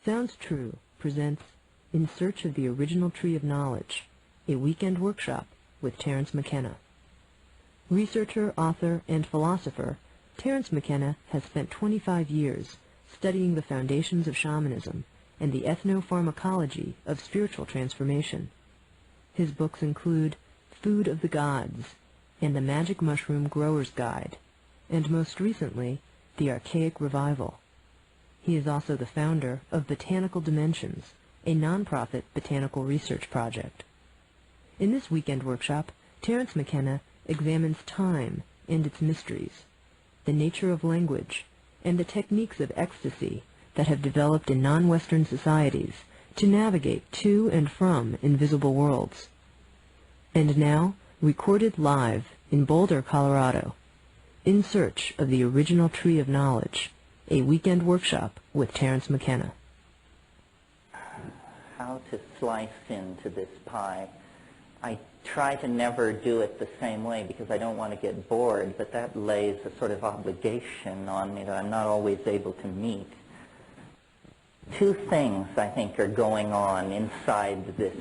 Sounds True presents In Search of the Original Tree of Knowledge, a weekend workshop with Terence Mckenna. Researcher, author, and philosopher, Terence Mckenna has spent 25 years studying the foundations of shamanism and the ethnopharmacology of spiritual transformation. His books include Food of the Gods and The Magic Mushroom Grower's Guide, and most recently, The Archaic Revival. He is also the founder of Botanical Dimensions, a nonprofit botanical research project. In this weekend workshop, Terence Mckenna examines time and its mysteries, the nature of language, and the techniques of ecstasy that have developed in non-Western societies to navigate to and from invisible worlds. And now, recorded live in Boulder, Colorado, In Search of the Original Tree of Knowledge, a weekend workshop with Terence Mckenna. How to slice into this pie. I try to never do it the same way because I don't want to get bored, but that lays a sort of obligation on me that I'm not always able to meet. Two things, I think, are going on inside this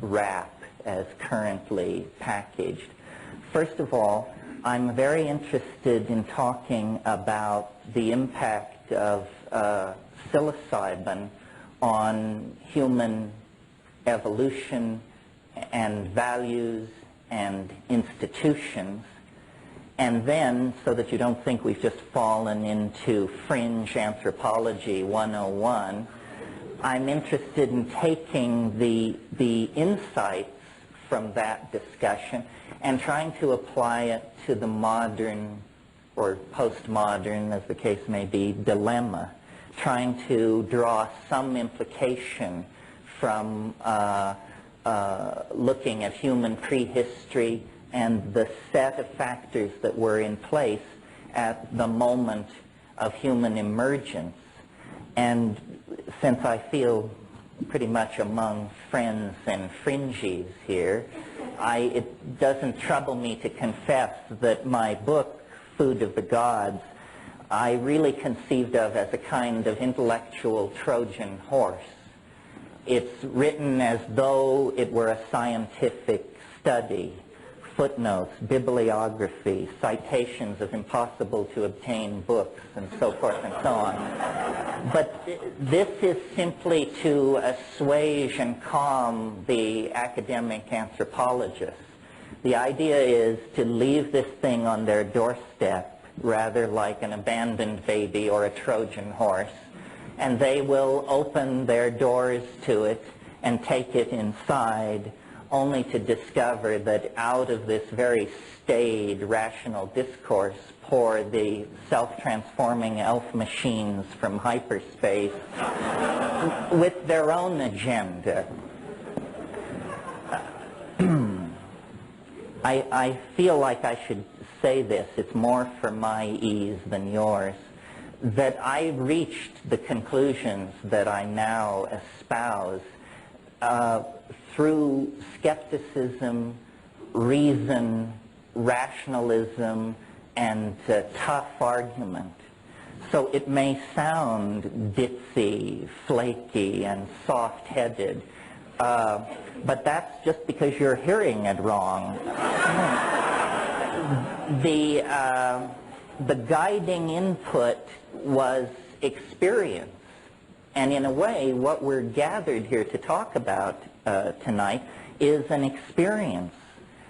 wrap as currently packaged. First of all, I'm very interested in talking about the impact of psilocybin on human evolution and values and institutions. And then, so that you don't think we've just fallen into fringe anthropology 101, I'm interested in taking the insights from that discussion and trying to apply it to the modern or postmodern, as the case may be, dilemma, trying to draw some implication from looking at human prehistory and the set of factors that were in place at the moment of human emergence. And since I feel pretty much among friends and fringies here, it doesn't trouble me to confess that my book, Food of the Gods, I really conceived of as a kind of intellectual Trojan horse. It's written as though it were a scientific study, footnotes, bibliography, citations of impossible-to-obtain books, and so forth and so on. But this is simply to assuage and calm the academic anthropologists. The idea is to leave this thing on their doorstep, rather like an abandoned baby or a Trojan horse, and they will open their doors to it and take it inside, only to discover that out of this very staid, rational discourse pour the self-transforming elf machines from hyperspace with their own agenda. I feel like I should say this, it's more for my ease than yours, that I reached the conclusions that I now espouse through skepticism, reason, rationalism, and tough argument. So it may sound ditzy, flaky, and soft-headed, but that's just because you're hearing it wrong. The guiding input was experience. And in a way, what we're gathered here to talk about tonight is an experience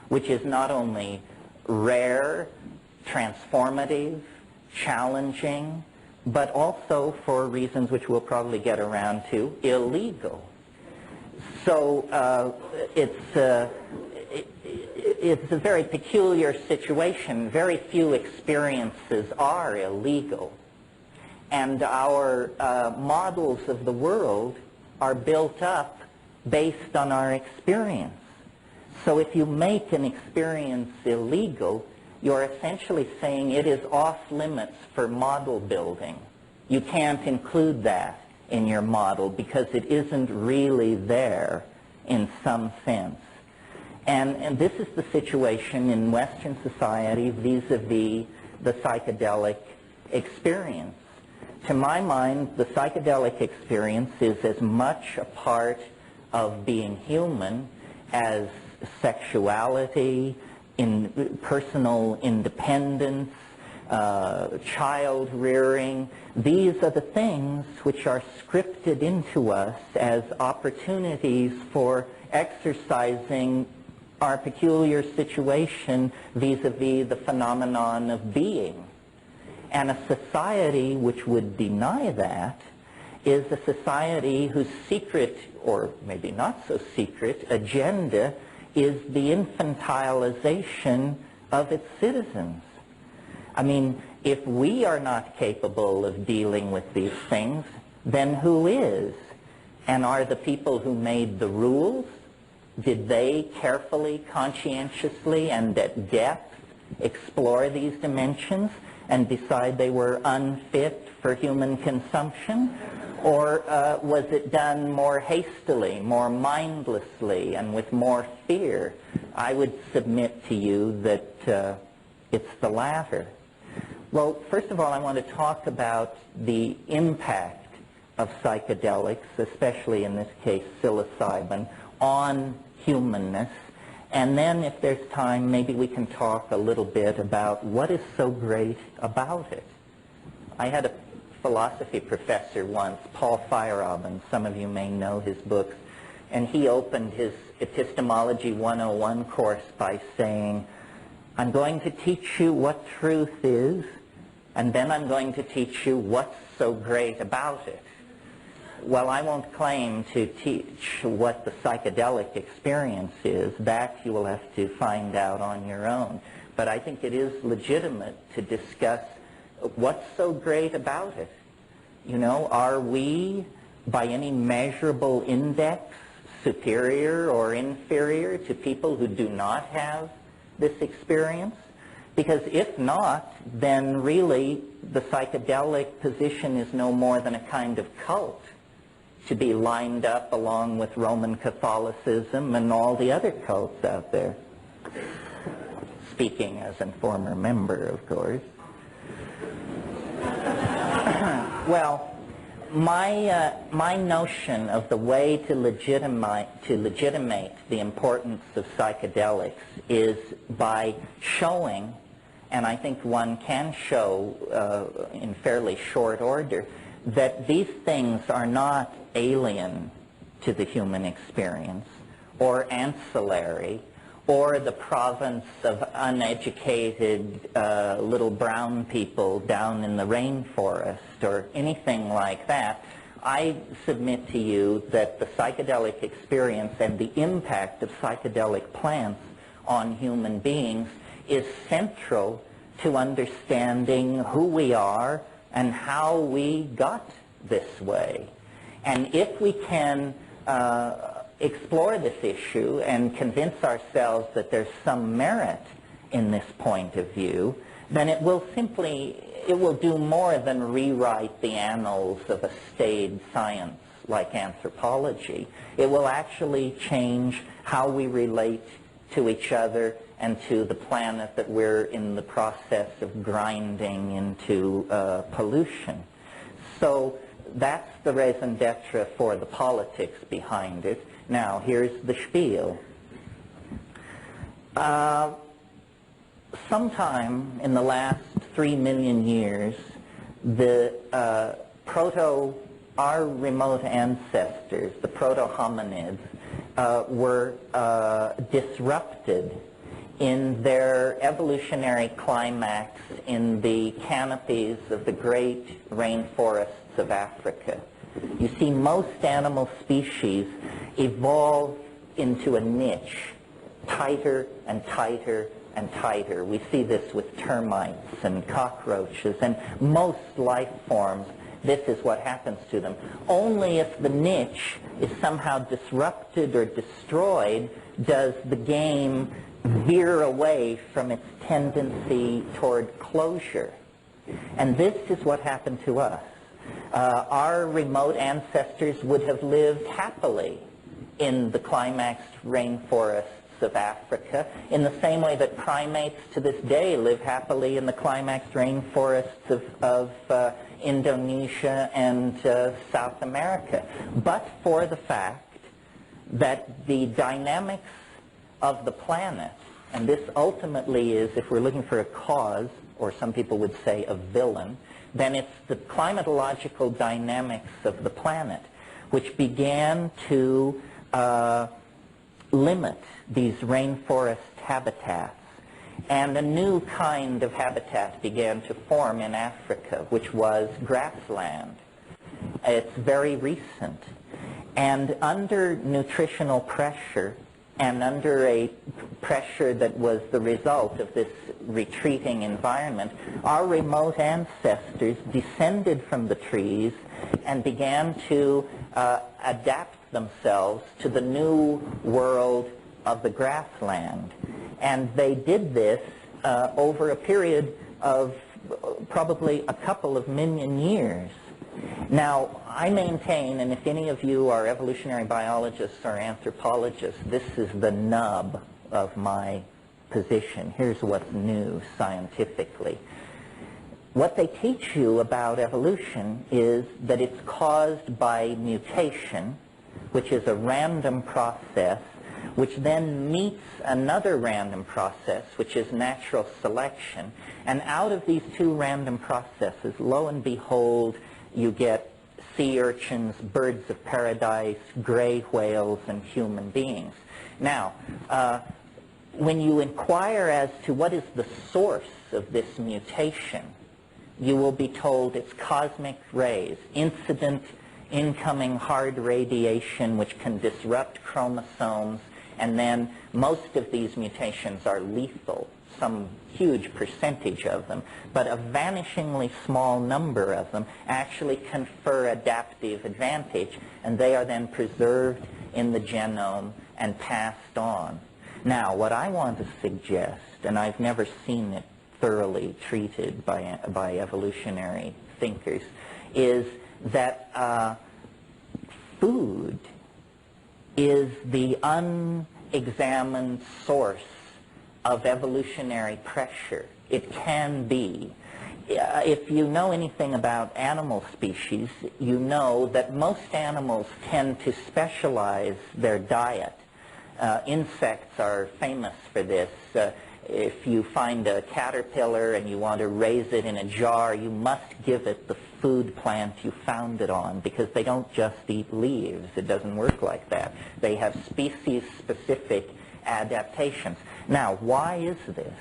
which is not only rare, transformative, challenging, but also, for reasons which we'll probably get around to, illegal. So it's a very peculiar situation. Very few experiences are illegal. And our models of the world are built up based on our experience. So if you make an experience illegal, you're essentially saying it is off limits for model building. You can't include that in your model because it isn't really there in some sense. And this is the situation in Western society vis-a-vis the psychedelic experience. to my mind, the psychedelic experience is as much a part of being human as sexuality, personal independence, child rearing. These are the things which are scripted into us as opportunities for exercising our peculiar situation vis-a-vis the phenomenon of being. And a society which would deny that is a society whose secret, or maybe not so secret, agenda is the infantilization of its citizens. I mean, if we are not capable of dealing with these things, then who is? And are the people who made the rules, did they carefully, conscientiously, and at depth explore these dimensions and decide they were unfit for human consumption? Or was it done more hastily, more mindlessly, and with more fear? I would submit to you that it's the latter. Well, first of all, I want to talk about the impact of psychedelics, especially in this case psilocybin, on humanness. And then, if there's time, maybe we can talk a little bit about what is so great about it. I had a philosophy professor once, Paul Feyerabend, some of you may know his books, and he opened his Epistemology 101 course by saying, I'm going to teach you what truth is, and then I'm going to teach you what's so great about it. Well, I won't claim to teach what the psychedelic experience is. That you will have to find out on your own. But I think it is legitimate to discuss what's so great about it. You know, are we, by any measurable index, superior or inferior to people who do not have this experience? Because if not, then really the psychedelic position is no more than a kind of cult to be lined up along with Roman Catholicism and all the other cults out there. Speaking as a former member, of course. Well, my notion of the way to legitimate the importance of psychedelics is by showing, and I think one can show in fairly short order, that these things are not alien to the human experience or ancillary or the province of uneducated little brown people down in the rainforest or anything like that. I submit to you that the psychedelic experience and the impact of psychedelic plants on human beings is central to understanding who we are and how we got this way. And if we can explore this issue and convince ourselves that there's some merit in this point of view, then it will do more than rewrite the annals of a staid science like anthropology. It will actually change how we relate to each other and to the planet that we're in the process of grinding into pollution. So that's the raison d'etre for the politics behind it. Now, here's the spiel. Sometime in the last 3 million years, our remote ancestors, the proto-hominids, were disrupted in their evolutionary climax in the canopies of the great rainforests of Africa. You see, most animal species evolve into a niche, tighter and tighter and tighter. We see this with termites and cockroaches and most life forms. This is what happens to them. Only if the niche is somehow disrupted or destroyed does the game veer away from its tendency toward closure. And this is what happened to us. Our remote ancestors would have lived happily in the climaxed rainforests of Africa, in the same way that primates to this day live happily in the climaxed rainforests of Indonesia and South America, but for the fact that the dynamics of the planet, and this ultimately is, if we're looking for a cause, or some people would say a villain, then it's the climatological dynamics of the planet which began to limit these rainforest habitats. And a new kind of habitat began to form in Africa, which was grassland. It's very recent. And under nutritional pressure, and under a pressure that was the result of this retreating environment, our remote ancestors descended from the trees and began to adapt themselves to the new world of the grassland. And they did this over a period of probably a couple of million years. Now, I maintain, and if any of you are evolutionary biologists or anthropologists, this is the nub of my position. Here's what's new scientifically. What they teach you about evolution is that it's caused by mutation, which is a random process, which then meets another random process, which is natural selection. And out of these two random processes, lo and behold, you get sea urchins, birds of paradise, gray whales, and human beings. Now, when you inquire as to what is the source of this mutation, you will be told it's cosmic rays, incident incoming hard radiation which can disrupt chromosomes, and then most of these mutations are lethal, some huge percentage of them, but a vanishingly small number of them actually confer adaptive advantage, and they are then preserved in the genome and passed on. Now, what I want to suggest, and I've never seen it thoroughly treated by evolutionary thinkers, is that food is the unexamined source of evolutionary pressure. It can be. If you know anything about animal species, you know that most animals tend to specialize their diet. Insects are famous for this. If you find a caterpillar and you want to raise it in a jar, you must give it the food plant you found it on, because they don't just eat leaves. It doesn't work like that. They have species-specific adaptations. Now, why is this?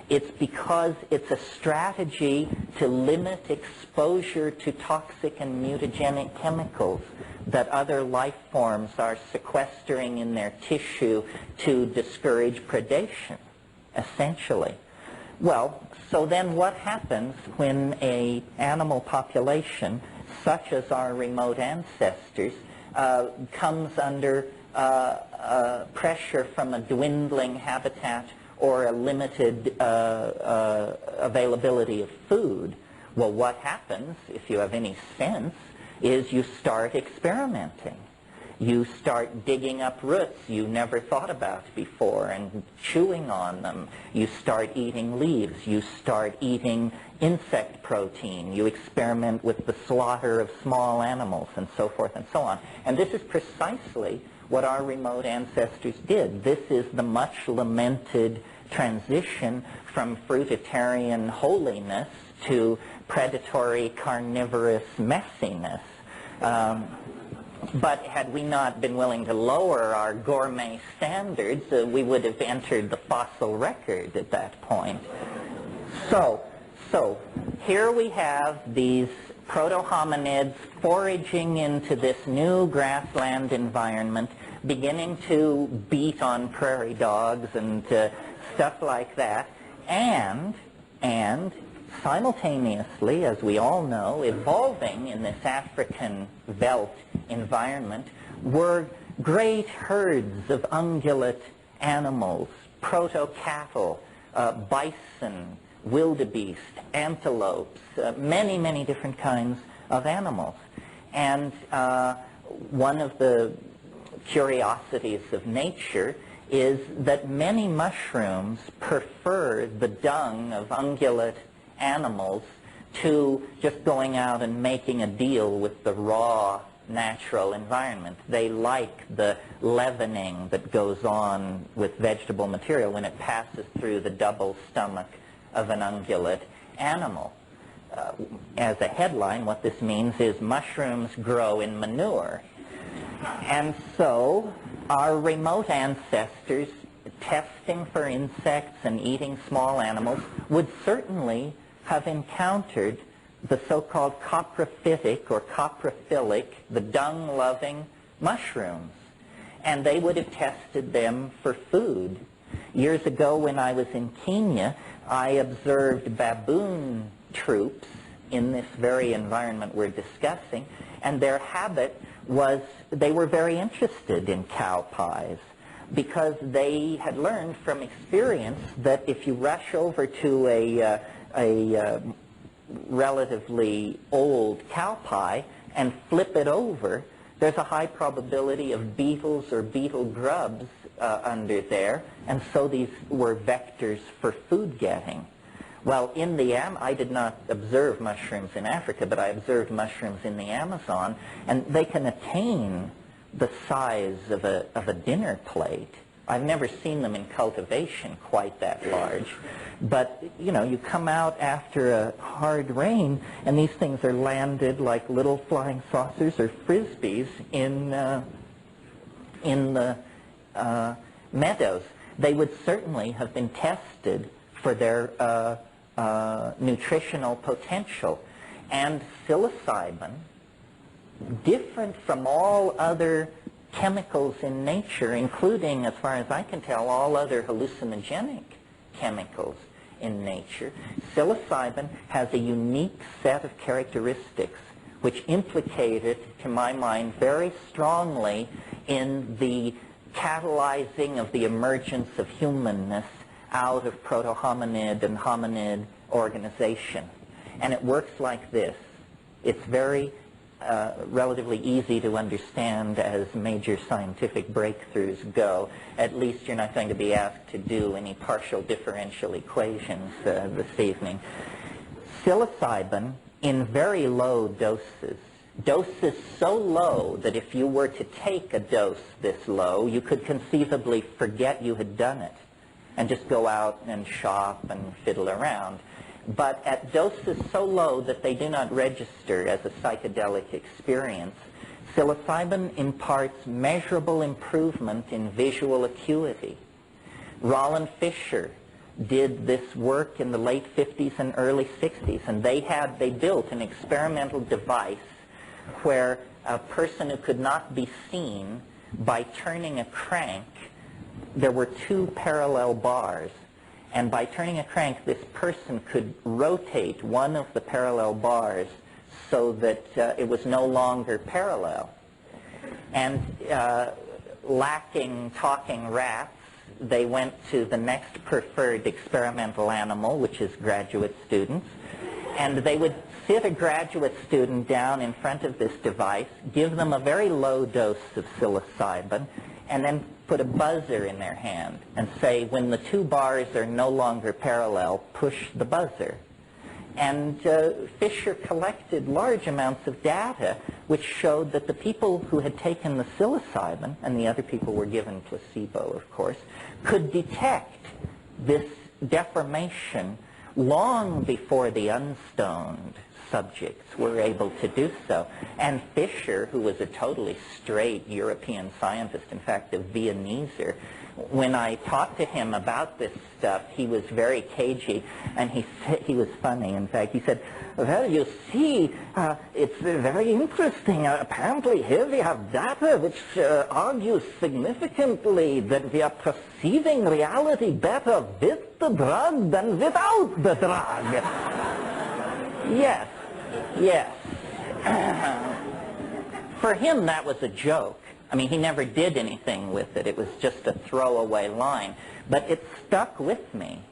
It's because it's a strategy to limit exposure to toxic and mutagenic chemicals that other life forms are sequestering in their tissue to discourage predation, essentially. Well, so then what happens when an animal population, such as our remote ancestors, comes under pressure from a dwindling habitat or a limited availability of food? Well, what happens, if you have any sense, is you start experimenting. You start digging up roots you never thought about before and chewing on them. You start eating leaves. You start eating insect protein. You experiment with the slaughter of small animals and so forth and so on. And this is precisely what our remote ancestors did. This is the much lamented transition from fruitarian holiness to predatory carnivorous messiness. But had we not been willing to lower our gourmet standards, we would have entered the fossil record at that point. So here we have these proto-hominids foraging into this new grassland environment, beginning to beat on prairie dogs and stuff like that, and simultaneously, as we all know, evolving in this African veldt environment were great herds of ungulate animals, proto-cattle, bison, wildebeest, antelopes, many, many different kinds of animals. And one of the curiosities of nature is that many mushrooms prefer the dung of ungulate animals to just going out and making a deal with the raw natural environment. They like the leavening that goes on with vegetable material when it passes through the double stomach of an ungulate animal. As a headline, what this means is mushrooms grow in manure. And so our remote ancestors testing for insects and eating small animals would certainly have encountered the so-called coprophytic or coprophilic, the dung-loving mushrooms. And they would have tested them for food. Years ago when I was in Kenya, I observed baboon troops in this very environment we're discussing, and their habit was they were very interested in cow pies because they had learned from experience that if you rush over to a relatively old cow pie and flip it over, there's a high probability of beetles or beetle grubs under there, and so these were vectors for food getting. Well, I did not observe mushrooms in Africa, but I observed mushrooms in the Amazon, and they can attain the size of a dinner plate. I've never seen them in cultivation quite that large. But, you know, you come out after a hard rain, and these things are landed like little flying saucers or frisbees in the meadows. They would certainly have been tested for their nutritional potential. And psilocybin, different from all other chemicals in nature, including, as far as I can tell, all other hallucinogenic chemicals in nature, psilocybin has a unique set of characteristics which implicate it, to my mind, very strongly in the catalyzing of the emergence of humanness out of proto-hominid and hominid organization. And it works like this. It's very relatively easy to understand as major scientific breakthroughs go. At least you're not going to be asked to do any partial differential equations this evening. Psilocybin in very low doses, doses so low that if you were to take a dose this low, you could conceivably forget you had done it and just go out and shop and fiddle around. But at doses so low that they do not register as a psychedelic experience, psilocybin imparts measurable improvement in visual acuity. Roland Fisher did this work in the late 50s and early 60s, and they built an experimental device where a person who could not be seen, by turning a crank, there were two parallel bars. And by turning a crank, this person could rotate one of the parallel bars so that it was no longer parallel. And lacking talking rats, they went to the next preferred experimental animal, which is graduate students. And they would sit a graduate student down in front of this device, give them a very low dose of psilocybin, and then put a buzzer in their hand and say, when the two bars are no longer parallel, push the buzzer. And Fisher collected large amounts of data which showed that the people who had taken the psilocybin, and the other people were given placebo, of course, could detect this deformation long before the unstoned subjects were able to do so. And Fisher, who was a totally straight European scientist, in fact a Viennese, when I talked to him about this stuff, he was very cagey, and he was funny. In fact, he said, well, you see, it's very interesting. Apparently here we have data which argues significantly that we are perceiving reality better with the drug than without the drug. Yes, yes. For him, that was a joke. I mean, he never did anything with it. It was just a throwaway line. But it stuck with me.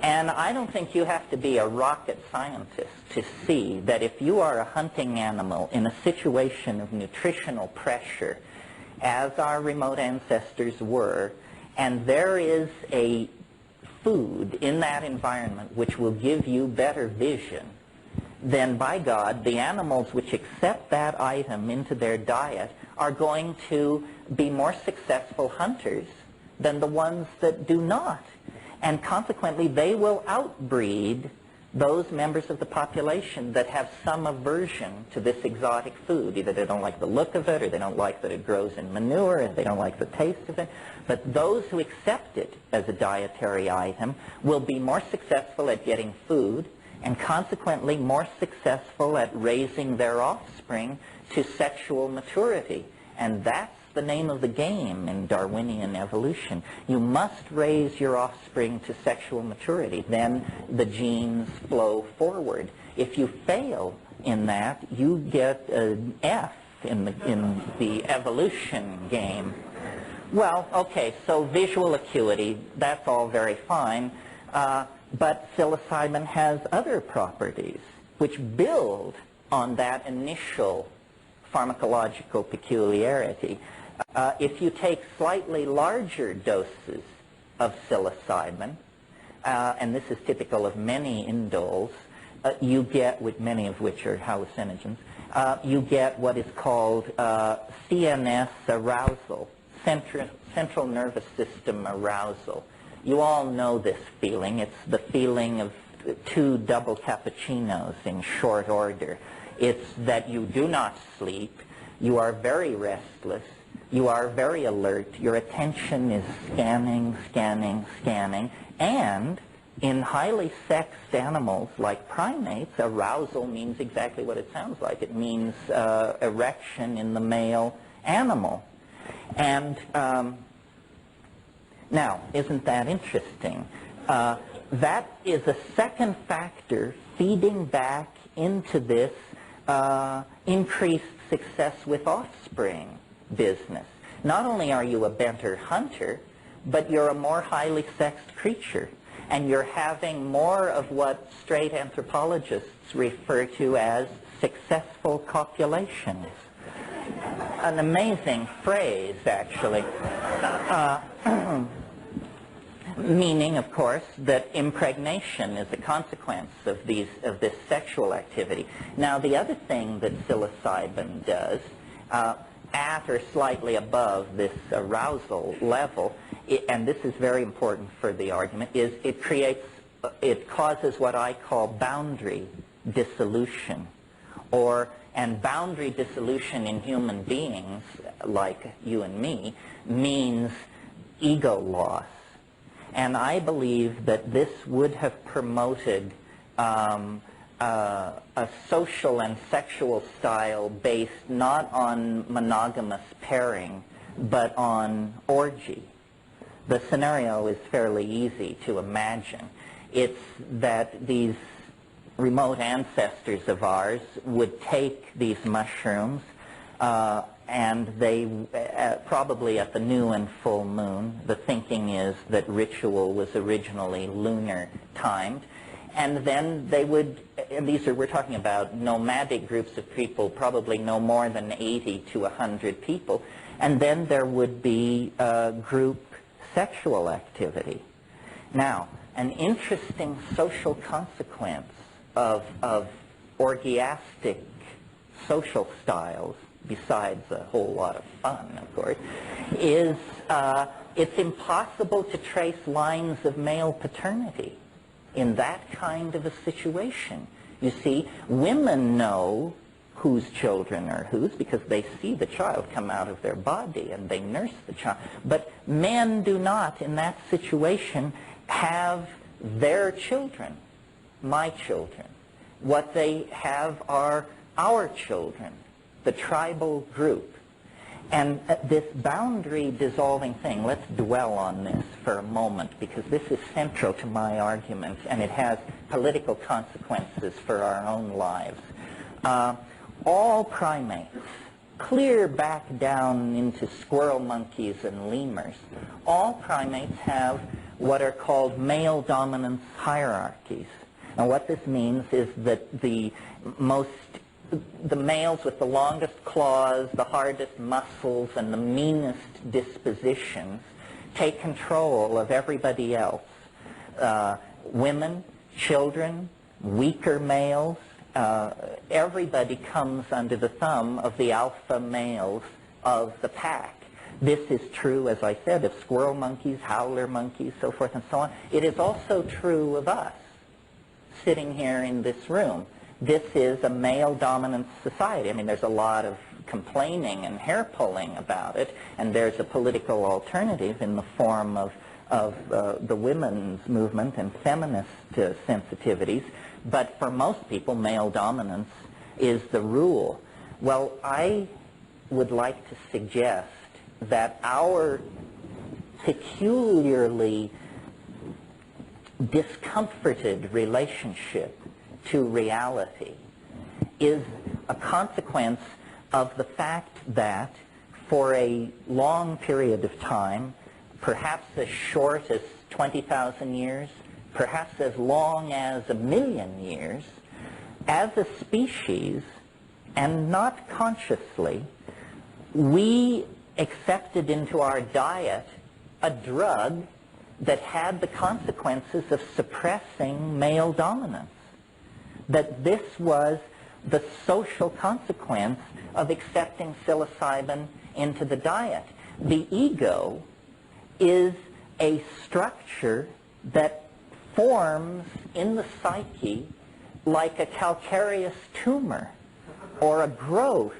And I don't think you have to be a rocket scientist to see that if you are a hunting animal in a situation of nutritional pressure, as our remote ancestors were, and there is a food in that environment which will give you better vision, then by God, the animals which accept that item into their diet are going to be more successful hunters than the ones that do not. And consequently, they will outbreed those members of the population that have some aversion to this exotic food. Either they don't like the look of it, or they don't like that it grows in manure, or they don't like the taste of it. But those who accept it as a dietary item will be more successful at getting food, and consequently more successful at raising their offspring to sexual maturity. And that's the name of the game in Darwinian evolution. You must raise your offspring to sexual maturity. Then the genes flow forward. If you fail in that, you get an F in the evolution game. Well, okay, so visual acuity, that's all very fine. But psilocybin has other properties which build on that initial pharmacological peculiarity. If you take slightly larger doses of psilocybin, and this is typical of many indoles, you get, with many of which are hallucinogens, you get what is called CNS arousal, central nervous system arousal. You all know this feeling. It's the feeling of 2 double cappuccinos in short order. It's that you do not sleep, you are very restless, you are very alert, your attention is scanning, scanning, scanning, and in highly sexed animals like primates, arousal means exactly what it sounds like. It means erection in the male animal. And now, isn't that interesting? That is a second factor feeding back into this increased success with offspring business. Not only are you a better hunter, but you're a more highly sexed creature. And you're having more of what straight anthropologists refer to as successful copulations. An amazing phrase, actually. Meaning, of course, that impregnation is a consequence of this sexual activity. Now, the other thing that psilocybin does, at or slightly above this arousal level, and this is very important for the argument, is it causes what I call boundary dissolution, and boundary dissolution in human beings, like you and me, means ego loss. And I believe that this would have promoted a social and sexual style based not on monogamous pairing, but on orgy. The scenario is fairly easy to imagine. It's that these remote ancestors of ours would take these mushrooms and they, probably at the new and full moon, the thinking is that ritual was originally lunar timed, and then they would, and we're talking about nomadic groups of people, probably no more than 80 to 100 people, and then there would be group sexual activity. Now, an interesting social consequence of orgiastic social styles, besides a whole lot of fun, of course, is it's impossible to trace lines of male paternity in that kind of a situation. You see, women know whose children are whose because they see the child come out of their body and they nurse the child. But men do not, in that situation, have their children, my children. What they have are our children, the tribal group. And this boundary dissolving thing, let's dwell on this for a moment because this is central to my argument and it has political consequences for our own lives. All primates, clear back down into squirrel monkeys and lemurs, all primates have what are called male dominance hierarchies. And what this means is that the males with the longest claws, the hardest muscles, and the meanest dispositions take control of everybody else. Women, children, weaker males, everybody comes under the thumb of the alpha males of the pack. This is true, as I said, of squirrel monkeys, howler monkeys, so forth and so on. It is also true of us, sitting here in this room. This is a male-dominant society. I mean, there's a lot of complaining and hair-pulling about it, and there's a political alternative in the form of the women's movement and feminist sensitivities. But for most people, male dominance is the rule. Well, I would like to suggest that our peculiarly discomforted relationship to reality is a consequence of the fact that for a long period of time, perhaps as short as 20,000 years, perhaps as long as 1,000,000 years, as a species, and not consciously, we accepted into our diet a drug that had the consequences of suppressing male dominance. That this was the social consequence of accepting psilocybin into the diet. The ego is a structure that forms in the psyche like a calcareous tumor or a growth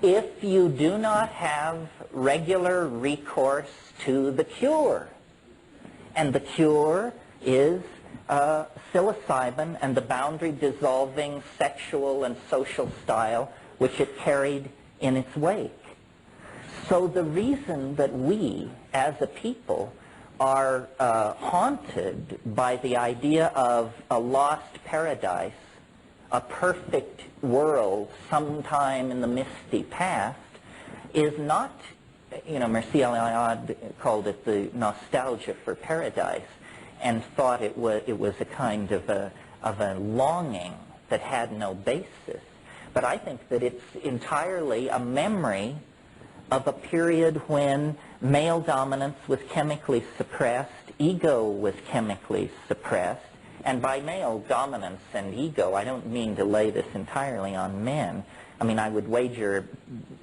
if you do not have regular recourse to the cure. And the cure is psilocybin and the boundary-dissolving sexual and social style which it carried in its wake. So the reason that we, as a people, are haunted by the idea of a lost paradise, a perfect world sometime in the misty past, is not, Mircea Eliade called it the nostalgia for paradise, and thought it was a kind of a longing that had no basis. But I think that it's entirely a memory of a period when male dominance was chemically suppressed, ego was chemically suppressed, and by male dominance and ego, I don't mean to lay this entirely on men. I mean, I would wager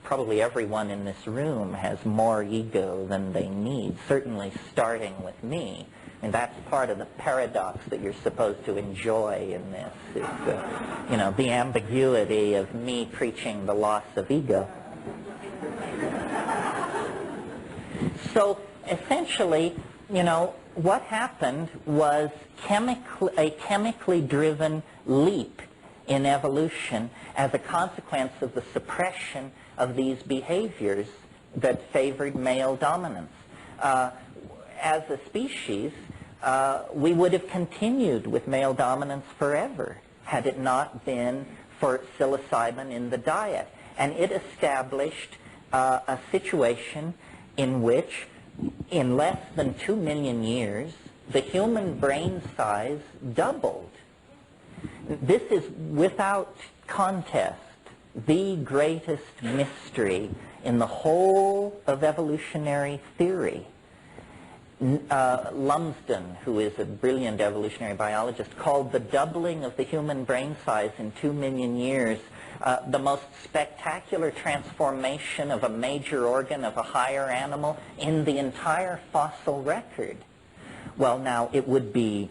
probably everyone in this room has more ego than they need, certainly starting with me. And that's part of the paradox that you're supposed to enjoy in this, is the ambiguity of me preaching the loss of ego. So essentially, what happened was a chemically driven leap in evolution as a consequence of the suppression of these behaviors that favored male dominance. As a species, we would have continued with male dominance forever had it not been for psilocybin in the diet. And it established a situation in which, in less than 2 million years, the human brain size doubled. This is, without contest, the greatest mystery in the whole of evolutionary theory. Lumsden, who is a brilliant evolutionary biologist, called the doubling of the human brain size in 2 million years the most spectacular transformation of a major organ of a higher animal in the entire fossil record. Well, now, it would be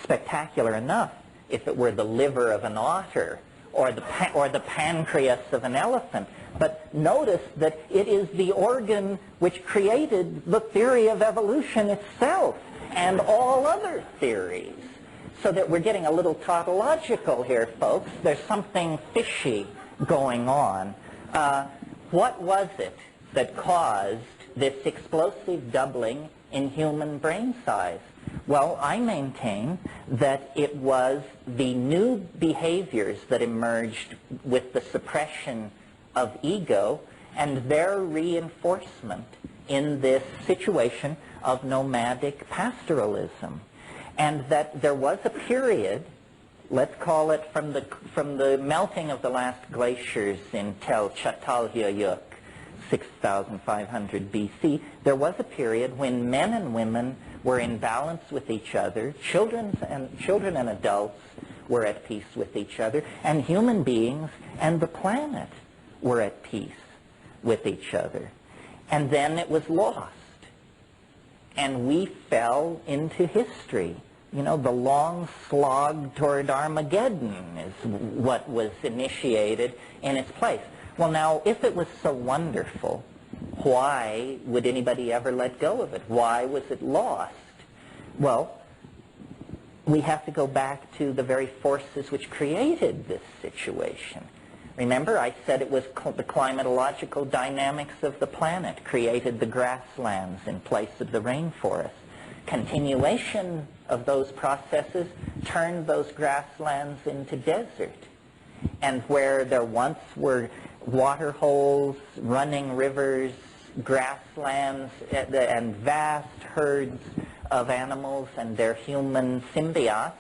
spectacular enough if it were the liver of an otter or the pancreas of an elephant. But notice that it is the organ which created the theory of evolution itself and all other theories. So that we're getting a little tautological here, folks. There's something fishy going on. What was it that caused this explosive doubling in human brain size? Well, I maintain that it was the new behaviors that emerged with the suppression of ego and their reinforcement in this situation of nomadic pastoralism. And that there was a period, let's call it from the melting of the last glaciers in Tel Çatalhöyük, 6,500 BC, there was a period when men and women were in balance with each other, children and adults were at peace with each other, and human beings and the planet were at peace with each other. And then it was lost, and we fell into history. You know, the long slog toward Armageddon is what was initiated in its place. Well, now, if it was so wonderful, why would anybody ever let go of it? Why was it lost? Well, we have to go back to the very forces which created this situation. Remember, I said it was the climatological dynamics of the planet created the grasslands in place of the rainforest. Continuation of those processes turned those grasslands into desert. And where there once were water holes, running rivers, grasslands, and vast herds of animals and their human symbiotes,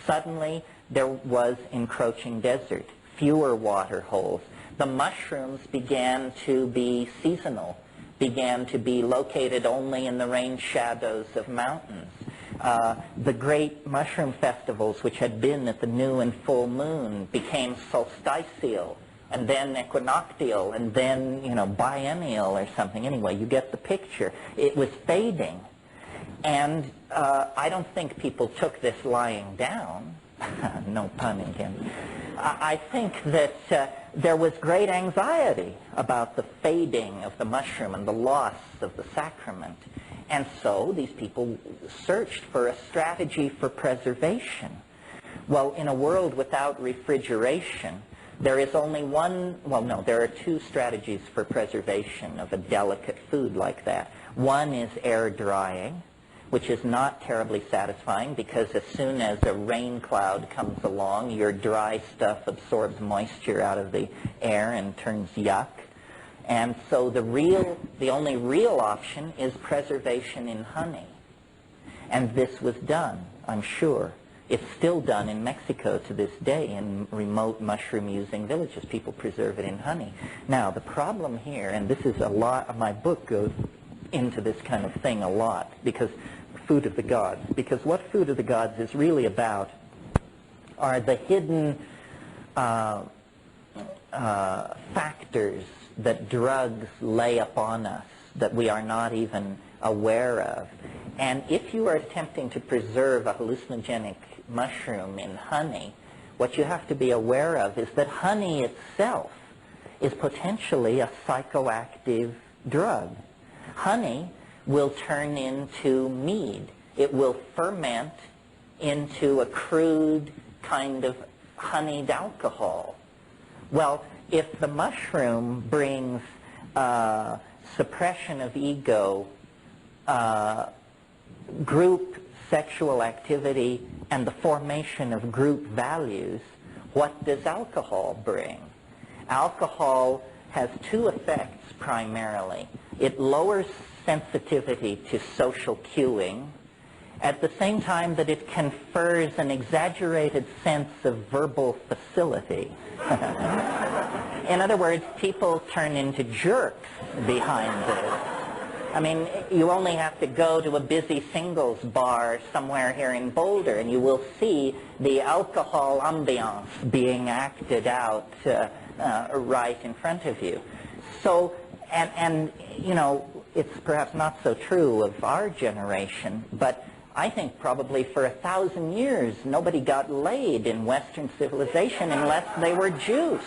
suddenly there was encroaching desert, fewer water holes. The mushrooms began to be seasonal, began to be located only in the rain shadows of mountains. The great mushroom festivals, which had been at the new and full moon, became solstitial, and then equinoctial, and then, you know, biennial or something. Anyway, you get the picture. It was fading. And I don't think people took this lying down. No pun intended. I think that there was great anxiety about the fading of the mushroom and the loss of the sacrament. And so these people searched for a strategy for preservation. Well, in a world without refrigeration, there is only one, well, no, there are two strategies for preservation of a delicate food like that. One is air drying, which is not terribly satisfying because as soon as a rain cloud comes along, your dry stuff absorbs moisture out of the air and turns yuck. And so the only real option is preservation in honey. And this was done, I'm sure. It's still done in Mexico to this day in remote mushroom-using villages. People preserve it in honey. Now, the problem here, and this is a lot, my book goes into this kind of thing a lot, because food of the gods. Because what food of the gods is really about are the hidden factors that drugs lay upon us that we are not even aware of. And if you are attempting to preserve a hallucinogenic mushroom in honey, what you have to be aware of is that honey itself is potentially a psychoactive drug. Honey will turn into mead. It will ferment into a crude kind of honeyed alcohol. Well, if the mushroom brings suppression of ego, group sexual activity, and the formation of group values, what does alcohol bring? Alcohol has two effects primarily. It lowers sensitivity to social cueing at the same time that it confers an exaggerated sense of verbal facility. In other words, people turn into jerks behind this. I mean, you only have to go to a busy singles bar somewhere here in Boulder and you will see the alcohol ambiance being acted out right in front of you. So, and you know, it's perhaps not so true of our generation, but I think probably for 1,000 years nobody got laid in Western civilization unless they were juiced,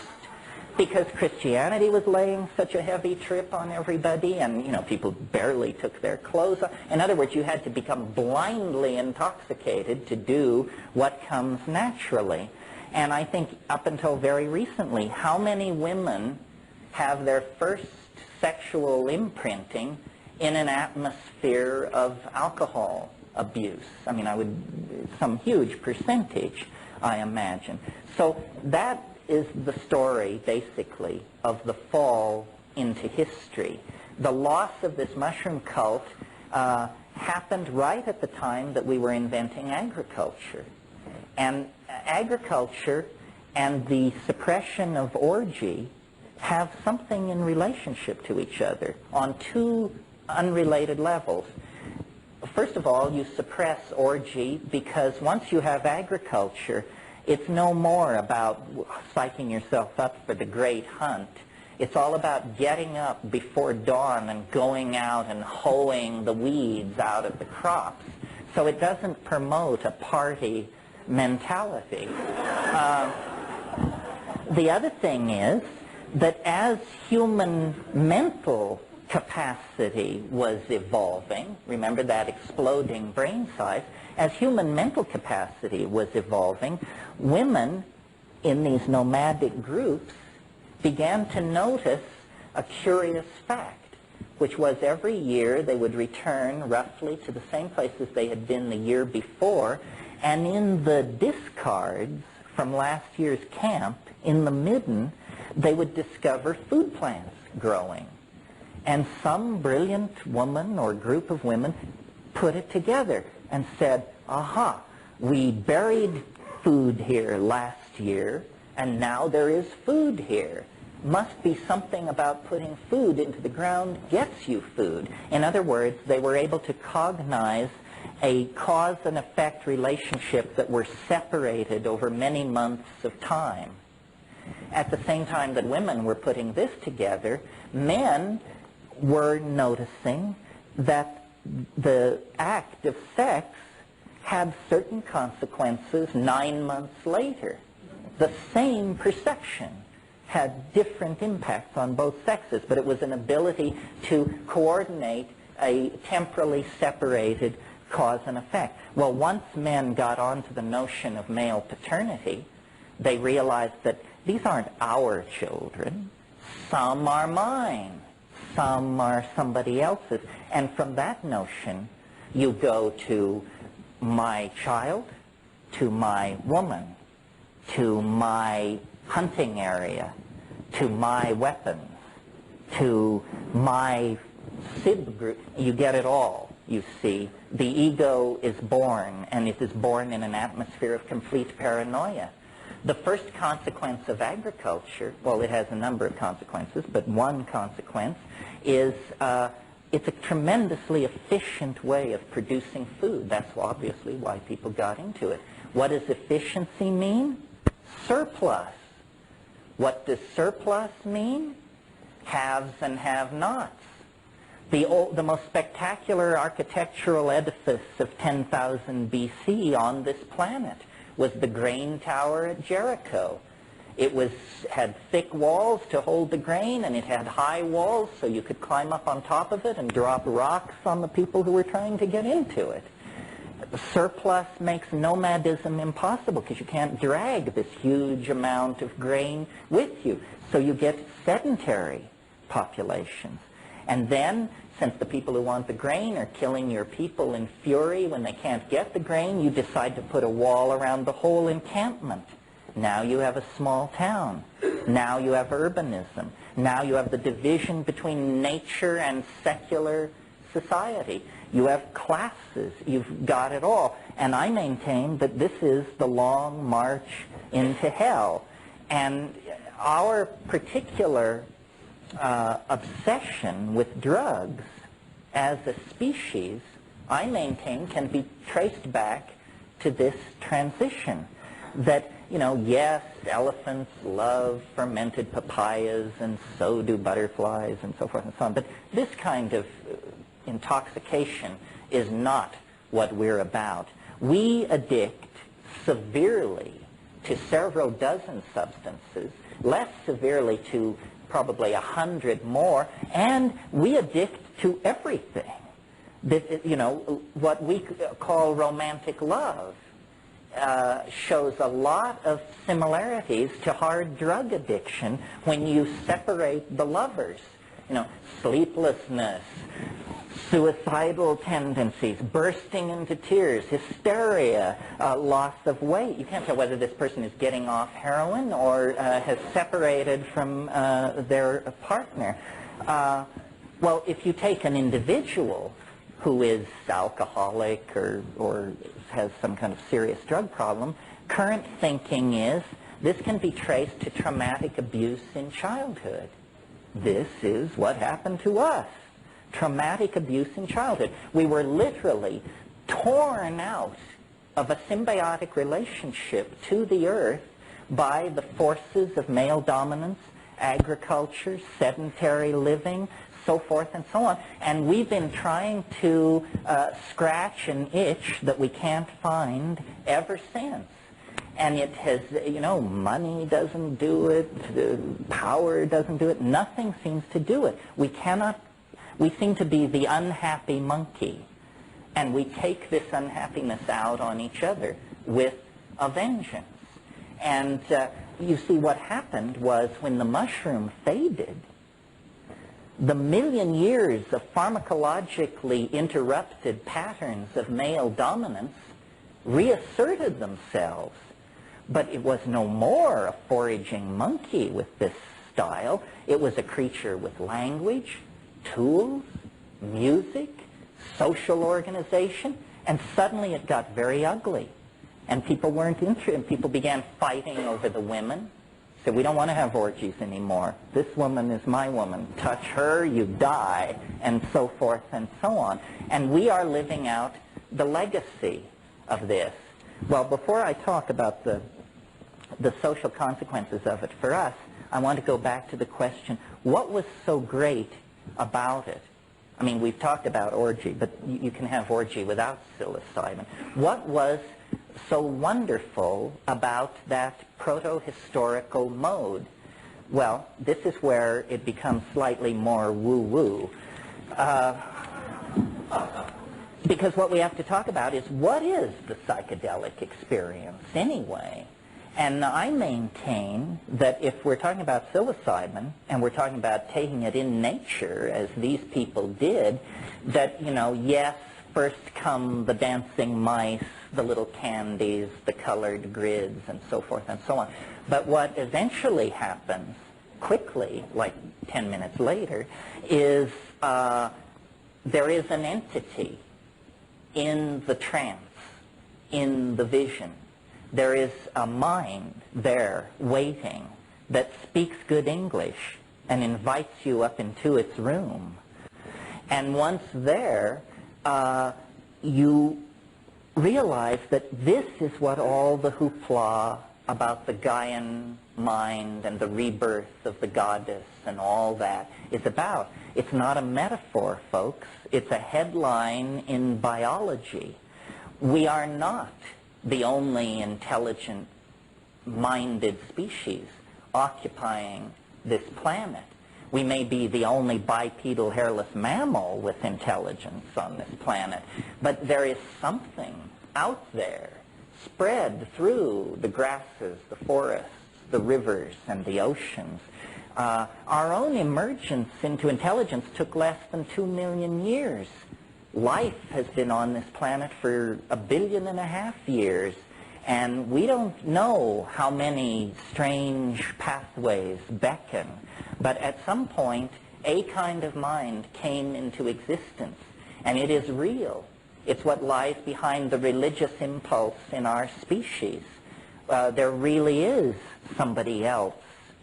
because Christianity was laying such a heavy trip on everybody, and you know, people barely took their clothes off. In other words, you had to become blindly intoxicated to do what comes naturally. And I think up until very recently, how many women have their first sexual imprinting in an atmosphere of alcohol abuse? I mean, some huge percentage, I imagine. So that is the story, basically, of the fall into history. The loss of this mushroom cult happened right at the time that we were inventing agriculture. And agriculture and the suppression of orgy have something in relationship to each other on two unrelated levels. First of all, you suppress orgy because once you have agriculture, It's no more about psyching yourself up for the great hunt. It's all about getting up before dawn and going out and hoeing the weeds out of the crops. So it doesn't promote a party mentality. The other thing is that as human mental capacity was evolving, remember that exploding brain size, as human mental capacity was evolving, women in these nomadic groups began to notice a curious fact, which was every year they would return roughly to the same places they had been the year before, and in the discards from last year's camp, in the midden, they would discover food plants growing. And some brilliant woman or group of women put it together and said, aha, we buried food here last year, and now there is food here. Must be something about putting food into the ground gets you food. In other words, they were able to cognize a cause and effect relationship that were separated over many months of time. At the same time that women were putting this together, men were noticing that the act of sex had certain consequences 9 months later. The same perception had different impacts on both sexes, but it was an ability to coordinate a temporally separated cause and effect. Well, once men got onto the notion of male paternity, they realized that these aren't our children. Some are mine. Some are somebody else's. And from that notion, you go to my child, to my woman, to my hunting area, to my weapons, to my SIB group. You get it all, you see. The ego is born, and it is born in an atmosphere of complete paranoia. The first consequence of agriculture, well, it has a number of consequences, but one consequence is it's a tremendously efficient way of producing food. That's obviously why people got into it. What does efficiency mean? Surplus. What does surplus mean? Haves and have-nots. The most spectacular architectural edifice of 10,000 BC on this planet was the grain tower at Jericho. It had thick walls to hold the grain, and it had high walls so you could climb up on top of it and drop rocks on the people who were trying to get into it. Surplus makes nomadism impossible because you can't drag this huge amount of grain with you. So you get sedentary populations. And then, since the people who want the grain are killing your people in fury when they can't get the grain, you decide to put a wall around the whole encampment. Now you have a small town. Now you have urbanism. Now you have the division between nature and secular society. You have classes. You've got it all. And I maintain that this is the long march into hell. And our particular obsession with drugs as a species, I maintain, can be traced back to this transition. That, you know, yes, elephants love fermented papayas, and so do butterflies, and so forth and so on. But this kind of intoxication is not what we're about. We addict severely to several dozen substances, less severely to probably 100 more, and we addict to everything. You know, what we call romantic love shows a lot of similarities to hard drug addiction when you separate the lovers. You know, sleeplessness, suicidal tendencies, bursting into tears, hysteria, loss of weight. You can't tell whether this person is getting off heroin or has separated from their partner. Well, if you take an individual who is alcoholic or has some kind of serious drug problem, current thinking is this can be traced to traumatic abuse in childhood. This is what happened to us. Traumatic abuse in childhood. We were literally torn out of a symbiotic relationship to the earth by the forces of male dominance, agriculture, sedentary living, so forth and so on. And we've been trying to scratch an itch that we can't find ever since. And it has, money doesn't do it, power doesn't do it, nothing seems to do it. We seem to be the unhappy monkey, and we take this unhappiness out on each other with a vengeance. And you see, what happened was when the mushroom faded, the million years of pharmacologically interrupted patterns of male dominance reasserted themselves. But it was no more a foraging monkey with this style. It was a creature with language, tools, music, social organization, and suddenly it got very ugly. And people weren't interested, and people began fighting over the women. Said, we don't want to have orgies anymore. This woman is my woman. Touch her, you die, and so forth and so on. And we are living out the legacy of this. Well, before I talk about the social consequences of it for us, I want to go back to the question, what was so great about it? I mean, we've talked about orgy, but you can have orgy without psilocybin. What was so wonderful about that proto-historical mode? Well, this is where it becomes slightly more woo-woo. Because what we have to talk about is, what is the psychedelic experience anyway? And I maintain that if we're talking about psilocybin, and we're talking about taking it in nature, as these people did, that, yes, first come the dancing mice, the little candies, the colored grids, and so forth and so on. But what eventually happens, quickly, like 10 minutes later, is there is an entity in the trance, in the vision. There is a mind there waiting that speaks good English and invites you up into its room. And once there, you realize that this is what all the hoopla about the Gaian mind and the rebirth of the goddess and all that is about. It's not a metaphor, folks. It's a headline in biology. We are not the only intelligent-minded species occupying this planet. We may be the only bipedal hairless mammal with intelligence on this planet, but there is something out there spread through the grasses, the forests, the rivers, and the oceans. Our own emergence into intelligence took less than 2 million years. Life has been on this planet for 1.5 billion years, and we don't know how many strange pathways beckon. But at some point, a kind of mind came into existence, and it is real. It's what lies behind the religious impulse in our species. There really is somebody else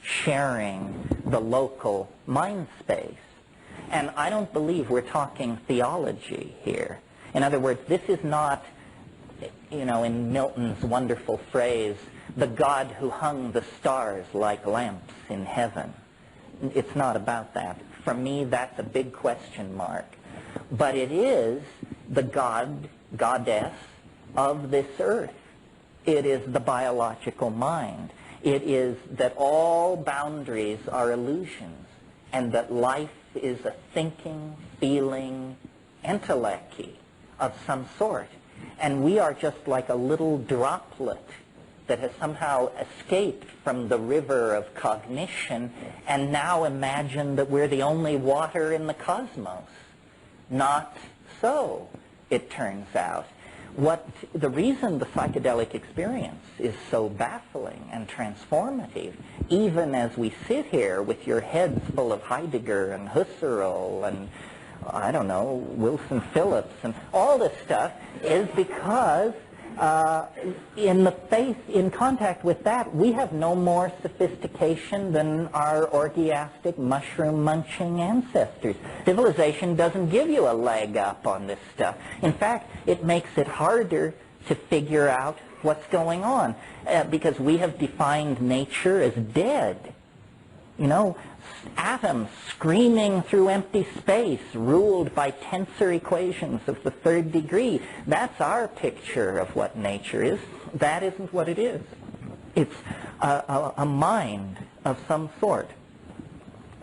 sharing the local mind space. And I don't believe we're talking theology here. In other words, this is not, in Milton's wonderful phrase, the God who hung the stars like lamps in heaven. It's not about that. For me, that's a big question mark. But it is the God, goddess of this earth. It is the biological mind. It is that all boundaries are illusions, and that life is a thinking, feeling entelecky of some sort. And we are just like a little droplet that has somehow escaped from the river of cognition and now imagine that we're the only water in the cosmos. Not so, it turns out. The reason the psychedelic experience is so baffling and transformative, even as we sit here with your heads full of Heidegger and Husserl and, I don't know, Wilson Phillips and all this stuff, is because in contact with that, we have no more sophistication than our orgiastic, mushroom-munching ancestors. Civilization doesn't give you a leg up on this stuff. In fact, it makes it harder to figure out what's going on, because we have defined nature as dead. You know, atoms screaming through empty space, ruled by tensor equations of the third degree. That's our picture of what nature is. That isn't what it is. It's a mind of some sort.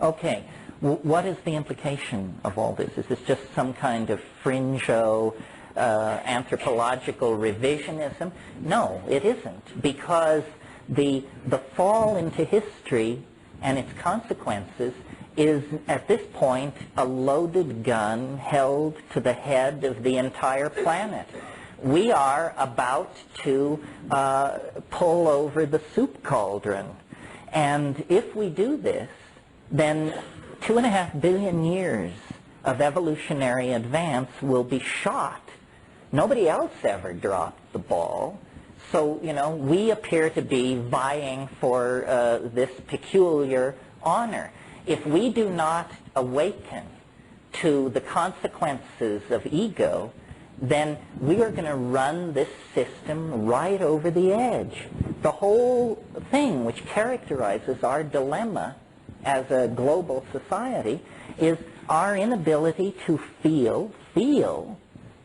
Okay, what is the implication of all this? Is this just some kind of fringe-o anthropological revisionism? No, it isn't, because the fall into history and its consequences is, at this point, a loaded gun held to the head of the entire planet. We are about to pull over the soup cauldron. And if we do this, then 2.5 billion years of evolutionary advance will be shot. Nobody else ever dropped the ball. So, you know, we appear to be vying for this peculiar honor. If we do not awaken to the consequences of ego, then we are going to run this system right over the edge. The whole thing which characterizes our dilemma as a global society is our inability to feel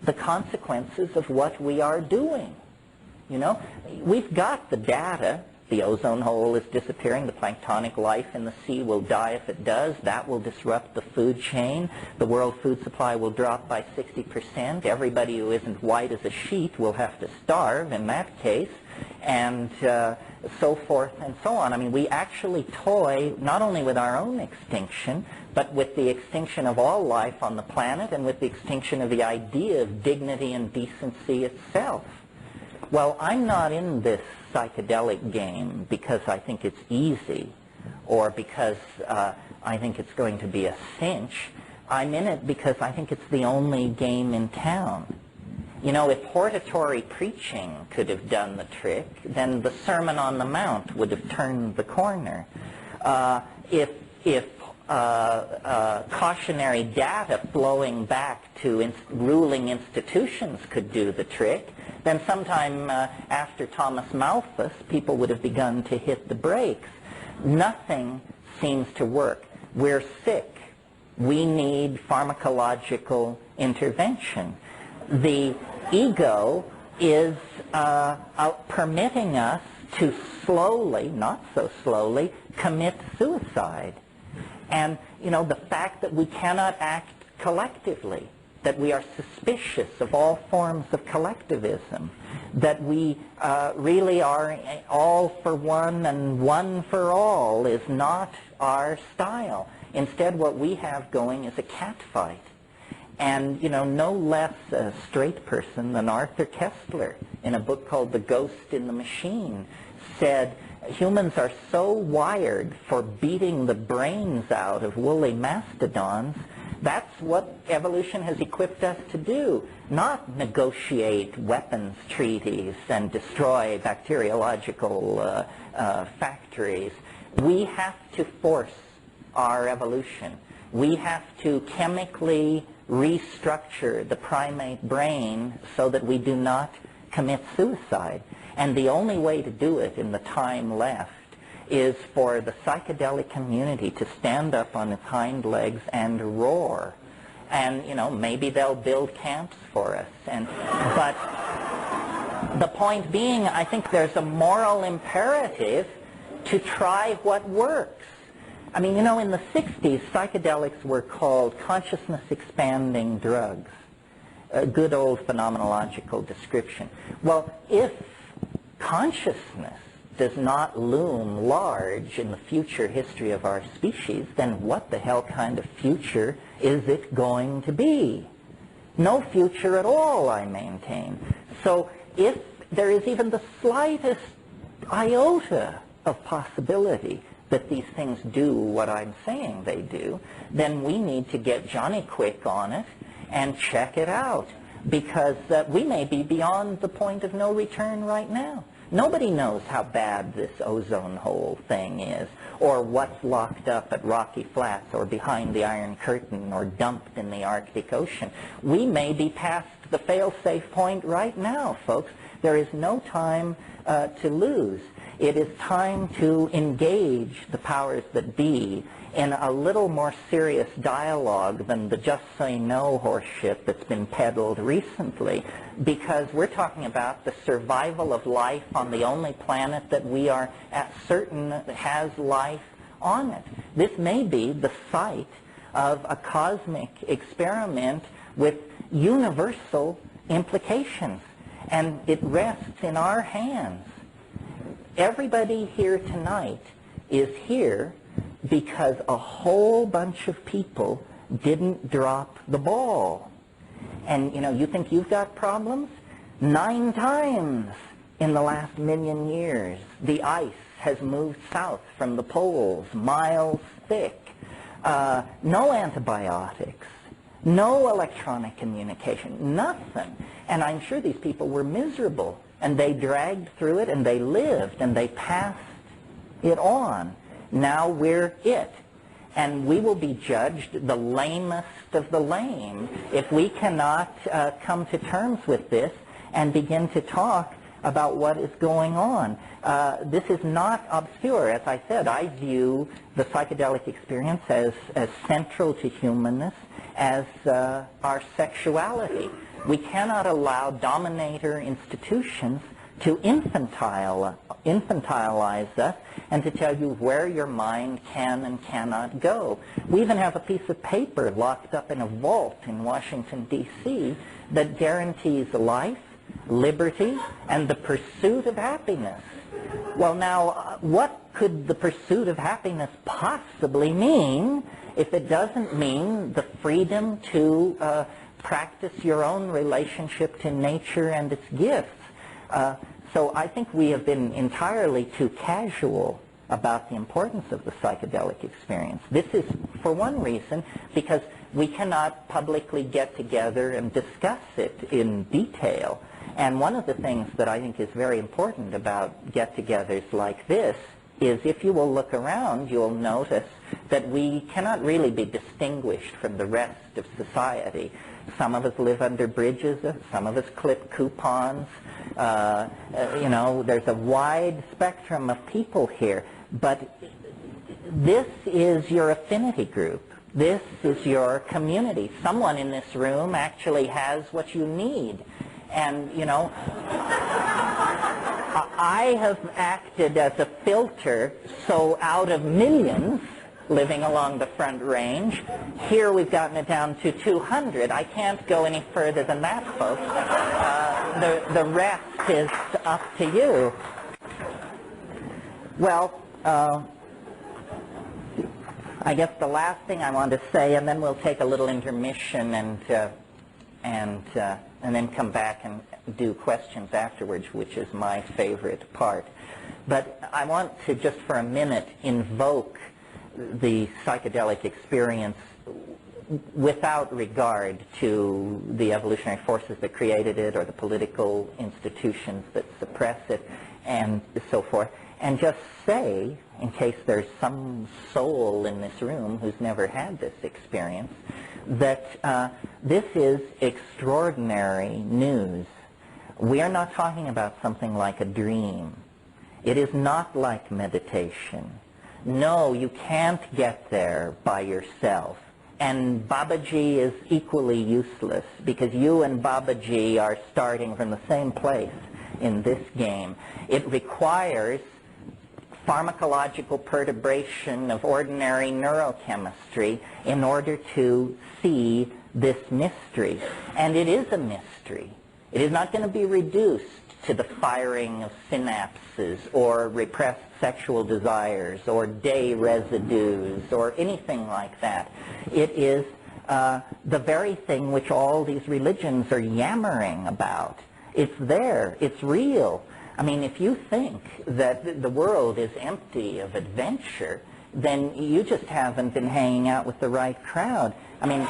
the consequences of what we are doing. You know, we've got the data. The ozone hole is disappearing. The planktonic life in the sea will die if it does. That will disrupt the food chain. The world food supply will drop by 60%. Everybody who isn't white as a sheet will have to starve in that case, and so forth and so on. I mean, we actually toy not only with our own extinction, but with the extinction of all life on the planet and with the extinction of the idea of dignity and decency itself. Well, I'm not in this psychedelic game because I think it's easy or because I think it's going to be a cinch. I'm in it because I think it's the only game in town. You know, if hortatory preaching could have done the trick, then the Sermon on the Mount would have turned the corner. If cautionary data flowing back to ruling institutions could do the trick, then sometime after Thomas Malthus, people would have begun to hit the brakes. Nothing seems to work. We're sick. We need pharmacological intervention. The ego is permitting us to slowly, not so slowly, commit suicide. And, you know, the fact that we cannot act collectively, that we are suspicious of all forms of collectivism, that we really are all for one and one for all is not our style. Instead, what we have going is a catfight. And, you know, no less a straight person than Arthur Koestler, in a book called The Ghost in the Machine, said, humans are so wired for beating the brains out of woolly mastodons. That's what evolution has equipped us to do, not negotiate weapons treaties and destroy bacteriological factories. We have to force our evolution. We have to chemically restructure the primate brain so that we do not commit suicide. And the only way to do it in the time left is for the psychedelic community to stand up on its hind legs and roar. And, you know, maybe they'll build camps for us. But the point being, I think there's a moral imperative to try what works. I mean, you know, in the 60s, psychedelics were called consciousness-expanding drugs. A good old phenomenological description. Well, if consciousness does not loom large in the future history of our species, then what the hell kind of future is it going to be? No future at all, I maintain. So if there is even the slightest iota of possibility that these things do what I'm saying they do, then we need to get Johnny Quick on it and check it out, because we may be beyond the point of no return right now. Nobody knows how bad this ozone hole thing is, or what's locked up at Rocky Flats or behind the Iron Curtain or dumped in the Arctic Ocean. We may be past the fail-safe point right now, folks. There is no time to lose. It is time to engage the powers that be in a little more serious dialogue than the just say no horseshit that's been peddled recently, because we're talking about the survival of life on the only planet that we are certain has life on it. This may be the site of a cosmic experiment with universal implications, and it rests in our hands. Everybody here tonight is here because a whole bunch of people didn't drop the ball. And you think you've got problems? 9 times in the last 1,000,000 years, the ice has moved south from the poles, miles thick. No antibiotics, no electronic communication, nothing. And I'm sure these people were miserable, and they dragged through it, and they lived, and they passed it on. Now we're it. And we will be judged the lamest of the lame if we cannot come to terms with this and begin to talk about what is going on. This is not obscure. As I said, I view the psychedelic experience as central to humanness, as our sexuality. We cannot allow dominator institutions to infantilize us and to tell you where your mind can and cannot go. We even have a piece of paper locked up in a vault in Washington, D.C. that guarantees life, liberty, and the pursuit of happiness. Well, now, what could the pursuit of happiness possibly mean if it doesn't mean the freedom to practice your own relationship to nature and its gifts? So I think we have been entirely too casual about the importance of the psychedelic experience. This is, for one reason, because we cannot publicly get together and discuss it in detail. And one of the things that I think is very important about get-togethers like this is if you will look around, you'll notice that we cannot really be distinguished from the rest of society. Some of us live under bridges, some of us clip coupons. There's a wide spectrum of people here. But this is your affinity group. This is your community. Someone in this room actually has what you need. And, I have acted as a filter, so out of millions living along the Front Range, here we've gotten it down to 200. I can't go any further than that, folks. The rest is up to you. Well, I guess the last thing I want to say, and then we'll take a little intermission and then come back and do questions afterwards, which is my favorite part. But I want to just for a minute invoke the psychedelic experience without regard to the evolutionary forces that created it or the political institutions that suppress it and so forth, and just say, in case there's some soul in this room who's never had this experience, that this is extraordinary news. We are not talking about something like a dream. It is not like meditation. No, you can't get there by yourself. And Babaji is equally useless because you and Babaji are starting from the same place in this game. It requires pharmacological perturbation of ordinary neurochemistry in order to see this mystery. And it is a mystery. It is not going to be reduced to the firing of synapses or repressed sexual desires or day residues or anything like that. It is the very thing which all these religions are yammering about. It's there. It's real. I mean, if you think that the world is empty of adventure, then you just haven't been hanging out with the right crowd. I mean,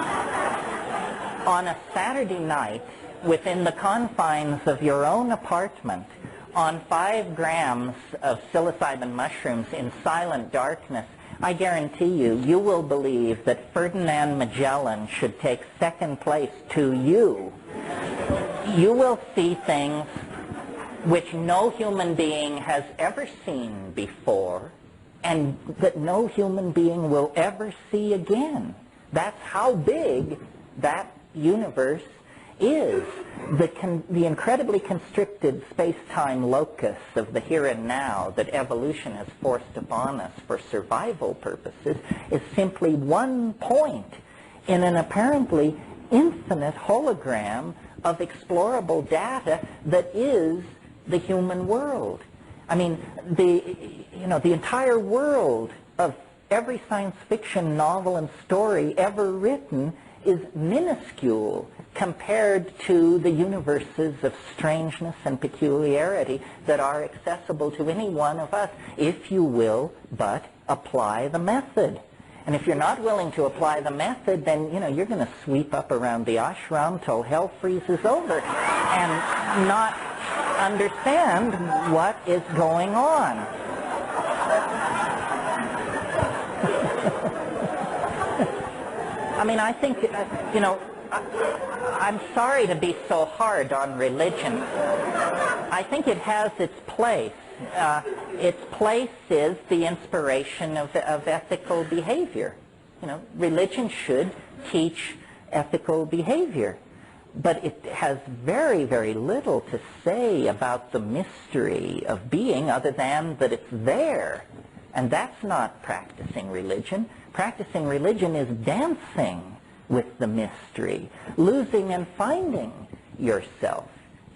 on a Saturday night, within the confines of your own apartment, on 5 grams of psilocybin mushrooms in silent darkness, I guarantee you, you will believe that Ferdinand Magellan should take second place to you. you will see things which no human being has ever seen before, and that no human being will ever see again. That's how big that universe is. The incredibly constricted space-time locus of the here and now that evolution has forced upon us for survival purposes is simply one point in an apparently infinite hologram of explorable data that is the human world. I mean, the entire world of every science fiction novel and story ever written is minuscule compared to the universes of strangeness and peculiarity that are accessible to any one of us, if you will but apply the method. And if you're not willing to apply the method, then you're going to sweep up around the ashram till hell freezes over and not understand what is going on. I mean, I think, I'm sorry to be so hard on religion. I think it has its place. Its place is the inspiration of ethical behavior. Religion should teach ethical behavior. But it has very, very little to say about the mystery of being other than that it's there. And that's not practicing religion. Practicing religion is dancing with the mystery, losing and finding yourself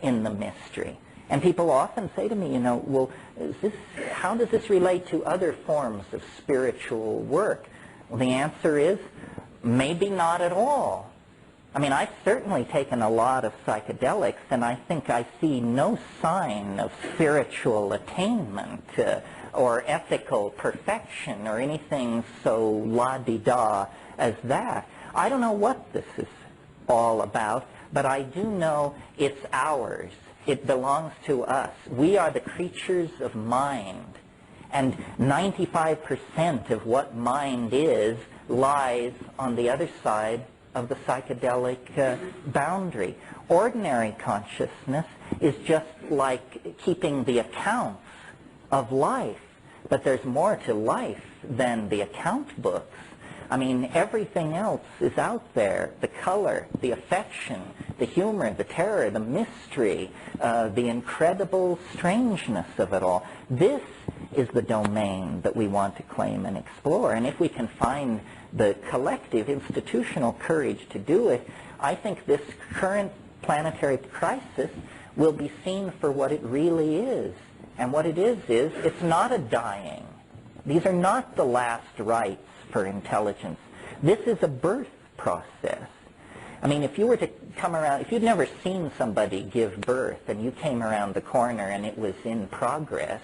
in the mystery. And people often say to me, well, how does this relate to other forms of spiritual work? Well, the answer is maybe not at all. I mean, I've certainly taken a lot of psychedelics, and I think I see no sign of spiritual attainment or ethical perfection or anything so la-di-da as that. I don't know what this is all about, but I do know it's ours. It belongs to us. We are the creatures of mind, and 95% of what mind is lies on the other side of the psychedelic boundary. Ordinary consciousness is just like keeping the accounts of life, but there's more to life than the account books. I mean, everything else is out there. The color, the affection, the humor, the terror, the mystery, the incredible strangeness of it all. This is the domain that we want to claim and explore. And if we can find the collective institutional courage to do it, I think this current planetary crisis will be seen for what it really is. And what it is it's not a dying. These are not the last rites for intelligence. This is a birth process. I mean, if you were to come around, if you'd never seen somebody give birth and you came around the corner and it was in progress,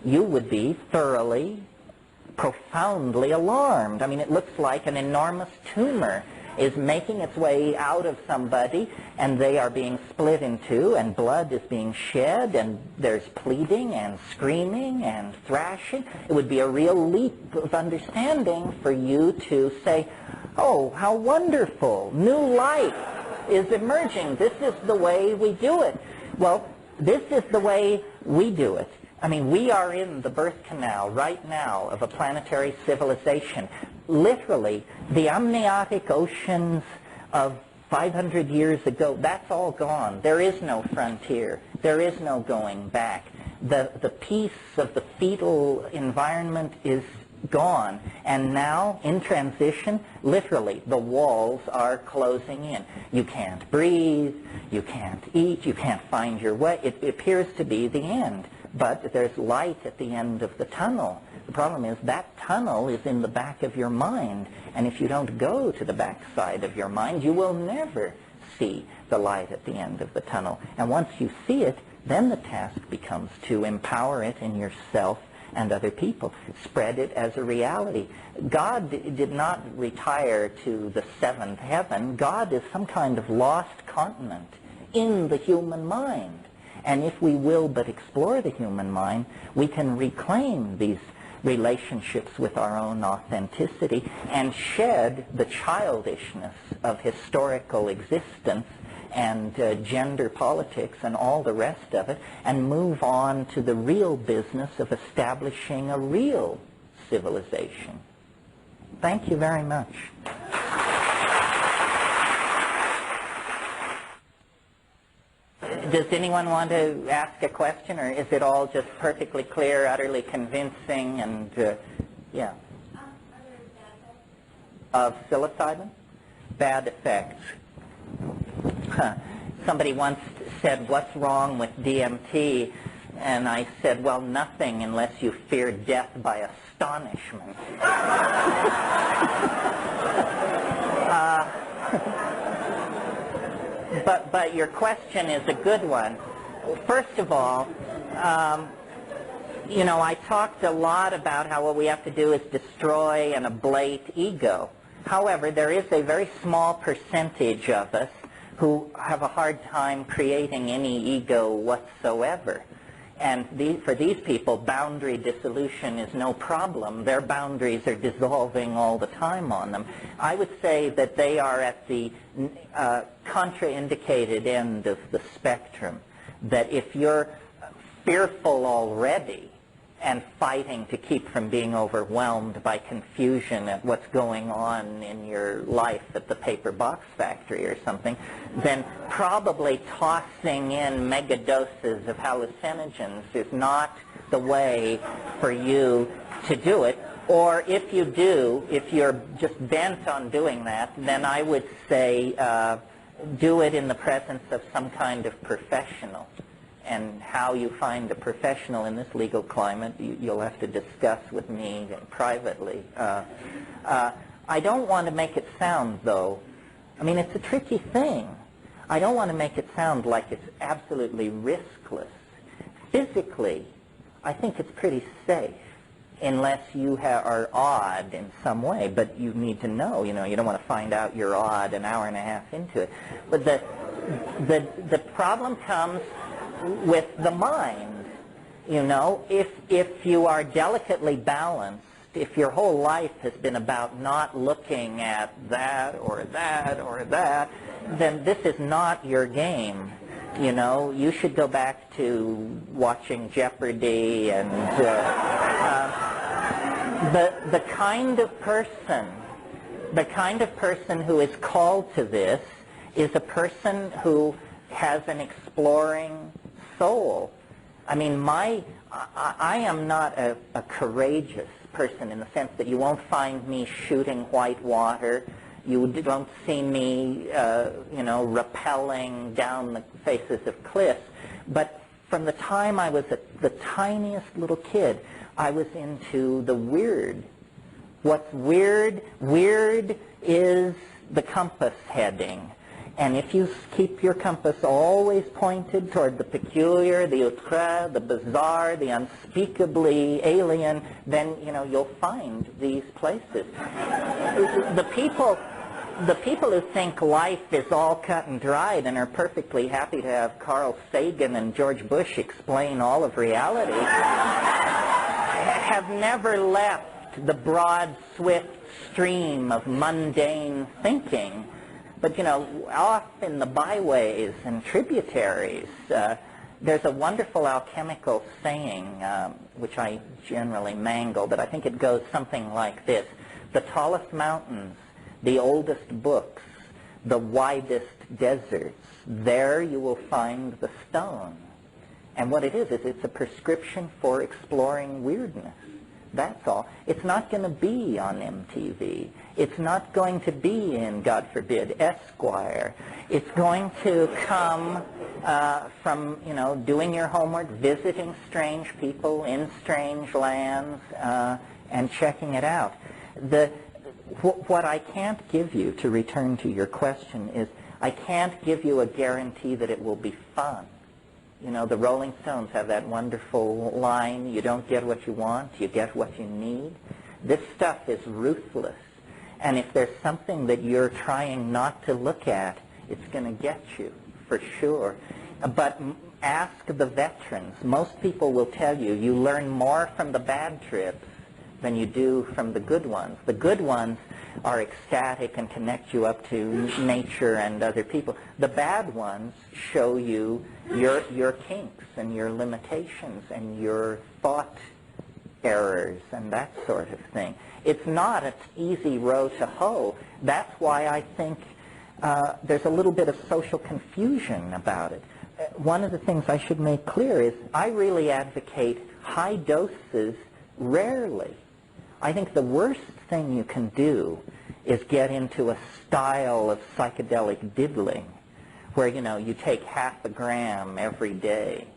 you would be thoroughly, profoundly alarmed. I mean, it looks like an enormous tumor is making its way out of somebody, and they are being split in two, and blood is being shed, and there's pleading and screaming and thrashing. It would be a real leap of understanding for you to say, oh, how wonderful, new life is emerging. This is the way we do it. Well, this is the way we do it. I mean, we are in the birth canal right now of a planetary civilization. Literally, the amniotic oceans of 500 years ago, that's all gone. There is no frontier. There is no going back. The peace of the fetal environment is gone. And now, in transition, literally, the walls are closing in. You can't breathe, you can't eat, you can't find your way. It appears to be the end. But there's light at the end of the tunnel. The problem is that tunnel is in the back of your mind. And if you don't go to the back side of your mind, you will never see the light at the end of the tunnel. And once you see it, then the task becomes to empower it in yourself and other people. Spread it as a reality. God did not retire to the seventh heaven. God is some kind of lost continent in the human mind. And if we will but explore the human mind, we can reclaim these relationships with our own authenticity and shed the childishness of historical existence and gender politics and all the rest of it, and move on to the real business of establishing a real civilization. Thank you very much. Does anyone want to ask a question, or is it all just perfectly clear, utterly convincing, and yeah? Of psilocybin? Bad effects. Somebody once said, what's wrong with DMT? And I said, well, nothing unless you fear death by astonishment. But your question is a good one. First of all, you know, I talked a lot about how what we have to do is destroy and ablate ego. However, there is a very small percentage of us who have a hard time creating any ego whatsoever. And for these people, boundary dissolution is no problem. Their boundaries are dissolving all the time on them. I would say that they are at the contraindicated end of the spectrum. That if you're fearful already and fighting to keep from being overwhelmed by confusion at what's going on in your life at the paper box factory or something, then probably tossing in mega doses of hallucinogens is not the way for you to do it. Or if you do, if you're just bent on doing that, then I would say do it in the presence of some kind of professional. And how you find a professional in this legal climate, you'll have to discuss with me privately. I don't want to make it sound, though, I mean, it's a tricky thing. I don't want to make it sound like it's absolutely riskless. Physically, I think it's pretty safe, unless you are odd in some way. But you need to know, you don't want to find out you're odd an hour and a half into it. But the problem comes with the mind. If you are delicately balanced, if your whole life has been about not looking at that or that or that, then this is not your game. You should go back to watching Jeopardy, and the kind of person who is called to this is a person who has an exploring soul. I mean, I am not a courageous person in the sense that you won't find me shooting white water. You don't see me, rappelling down the faces of cliffs. But from the time I was the tiniest little kid, I was into the weird. What's weird? Weird is the compass heading. And if you keep your compass always pointed toward the peculiar, the outre, the bizarre, the unspeakably alien, then, you'll find these places. The people who think life is all cut and dried and are perfectly happy to have Carl Sagan and George Bush explain all of reality have never left the broad, swift stream of mundane thinking. But, off in the byways and tributaries, there's a wonderful alchemical saying, which I generally mangle, but I think it goes something like this. The tallest mountains, the oldest books, the widest deserts, there you will find the stone. And what it is it's a prescription for exploring weirdness. That's all. It's not going to be on MTV. It's not going to be in, God forbid, Esquire. It's going to come from, doing your homework, visiting strange people in strange lands, and checking it out. What I can't give you, to return to your question, is I can't give you a guarantee that it will be fun. The Rolling Stones have that wonderful line, you don't get what you want, you get what you need. This stuff is ruthless. And if there's something that you're trying not to look at, it's going to get you, for sure. But ask the veterans. Most people will tell you, you learn more from the bad trips than you do from the good ones. The good ones, are ecstatic and connect you up to nature and other people. The bad ones show you your kinks and your limitations and your thought errors and that sort of thing. It's not an easy row to hoe. That's why I think there's a little bit of social confusion about it. One of the things I should make clear is I really advocate high doses rarely. I think the worst thing you can do is get into a style of psychedelic diddling where, you take half a gram every day.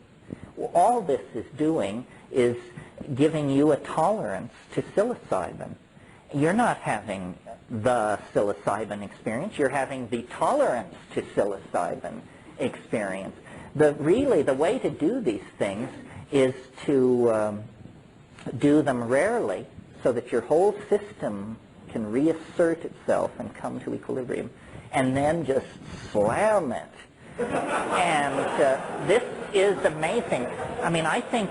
All this is doing is giving you a tolerance to psilocybin. You're not having the psilocybin experience. You're having the tolerance to psilocybin experience. Really, the way to do these things is to do them rarely so that your whole system can reassert itself and come to equilibrium, and then just slam it. And this is amazing. I mean, I think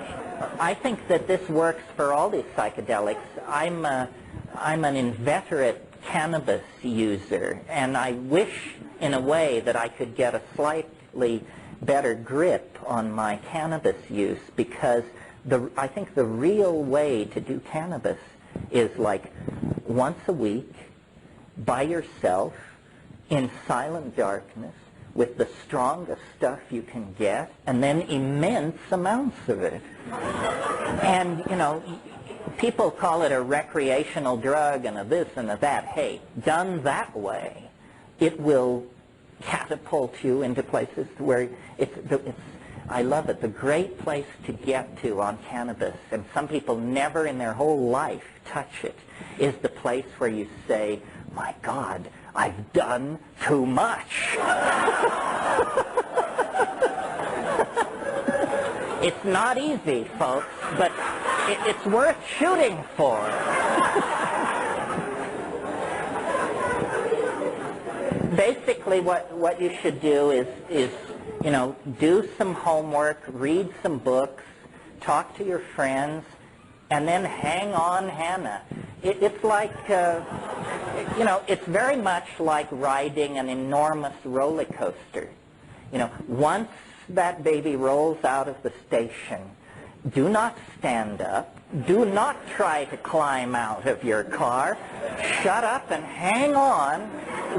that this works for all these psychedelics. I'm an inveterate cannabis user, and I wish, in a way, that I could get a slightly better grip on my cannabis use, because I think the real way to do cannabis is like once a week, by yourself, in silent darkness, with the strongest stuff you can get, and then immense amounts of it. And, people call it a recreational drug and a this and a that. Hey, done that way, it will catapult you into places where I love it, the great place to get to on cannabis, and some people never in their whole life touch it, is the place where you say, my God, I've done too much. It's not easy, folks, but it's worth shooting for. Basically, what you should do is do some homework, read some books, talk to your friends, and then hang on, Hannah. It's like, it's very much like riding an enormous roller coaster. Once that baby rolls out of the station, do not stand up. Do not try to climb out of your car. Shut up and hang on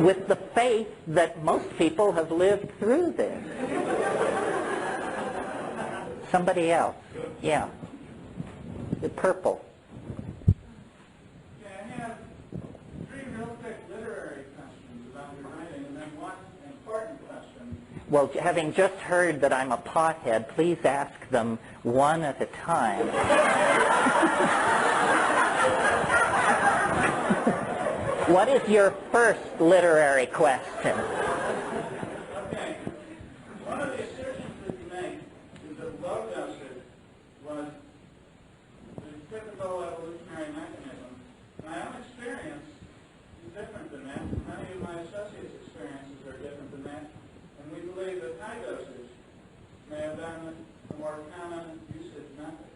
with the faith that most people have lived through this. Somebody else. Yeah. The purple. Yeah, I have three real quick literary questions about your writing, and then one important question. Well, having just heard that I'm a pothead, please ask them one at a time. What is your first literary question? Okay. One of the assertions that you make is that low dosage was the typical evolutionary mechanism. My own experience is different than that. Many of my associates' experiences are different than that. And we believe that high dosage may have been a more common usage method.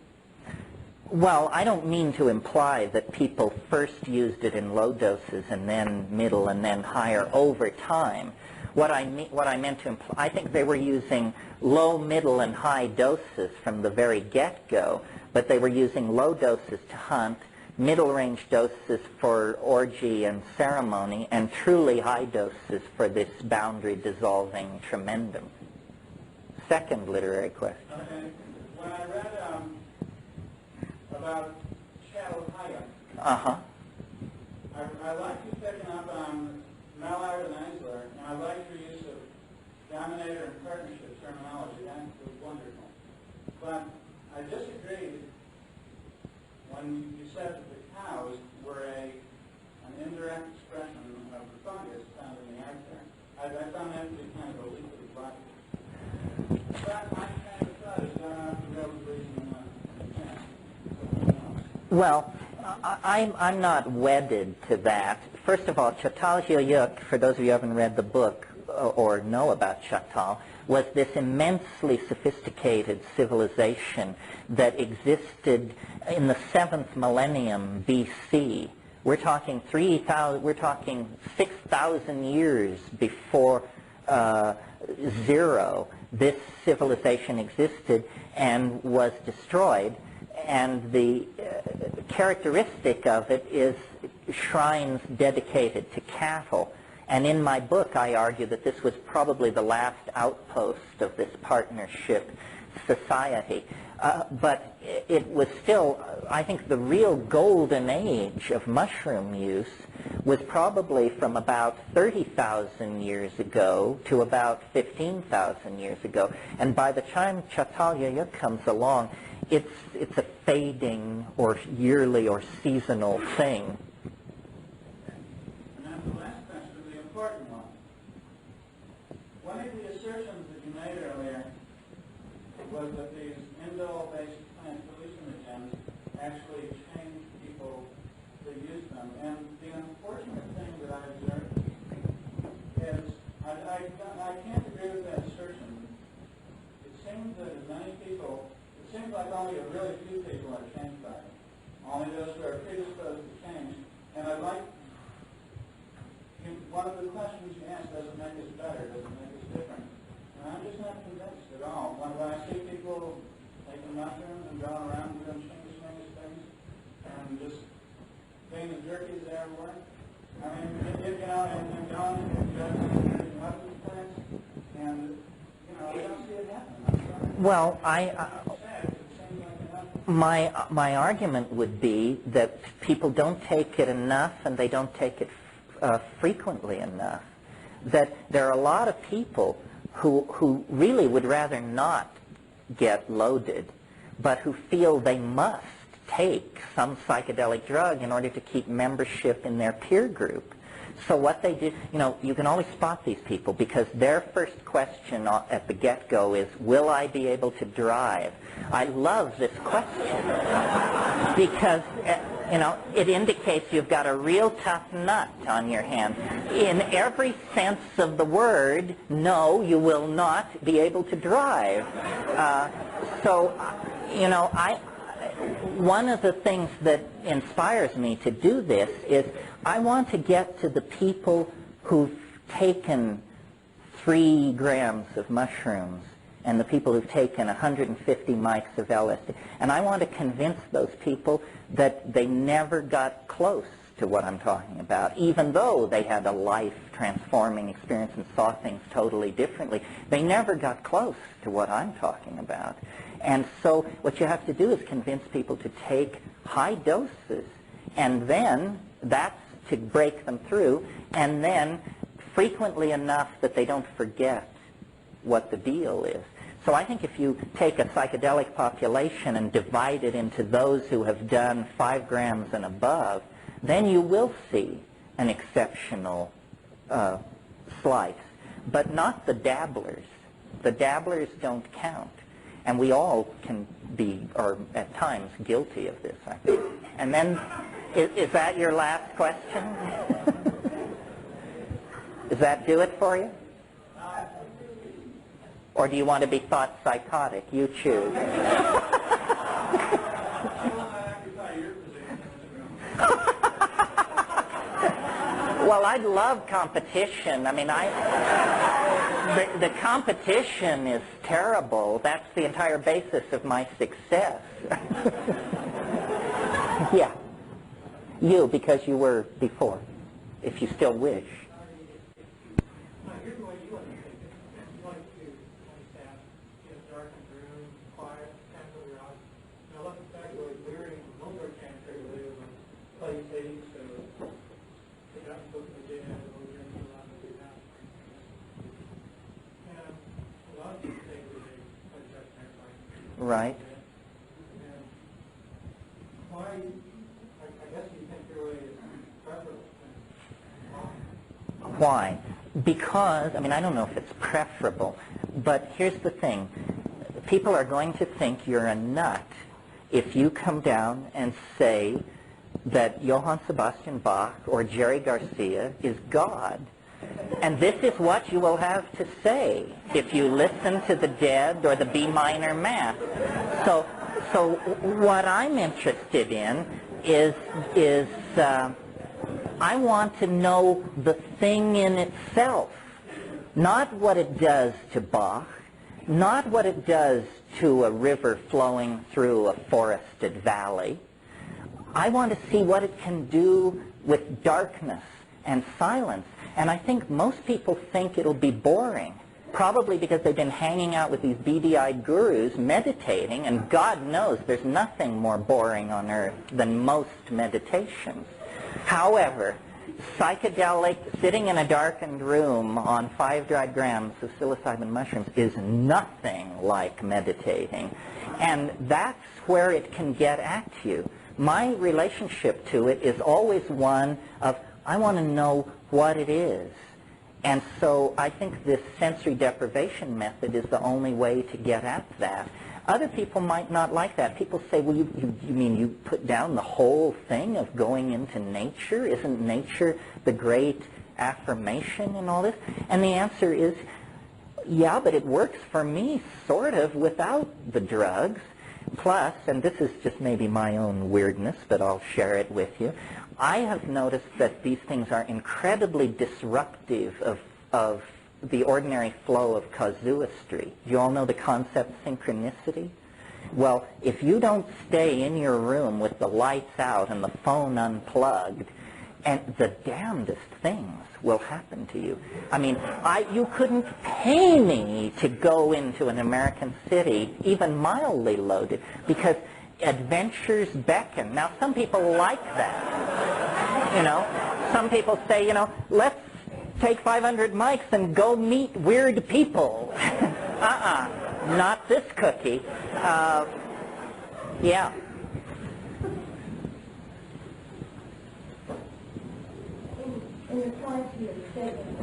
Well, I don't mean to imply that people first used it in low doses and then middle and then higher over time. What I meant to imply, I think they were using low, middle, and high doses from the very get-go, but they were using low doses to hunt, middle-range doses for orgy and ceremony, and truly high doses for this boundary-dissolving tremendum. Second literary question. Okay. When I read about Chattanooga, I like you picking up on Mallard and Eisler, and I like your use of dominator and partnership terminology. That was wonderful. But I disagreed when you said that the cows were an indirect expression of the fungus found in the arctic. I found that to be kind of a legally logical. But my kind of thought is not the real reason. Well, I'm not wedded to that. First of all, Çatalhöyük, for those of you who haven't read the book or know about Çatal, was this immensely sophisticated civilization that existed in the 7th millennium BC, We're talking 6,000 years before zero. This civilization existed and was destroyed, and the characteristic of it is shrines dedicated to cattle. And in my book, I argue that this was probably the last outpost of this partnership society. But it was still, I think the real golden age of mushroom use was probably from about 30,000 years ago to about 15,000 years ago. And by the time Çatalhöyük comes along, it's a fading or yearly or seasonal thing. And then the last question, the important one. One of the assertions that you made earlier was that these indole-based plant hallucinogens actually change people that use them. And the unfortunate thing that I observed is I can't agree with that assertion. It seems that as many people, it seems like only a really few people are changed by it. Only those who are predisposed to change. And I'd like, one of the questions you asked, does it make us better? Does it make us different? And I'm just not convinced at all. When I see people taking mushrooms and going around doing strange things and just being as jerky as they ever were, I mean, you know, and going and mushroom plants, and, you know, I don't see it happening. Well, my argument would be that people don't take it enough and they don't take it frequently enough. That there are a lot of people who really would rather not get loaded, but who feel they must take some psychedelic drug in order to keep membership in their peer group. So what they do, you know, you can always spot these people because their first question at the get-go is, will I be able to drive? I love this question because, you know, it indicates you've got a real tough nut on your hands. In every sense of the word, no, you will not be able to drive. So, you know, one of the things that inspires me to do this is I want to get to the people who've taken 3 grams of mushrooms and the people who've taken 150 mics of LSD. And I want to convince those people that they never got close to what I'm talking about, even though they had a life-transforming experience and saw things totally differently. They never got close to what I'm talking about. And so what you have to do is convince people to take high doses, and then that's to break them through, and then frequently enough that they don't forget what the deal is. So I think if you take a psychedelic population and divide it into those who have done 5 grams and above, then you will see an exceptional slice, but not the dabblers. The dabblers don't count. And we all can be, or at times, guilty of this, I think. And then, is that your last question? Does that do it for you? Or do you want to be thought psychotic? You choose. Well, I'd love competition. I mean, the competition is terrible. That's the entire basis of my success. Yeah. You, because you were before, if you still wish. Here's the way you understand it. You like to understand in a darkened room, quiet, temple your eyes. Now, look at that, we're wearing multiple cancer, we live in PlayStation, so they got to put the data and we're going to allow them to do that. And a lot of people think that they play that kind of thing. Right. And why, I guess you think your way is preferable. Why? Because, I mean, I don't know if it's preferable, but here's the thing. People are going to think you're a nut if you come down and say that Johann Sebastian Bach or Jerry Garcia is God. And this is what you will have to say if you listen to the Dead or the B minor Mass. So what I'm interested in is I want to know the thing in itself, not what it does to Bach, not what it does to a river flowing through a forested valley. I want to see what it can do with darkness and silence. And I think most people think it'll be boring, probably because they've been hanging out with these beady-eyed gurus meditating, and God knows there's nothing more boring on earth than most meditations. However, psychedelic, sitting in a darkened room on 5 dried grams of psilocybin mushrooms is nothing like meditating. And that's where it can get at you. My relationship to it is always one of, I want to know what it is. And so I think this sensory deprivation method is the only way to get at that. Other people might not like that. People say, well, you mean you put down the whole thing of going into nature? Isn't nature the great affirmation in all this? And the answer is, yeah, but it works for me sort of without the drugs. Plus, and this is just maybe my own weirdness, but I'll share it with you, I have noticed that these things are incredibly disruptive of the ordinary flow of casuistry. Do you all know the concept synchronicity? Well, if you don't stay in your room with the lights out and the phone unplugged, and the damnedest things will happen to you. I mean, you couldn't pay me to go into an American city, even mildly loaded, because adventures beckon. Now, some people like that. You know, some people say, you know, let's take 500 mics and go meet weird people. Not this cookie. Yeah. In reply to your statement,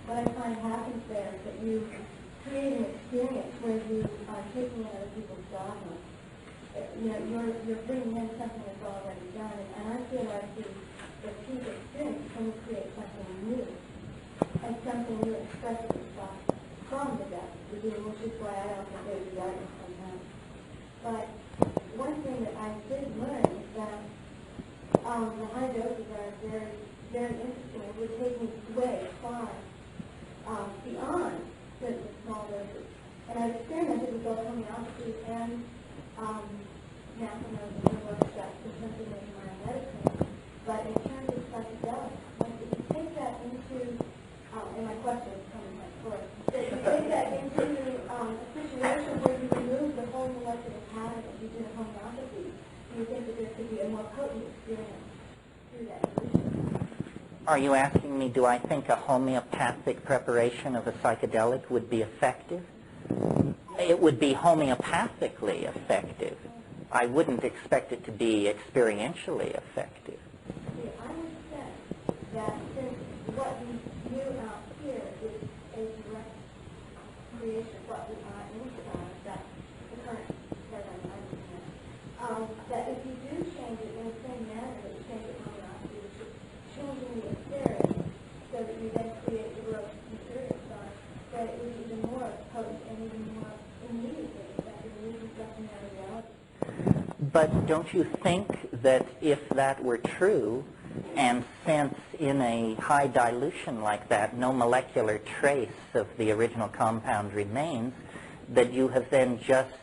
what I find happens there is that you create an experience where you are taking in other people's dogma. You know, you're bringing in something that's already done, and I feel like the key to experience can create something new, and something new expresses itself from the depth of the being, which is why I also go to the artist sometimes. But one thing that I did learn is that the high doses are very, very interesting. It would take me way far beyond the small doses. And I've experimented with both homeopathy and natural medicine workshops in terms of making my own medicine. But in terms of psychedelics, if you take that into, and my question is coming back forward, if you take that into a situation where you remove the whole molecular pattern that you do in homeopathy, do you think that there could be a more potent experience through that solution? Are you asking me, do I think a homeopathic preparation of a psychedelic would be effective? It would be homeopathically effective. I wouldn't expect it to be experientially effective. See, I would say that since what we do out here is a direct creation of what we are inside, that's the current paradigm I understand, that if you do change it in the same manner that you change it homeopathy, which is changing the experience so that you then create the gross material side, that it would be even more potent and even more immediately effective in using secondary reality. But don't you think that if that were true, and since in a high dilution like that no molecular trace of the original compound remains, that you have then just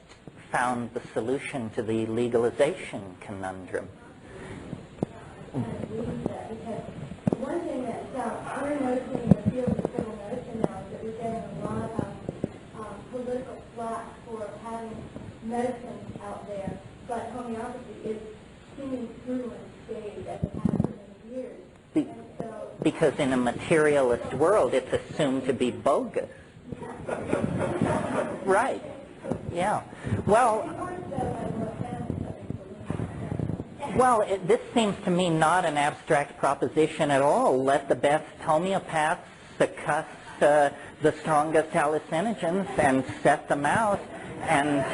found the solution to the legalization conundrum? Because one thing that we're noticing in the field of civil medicine now is that we're getting a lot of political flack for having medicine out there, but homeopathy is seeming through and stayed as it has for many years. Because in a materialist world, it's assumed to be bogus. Right. Yeah. Well, this seems to me not an abstract proposition at all. Let the best homeopaths succuss the strongest hallucinogens and set them out, and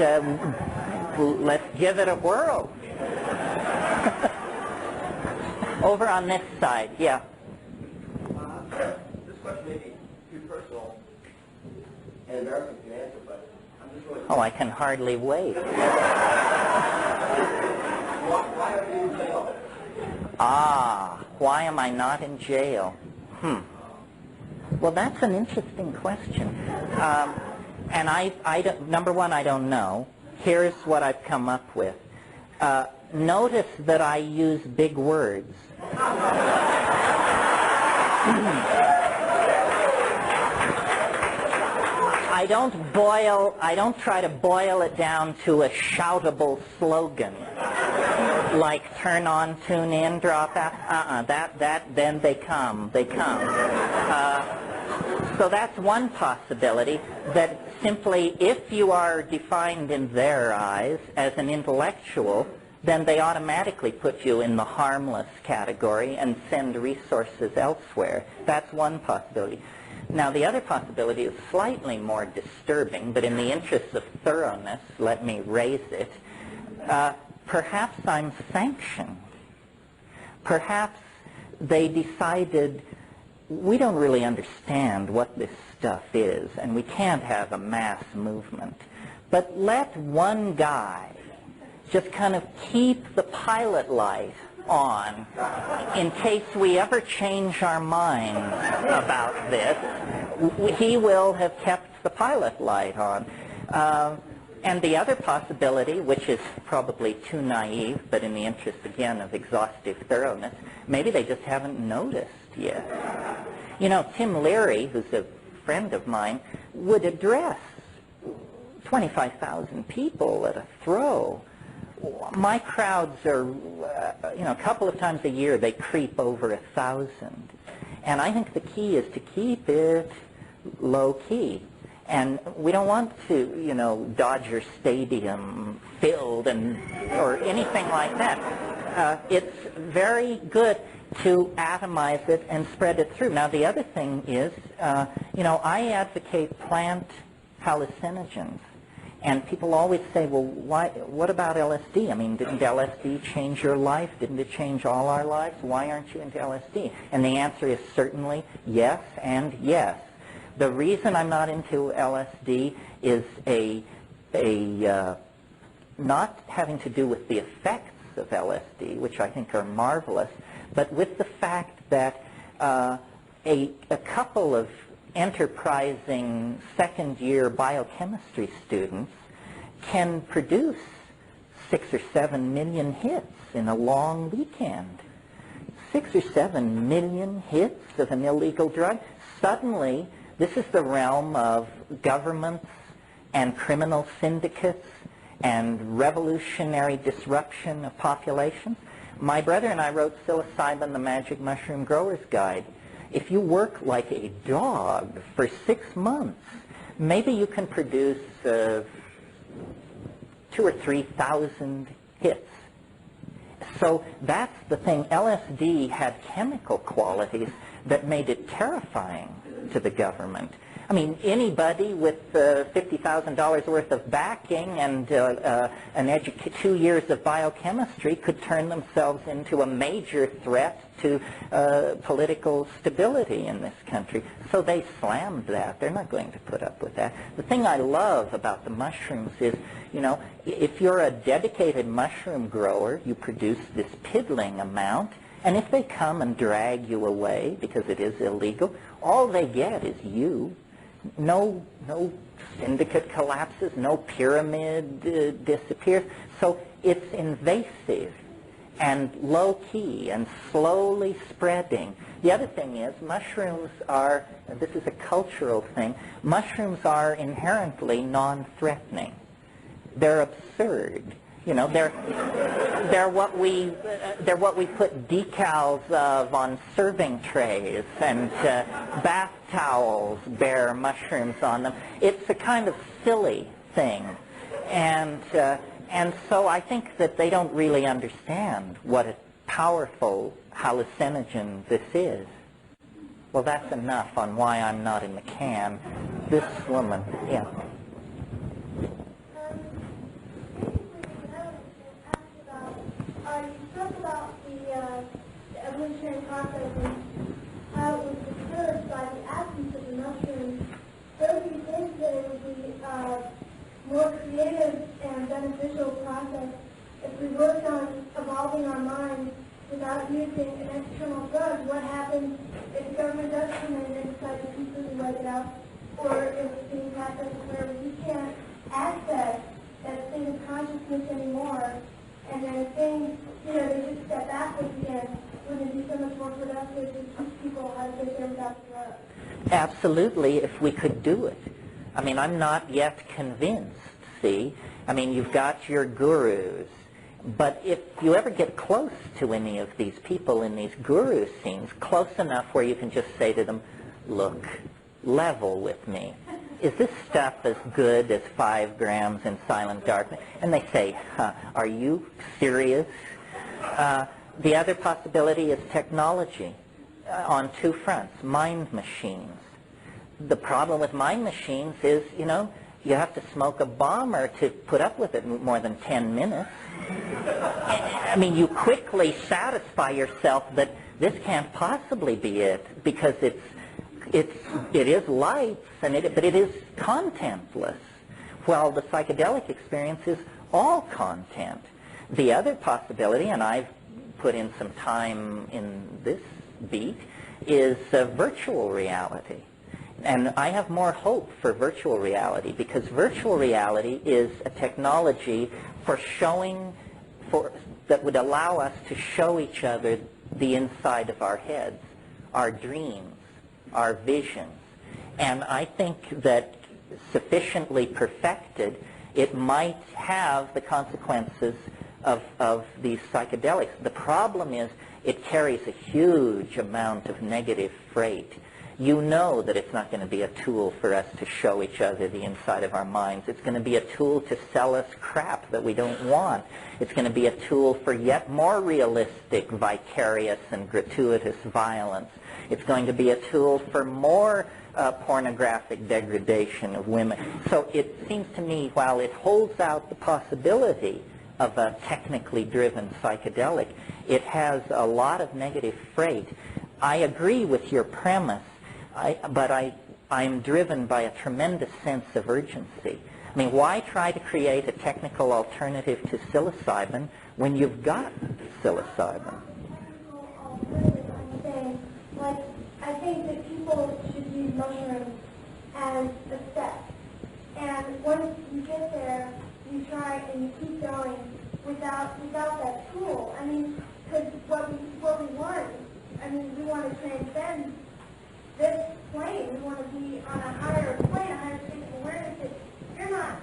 let's give it a whirl. Over on this side, yeah. This question may be too personal and embarrassing to answer, but I'm just really... Oh, I can hardly wait. Why are you in jail? Ah, why am I not in jail? Well, that's an interesting question. And number one, I don't know. Here's what I've come up with. Notice that I use big words. I don't try to boil it down to a shoutable slogan, like turn on, tune in, drop out. Then they come. So that's one possibility, that simply if you are defined in their eyes as an intellectual, then they automatically put you in the harmless category and send resources elsewhere. That's one possibility. Now, the other possibility is slightly more disturbing, but in the interest of thoroughness, let me raise it. Perhaps I'm sanctioned. Perhaps they decided, we don't really understand what this stuff is, and we can't have a mass movement. But let one guy just kind of keep the pilot light on in case we ever change our minds about this. He will have kept the pilot light on. And the other possibility, which is probably too naive, but in the interest, again, of exhaustive thoroughness, maybe they just haven't noticed yet. You know, Tim Leary, who's a friend of mine, would address 25,000 people at a throw. My crowds are, a couple of times a year, they creep over 1,000. And I think the key is to keep it low-key. And we don't want to, Dodger Stadium filled or anything like that. It's very good to atomize it and spread it through. Now, the other thing is, I advocate plant hallucinogens. And people always say, well, what about LSD? I mean, didn't LSD change your life? Didn't it change all our lives? Why aren't you into LSD? And the answer is certainly yes and yes. The reason I'm not into LSD is not having to do with the effects of LSD, which I think are marvelous, but with the fact that a couple of enterprising second-year biochemistry students can produce 6 or 7 million hits in a long weekend. 6 or 7 million hits of an illegal drug. Suddenly, this is the realm of governments and criminal syndicates and revolutionary disruption of populations. My brother and I wrote Psilocybin, the Magic Mushroom Grower's Guide. If you work like a dog for 6 months, maybe you can produce 2,000 or 3,000 hits. So that's the thing. LSD had chemical qualities that made it terrifying to the government. I mean, anybody with $50,000 worth of backing and 2 years of biochemistry could turn themselves into a major threat to political stability in this country. So they slammed that. They're not going to put up with that. The thing I love about the mushrooms is, if you're a dedicated mushroom grower, you produce this piddling amount, and if they come and drag you away because it is illegal, all they get is you. No syndicate collapses, no pyramid disappears. So it's invasive and low-key and slowly spreading. The other thing is mushrooms are, this is a cultural thing, mushrooms are inherently non-threatening. They're absurd. They're what we put decals of on serving trays, and bath towels bear mushrooms on them. It's a kind of silly thing, and so I think that they don't really understand what a powerful hallucinogen this is. Well, that's enough on why I'm not in the can. This woman, yeah. You talked about the evolutionary process and how it was disturbed by the absence of the mushrooms. Don't you think that it would be more creative and beneficial process if we worked on evolving our minds without using using an external drug, what happens if the government does come in and decide to completely wipe it out, or if things happen where we can't access that state of consciousness anymore, and then things, they just step backwards again? Wouldn't it be so much more productive to teach people how to take care without the drug? Absolutely, if we could do it. I mean, I'm not yet convinced, see? I mean, you've got your gurus, but if you ever get close to any of these people in these guru scenes, close enough where you can just say to them, look, level with me. Is this stuff as good as 5 grams in silent darkness? And they say, are you serious? The other possibility is technology on 2 fronts, mind machines. The problem with mind machines is, you have to smoke a bomber to put up with it more than 10 minutes. I mean, you quickly satisfy yourself that this can't possibly be it, because it is lights, but it is contentless, while the psychedelic experience is all content. The other possibility, and I've put in some time in this beat, is virtual reality. And I have more hope for virtual reality, because virtual reality is a technology for that would allow us to show each other the inside of our heads, our dreams, our visions. And I think that sufficiently perfected, it might have the consequences of these psychedelics. The problem is it carries a huge amount of negative freight. You know that it's not going to be a tool for us to show each other the inside of our minds. It's going to be a tool to sell us crap that we don't want. It's going to be a tool for yet more realistic, vicarious, and gratuitous violence. It's going to be a tool for more pornographic degradation of women. So it seems to me, while it holds out the possibility of a technically driven psychedelic, it has a lot of negative freight. I agree with your premise, but I'm driven by a tremendous sense of urgency. I mean, why try to create a technical alternative to psilocybin when you've got psilocybin? I'm saying, I think that people should use mushrooms as a step. And once you get there, you try and you keep going without that tool. I mean, because what we want, we want to transcend this plane. We want to be on a higher plane, a higher state of awareness. You're not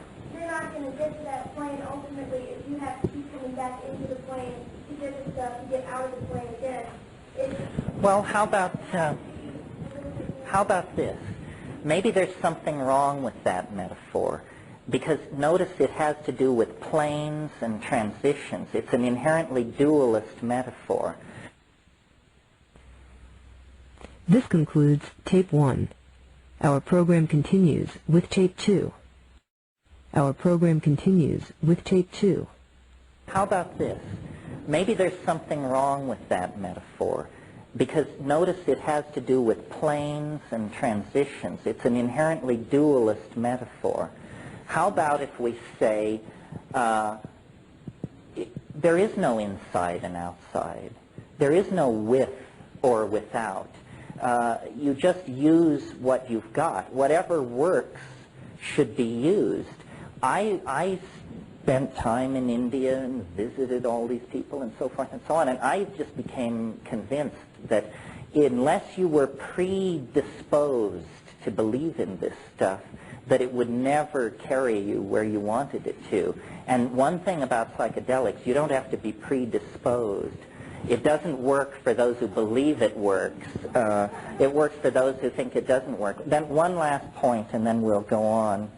going to get to that plane ultimately if you have to keep coming back into the plane to get the stuff, to get out of the plane again. Well, how about this? Maybe there's something wrong with that metaphor, because notice it has to do with planes and transitions. It's an inherently dualist metaphor. This concludes Tape 1. Our program continues with Tape 2. Our program continues with Tape 2. How about this? Maybe there's something wrong with that metaphor, because notice it has to do with planes and transitions. It's an inherently dualist metaphor. How about if we say there is no inside and outside. There is no with or without. You just use what you've got. Whatever works should be used. I spent time in India and visited all these people and so forth and so on, and I just became convinced that unless you were predisposed to believe in this stuff, that it would never carry you where you wanted it to. And one thing about psychedelics, you don't have to be predisposed. It doesn't work for those who believe it works. It works for those who think it doesn't work. Then one last point, and then we'll go on.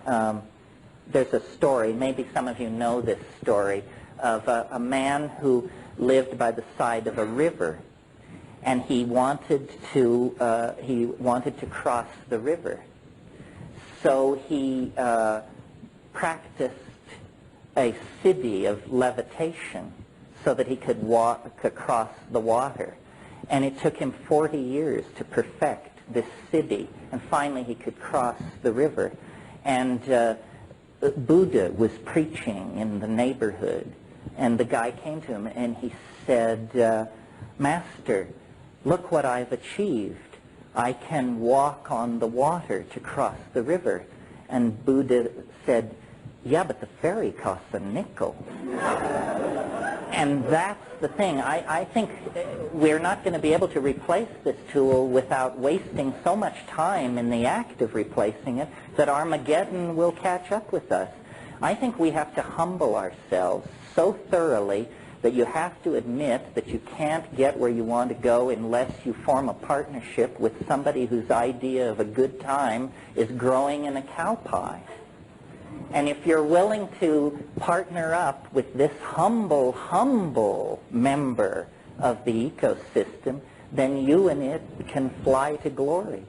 There's a story, maybe some of you know this story, of a man who lived by the side of a river, and he wanted to cross the river. So he practiced a siddhi of levitation so that he could walk across the water. And it took him 40 years to perfect this siddhi, and finally he could cross the river. And Buddha was preaching in the neighborhood, and the guy came to him and he said, Master, look what I've achieved. I can walk on the water to cross the river. And Buddha said, yeah, but the ferry costs a nickel. And that's the thing. I think we're not going to be able to replace this tool without wasting so much time in the act of replacing it that Armageddon will catch up with us. I think we have to humble ourselves so thoroughly that you have to admit that you can't get where you want to go unless you form a partnership with somebody whose idea of a good time is growing in a cow pie. And if you're willing to partner up with this humble member of the ecosystem, then you and it can fly to glory.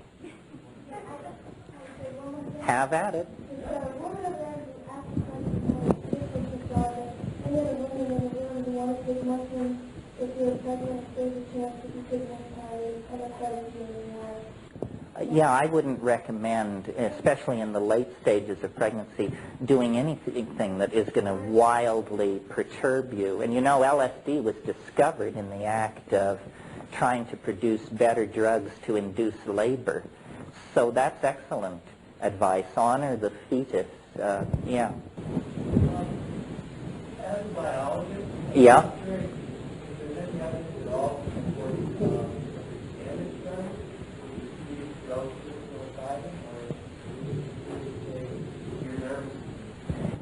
Have at it. Yeah, I wouldn't recommend, especially in the late stages of pregnancy, doing anything that is going to wildly perturb you. And you know, LSD was discovered in the act of trying to produce better drugs to induce labor. So that's excellent advice. Honor the fetus. Yeah. As a biologist, Yeah. I'm curious if there's any evidence at all for damage done with these drugs psilocybin, or your nervous?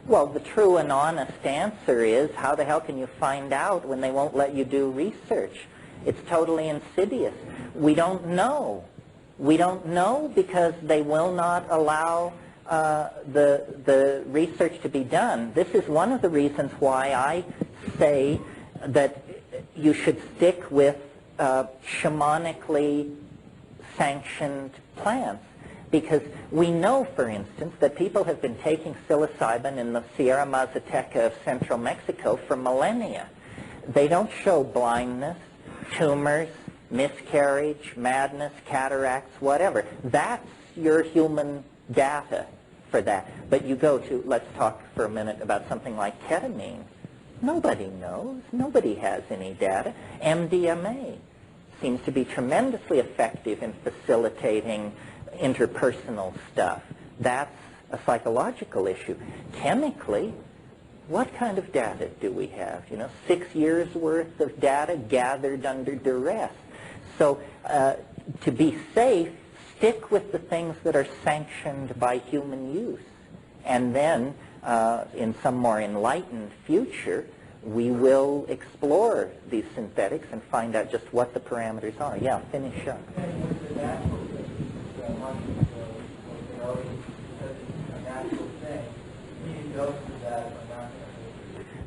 Well, the true and honest answer is, how the hell can you find out when they won't let you do research? It's totally insidious. We don't know. We don't know because they will not allow the research to be done. This is one of the reasons why I say that you should stick with shamanically sanctioned plants. Because we know, for instance, that people have been taking psilocybin in the Sierra Mazateca of central Mexico for millennia. They don't show blindness, tumors, miscarriage, madness, cataracts, whatever. That's your human data for that. But you go to, let's talk for a minute about something like ketamine. Nobody knows. Nobody has any data. MDMA seems to be tremendously effective in facilitating interpersonal stuff. That's a psychological issue. Chemically, what kind of data do we have? 6 years worth of data gathered under duress. So to be safe, stick with the things that are sanctioned by human use. And then in some more enlightened future, we will explore these synthetics and find out just what the parameters are. Yeah, finish up.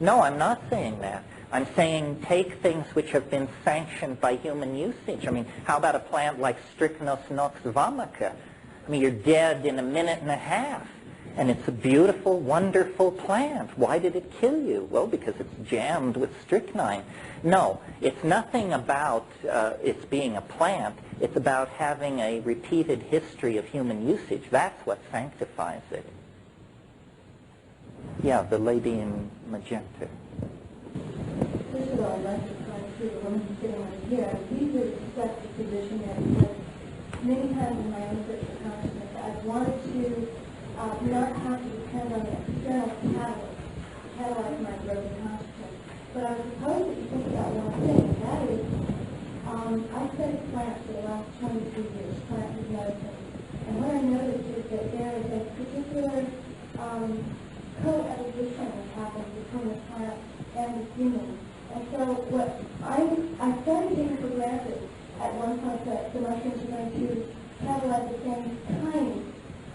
No, I'm not saying that. I'm saying take things which have been sanctioned by human usage. I mean, how about a plant like Strychnos nox vomica? I mean, you're dead in a minute and a half. And it's a beautiful, wonderful plant. Why did it kill you? Well, because it's jammed with strychnine. No, it's nothing about its being a plant. It's about having a repeated history of human usage. That's what sanctifies it. Yeah, the lady in magenta. First of all, I'd like to try to see the woman sitting over here. These are such a position that many times in my own search for consciousness, I've wanted to not have to depend on the external catalyst to catalyze my growth in consciousness. But I suppose that you think about one thing, and that is, I studied plants for the last 22 years, plants as medicine. And what I noticed is that there is a particular co-evolution that happens between the plant and the human. And so what I started taking for granted at one point that the mushrooms are going to catalyze the same kind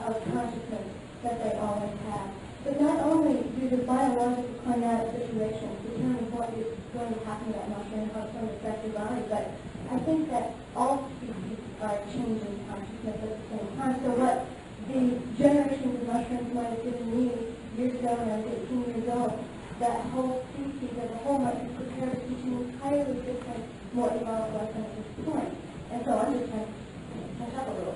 of consciousness that they always have. But not only do the biological climatic situations determine what is going to happen to that mushroom, how it's going to affect your body, but I think that all species are changing consciousness at the same time. So what the generations of mushrooms might have given me years ago when I was 18 years old, that whole species as a whole might be prepared to teach an entirely different, more evolved lesson at this point. And so I'm just trying to catch up a little.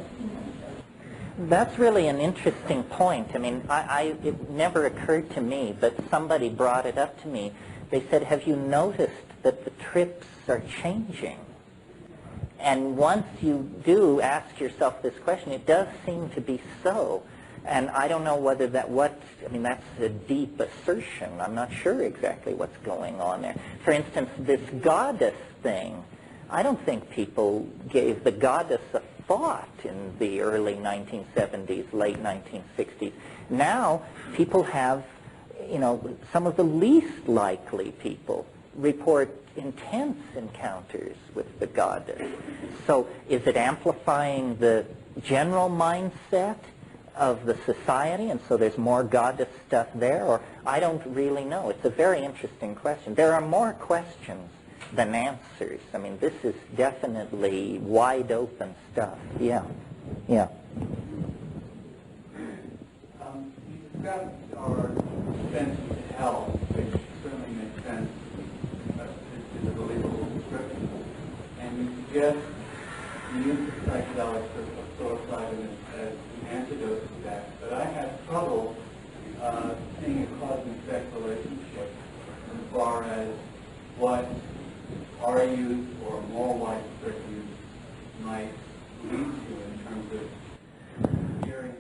That's really an interesting point. I mean, it never occurred to me, but somebody brought it up to me. They said, have you noticed that the trips are changing. And once you do ask yourself this question, it does seem to be so. And I don't know whether that's a deep assertion. I'm not sure exactly what's going on there. For instance, this goddess thing, I don't think people gave the goddess a thought in the early 1970s, late 1960s. Now, people have, some of the least likely people report intense encounters with the goddess. So is it amplifying the general mindset of the society, and so there's more goddess stuff there? Or I don't really know. It's a very interesting question. There are more questions than answers. I mean, this is definitely wide open stuff. Yeah. You discussed our sense of health, which certainly makes sense. It's a believable description. And you suggest the use of psychedelics or psilocybin as an antidote to that. But I have trouble seeing a cause and effect relationship as far as what our use or more widespread use might lead to in terms of hearing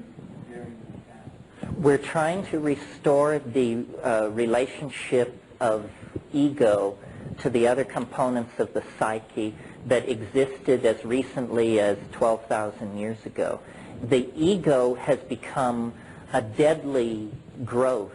that. We're trying to restore the relationship of ego to the other components of the psyche that existed as recently as 12,000 years ago. The ego has become a deadly growth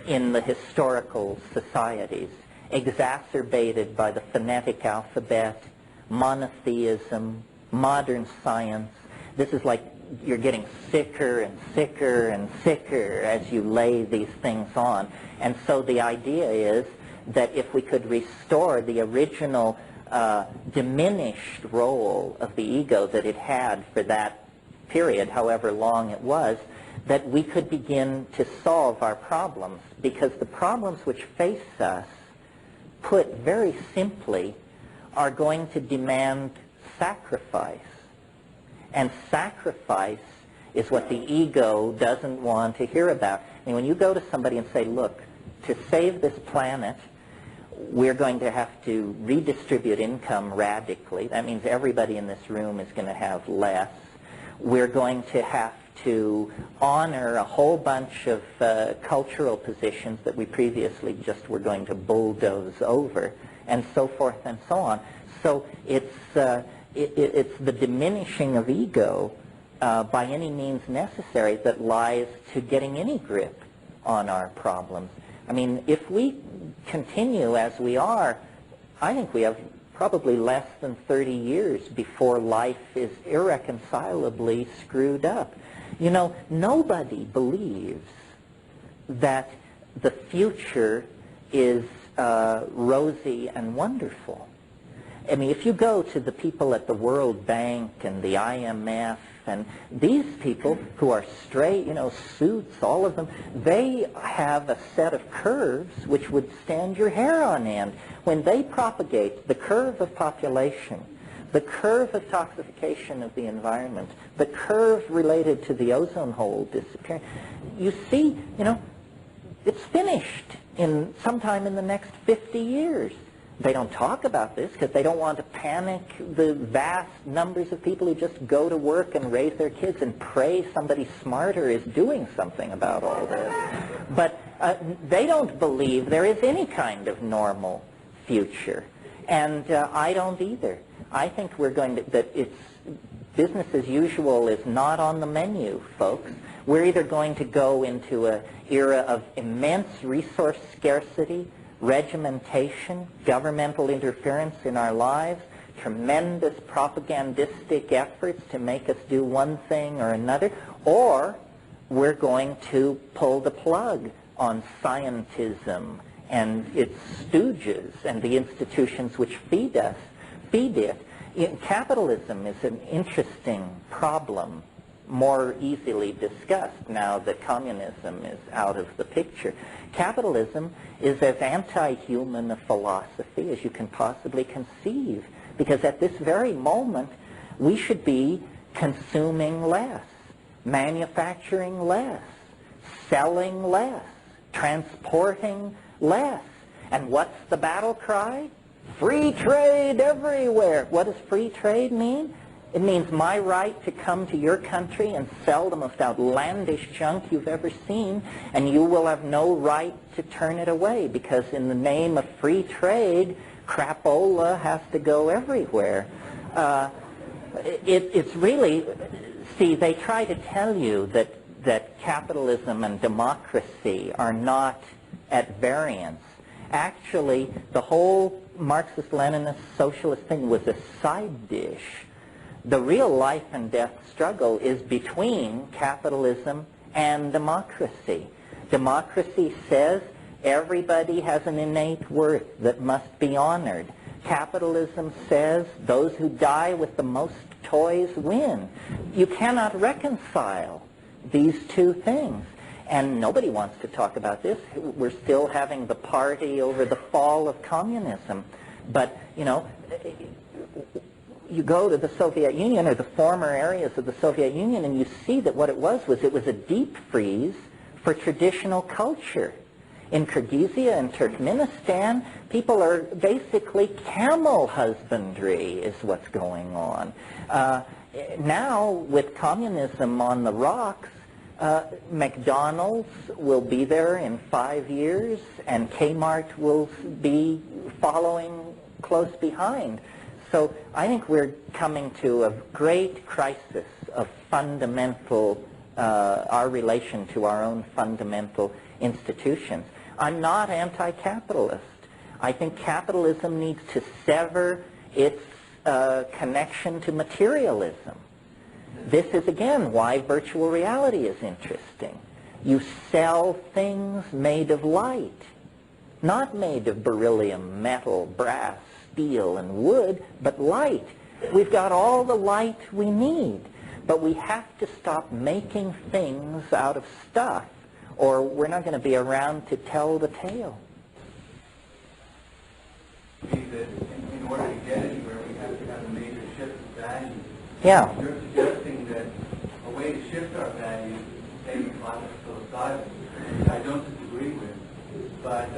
in the historical societies, exacerbated by the phonetic alphabet, monotheism, modern science. This is like you're getting sicker and sicker and sicker as you lay these things on. And so the idea is that if we could restore the original diminished role of the ego that it had for that period, however long it was, that we could begin to solve our problems. Because the problems which face us, put very simply, are going to demand sacrifice. And sacrifice is what the ego doesn't want to hear about. I mean, when you go to somebody and say, look, to save this planet, we're going to have to redistribute income radically. That means everybody in this room is going to have less. We're going to have to honor a whole bunch of cultural positions that we previously just were going to bulldoze over, and so forth and so on. So it's the diminishing of ego by any means necessary that lies to getting any grip on our problems. I mean, if we continue as we are, I think we have probably less than 30 years before life is irreconcilably screwed up. You know, nobody believes that the future is rosy and wonderful. I mean, if you go to the people at the World Bank and the IMF, and these people who are straight, you know, suits, all of them, they have a set of curves which would stand your hair on end. When they propagate the curve of population, the curve of toxification of the environment, the curve related to the ozone hole disappearing, you see, you know, it's finished in sometime in the next 50 years. They don't talk about this because they don't want to panic the vast numbers of people who just go to work and raise their kids and pray somebody smarter is doing something about all this. But they don't believe there is any kind of normal future. And I don't either. I think we're going to, that it's business as usual is not on the menu, folks. We're either going to go into an era of immense resource scarcity, regimentation, governmental interference in our lives, tremendous propagandistic efforts to make us do one thing or another, or we're going to pull the plug on scientism and its stooges and the institutions which feed it. Capitalism is an interesting problem, more easily discussed now that communism is out of the picture. Capitalism is as anti-human a philosophy as you can possibly conceive, because at this very moment we should be consuming less, manufacturing less, selling less, transporting less. And what's the battle cry? Free trade everywhere. What does free trade mean? It means my right to come to your country and sell the most outlandish junk you've ever seen, and you will have no right to turn it away, because in the name of free trade, crapola has to go everywhere. It's really, see, they try to tell you that capitalism and democracy are not at variance. Actually, the whole Marxist-Leninist socialist thing was a side dish. The real life and death struggle is between capitalism and democracy. Democracy says everybody has an innate worth that must be honored. Capitalism says those who die with the most toys win. You cannot reconcile these two things. And nobody wants to talk about this. We're still having the party over the fall of communism. But, you know, you go to the Soviet Union or the former areas of the Soviet Union and you see that what it was a deep freeze for traditional culture. In Kyrgyzia and Turkmenistan, people are basically camel husbandry is what's going on. Now, with communism on the rocks, McDonald's will be there in 5 years, and Kmart will be following close behind. So I think we're coming to a great crisis of fundamental, our relation to our own fundamental institutions. I'm not anti-capitalist. I think capitalism needs to sever its connection to materialism. This is, again, why virtual reality is interesting. You sell things made of light, not made of beryllium, metal, brass, steel, and wood, but light. We've got all the light we need, but we have to stop making things out of stuff, or we're not going to be around to tell the tale. In order to get anywhere, we have to have a major shift of values. Yeah. You're suggesting that a way to shift our values is the same as logic psilocybin. I don't disagree with, but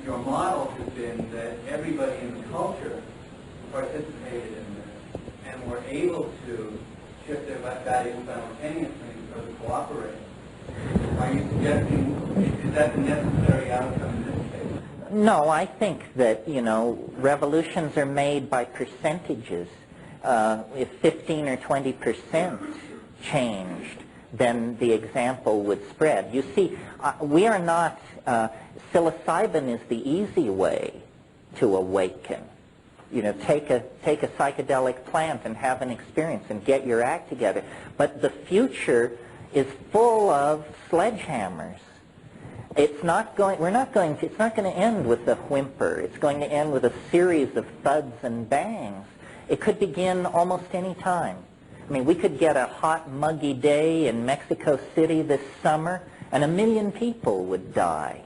your model has been that everybody in the culture participated in this and were able to shift their values simultaneously because of cooperating. Are you suggesting, is that the necessary outcome in this case? No, I think that, you know, revolutions are made by percentages. If 15 or 20% changed, then the example would spread. You see, we are not, psilocybin is the easy way to awaken. You know, take a psychedelic plant and have an experience and get your act together. But the future is full of sledgehammers. It's not going to end with a whimper. It's going to end with a series of thuds and bangs. It could begin almost any time. I mean, we could get a hot, muggy day in Mexico City this summer, and 1 million people would die.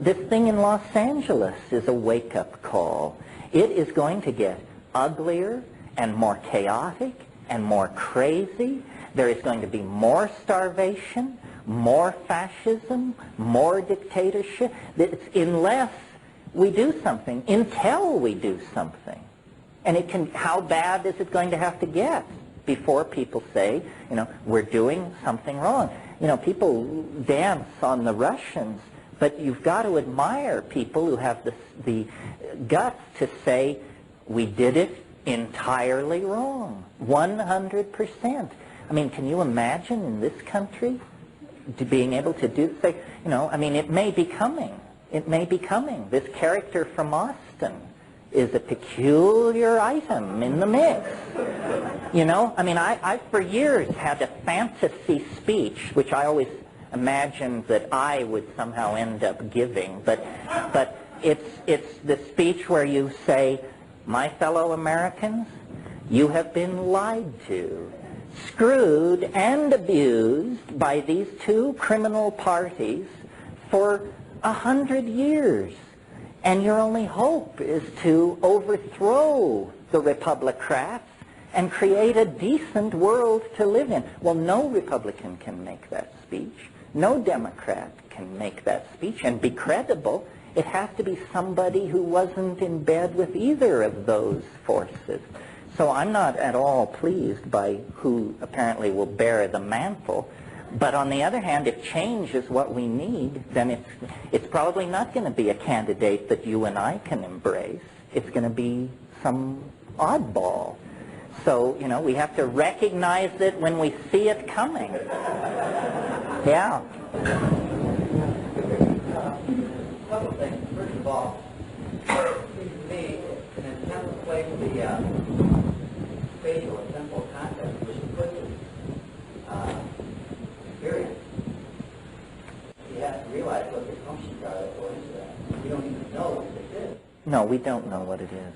This thing in Los Angeles is a wake-up call. It is going to get uglier and more chaotic and more crazy. There is going to be more starvation, more fascism, more dictatorship. Unless we do something, until we do something. And it can, how bad is it going to have to get before people say, you know, we're doing something wrong? You know, people dance on the Russians, but you've got to admire people who have the guts to say, we did it entirely wrong, 100%. I mean, can you imagine in this country being able to do, say, you know, I mean, it may be coming. It may be coming. This character from Austin is a peculiar item in the mix. You know, I mean, I for years had a fantasy speech, which I always imagined that I would somehow end up giving, but it's the speech where you say, my fellow Americans, you have been lied to, screwed and abused by these two criminal parties for 100 years. And your only hope is to overthrow the Republicrats and create a decent world to live in. Well, no Republican can make that speech. No Democrat can make that speech and be credible. It has to be somebody who wasn't in bed with either of those forces. So I'm not at all pleased by who apparently will bear the mantle. But on the other hand, if change is what we need, then it's probably not going to be a candidate that you and I can embrace. It's going to be some oddball. So, you know, we have to recognize it when we see it coming. Yeah. A couple of things. First of all, it seems to me, in an attempt to place the spatial and temporal context, which implicit experience, you have to realize what the functions are that go into that. You don't even know what this is. No, we don't know what it is.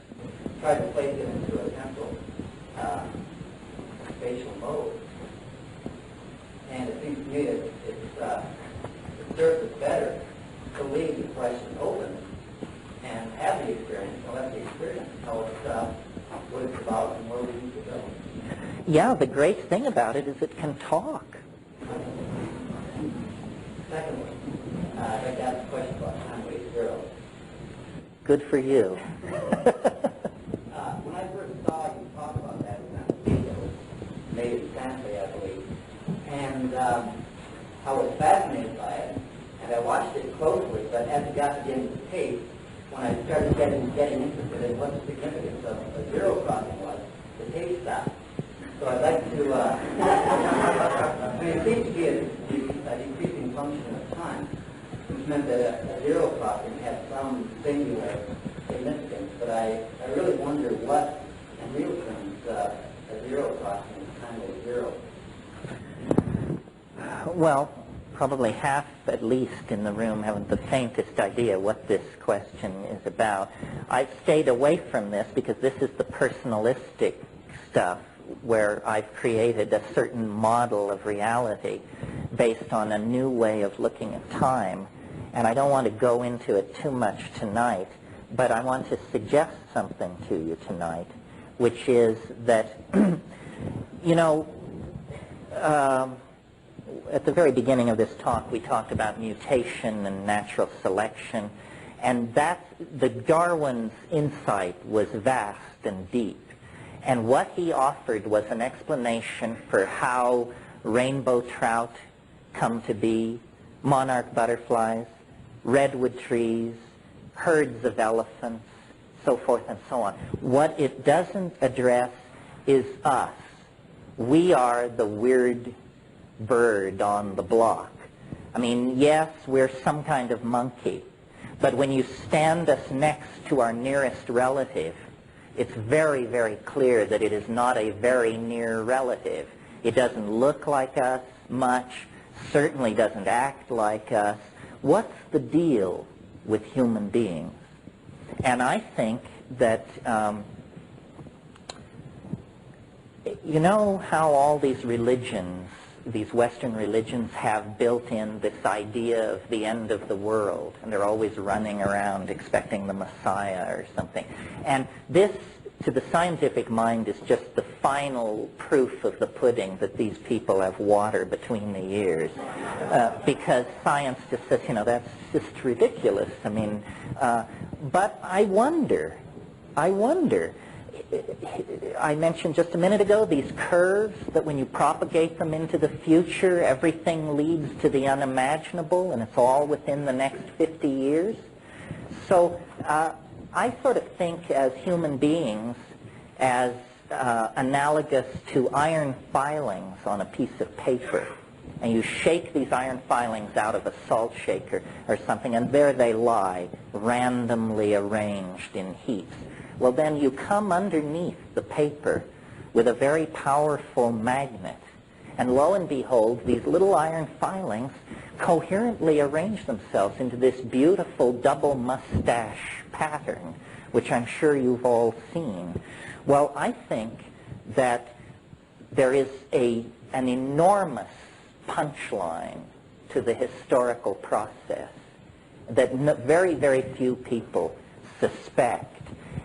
Try to place it into a temporal spatial mode. And it seems to me that it serves us better to leave the question open and have the experience, and let the experience tell us what it's about and where we need to go. Yeah, the great thing about it is it can talk. Secondly, I'd like to ask a question about time wave zero. Good for you. When I first saw you talk about that in that video, it was made in Sanford, I believe, and I was fascinated by it, and I watched it closely, but as it got to the end of the tape, when I started getting interested in what the significance of a zero crossing was, the tape stopped. So I'd like to, I mean, it seems to be a decreasing function of time, which meant that a zero crossing had some singular significance, but I really wonder what, in real terms, a zero crossing is kind of zero. Well, probably half at least in the room haven't the faintest idea what this question is about. I've stayed away from this because this is the personalistic stuff where I've created a certain model of reality based on a new way of looking at time. And I don't want to go into it too much tonight, but I want to suggest something to you tonight, which is that, you know, at the very beginning of this talk, we talked about mutation and natural selection, and the Darwin's insight was vast and deep. And what he offered was an explanation for how rainbow trout come to be, monarch butterflies, redwood trees, herds of elephants, so forth and so on. What it doesn't address is us. We are the weird bird on the block. I mean, yes, we're some kind of monkey, but when you stand us next to our nearest relative, it's very, very clear that it is not a very near relative. It doesn't look like us much, certainly doesn't act like us. What's the deal with human beings? And I think that, you know how all these religions, these Western religions, have built in this idea of the end of the world, and they're always running around expecting the Messiah or something. And this, to the scientific mind, is just the final proof of the pudding that these people have water between the ears. Because science just says, you know, that's just ridiculous. I mean, but I wonder, I mentioned just a minute ago these curves that when you propagate them into the future, everything leads to the unimaginable, and it's all within the next 50 years. So I sort of think as human beings as analogous to iron filings on a piece of paper. And you shake these iron filings out of a salt shaker or something, and there they lie, randomly arranged in heaps. Well, then you come underneath the paper with a very powerful magnet, and lo and behold, these little iron filings coherently arrange themselves into this beautiful double mustache pattern, which I'm sure you've all seen. Well, I think that there is an enormous punchline to the historical process that very, very few people suspect.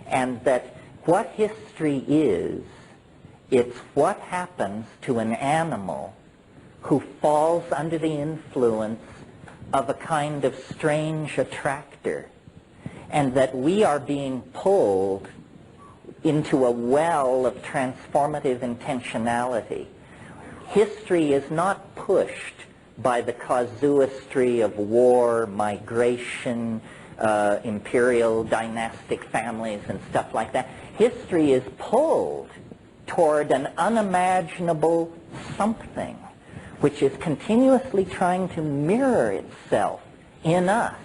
And that what history is, it's what happens to an animal who falls under the influence of a kind of strange attractor and that we are being pulled into a well of transformative intentionality. History is not pushed by the casuistry of war, migration, imperial dynastic families and stuff like that. History is pulled toward an unimaginable something which is continuously trying to mirror itself in us.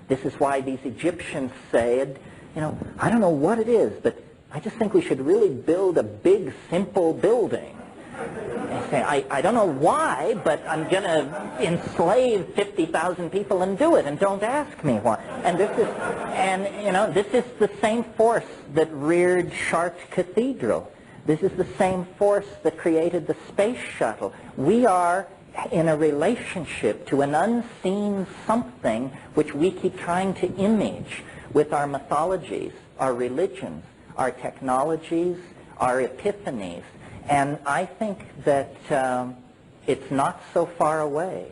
This is why these Egyptians said, you know, I don't know what it is, but I just think we should really build a big, simple building. They say, I don't know why, but I'm going to enslave 50,000 people and do it, and don't ask me why. And this is, and you know, this is the same force that reared Chartres Cathedral. This is the same force that created the space shuttle. We are in a relationship to an unseen something which we keep trying to image with our mythologies, our religions, our technologies, our epiphanies. And I think that it's not so far away,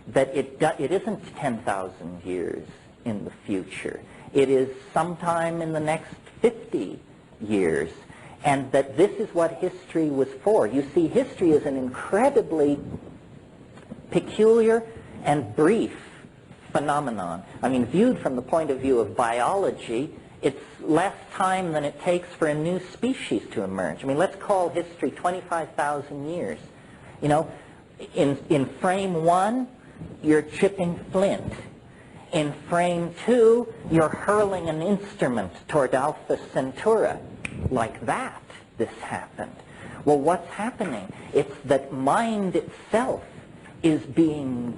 that it isn't 10,000 years in the future. It is sometime in the next 50 years. And that this is what history was for. You see, history is an incredibly peculiar and brief phenomenon. I mean, viewed from the point of view of biology, it's less time than it takes for a new species to emerge. I mean, let's call history 25,000 years. You know, in frame 1, you're chipping flint. In frame 2, you're hurling an instrument toward Alpha Centauri. Like that, this happened. Well, what's happening? It's that mind itself is being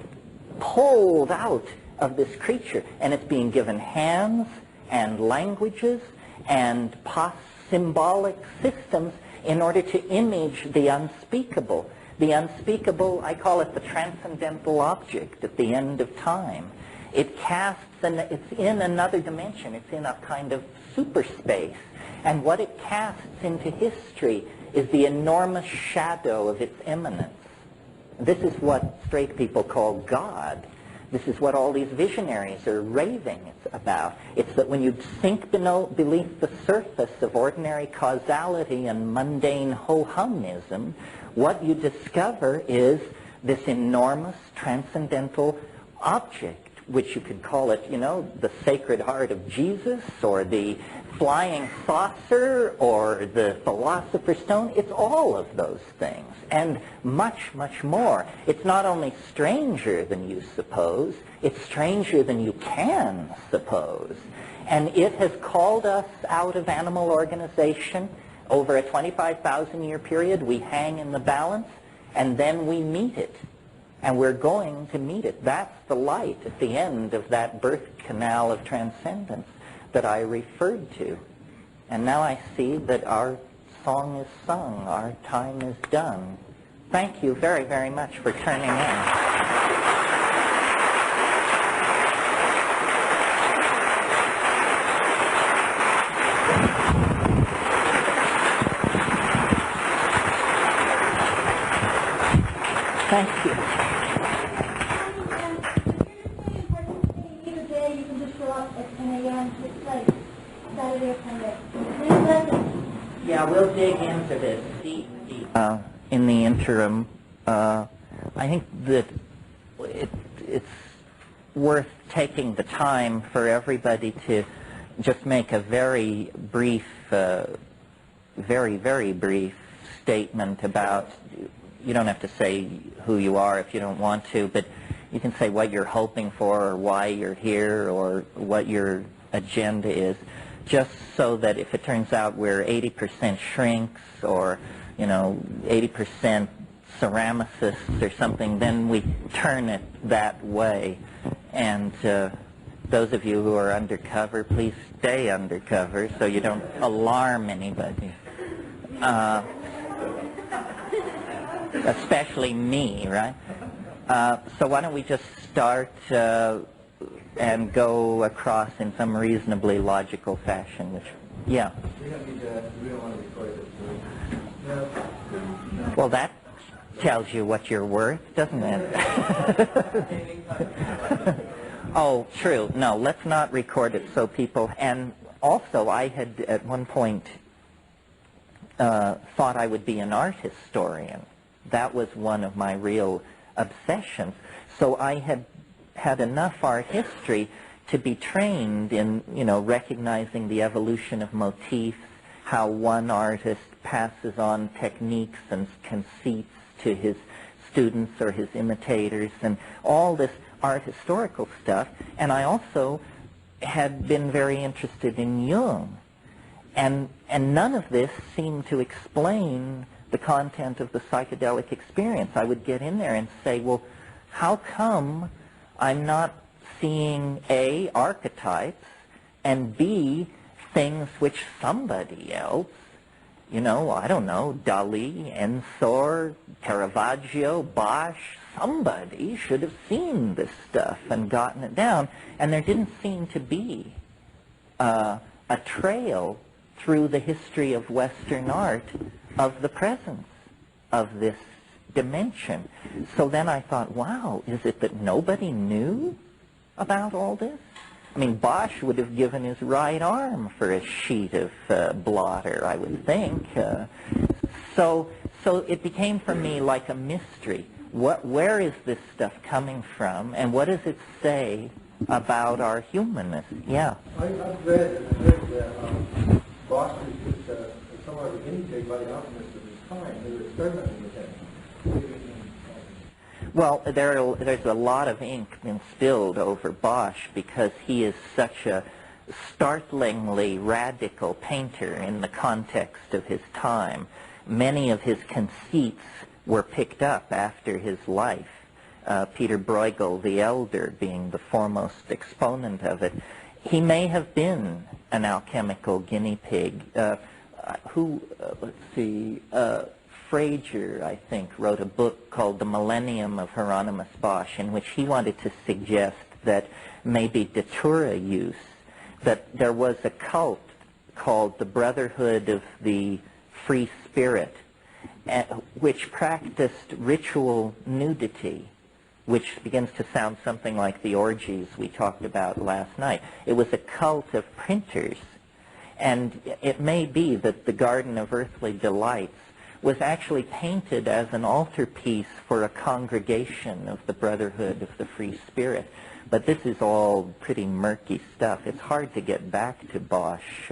pulled out of this creature, and it's being given hands and languages and symbolic systems in order to image the unspeakable. The unspeakable, I call it the transcendental object at the end of time. It casts, it's in another dimension. It's in a kind of super space. And what it casts into history is the enormous shadow of its immanence. This is what straight people call God. This is what all these visionaries are raving about. It's that when you sink beneath the surface of ordinary causality and mundane ho-humism, what you discover is this enormous transcendental object, which you could call it, you know, the Sacred Heart of Jesus, or the flying saucer, or the Philosopher's Stone. It's all of those things, and much, much more. It's not only stranger than you suppose, it's stranger than you can suppose. And it has called us out of animal organization. Over a 25,000-year period, we hang in the balance, and then we meet it. And we're going to meet it. That's the light at the end of that birth canal of transcendence that I referred to. And now I see that our song is sung. Our time is done. Thank you very, very much for turning in. Thank you. Yeah, we'll dig into this deep. In the interim, I think that it's worth taking the time for everybody to just make a very brief, very, very brief statement about, you don't have to say who you are if you don't want to, but you can say what you're hoping for, or why you're here, or what your agenda is, just so that if it turns out we're 80% shrinks, or, you know, 80% ceramicists or something, then we turn it that way. And those of you who are undercover, please stay undercover so you don't alarm anybody. Especially me, right? So why don't we just start and go across in some reasonably logical fashion, which, yeah. We don't want to record this. Well, that tells you what you're worth, doesn't it? Oh, true. No, let's not record it so people... And also, I had at one point thought I would be an art historian. That was one of my real obsessions. So I had enough art history to be trained in, recognizing the evolution of motifs, how one artist passes on techniques and conceits to his students or his imitators, and all this art historical stuff. And I also had been very interested in Jung. And none of this seemed to explain the content of the psychedelic experience. I would get in there and say, well, how come I'm not seeing A, archetypes, and B, things which somebody else, I don't know, Dali, Ensor, Caravaggio, Bosch, somebody should have seen this stuff and gotten it down. And there didn't seem to be a trail through the history of Western art of the presence of this dimension. So then I thought, wow, is it that nobody knew about all this? I mean, Bosch would have given his right arm for a sheet of blotter, I would think. So it became for me like a mystery. Where is this stuff coming from, and what does it say about our humanness? Yeah. I've read that Bosch was somewhat of an intake by the alchemists of his time. They were experimenting with him. Well, there's a lot of ink been spilled over Bosch because he is such a startlingly radical painter in the context of his time. Many of his conceits were picked up after his life, Peter Bruegel the Elder being the foremost exponent of it. He may have been an alchemical guinea pig. Frager, I think, wrote a book called The Millennium of Hieronymus Bosch, in which he wanted to suggest that maybe datura use, that there was a cult called the Brotherhood of the Free Spirit, which practiced ritual nudity, which begins to sound something like the orgies we talked about last night. It was a cult of printers, and it may be that the Garden of Earthly Delights was actually painted as an altarpiece for a congregation of the Brotherhood of the Free Spirit. But this is all pretty murky stuff. It's hard to get back to Bosch.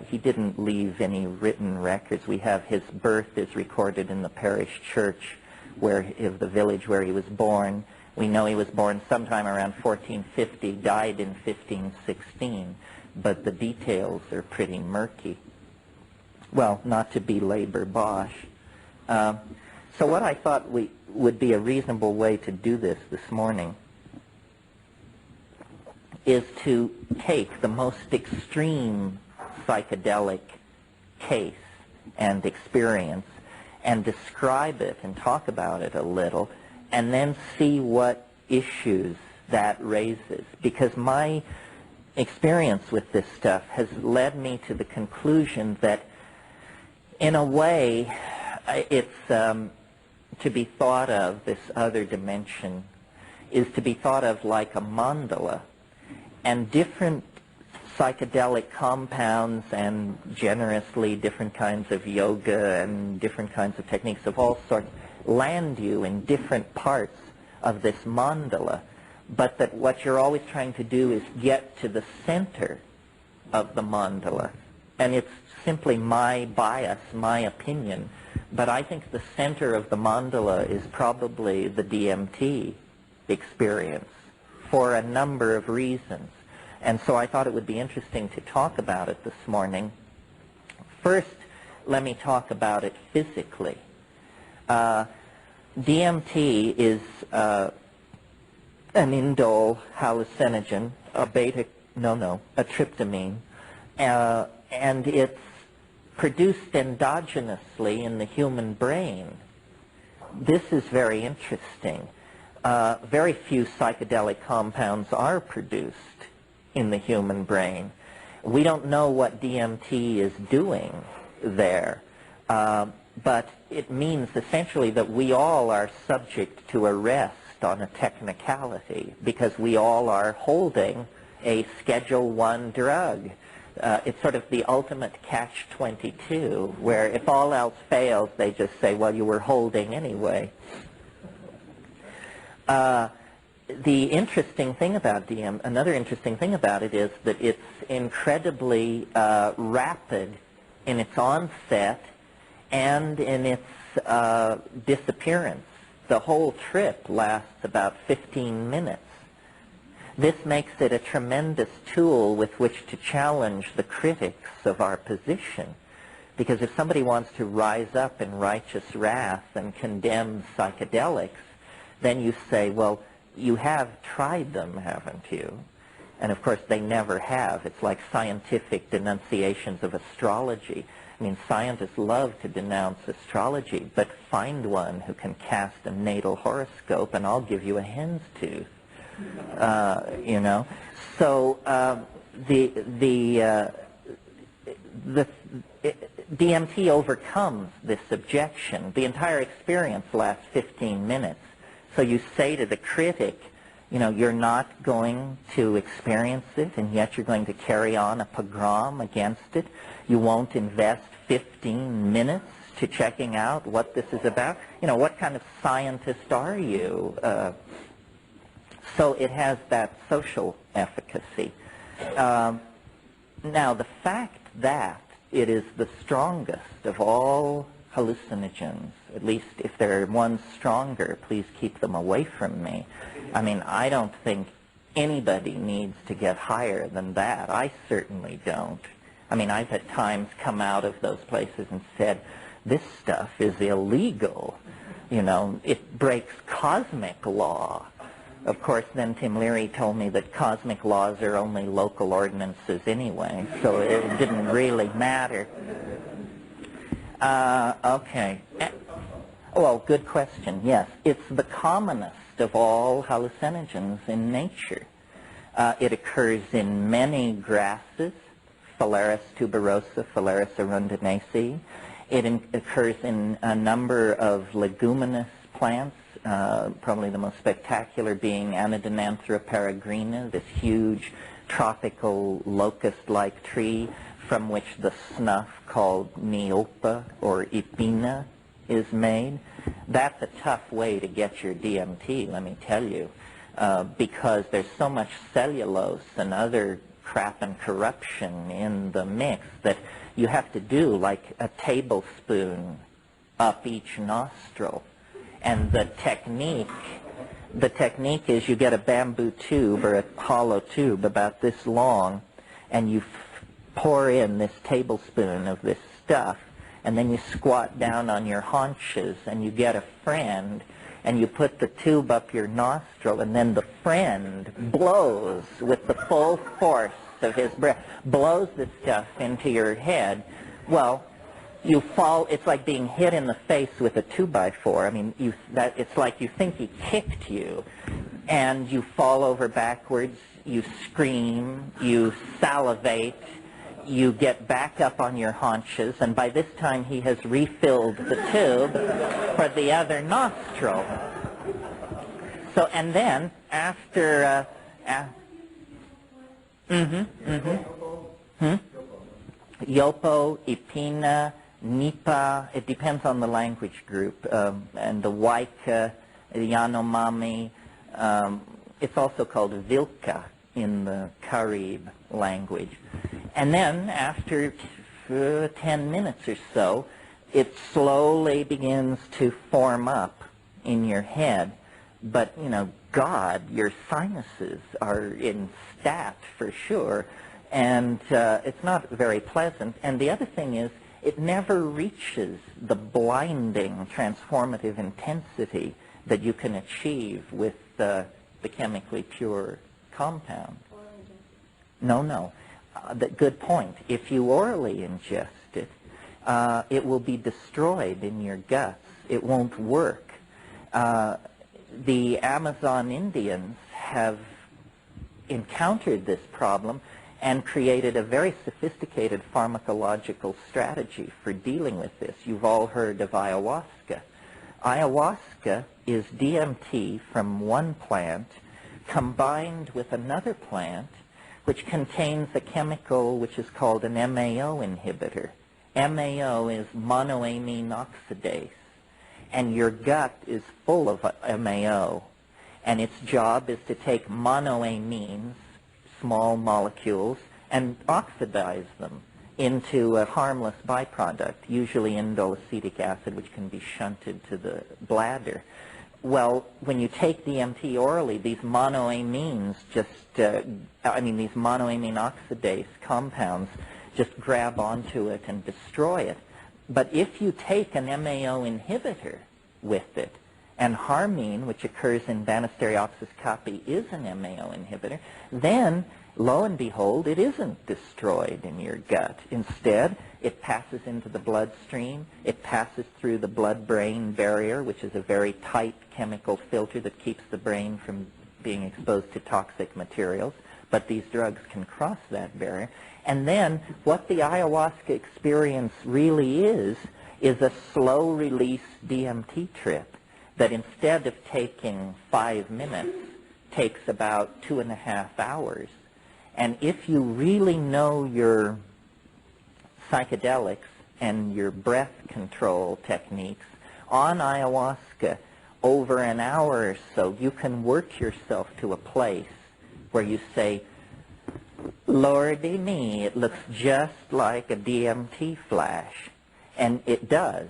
He didn't leave any written records. We have his birth is recorded in the parish church of the village where he was born. We know he was born sometime around 1450, died in 1516, but the details are pretty murky. Well, not to belabor Bosch. So what I thought would be a reasonable way to do this morning is to take the most extreme psychedelic case and experience and describe it and talk about it a little, and then see what issues that raises. Because my experience with this stuff has led me to the conclusion that in a way, it's to be thought of, this other dimension, is to be thought of like a mandala. And different psychedelic compounds and generously different kinds of yoga and different kinds of techniques of all sorts land you in different parts of this mandala. But that what you're always trying to do is get to the center of the mandala. And it's simply my bias, my opinion, but I think the center of the mandala is probably the DMT experience for a number of reasons. And so I thought it would be interesting to talk about it this morning. First, let me talk about it physically. DMT is an indole hallucinogen, a tryptamine, and it's produced endogenously in the human brain. This is very interesting. Very few psychedelic compounds are produced in the human brain. We don't know what DMT is doing there, but it means essentially that we all are subject to arrest based on a technicality because we all are holding a Schedule I drug. It's sort of the ultimate catch-22, where if all else fails, they just say, well, you were holding anyway. The interesting thing about another interesting thing about it is that it's incredibly rapid in its onset and in its disappearance. The whole trip lasts about 15 minutes. This makes it a tremendous tool with which to challenge the critics of our position. Because if somebody wants to rise up in righteous wrath and condemn psychedelics, then you say, well, you have tried them, haven't you? And of course, they never have. It's like scientific denunciations of astrology. I mean, scientists love to denounce astrology, but find one who can cast a natal horoscope and I'll give you a hen's tooth. You know, so DMT overcomes this objection. The entire experience lasts 15 minutes. So you say to the critic, you know, you're not going to experience it, and yet you're going to carry on a pogrom against it. You won't invest 15 minutes to checking out what this is about. You know, what kind of scientist are you? So it has that social efficacy. Now, the fact that it is the strongest of all hallucinogens, at least if there are ones stronger, please keep them away from me. I mean, I don't think anybody needs to get higher than that. I certainly don't. I mean, I've at times come out of those places and said, this stuff is illegal. You know, it breaks cosmic law. Of course, then Tim Leary told me that cosmic laws are only local ordinances anyway, so it didn't really matter. Okay. Well, good question. Yes, it's the commonest of all hallucinogens in nature. It occurs in many grasses, Phalaris tuberosa, Phalaris arundinacea. It occurs in a number of leguminous plants, probably the most spectacular being Anodonanthera peregrina, this huge tropical locust-like tree from which the snuff called Niopa or Ipina is made. That's a tough way to get your DMT, let me tell you, because there's so much cellulose and other crap and corruption in the mix that you have to do like a tablespoon up each nostril. And the technique is you get a bamboo tube or a hollow tube about this long, and you pour in this tablespoon of this stuff, and then you squat down on your haunches and you get a friend and you put the tube up your nostril, and then the friend blows with the full force of his breath, blows the stuff into your head. Well, you fall, it's like being hit in the face with a 2x4. I mean, it's like you think he kicked you, and you fall over backwards, you scream, you salivate, you get back up on your haunches, and by this time he has refilled the tube for the other nostril. So, and then after, Yopo, Ipina, Nipa, it depends on the language group, and the Waika, the Yanomami, it's also called Vilka in the Carib language. And then after 10 minutes or so, it slowly begins to form up in your head. But, you know, God, your sinuses are in stat for sure, and it's not very pleasant. And the other thing is, it never reaches the blinding, transformative intensity that you can achieve with the chemically pure compound. No. Good point. If you orally ingest it, it will be destroyed in your guts. It won't work. The Amazon Indians have encountered this problem and created a very sophisticated pharmacological strategy for dealing with this. You've all heard of ayahuasca. Ayahuasca is DMT from one plant combined with another plant which contains a chemical which is called an MAO inhibitor. MAO is monoamine oxidase, and your gut is full of MAO, and its job is to take monoamines, small molecules, and oxidize them into a harmless byproduct, usually indolacetic acid, which can be shunted to the bladder. Well, when you take DMT orally, these monoamines these monoamine oxidase compounds just grab onto it and destroy it. But if you take an MAO inhibitor with it, and harmine, which occurs in Banisteriopsis caapi, is an MAO inhibitor, then, lo and behold, it isn't destroyed in your gut. Instead, it passes into the bloodstream. It passes through the blood-brain barrier, which is a very tight chemical filter that keeps the brain from being exposed to toxic materials. But these drugs can cross that barrier. And then what the ayahuasca experience really is a slow-release DMT trip that instead of taking 5 minutes, takes about 2.5 hours. And if you really know your psychedelics and your breath control techniques on ayahuasca, over an hour or so, you can work yourself to a place where you say, Lordy me, it looks just like a DMT flash. And it does,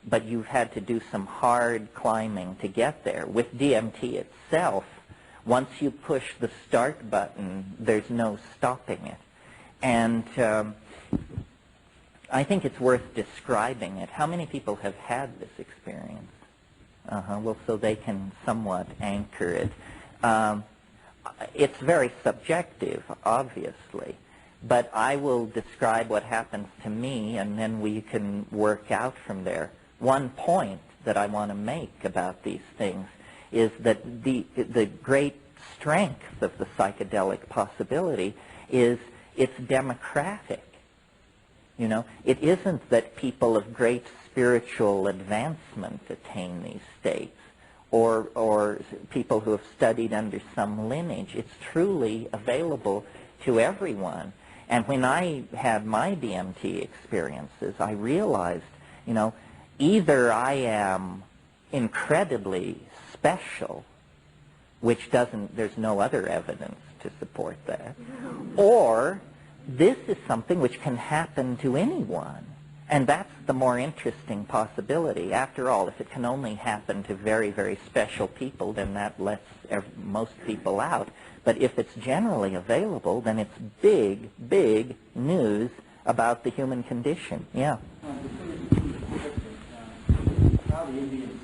but you've had to do some hard climbing to get there. With DMT itself, once you push the start button, there's no stopping it. And I think it's worth describing it. How many people have had this experience? Well, so they can somewhat anchor it. It's very subjective, obviously, but I will describe what happens to me, and then we can work out from there. One point that I want to make about these things is that the great strength of the psychedelic possibility is it's democratic. You know, it isn't that people of great spiritual advancement attain these states, or people who have studied under some lineage. It's truly available to everyone. And when I had my DMT experiences, I realized, you know, either I am incredibly special, which there's no other evidence to support that, or this is something which can happen to anyone. And that's the more interesting possibility. After all, if it can only happen to very, very special people, then that lets most people out. But if it's generally available, then it's big, big news about the human condition. Yeah. How the Indians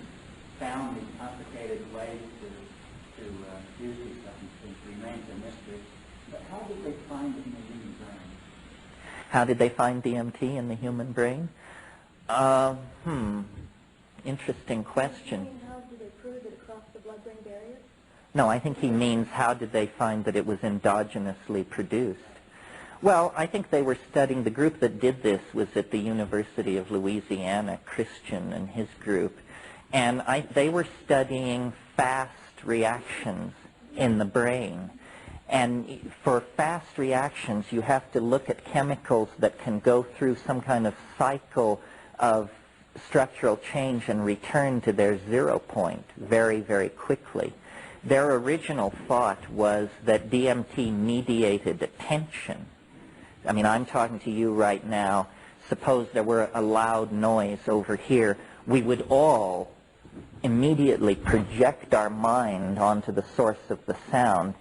found these complicated ways to use these substances remains a mystery. But how did they find it in the human brain? How did they find DMT in the human brain? Interesting question. How did they prove that it crossed the blood-brain barrier? No, I think he means how did they find that it was endogenously produced? Well, I think they were studying, the group that did this was at the University of Louisiana, Christian and his group, and they were studying fast reactions in the brain. And for fast reactions, you have to look at chemicals that can go through some kind of cycle of structural change and return to their 0 point very, very quickly. Their original thought was that DMT mediated attention. I mean, I'm talking to you right now. Suppose there were a loud noise over here. We would all immediately project our mind onto the source of the sound.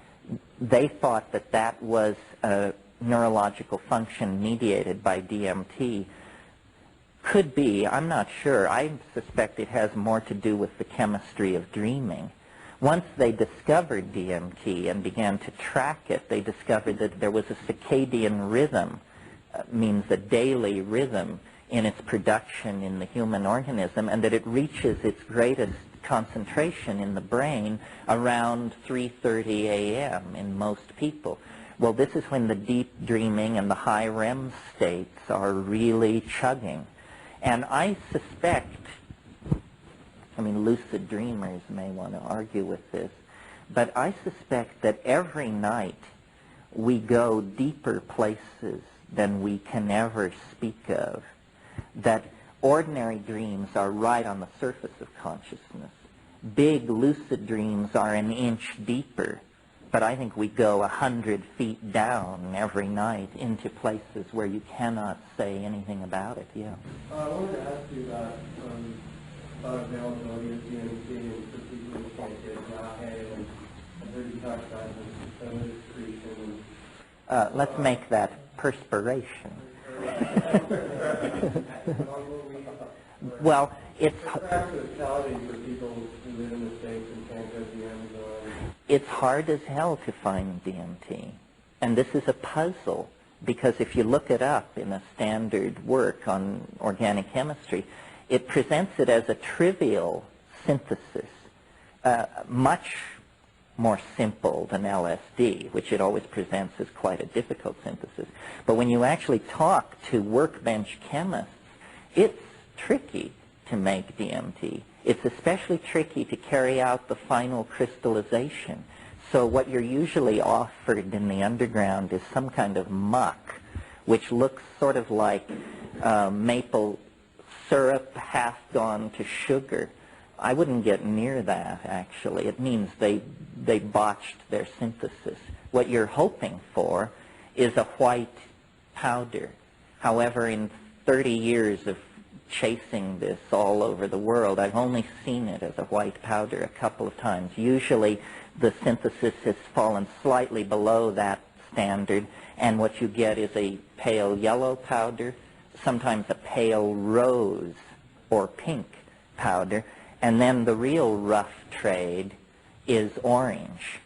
They thought that that was a neurological function mediated by DMT. Could be, I'm not sure. I suspect it has more to do with the chemistry of dreaming. Once they discovered DMT and began to track it, they discovered that there was a circadian rhythm, means a daily rhythm in its production in the human organism, and that it reaches its greatest concentration in the brain around 3:30 a.m. in most people. Well, this is when the deep dreaming and the high REM states are really chugging. And I suspect I mean, lucid dreamers may want to argue with this, but I suspect that every night we go deeper places than we can ever speak of, that ordinary dreams are right on the surface of consciousness. Big lucid dreams are an inch deeper, but I think we go 100 feet down every night into places where you cannot say anything about it. Yeah. I wanted to ask you about availability of DMT and for people who can't get it now. And I heard you talk about the excretion. Let's make that perspiration. Well, it's hard as hell to find DMT. And this is a puzzle, because if you look it up in a standard work on organic chemistry, it presents it as a trivial synthesis, much more simple than LSD, which it always presents as quite a difficult synthesis. But when you actually talk to workbench chemists, it's tricky to make DMT. It's especially tricky to carry out the final crystallization. So what you're usually offered in the underground is some kind of muck, which looks sort of like maple syrup half gone to sugar. I wouldn't get near that, actually. It means they botched their synthesis. What you're hoping for is a white powder. However, in 30 years of chasing this all over the world, I've only seen it as a white powder a couple of times. Usually the synthesis has fallen slightly below that standard, and what you get is a pale yellow powder, sometimes a pale rose or pink powder, and then the real rough trade is orange.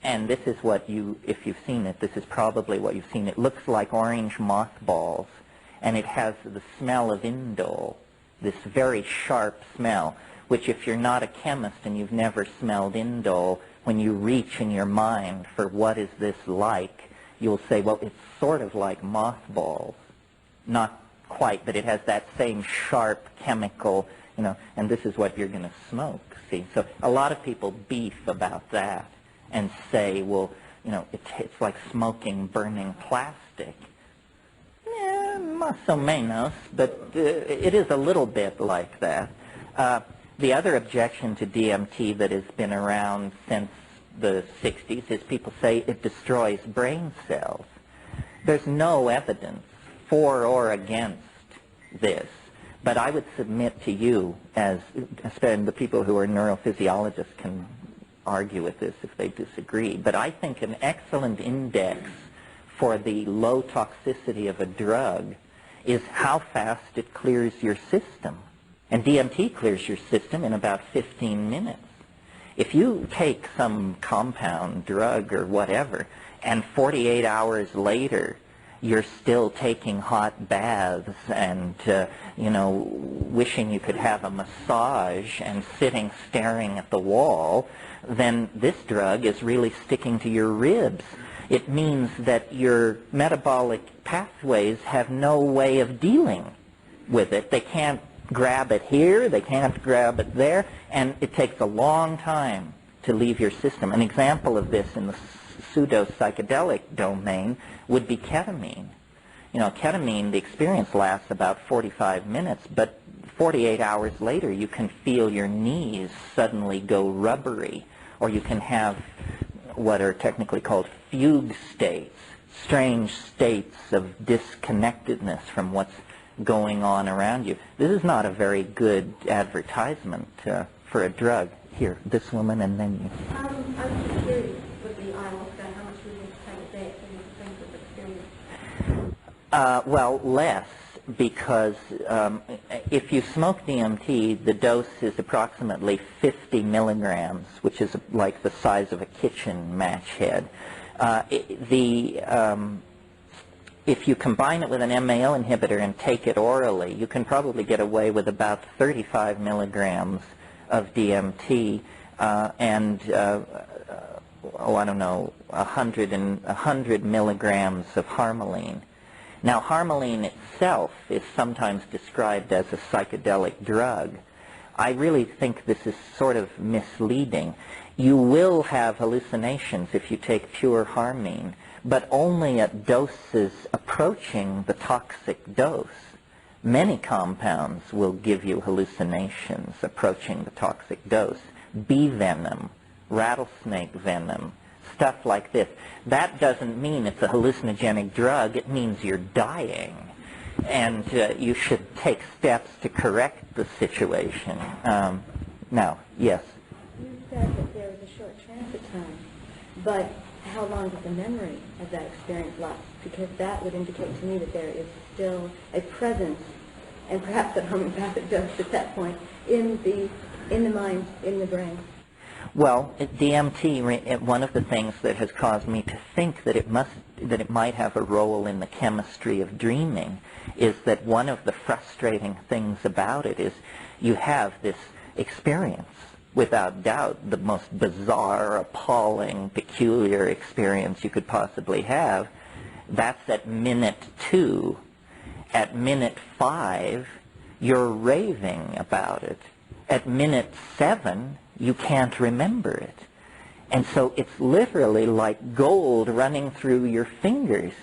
And this is what you, if you've seen it, this is probably what you've seen. It looks like orange mothballs, and it has the smell of indole, this very sharp smell, which if you're not a chemist and you've never smelled indole, when you reach in your mind for what is this like, you'll say, well, it's sort of like mothballs. Not quite, but it has that same sharp chemical, you know, and this is what you're going to smoke, see? So a lot of people beef about that and say, well, you know, it's like smoking burning plastic. Yeah, más o menos, but it is a little bit like that. The other objection to DMT that has been around since the 60s is people say it destroys brain cells. There's no evidence for or against this, but I would submit to you, as the people who are neurophysiologists can argue with this if they disagree, but I think an excellent index for the low toxicity of a drug is how fast it clears your system. And DMT clears your system in about 15 minutes. If you take some compound drug or whatever, and 48 hours later you're still taking hot baths and, you know, wishing you could have a massage and sitting staring at the wall, then this drug is really sticking to your ribs. It means that your metabolic pathways have no way of dealing with it. They can't grab it here, they can't grab it there, and it takes a long time to leave your system. An example of this in the pseudo-psychedelic domain would be ketamine. You know, ketamine, the experience lasts about 45 minutes, but 48 hours later you can feel your knees suddenly go rubbery, or you can have what are technically called fugue states, strange states of disconnectedness from what's going on around you. This is not a very good advertisement for a drug. Here, this woman, and then you. I'm just curious with the ayahuasca, how much would you take a day for you to think of experience? Well, less, because if you smoke DMT, the dose is approximately 50 milligrams, which is like the size of a kitchen match head. If you combine it with an MAO inhibitor and take it orally, you can probably get away with about 35 milligrams of DMT and, I don't know, 100 milligrams of harmaline. Now, harmaline itself is sometimes described as a psychedelic drug, I really think this is sort of misleading. You will have hallucinations if you take pure harmine, but only at doses approaching the toxic dose. Many compounds will give you hallucinations approaching the toxic dose. Bee venom, rattlesnake venom, stuff like this. That doesn't mean it's a hallucinogenic drug. It means you're dying. And you should take steps to correct the situation. Now, yes? You said that there was a short transit time, but how long does the memory of that experience last? Because that would indicate to me that there is still a presence, and perhaps a homeopathic dose at that point, in the mind, in the brain. Well, DMT, one of the things that has caused me to think that it might have a role in the chemistry of dreaming is that one of the frustrating things about it is you have this experience, without doubt the most bizarre, appalling, peculiar experience you could possibly have. That's at minute 2. At minute 5, you're raving about it. At minute 7, you can't remember it. And so it's literally like gold running through your fingers.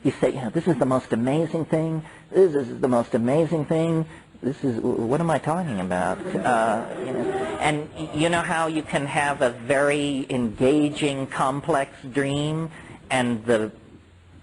You say, this is the most amazing thing. This is the most amazing thing. This is, what am I talking about? And you know how you can have a very engaging, complex dream, and the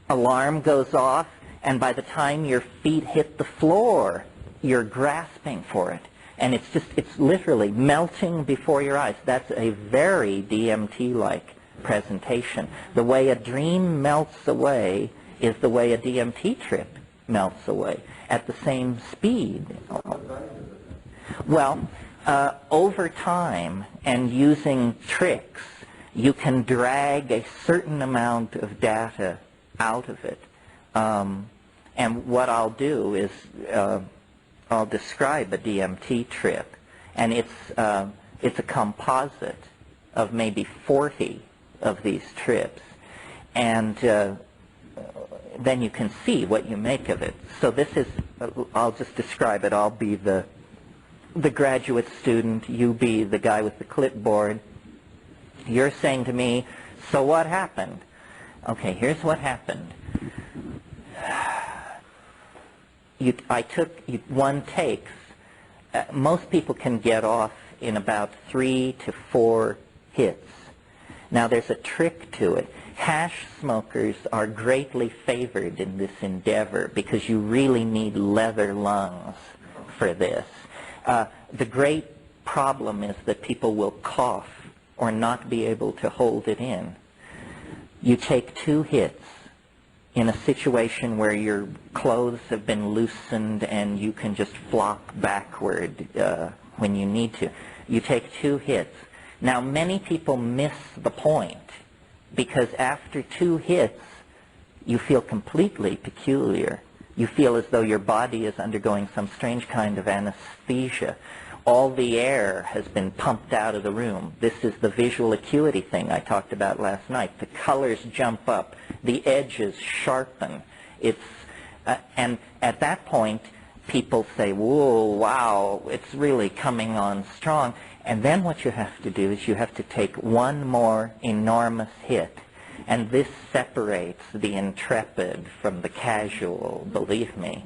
alarm goes off, and by the time your feet hit the floor, you're grasping for it. And it's literally melting before your eyes. That's a very DMT-like presentation. The way a dream melts away is the way a DMT trip melts away, at the same speed. Well, over time and using tricks, you can drag a certain amount of data out of it. And what I'll do is I'll describe a DMT trip, and it's a composite of maybe 40 of these trips, and then you can see what you make of it. So this is, I'll just describe it. I'll be the graduate student, you be the guy with the clipboard. You're saying to me, so what happened? Okay, here's what happened. I took one takes. Most people can get off in about 3 to 4 hits. Now there's a trick to it. Hash smokers are greatly favored in this endeavor because you really need leather lungs for this. The great problem is that people will cough or not be able to hold it in. You take 2 hits in a situation where your clothes have been loosened and you can just flop backward when you need to. You take 2 hits. Now many people miss the point because after 2 hits you feel completely peculiar. You feel as though your body is undergoing some strange kind of anesthesia. All the air has been pumped out of the room. This is the visual acuity thing I talked about last night. The colors jump up. The edges sharpen. And at that point, people say, whoa, wow, it's really coming on strong. And then what you have to do is you have to take one more enormous hit. And this separates the intrepid from the casual, believe me.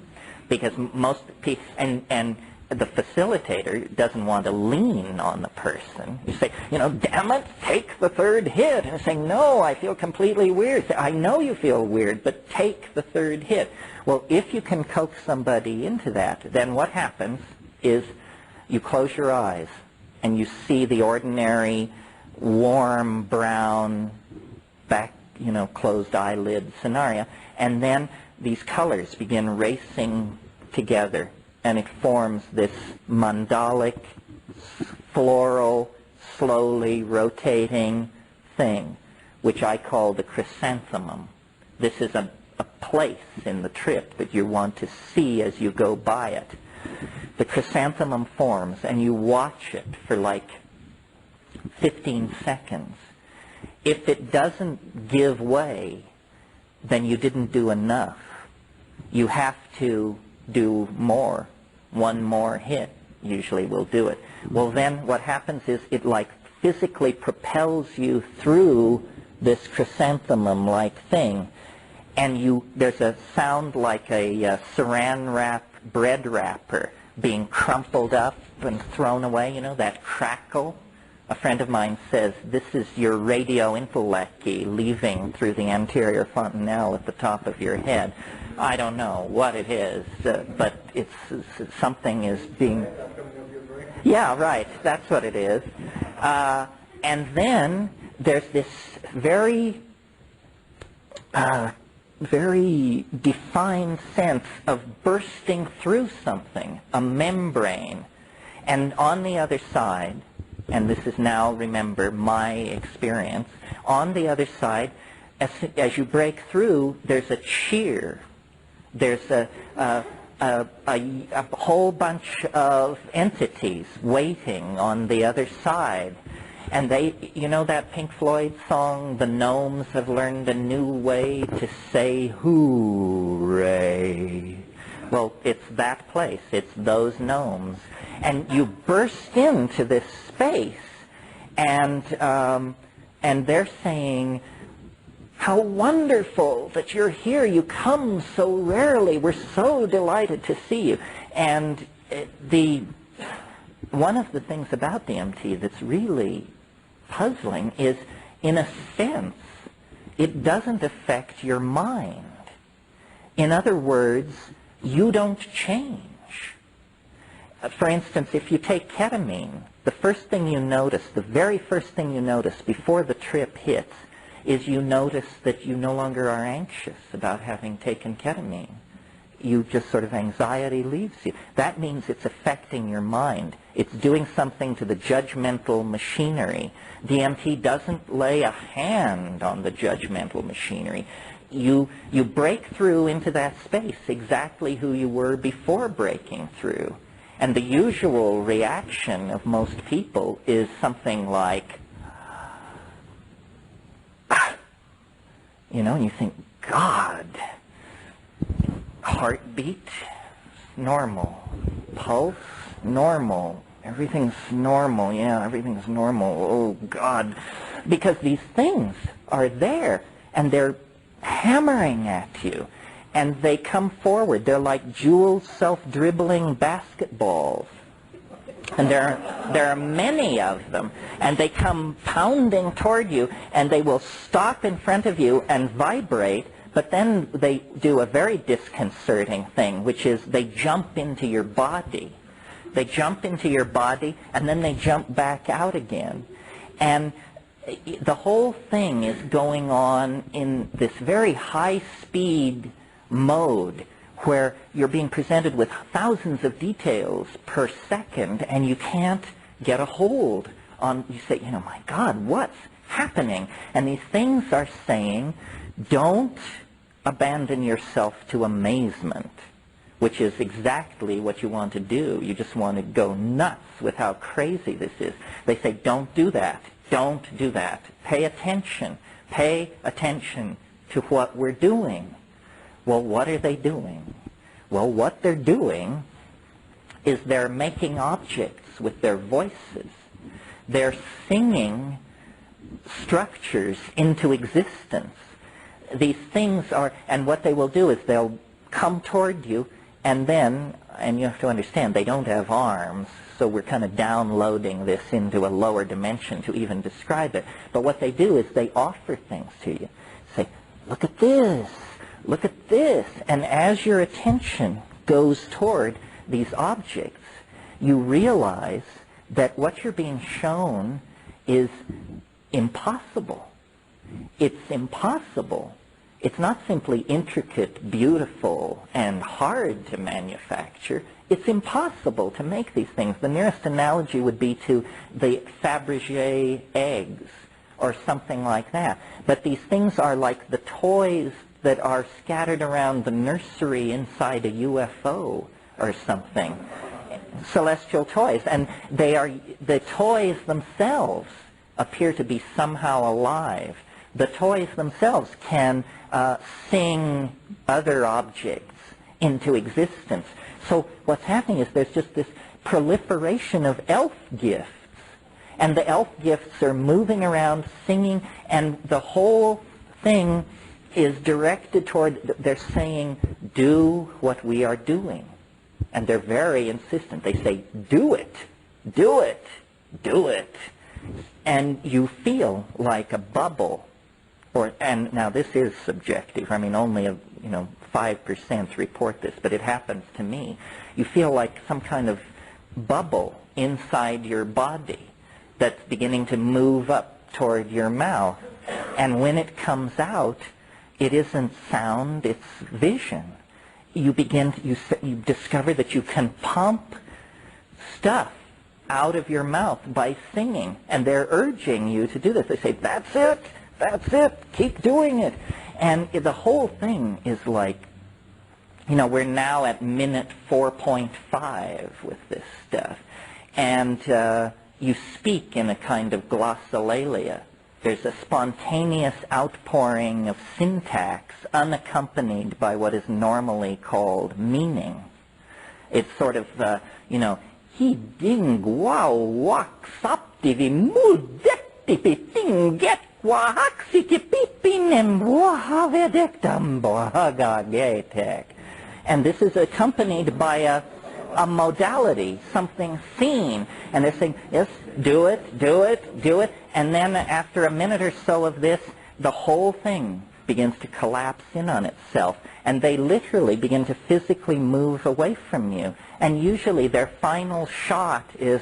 Because most people, and the facilitator doesn't want to lean on the person. You say, damn it, take the 3rd hit. And they're saying, no, I feel completely weird. Say, I know you feel weird, but take the 3rd hit. Well, if you can coax somebody into that, then what happens is you close your eyes and you see the ordinary warm brown back, closed eyelid scenario, and then these colors begin racing together. And it forms this mandalic, floral, slowly rotating thing, which I call the chrysanthemum. This is a place in the trip that you want to see as you go by it. The chrysanthemum forms, and you watch it for like 15 seconds. If it doesn't give way, then you didn't do enough. You have to do more. One more hit usually will do it. Well, then what happens is it like physically propels you through this chrysanthemum-like thing, and there's a sound like a saran wrap bread wrapper being crumpled up and thrown away, you know, that crackle. A friend of mine says, this is your radio intellecty leaving through the anterior fontanelle at the top of your head. I don't know what it is, but something is being... Yeah, right, that's what it is. And then there's this very defined sense of bursting through something, a membrane. And on the other side, and this is now, remember, my experience, on the other side, as you break through, there's a cheer. There's a whole bunch of entities waiting on the other side. And they, you know that Pink Floyd song, The Gnomes Have Learned a New Way to Say Hooray? Well, it's that place. It's those gnomes. And you burst into this space, and they're saying, how wonderful that you're here. You come so rarely. We're so delighted to see you. And one of the things about the MT that's really puzzling is, in a sense, it doesn't affect your mind. In other words, you don't change. For instance, if you take ketamine, the first thing you notice, the very first thing you notice before the trip hits, is you notice that you no longer are anxious about having taken ketamine. You just sort of, anxiety leaves you. That means it's affecting your mind. It's doing something to the judgmental machinery. DMT doesn't lay a hand on the judgmental machinery. You break through into that space exactly who you were before breaking through. And the usual reaction of most people is something like, you know, and you think, God, heartbeat, normal. Pulse, normal. Everything's normal. Yeah, everything's normal. Oh, God. Because these things are there, and they're hammering at you. And they come forward. They're like jeweled, self-dribbling basketballs. And there are many of them. And they come pounding toward you, and they will stop in front of you and vibrate. But then they do a very disconcerting thing, which is they jump into your body. They jump into your body, and then they jump back out again. And the whole thing is going on in this very high-speed mode where you're being presented with thousands of details per second, and you can't get a hold on, you say, you know, my God, what's happening? And these things are saying, don't abandon yourself to amazement, which is exactly what you want to do. You just want to go nuts with how crazy this is. They say, don't do that. Don't do that. Pay attention. Pay attention to what we're doing. Well, what are they doing? Well, what they're doing is they're making objects with their voices. They're singing structures into existence. These things are, and what they will do is they'll come toward you, and then, and you have to understand, they don't have arms, so we're kind of downloading this into a lower dimension to even describe it. But what they do is they offer things to you. Say, look at this. Look at this. And as your attention goes toward these objects, you realize that what you're being shown is impossible. It's impossible. It's not simply intricate, beautiful, and hard to manufacture. It's impossible to make these things. The nearest analogy would be to the Fabergé eggs or something like that. But these things are like the toys that are scattered around the nursery inside a UFO or something. Celestial toys. And they are, the toys themselves appear to be somehow alive. The toys themselves can sing other objects into existence. So what's happening is there's just this proliferation of elf gifts. And the elf gifts are moving around singing, and the whole thing is directed toward, they're saying, do what we are doing. And they're very insistent. They say, do it, do it, do it. And you feel like a bubble. And now this is subjective. I mean, only 5% report this, but it happens to me. You feel like some kind of bubble inside your body that's beginning to move up toward your mouth. And when it comes out, it isn't sound, it's vision. You discover that you can pump stuff out of your mouth by singing, and they're urging you to do this. They say, that's it, keep doing it. And the whole thing is like, we're now at minute 4.5 with this stuff. And you speak in a kind of glossolalia. There's a spontaneous outpouring of syntax unaccompanied by what is normally called meaning. It's sort of, he ding wow wak saptivi mudektipi tinget wahaksiki pipinem wahavedektam bohagagetek. And this is accompanied by a modality, something seen. And they're saying, yes, do it, do it, do it. And then after a minute or so of this, the whole thing begins to collapse in on itself. And they literally begin to physically move away from you. And usually their final shot is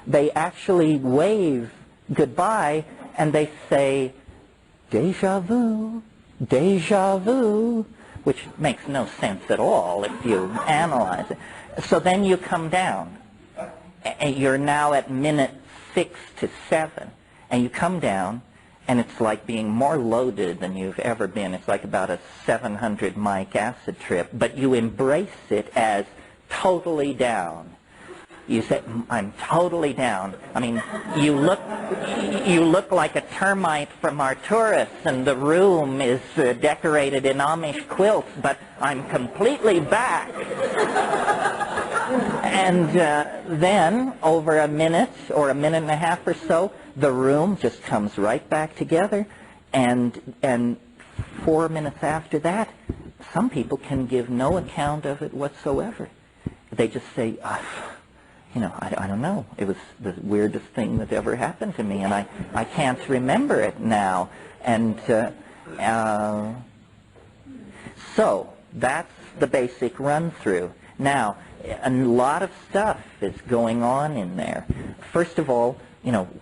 they actually wave goodbye and they say, déjà vu, which makes no sense at all if you analyze it. So then you come down. And you're now at minute 6 to 7. And you come down, and it's like being more loaded than you've ever been. It's like about a 700 mic acid trip. But you embrace it as totally down. You say, I'm totally down. I mean, you look like a termite from Arcturus, and the room is decorated in Amish quilts, but I'm completely back. And then, over a minute or a minute and a half or so, the room just comes right back together. And 4 minutes after that, some people can give no account of it whatsoever. They just say, I don't know. It was the weirdest thing that ever happened to me, and I can't remember it now. And so that's the basic run-through. Now, a lot of stuff is going on in there. First of all,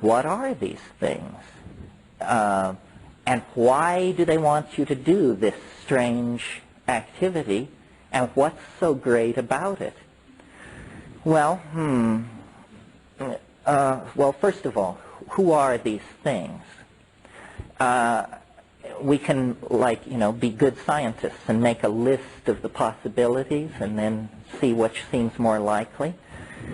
what are these things? And why do they want you to do this strange activity? And what's so great about it? Well, well, first of all, who are these things? We can, be good scientists and make a list of the possibilities and then see which seems more likely.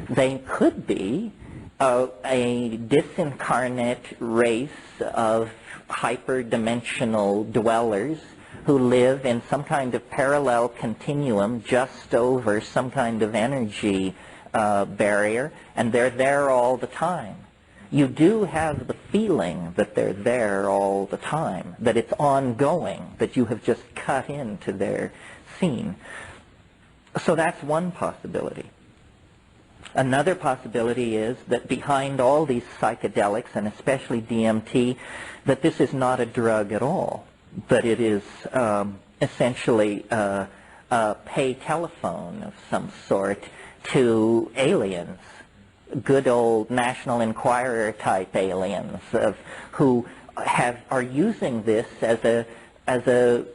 They could be a disincarnate race of hyperdimensional dwellers who live in some kind of parallel continuum just over some kind of energy barrier, and they're there all the time. You do have the feeling that they're there all the time, that it's ongoing, that you have just cut into their scene. So that's one possibility. Another possibility is that behind all these psychedelics, and especially DMT, that this is not a drug at all, but it is essentially a pay telephone of some sort to aliens, good old National Enquirer type aliens who are using this as a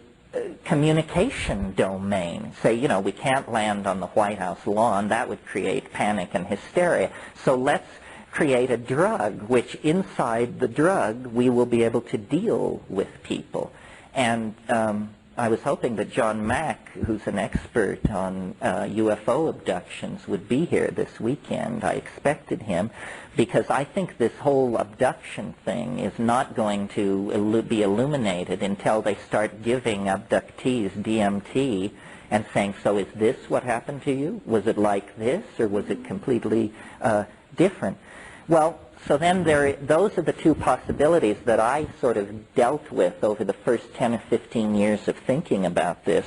communication domain. Say, we can't land on the White House lawn. That would create panic and hysteria. So let's create a drug, which inside the drug we will be able to deal with people. And I was hoping that John Mack, who's an expert on UFO abductions, would be here this weekend. I expected him because I think this whole abduction thing is not going to be illuminated until they start giving abductees DMT and saying, so is this what happened to you? Was it like this, or was it completely different? Well, so then those are the two possibilities that I sort of dealt with over the first 10 or 15 years of thinking about this.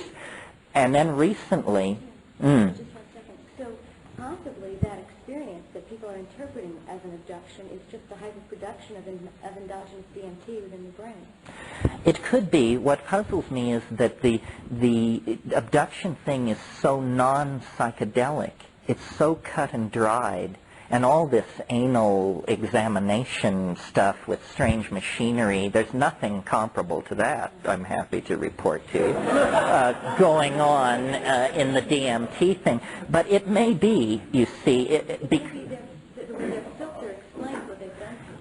And then recently... Just 1 second. So possibly that experience that people are interpreting as an abduction is just the hyperproduction of endogenous DMT within the brain. It could be. What puzzles me is that the abduction thing is so non-psychedelic. It's so cut and dried. And all this anal examination stuff with strange machinery, there's nothing comparable to that, I'm happy to report to you, going on in the DMT thing. But it may be, you see,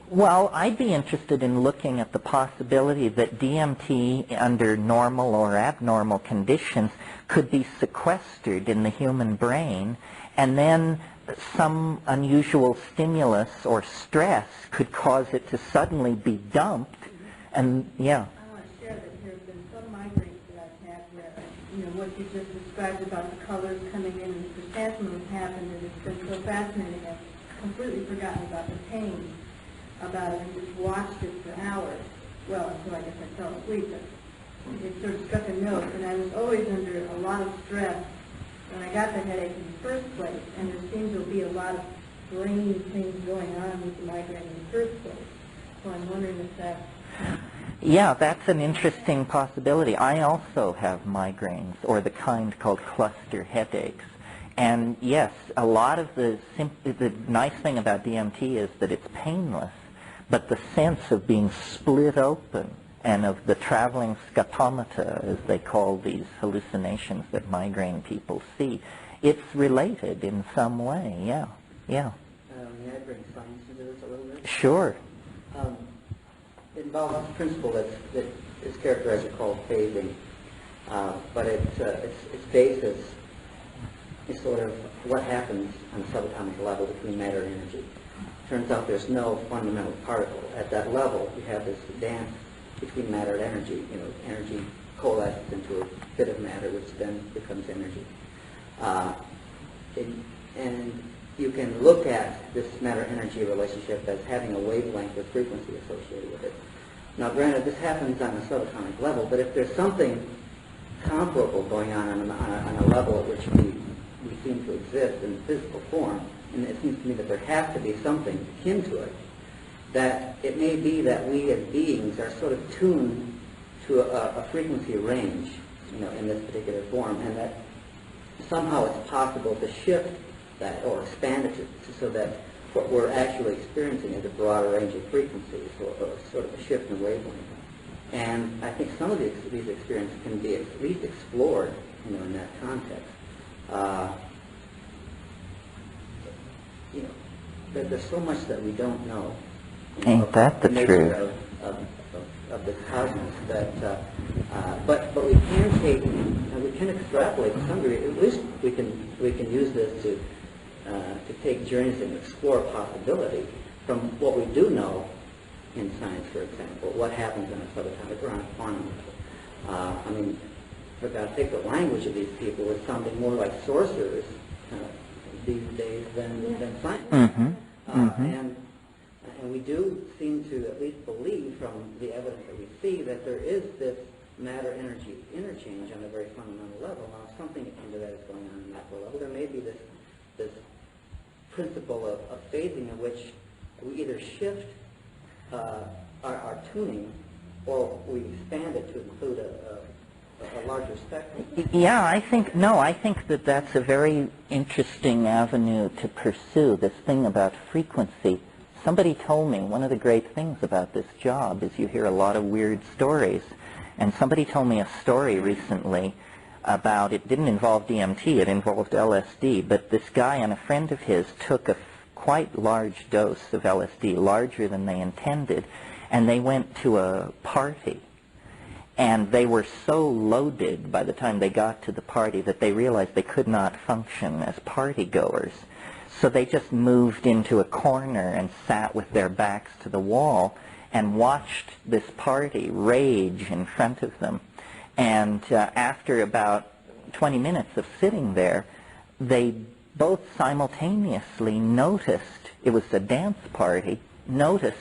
well, I'd be interested in looking at the possibility that DMT under normal or abnormal conditions could be sequestered in the human brain, and then some unusual stimulus or stress could cause it to suddenly be dumped, and yeah. I want to share that there have been some migraines that I've had where, what you just described about the colors coming in and the chrysanthemum has happened, and it's been so fascinating. I've completely forgotten about the pain about it and just watched it for hours. Well, until I guess I fell asleep, but it sort of struck a note, and I was always under a lot of stress when I got the headache in the first place, and there seemed to be a lot of brain things going on with the migraine in the first place. So I'm wondering if that... Yeah, that's an interesting possibility. I also have migraines, or the kind called cluster headaches. And yes, a lot of the nice thing about DMT is that it's painless, but the sense of being split open and of the traveling scotomata, as they call these hallucinations that migraine people see, it's related in some way, yeah. May I bring science into this a little bit? Sure. It involves a principle that is characterized as called phasing, but its basis is sort of what happens on a subatomic level between matter and energy. Turns out there's no fundamental particle. At that level, you have this dance between matter and energy. Energy coalesces into a bit of matter, which then becomes energy. And you can look at this matter-energy relationship as having a wavelength or frequency associated with it. Now, granted, this happens on a subatomic level, but if there's something comparable going on a level at which we seem to exist in physical form, and it seems to me that there has to be something akin to it, that it may be that we as beings are sort of tuned to a frequency range, in this particular form, and that somehow it's possible to shift that or expand it so that what we're actually experiencing is a broader range of frequencies, or sort of a shift in wavelength. And I think some of these experiences can be at least explored, in that context. There's so much that we don't know. Ain't that the truth? Of the cosmos, but we can take, we can extrapolate to some degree. At least we can use this to take journeys and explore possibility from what we do know in science, for example, what happens in a subatomic or on a quantum level. For God's sake, the language of these people is sounding more like sorcerers these days than science. And we do seem to at least believe from the evidence that we see that there is this matter-energy interchange on a very fundamental level. Now, if something akin to that is going on that level, there may be this principle of phasing in which we either shift our tuning or we expand it to include a larger spectrum. Yeah, I think that that's a very interesting avenue to pursue, this thing about frequency. Somebody told me one of the great things about this job is you hear a lot of weird stories. And somebody told me a story recently about, it didn't involve DMT, it involved LSD, but this guy and a friend of his took a quite large dose of LSD, larger than they intended, and they went to a party. And they were so loaded by the time they got to the party that they realized they could not function as partygoers. So they just moved into a corner and sat with their backs to the wall and watched this party rage in front of them. And after about 20 minutes of sitting there, they both simultaneously noticed, it was a dance party, noticed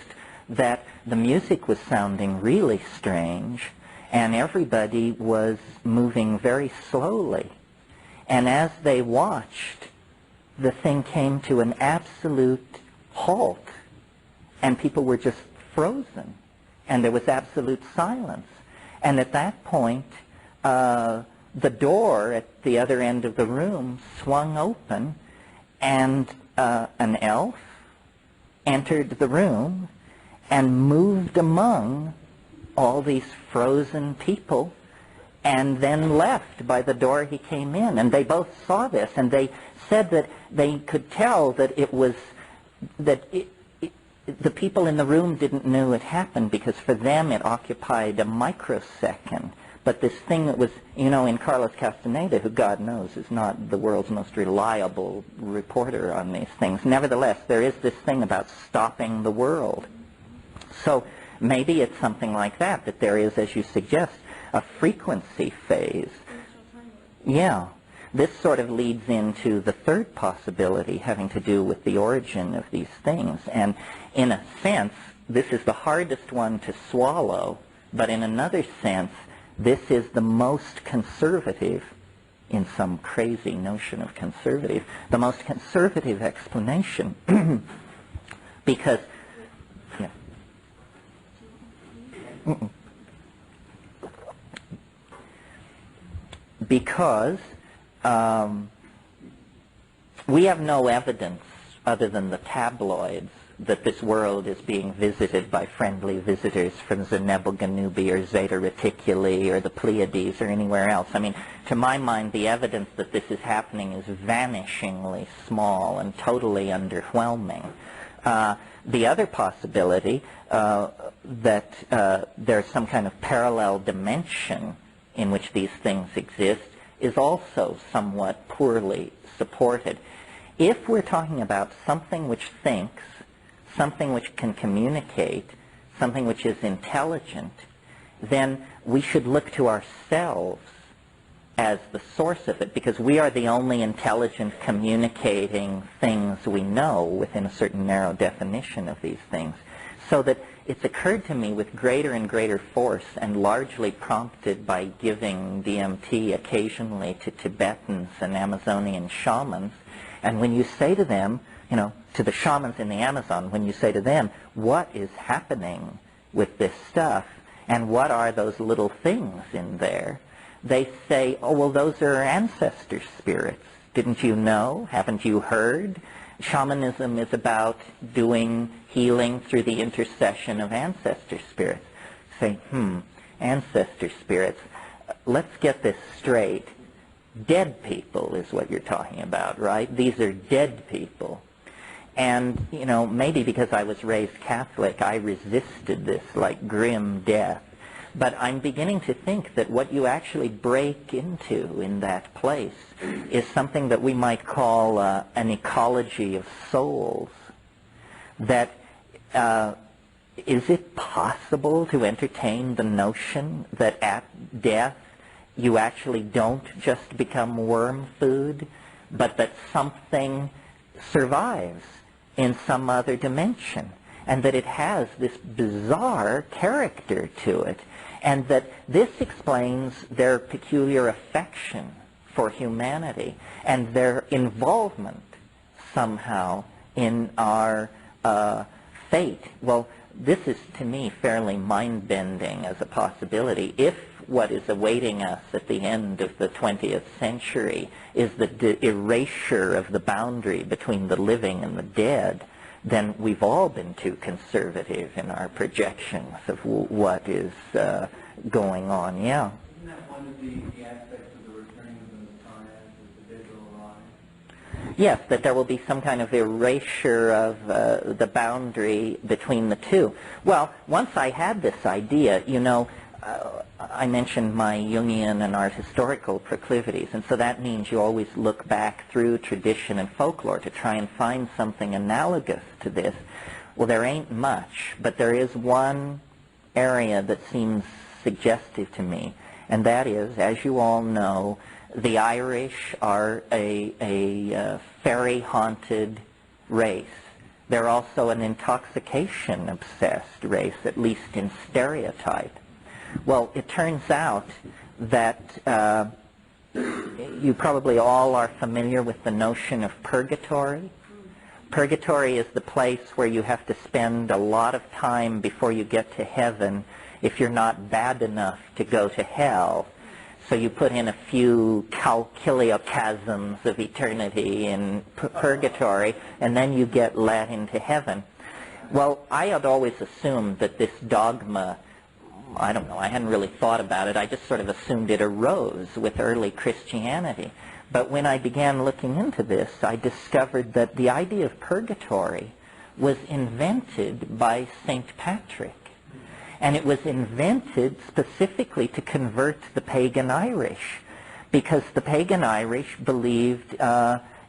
that the music was sounding really strange and everybody was moving very slowly. And as they watched, the thing came to an absolute halt, and people were just frozen, and there was absolute silence. And at that point, the door at the other end of the room swung open, and an elf entered the room and moved among all these frozen people and then left by the door he came in. And they both saw this, and they said that they could tell that it was, that the people in the room didn't know it happened, because for them it occupied a microsecond. But this thing that was, you know, in Carlos Castaneda, who God knows is not the world's most reliable reporter on these things, nevertheless, there is this thing about stopping the world. So maybe it's something like that, that there is, as you suggest, a frequency phase. Yeah. This sort of leads into the third possibility having to do with the origin of these things. And in a sense, this is the hardest one to swallow, but in another sense, this is the most conservative, in some crazy notion of conservative, the most conservative explanation. Because, yeah. Because we have no evidence other than the tabloids that this world is being visited by friendly visitors from Zenebel-Ganubi or Zeta Reticuli or the Pleiades or anywhere else. I mean, to my mind, the evidence that this is happening is vanishingly small and totally underwhelming. The other possibility that there's some kind of parallel dimension in which these things exist is also somewhat poorly supported. If we're talking about something which thinks, something which can communicate, something which is intelligent, then we should look to ourselves as the source of it, because we are the only intelligent communicating things we know within a certain narrow definition of these things. So that it's occurred to me with greater and greater force, and largely prompted by giving DMT occasionally to Tibetans and Amazonian shamans. And when you say to them, you know, to the shamans in the Amazon, when you say to them, what is happening with this stuff, and what are those little things in there, they say, oh, well, those are ancestor spirits. Didn't you know? Haven't you heard? Shamanism is about doing healing through the intercession of ancestor spirits. Say, ancestor spirits. Let's get this straight. Dead people is what you're talking about, right? These are dead people. And, you know, maybe because I was raised Catholic, I resisted this like grim death. But I'm beginning to think that what you actually break into in that place is something that we might call an ecology of souls. That is it possible to entertain the notion that at death you actually don't just become worm food, but that something survives in some other dimension, and that it has this bizarre character to it, and that this explains their peculiar affection for humanity and their involvement somehow in our fate. Well, this is to me fairly mind-bending as a possibility. If what is awaiting us at the end of the 20th century is the erasure of the boundary between the living and the dead, then we've all been too conservative in our projections of what is going on. Yeah. Isn't that one of the aspects of the returning of the Messiah, is the digital line? Yes, that there will be some kind of erasure of the boundary between the two. Well, once I had this idea, you know, I mentioned my Jungian and art historical proclivities, and so that means you always look back through tradition and folklore to try and find something analogous to this. Well, there ain't much, but there is one area that seems suggestive to me, and that is, as you all know, the Irish are a fairy-haunted race. They're also an intoxication-obsessed race, at least in stereotype. Well, it turns out that you probably all are familiar with the notion of purgatory. Purgatory is the place where you have to spend a lot of time before you get to heaven if you're not bad enough to go to hell. So you put in a few calculiochasms of eternity in purgatory, and then you get let into heaven. Well, I had always assumed that this dogma, I don't know, I hadn't really thought about it. I just sort of assumed it arose with early Christianity. But when I began looking into this, I discovered that the idea of purgatory was invented by St. Patrick. And it was invented specifically to convert the pagan Irish, because the pagan Irish believed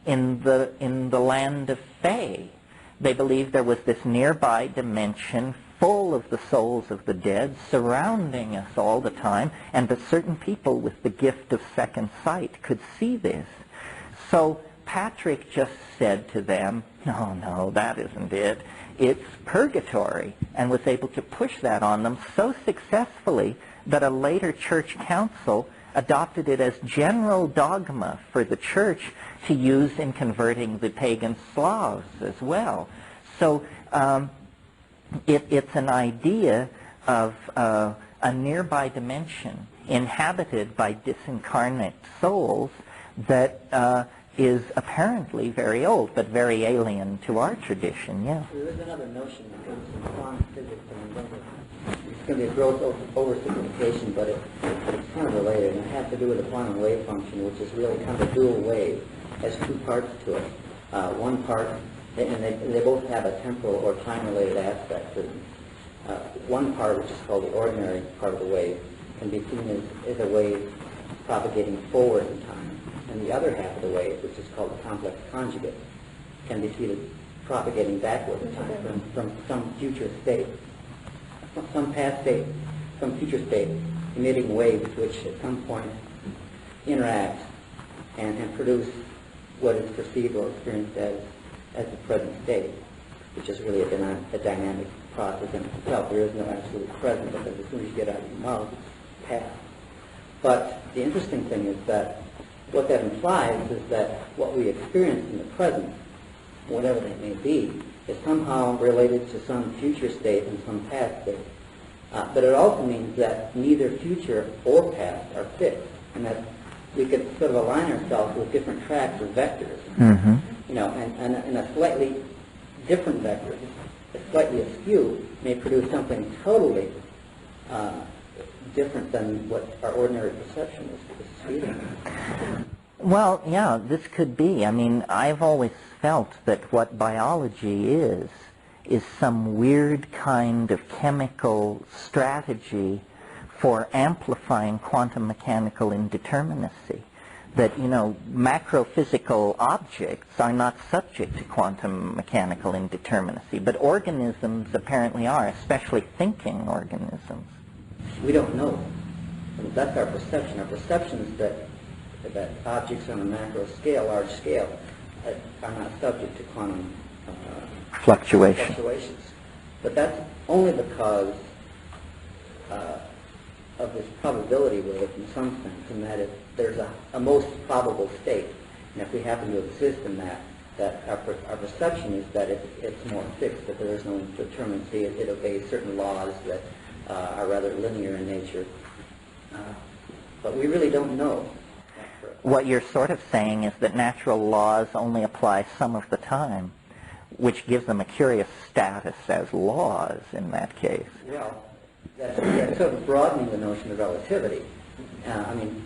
in the land of Fae. They believed there was this nearby dimension full of the souls of the dead surrounding us all the time, and that certain people with the gift of second sight could see this. So Patrick just said to them, no, that isn't it. It's purgatory, and was able to push that on them so successfully that a later church council adopted it as general dogma for the church to use in converting the pagan Slavs as well. So it's an idea of a nearby dimension inhabited by disincarnate souls that is apparently very old, but very alien to our tradition, yeah. There is another notion that comes from quantum physics, and it's going to be a gross oversimplification, but it's kind of related, and it has to do with the quantum wave function, which is really kind of a dual wave. It has two parts to it. One part, and they both have a temporal or time-related aspect to them. One part, which is called the ordinary part of the wave, can be seen as a wave propagating forward in time. And the other half of the wave, which is called the complex conjugate, can be seen as propagating backward in time from some future state, some past state, some future state, emitting waves which at some point interact and produce what is perceived or experienced as the present state, which is really a dynamic process in itself. There is no absolute present, because as soon as you get out of your mouth, it's past. But the interesting thing is that what that implies is that what we experience in the present, whatever that may be, is somehow related to some future state and some past state. But it also means that neither future or past are fixed, and that we could sort of align ourselves with different tracks or vectors, you know, and a slightly different vector, slightly askew, may produce something totally different than what our ordinary perception is feeding. Well, yeah, this could be. I mean, I've always felt that what biology is some weird kind of chemical strategy for amplifying quantum mechanical indeterminacy. That, you know, macrophysical objects are not subject to quantum mechanical indeterminacy, but organisms apparently are, especially thinking organisms. We don't know. That's our perception. Our perception is that objects on a macro scale, large scale, are not subject to quantum fluctuations. But that's only because of this probability wave in some sense, in that there's a most probable state. And if we happen to exist in that our perception is that it's more fixed, that there is no determinacy, it obeys certain laws that are rather linear in nature. But we really don't know. What you're sort of saying is that natural laws only apply some of the time, which gives them a curious status as laws in that case. Well, that's sort of broadening the notion of relativity. I mean,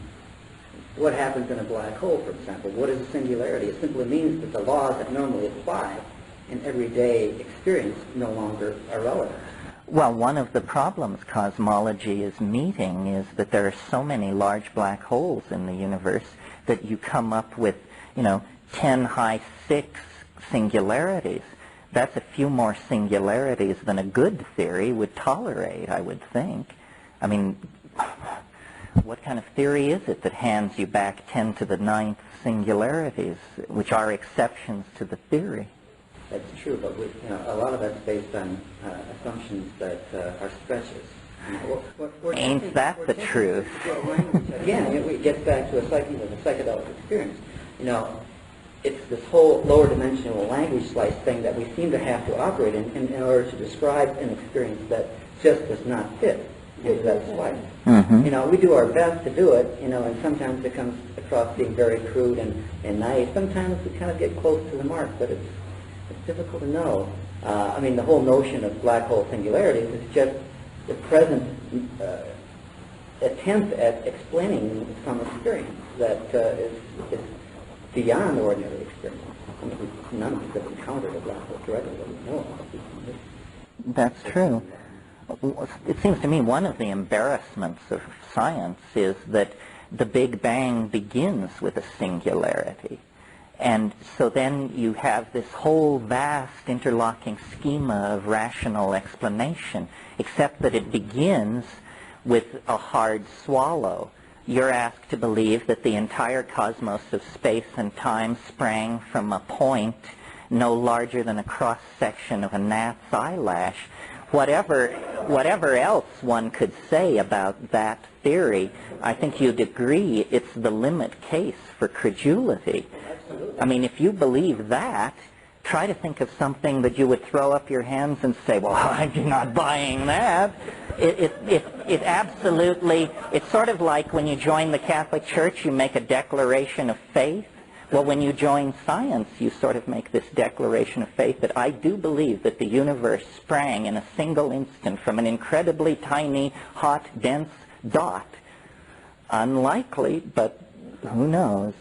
what happens in a black hole, for example? What is a singularity? It simply means that the laws that normally apply in everyday experience no longer are relevant. Well, one of the problems cosmology is meeting is that there are so many large black holes in the universe that you come up with, 10 high 6 singularities. That's a few more singularities than a good theory would tolerate, I would think. I mean, what kind of theory is it that hands you back 10 to the 9th singularities, which are exceptions to the theory? That's true, but a lot of that's based on assumptions that are stretches. Ain't that the truth? Again, it gets back to a psychedelic experience. It's this whole lower dimensional language slice thing that we seem to have to operate in order to describe an experience that just does not fit into that slice. Mm-hmm. We do our best to do it, and sometimes it comes across being very crude and naive. Sometimes we kind of get close to the mark, but it's difficult to know. The whole notion of black hole singularities is just the present attempt at explaining some experience that is beyond ordinary experience. None of us have encountered a black hole directly that we know of. That's true. It seems to me one of the embarrassments of science is that the Big Bang begins with a singularity. And so then you have this whole vast interlocking schema of rational explanation, except that it begins with a hard swallow. You're asked to believe that the entire cosmos of space and time sprang from a point no larger than a cross-section of a gnat's eyelash. Whatever else one could say about that theory, I think you'd agree it's the limit case for credulity. If you believe that, try to think of something that you would throw up your hands and say, well, I'm not buying that. It absolutely, it's sort of like when you join the Catholic Church, you make a declaration of faith. Well, when you join science, you sort of make this declaration of faith that I do believe that the universe sprang in a single instant from an incredibly tiny, hot, dense dot. Unlikely, but who knows?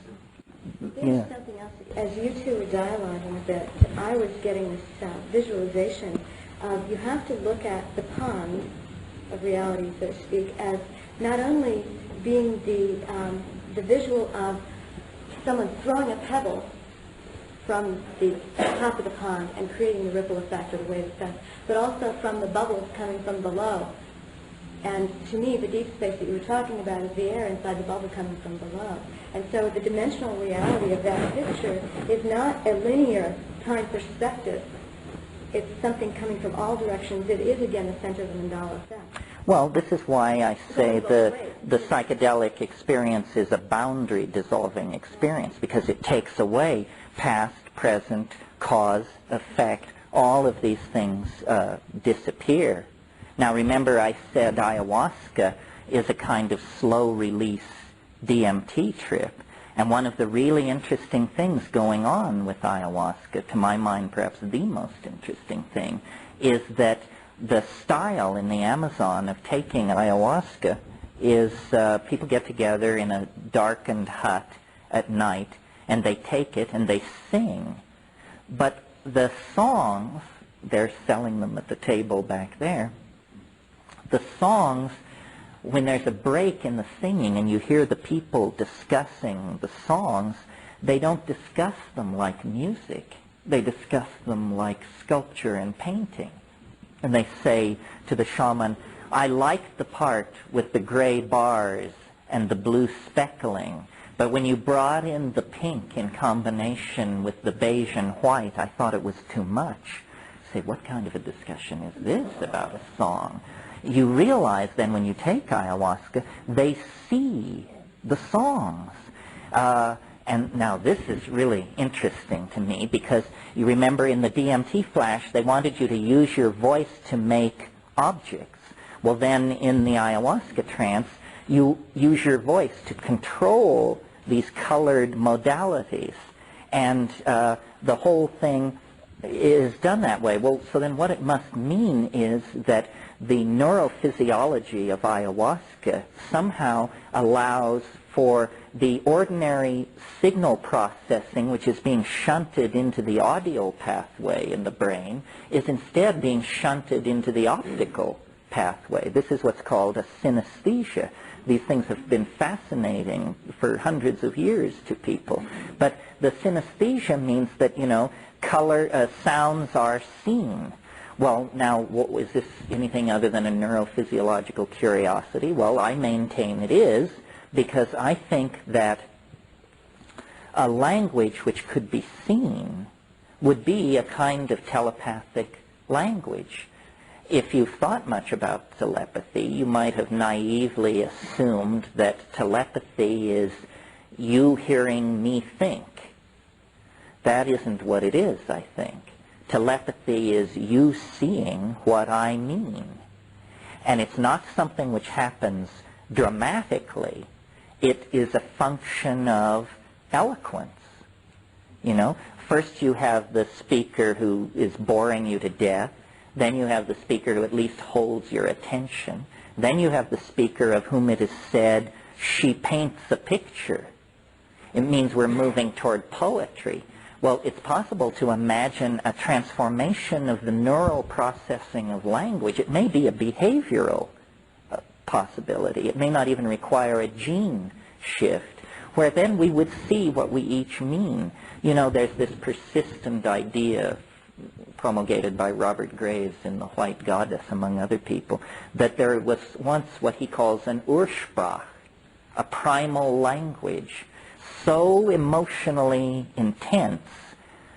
There's something else. As you two were dialoguing a bit, I was getting this visualization of you have to look at the pond of reality, so to speak, as not only being the visual of someone throwing a pebble from the top of the pond and creating the ripple effect or the wave effect, but also from the bubbles coming from below. And to me, the deep space that you were talking about is the air inside the bubble coming from below. And so the dimensional reality of that picture is not a linear time perspective. It's something coming from all directions. It is, again, the center of the mandala effect. Well, this is why I say the psychedelic experience is a boundary dissolving experience, because it takes away past, present, cause, effect. All of these things disappear. Now remember, I said ayahuasca is a kind of slow release DMT trip. And one of the really interesting things going on with ayahuasca, to my mind perhaps the most interesting thing, is that the style in the Amazon of taking ayahuasca is people get together in a darkened hut at night and they take it and they sing. But the songs, they're selling them at the table back there, the songs, when there's a break in the singing and you hear the people discussing the songs, they don't discuss them like music. They discuss them like sculpture and painting. And they say to the shaman, I liked the part with the gray bars and the blue speckling, but when you brought in the pink in combination with the beige and white, I thought it was too much. Say, what kind of a discussion is this about a song? You realize then when you take ayahuasca, they see the songs. And now this is really interesting to me, because you remember in the DMT flash, they wanted you to use your voice to make objects. Well, then in the ayahuasca trance, you use your voice to control these colored modalities. And the whole thing is done that way. Well, so then what it must mean is that the neurophysiology of ayahuasca somehow allows for the ordinary signal processing, which is being shunted into the audio pathway in the brain, is instead being shunted into the optical pathway. This is what's called a synesthesia. These things have been fascinating for hundreds of years to people. But the synesthesia means that, sounds are seen. Well, now, is this anything other than a neurophysiological curiosity? Well, I maintain it is, because I think that a language which could be seen would be a kind of telepathic language. If you've thought much about telepathy, you might have naively assumed that telepathy is you hearing me think. That isn't what it is, I think. Telepathy is you seeing what I mean. And it's not something which happens dramatically. It is a function of eloquence. First you have the speaker who is boring you to death. Then you have the speaker who at least holds your attention. Then you have the speaker of whom it is said, she paints a picture. It means we're moving toward poetry. Well, it's possible to imagine a transformation of the neural processing of language. It may be a behavioral possibility. It may not even require a gene shift, where then we would see what we each mean. There's this persistent idea promulgated by Robert Graves in The White Goddess, among other people, that there was once what he calls an Ursprach, a primal language, so emotionally intense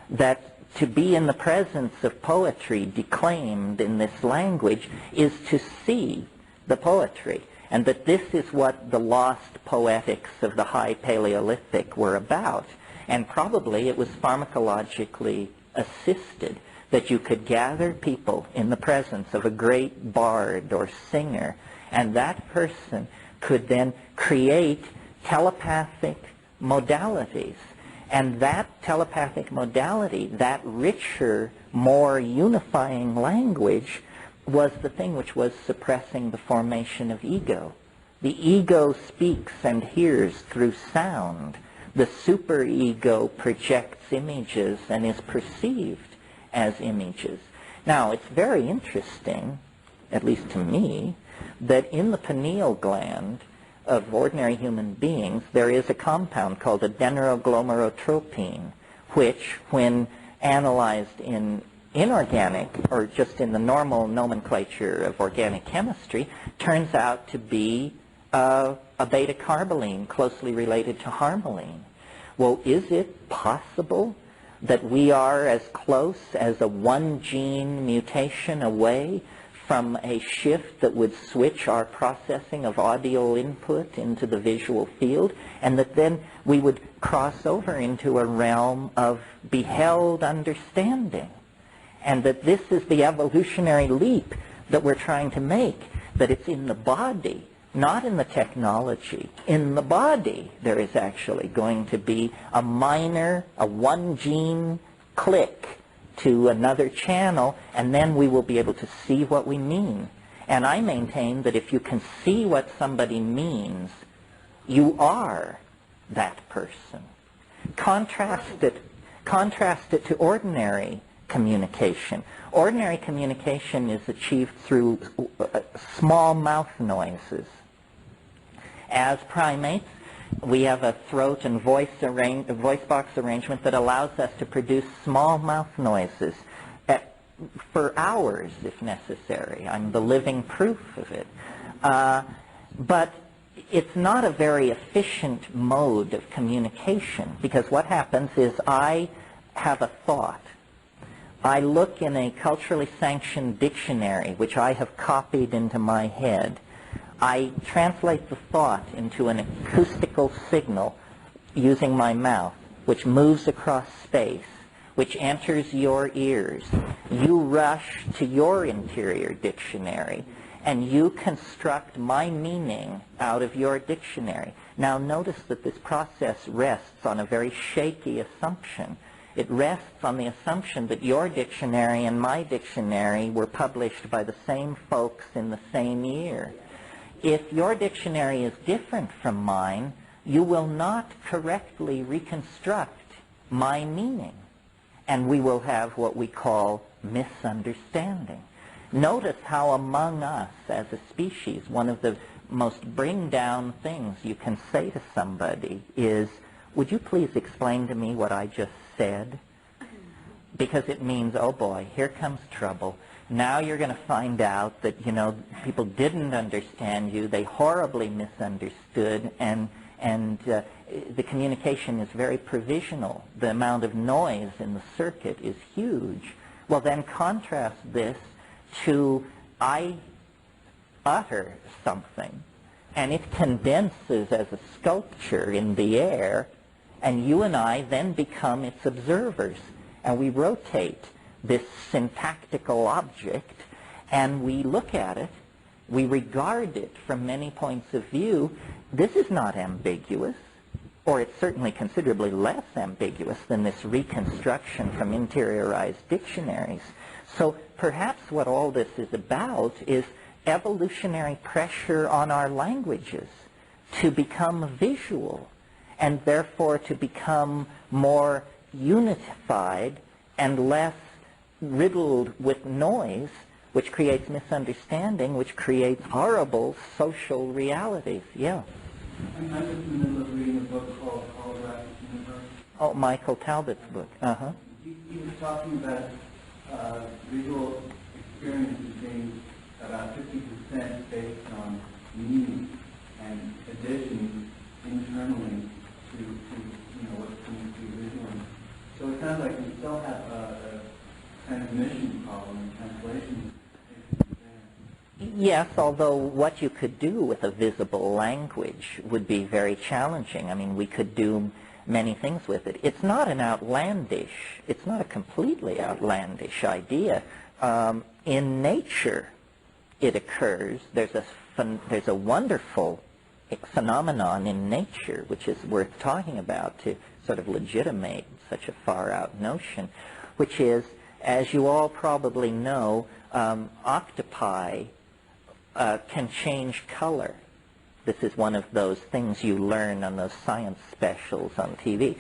that to be in the presence of poetry declaimed in this language is to see the poetry, and that this is what the lost poetics of the High Paleolithic were about. And probably it was pharmacologically assisted, that you could gather people in the presence of a great bard or singer, and that person could then create telepathic modalities. And that telepathic modality, that richer, more unifying language, was the thing which was suppressing the formation of ego. The ego speaks and hears through sound. The superego projects images and is perceived as images. Now, it's very interesting, at least to me, that in the pineal gland of ordinary human beings, there is a compound called adenoglomerotropine, which, when analyzed in inorganic, or just in the normal nomenclature of organic chemistry, turns out to be a beta-carboline closely related to harmaline. Well, is it possible that we are as close as a one-gene mutation away from a shift that would switch our processing of audio input into the visual field, and that then we would cross over into a realm of beheld understanding, and that this is the evolutionary leap that we're trying to make, that it's in the body, not in the technology. In the body, there is actually going to be a one-gene click to another channel, and then we will be able to see what we mean. And I maintain that if you can see what somebody means, you are that person. Contrast it to ordinary communication. Ordinary communication is achieved through small mouth noises. As primates, we have a throat and voice box arrangement that allows us to produce small mouth noises for hours, if necessary. I'm the living proof of it. But it's not a very efficient mode of communication, because what happens is I have a thought. I look in a culturally sanctioned dictionary, which I have copied into my head. I translate the thought into an acoustical signal using my mouth, which moves across space, which enters your ears. You rush to your interior dictionary, and you construct my meaning out of your dictionary. Now notice that this process rests on a very shaky assumption. It rests on the assumption that your dictionary and my dictionary were published by the same folks in the same year. If your dictionary is different from mine, you will not correctly reconstruct my meaning, and we will have what we call misunderstanding. Notice how among us as a species, one of the most bring-down things you can say to somebody is, would you please explain to me what I just said? Because it means, oh boy, here comes trouble. Now you're going to find out that, you know, people didn't understand you, they horribly misunderstood, and the communication is very provisional. The amount of noise in the circuit is huge. Well, then contrast this to I utter something, and it condenses as a sculpture in the air, and you and I then become its observers, and we rotate this syntactical object, and we look at it, we regard it from many points of view. This is not ambiguous, or it's certainly considerably less ambiguous than this reconstruction from interiorized dictionaries. So perhaps what all this is about is evolutionary pressure on our languages to become visual, and therefore to become more unified and less riddled with noise, which creates misunderstanding, which creates horrible social realities. Yeah. I'm just in the middle of reading a book called Holographic Universe. Oh, Michael Talbot's book. Uh-huh. He was talking about visual experiences being about 50% based on meaning and additions internally to what's coming through visually. So it sounds like we still have a transmission problem in translation. Yes, although what you could do with a visible language would be very challenging. I mean, we could do many things with it. It's not an outlandish, it's not a completely outlandish idea. In nature, it occurs. There's a wonderful phenomenon in nature which is worth talking about to sort of legitimate such a far-out notion, which is, as you all probably know, octopi can change color. This is one of those things you learn on those science specials on TV.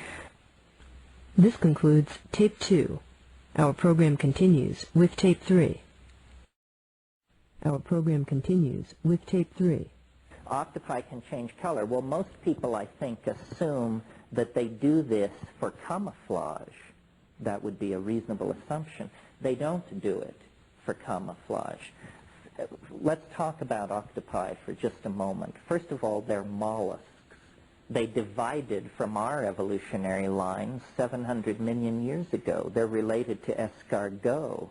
This concludes Tape 2. Our program continues with Tape 3. Our program continues with Tape 3. Octopi can change color. Well, most people, I think, assume that they do this for camouflage. That would be a reasonable assumption. They don't do it for camouflage. Let's talk about octopi for just a moment. First of all, they're mollusks. They divided from our evolutionary line 700 million years ago. They're related to escargot.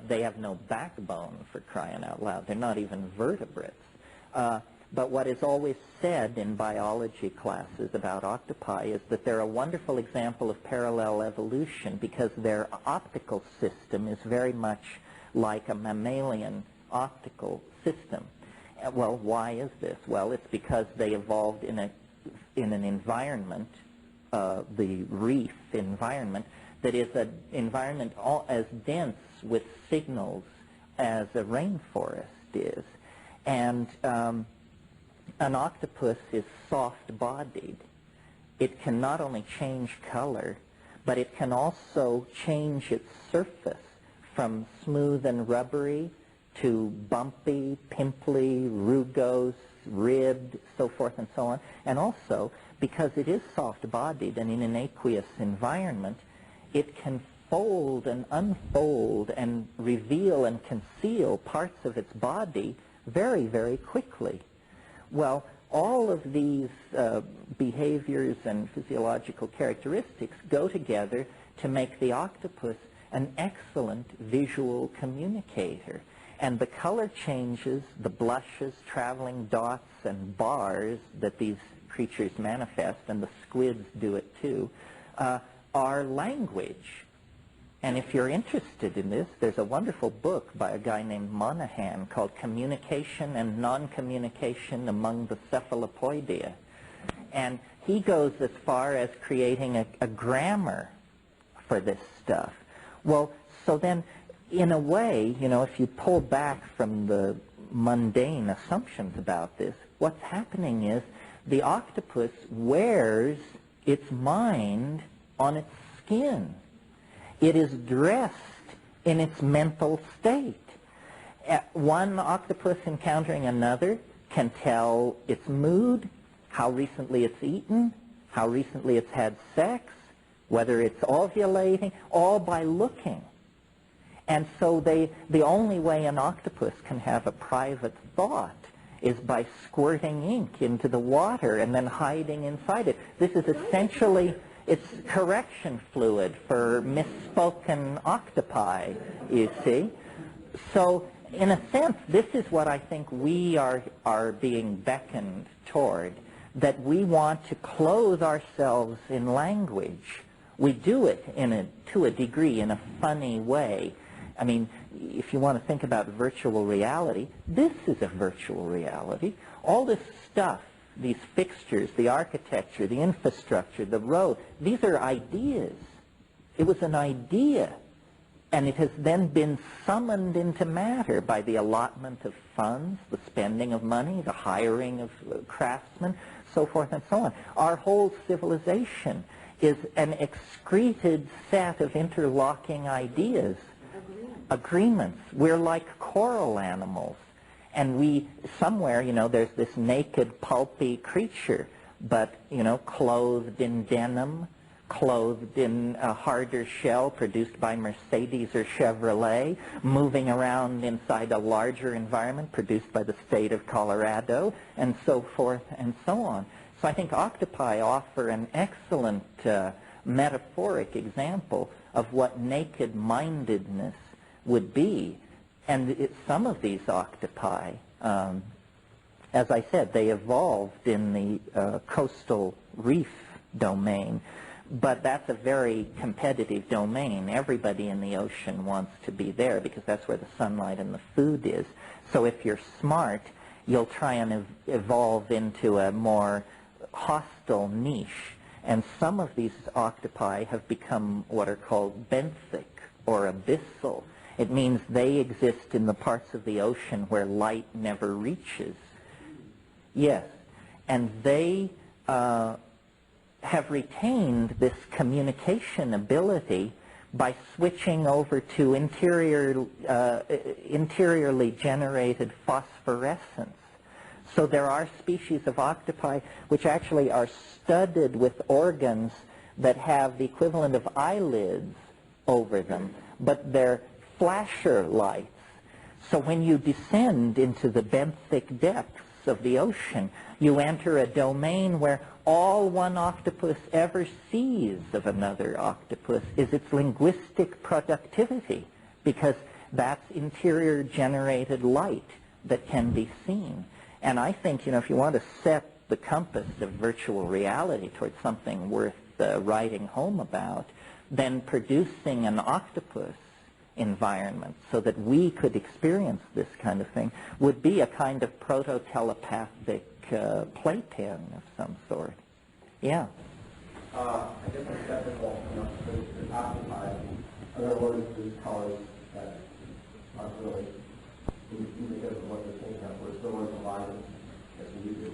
They have no backbone, for crying out loud. They're not even vertebrates. But what is always said in biology classes about octopi is that they're a wonderful example of parallel evolution because their optical system is very much like a mammalian optical system. Well, why is this? Well, it's because they evolved in an environment, the reef environment, that is an environment as dense with signals as a rainforest is. And an octopus is soft-bodied. It can not only change color, but it can also change its surface from smooth and rubbery to bumpy, pimply, rugose, ribbed, so forth and so on. And also, because it is soft-bodied and in an aqueous environment, it can fold and unfold and reveal and conceal parts of its body very, very quickly. Well, all of these behaviors and physiological characteristics go together to make the octopus an excellent visual communicator. And the color changes, the blushes, traveling dots, and bars that these creatures manifest, and the squids do it too, are language. And if you're interested in this, there's a wonderful book by a guy named Monahan called Communication and Non-Communication Among the Cephalopoidea. And he goes as far as creating a grammar for this stuff. Well, so then, in a way, you know, if you pull back from the mundane assumptions about this. What's happening is the octopus wears its mind on its skin. It is dressed in its mental state. One octopus encountering another can tell its mood, how recently it's eaten, how recently it's had sex, whether it's ovulating, all by looking. And so the only way an octopus can have a private thought is by squirting ink into the water and then hiding inside it. This is essentially, it's correction fluid for misspoken octopi, you see. So in a sense, this is what I think we are being beckoned toward, that we want to clothe ourselves in language. We do it to a degree in a funny way. I mean, if you want to think about virtual reality, this is a virtual reality. All this stuff, these fixtures, the architecture, the infrastructure, the road, these are ideas. It was an idea, and it has then been summoned into matter by the allotment of funds, the spending of money, the hiring of craftsmen, so forth and so on. Our whole civilization is an excreted set of interlocking ideas. Agreements. We're like coral animals. And we, somewhere, there's this naked, pulpy creature, but, clothed in denim, clothed in a harder shell produced by Mercedes or Chevrolet, moving around inside a larger environment produced by the state of Colorado, and so forth and so on. So I think octopi offer an excellent metaphoric example of what naked-mindedness would be. And some of these octopi, as I said, they evolved in the coastal reef domain, but that's a very competitive domain. Everybody in the ocean wants to be there because that's where the sunlight and the food is. So if you're smart, you'll try and evolve into a more hostile niche. And some of these octopi have become what are called benthic or abyssal. It means they exist in the parts of the ocean where light never reaches. Yes, and they have retained this communication ability by switching over to interiorly generated phosphorescence. So there are species of octopi which actually are studded with organs that have the equivalent of eyelids over them, but they're flasher lights. So when you descend into the benthic depths of the ocean, you enter a domain where all one octopus ever sees of another octopus is its linguistic productivity, because that's interior generated light that can be seen. And I think, if you want to set the compass of virtual reality towards something worth writing home about, then producing an octopus environment so that we could experience this kind of thing would be a kind of proto-telepathic playpen of some sort. Yeah. I guess I'm skeptical to occupied. I don't know what these colors that aren't really indicative of what they're thinking of. We're still in the line as we do.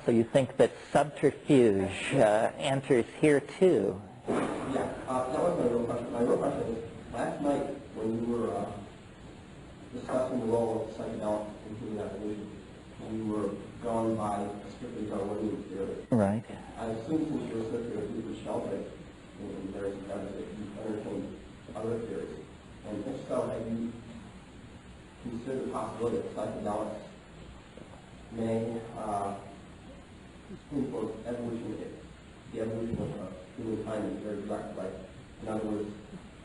So you think that subterfuge enters here too? Yeah, that was my real question. My real question is, last night when you were discussing the role of psychedelics in human evolution, we were going by a strictly Darwinian theory. Right. I assume since you're associated with Sheldrake and there's evidence that you entertained other theories. And if so, have you considered the possibility that psychedelics may influence evolution, the evolution of humankind in very direct way? In other words,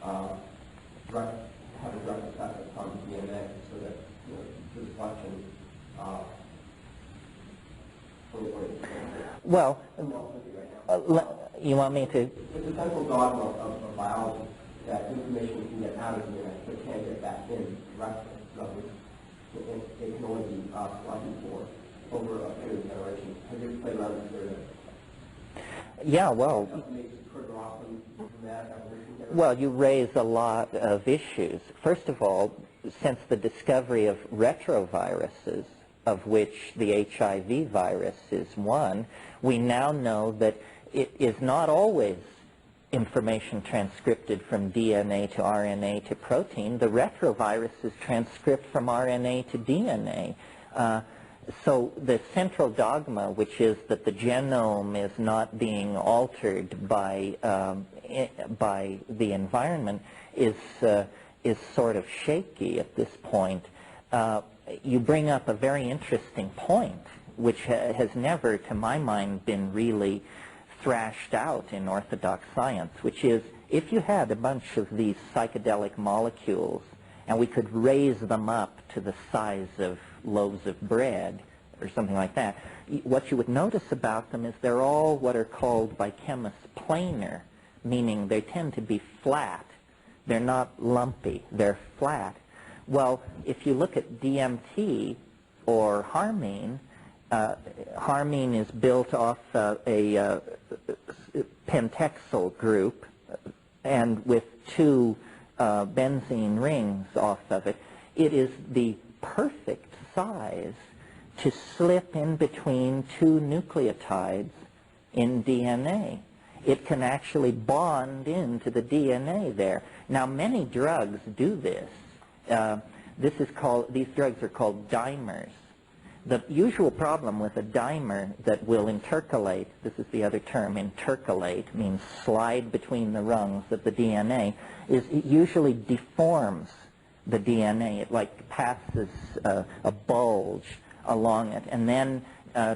have a direct effect upon DNA so that the selection well, you want me to? It's a central dogma of biology that information can get out of DNA but can't get back in directly. So it can only be selected for over a period of generations. Have you played around with theory? Yeah, well, What makes it further off from that evolution? well, you raise a lot of issues. First of all, since the discovery of retroviruses, of which the HIV virus is one, we now know that it is not always information transcripted from DNA to RNA to protein. The retroviruses transcript from RNA to DNA. So the central dogma, which is that the genome is not being altered by the environment, is sort of shaky at this point. You bring up a very interesting point, which has never, to my mind, been really thrashed out in orthodox science, which is if you had a bunch of these psychedelic molecules and we could raise them up to the size of loaves of bread or something like that, what you would notice about them is they're all what are called by chemists planar, meaning they tend to be flat. They're not lumpy, they're flat. Well, if you look at DMT or harmine, harmine is built off a pentexyl group and with two benzene rings off of it. It is the perfect size to slip in between two nucleotides in DNA. It can actually bond into the DNA there. Now, many drugs do this. These drugs are called dimers. The usual problem with a dimer that will intercalate, this is the other term, intercalate, means slide between the rungs of the DNA, is it usually deforms the DNA. It like passes a bulge along it, and then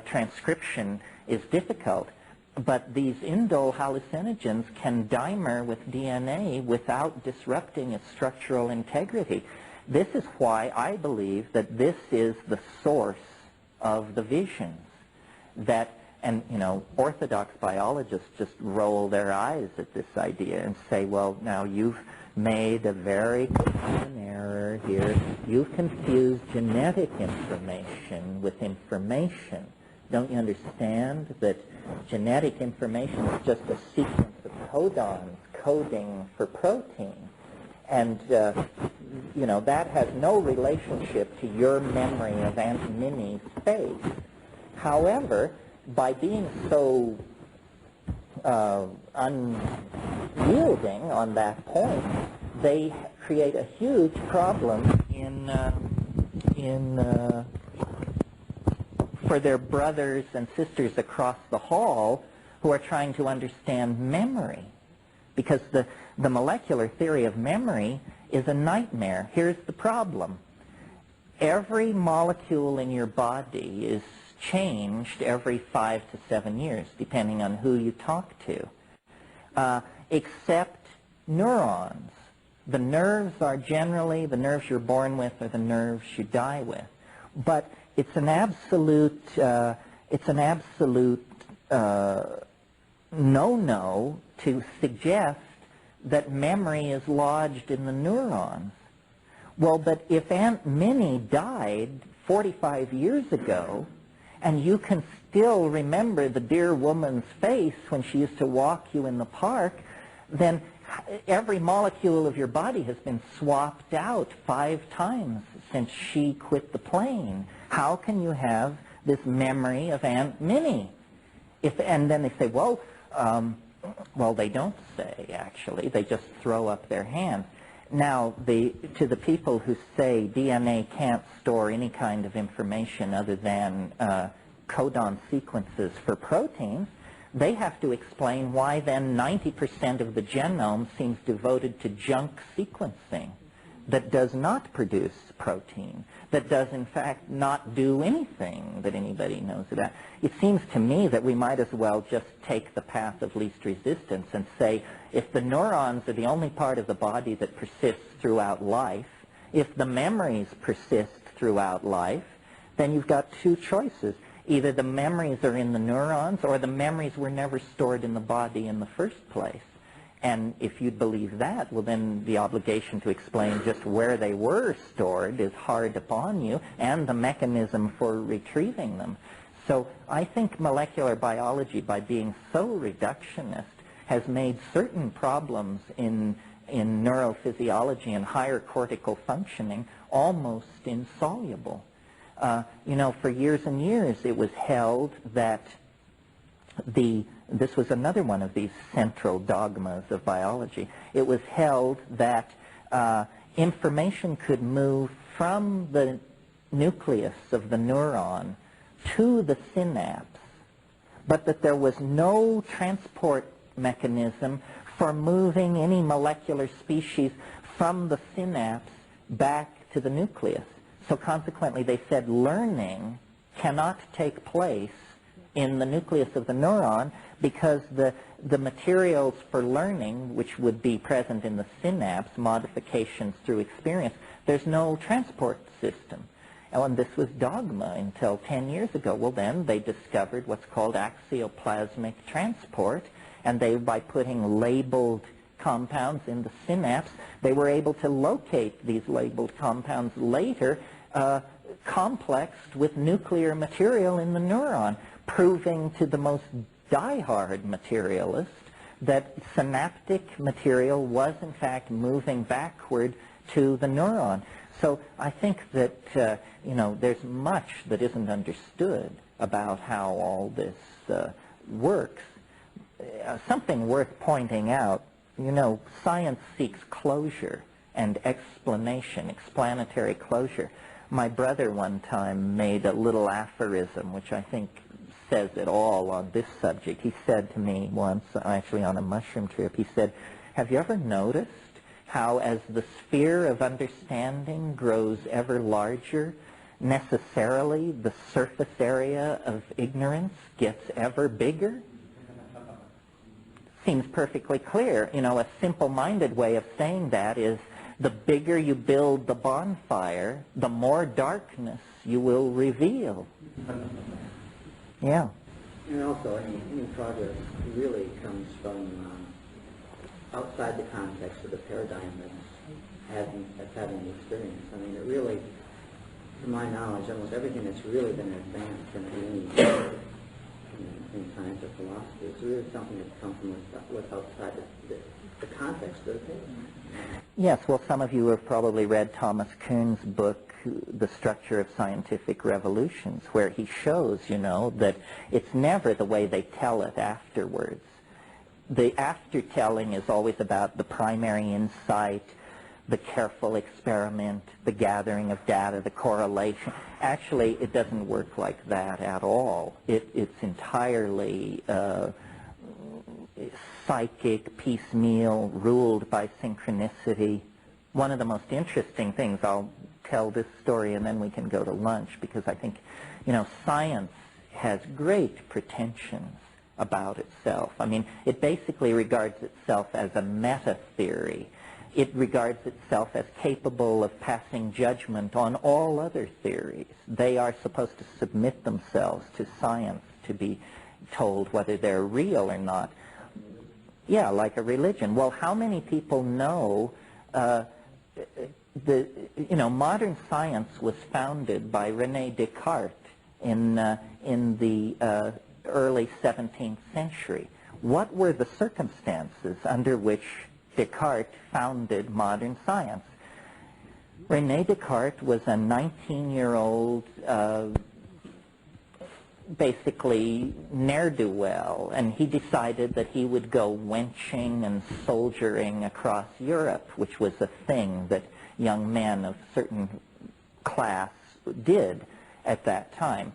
transcription is difficult. But these indole hallucinogens can dimer with DNA without disrupting its structural integrity. This is why I believe that this is the source of the visions that, and you know, orthodox biologists just roll their eyes at this idea and say, well, now you've made a very common error here. You've confused genetic information with information. Don't you understand that genetic information is just a sequence of codons coding for protein? And, you know, that has no relationship to your memory of Aunt Minnie's face. However, by being so unyielding on that point, they create a huge problem for their brothers and sisters across the hall who are trying to understand memory. Because the molecular theory of memory is a nightmare. Here's the problem. Every molecule in your body is changed every 5 to 7 years, depending on who you talk to, except neurons. The nerves are generally, the nerves you're born with are the nerves you die with. But it's an absolute no-no to suggest that memory is lodged in the neurons. Well, but if Aunt Minnie died 45 years ago, and you can still remember the dear woman's face when she used to walk you in the park, then every molecule of your body has been swapped out 5 times since she quit the plane. How can you have this memory of Aunt Minnie? And then they say, well, they don't say, actually. They just throw up their hand. Now, to the people who say DNA can't store any kind of information other than codon sequences for proteins, they have to explain why then 90% of the genome seems devoted to junk sequencing that does not produce protein, that does in fact not do anything that anybody knows about. It seems to me that we might as well just take the path of least resistance and say, if the neurons are the only part of the body that persists throughout life, if the memories persist throughout life, then you've got 2 choices. Either the memories are in the neurons or the memories were never stored in the body in the first place. And if you believe that, well, then the obligation to explain just where they were stored is hard upon you, and the mechanism for retrieving them. So I think molecular biology, by being so reductionist, has made certain problems in neurophysiology and higher cortical functioning almost insoluble. You know, for years and years it was held that this was another one of these central dogmas of biology. It was held that information could move from the nucleus of the neuron to the synapse, but that there was no transport mechanism for moving any molecular species from the synapse back to the nucleus. So consequently, they said learning cannot take place in the nucleus of the neuron because the materials for learning, which would be present in the synapse, modifications through experience, there's no transport system. And this was dogma until 10 years ago. Well, then they discovered what's called axioplasmic transport, and they, by putting labeled compounds in the synapse, they were able to locate these labeled compounds later complexed with nuclear material in the neuron, proving to the most diehard materialist that synaptic material was in fact moving backward to the neuron. So I think that you know, there's much that isn't understood about how all this works. Something worth pointing out, you know, science seeks closure and explanation, explanatory closure. My brother one time made a little aphorism, which I think says it all on this subject. He said to me once, actually on a mushroom trip, he said, "Have you ever noticed how as the sphere of understanding grows ever larger, necessarily the surface area of ignorance gets ever bigger?" Seems perfectly clear. You know, a simple-minded way of saying that is the bigger you build the bonfire, the more darkness you will reveal. Yeah. And also, any progress really comes from outside the context of the paradigm that's having the experience. I mean, it really, to my knowledge, almost everything that's really been advanced in science or philosophy, it's really something that's come from what's outside the context of the paradigm. Yes, well, some of you have probably read Thomas Kuhn's book, The Structure of Scientific Revolutions, where he shows, you know, that it's never the way they tell it afterwards. The aftertelling is always about the primary insight, the careful experiment, the gathering of data, the correlation. Actually, it doesn't work like that at all. It's entirely psychic, piecemeal, ruled by synchronicity. One of the most interesting things, I'll tell this story and then we can go to lunch, because I think, you know, science has great pretensions about itself. I mean, it basically regards itself as a meta-theory. It regards itself as capable of passing judgment on all other theories. They are supposed to submit themselves to science to be told whether they're real or not. Yeah, like a religion. Well, how many people know modern science was founded by René Descartes in the early 17th century. What were the circumstances under which Descartes founded modern science? René Descartes was a 19-year-old basically ne'er-do-well, and he decided that he would go wenching and soldiering across Europe, which was a thing that young men of certain class did at that time.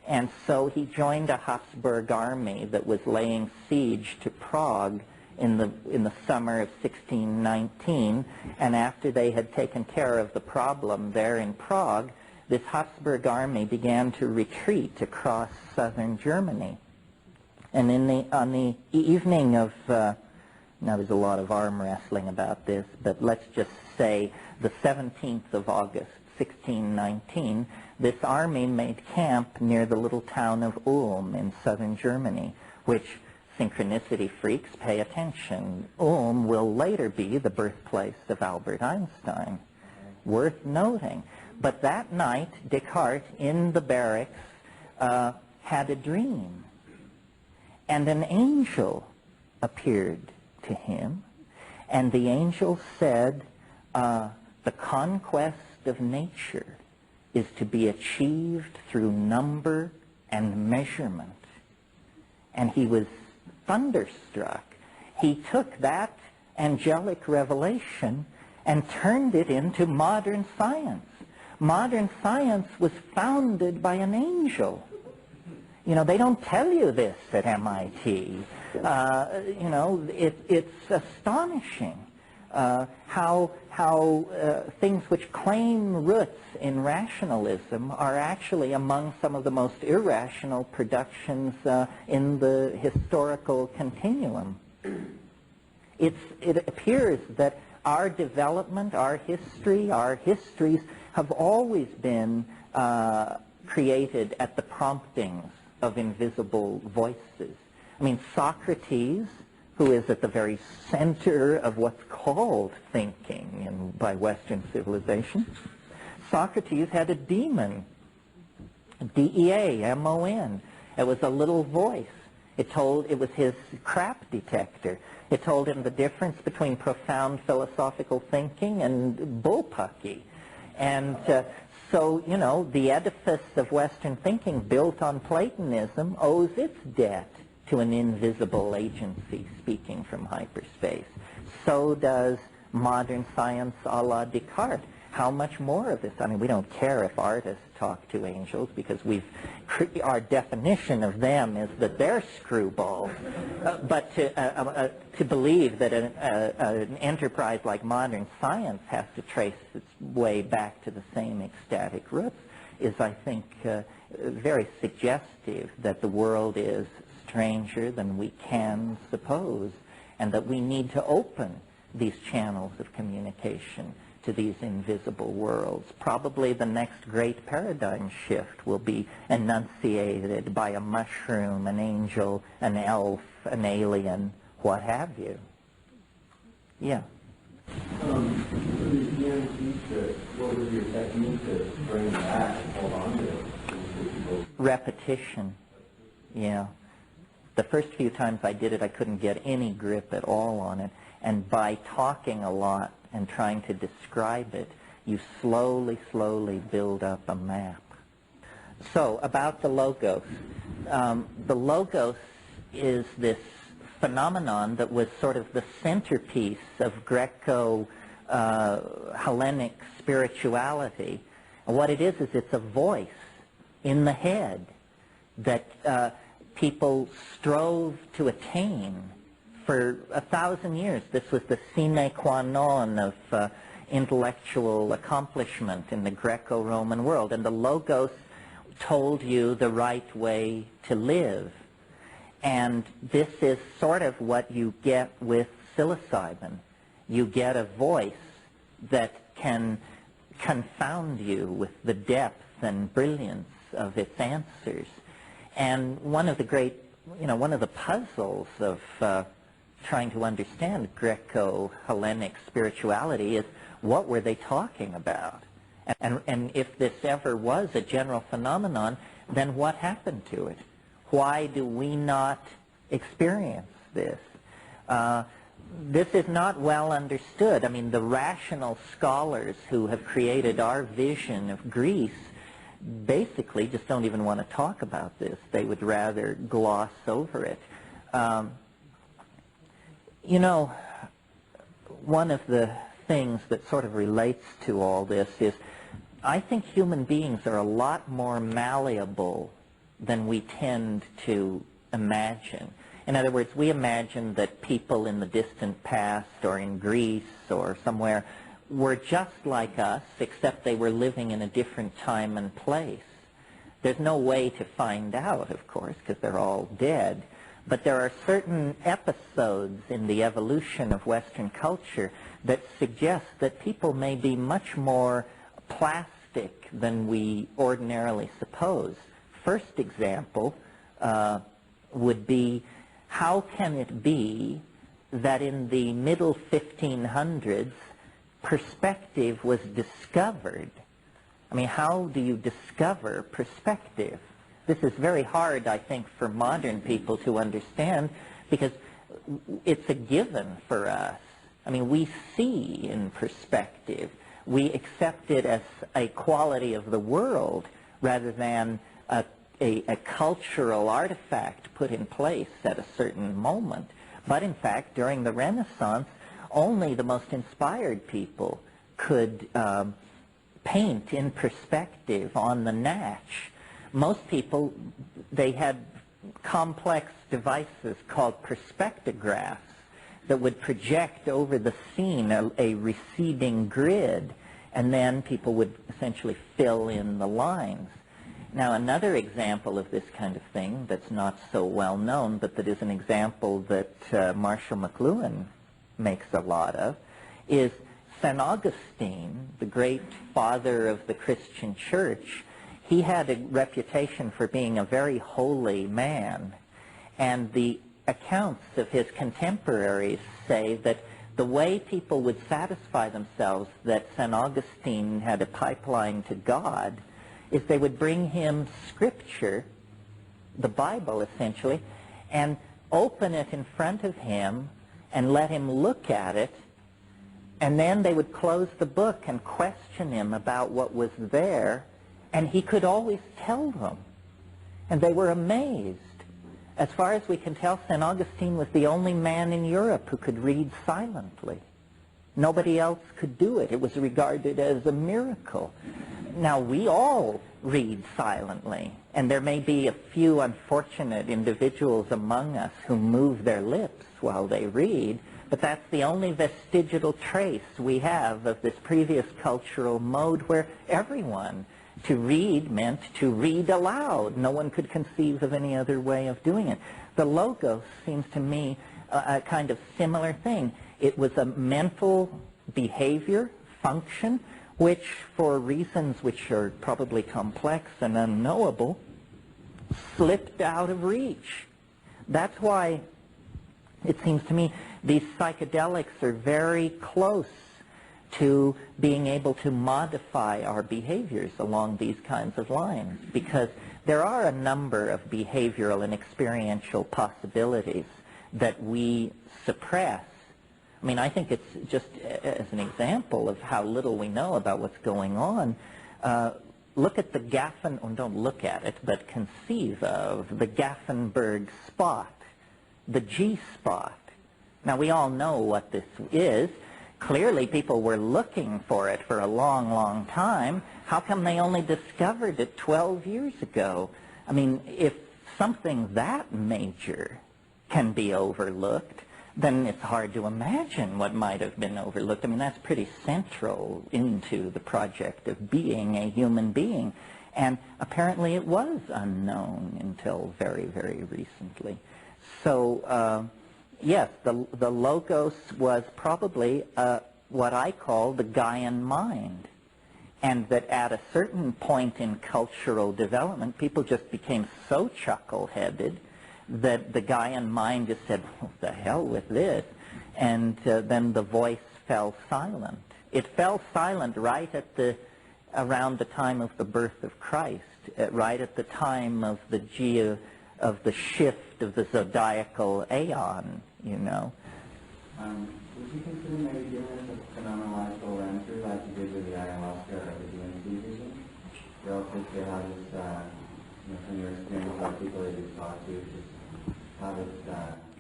And so he joined a Habsburg army that was laying siege to Prague in the summer of 1619, and after they had taken care of the problem there in Prague, this Habsburg army began to retreat across southern Germany. And on the evening of, now there's a lot of arm wrestling about this, but let's just say the 17th of August, 1619, this army made camp near the little town of Ulm in southern Germany, which, synchronicity freaks, pay attention, Ulm will later be the birthplace of Albert Einstein. Worth noting. But that night, Descartes, in the barracks, had a dream, and an angel appeared to him, and the angel said, the conquest of nature is to be achieved through number and measurement. And he was thunderstruck. He took that angelic revelation and turned it into modern science. Modern science was founded by an angel. You know, they don't tell you this at MIT. You know, it's astonishing how things which claim roots in rationalism are actually among some of the most irrational productions in the historical continuum. It appears that our development, our history, our histories have always been created at the promptings of invisible voices. I mean, Socrates, who is at the very center of what's called thinking by Western civilization, Socrates had a demon, D-E-A-M-O-N. It was a little voice. It was his crap detector. It told him the difference between profound philosophical thinking and bullpucky. And so, you know, the edifice of Western thinking built on Platonism owes its debt to an invisible agency speaking from hyperspace. So does modern science a la Descartes. How much more of this? I mean, we don't care if artists talk to angels because our definition of them is that they're screwballs. But to believe that an enterprise like modern science has to trace its way back to the same ecstatic roots is, I think, very suggestive that the world is stranger than we can suppose, and that we need to open these channels of communication to these invisible worlds. Probably the next great paradigm shift will be enunciated by a mushroom, an angel, an elf, an alien, what have you. Yeah. So you began to teach that. What was your technique to bring back and hold on to it? Repetition. Yeah. The first few times I did it, I couldn't get any grip at all on it. And by talking a lot and trying to describe it, you slowly, slowly build up a map. So, about the Logos. The Logos is this phenomenon that was sort of the centerpiece of Greco-Hellenic spirituality. And what it is it's a voice in the head that people strove to attain for 1,000 years. This was the sine qua non of intellectual accomplishment in the Greco-Roman world. And the Logos told you the right way to live. And this is sort of what you get with psilocybin. You get a voice that can confound you with the depth and brilliance of its answers. And one of the great, one of the puzzles of trying to understand Greco-Hellenic spirituality is what were they talking about? And if this ever was a general phenomenon, then what happened to it? Why do we not experience this? This is not well understood. I mean, the rational scholars who have created our vision of Greece basically just don't even want to talk about this. They would rather gloss over it. One of the things that sort of relates to all this is I think human beings are a lot more malleable than we tend to imagine. In other words, we imagine that people in the distant past or in Greece or somewhere were just like us, except they were living in a different time and place. There's no way to find out, of course, because they're all dead. But there are certain episodes in the evolution of Western culture that suggest that people may be much more plastic than we ordinarily suppose. First example would be, how can it be that in the middle 1500s, perspective was discovered? I mean, how do you discover perspective? this is very hard, I think, for modern people to understand, because it's a given for us. I mean, we see in perspective. We accept it as a quality of the world rather than a cultural artifact put in place at a certain moment. But in fact, during the Renaissance, only the most inspired people could paint in perspective on the natch. Most people, they had complex devices called perspectographs that would project over the scene a receding grid, and then people would essentially fill in the lines. Now, another example of this kind of thing that's not so well known, but that is an example that Marshall McLuhan makes a lot of, is St. Augustine, the great father of the Christian church. He had a reputation for being a very holy man, and the accounts of his contemporaries say that the way people would satisfy themselves that St. Augustine had a pipeline to God is they would bring him scripture, the Bible essentially, and open it in front of him and let him look at it, and then they would close the book and question him about what was there, and he could always tell them. And they were amazed. As far as we can tell, St. Augustine was the only man in Europe who could read silently. Nobody else could do it. It was regarded as a miracle. Now, we all read silently, and there may be a few unfortunate individuals among us who move their lips while they read, but that's the only vestigial trace we have of this previous cultural mode where everyone, to read meant to read aloud. No one could conceive of any other way of doing it. The Logos seems to me a kind of similar thing. It was a mental behavior, function, which for reasons which are probably complex and unknowable, slipped out of reach. That's why it seems to me these psychedelics are very close to being able to modify our behaviors along these kinds of lines, because there are a number of behavioral and experiential possibilities that we suppress. I mean, I think it's just as an example of how little we know about what's going on. Look at the don't look at it, but conceive of the Gaffenberg spot, the G-spot. Now, we all know what this is. Clearly, people were looking for it for a long, long time. How come they only discovered it 12 years ago? I mean, if something that major can be overlooked, then it's hard to imagine what might have been overlooked. I mean, that's pretty central into the project of being a human being. And apparently it was unknown until very, very recently. So, yes, the Logos was probably what I call the Gaian mind. And that at a certain point in cultural development, people just became so chuckle-headed that the Gaian mind just said, what the hell with this? And then the voice fell silent. It fell silent right at around the time of the birth of Christ, right at the time of the shift of the zodiacal aeon, you know. Would you consider maybe giving us a phenomenological run-through like you did with the ayahuasca or the DMT vision, relative to how this, from your experience, what people that you talk to, just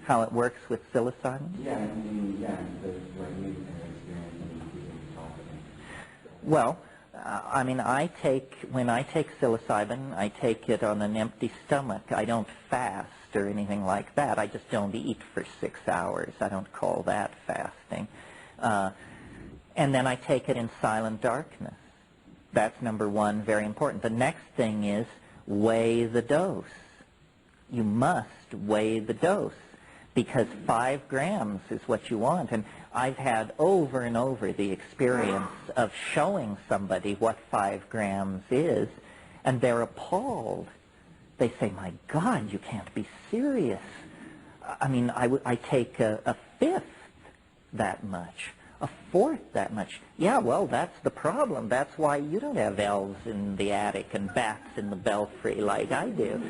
how it works with psilocybin? Yeah, I mean, what you experience and people you talk to. Well, I mean, when I take psilocybin, I take it on an empty stomach. I don't fast or anything like that. I just don't eat for 6 hours. I don't call that fasting. And then I take it in silent darkness. That's number one, very important. The next thing is weigh the dose. You must weigh the dose, because 5 grams is what you want. And I've had over and over the experience of showing somebody what 5 grams is, and they're appalled. They say, my God, you can't be serious. I mean, I take a fifth that much. A fourth that much. Yeah, well, that's the problem. That's why you don't have elves in the attic and bats in the belfry like I do.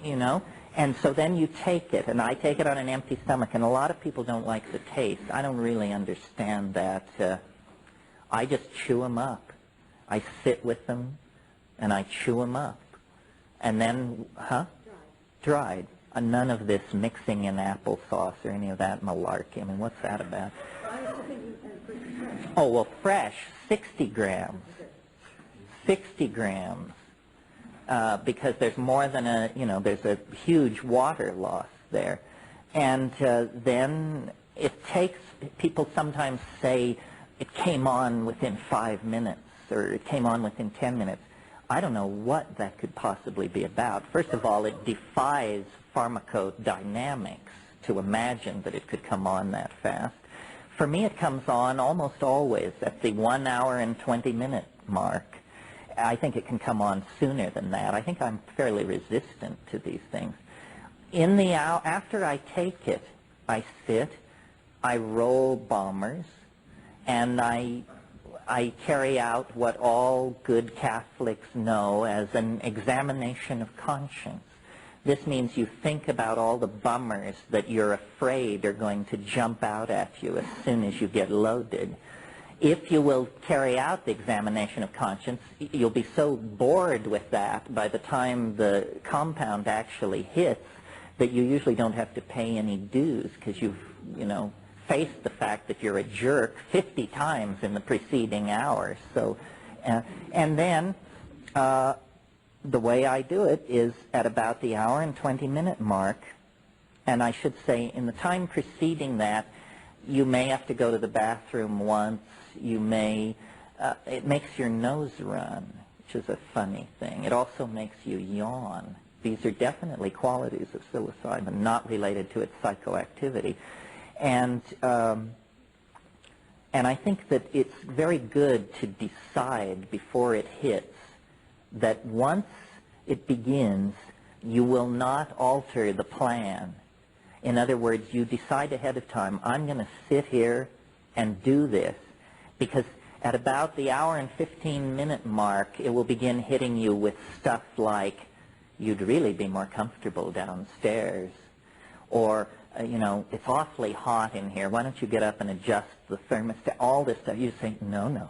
You know? And so then you take it, and I take it on an empty stomach, and a lot of people don't like the taste. I don't really understand that. I just chew them up. I sit with them, and I chew them up. And then, Dried. None of this mixing in applesauce or any of that malarkey. I mean, what's that about? Oh, well, fresh, 60 grams. 60 grams. Because there's more than there's a huge water loss there. And then it takes, people sometimes say it came on within 5 minutes or it came on within 10 minutes. I don't know what that could possibly be about. First of all, it defies pharmacodynamics to imagine that it could come on that fast. For me, it comes on almost always at the 1 hour and 20-minute mark. I think it can come on sooner than that. I think I'm fairly resistant to these things. In the hour, after I take it, I sit, I roll bombers, and I carry out what all good Catholics know as an examination of conscience. This means you think about all the bummers that you're afraid are going to jump out at you as soon as you get loaded. If you will carry out the examination of conscience, you'll be so bored with that by the time the compound actually hits that you usually don't have to pay any dues because you've, faced the fact that you're a jerk 50 times in the preceding hour. So, and then the way I do it is at about the hour and 20-minute mark, and I should say in the time preceding that, you may have to go to the bathroom once. You may, it makes your nose run, which is a funny thing. It also makes you yawn. These are definitely qualities of psilocybin, not related to its psychoactivity. And I think that it's very good to decide before it hits that once it begins, you will not alter the plan. In other words, you decide ahead of time, I'm going to sit here and do this, because at about the hour and 15-minute mark, it will begin hitting you with stuff like, you'd really be more comfortable downstairs, or, it's awfully hot in here. Why don't you get up and adjust the thermostat? All this stuff. You say, no.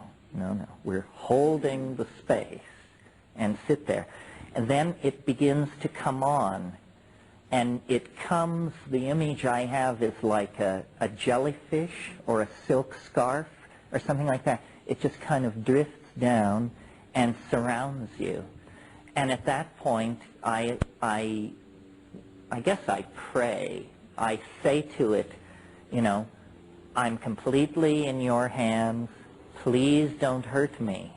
We're holding the space and sit there. And then it begins to come on. And it comes, the image I have is like a jellyfish or a silk scarf or something like that. It just kind of drifts down and surrounds you. And at that point, I guess I pray. I say to it, I'm completely in your hands. Please don't hurt me.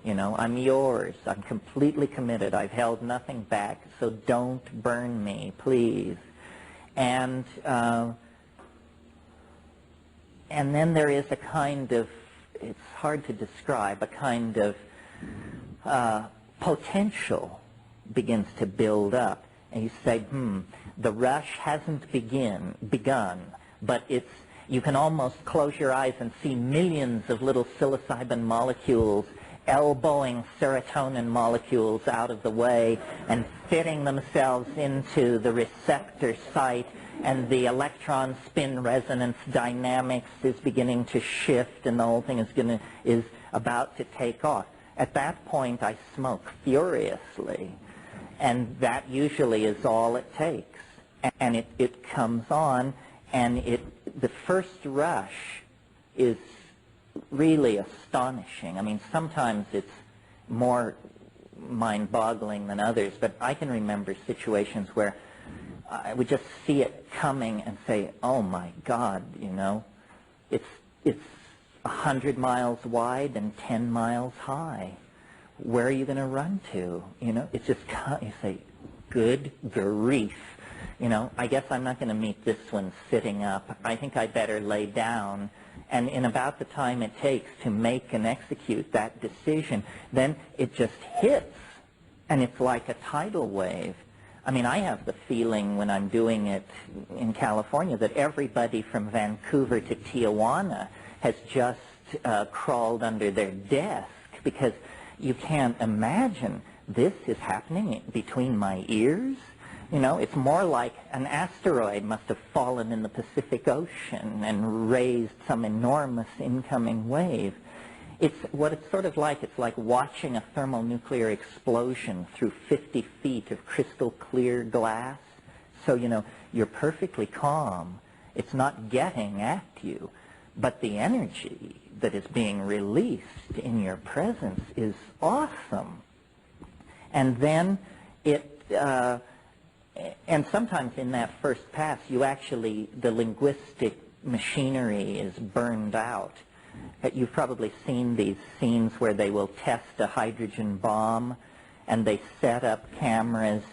I'm yours. I'm completely committed. I've held nothing back, so don't burn me, please. And then there is a kind of, it's hard to describe, a kind of potential begins to build up. And you say, the rush hasn't begun, but you can almost close your eyes and see millions of little psilocybin molecules elbowing serotonin molecules out of the way and fitting themselves into the receptor site, and the electron spin resonance dynamics is beginning to shift, and the whole thing is about to take off. At that point, I smoke furiously, and that usually is all it takes. And it comes on, and the first rush is really astonishing. I mean, sometimes it's more mind-boggling than others, but I can remember situations where I would just see it coming and say, oh my God, it's 100 miles wide and 10 miles high. Where are you going to run to? It's just, you say, good grief. I guess I'm not going to meet this one sitting up. I think I better lay down. And in about the time it takes to make and execute that decision, then it just hits. And it's like a tidal wave. I mean, I have the feeling when I'm doing it in California that everybody from Vancouver to Tijuana has just crawled under their desk, because you can't imagine this is happening between my ears. You know, it's more like an asteroid must have fallen in the Pacific Ocean and raised some enormous incoming wave. It's what it's sort of like. It's like watching a thermonuclear explosion through 50 feet of crystal clear glass. So, you know, you're perfectly calm. It's not getting at you. But the energy that is being released in your presence is awesome. And then and sometimes in that first pass, you actually, the linguistic machinery is burned out. You've probably seen these scenes where they will test a hydrogen bomb, and they set up cameras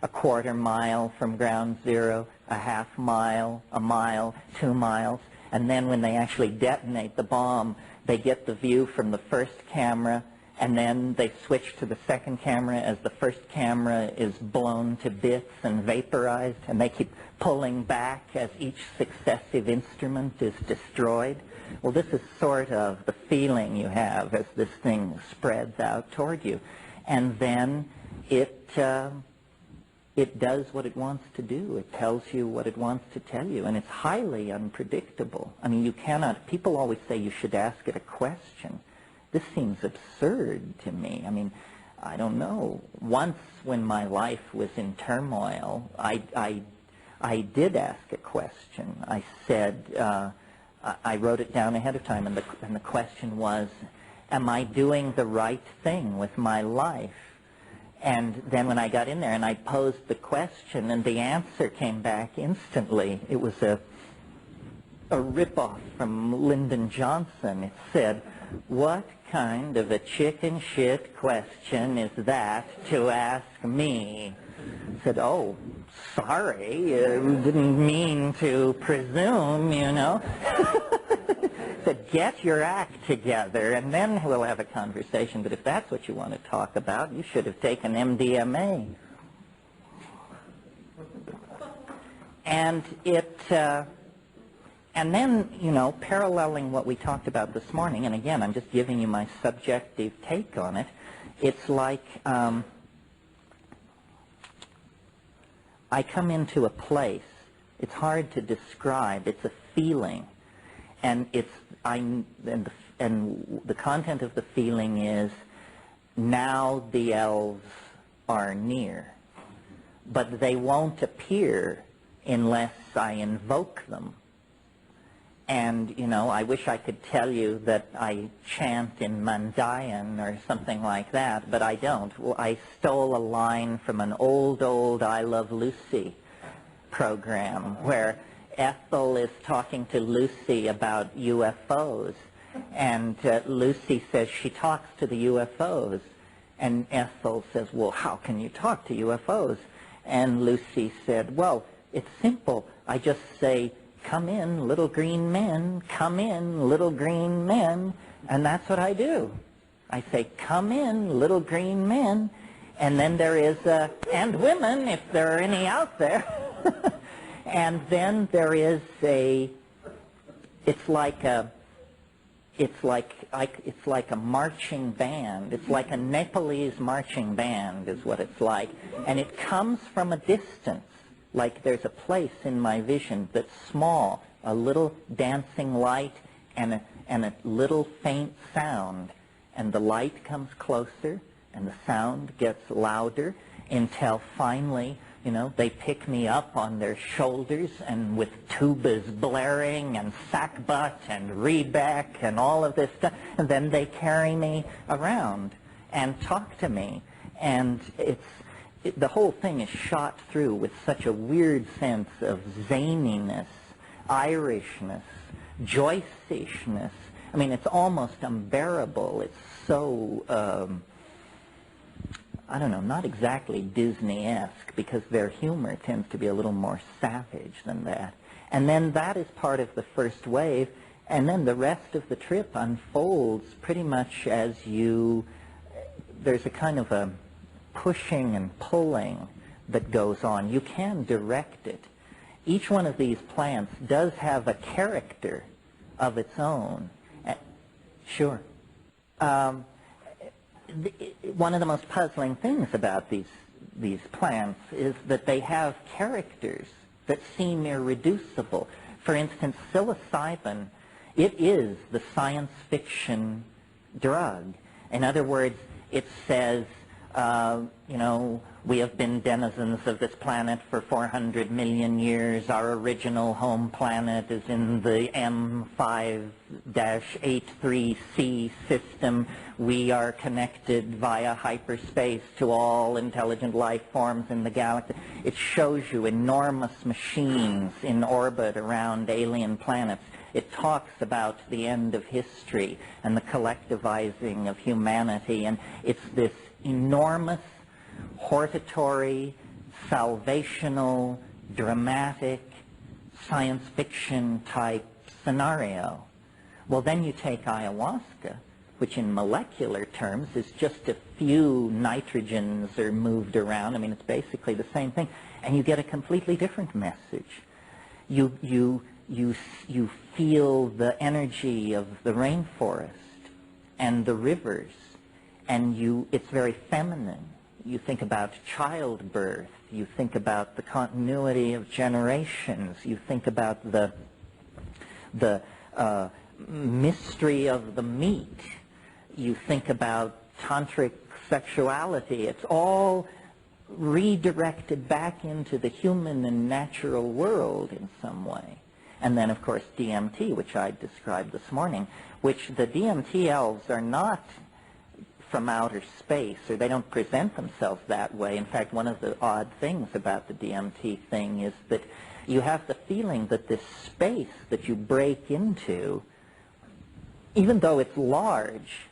a quarter mile from ground zero, a half mile, a mile, 2 miles, and then when they actually detonate the bomb, they get the view from the first camera, and then they switch to the second camera as the first camera is blown to bits and vaporized, and they keep pulling back as each successive instrument is destroyed. Well, this is sort of the feeling you have as this thing spreads out toward you. And then it does what it wants to do. It tells you what it wants to tell you, and it's highly unpredictable. I mean, you cannot, people always say you should ask it a question. This seems absurd to me. I mean, I don't know. Once when my life was in turmoil, I did ask a question. I said, I wrote it down ahead of time, and the question was, am I doing the right thing with my life? And then when I got in there and I posed the question, and the answer came back instantly. It was a ripoff from Lyndon Johnson. It said, "What kind of a chicken shit question is that to ask me?" I said, "Oh, sorry, didn't mean to presume, you know." Said, "Get your act together, and then we'll have a conversation. But if that's what you want to talk about, you should have taken MDMA." And and then, you know, paralleling what we talked about this morning, and again, I'm just giving you my subjective take on it, it's like I come into a place. It's hard to describe. It's a feeling. And the content of the feeling is, now the elves are near. But they won't appear unless I invoke them. And, you know, I wish I could tell you that I chant in Mandayan or something like that, but I don't. Well, I stole a line from an old I Love Lucy program where Ethel is talking to Lucy about UFOs, and Lucy says she talks to the UFOs, and Ethel says, "Well, how can you talk to UFOs?" And Lucy said, "Well, it's simple. I just say, 'Come in, little green men, come in, little green men,' and that's what I do. I say, 'Come in, little green men,' and then there is and women, if there are any out there." And then there is it's like a marching band. It's like a Nepalese marching band is what it's like. And it comes from a distance. Like there's a place in my vision that's small, a little dancing light and a little faint sound. And the light comes closer and the sound gets louder until finally, you know, they pick me up on their shoulders, and with tubas blaring and sackbut and rebeck and all of this stuff, and then they carry me around and talk to me. And the whole thing is shot through with such a weird sense of zaniness, Irishness, Joyceishness. I mean, it's almost unbearable. It's so, I don't know, not exactly Disney-esque, because their humor tends to be a little more savage than that. And then that is part of the first wave, and then the rest of the trip unfolds pretty much as there's a kind of a pushing and pulling that goes on. You can direct it. Each one of these plants does have a character of its own. Sure. One of the most puzzling things about these plants is that they have characters that seem irreducible. For instance, psilocybin, it is the science fiction drug. In other words, it says, you know, we have been denizens of this planet for 400 million years. Our original home planet is in the M5-83C system. We are connected via hyperspace to all intelligent life forms in the galaxy. It shows you enormous machines in orbit around alien planets. It talks about the end of history and the collectivizing of humanity, and it's this enormous, hortatory, salvational, dramatic, science fiction type scenario. Well, then you take ayahuasca, which in molecular terms is just a few nitrogens are moved around. I mean, it's basically the same thing, and you get a completely different message. You feel the energy of the rainforest and the rivers, and it's very feminine. You think about childbirth, you think about the continuity of generations, you think about the mystery of the meat, you think about tantric sexuality. It's all redirected back into the human and natural world in some way. And then, of course, DMT, which I described this morning, which the DMT elves are not from outer space, or they don't present themselves that way. In fact, one of the odd things about the DMT thing is that you have the feeling that this space that you break into, even though it's large,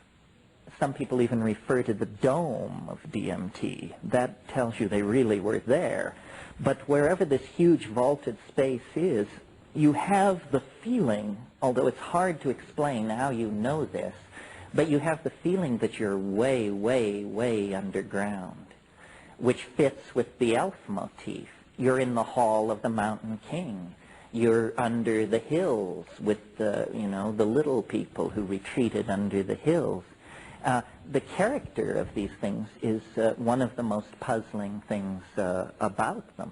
some people even refer to the dome of DMT. That tells you they really were there. But wherever this huge vaulted space is, you have the feeling, although it's hard to explain how you know this, but you have the feeling that you're way, way, way underground, which fits with the elf motif. You're in the hall of the Mountain King. You're under the hills with the, you know, the little people who retreated under the hills. The character of these things is one of the most puzzling things about them.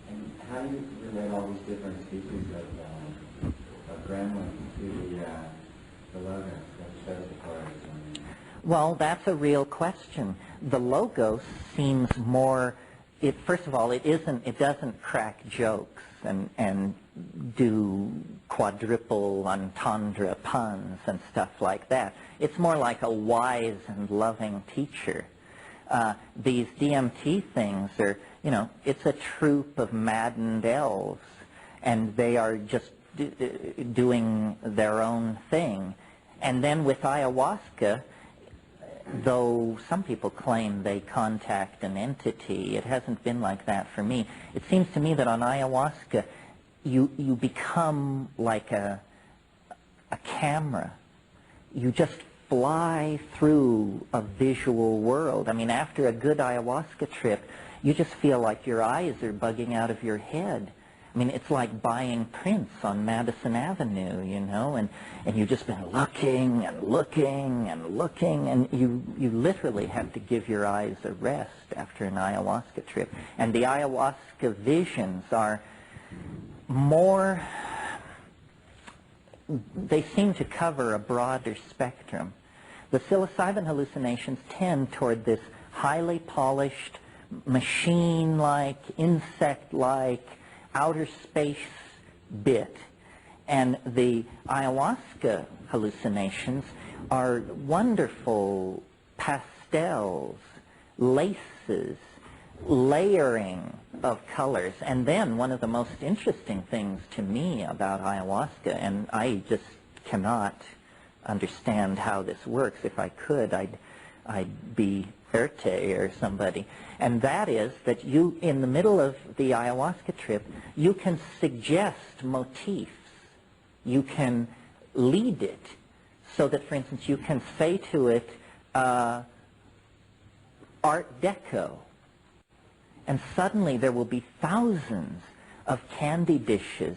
And how do you relate all these different species of gremlins to the logos that shows the cards? Well, that's a real question. The logos seems more, first of all, it doesn't crack jokes and do quadruple entendre puns and stuff like that. It's more like a wise and loving teacher. These DMT things are, you know, it's a troupe of maddened elves, and they are just doing their own thing. And then with ayahuasca, though some people claim they contact an entity, it hasn't been like that for me. It seems to me that on ayahuasca, you become like a camera. You just fly through a visual world. I mean, after a good ayahuasca trip, you just feel like your eyes are bugging out of your head. I mean, it's like buying prints on Madison Avenue, you know, and you've just been looking and looking and looking, and you literally have to give your eyes a rest after an ayahuasca trip. And the ayahuasca visions are more, they seem to cover a broader spectrum. The psilocybin hallucinations tend toward this highly polished, machine-like, insect-like, outer space bit. And the ayahuasca hallucinations are wonderful pastels, laces, layering of colors. And then one of the most interesting things to me about ayahuasca, and I just cannot understand how this works. If I could, I'd be Erte or somebody. And that is that you, in the middle of the ayahuasca trip, you can suggest motifs. You can lead it so that, for instance, you can say to it, Art Deco. and suddenly there will be thousands of candy dishes,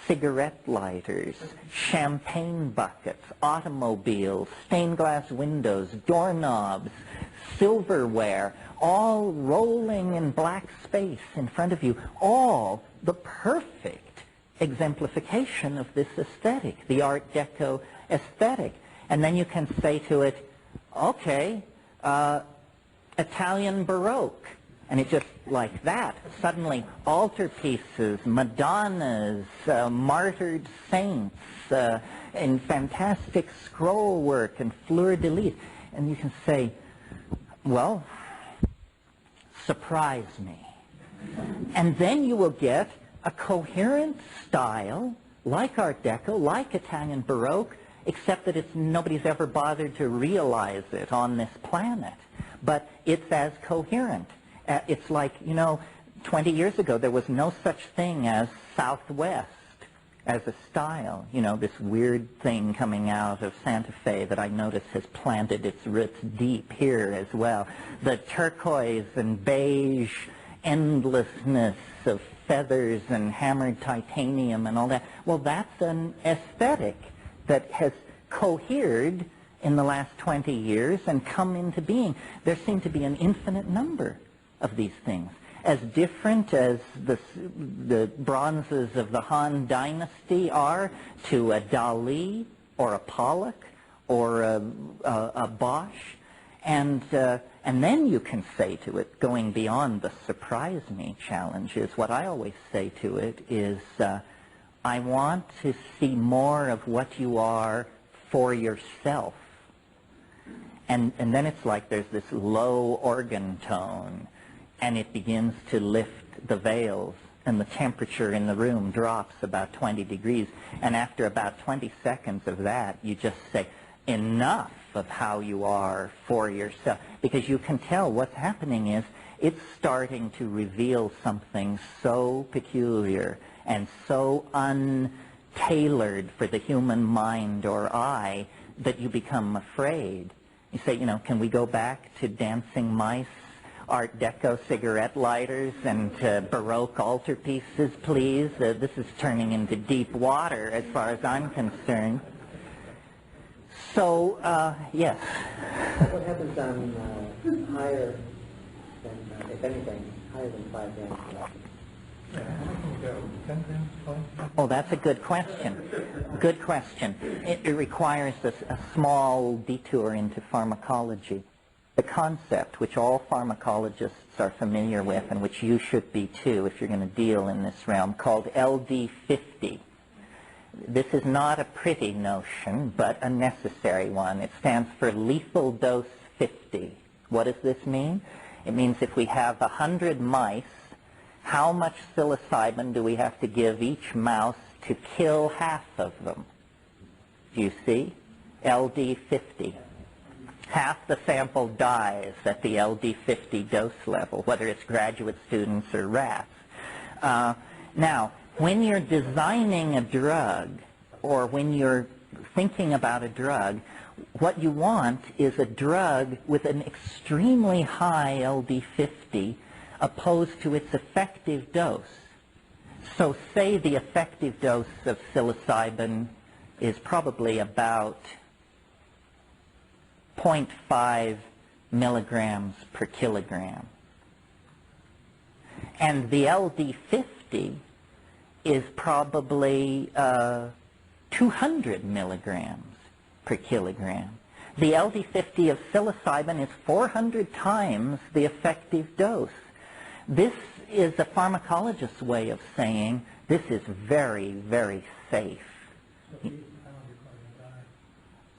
cigarette lighters, champagne buckets, automobiles, stained glass windows, doorknobs, silverware, all rolling in black space in front of you, all the perfect exemplification of this aesthetic, the Art Deco aesthetic. And then you can say to it, okay, Italian Baroque. And it just like that, suddenly altarpieces, Madonnas, martyred saints, and fantastic scroll work and fleur-de-lis. And you can say, well, surprise me. And then you will get a coherent style, like Art Deco, like Italian Baroque, except that nobody's ever bothered to realize it on this planet. But it's as coherent. It's like, 20 years ago there was no such thing as Southwest as a style. This weird thing coming out of Santa Fe that I notice has planted its roots deep here as well. The turquoise and beige endlessness of feathers and hammered titanium and all that. Well, that's an aesthetic that has cohered in the last 20 years and come into being. There seem to be an infinite number of these things, as different as the bronzes of the Han Dynasty are to a Dali or a Pollock or a Bosch. And then you can say to it, going beyond the surprise me challenge, is what I always say to it is, I want to see more of what you are for yourself. And then it's like there's this low organ tone, and it begins to lift the veils, and the temperature in the room drops about 20 degrees. And after about 20 seconds of that, you just say, enough of how you are for yourself. Because you can tell what's happening is it's starting to reveal something so peculiar and so untailored for the human mind or eye that you become afraid. You say, can we go back to dancing mice, Art Deco cigarette lighters, and Baroque altarpieces, please? This is turning into deep water as far as I'm concerned. So, yes. What happens on higher than, if anything, higher than 5 grams per liter? Oh, that's a good question. Good question. It requires a small detour into pharmacology. The concept, which all pharmacologists are familiar with, and which you should be too if you're going to deal in this realm, called LD50. This is not a pretty notion, but a necessary one. It stands for lethal dose 50. What does this mean? It means if we have 100 mice, how much psilocybin do we have to give each mouse to kill half of them? Do you see? LD50. Half the sample dies at the LD50 dose level, whether it's graduate students or rats. Now, when you're designing a drug, or when you're thinking about a drug, what you want is a drug with an extremely high LD50 opposed to its effective dose. So say the effective dose of psilocybin is probably about 0.5 milligrams per kilogram. And the LD50 is probably 200 milligrams per kilogram. The LD50 of psilocybin is 400 times the effective dose. This is a pharmacologist's way of saying this is very, very safe.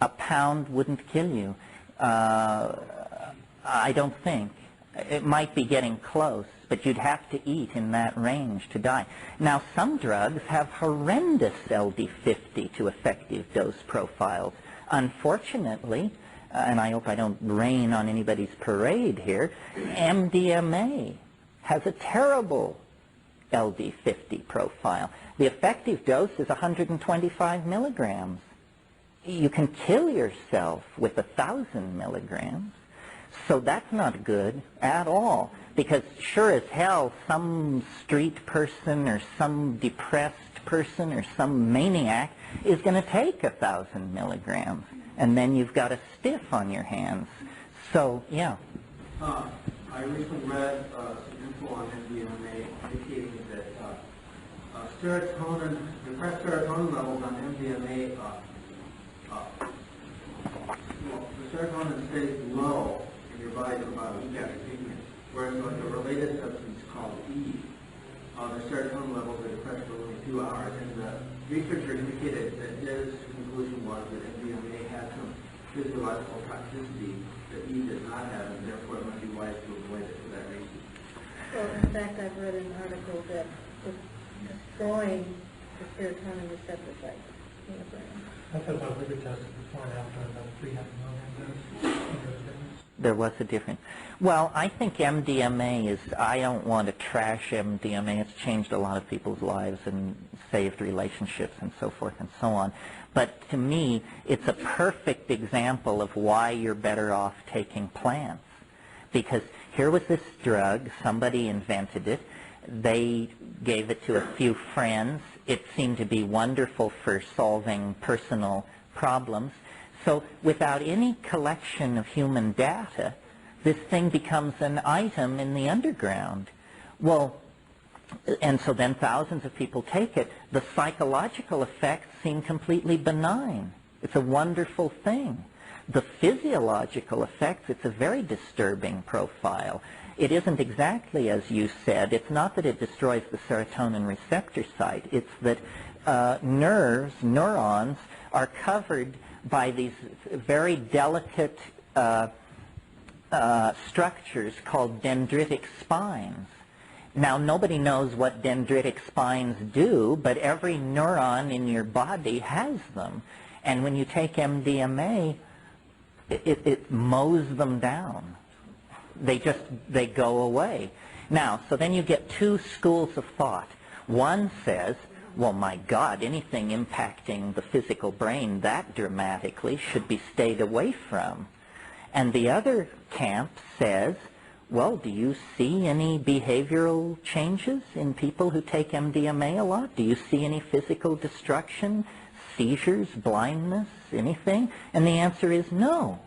A pound wouldn't kill you. I don't think. It might be getting close, but you'd have to eat in that range to die. Now, some drugs have horrendous LD50 to effective dose profiles. Unfortunately, and I hope I don't rain on anybody's parade here, MDMA has a terrible LD50 profile. The effective dose is 125 milligrams. You can kill yourself with 1,000 milligrams. So that's not good at all. Because sure as hell, some street person or some depressed person or some maniac is going to take 1,000 milligrams, and then you've got a stiff on your hands. So, yeah. I recently read some info on MDMA indicating that serotonin, depressed serotonin levels on MDMA, the serotonin stays low in your body for about a week after taking it, whereas like a related substance called E, the serotonin levels are depressed for only 2 hours, and the researcher indicated that his conclusion was that MDMA had some physiological toxicity that E did not have, and therefore it might be wise to avoid it for that reason. Well, in fact, I've read an article that destroying the serotonin receptor sites in the brain. I thought about liver testing before and after about 300 milligrams. There was a difference. Well, I think MDMA is, I don't want to trash MDMA. It's changed a lot of people's lives and saved relationships and so forth and so on. But to me, it's a perfect example of why you're better off taking plants. Because here was this drug, somebody invented it, they gave it to a few friends, it seemed to be wonderful for solving personal problems. So without any collection of human data, this thing becomes an item in the underground. Well, and so then thousands of people take it. The psychological effects seem completely benign. It's a wonderful thing. The physiological effects, it's a very disturbing profile. It isn't exactly as you said. It's not that it destroys the serotonin receptor site. It's that neurons, are covered by these very delicate structures called dendritic spines. Now, nobody knows what dendritic spines do, but every neuron in your body has them. And when you take MDMA, it mows them down. They go away. Now, so then you get two schools of thought. One says, well, my God, anything impacting the physical brain that dramatically should be stayed away from. And the other camp says, well, do you see any behavioral changes in people who take MDMA a lot? Do you see any physical destruction, seizures, blindness, anything? And the answer is no.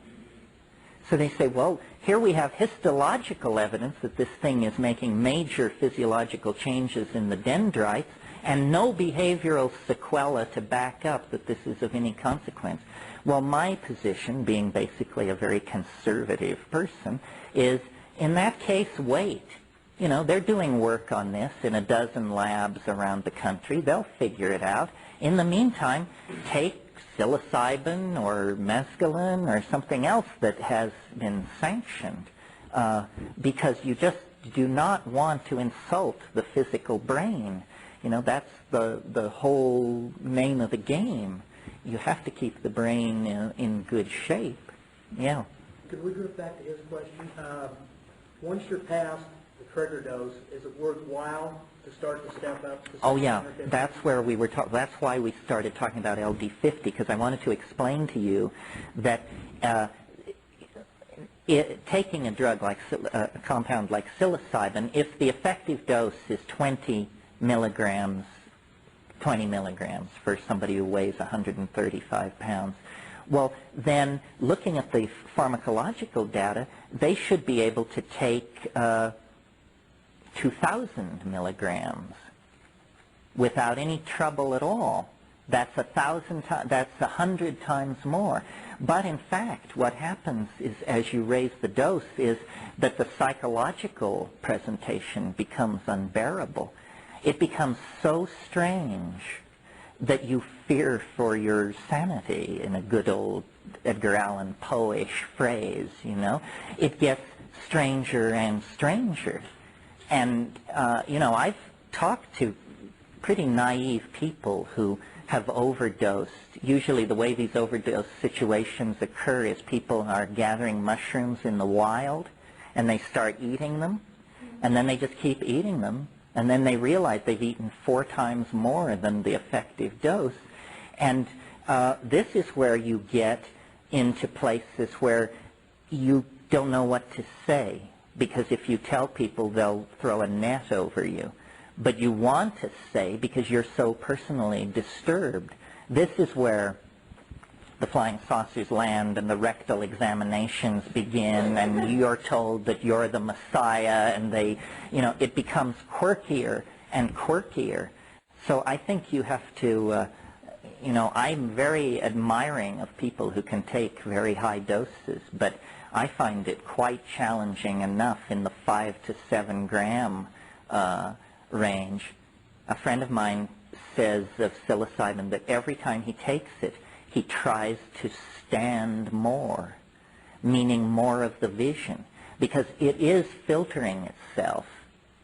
So they say, well, here we have histological evidence that this thing is making major physiological changes in the dendrites, and no behavioral sequela to back up that this is of any consequence. Well, my position, being basically a very conservative person, is in that case, wait. You know, they're doing work on this in a dozen labs around the country. They'll figure it out. In the meantime, take psilocybin or mescaline or something else that has been sanctioned, because you just do not want to insult the physical brain. You know, that's the whole name of the game. You have to keep the brain in good shape. Yeah. Could we go back to his question? Once you're past the trigger dose, is it worthwhile to start to step up? Oh yeah, that's where we were talking. That's why we started talking about LD50, because I wanted to explain to you that taking a drug like a compound like psilocybin, if the effective dose is 20 milligrams for somebody who weighs 135 pounds, well, then looking at the pharmacological data, they should be able to take 2,000 milligrams without any trouble at all. That's 100 times more. But in fact, what happens is, as you raise the dose, is that the psychological presentation becomes unbearable. It becomes so strange that you fear for your sanity, in a good old Edgar Allan Poe-ish phrase, you know. It gets stranger and stranger. And, you know, I've talked to pretty naive people who have overdosed. Usually the way these overdose situations occur is people are gathering mushrooms in the wild, and they start eating them, and then they just keep eating them, and then they realize they've eaten 4 times more than the effective dose. And this is where you get into places where you don't know what to say. because if you tell people, they'll throw a net over you. But you want to say, because you're so personally disturbed. This is where the flying saucers land and the rectal examinations begin, and you're told that you're the Messiah, and it becomes quirkier and quirkier. So I think you have to, I'm very admiring of people who can take very high doses, but I find it quite challenging enough in the 5 to 7 gram range. A friend of mine says of psilocybin that every time he takes it, he tries to stand more, meaning more of the vision, because it is filtering itself.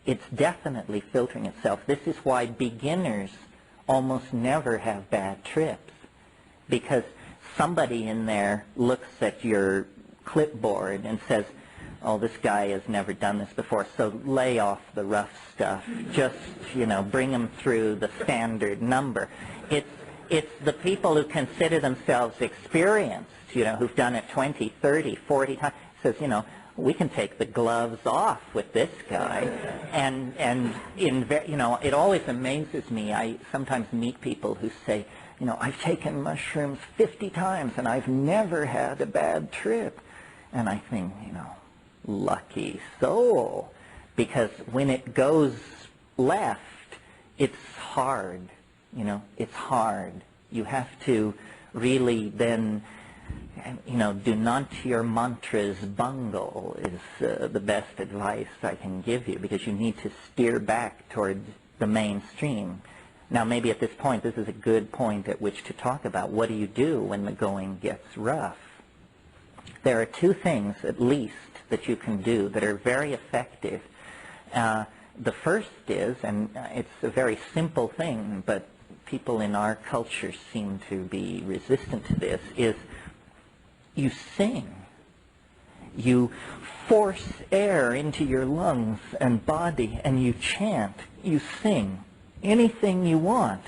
It's definitely filtering itself. This is why beginners almost never have bad trips, because somebody in there looks at your clipboard and says, oh, this guy has never done this before, so lay off the rough stuff. Just, bring him through the standard number. It's the people who consider themselves experienced, who've done it 20, 30, 40 times, says, we can take the gloves off with this guy. And it always amazes me. I sometimes meet people who say, I've taken mushrooms 50 times and I've never had a bad trip. And I think, lucky soul, because when it goes left, it's hard. It's hard. You have to really then, do not your mantras bungle is the best advice I can give you, because you need to steer back towards the mainstream. Now, maybe at this point, this is a good point at which to talk about what do you do when the going gets rough. There are two things, at least, that you can do that are very effective. The first is, and it's a very simple thing, but people in our culture seem to be resistant to this, is you sing. You force air into your lungs and body, and you chant. You sing anything you want,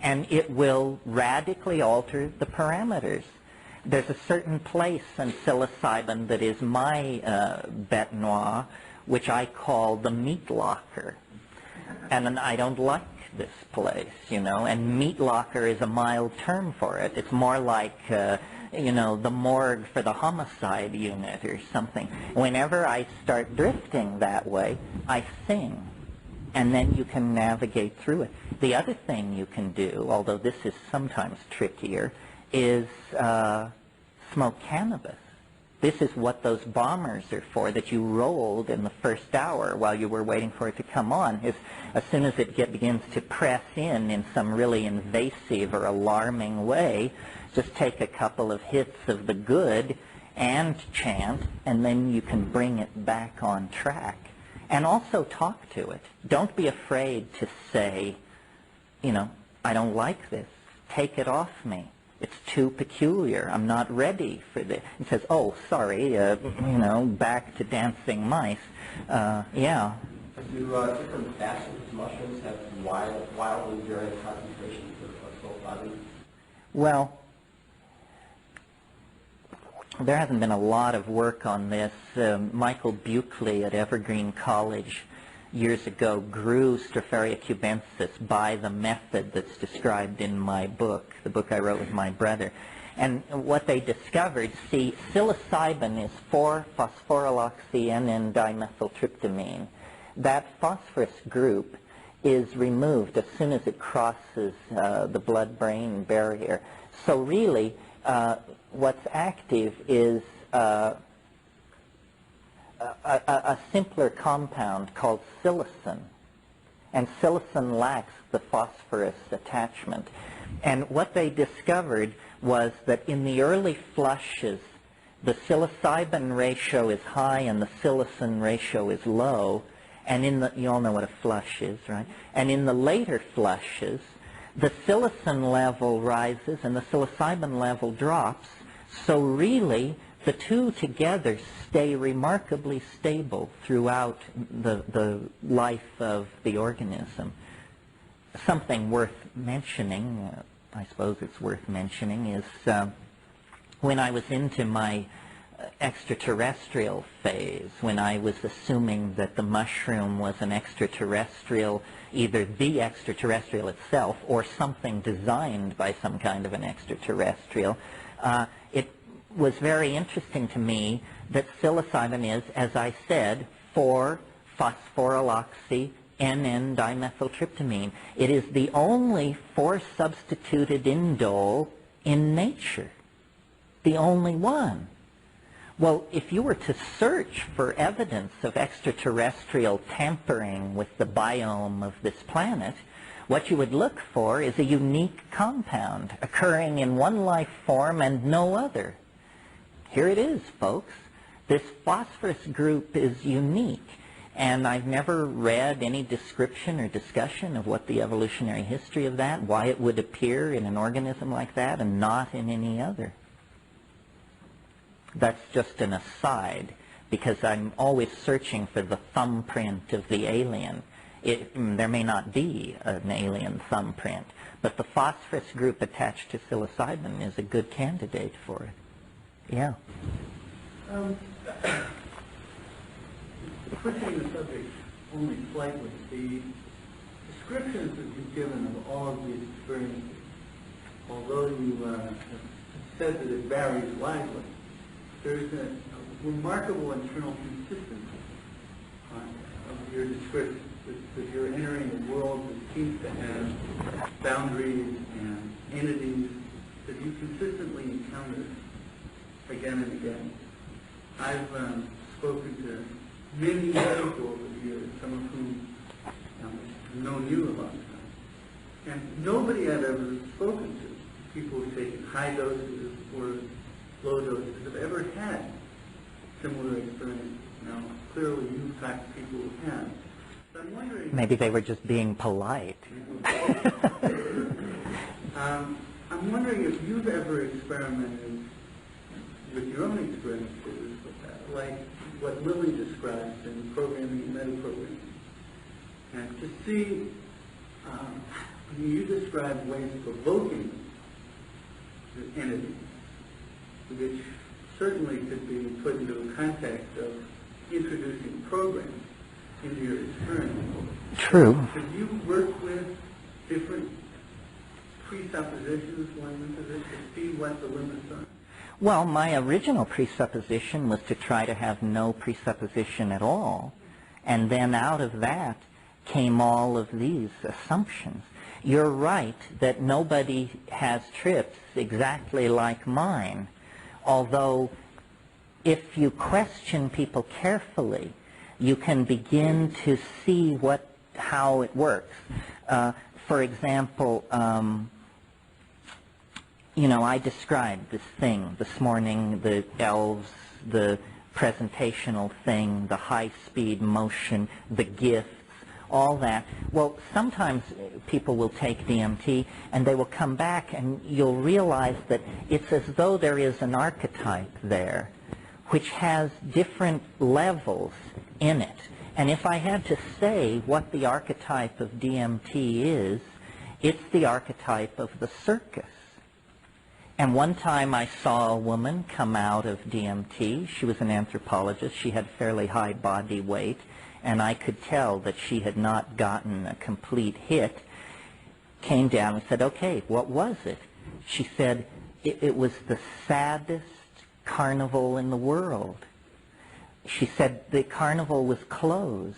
and it will radically alter the parameters. There's a certain place in psilocybin that is my bête noire, which I call the meat locker. And I don't like this place, and meat locker is a mild term for it. It's more like, the morgue for the homicide unit or something. Whenever I start drifting that way, I sing, and then you can navigate through it. The other thing you can do, although this is sometimes trickier, is smoke cannabis. This is what those bombers are for that you rolled in the first hour while you were waiting for it to come on. Is as soon as it begins to press in some really invasive or alarming way, just take a couple of hits of the good and chant, and then you can bring it back on track. And also talk to it. Don't be afraid to say, I don't like this. Take it off me. It's too peculiar. I'm not ready for this. It says, oh, sorry, back to dancing mice. Yeah. Do different facets of mushrooms have wildly varying concentrations of psilocybin? Well, there hasn't been a lot of work on this. Michael Buckley at Evergreen College years ago grew Stropharia cubensis by the method that's described in my book, the book I wrote with my brother. And what they discovered, psilocybin is 4-phosphoryloxy-N,N-dimethyltryptamine. That phosphorus group is removed as soon as it crosses the blood-brain barrier. So really, what's active is a simpler compound called psilocin, and psilocin lacks the phosphorus attachment. And what they discovered was that in the early flushes, the psilocybin ratio is high and the psilocin ratio is low, and you all know what a flush is, right? And in the later flushes, the psilocin level rises and the psilocybin level drops, so really the two together stay remarkably stable throughout the life of the organism. Something worth mentioning, I suppose it's worth mentioning, is when I was into my extraterrestrial phase, when I was assuming that the mushroom was an extraterrestrial, either the extraterrestrial itself or something designed by some kind of an extraterrestrial. It was very interesting to me that psilocybin is, as I said, 4-phosphoryloxy NN-dimethyltryptamine. It is the only 4-substituted indole in nature. The only one. Well, if you were to search for evidence of extraterrestrial tampering with the biome of this planet, what you would look for is a unique compound occurring in one life form and no other. Here it is, folks. This phosphorus group is unique, and I've never read any description or discussion of what the evolutionary history of that, why it would appear in an organism like that and not in any other. That's just an aside, because I'm always searching for the thumbprint of the alien. There may not be an alien thumbprint, but the phosphorus group attached to psilocybin is a good candidate for it. Yeah. Switching the subject only slightly, the descriptions that you've given of all of these experiences, although you have said that it varies widely, there's a remarkable internal consistency of your description, that you're entering a world that seems to have boundaries and entities that you consistently encounter again and again. I've spoken to many people over the years, some of whom have known you a long time, and nobody I've ever spoken to, people who've taken high doses or low doses, have ever had similar experiences. Now, clearly you've talked to people who have. So I'm wondering... Maybe they were just being polite. I'm wondering if you've ever experimented with your own experiences, like what Lily describes in programming and metaprogramming. And to see, you describe ways of evoking the entities, which certainly could be put into a context of introducing programs into your experience. True. Have you worked with different presuppositions going into this to see what the limits are? Well, my original presupposition was to try to have no presupposition at all. And then out of that came all of these assumptions. You're right that nobody has trips exactly like mine. Although, if you question people carefully, you can begin to see how it works. For example, I described this thing this morning, the elves, the presentational thing, the high-speed motion, the gifts, all that. Well, sometimes people will take DMT and they will come back and you'll realize that it's as though there is an archetype there which has different levels in it. And if I had to say what the archetype of DMT is, it's the archetype of the circus. And one time I saw a woman come out of DMT. She was an anthropologist. She had fairly high body weight, and I could tell that she had not gotten a complete hit. Came down and said, okay, what was it? She said, it was the saddest carnival in the world. She said the carnival was closed.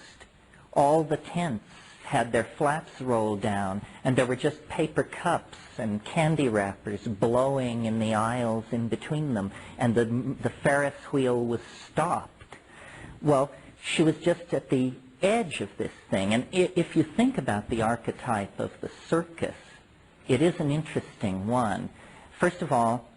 All the tents had their flaps rolled down, and there were just paper cups and candy wrappers blowing in the aisles in between them, and the Ferris wheel was stopped. Well, she was just at the edge of this thing, and if you think about the archetype of the circus, it is an interesting one. First of all,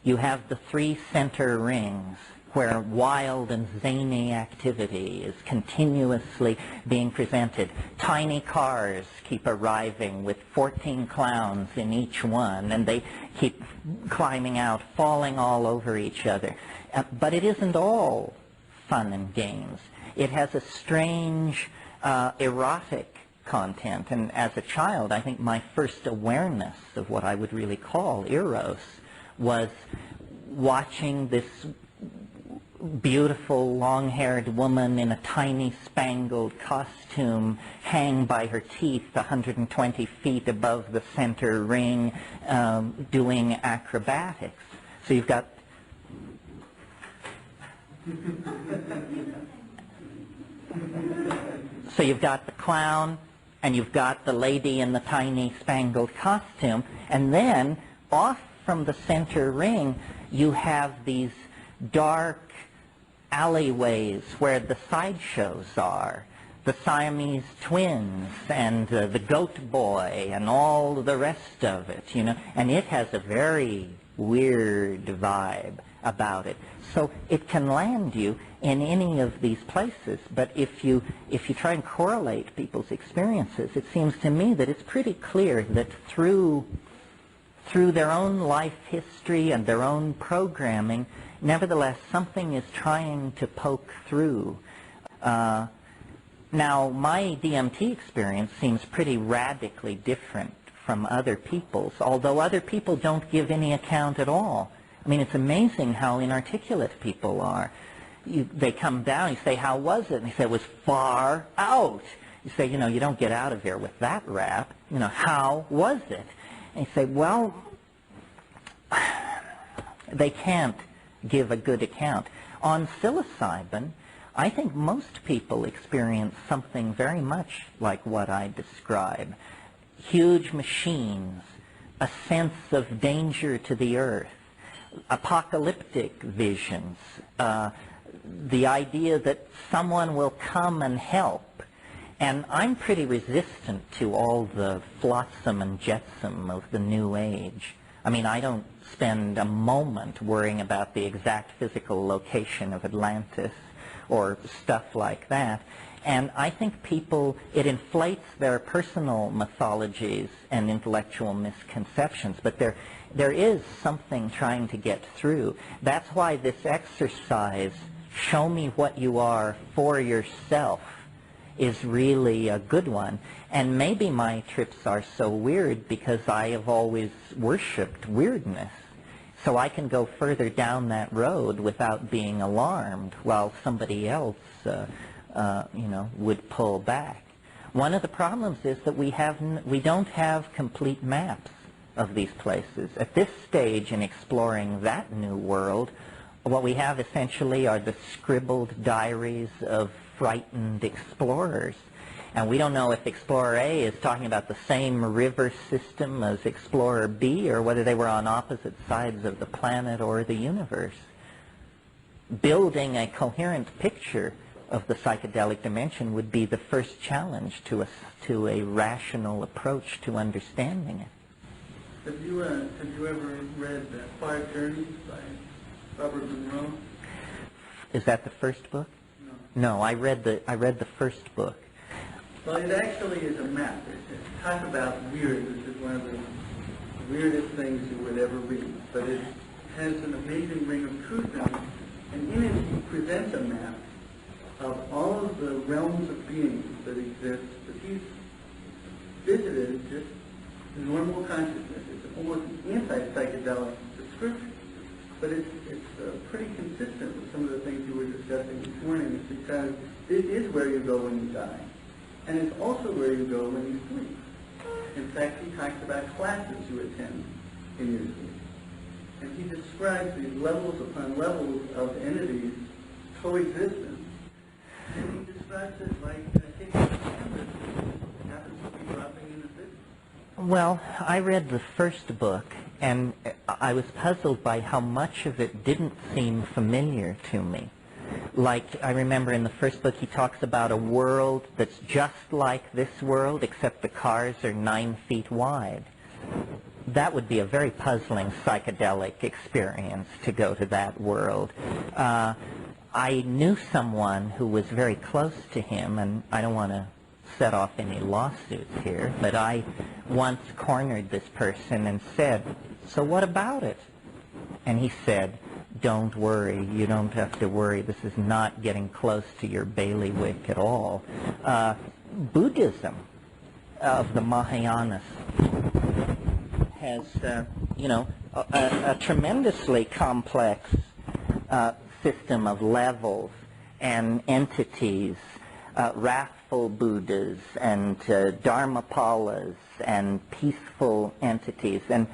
you have the 3 center rings, where wild and zany activity is continuously being presented. Tiny cars keep arriving with 14 clowns in each one, and they keep climbing out, falling all over each other. But it isn't all fun and games. It has a strange erotic content, and as a child, I think my first awareness of what I would really call eros was watching this beautiful long-haired woman in a tiny spangled costume hang by her teeth 120 feet above the center ring doing acrobatics. So you've got the clown, and you've got the lady in the tiny spangled costume, and then off from the center ring you have these dark alleyways where the sideshows are, the Siamese twins and the goat boy and all the rest of it, you know, and it has a very weird vibe about it. So it can land you in any of these places, but if you try and correlate people's experiences, it seems to me that it's pretty clear that through their own life history and their own programming, nevertheless, something is trying to poke through. Now, my DMT experience seems pretty radically different from other people's, although other people don't give any account at all. I mean, it's amazing how inarticulate people are. They come down, you say, how was it? And they say, it was far out. You say, you know, you don't get out of here with that rap. You know, how was it? And you say, well, they can't give a good account. On psilocybin, I think most people experience something very much like what I describe. Huge machines, a sense of danger to the earth, apocalyptic visions, the idea that someone will come and help. And I'm pretty resistant to all the flotsam and jetsam of the New Age. I mean, I don't spend a moment worrying about the exact physical location of Atlantis or stuff like that. And I think people, it inflates their personal mythologies and intellectual misconceptions, but there is something trying to get through. That's why this exercise, show me what you are for yourself, is really a good one. And maybe my trips are so weird because I have always worshipped weirdness. So I can go further down that road without being alarmed while somebody else you know, would pull back. One of the problems is that we don't have complete maps of these places. At this stage in exploring that new world, what we have essentially are the scribbled diaries of frightened explorers. And we don't know if Explorer A is talking about the same river system as Explorer B, or whether they were on opposite sides of the planet or the universe. Building a coherent picture of the psychedelic dimension would be the first challenge to a rational approach to understanding it. Have you ever read Quiet Journeys by Robert Monroe? Is that the first book? No. No, I read the first book. Well, it actually is a map. Talk about weird. This is one of the weirdest things you would ever read. But it has an amazing ring of truth in it. And in it, he presents a map of all of the realms of beings that exist that he's visited just normal consciousness. It's almost an anti-psychedelic description. But it's pretty consistent with some of the things you were discussing this morning, because it is where you go when you die. And it's also where you go when you sleep. In fact, he talks about classes you attend in your sleep. And he describes these levels upon levels of entities coexistence. And he describes it like a case of canvas that happens to be dropping in a physics. Well, I read the first book, and I was puzzled by how much of it didn't seem familiar to me. Like, I remember in the first book he talks about a world that's just like this world, except the cars are 9 feet wide. That would be a very puzzling psychedelic experience, to go to that world. I knew someone who was very close to him, and I don't want to set off any lawsuits here, but I once cornered this person and said, "So what about it?" And he said, "Don't worry, you don't have to worry, this is not getting close to your bailiwick at all." Buddhism of the Mahayanas has, you know, a tremendously complex system of levels and entities, wrathful Buddhas and Dharmapalas and peaceful entities. And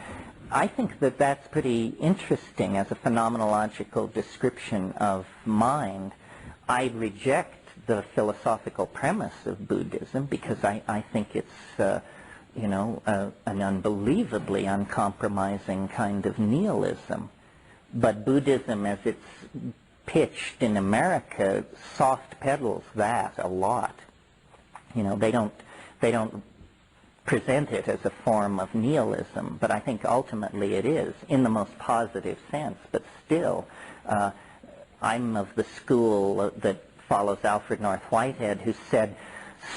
I think that that's pretty interesting as a phenomenological description of mind. I reject the philosophical premise of Buddhism because I think it's an unbelievably uncompromising kind of nihilism. But Buddhism, as it's pitched in America, soft pedals that a lot. They don't present it as a form of nihilism, but I think ultimately it is, in the most positive sense. But still, I'm of the school that follows Alfred North Whitehead, who said,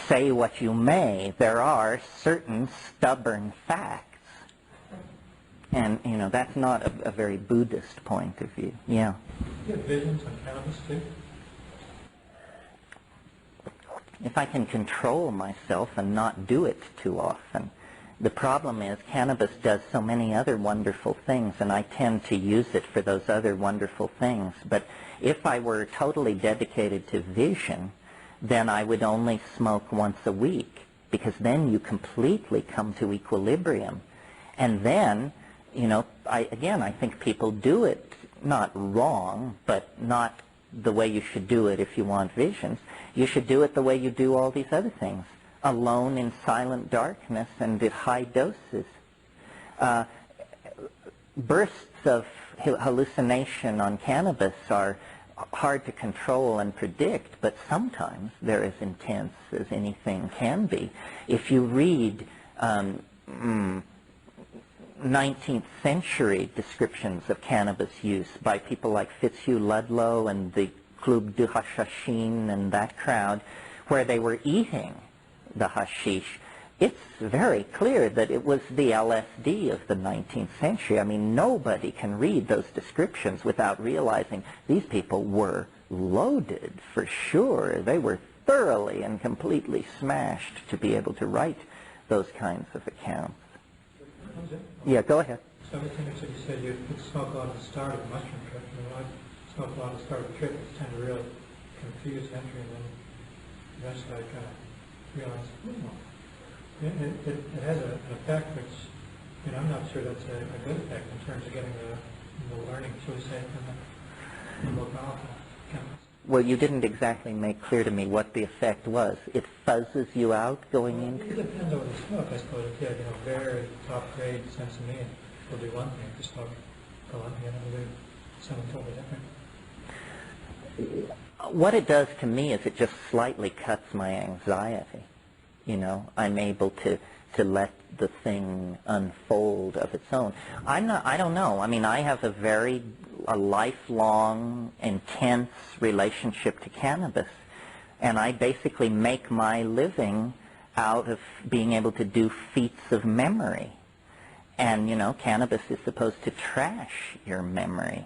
say what you may, there are certain stubborn facts. And, that's not a very Buddhist point of view. Yeah. Do you have visions on cannabis, too? If I can control myself and not do it too often. The problem is cannabis does so many other wonderful things, and I tend to use it for those other wonderful things. But if I were totally dedicated to vision, then I would only smoke once a week, because then you completely come to equilibrium. And then, I think people do it not wrong, but not the way you should do it if you want visions. You should do it the way you do all these other things, alone in silent darkness and at high doses. Bursts of hallucination on cannabis are hard to control and predict, but sometimes they're as intense as anything can be. If you read 19th century descriptions of cannabis use by people like Fitzhugh Ludlow and the Club du Hashashin and that crowd, where they were eating the hashish, it's very clear that it was the LSD of the 19th century. I mean, nobody can read those descriptions without realizing these people were loaded for sure. They were thoroughly and completely smashed to be able to write those kinds of accounts. Yeah, go ahead. So everything that you said, you would smoke a lot at the start of the mushroom trip, and when I smoke a lot at the start of the trip, it's tend to really confuse entry, and then eventually I kind of realize, it has an effect which, I'm not sure that's a good effect in terms of getting the learning, shall we say, from the more powerful chemists. Well, you didn't exactly make clear to me what the effect was. It fuzzes you out going into... It depends on what you smoke, I suppose. If you have, very top-grade sensimine, will do one thing. If you smoke Colombia, it'll do something totally different. What it does to me is it just slightly cuts my anxiety. I'm able to let the thing unfold of its own. I don't know. I mean, I have a lifelong, intense relationship to cannabis, and I basically make my living out of being able to do feats of memory. And, cannabis is supposed to trash your memory.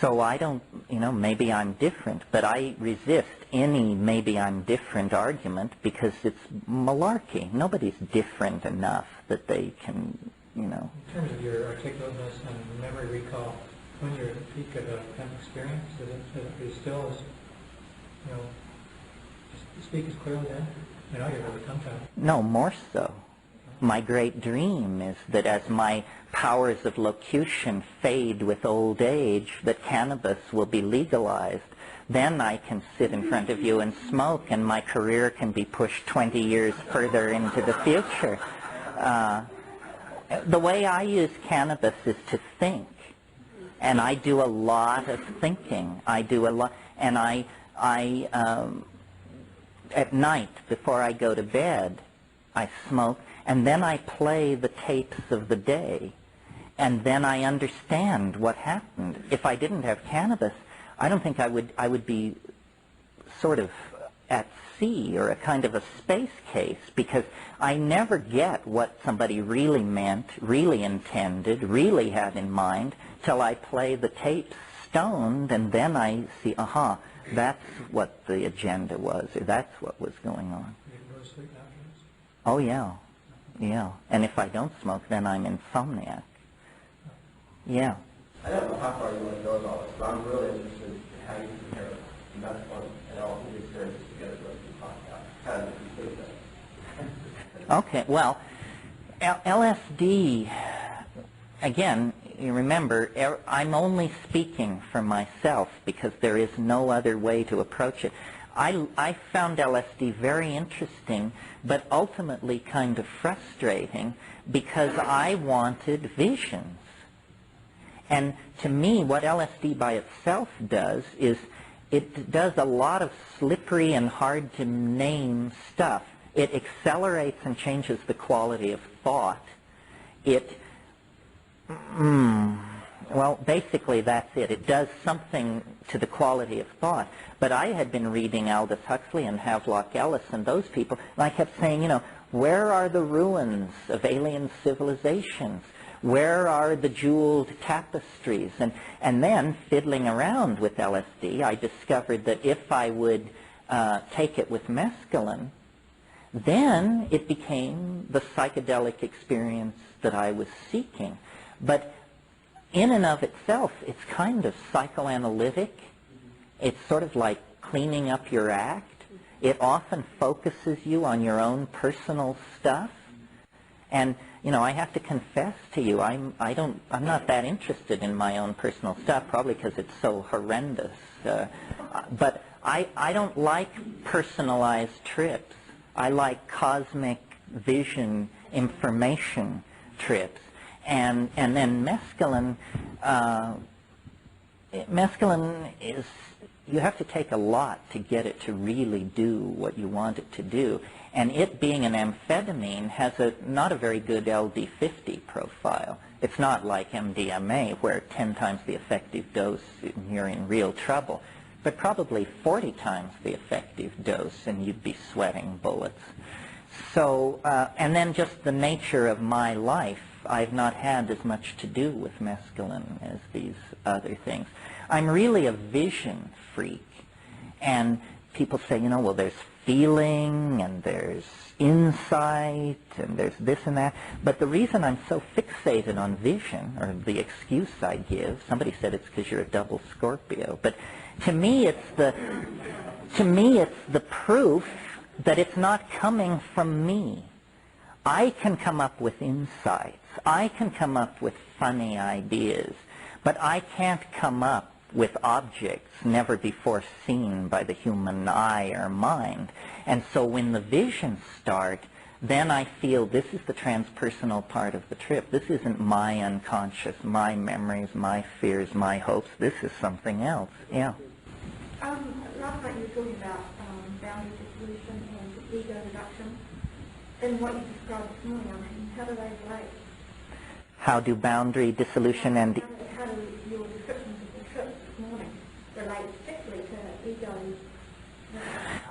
So I don't, maybe I'm different, but I resist any maybe I'm different argument because it's malarkey. Nobody's different enough that they can, In terms of your articulateness and memory recall, when you're at the peak of a kind of experience, are you still as, speak as clearly then? You're really tongue-tied. No, more so. My great dream is that as my powers of locution fade with old age, that cannabis will be legalized. Then I can sit in front of you and smoke, and my career can be pushed 20 years further into the future. The way I use cannabis is to think, and I do a lot of thinking. I do a lot, and I at night before I go to bed, I smoke, and then I play the tapes of the day, and then I understand what happened. If I didn't have cannabis, I don't think I would be sort of at sea or a kind of a space case, because I never get what somebody really meant, really intended, really had in mind, till I play the tapes stoned, and then I see, aha, that's what the agenda was, or that's what was going on. You can go to sleep afterwards? Oh, yeah. Yeah. And if I don't smoke, then I'm insomniac. Yeah. I don't know how far you want to go with all this, but I'm really interested in how you compare mescaline and all of the experiences together like you talked about. How do you complete that? Okay, well, LSD, again, you remember, I'm only speaking for myself because there is no other way to approach it. I found LSD very interesting, but ultimately kind of frustrating because I wanted visions. And to me, what LSD by itself does is it does a lot of slippery and hard-to-name stuff. It accelerates and changes the quality of thought. Well, basically that's it. It does something to the quality of thought. But I had been reading Aldous Huxley and Havelock Ellis and those people, and I kept saying, you know, where are the ruins of alien civilizations? Where are the jeweled tapestries? And then, fiddling around with LSD, I discovered that if I would take it with mescaline, then it became the psychedelic experience that I was seeking. But in and of itself, it's kind of psychoanalytic. It's sort of like cleaning up your act. It often focuses you on your own personal stuff. And, you know, I have to confess to you, I'm not that interested in my own personal stuff, probably because it's so horrendous. But I don't like personalized trips. I like cosmic vision information trips. And then mescaline, mescaline is, you have to take a lot to get it to really do what you want it to do. And it being an amphetamine has not a very good LD50 profile. It's not like MDMA where 10 times the effective dose and you're in real trouble, but probably 40 times the effective dose and you'd be sweating bullets. So, and then just the nature of my life, I've not had as much to do with mescaline as these other things. I'm really a vision freak, and people say, you know, well, there's feeling, and there's insight, and there's this and that, but the reason I'm so fixated on vision, or the excuse I give, somebody said it's because you're a double Scorpio, but to me it's the proof that it's not coming from me. I can come up with insights. I can come up with funny ideas, but I can't come up with objects never before seen by the human eye or mind. And so when the visions start, then I feel this is the transpersonal part of the trip. This isn't my unconscious, my memories, my fears, my hopes. This is something else. Yeah. Last night you were talking about boundary dissolution and ego reduction. And what you described this morning, I mean, how do they relate? How do boundary dissolution and... How do your descriptions of the trip this morning relate particularly to ego?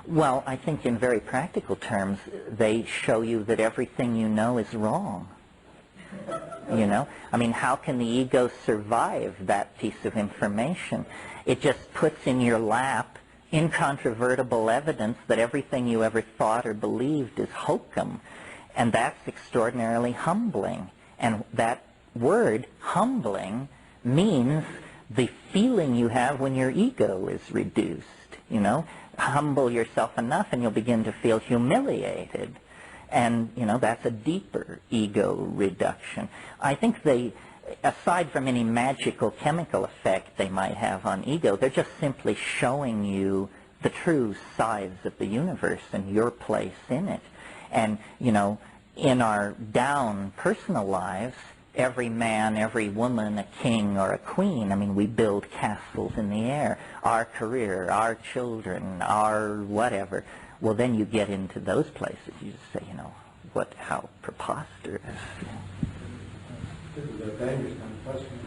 Well, I think in very practical terms, they show you that everything you know is wrong. You know? I mean, how can the ego survive that piece of information? It just puts in your lap incontrovertible evidence that everything you ever thought or believed is hokum. And that's extraordinarily humbling. And that word, humbling, means the feeling you have when your ego is reduced. You know? Humble yourself enough and you'll begin to feel humiliated. And, you know, that's a deeper ego reduction. I think they, aside from any magical chemical effect they might have on ego, they're just simply showing you the true size of the universe and your place in it. And, you know, in our down personal lives, every man, every woman, a king or a queen, I mean, we build castles in the air. Our career, our children, our whatever. Well, then you get into those places. You just say, you know, how preposterous. This is a dangerous kind of question.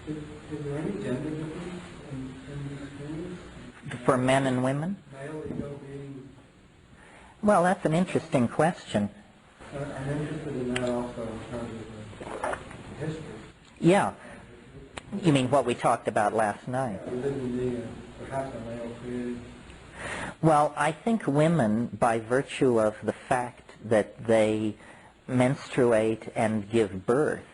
Is there any gender difference in these things? For men and women? Male ego being... Well, that's an interesting question. I'm interested in that also in terms of the history. Yeah. You mean what we talked about last night? Religion being perhaps a male created. Well, I think women, by virtue of the fact that they menstruate and give birth,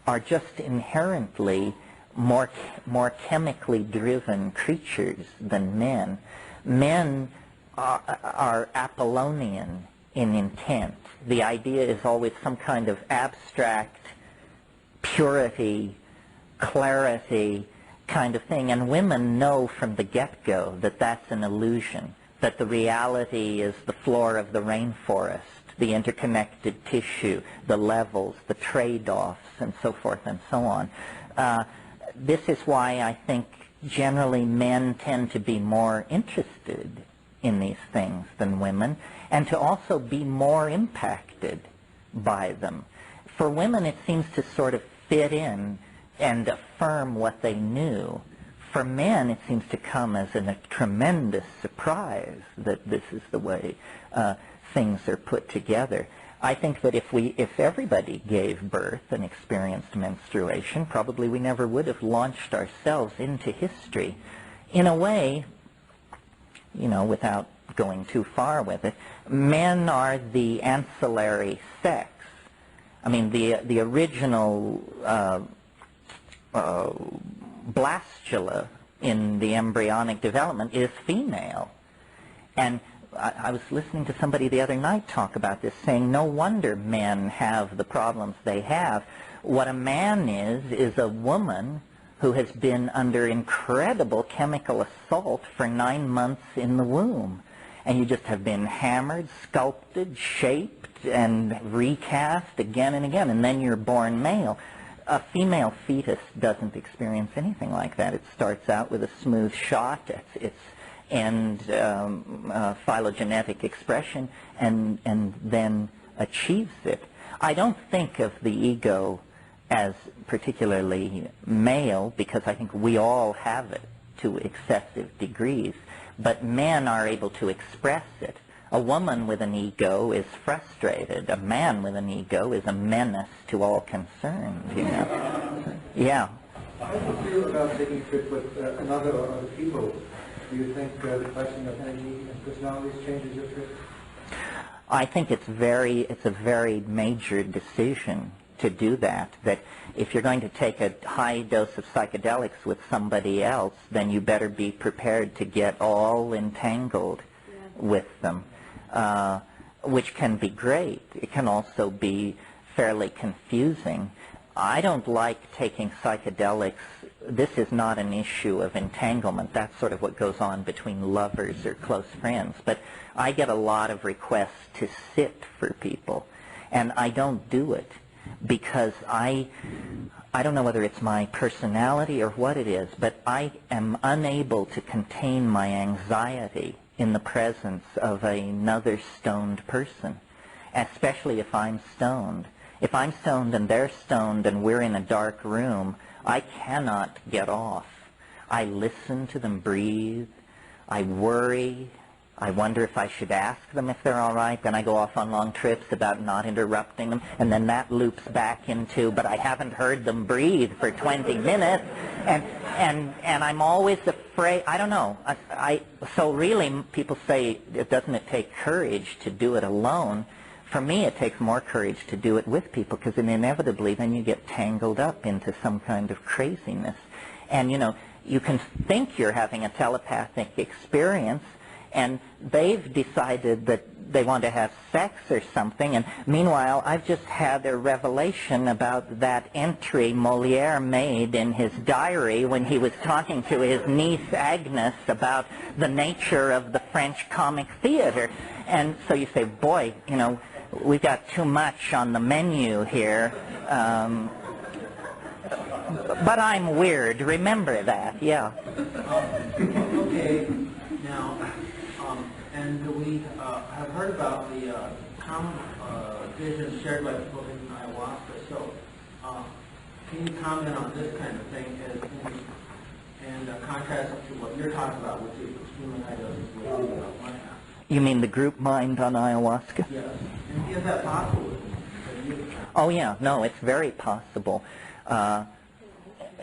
are just inherently more chemically driven creatures than men. Men are Apollonian in intent. The idea is always some kind of abstract purity, clarity kind of thing, and women know from the get-go that that's an illusion, that the reality is the floor of the rainforest, the interconnected tissue, the levels, the trade-offs, and so forth and so on. This is why I think generally men tend to be more interested in these things than women, and to also be more impacted by them. For women, it seems to sort of fit in and affirm what they knew. For men, it seems to come as a tremendous surprise that this is the way things are put together. I think that if everybody gave birth and experienced menstruation, probably we never would have launched ourselves into history. In a way, you know, without going too far with it, men are the ancillary sex. I mean, the original blastula in the embryonic development is female. And I was listening to somebody the other night talk about this, saying no wonder men have the problems they have. What a man is a woman who has been under incredible chemical assault for 9 months in the womb. And you just have been hammered, sculpted, shaped, and recast again and again, and then you're born male. A female fetus doesn't experience anything like that. It starts out with a smooth shot, its end phylogenetic expression, and then achieves it. I don't think of the ego as particularly male, because I think we all have it to excessive degrees, but men are able to express it. A woman with an ego is frustrated. A man with an ego is a menace to all concerned, you know. Yeah. How do you feel about taking a trip with another or other people? Do you think the question of energy and personalities changes your trip? I think it's a very major decision to do that. That if you're going to take a high dose of psychedelics with somebody else, then you better be prepared to get all entangled with them, which can be great. It can also be fairly confusing. I don't like taking psychedelics. This is not an issue of entanglement. That's sort of what goes on between lovers or close friends. But I get a lot of requests to sit for people, and I don't do it because I don't know whether it's my personality or what it is, but I am unable to contain my anxiety in the presence of another stoned person, especially if I'm stoned. If I'm stoned and they're stoned and we're in a dark room, I cannot get off. I listen to them breathe. I worry. I wonder if I should ask them if they're all right. Then I go off on long trips about not interrupting them. And then that loops back into, but I haven't heard them breathe for 20 minutes. And I'm always afraid. I don't know. So really, people say, doesn't it take courage to do it alone? For me, it takes more courage to do it with people, because inevitably then you get tangled up into some kind of craziness. And, you know, you can think you're having a telepathic experience, and they've decided that they want to have sex or something, and meanwhile, I've just had a revelation about that entry Molière made in his diary when he was talking to his niece Agnes about the nature of the French comic theater. And so you say, boy, you know, we've got too much on the menu here. But I'm weird. Remember that, yeah. Okay, now, and we have heard about the common vision shared by people in ayahuasca. So, can you comment on this kind of thing and contrast it to what you're talking about, which is extremely high doses with one half? You mean the group mind on ayahuasca? Yes. And is that possible? Oh, yeah. No, it's very possible.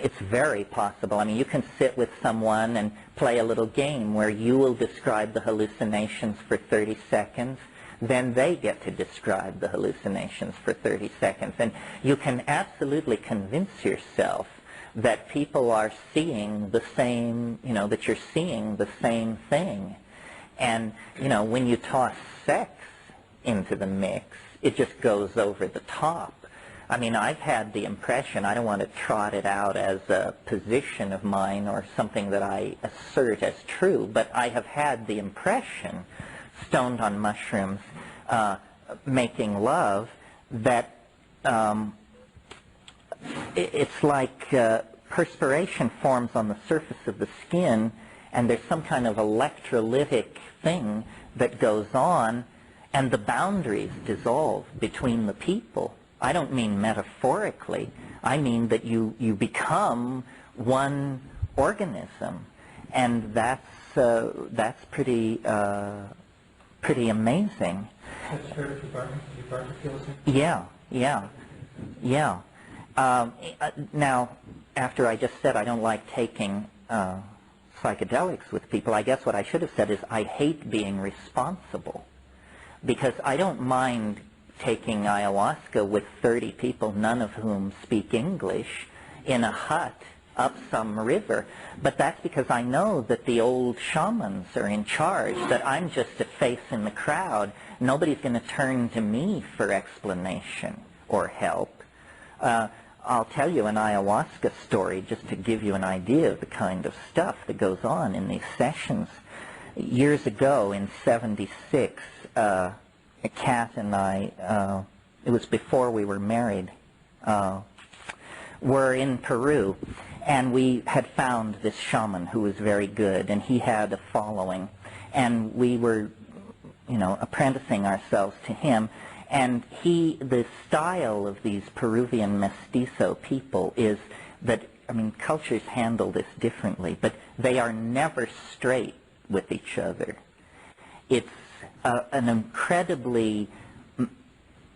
It's very possible. I mean, you can sit with someone and play a little game where you will describe the hallucinations for 30 seconds, then they get to describe the hallucinations for 30 seconds. And you can absolutely convince yourself that people are seeing the same, that you're seeing the same thing. And, when you toss sex into the mix, it just goes over the top. I mean, I've had the impression, I don't want to trot it out as a position of mine or something that I assert as true, but I have had the impression, stoned on mushrooms, making love, that it's like perspiration forms on the surface of the skin, and there's some kind of electrolytic thing that goes on, and the boundaries dissolve between the people. I don't mean metaphorically. I mean that you become one organism, and that's pretty amazing. That's true. Yeah. Now, after I just said I don't like taking psychedelics with people, I guess what I should have said is I hate being responsible, because I don't mind taking ayahuasca with 30 people, none of whom speak English, in a hut up some river. But that's because I know that the old shamans are in charge, that I'm just a face in the crowd. Nobody's going to turn to me for explanation or help. I'll tell you an ayahuasca story just to give you an idea of the kind of stuff that goes on in these sessions. Years ago, in '76, Kat and I, it was before we were married, were in Peru, and we had found this shaman who was very good, and he had a following, and we were, apprenticing ourselves to him. And the style of these Peruvian mestizo people is that, cultures handle this differently, but they are never straight with each other. It's an incredibly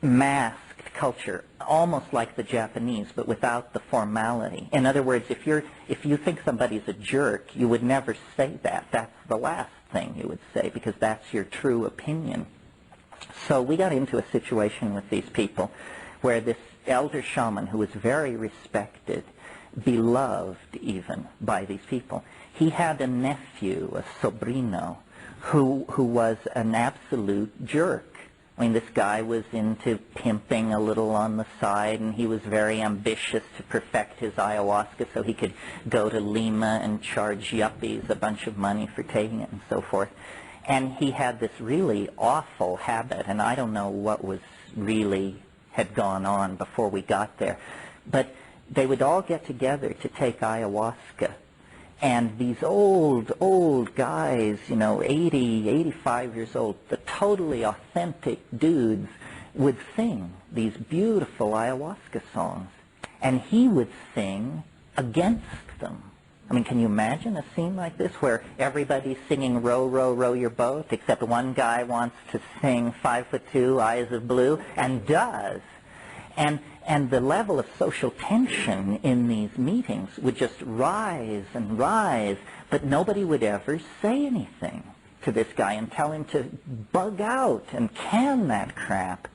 masked culture, almost like the Japanese, but without the formality. In other words, if you think somebody's a jerk, you would never say that. That's the last thing you would say, because that's your true opinion. So we got into a situation with these people where this elder shaman, who was very respected, beloved even by these people, he had a nephew, a sobrino, who was an absolute jerk. This guy was into pimping a little on the side, and he was very ambitious to perfect his ayahuasca so he could go to Lima and charge yuppies a bunch of money for taking it and so forth. And he had this really awful habit, and I don't know what had gone on before we got there, but they would all get together to take ayahuasca. And these old guys, 80, 85 years old, the totally authentic dudes, would sing these beautiful ayahuasca songs. And he would sing against them. Can you imagine a scene like this where everybody's singing "Row, row, row your boat," except one guy wants to sing "5'2", Eyes of Blue," and does. And the level of social tension in these meetings would just rise and rise, but nobody would ever say anything to this guy and tell him to bug out and can that crap.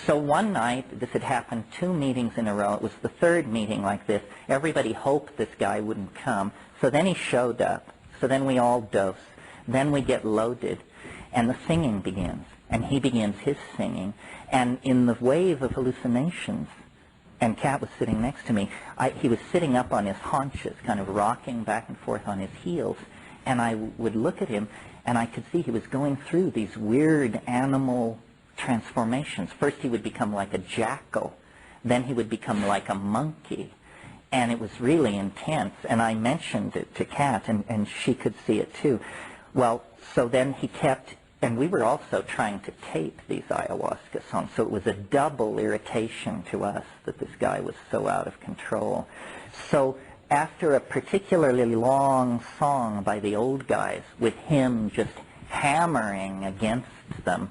So one night, this had happened 2 meetings in a row. It was the 3rd meeting like this. Everybody hoped this guy wouldn't come. So then he showed up. So then we all dose. Then we get loaded. And the singing begins. And he begins his singing. And in the wave of hallucinations, and Kat was sitting next to me, he was sitting up on his haunches, kind of rocking back and forth on his heels. And I would look at him, and I could see he was going through these weird animal transformations. First he would become like a jackal, then he would become like a monkey, and it was really intense. And I mentioned it to Kat, and she could see it too. Well, so then he kept, and we were also trying to tape these ayahuasca songs, so it was a double irritation to us that this guy was so out of control. So after a particularly long song by the old guys, with him just hammering against them,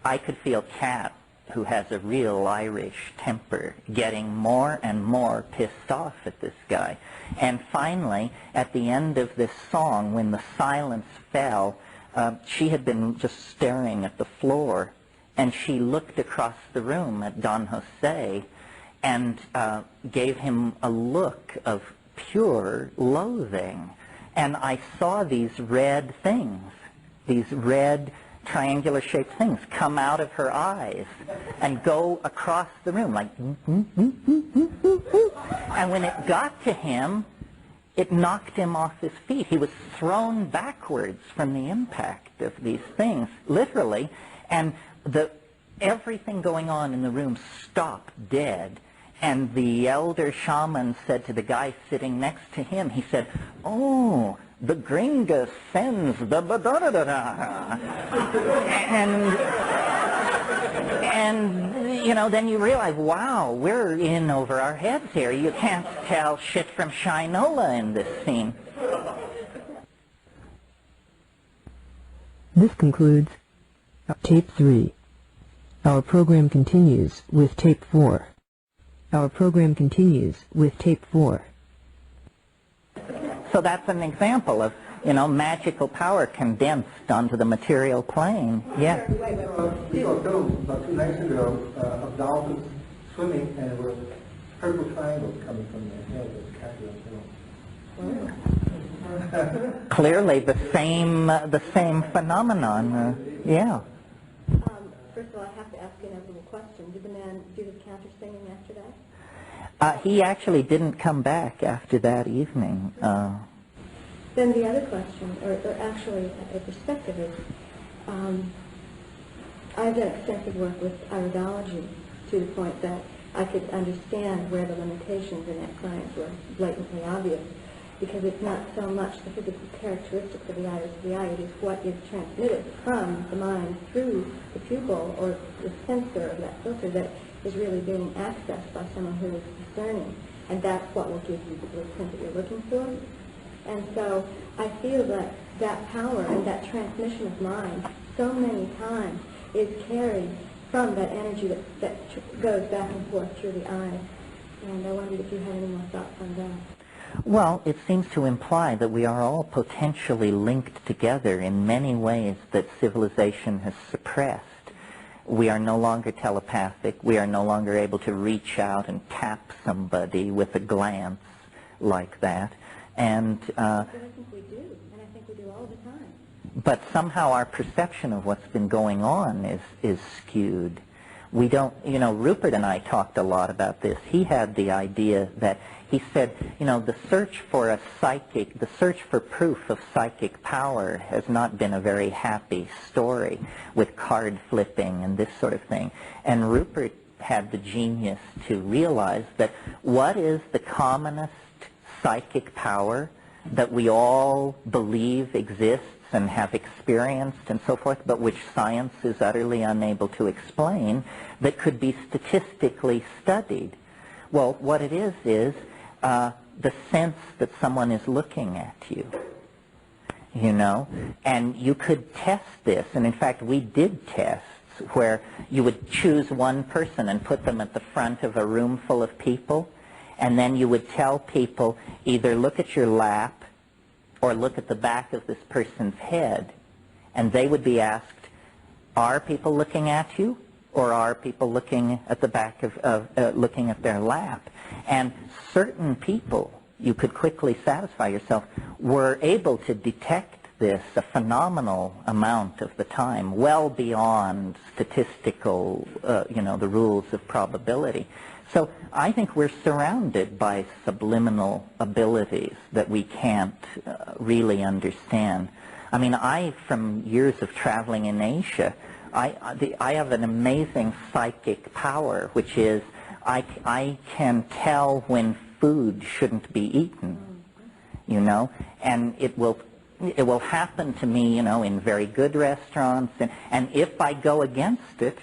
I could feel Kat, who has a real Irish temper, getting more and more pissed off at this guy. And finally, at the end of this song, when the silence fell, she had been just staring at the floor, and she looked across the room at Don Jose and gave him a look of pure loathing. And I saw these red things, these red triangular-shaped things come out of her eyes and go across the room like, and when it got to him, it knocked him off his feet. He was thrown backwards from the impact of these things, literally, and everything going on in the room stopped dead. And the elder shaman said to the guy sitting next to him, he said, "Oh, the gringa sends the ba-da-da-da-da." And, you know, then you realize, wow, we're in over our heads here. You can't tell shit from Shinola in this scene. This concludes Tape 3. Our program continues with Tape 4. Our program continues with Tape 4. So that's an example of, you know, magical power condensed onto the material plane. Yeah. We saw films about 2 nights ago of dolphins swimming and with purple triangles coming from their head as captured. Clearly the same phenomenon. Yeah. First of all, I have to ask an inevitable question. Did the man do his counter singing after that? He actually didn't come back after that evening. Then the other question, or actually a perspective is, I've done extensive work with iridology to the point that I could understand where the limitations in that science were blatantly obvious, because it's not so much the physical characteristics of the iris of the eye, it is what is transmitted from the mind through the pupil or the sensor of that filter that is really being accessed by someone who is discerning, and that's what will give you the blueprint that you're looking for. And so I feel that that power and that transmission of mind so many times is carried from that energy that goes back and forth through the eyes. And I wondered if you had any more thoughts on that. Well, it seems to imply that we are all potentially linked together in many ways that civilization has suppressed. We are no longer telepathic. We are no longer able to reach out and tap somebody with a glance like that. And But I think we do, and I think we do all the time. but somehow our perception of what's been going on is skewed. We don't, you know, Rupert and I talked a lot about this. He had the idea that, he said, you know, the search for proof of psychic power has not been a very happy story with card flipping and this sort of thing. And Rupert had the genius to realize that what is the commonest psychic power that we all believe exists and have experienced and so forth, but which science is utterly unable to explain, that could be statistically studied. Well, what it is the sense that someone is looking at you, you know, and you could test this, and in fact we did tests where you would choose one person and put them at the front of a room full of people, and then you would tell people either look at your lap or look at the back of this person's head, and they would be asked, are people looking at you, or are people looking at the back of looking at their lap? And certain people, you could quickly satisfy yourself, were able to detect this a phenomenal amount of the time, well beyond statistical, you know, the rules of probability. So I think we're surrounded by subliminal abilities that we can't really understand. I mean, from years of traveling in Asia, I have an amazing psychic power, which is I can tell when food shouldn't be eaten, you know, and it will happen to me, you know, in very good restaurants, and if I go against it,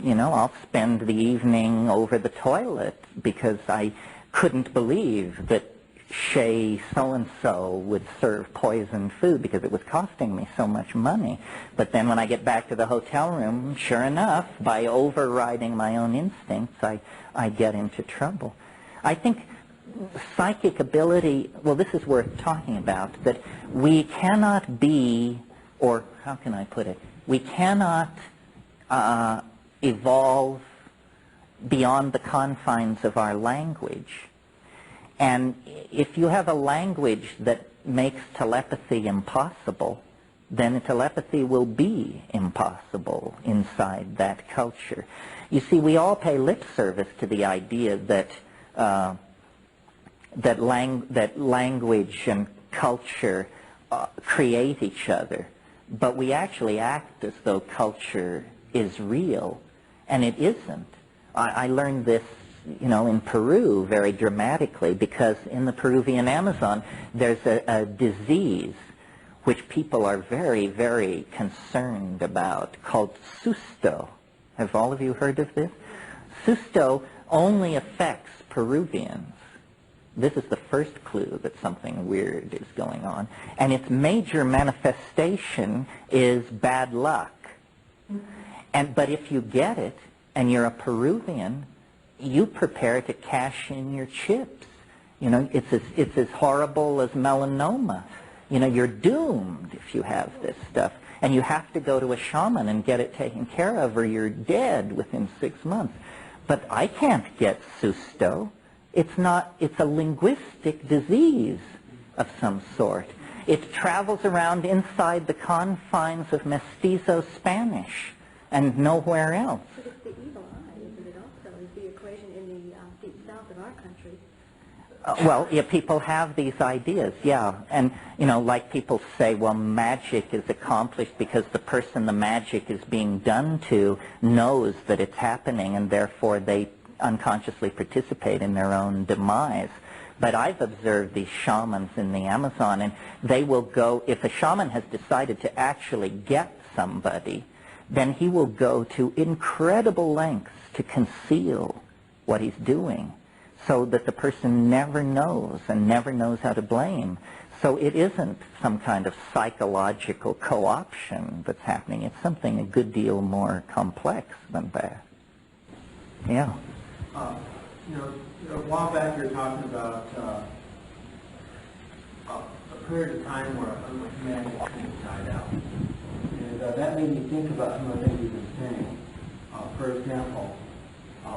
you know, I'll spend the evening over the toilet because I couldn't believe that Chez so-and-so would serve poisoned food because it was costing me so much money. But then when I get back to the hotel room, sure enough, by overriding my own instincts, I get into trouble. I think psychic ability, well, this is worth talking about, that we cannot be, or how can I put it, we cannot evolve beyond the confines of our language. And if you have a language that makes telepathy impossible, then telepathy will be impossible inside that culture. You see, we all pay lip service to the idea that that language and culture create each other, but we actually act as though culture is real, and it isn't. I learned this, in Peru very dramatically, because in the Peruvian Amazon there's a disease which people are very, very concerned about, called susto. Have all of you heard of this? Susto only affects Peruvians. This is the first clue that something weird is going on. And its major manifestation is bad luck. But if you get it, and you're a Peruvian, you prepare to cash in your chips. It's as horrible as melanoma. You're doomed if you have this stuff. And you have to go to a shaman and get it taken care of, or you're dead within 6 months. But I can't get susto. It's a linguistic disease of some sort. It travels around inside the confines of mestizo Spanish and nowhere else. But it's the evil eye, isn't it also, is the equation in the deep south of our country. Well, yeah, people have these ideas, yeah. And, like people say, well, magic is accomplished because the person the magic is being done to knows that it's happening, and therefore they unconsciously participate in their own demise. But I've observed these shamans in the Amazon, and they will go, if a shaman has decided to actually get somebody, then he will go to incredible lengths to conceal what he's doing, so that the person never knows and never knows how to blame. So it isn't some kind of psychological co-option that's happening. It's something a good deal more complex than that. Yeah. A while back you were talking about a period of time where magic kind of died out. And that made me think about some of the things you've been saying. For example,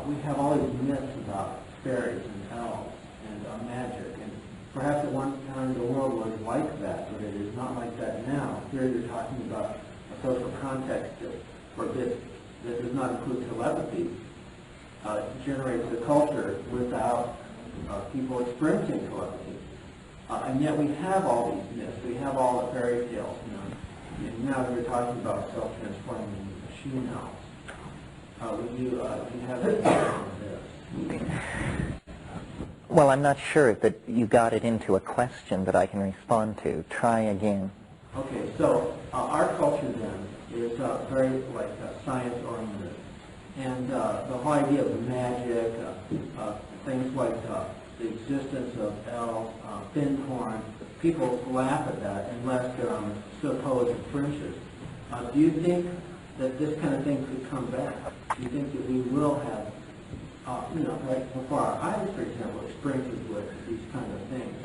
we have all these myths about fairies and elves and magic, and perhaps at one time the world was like that, but it is not like that now. Here you're talking about a social context where this does not include telepathy, generates a culture without people experiencing telepathy. And yet we have all these myths, we have all the fairy tales, and now we're talking about self-transforming machine house. Would you have any thoughts on this? Well, I'm not sure that you got it into a question that I can respond to. Try again. Okay, so our culture then is very science-oriented. And the whole idea of magic, things like the existence of elves, thin corn, people laugh at that unless they're on supposed fringes. Do you think that this kind of thing could come back? Do you think that we will have, like before our eyes, for example, experiences with these kind of things?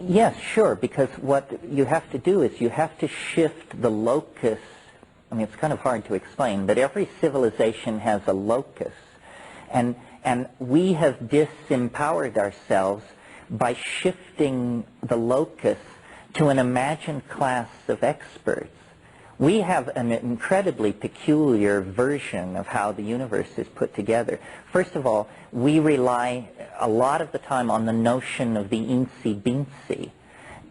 Yes, sure, because what you have to do is you have to shift the locus. I mean, it's kind of hard to explain, but every civilization has a locus. And we have disempowered ourselves by shifting the locus to an imagined class of experts. We have an incredibly peculiar version of how the universe is put together. First of all, we rely a lot of the time on the notion of the incy-bincy.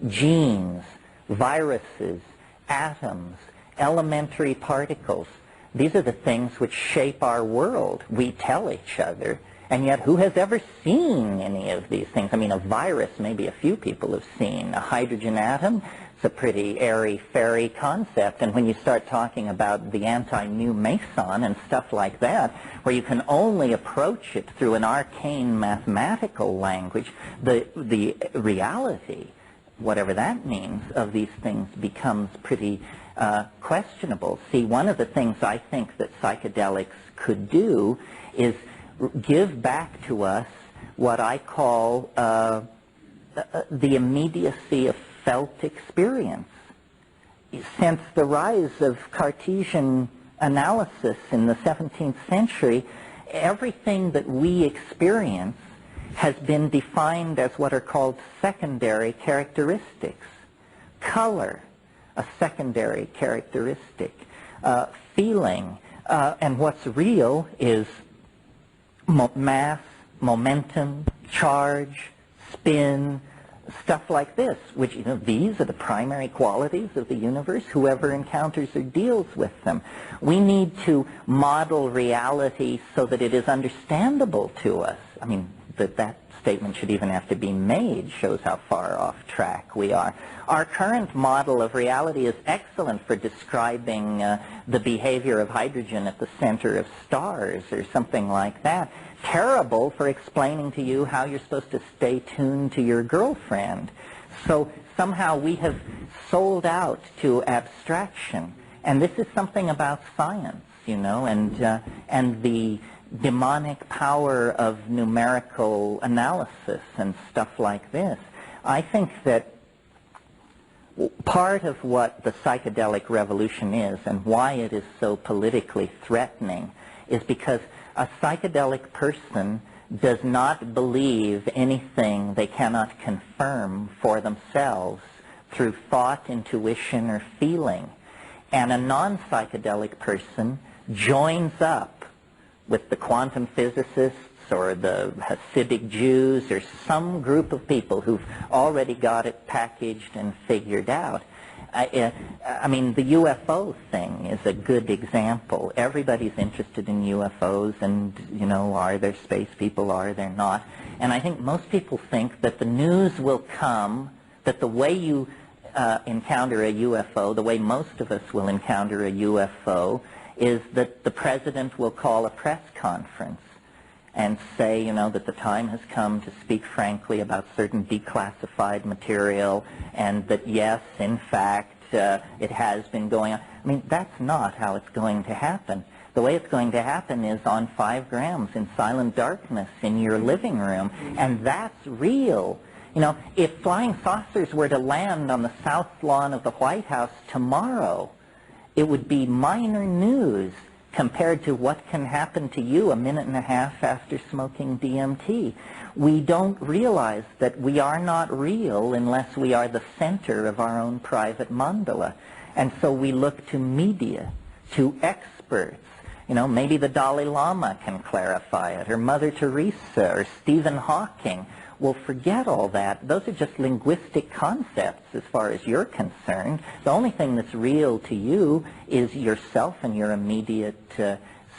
Genes, viruses, atoms, elementary particles. These are the things which shape our world. We tell each other, and yet who has ever seen any of these things? I mean, a virus, maybe a few people have seen. A hydrogen atom, it's a pretty airy-fairy concept. And when you start talking about the anti-nu meson and stuff like that, where you can only approach it through an arcane mathematical language, the reality, whatever that means, of these things becomes pretty questionable. See, one of the things I think that psychedelics could do is give back to us what I call the immediacy of felt experience. Since the rise of Cartesian analysis in the 17th century, everything that we experience has been defined as what are called secondary characteristics. Color, a secondary characteristic. Feeling, and what's real is mass, momentum, charge, spin, stuff like this, which, these are the primary qualities of the universe. Whoever encounters or deals with them. We need to model reality so that it is understandable to us. I mean, that statement should even have to be made shows how far off track we are. Our current model of reality is excellent for describing the behavior of hydrogen at the center of stars or something like that. Terrible for explaining to you how you're supposed to stay tuned to your girlfriend. So somehow we have sold out to abstraction. And this is something about science, and the demonic power of numerical analysis and stuff like this. I think that part of what the psychedelic revolution is and why it is so politically threatening is because a psychedelic person does not believe anything they cannot confirm for themselves through thought, intuition, or feeling. And a non-psychedelic person joins up with the quantum physicists or the Hasidic Jews or some group of people who've already got it packaged and figured out. I mean, the UFO thing is a good example. Everybody's interested in UFOs and, are there space people, are there not? And I think most people think that the news will come, that the way you encounter a UFO, the way most of us will encounter a UFO, is that the president will call a press conference and say, that the time has come to speak frankly about certain declassified material and that, yes, in fact, it has been going on. I mean, that's not how it's going to happen. The way it's going to happen is on 5 grams in silent darkness in your living room, and that's real. If flying saucers were to land on the south lawn of the White House tomorrow, it would be minor news compared to what can happen to you a minute and a half after smoking DMT. We don't realize that we are not real unless we are the center of our own private mandala. And so we look to media, to experts. Maybe the Dalai Lama can clarify it, or Mother Teresa, or Stephen Hawking. Well, forget all that. Those are just linguistic concepts as far as you're concerned. The only thing that's real to you is yourself and your immediate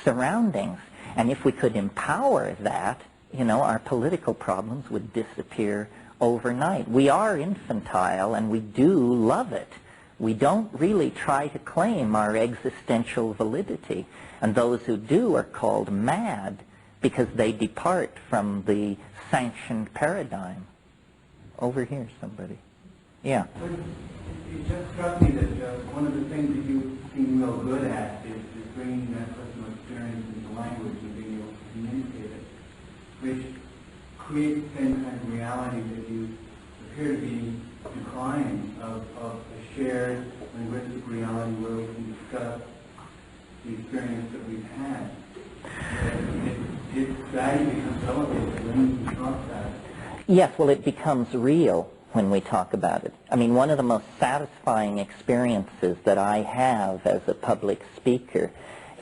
surroundings. And if we could empower that, our political problems would disappear overnight. We are infantile and we do love it. We don't really try to claim our existential validity. And those who do are called mad because they depart from the sanctioned paradigm. Over here, somebody. Yeah. It just struck me that one of the things that you seem real good at is bringing that personal experience into language and being able to communicate it, which creates the same kind of reality that you appear to be implying of a shared linguistic reality where we can discuss the experience that we've had. Its value becomes elevated when we talk about it. Yes, well, it becomes real when we talk about it. I mean, one of the most satisfying experiences that I have as a public speaker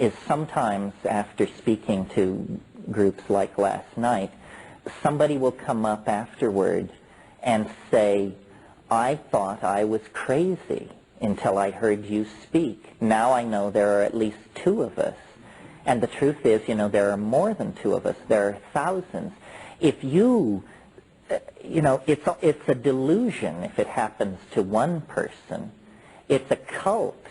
is sometimes after speaking to groups like last night, somebody will come up afterward and say, I thought I was crazy until I heard you speak. Now I know there are at least 2 of us. And the truth is, there are more than 2 of us. There are thousands. If you, it's a delusion if it happens to 1 person. It's a cult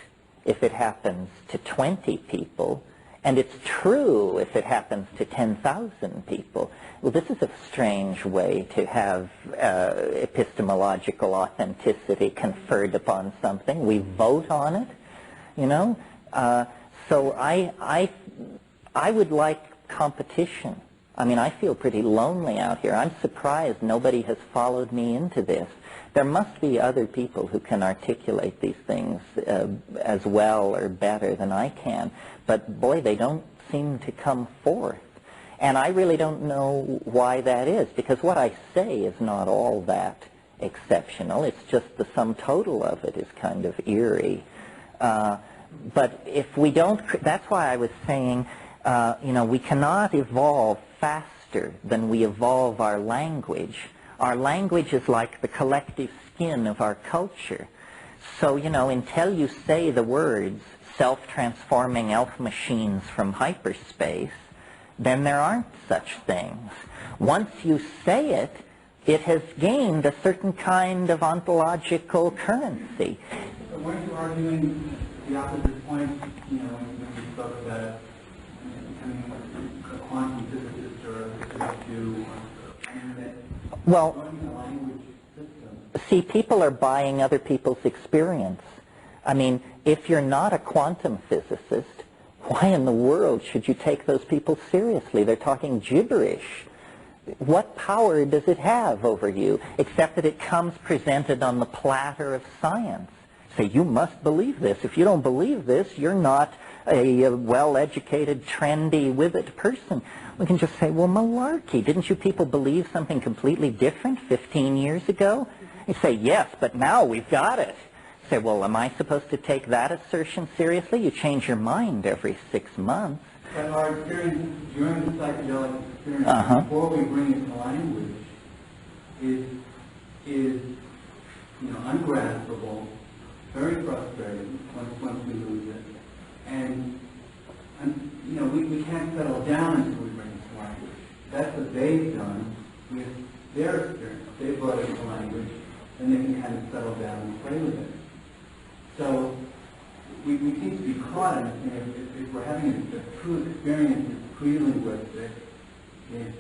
if it happens to 20 people. And it's true if it happens to 10,000 people. Well, this is a strange way to have epistemological authenticity conferred upon something. We vote on it, So I would like competition. I mean, I feel pretty lonely out here. I'm surprised nobody has followed me into this. There must be other people who can articulate these things as well or better than I can. But boy, they don't seem to come forth. And I really don't know why that is, because what I say is not all that exceptional. It's just the sum total of it is kind of eerie. But if we don't, that's why I was saying, we cannot evolve faster than we evolve our language. Our language is like the collective skin of our culture. So, until you say the words self-transforming elf machines from hyperspace, then there aren't such things. Once you say it, it has gained a certain kind of ontological currency. So weren't you arguing the opposite point, when you spoke about becoming a quantum physicist or a physicist Jew? Well, see, people are buying other people's experience. I mean, if you're not a quantum physicist, why in the world should you take those people seriously? They're talking gibberish. What power does it have over you, except that it comes presented on the platter of science? Say, you must believe this. If you don't believe this, you're not a well-educated, trendy, with it person. We can just say, well, malarkey. Didn't you people believe something completely different 15 years ago? You say, yes, but now we've got it. Say, well, am I supposed to take that assertion seriously? You change your mind every 6 months. But our experience during the psychedelic experience, before we bring it to language, is ungraspable, very frustrating once we lose it, and we can't settle down until we bring it to language. That's what they've done with their experience. They brought it to language, and they can kind of settle down and play with it. So we seem to be caught in, if we're having a true experience that's pre-linguistic, it's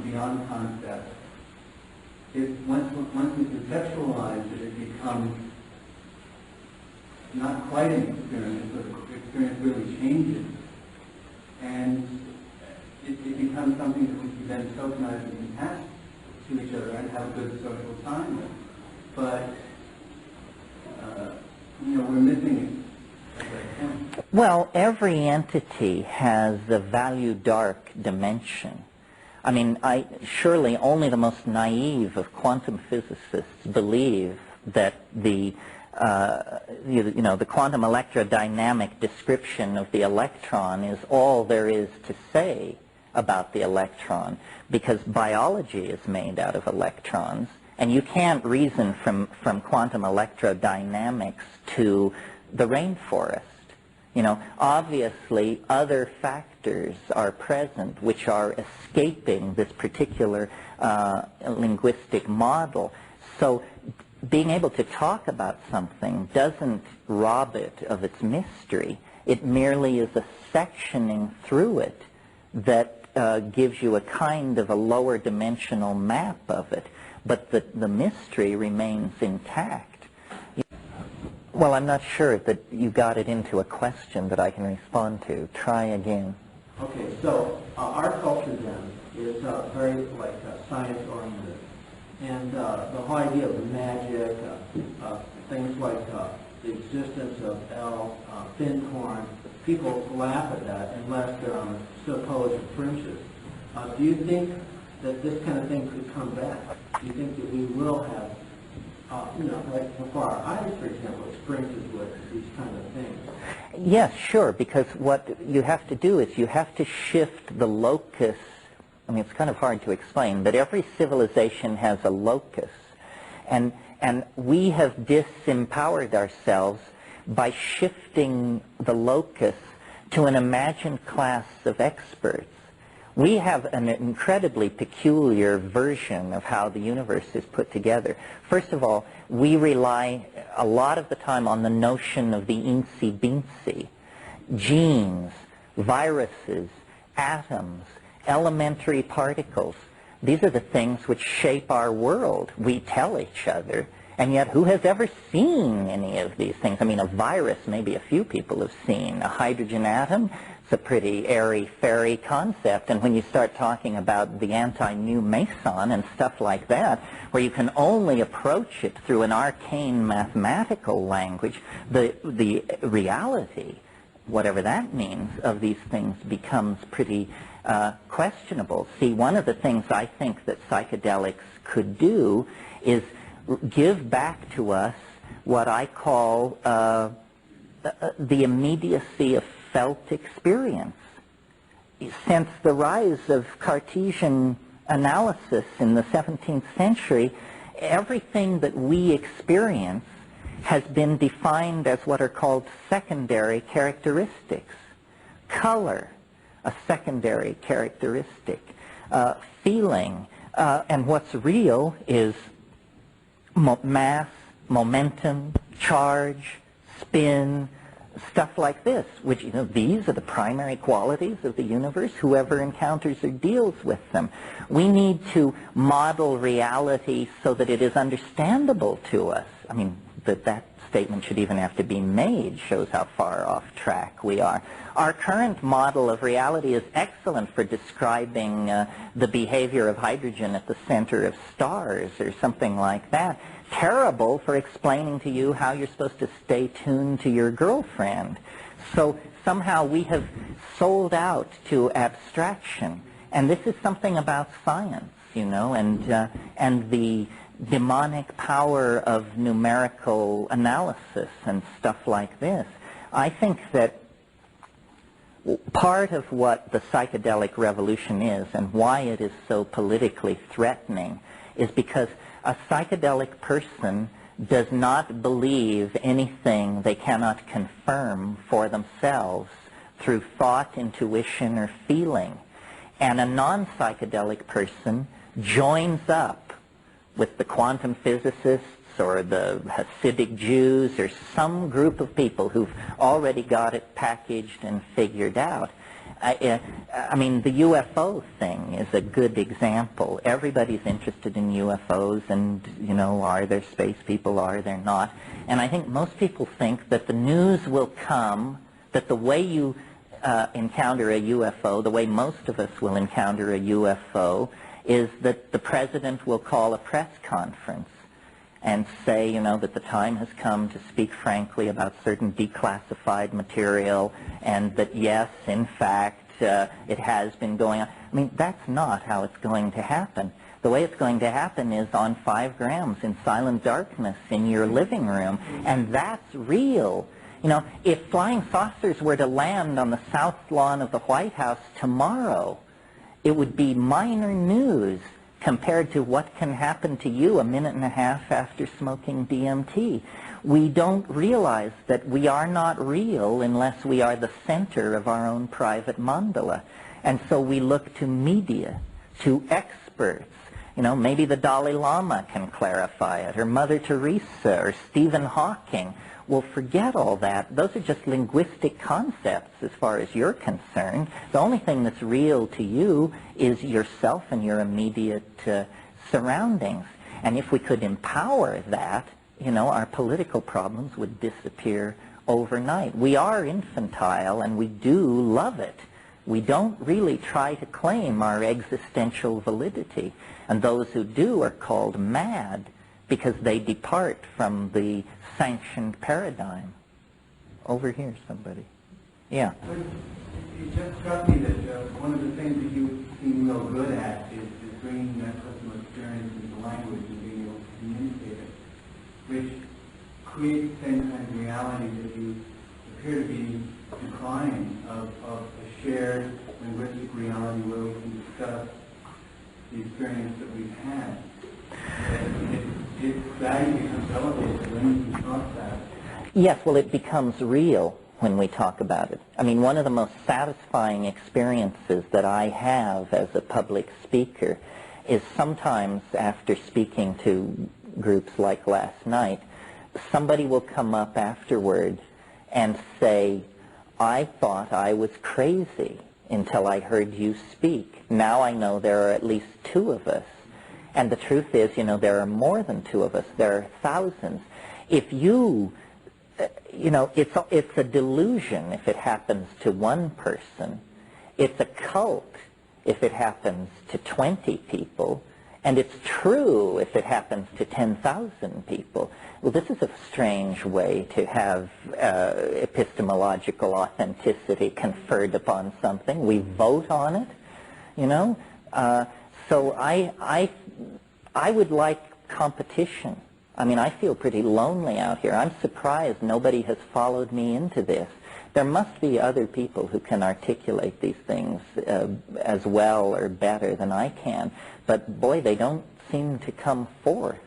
beyond concept. Once we conceptualize it, it becomes not quite an experience, but the experience really changes. And it becomes something that we can then tokenize and can pass to each other and have a good social time with. But, we're missing it. Well, every entity has the value dark dimension. I mean, surely only the most naive of quantum physicists believe that the quantum electrodynamic description of the electron is all there is to say about the electron, because biology is made out of electrons, and you can't reason from quantum electrodynamics to the rainforest. Obviously other factors are present which are escaping this particular linguistic model. So being able to talk about something doesn't rob it of its mystery. It merely is a sectioning through it that gives you a kind of a lower dimensional map of it. But the mystery remains intact. Well, I'm not sure that you got it into a question that I can respond to. Try again. Okay, so our culture then is very science-oriented. And the whole idea of the magic, things like the existence of elves, thin corn, people laugh at that unless they're on supposed fringes. Do you think that this kind of thing could come back? Do you think that we will have, like for our eyes, for example, experiences with these kind of things? Yes, sure, because what you have to do is you have to shift the locus. I mean, it's kind of hard to explain, but every civilization has a locus. And we have disempowered ourselves by shifting the locus to an imagined class of experts. We have an incredibly peculiar version of how the universe is put together. First of all, we rely a lot of the time on the notion of the eensy-beensy. Genes, viruses, atoms, elementary particles. These are the things which shape our world. We tell each other. And yet, who has ever seen any of these things? I mean, a virus, maybe a few people have seen. A hydrogen atom, it's a pretty airy-fairy concept. And when you start talking about the anti-new Meson and stuff like that, where you can only approach it through an arcane mathematical language, the reality whatever that means, of these things becomes pretty questionable. See, one of the things I think that psychedelics could do is give back to us what I call the immediacy of felt experience. Since the rise of Cartesian analysis in the 17th century, everything that we experience has been defined as what are called secondary characteristics. Color, a secondary characteristic. Feeling, and what's real is mass, momentum, charge, spin, stuff like this, which, you know, these are the primary qualities of the universe. Whoever encounters or deals with them. We need to model reality so that it is understandable to us. I mean, that statement should even have to be made shows how far off track we are. Our current model of reality is excellent for describing the behavior of hydrogen at the center of stars or something like that. Terrible for explaining to you how you're supposed to stay tuned to your girlfriend. So somehow we have sold out to abstraction. And this is something about science, you know, and the demonic power of numerical analysis and stuff like this. I think that part of what the psychedelic revolution is and why it is so politically threatening is because a psychedelic person does not believe anything they cannot confirm for themselves through thought, intuition, or feeling. And a non-psychedelic person joins up with the quantum physicists or the Hasidic Jews or some group of people who've already got it packaged and figured out. I mean, the UFO thing is a good example. Everybody's interested in UFOs and, you know, are there space people, are there not? And I think most people think that the news will come, that the way you encounter a UFO, the way most of us will encounter a UFO, is that the president will call a press conference and say, you know, that the time has come to speak frankly about certain declassified material and that, yes, in fact, it has been going on. I mean, that's not how it's going to happen. The way it's going to happen is on 5 grams in silent darkness in your living room, and that's real. You know, if flying saucers were to land on the south lawn of the White House tomorrow, it would be minor news compared to what can happen to you a minute and a half after smoking DMT. We don't realize that we are not real unless we are the center of our own private mandala. And so we look to media, to experts. You know, maybe the Dalai Lama can clarify it, or Mother Teresa, or Stephen Hawking. Well, forget all that. Those are just linguistic concepts as far as you're concerned. The only thing that's real to you is yourself and your immediate surroundings. And if we could empower that, you know, our political problems would disappear overnight. We are infantile and we do love it. We don't really try to claim our existential validity. And those who do are called mad because they depart from the sanctioned paradigm. Over here, somebody. Yeah. It just struck me that one of the things that you seem real good at is bringing that personal experience into language and being able to communicate it, which creates the same kind of reality that you appear to be declining of a shared linguistic reality where we can discuss the experience that we've had. Its value becomes elevated when you talk about it. Yes, well, it becomes real when we talk about it. I mean, one of the most satisfying experiences that I have as a public speaker is sometimes after speaking to groups like last night, somebody will come up afterwards and say, I thought I was crazy until I heard you speak. Now I know there are at least 2 of us. And the truth is, you know, there are more than 2 of us. There are thousands. If you, you know, it's a delusion if it happens to 1 person. It's a cult if it happens to 20 people. And it's true if it happens to 10,000 people. Well, this is a strange way to have epistemological authenticity conferred upon something. We vote on it, you know. So I would like competition. I mean, I feel pretty lonely out here. I'm surprised nobody has followed me into this. There must be other people who can articulate these things as well or better than I can. But boy, they don't seem to come forth.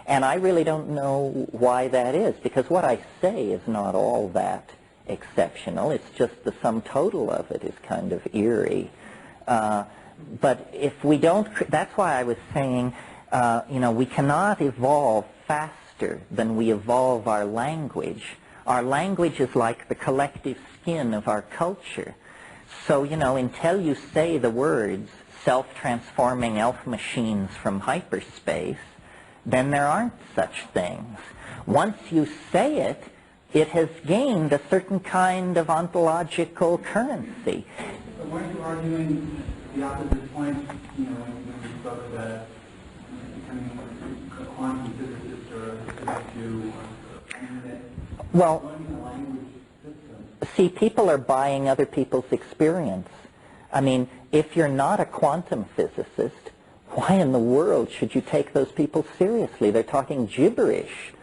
And I really don't know why that is, because what I say is not all that exceptional. It's just the sum total of it is kind of eerie. But if we don't, that's why I was saying, you know, we cannot evolve faster than we evolve our language. Our language is like the collective skin of our culture. So, you know, until you say the words self-transforming elf machines from hyperspace, then there aren't such things. Once you say it, it has gained a certain kind of ontological currency. But weren't you arguing the opposite point, you know, when you spoke about becoming a quantum physicist or a physics Jew? Well, see, people are buying other people's experience. I mean, if you're not a quantum physicist, why in the world should you take those people seriously? They're talking gibberish.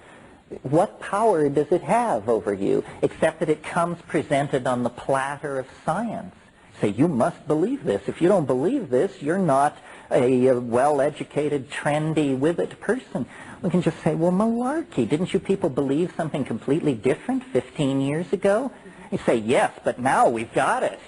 What power does it have over you, except that it comes presented on the platter of science? Say, you must believe this. If you don't believe this, you're not a well-educated, trendy, with it person. We can just say, well, malarkey. Didn't you people believe something completely different 15 years ago? You say, yes, but now we've got it.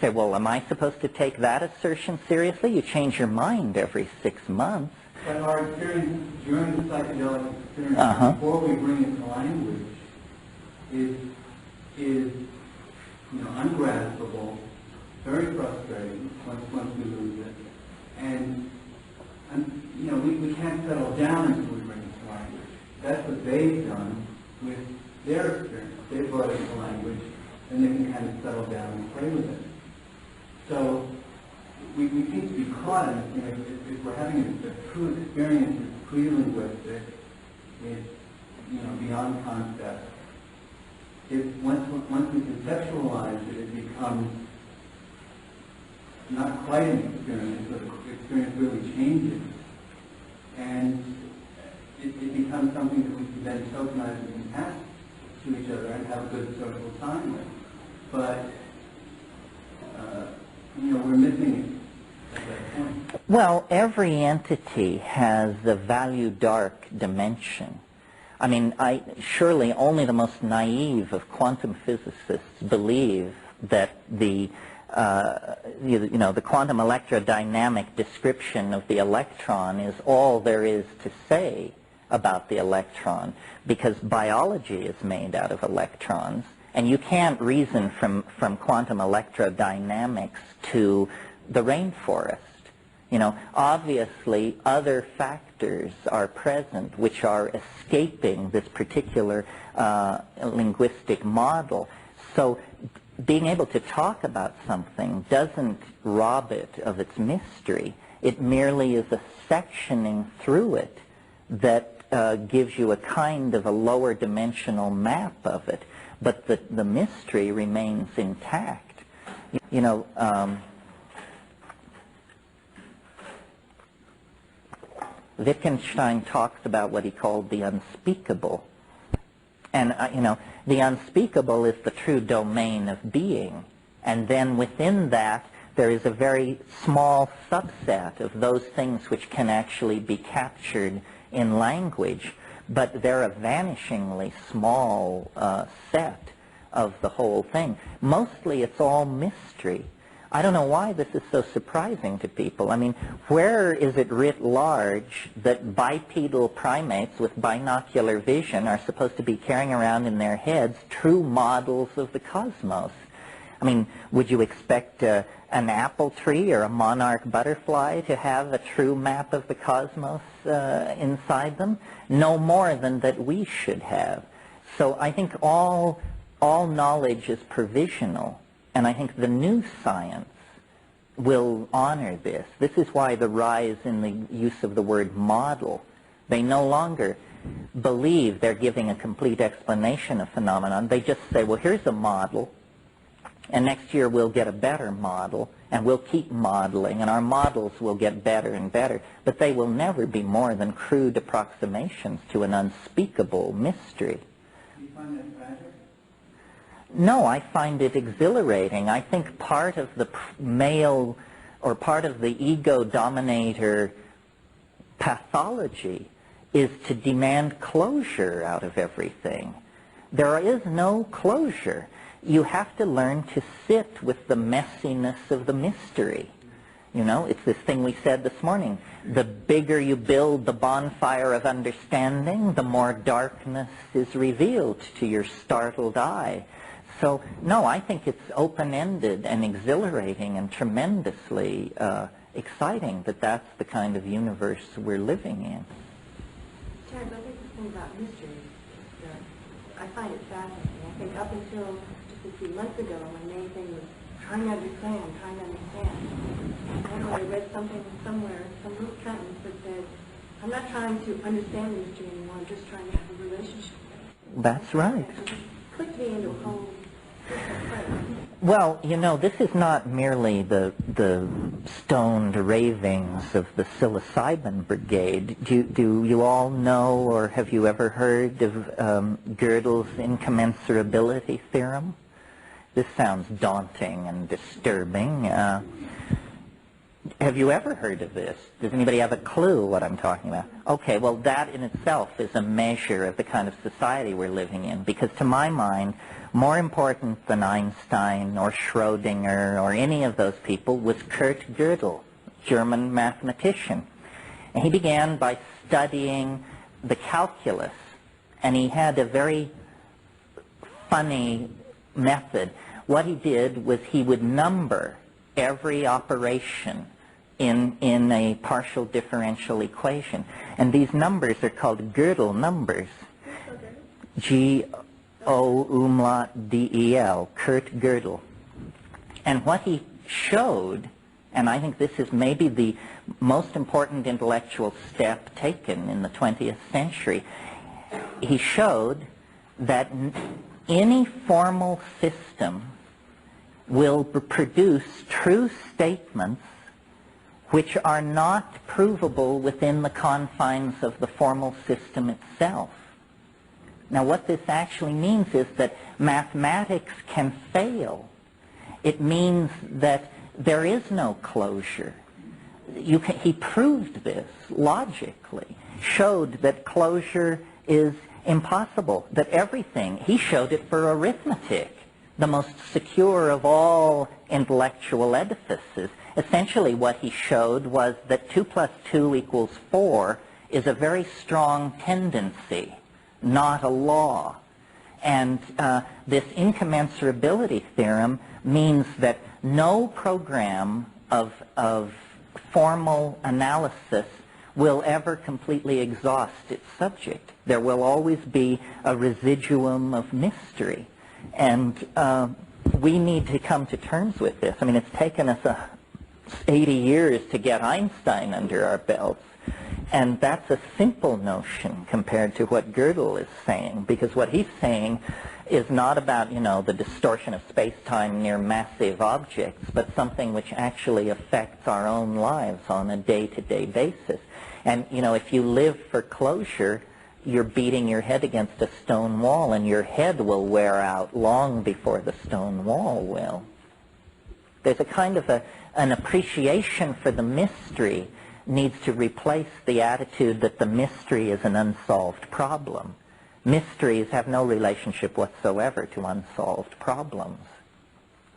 Say, well, am I supposed to take that assertion seriously? You change your mind every 6 months. But our experience during the psychedelic experience, before we bring it to language, is you know, ungraspable, very frustrating once we lose it. And you know, we can't settle down until we bring it to language. That's what they've done with their experience. They brought it to language, and they can kind of settle down and play with it. So we seem to be caught in this thing. If we're having a true experience of freely with it, it's, you know, beyond concept. Once we conceptualize it, it becomes not quite an experience, but the experience really changes. And it becomes something that we can then tokenize and pass to each other and have a good social time with. But, you know, we're missing it at that point. Well, every entity has the value dark dimension. I mean, surely only the most naive of quantum physicists believe that the the quantum electrodynamic description of the electron is all there is to say about the electron, because biology is made out of electrons, and you can't reason from quantum electrodynamics to the rainforest. You know, obviously other factors are present which are escaping this particular linguistic model. So being able to talk about something doesn't rob it of its mystery. It merely is a sectioning through it that gives you a kind of a lower dimensional map of it. But the mystery remains intact. You know, Wittgenstein talks about what he called the unspeakable. And, you know, the unspeakable is the true domain of being. And then within that, there is a very small subset of those things which can actually be captured in language. But they're a vanishingly small set of the whole thing. Mostly it's all mystery. I don't know why this is so surprising to people. I mean, where is it writ large that bipedal primates with binocular vision are supposed to be carrying around in their heads true models of the cosmos? I mean, would you expect an apple tree or a monarch butterfly to have a true map of the cosmos inside them? No more than that we should have. So I think all knowledge is provisional. And I think the new science will honor this. This is why the rise in the use of the word model. They no longer believe they're giving a complete explanation of phenomenon. They just say, well, here's a model, and next year we'll get a better model, and we'll keep modeling, and our models will get better and better. But they will never be more than crude approximations to an unspeakable mystery. Do you find that tragic? No, I find it exhilarating. I think part of the male, or part of the ego dominator pathology is to demand closure out of everything. There is no closure. You have to learn to sit with the messiness of the mystery. You know, it's this thing we said this morning. The bigger you build the bonfire of understanding, the more darkness is revealed to your startled eye. So, no, I think it's open-ended and exhilarating and tremendously exciting that that's the kind of universe we're living in. Terence, I think the thing about mystery is that I find it fascinating. I think up until just a few months ago, my main thing was trying to understand. And then I read something somewhere, some little sentence that said, I'm not trying to understand the mystery anymore, I'm just trying to have a relationship with it. That's right. It just clicked me into a whole different place. Well, you know, this is not merely the stoned ravings of the psilocybin brigade. Do you all know, or have you ever heard of Gödel's incommensurability theorem? This sounds daunting and disturbing. Have you ever heard of this? Does anybody have a clue what I'm talking about? Okay, well, that in itself is a measure of the kind of society we're living in, because to my mind, more important than Einstein or Schrödinger or any of those people was Kurt Gödel, German mathematician. And he began by studying the calculus, and he had a very funny method. What he did was he would number every operation in a partial differential equation. And these numbers are called Gödel numbers. G-O-umlaut-D-E-L, Kurt Gödel. And what he showed, and I think this is maybe the most important intellectual step taken in the 20th century, he showed that any formal system will produce true statements which are not provable within the confines of the formal system itself. Now, what this actually means is that mathematics can fail. It means that there is no closure. He proved this logically, showed that closure is impossible, that everything, he showed it for arithmetic, the most secure of all intellectual edifices. Essentially what he showed was that 2 plus 2 equals 4 is a very strong tendency, not a law. And this incommensurability theorem means that no program of formal analysis will ever completely exhaust its subject. There will always be a residuum of mystery. And we need to come to terms with this. I mean, it's taken us 80 years to get Einstein under our belts. And that's a simple notion compared to what Gödel is saying, because what he's saying is not about, you know, the distortion of space-time near massive objects, but something which actually affects our own lives on a day-to-day basis. And, you know, if you live for closure, you're beating your head against a stone wall, and your head will wear out long before the stone wall will. There's a kind of an appreciation for the mystery needs to replace the attitude that the mystery is an unsolved problem. Mysteries have no relationship whatsoever to unsolved problems.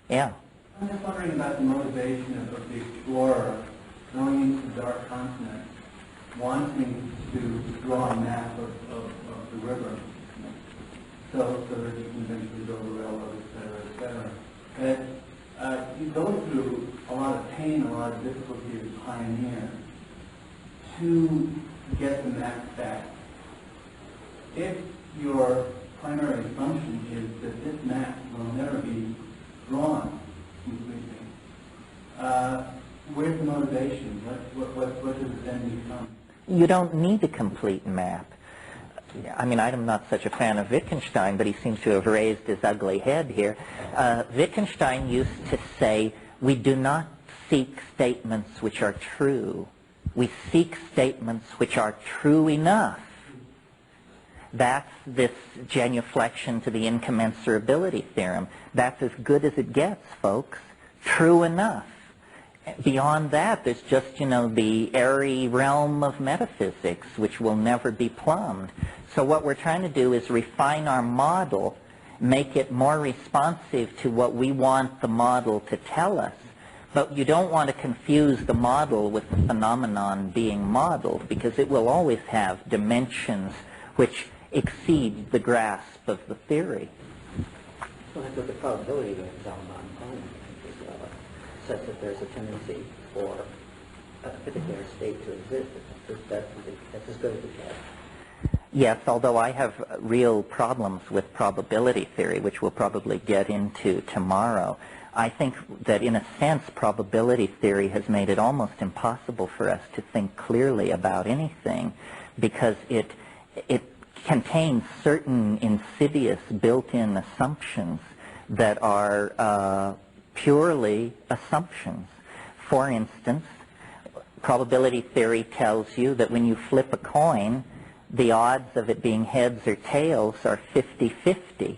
Yeah? I'm just wondering about the motivation of the explorer going into the dark continent, wanting to draw a map of the river, so that you can eventually build a railroad, et cetera, et cetera. You go through a lot of pain, a lot of difficulty as a pioneer to get the map back. If your primary assumption is that this map will never be drawn completely, where's the motivation? What does it then become? You don't need a complete map. I mean, I'm not such a fan of Wittgenstein, but he seems to have raised his ugly head here. Wittgenstein used to say, we do not seek statements which are true. We seek statements which are true enough. That's this genuflection to the incommensurability theorem. That's as good as it gets, folks. True enough. Beyond that, there's just, the airy realm of metaphysics, which will never be plumbed. So what we're trying to do is refine our model, make it more responsive to what we want the model to tell us. But you don't want to confuse the model with the phenomenon being modeled, because it will always have dimensions which exceed the grasp of the theory. Well, that's what the probability goes down on such that there's a tendency for a particular state to exist. That's as good as it gets. Yes, although I have real problems with probability theory, which we'll probably get into tomorrow. I think that in a sense probability theory has made it almost impossible for us to think clearly about anything, because it contains certain insidious built-in assumptions that are purely assumptions. For instance, probability theory tells you that when you flip a coin, the odds of it being heads or tails are 50-50.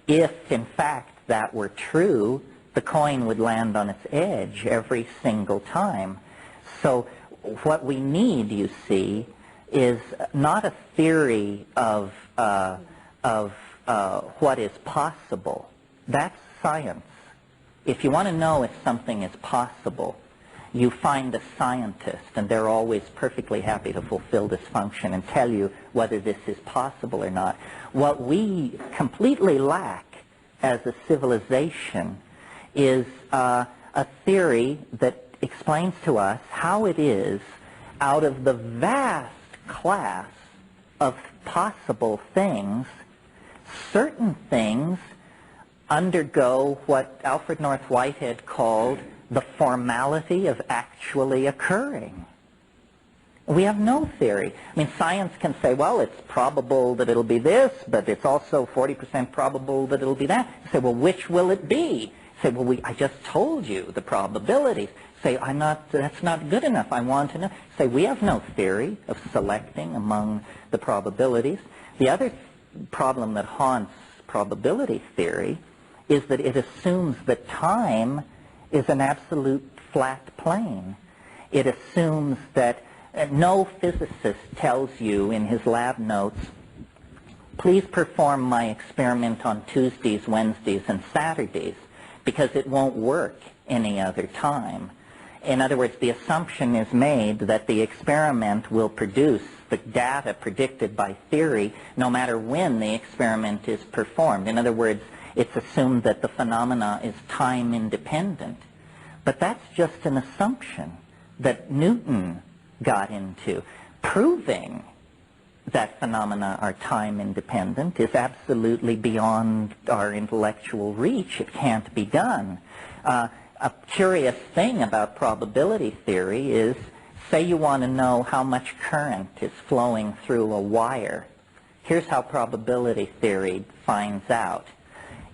If, in fact, that were true, the coin would land on its edge every single time. So what we need, you see, is not a theory of what is possible. That's science. If you want to know if something is possible, you find a scientist, and they're always perfectly happy to fulfill this function and tell you whether this is possible or not. What we completely lack as a civilization is a theory that explains to us how it is, out of the vast class of possible things, certain things undergo what Alfred North Whitehead called the formality of actually occurring. We have no theory. I mean, science can say, well, it's probable that it'll be this, but it's also 40% probable that it'll be that. You say, well, which will it be? You say, well, I just told you the probabilities. Say, that's not good enough. I want to know. Say, we have no theory of selecting among the probabilities. The other problem that haunts probability theory is that it assumes that time is an absolute flat plane. It assumes that no physicist tells you in his lab notes, please perform my experiment on Tuesdays, Wednesdays, and Saturdays, because it won't work any other time. In other words, the assumption is made that the experiment will produce the data predicted by theory no matter when the experiment is performed. In other words, it's assumed that the phenomena is time independent. But that's just an assumption that Newton got into. Proving that phenomena are time independent is absolutely beyond our intellectual reach. It can't be done. A curious thing about probability theory is, say you want to know how much current is flowing through a wire. Here's how probability theory finds out.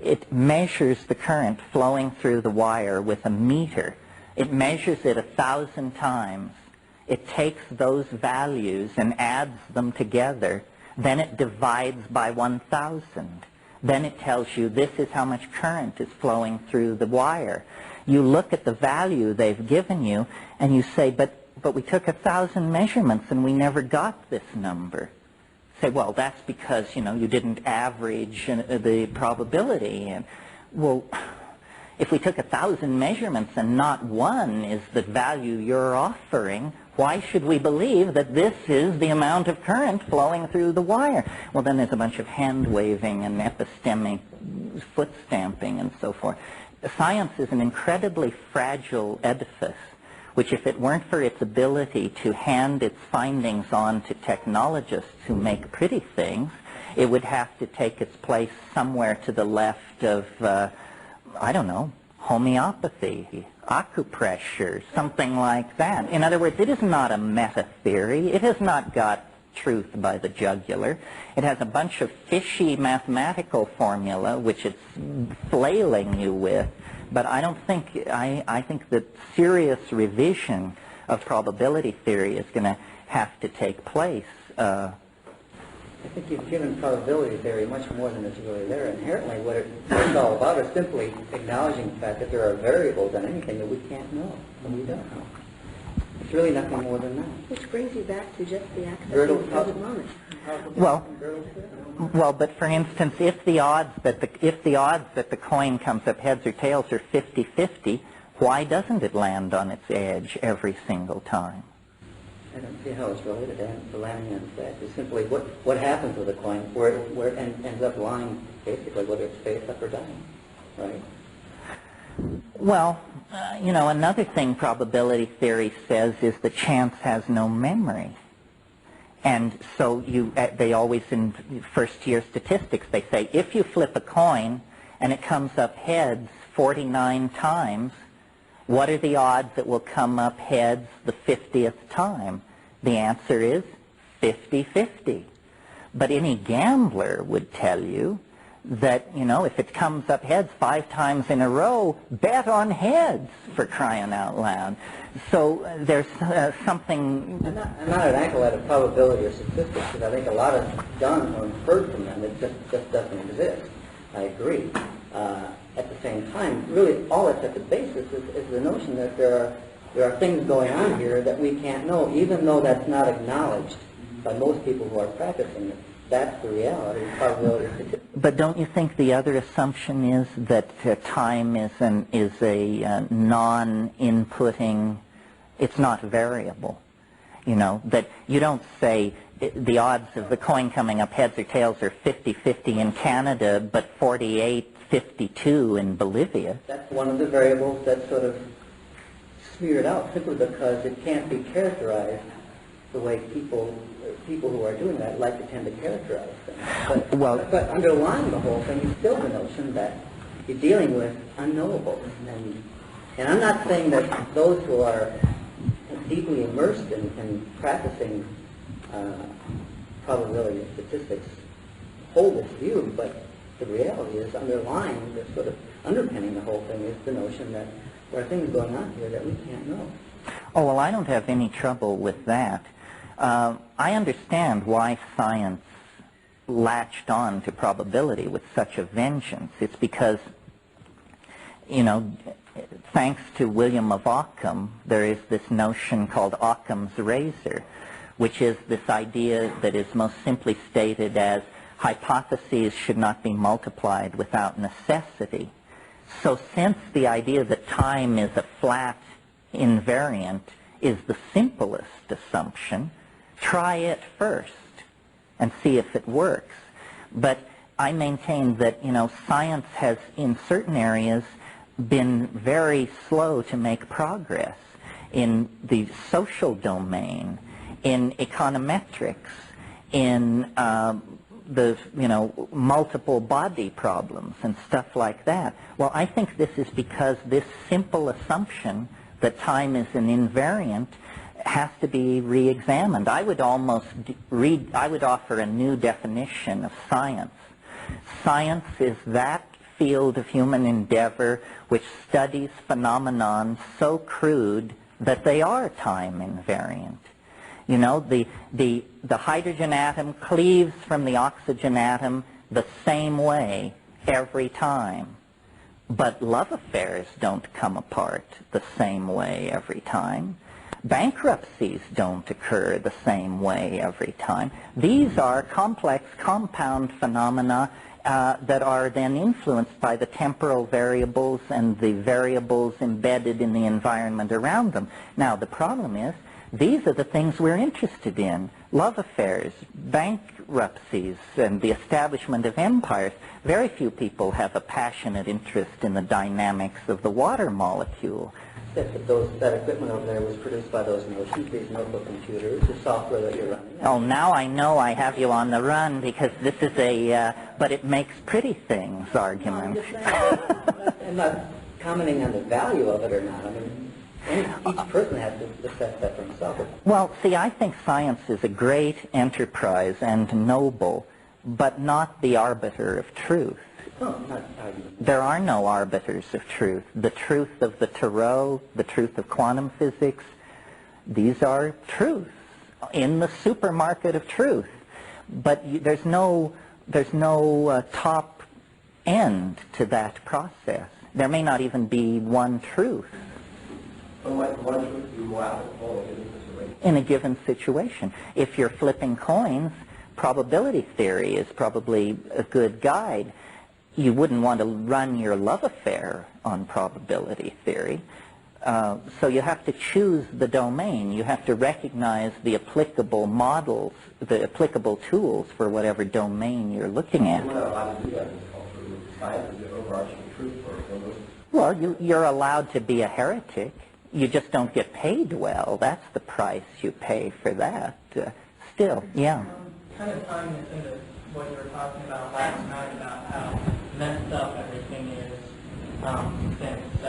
It measures the current flowing through the wire with a meter. It measures it 1,000 times. It takes those values and adds them together. Then it divides by 1,000. Then it tells you this is how much current is flowing through the wire. You look at the value they've given you and you say, but we took 1,000 measurements and we never got this number. Say, well, that's because, you didn't average the probability. And, well, if we took 1,000 measurements and not one is the value you're offering, why should we believe that this is the amount of current flowing through the wire? Well, then there's a bunch of hand-waving and epistemic foot stamping and so forth. Science is an incredibly fragile edifice, which if it weren't for its ability to hand its findings on to technologists who make pretty things, it would have to take its place somewhere to the left of, I don't know, homeopathy, acupressure, something like that. In other words, it is not a meta-theory. It has not got truth by the jugular. It has a bunch of fishy mathematical formula which it's flailing you with. But I don't think, I think that serious revision of probability theory is going to have to take place. I think you've given probability theory much more than is really there. Inherently, what it's all about is simply acknowledging the fact that there are variables in anything that we can't know, and we don't know. It's really nothing more than that. Which brings you back to just the access in the present moment. Well, but for instance, if the odds that the coin comes up heads or tails are 50-50, why doesn't it land on its edge every single time? I don't see how it's related to landing on its edge. It's simply what happens with a coin, where it ends up lying, basically, whether it's face up or down, right? Well, another thing probability theory says is that chance has no memory. And so they always, in first-year statistics, they say, if you flip a coin and it comes up heads 49 times, what are the odds it will come up heads the 50th time? The answer is 50-50. But any gambler would tell you that, if it comes up heads 5 times in a row, bet on heads, for crying out loud. So there's something... I'm not an acolyte of probability or statistics, because I think a lot is done or inferred from them that just doesn't exist. I agree. At the same time, really all that's at the basis is the notion that there are things going on here that we can't know, even though that's not acknowledged by most people who are practicing it. That's the reality of probability. But don't you think the other assumption is that time is a non-inputting, it's not variable? That you don't say the odds of the coin coming up heads or tails are 50-50 in Canada, but 48-52 in Bolivia. That's one of the variables that's sort of smeared out simply because it can't be characterized the way people who are doing that like to tend to characterize things. But underlying the whole thing is still the notion that you're dealing with unknowables. And I'm not saying that those who are deeply immersed in practicing probability and statistics hold this view, but the reality is underlying, the sort of underpinning the whole thing is the notion that there are things going on here that we can't know. Oh, well, I don't have any trouble with that. I understand why science latched on to probability with such a vengeance. It's because, thanks to William of Ockham, there is this notion called Occam's razor, which is this idea that is most simply stated as hypotheses should not be multiplied without necessity. So since the idea that time is a flat invariant is the simplest assumption, try it first and see if it works. But I maintain that, science has, in certain areas, been very slow to make progress in the social domain, in econometrics, in the multiple body problems and stuff like that. Well, I think this is because this simple assumption that time is an invariant has to be re-examined. I would offer a new definition of science. Science is that field of human endeavor which studies phenomenon so crude that they are time invariant. The hydrogen atom cleaves from the oxygen atom the same way every time. But love affairs don't come apart the same way every time. Bankruptcies don't occur the same way every time. These are complex compound phenomena that are then influenced by the temporal variables and the variables embedded in the environment around them. Now, the problem is, these are the things we're interested in. Love affairs, bankruptcies, and the establishment of empires. Very few people have a passionate interest in the dynamics of the water molecule. That equipment over there was produced by those notions, these notebook computers, the software that you're running. Oh, now I know I have you on the run because this is a but it makes pretty things argument. I'm not commenting on the value of it or not. I mean, each person has to assess that for himself. Well, see, I think science is a great enterprise and noble, but not the arbiter of truth. No, I'm not arguing. There are no arbiters of truth. The truth of the Tarot, the truth of quantum physics, these are truths in the supermarket of truth. But there's no top end to that process. There may not even be one truth. But what truth do you go out and follow in this situation? In a given situation. If you're flipping coins, probability theory is probably a good guide. You wouldn't want to run your love affair on probability theory. So you have to choose the domain. You have to recognize the applicable models, the applicable tools for whatever domain you're looking at. You're not allowed to do that in this culture. Science is the overarching truth for most. Well, you're allowed to be a heretic. You just don't get paid well. That's the price you pay for that. Still, yeah. Kind of tying this into what you were talking about last night about how messed up everything is since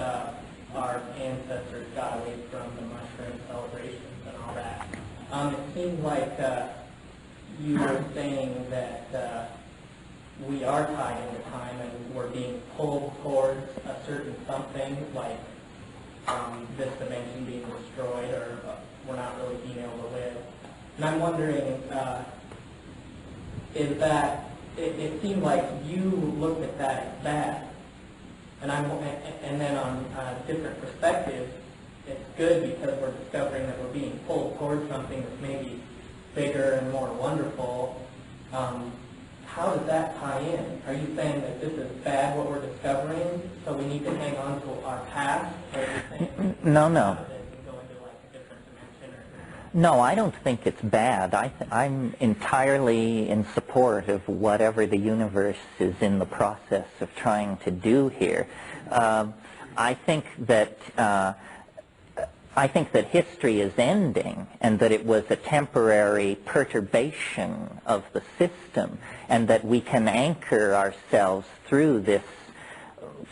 our ancestors got away from the mushroom celebrations and all that. It seems like you were saying that we are tied into time and we're being pulled towards a certain something, like this dimension being destroyed, or we're not really being able to live. And I'm wondering, is that, it seemed like you looked at that as bad, and then on a different perspective, it's good because we're discovering that we're being pulled towards something that's maybe bigger and more wonderful. How does that tie in? Are you saying that this is bad, what we're discovering, so we need to hang on to our past? Or do you think No. No, I don't think it's bad. I'm entirely in support of whatever the universe is in the process of trying to do here. I think that history is ending, and that it was a temporary perturbation of the system, and that we can anchor ourselves through this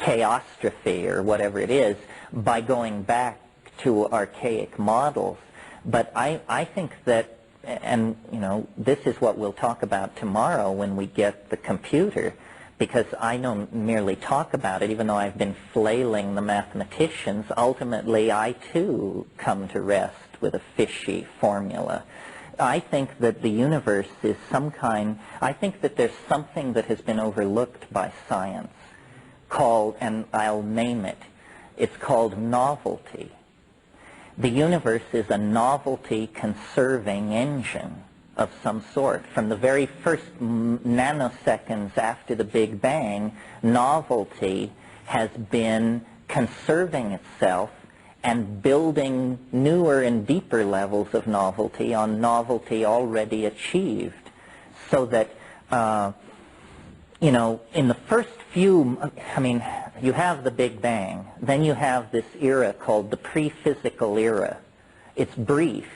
chaostrophe, or whatever it is, by going back to archaic models. But I think that, and you know, this is what we'll talk about tomorrow when we get the computer, because I don't merely talk about it, even though I've been flailing the mathematicians. Ultimately, I too come to rest with a fishy formula. I think that the universe is I think that there's something that has been overlooked by science called, and I'll name it, it's called novelty. The universe is a novelty-conserving engine of some sort. From the very first nanoseconds after the Big Bang, novelty has been conserving itself and building newer and deeper levels of novelty on novelty already achieved. So that, you know, in the first few, I mean, you have the Big Bang, then you have this era called the pre-physical era. It's brief.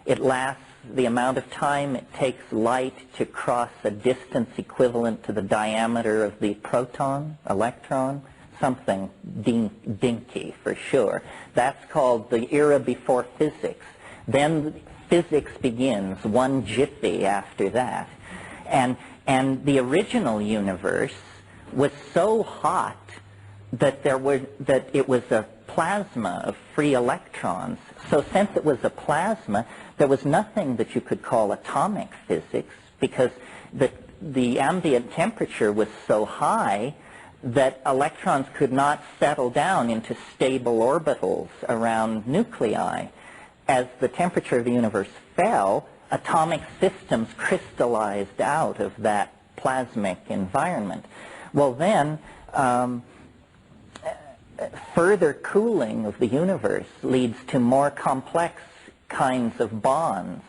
It lasts the amount of time it takes light to cross a distance equivalent to the diameter of the proton, electron, something dinky for sure. That's called the era before physics. Then physics begins, one jiffy after that. And the original universe was so hot that it was a plasma of free electrons. So since it was a plasma, there was nothing that you could call atomic physics, because the ambient temperature was so high that electrons could not settle down into stable orbitals around nuclei. As the temperature of the universe fell, atomic systems crystallized out of that plasmic environment. Well then, further cooling of the universe leads to more complex kinds of bonds,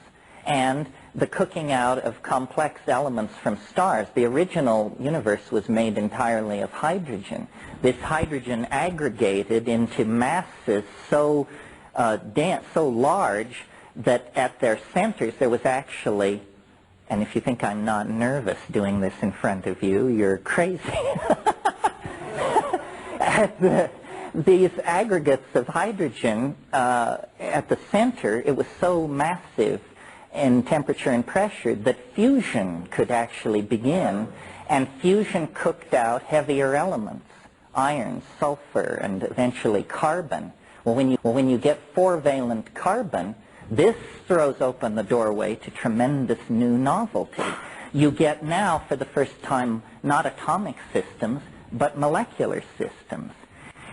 and the cooking out of complex elements from stars. The original universe was made entirely of hydrogen. This hydrogen aggregated into masses so dense, so large, that at their centers there was actually, and if you think I'm not nervous doing this in front of you, you're crazy. these aggregates of hydrogen at the center, it was so massive in temperature and pressure that fusion could actually begin, and fusion cooked out heavier elements, iron, sulfur, and eventually carbon. Well, when you get four-valent carbon, this throws open the doorway to tremendous new novelty. You get now, for the first time, not atomic systems, but molecular systems.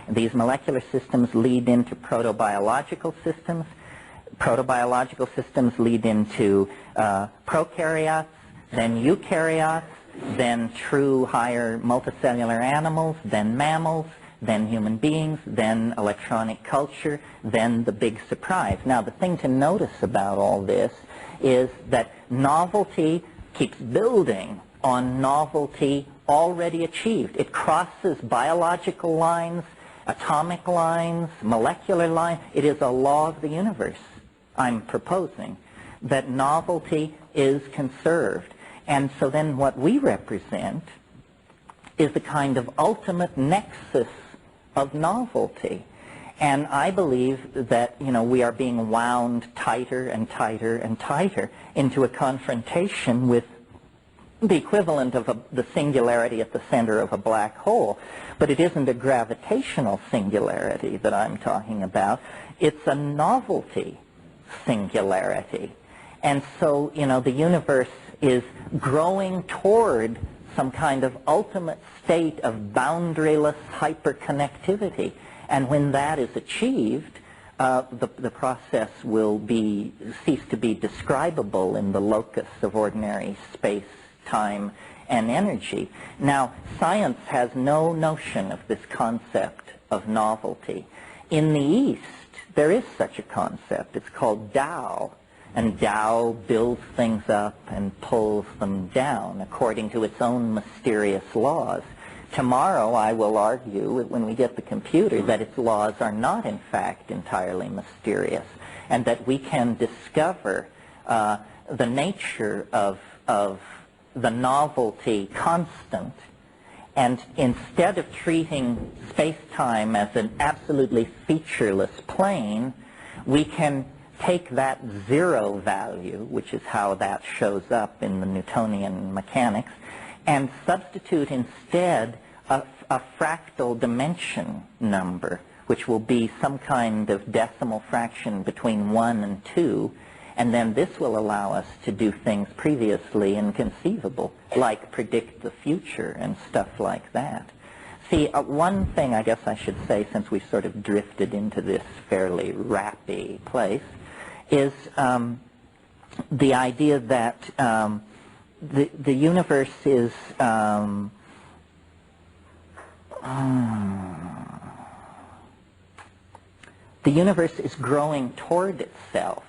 These molecular systems lead into protobiological systems. Protobiological systems lead into prokaryotes, then eukaryotes, then true higher multicellular animals, then mammals, then human beings, then electronic culture, then the big surprise. Now, the thing to notice about all this is that novelty keeps building on novelty already achieved. It crosses biological lines, atomic lines, molecular lines. It is a law of the universe, I'm proposing, that novelty is conserved. And so then what we represent is the kind of ultimate nexus of novelty. And I believe that, you know, we are being wound tighter and tighter and tighter into a confrontation with the equivalent of the singularity at the center of a black hole. But it isn't a gravitational singularity that I'm talking about. It's a novelty singularity. And so, you know, the universe is growing toward some kind of ultimate state of boundaryless hyperconnectivity. And when that is achieved, the process will cease to be describable in the locus of ordinary space, time, and energy. Now, science has no notion of this concept of novelty. In the East, there is such a concept. It's called Tao. And Tao builds things up and pulls them down according to its own mysterious laws. Tomorrow I will argue, when we get the computer, that its laws are not in fact entirely mysterious, and that we can discover the nature of the novelty constant. And instead of treating space-time as an absolutely featureless plane, we can take that zero value, which is how that shows up in the Newtonian mechanics, and substitute instead a fractal dimension number, which will be some kind of decimal fraction between 1 and 2, and then this will allow us to do things previously inconceivable, like predict the future and stuff like that. See, one thing I guess I should say, since we've sort of drifted into this fairly rappy place, is the idea that the universe is growing toward itself.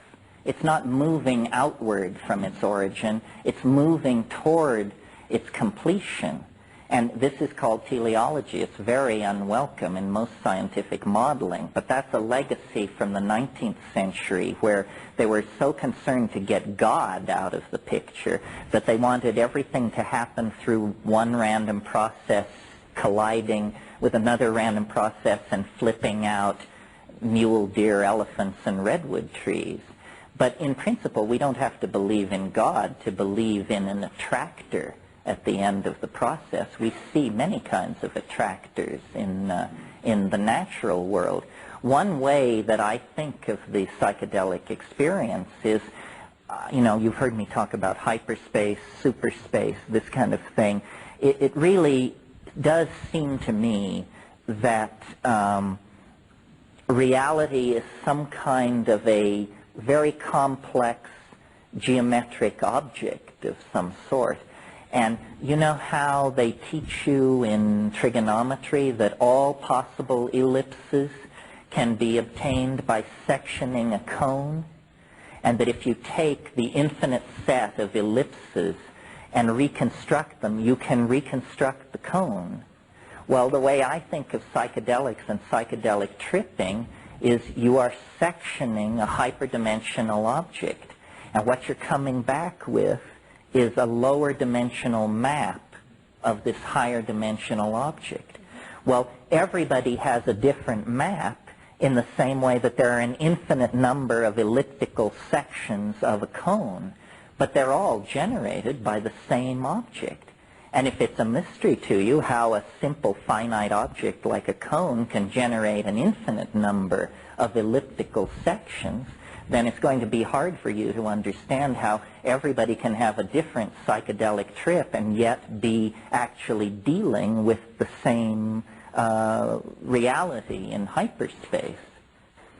It's not moving outward from its origin. It's moving toward its completion. And this is called teleology. It's very unwelcome in most scientific modeling, but that's a legacy from the 19th century, where they were so concerned to get God out of the picture that they wanted everything to happen through one random process colliding with another random process and flipping out mule deer, elephants, and redwood trees. But in principle, we don't have to believe in God to believe in an attractor at the end of the process. We see many kinds of attractors in the natural world. One way that I think of the psychedelic experience is, you know, you've heard me talk about hyperspace, superspace, this kind of thing. It really does seem to me that reality is some kind of a very complex geometric object of some sort. And you know how they teach you in trigonometry that all possible ellipses can be obtained by sectioning a cone? And that if you take the infinite set of ellipses and reconstruct them, you can reconstruct the cone. Well, the way I think of psychedelics and psychedelic tripping is you are sectioning a hyperdimensional object. And what you're coming back with is a lower dimensional map of this higher dimensional object. Well, everybody has a different map in the same way that there are an infinite number of elliptical sections of a cone, but they're all generated by the same object. And if it's a mystery to you how a simple finite object like a cone can generate an infinite number of elliptical sections, then it's going to be hard for you to understand how everybody can have a different psychedelic trip and yet be actually dealing with the same reality in hyperspace.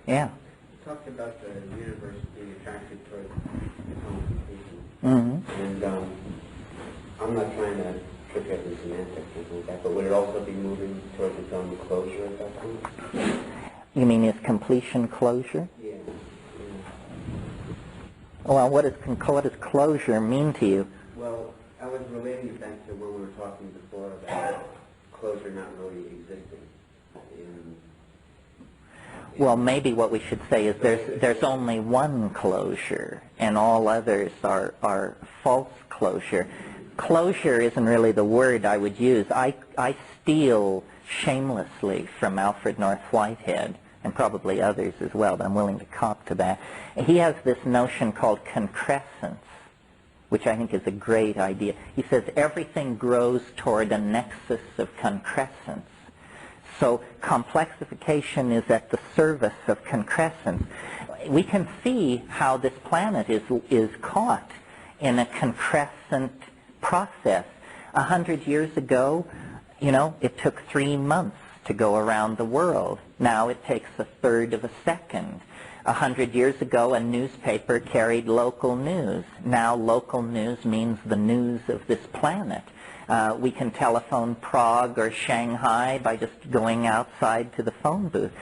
Yeah. You talked about the universe being attracted toward completion. Mm-hmm. And I'm not trying to trick up the semantics and things like that, but would it also be moving towards its own closure at that point? You mean is completion closure? Yeah. Well, what does closure mean to you? Well, I was relating it back to when we were talking before about closure not really existing. Well, maybe what we should say is there's only one closure, and all others are false closure. Closure isn't really the word I would use. I steal shamelessly from Alfred North Whitehead, and probably others as well, but I'm willing to cop to that. He has this notion called concrescence, which I think is a great idea. He says everything grows toward a nexus of concrescence. So complexification is at the service of concrescence. We can see how this planet is caught in a concrescent process. 100 years ago, it took 3 months to go around the world. Now it takes a third of a second. 100 years ago, a newspaper carried local news. Now local news means the news of this planet. We can telephone Prague or Shanghai by just going outside to the phone booth.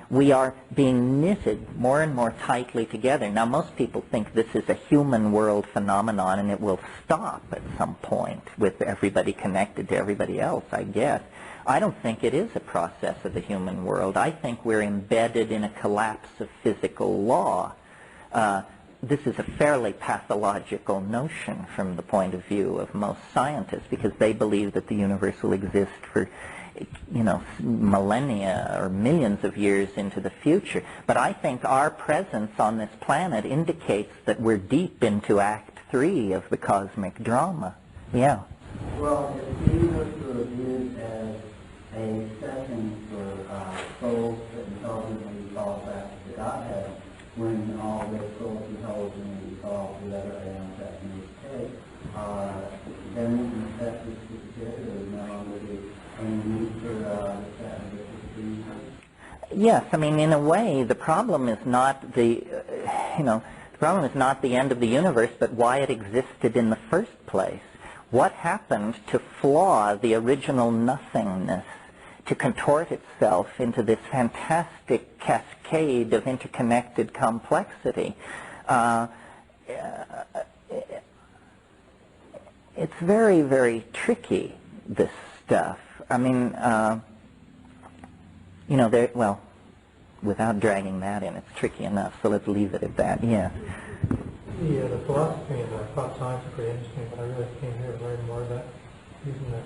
We are being knitted more and more tightly together. Now, most people think this is a human world phenomenon and it will stop at some point with everybody connected to everybody else, I guess. I don't think it is a process of the human world. I think we're embedded in a collapse of physical law. This is a fairly pathological notion from the point of view of most scientists, because they believe that the universe will exist for, millennia or millions of years into the future. But I think our presence on this planet indicates that we're deep into Act 3 of the cosmic drama. Yeah. Well, if the universe was used as a setting for souls that intelligently call back to Godhead, when all the souls intelligently call whatever aeons that may take, then we can set this together. There is no longer any need for the set of the Yes, I mean, in a way, the problem is not the problem is not the end of the universe, but why it existed in the first place. What happened to flaw the original nothingness, to contort itself into this fantastic cascade of interconnected complexity? It's very, very tricky, this stuff. I mean, well, without dragging that in, it's tricky enough, so let's leave it at that. Yeah. The philosophy and the thought science are pretty interesting, but I really came here to learn more about using the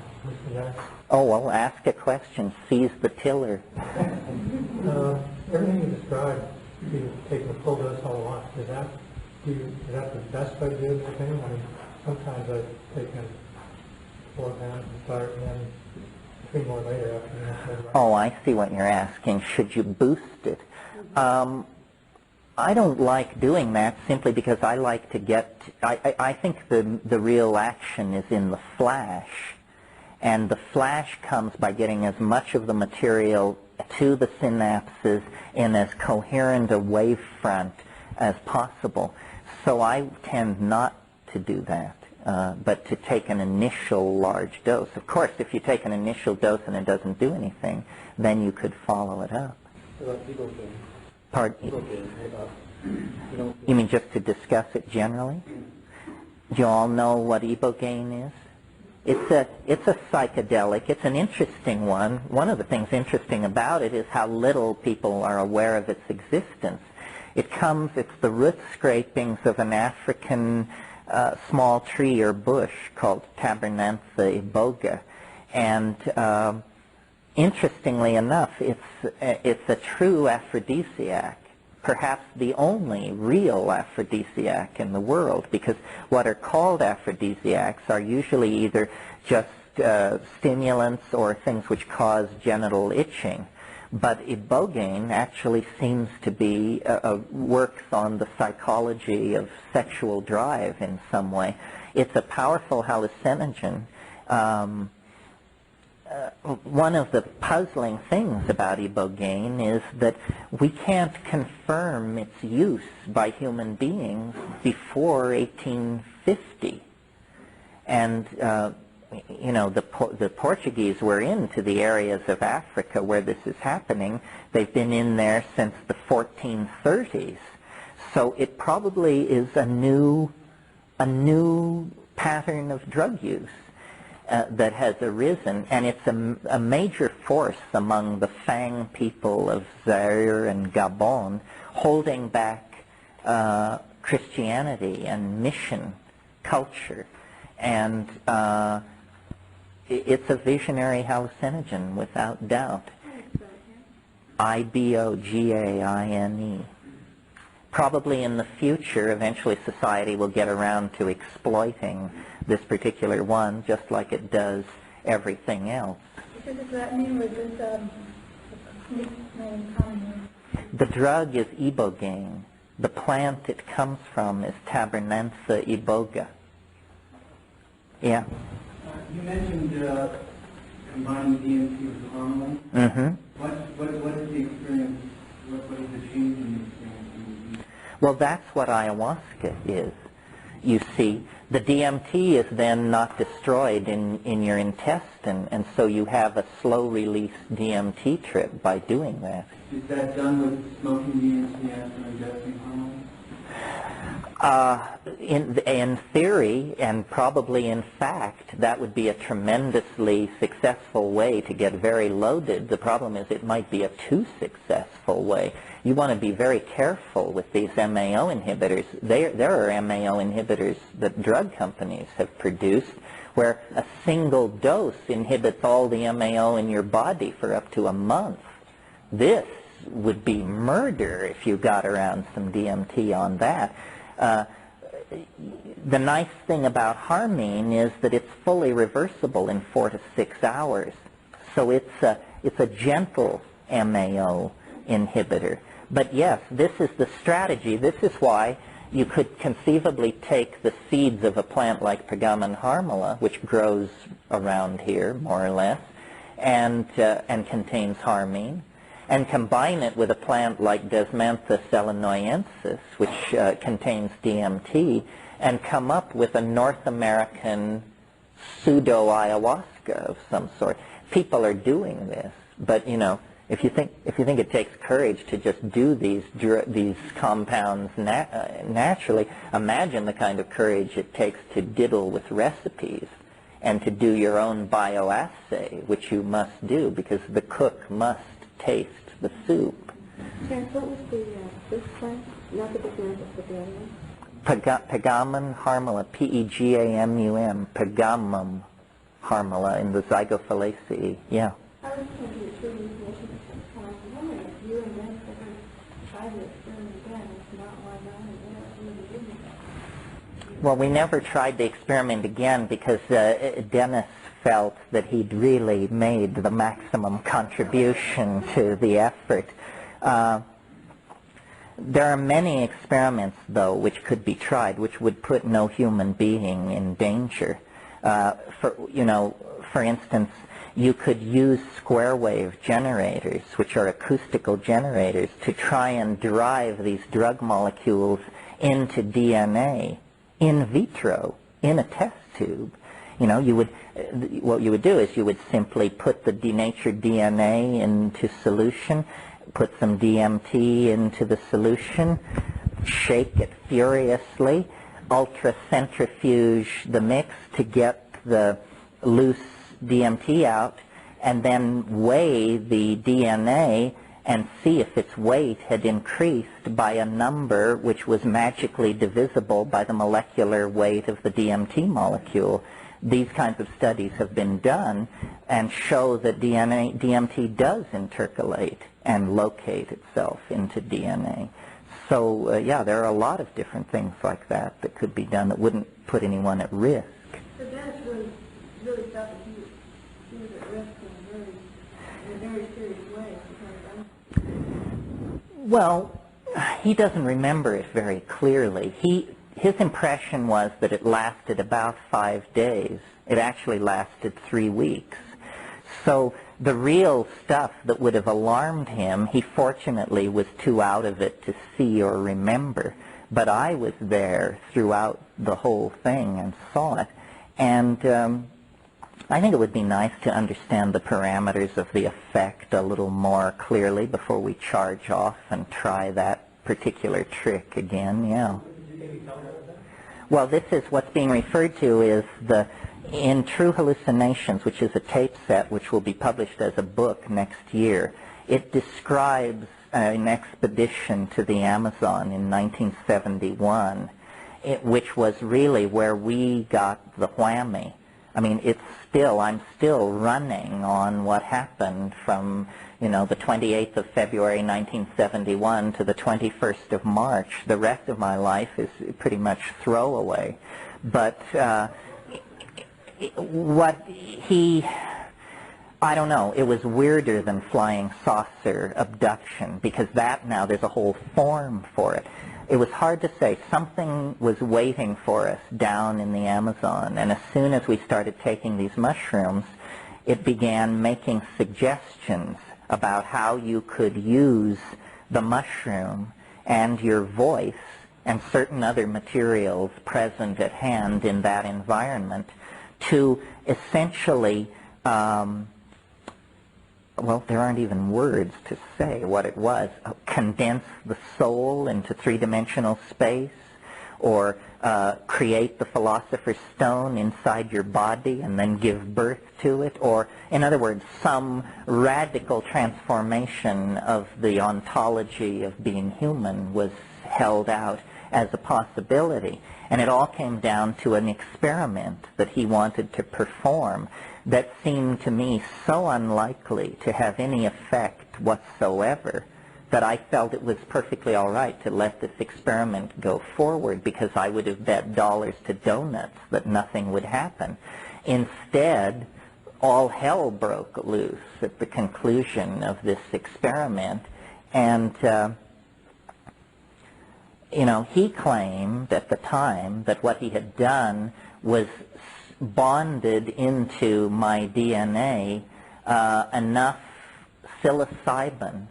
gas. Oh, well, ask a question. Seize the tiller. Everything you described, you taking a full dose all at once, is that the best way to do it, in your opinion? I mean, sometimes I've taken 4 pounds to start and then 3 more later after. Oh, I see what you're asking. Should you boost it? I don't like doing that simply because I like to get... I think the real action is in the flash. And the flash comes by getting as much of the material to the synapses in as coherent a wavefront as possible. So I tend not to do that, but to take an initial large dose. Of course, if you take an initial dose and it doesn't do anything, then you could follow it up. Pardon? You mean just to discuss it generally? Do you all know what ibogaine is? It's a psychedelic. It's an interesting one. One of the things interesting about it is how little people are aware of its existence. It's the root scrapings of an African small tree or bush called Tabernantha iboga. And interestingly enough, it's a true aphrodisiac, perhaps the only real aphrodisiac in the world, because what are called aphrodisiacs are usually either just stimulants or things which cause genital itching. But ibogaine actually seems to be, works on the psychology of sexual drive in some way. It's a powerful hallucinogen. One of the puzzling things about ibogaine is that we can't confirm its use by human beings before 1850. And you know, the Portuguese were into the areas of Africa where this is happening. They've been in there since the 1430s. So it probably is a new pattern of drug use that has arisen, and it's a major force among the Fang people of Zaire and Gabon, holding back Christianity and mission culture. And it's a visionary hallucinogen, without doubt. ibogaine. Probably in the future, eventually society will get around to exploiting this particular one, just like it does everything else. Does that mean with this name common? The drug is ibogaine. The plant it comes from is Tabernantha iboga. Yeah. You mentioned combining DMT with hormone. Mm-hmm. What is the experience? What is the change in the experience? Well, that's what ayahuasca is. You see, the DMT is then not destroyed in your intestine, and so you have a slow-release DMT trip by doing that. Is that done with smoking DMT after ingesting hormone? In theory, and probably in fact, that would be a tremendously successful way to get very loaded. The problem is it might be a too successful way. You want to be very careful with these MAO inhibitors. There are MAO inhibitors that drug companies have produced where a single dose inhibits all the MAO in your body for up to a month. This would be murder if you got around some DMT on that. The nice thing about harmine is that it's fully reversible in 4 to 6 hours. So it's a gentle MAO inhibitor. But yes, this is the strategy. This is why you could conceivably take the seeds of a plant like Pergamon harmala, which grows around here, more or less, and contains harmine, and combine it with a plant like Desmantha selenoensis, which contains DMT, and come up with a North American pseudo-ayahuasca of some sort. People are doing this, but you know, if you think it takes courage to just do these compounds naturally, imagine the kind of courage it takes to diddle with recipes and to do your own bioassay, which you must do because the cook must taste the soup. Terence, what was this plant? Not the big but the other one? Pergamon harmala, P-E-G-A-M-U-M, Pergamum harmala in the Zygophyllaceae, yeah. I was thinking it's really information. I'm wondering if you and Dennis ever tried to experiment again. If not, why not? And what really didn't. Well, we never tried the experiment again because Dennis felt that he'd really made the maximum contribution to the effort. There are many experiments, though, which could be tried, which would put no human being in danger. For instance, you could use square wave generators, which are acoustical generators, to try and drive these drug molecules into DNA in vitro, in a test tube. You know, what you would do is you would simply put the denatured DNA into solution, put some DMT into the solution, shake it furiously, ultracentrifuge the mix to get the loose DMT out, and then weigh the DNA and see if its weight had increased by a number which was magically divisible by the molecular weight of the DMT molecule. these kinds of studies have been done and show that DMT does intercalate and locate itself into DNA. So, yeah, there are a lot of different things like that that could be done that wouldn't put anyone at risk. So Dennis really felt that he was at risk in a very serious way. Well, he doesn't remember it very clearly. His impression was that it lasted about 5 days. It actually lasted 3 weeks. So the real stuff that would have alarmed him, he fortunately was too out of it to see or remember. But I was there throughout the whole thing and saw it. And I think it would be nice to understand the parameters of the effect a little more clearly before we charge off and try that particular trick again, yeah. Well, this is what's being referred to is in True Hallucinations, which is a tape set which will be published as a book next year. It describes an expedition to the Amazon in 1971, which was really where we got the whammy. I mean, I'm still running on what happened from, the 28th of February 1971 to the 21st of March. The rest of my life is pretty much throwaway. But I don't know, it was weirder than flying saucer abduction, because now there's a whole form for it. It was hard to say. Something was waiting for us down in the Amazon, and as soon as we started taking these mushrooms, it began making suggestions about how you could use the mushroom and your voice and certain other materials present at hand in that environment to essentially, well, there aren't even words to say what it was, condense the soul into three-dimensional space, or create the Philosopher's Stone inside your body and then give birth to it, or, in other words, some radical transformation of the ontology of being human was held out as a possibility. And it all came down to an experiment that he wanted to perform that seemed to me so unlikely to have any effect whatsoever that I felt it was perfectly all right to let this experiment go forward, because I would have bet dollars to donuts that nothing would happen. Instead, all hell broke loose at the conclusion of this experiment, and he claimed at the time that what he had done was bonded into my DNA enough psilocybin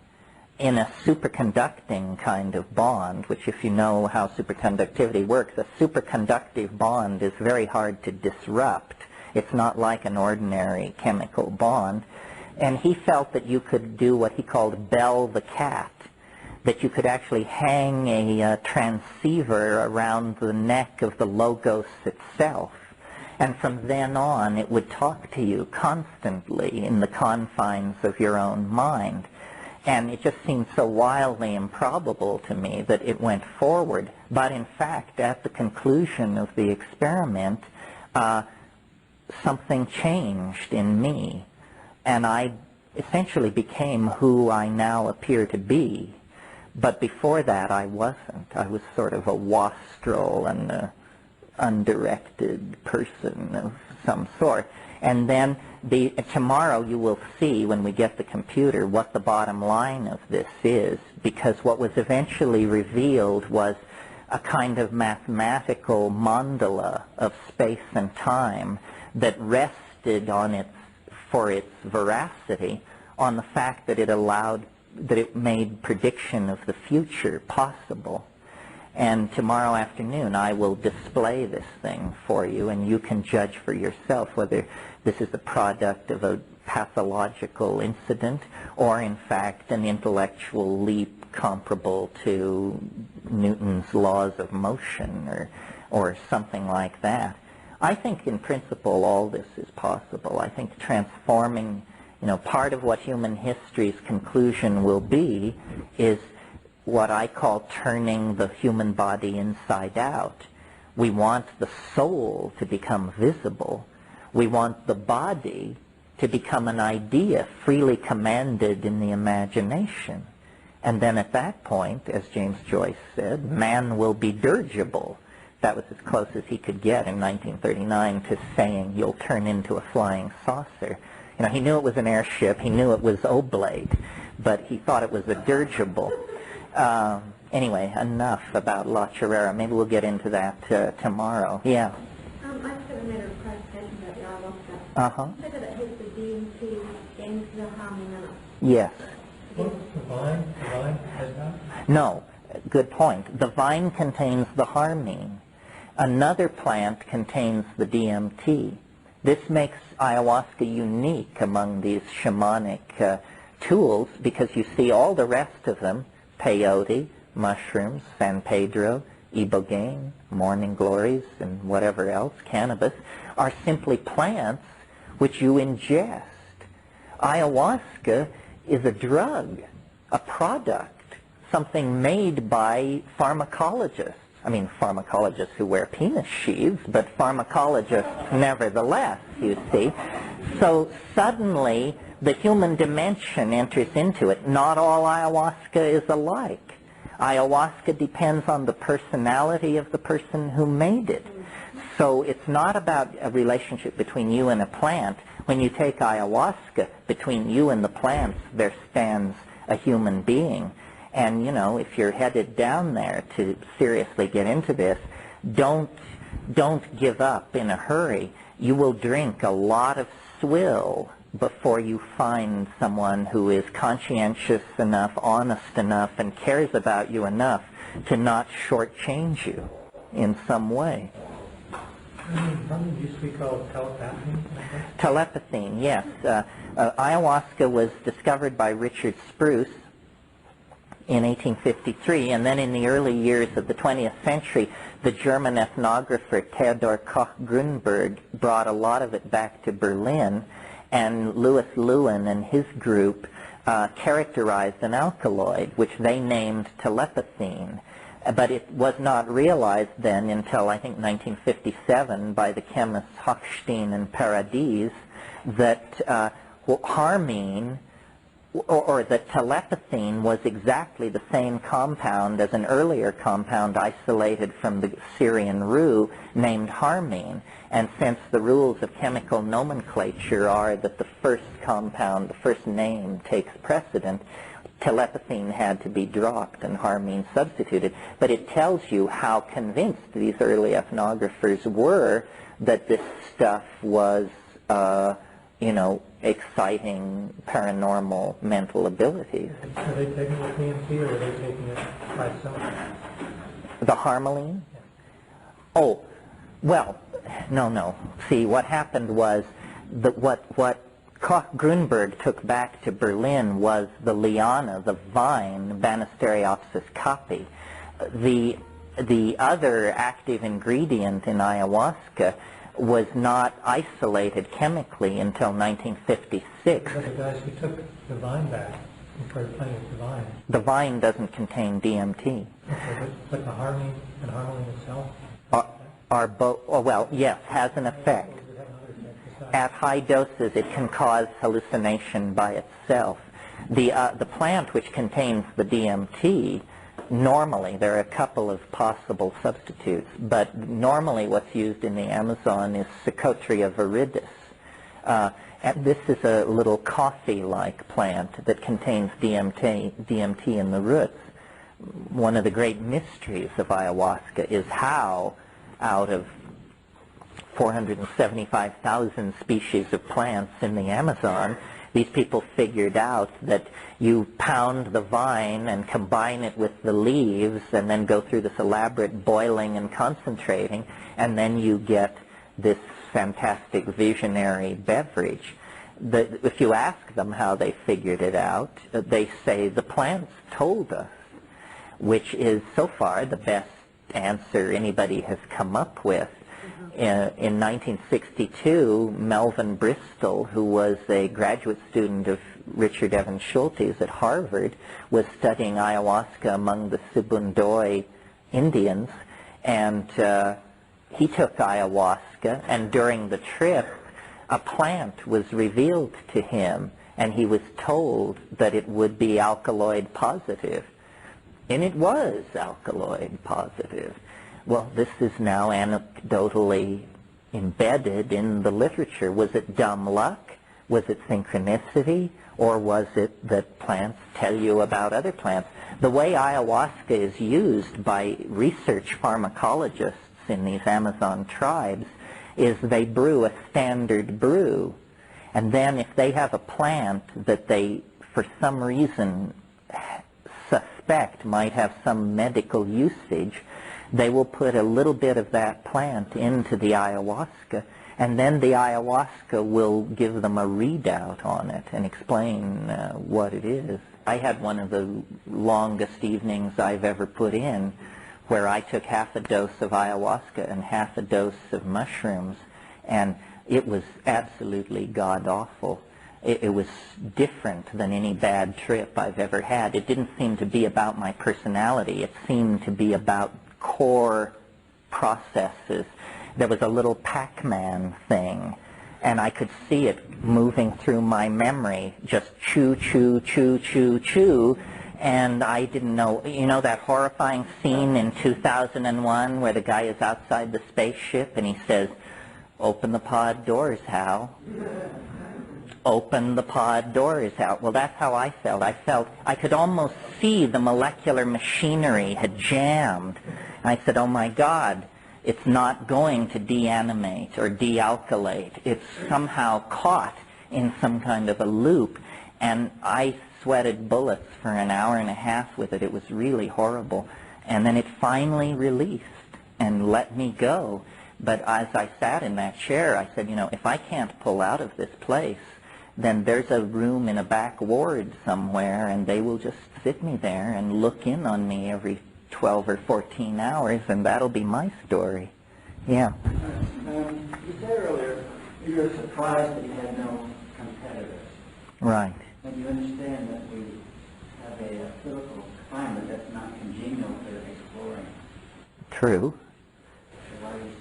in a superconducting kind of bond, which, if you know how superconductivity works, a superconductive bond is very hard to disrupt. It's not like an ordinary chemical bond. And he felt that you could do what he called bell the cat, that you could actually hang a transceiver around the neck of the logos itself. And from then on, it would talk to you constantly in the confines of your own mind. And it just seemed so wildly improbable to me that it went forward. But in fact, at the conclusion of the experiment, something changed in me. And I essentially became who I now appear to be. But before that, I wasn't. I was sort of a wastrel and undirected person of some sort. And then tomorrow you will see, when we get the computer, what the bottom line of this is, because what was eventually revealed was a kind of mathematical mandala of space and time that rested on for its veracity on the fact that it made prediction of the future possible. And tomorrow afternoon I will display this thing for you, and you can judge for yourself whether this is the product of a pathological incident or in fact an intellectual leap comparable to Newton's laws of motion or something like that. I think in principle all this is possible. I think transforming, part of what human history's conclusion will be is what I call turning the human body inside out. We want the soul to become visible, We want the body to become an idea freely commanded in the imagination. And then at that point, as James Joyce said, man will be dirigible. That was as close as he could get in 1939 to saying you'll turn into a flying saucer. You know, he knew it was an airship, he knew it was oblate, but he thought it was a dirigible. Anyway, enough about La Chorrera. Maybe we'll get into that tomorrow. Yeah. I just have a matter of clarification about the ayahuasca. Uh-huh. You said that it hits the DMT into the harmony. Yes. What, the vine has that? No. Good point. The vine contains the harmine. Another plant contains the DMT. This makes ayahuasca unique among these shamanic tools because you see all the rest of them, peyote, mushrooms, San Pedro, ibogaine, morning glories, and whatever else, cannabis, are simply plants which you ingest. Ayahuasca is a drug, a product, something made by pharmacologists. I mean, pharmacologists who wear penis sheaths, but pharmacologists nevertheless, you see. So suddenly, the human dimension enters into it. Not all ayahuasca is alike. Ayahuasca depends on the personality of the person who made it. So it's not about a relationship between you and a plant. When you take ayahuasca, between you and the plants, there stands a human being. And, you know, if you're headed down there to seriously get into this, don't give up in a hurry. You will drink a lot of swill before you find someone who is conscientious enough, honest enough, and cares about you enough to not shortchange you in some way. Something used to be called telepathy? Telepathine, yes. Ayahuasca was discovered by Richard Spruce in 1853, and then in the early years of the 20th century, the German ethnographer Theodor Koch-Grünberg brought a lot of it back to Berlin, and Louis Lewin and his group characterized an alkaloid, which they named telepathine. But it was not realized then until, I think, 1957 by the chemists Hochstein and Paradis that harmine, or that telepathine was exactly the same compound as an earlier compound isolated from the Syrian rue named harmine. And since the rules of chemical nomenclature are that the first compound, the first name takes precedent, telepathine had to be dropped and harmine substituted. But it tells you how convinced these early ethnographers were that this stuff was, you know, exciting paranormal mental abilities. Are they taking the DMT or are they taking it by itself? The harmaline? Yeah. Oh, well, no. See, what happened was that what Koch-Grünberg took back to Berlin was the liana, the vine, Banisteriopsis caapi. The other active ingredient in ayahuasca was not isolated chemically until 1956. But the guys who took the vine back and started playing with the vine. The vine doesn't contain DMT. Okay, but the harmine and harmaline itself? Are both, oh, well, yes, has an effect. Does it have another effect besides? At high doses, it can cause hallucination by itself. The plant which contains the DMT, normally, there are a couple of possible substitutes, but normally what's used in the Amazon is Psychotria viridis. And this is a little coffee-like plant that contains DMT in the roots. One of the great mysteries of ayahuasca is how, out of 475,000 species of plants in the Amazon, these people figured out that you pound the vine and combine it with the leaves and then go through this elaborate boiling and concentrating, and then you get this fantastic visionary beverage. If you ask them how they figured it out, they say the plants told us, which is so far the best answer anybody has come up with. In 1962, Melvin Bristol, who was a graduate student of Richard Evans Schultes at Harvard, was studying ayahuasca among the Sibundoy Indians, and he took ayahuasca, and during the trip, a plant was revealed to him, and he was told that it would be alkaloid positive. And it was alkaloid positive. Well, this is now anecdotally embedded in the literature. Was it dumb luck? Was it synchronicity? Or was it that plants tell you about other plants? The way ayahuasca is used by research pharmacologists in these Amazon tribes is they brew a standard brew. And then if they have a plant that they, for some reason, suspect might have some medical usage, they will put a little bit of that plant into the ayahuasca, and then the ayahuasca will give them a readout on it and explain what it is. I had one of the longest evenings I've ever put in where I took half a dose of ayahuasca and half a dose of mushrooms, and it was absolutely god-awful. It was different than any bad trip I've ever had. It didn't seem to be about my personality. It seemed to be about core processes. There was a little Pac-Man thing, and I could see it moving through my memory, just chew, chew, chew, chew, chew, and I didn't know, you know that horrifying scene in 2001 where the guy is outside the spaceship and he says, "Open the pod doors, Hal. Open the pod doors, Hal." Well, that's how I felt. I felt I could almost see the molecular machinery had jammed. And I said, oh my God, it's not going to deanimate or dealkylate. It's somehow caught in some kind of a loop. And I sweated bullets for an hour and a half with it. It was really horrible. And then it finally released and let me go. But as I sat in that chair, I said, you know, if I can't pull out of this place, then there's a room in a back ward somewhere, and they will just sit me there and look in on me every 12 or 14 hours, and that'll be my story. Yeah. You said earlier you were surprised that you had no competitors. Right. But you understand that we have a political climate that's not congenial to exploring. True. So why are you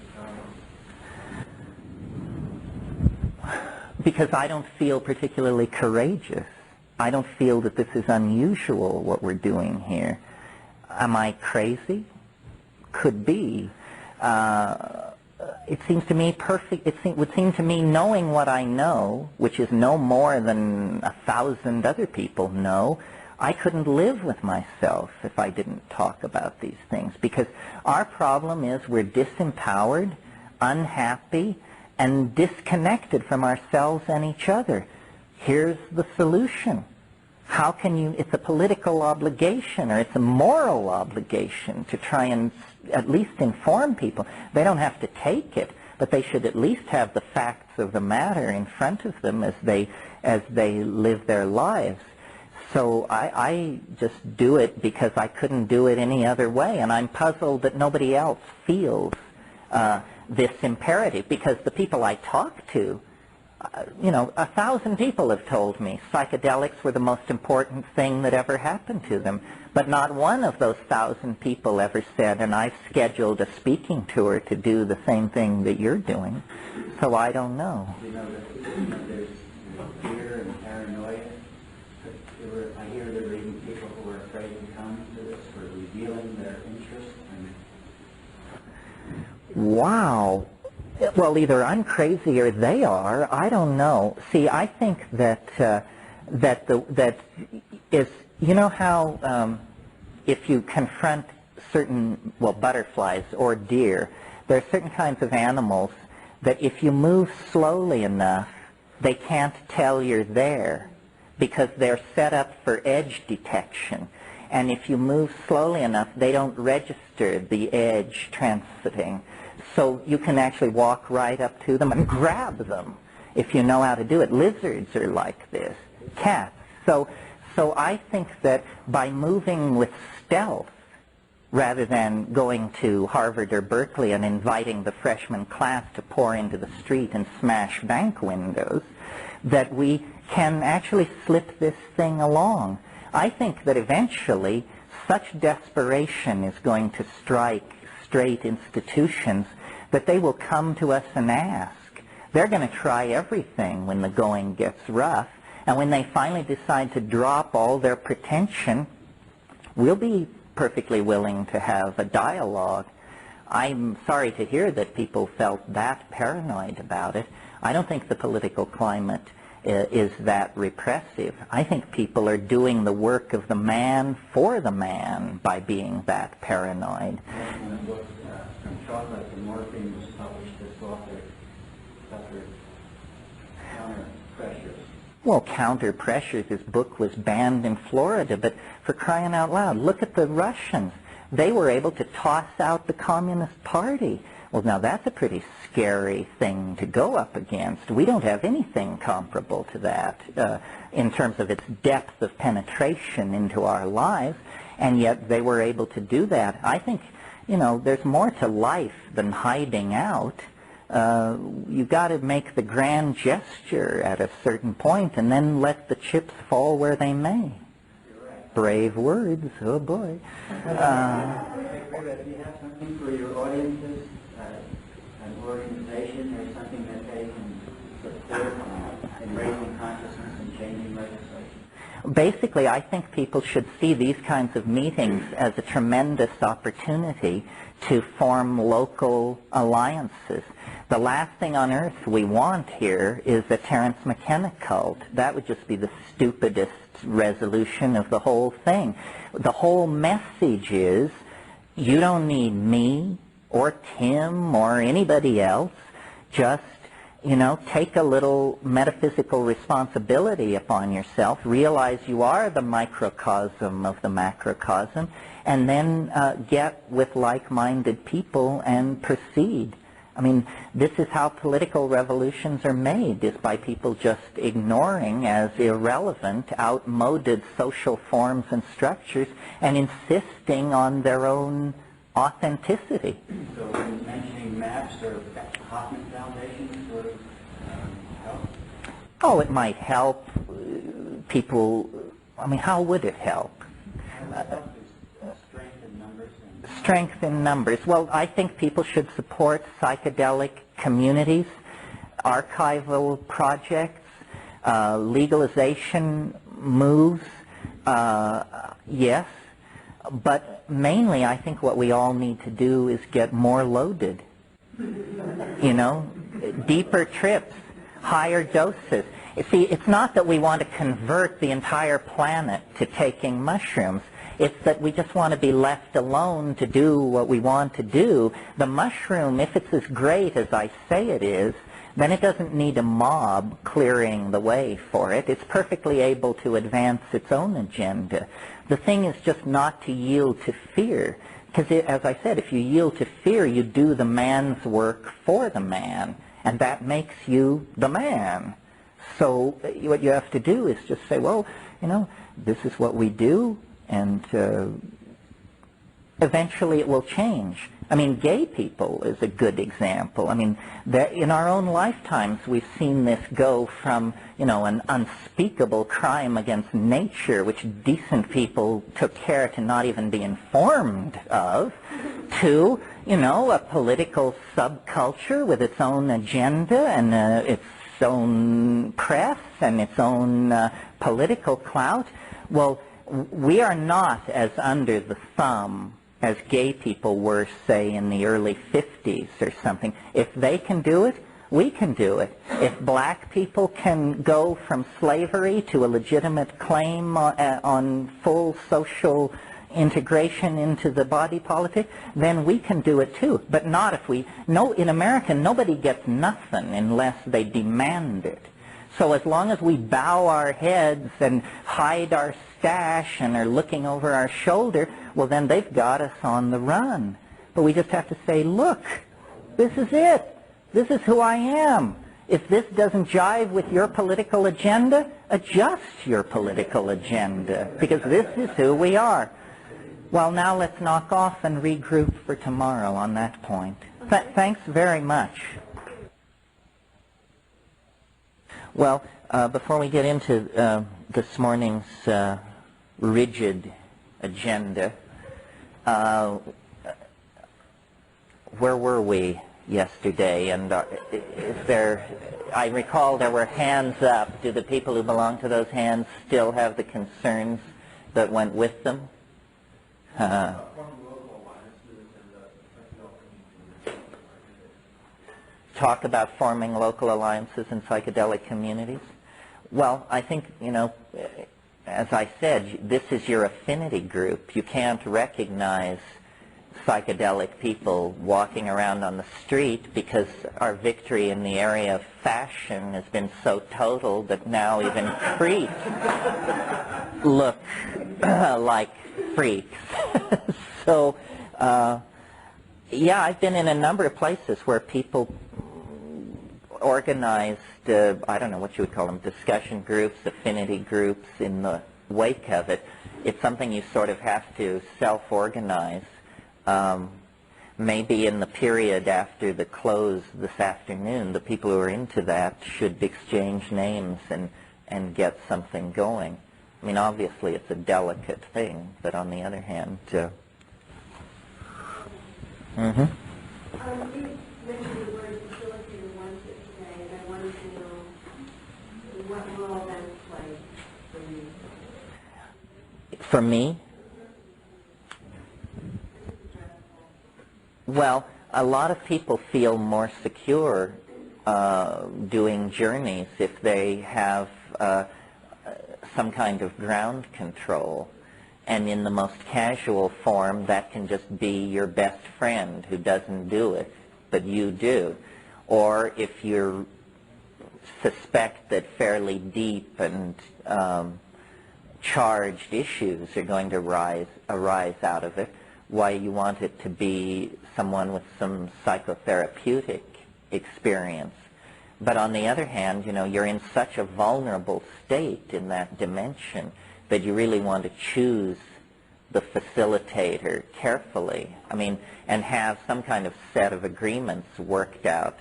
surprised? Because I don't feel particularly courageous. I don't feel that this is unusual, what we're doing here. Am I crazy? Could be. It seems to me perfect. It would seem to me, knowing what I know, which is no more than 1,000 other people know, I couldn't live with myself if I didn't talk about these things. Because our problem is we're disempowered, unhappy, and disconnected from ourselves and each other. Here's the solution. How can you, it's a political obligation or it's a moral obligation to try and at least inform people. They don't have to take it, but they should at least have the facts of the matter in front of them as they live their lives. So I just do it because I couldn't do it any other way, and I'm puzzled that nobody else feels this imperative, because the people I talk to, you know, 1,000 people have told me psychedelics were the most important thing that ever happened to them. But not one of those 1,000 people ever said, and I've scheduled a speaking tour to do the same thing that you're doing. So I don't know. You know, there's fear and paranoia. I hear there are even people who are afraid to come to this for revealing their interest. Wow. Well, either I'm crazy or they are. I don't know. See, I think that that is, you know how if you confront certain, well, butterflies or deer, there are certain kinds of animals that if you move slowly enough, they can't tell you're there because they're set up for edge detection. And if you move slowly enough, they don't register the edge transiting. So you can actually walk right up to them and grab them if you know how to do it. Lizards are like this. Cats. So I think that by moving with stealth, rather than going to Harvard or Berkeley and inviting the freshman class to pour into the street and smash bank windows, that we can actually slip this thing along. I think that eventually such desperation is going to strike straight institutions that they will come to us and ask. They're going to try everything when the going gets rough. And when they finally decide to drop all their pretension, we'll be perfectly willing to have a dialogue. I'm sorry to hear that people felt that paranoid about it. I don't think the political climate is that repressive. I think people are doing the work of the man for the man by being that paranoid. When the book From Chocolate to Morphine was published, this author suffered counter pressures. Well, counter pressures. His book was banned in Florida, but for crying out loud, look at the Russians. They were able to toss out the Communist Party. Well, now that's a pretty scary thing to go up against. We don't have anything comparable to that in terms of its depth of penetration into our lives, and yet they were able to do that. I think, you know, there's more to life than hiding out. You've got to make the grand gesture at a certain point and then let the chips fall where they may. Brave words, oh boy. Do you have something for your audiences, an organization or something that they can support in raising consciousness and changing legislation? Basically, I think people should see these kinds of meetings as a tremendous opportunity to form local alliances. The last thing on earth we want here is a Terence Mckenna cult. That would just be the stupidest resolution of the whole thing. The whole message is, you don't need me or Tim or anybody else. Just, you know, take a little metaphysical responsibility upon yourself, realize you are the microcosm of the macrocosm, and then get with like-minded people and proceed. I mean, this is how political revolutions are made, is by people just ignoring as irrelevant, outmoded social forms and structures and insisting on their own authenticity. So when mentioning maps or Hoffman Foundations would help? Oh, it might help people. I mean, how would it help? Strength in numbers. Well, I think people should support psychedelic communities, archival projects, legalization moves, yes, but mainly I think what we all need to do is get more loaded, you know, deeper trips, higher doses. See, it's not that we want to convert the entire planet to taking mushrooms. It's that we just want to be left alone to do what we want to do. The mushroom, if it's as great as I say it is, then it doesn't need a mob clearing the way for it. It's perfectly able to advance its own agenda. The thing is just not to yield to fear. Because, as I said, if you yield to fear, you do the man's work for the man. And that makes you the man. So what you have to do is just say, well, you know, this is what we do. And eventually it will change. I mean, gay people is a good example. I mean, in our own lifetimes, we've seen this go from, you know, an unspeakable crime against nature, which decent people took care to not even be informed of, to, you know, a political subculture with its own agenda and its own press and its own political clout. Well, we are not as under the thumb as gay people were, say, in the early 50s or something. If they can do it, we can do it. If black people can go from slavery to a legitimate claim on full social integration into the body politic, then we can do it too. But not if we... No, in America, nobody gets nothing unless they demand it. So as long as we bow our heads and hide our stash and are looking over our shoulder, well, then they've got us on the run. But we just have to say, look, this is it. This is who I am. If this doesn't jive with your political agenda, adjust your political agenda, because this is who we are. Well, now let's knock off and regroup for tomorrow on that point. Thanks very much. Well, before we get into this morning's rigid agenda, where were we yesterday, and I recall there were hands up. Do the people who belong to those hands still have the concerns that went with them? Talk about forming local alliances in psychedelic communities? Well, I think, as I said, this is your affinity group. You can't recognize psychedelic people walking around on the street because our victory in the area of fashion has been so total that now even freaks look like freaks. So, yeah, I've been in a number of places where people organized, I don't know what you would call them, discussion groups, affinity groups in the wake of it. It's something you sort of have to self-organize. Maybe in the period after the close this afternoon, the people who are into that should exchange names and get something going. I mean, obviously it's a delicate thing, but on the other hand... You mentioned the word facilitator once today, and I wanted to know what role that played for you. For me? Well, a lot of people feel more secure doing journeys if they have some kind of ground control. And in the most casual form, that can just be your best friend who doesn't do it, but you do. Or if you suspect that fairly deep and charged issues are going to arise out of it, why you want it to be someone with some psychotherapeutic experience. But on the other hand, you're in such a vulnerable state in that dimension that you really want to choose the facilitator carefully. I mean, and have some kind of set of agreements worked out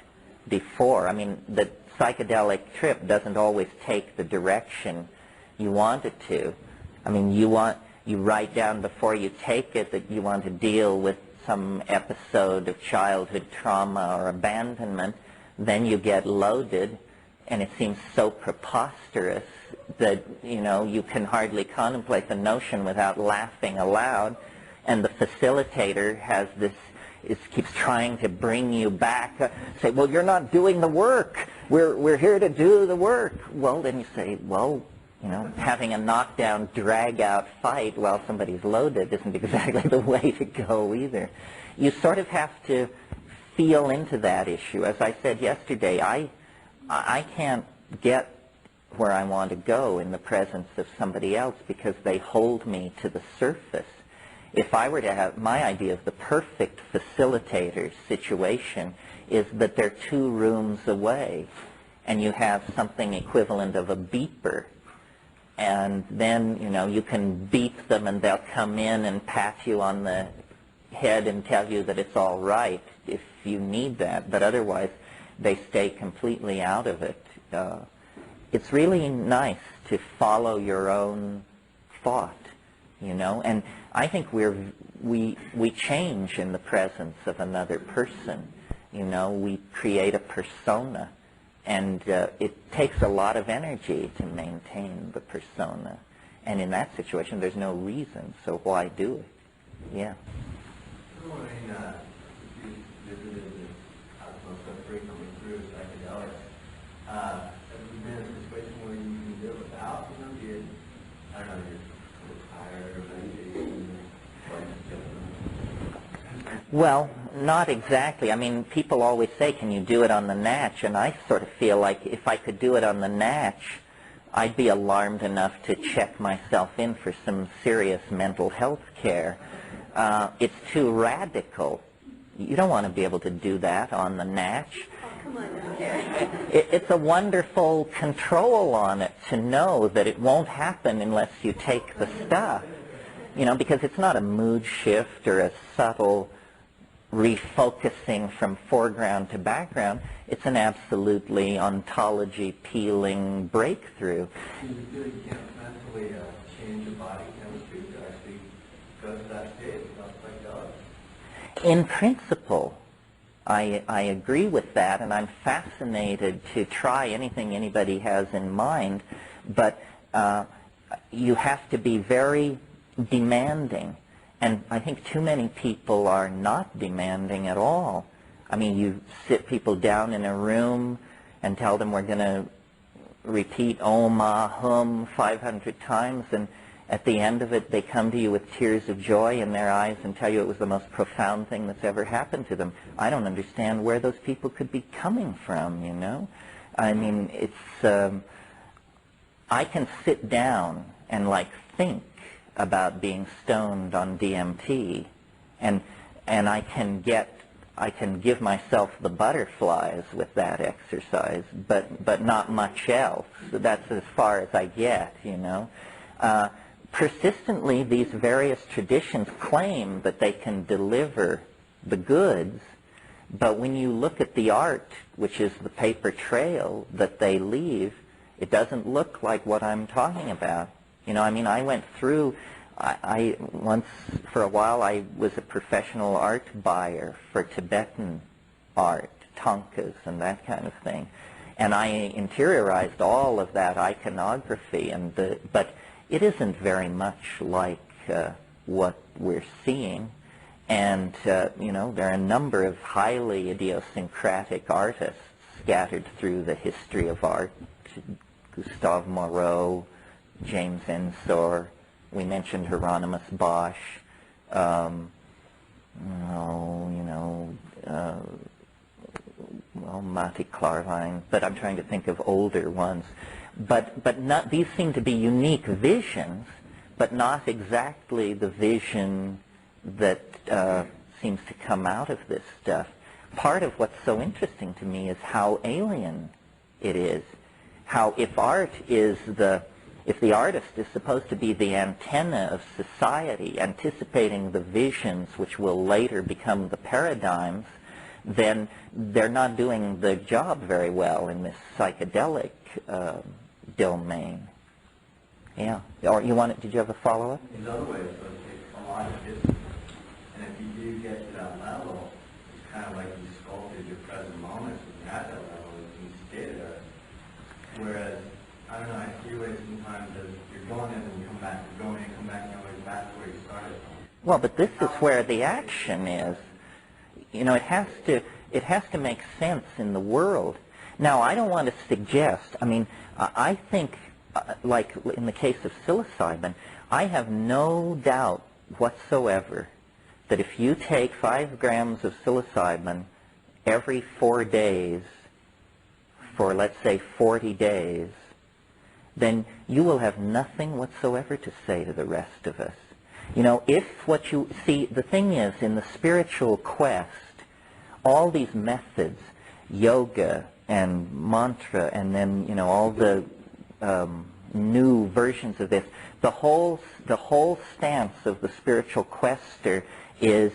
before. I mean, the psychedelic trip doesn't always take the direction you want it to. I mean, you write down before you take it that you want to deal with some episode of childhood trauma or abandonment. Then you get loaded, and it seems so preposterous that, you can hardly contemplate the notion without laughing aloud. And the facilitator has keeps trying to bring you back, say, well, you're not doing the work. We're here to do the work. Well, then you say, well, having a knockdown, drag-out fight while somebody's loaded isn't exactly the way to go either. You sort of have to feel into that issue. As I said yesterday, I can't get where I want to go in the presence of somebody else because they hold me to the surface. If I were to have, my idea of the perfect facilitator situation is that they're 2 rooms away and you have something equivalent of a beeper. And then, you can beep them and they'll come in and pat you on the head and tell you that it's all right if you need that. But otherwise, they stay completely out of it. It's really nice to follow your own thought, and I think we change in the presence of another person. We create a persona, and it takes a lot of energy to maintain the persona. And in that situation, there's no reason, so why do it? Yeah. Well, not exactly. I mean, people always say, can you do it on the natch? And I sort of feel like if I could do it on the natch, I'd be alarmed enough to check myself in for some serious mental health care. It's too radical. You don't want to be able to do that on the natch. It's a wonderful control on it to know that it won't happen unless you take the stuff. Because it's not a mood shift or a subtle refocusing from foreground to background. It's an absolutely ontology-peeling breakthrough. You really can't mentally change your body chemistry to actually go to that state without psychedelics. In principle, I agree with that, and I'm fascinated to try anything anybody has in mind, but you have to be very demanding, and I think too many people are not demanding at all. I mean, you sit people down in a room and tell them we're going to repeat Om, Ah, Hum 500 times, and at the end of it they come to you with tears of joy in their eyes and tell you it was the most profound thing that's ever happened to them. I don't understand where those people could be coming from, you know? I mean, it's, I can sit down and like think about being stoned on DMT, and I can give myself the butterflies with that exercise, but not much else. So that's as far as I get, you know. Persistently, these various traditions claim that they can deliver the goods, but when you look at the art, which is the paper trail that they leave, it doesn't look like what I'm talking about. You know, I mean, I went through, I once, for a while, I was a professional art buyer for Tibetan art, thangkas and that kind of thing. And I interiorized all of that iconography, but it isn't very much like what we're seeing. And, you know, there are a number of highly idiosyncratic artists scattered through the history of art. Gustave Moreau, James Ensor, we mentioned Hieronymus Bosch, Mati Klarwein, but I'm trying to think of older ones. But not, these seem to be unique visions, but not exactly the vision that seems to come out of this stuff. Part of what's so interesting to me is how alien it is. How if the artist is supposed to be the antenna of society, anticipating the visions which will later become the paradigms, then they're not doing the job very well in this psychedelic domain. Yeah. Or did you have a follow-up? In other ways, so it takes a lot of distance. And if you do get to that level, it's kind of like you sculpted your present moments when you're at that level, you can stay there. Whereas, I don't know, I feel like sometimes as you're going in and you come back, you're going in, come back, you're always back to where you started from. Well, but this is where the action is. You know, it has to make sense in the world. Now, I don't want to suggest, I mean, I think, like in the case of psilocybin, I have no doubt whatsoever that if you take 5 grams of psilocybin every 4 days for, let's say, 40 days, then you will have nothing whatsoever to say to the rest of us. You know, if what you see, the thing is, in the spiritual quest, all these methods, yoga and mantra, and then, you know, all the new versions of this, the whole stance of the spiritual quester is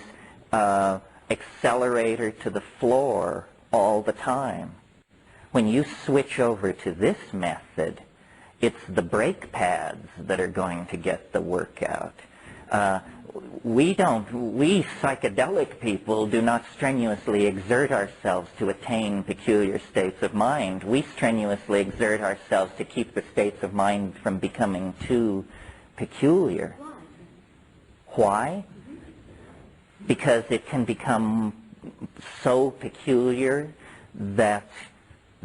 accelerator to the floor all the time. When you switch over to this method, it's the brake pads that are going to get the work out. We psychedelic people do not strenuously exert ourselves to attain peculiar states of mind. We strenuously exert ourselves to keep the states of mind from becoming too peculiar. Why? Because it can become so peculiar that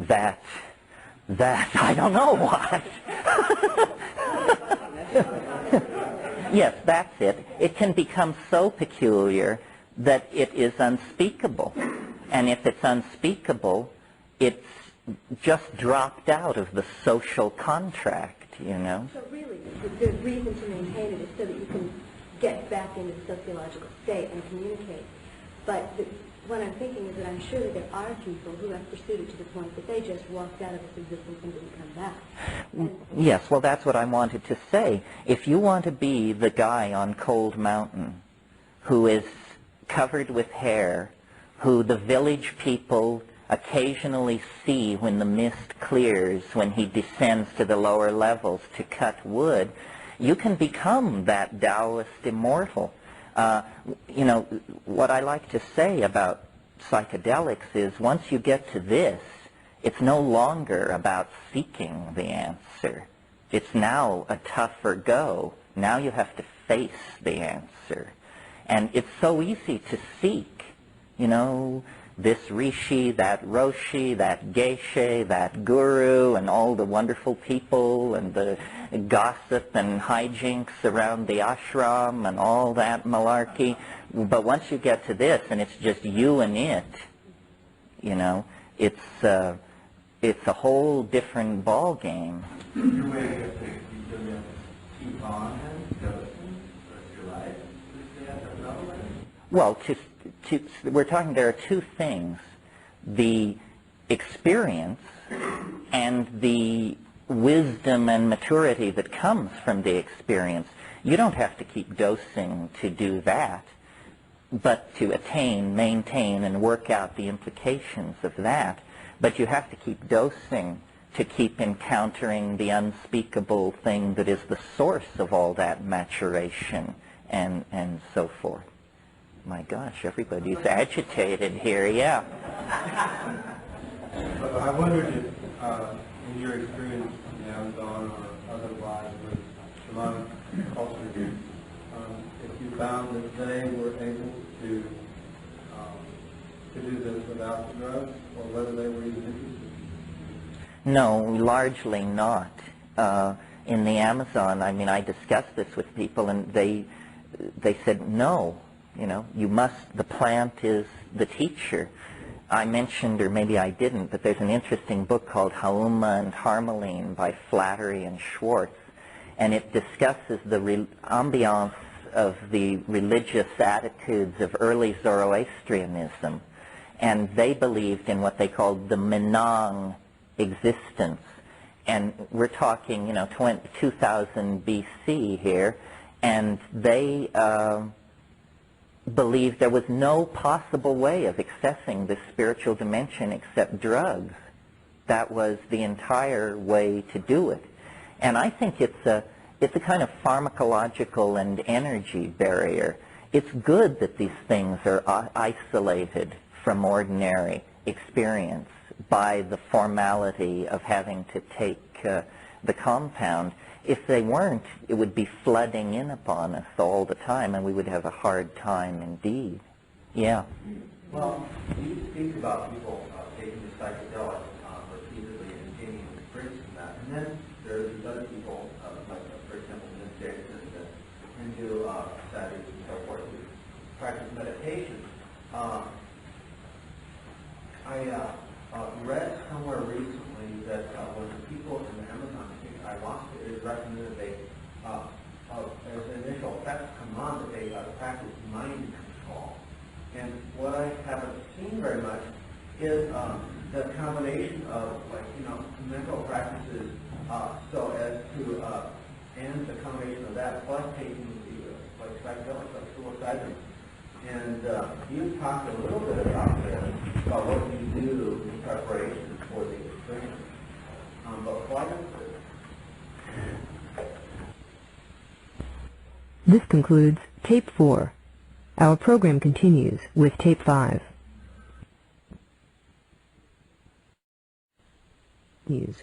I don't know what. Yes, that's it. It can become so peculiar that it is unspeakable. And if it's unspeakable, it's just dropped out of the social contract, you know. So really, the reason to maintain it is so that you can get back into the sociological state and communicate. But what I'm thinking is that I'm sure that there are people who have pursued it to the point that they just walked out of its existence and didn't come back. Yes, well, that's what I wanted to say. If you want to be the guy on Cold Mountain who is covered with hair, who the village people occasionally see when the mist clears, when he descends to the lower levels to cut wood, you can become that Taoist immortal. You know, what I like to say about psychedelics is once you get to this, it's no longer about seeking the answer. It's now a tougher go. Now you have to face the answer. And it's so easy to seek, you know, this rishi, that roshi, that geshe, that guru, and all the wonderful people, and the gossip and hijinks around the ashram, and all that malarkey. But once you get to this, and it's just you and it, you know, it's a whole different ball game. Your way to get to keep on and go for your life? Well, we're talking, there are two things: the experience and the wisdom and maturity that comes from the experience. You don't have to keep dosing to do that, but to attain, maintain, and work out the implications of that. But you have to keep dosing to keep encountering the unspeakable thing that is the source of all that maturation and so forth. My gosh, everybody's agitated here, yeah. But I wondered if, in your experience in the Amazon or otherwise with shamanic culture, if you found that they were able to do this without the drugs, or whether they were even interested? No, largely not. In the Amazon, I mean, I discussed this with people, and they said, no, you know, you must, the plant is the teacher. I mentioned, or maybe I didn't, but there's an interesting book called Hauma and Harmaline by Flattery and Schwartz, and it discusses the ambiance of the religious attitudes of early Zoroastrianism, and they believed in what they called the Menang existence. And we're talking, you know, 2000 BC here, and they believed there was no possible way of accessing this spiritual dimension except drugs. That was the entire way to do it. And I think it's a kind of pharmacological and energy barrier. It's good that these things are isolated from ordinary experience by the formality of having to take the compound. If they weren't, it would be flooding in upon us all the time, and we would have a hard time indeed. Yeah. Well, you speak about people taking the psychedelics repeatedly and gaining experience from that. And then there are these other people, like, for example, in this case, the Hindu sadhus and so forth, who practice meditation. I read somewhere recently that when the people in the Amazon take ayahuasca, it is recommended that they, as the initial effects come on, that they practice mind control. And what I haven't seen very much is the combination of, like, you know, mental practices, so as to, and the combination of that plus taking the, like, psychedelics, like psilocybin. And you talked a little bit about this, about what you do in preparation for the experience. But why don't This concludes Tape 4. Our program continues with Tape 5.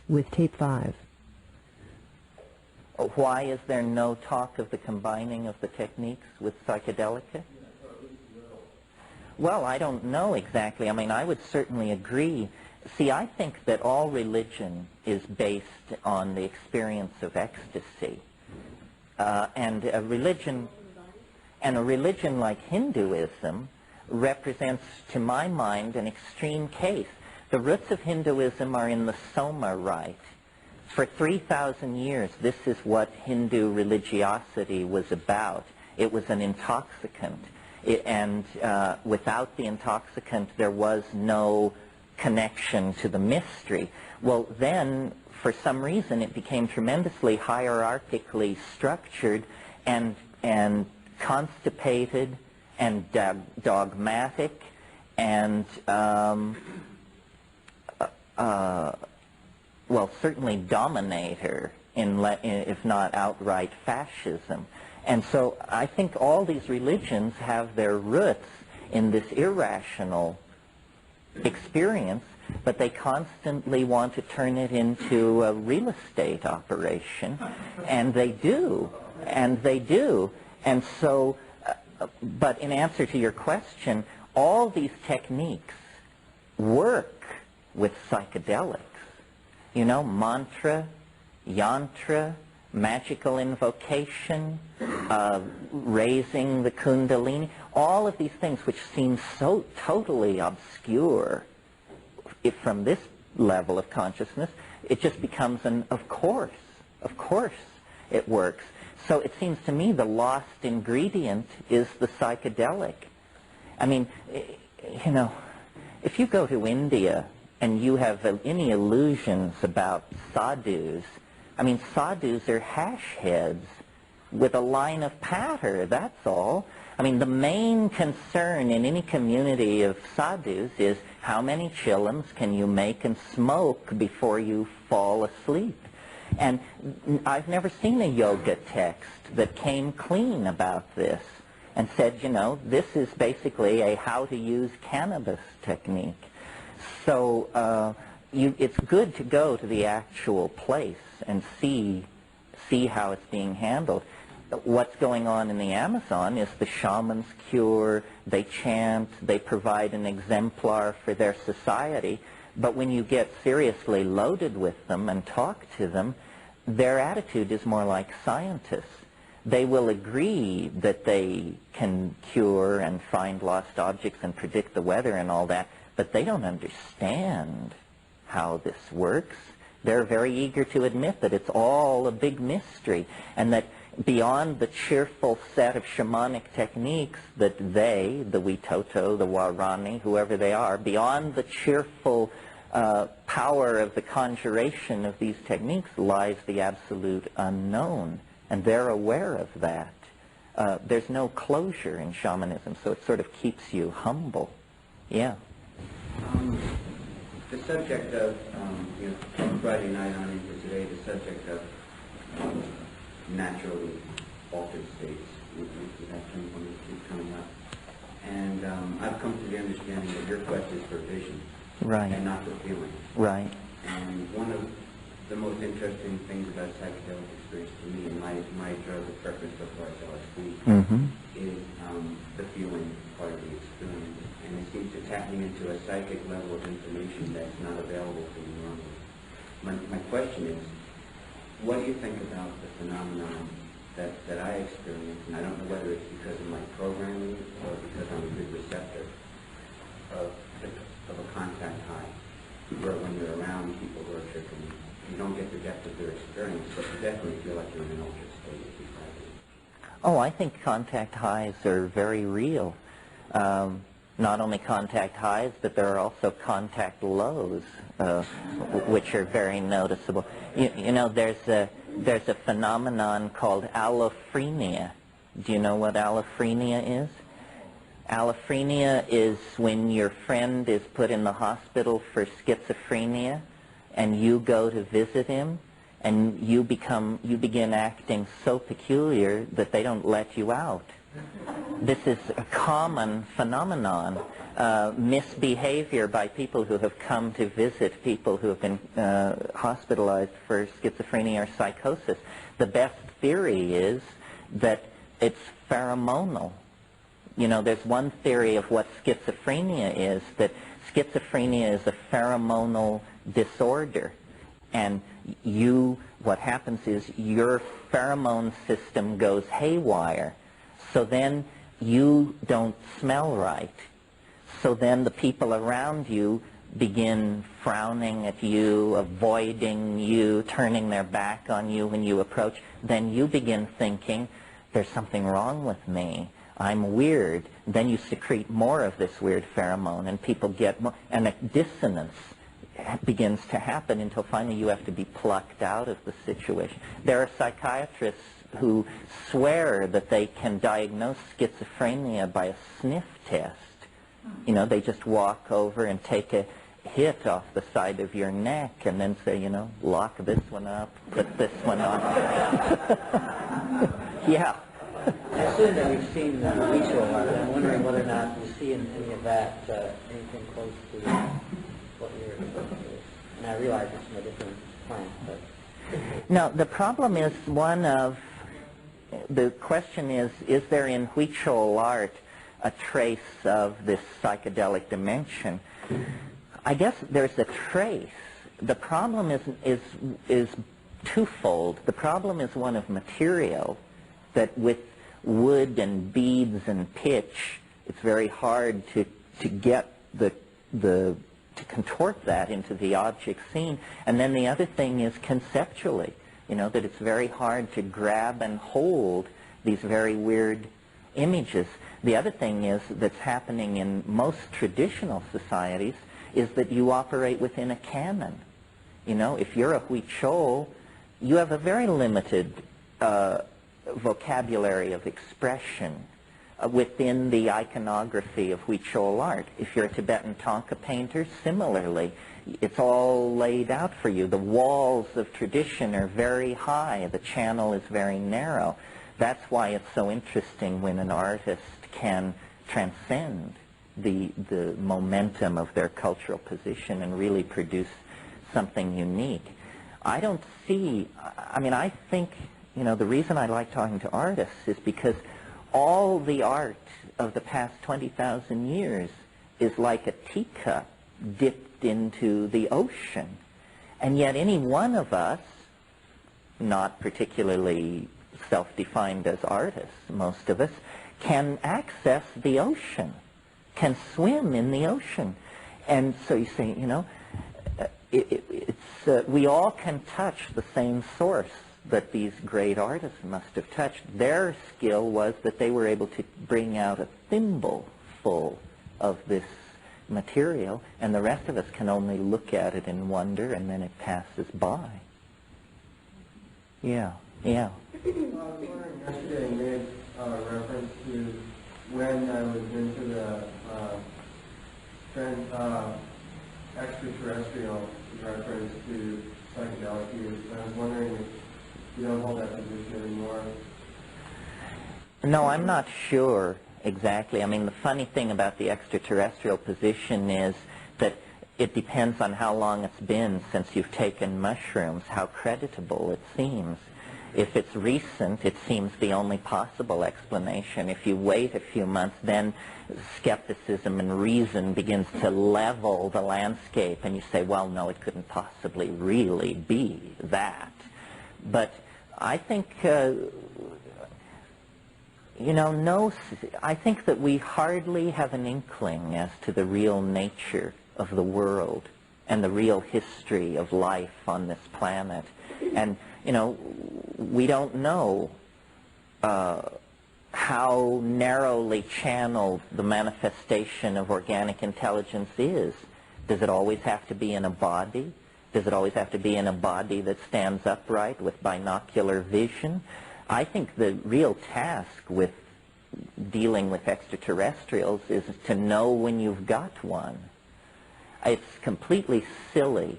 With Tape 5. Why is there no talk of the combining of the techniques with psychedelica? Well, I don't know exactly. I mean, I would certainly agree. See, I think that all religion is based on the experience of ecstasy. And a religion like Hinduism represents, to my mind, an extreme case. The roots of Hinduism are in the Soma rite. For 3,000 years, this is what Hindu religiosity was about. It was an intoxicant. And without the intoxicant, there was no connection to the mystery. Well, then, for some reason, it became tremendously hierarchically structured and constipated and dogmatic and, well, certainly dominator, if not outright fascism. And so I think all these religions have their roots in this irrational experience, but they constantly want to turn it into a real estate operation, and they do, and they do. And so, but in answer to your question, all these techniques work with psychedelics. You know, mantra, yantra, magical invocation, raising the kundalini, all of these things which seem so totally obscure from this level of consciousness, it just becomes of course it works. So it seems to me the lost ingredient is the psychedelic. I mean, you know, if you go to India and you have any illusions about sadhus, I mean, sadhus are hash heads with a line of patter, that's all. I mean, the main concern in any community of sadhus is how many chillums can you make and smoke before you fall asleep. And I've never seen a yoga text that came clean about this and said, you know, this is basically a how to use cannabis technique. So it's good to go to the actual place and see how it's being handled. What's going on in the Amazon is the shamans cure, they chant, they provide an exemplar for their society, but when you get seriously loaded with them and talk to them, their attitude is more like scientists. They will agree that they can cure and find lost objects and predict the weather and all that, but they don't understand how this works. They're very eager to admit that it's all a big mystery, and that beyond the cheerful set of shamanic techniques that they, the Witoto, the Warani, whoever they are, beyond the cheerful power of the conjuration of these techniques lies the absolute unknown, and they're aware of that. There's no closure in shamanism, so it sort of keeps you humble. Yeah. The subject of, from Friday night on into today, the subject of naturally altered states, that one keeps coming up. And I've come to the understanding that your quest is for vision, right, and not for feeling. Right. And one of the most interesting things about psychedelic experience to me, and my drug of preference so far is LSD, is the feeling part of the experience. And it seems to tap me into a psychic level of information that's not available to me normally. My question is, what do you think about the phenomenon that I experience, and I don't know whether it's because of my programming or because I'm a good receptor, of a contact high, where when you're around people who are tripping, you don't get the depth of their experience, but you definitely feel like you're in an altered state. Oh, I think contact highs are very real. Not only contact highs, but there are also contact lows, which are very noticeable. You know, there's a phenomenon called allophrenia. Do you know what allophrenia is? Allophrenia is when your friend is put in the hospital for schizophrenia, and you go to visit him, and you begin acting so peculiar that they don't let you out. This is a common phenomenon, misbehavior by people who have come to visit people who have been hospitalized for schizophrenia or psychosis. The best theory is that it's pheromonal. You know, there's one theory of what schizophrenia is, that schizophrenia is a pheromonal disorder. And what happens is your pheromone system goes haywire. So then you don't smell right. So then the people around you begin frowning at you, avoiding you, turning their back on you when you approach. Then you begin thinking, there's something wrong with me. I'm weird. Then you secrete more of this weird pheromone, and people get more, and a dissonance begins to happen until finally you have to be plucked out of the situation. There are psychiatrists who swear that they can diagnose schizophrenia by a sniff test. You know, they just walk over and take a hit off the side of your neck and then say, you know, lock this one up, put this one on. Yeah. I assume that we've seen ritual art, and I'm wondering whether or not you see in any of that anything close to what you're and I realize it's from a different plant, but... No, the problem is one of, the question is there in Huichol art a trace of this psychedelic dimension? I guess there's a trace. The problem is twofold. The problem is one of material, that with wood and beads and pitch, it's very hard to get to contort that into the object seen. And then the other thing is conceptually, that it's very hard to grab and hold these very weird images. The other thing is that's happening in most traditional societies is that you operate within a canon. If you're a Huichol, you have a very limited vocabulary of expression within the iconography of Huichol art. If you're a Tibetan Thangka painter, similarly, it's all laid out for you. The walls of tradition are very high. The channel is very narrow. That's why it's so interesting when an artist can transcend the momentum of their cultural position and really produce something unique. I don't see, I think, the reason I like talking to artists is because all the art of the past 20,000 years is like a teacup dipped into the ocean. And yet any one of us, not particularly self-defined as artists, most of us, can access the ocean, can swim in the ocean. And so you say, we all can touch the same source that these great artists must have touched. Their skill was that they were able to bring out a thimble full of this material, and the rest of us can only look at it in wonder, and then it passes by. Yeah. I was wondering yesterday you made reference to when I was into the extraterrestrial reference to psychedelic use. I was wondering if you don't hold that position anymore. No, I'm not sure exactly. The funny thing about the extraterrestrial position is that it depends on how long it's been since you've taken mushrooms, how creditable it seems. If it's recent, it seems the only possible explanation. If you wait a few months, then skepticism and reason begins to level the landscape, and you say, well, no, it couldn't possibly really be that. But I think, I think that we hardly have an inkling as to the real nature of the world and the real history of life on this planet. And, we don't know how narrowly channeled the manifestation of organic intelligence is. Does it always have to be in a body? Does it always have to be in a body that stands upright with binocular vision? I think the real task with dealing with extraterrestrials is to know when you've got one. It's completely silly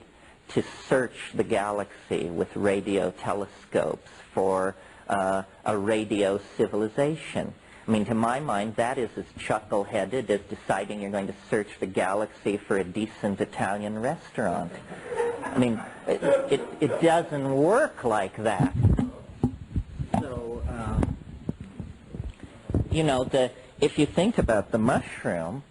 to search the galaxy with radio telescopes for a radio civilization. To my mind, that is as chuckle-headed as deciding you're going to search the galaxy for a decent Italian restaurant. It doesn't work like that. So, if you think about the mushroom,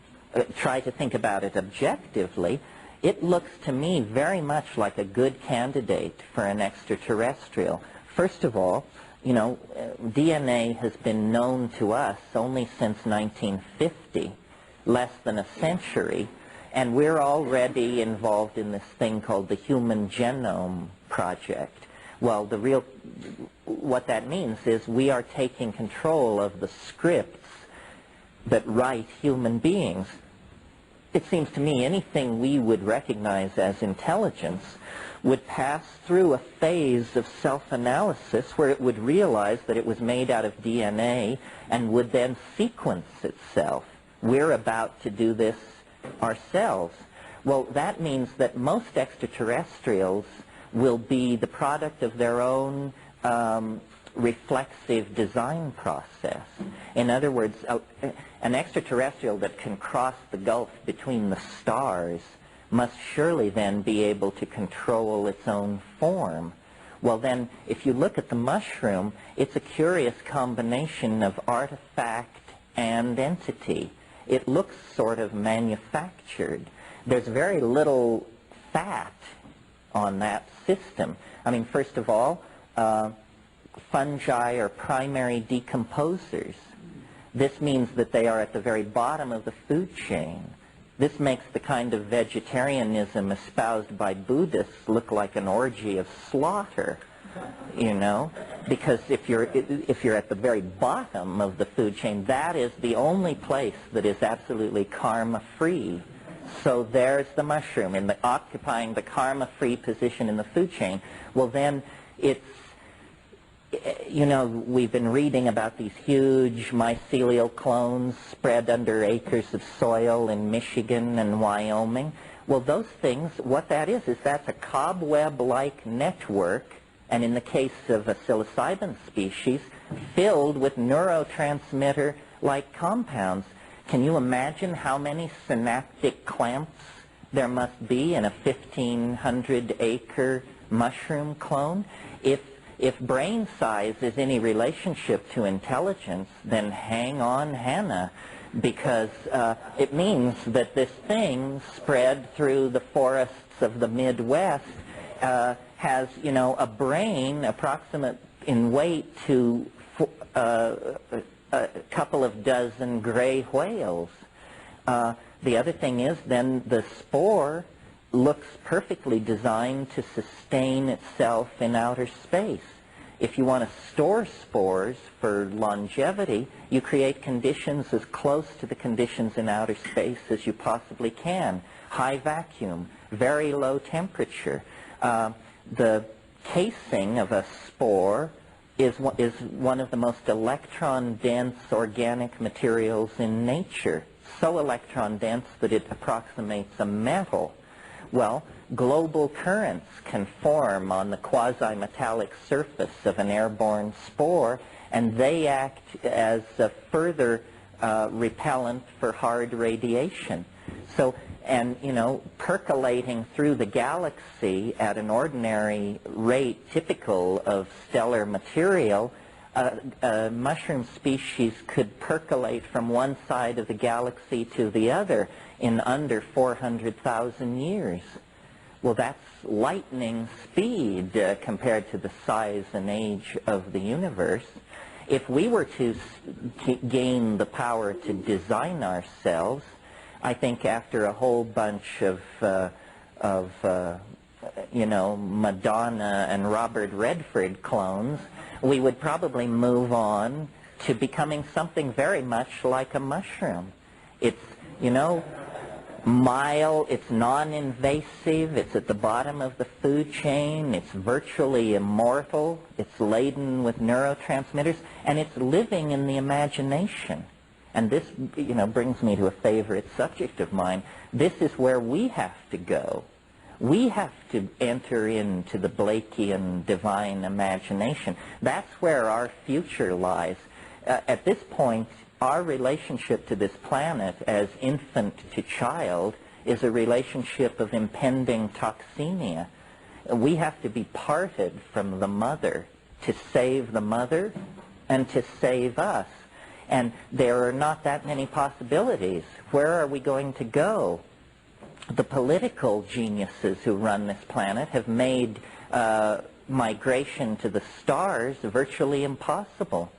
try to think about it objectively, it looks to me very much like a good candidate for an extraterrestrial. First of all, DNA has been known to us only since 1950, less than a century, and we're already involved in this thing called the Human Genome Project. Well, what that means is we are taking control of the scripts that write human beings. It seems to me anything we would recognize as intelligence would pass through a phase of self-analysis where it would realize that it was made out of DNA and would then sequence itself. We're about to do this ourselves. Well, that means that most extraterrestrials will be the product of their own reflexive design process. In other words, an extraterrestrial that can cross the gulf between the stars must surely then be able to control its own form. Well then, if you look at the mushroom, it's a curious combination of artifact and entity. It looks sort of manufactured. There's very little fat on that system. I mean, first of all, fungi are primary decomposers. This means that they are at the very bottom of the food chain. This makes the kind of vegetarianism espoused by Buddhists look like an orgy of slaughter, you know, because if you're at the very bottom of the food chain, that is the only place that is absolutely karma-free. So there's the mushroom occupying the karma-free position in the food chain. Well, then it's, you know, we've been reading about these huge mycelial clones spread under acres of soil in Michigan and Wyoming. Well, those things, what that is that's a cobweb-like network, and in the case of a psilocybin species, filled with neurotransmitter-like compounds. Can you imagine how many synaptic clamps there must be in a 1,500-acre mushroom clone? If brain size is any relationship to intelligence, then hang on, Hannah, because it means that this thing spread through the forests of the Midwest has, you know, a brain approximate in weight to a couple of dozen gray whales. The other thing is then the spore looks perfectly designed to sustain itself in outer space. If you want to store spores for longevity, you create conditions as close to the conditions in outer space as you possibly can. High vacuum, very low temperature. The casing of a spore is one of the most electron-dense organic materials in nature, so electron-dense that it approximates a metal. Well, global currents can form on the quasi-metallic surface of an airborne spore, and they act as a further repellent for hard radiation. So, and, you know, percolating through the galaxy at an ordinary rate typical of stellar material, a mushroom species could percolate from one side of the galaxy to the other in under 400,000 years. Well, that's lightning speed compared to the size and age of the universe. If we were to gain the power to design ourselves, I think after a whole bunch of you know, Madonna and Robert Redford clones, we would probably move on to becoming something very much like a mushroom. It's, you know, mild, it's non-invasive, it's at the bottom of the food chain, it's virtually immortal, it's laden with neurotransmitters, and it's living in the imagination. And this, you know, brings me to a favorite subject of mine. This is where we have to go. We have to enter into the Blakean divine imagination. That's where our future lies. At this point, our relationship to this planet as infant to child is a relationship of impending toxemia. We have to be parted from the mother to save the mother and to save us. And there are not that many possibilities. Where are we going to go? The political geniuses who run this planet have made migration to the stars virtually impossible.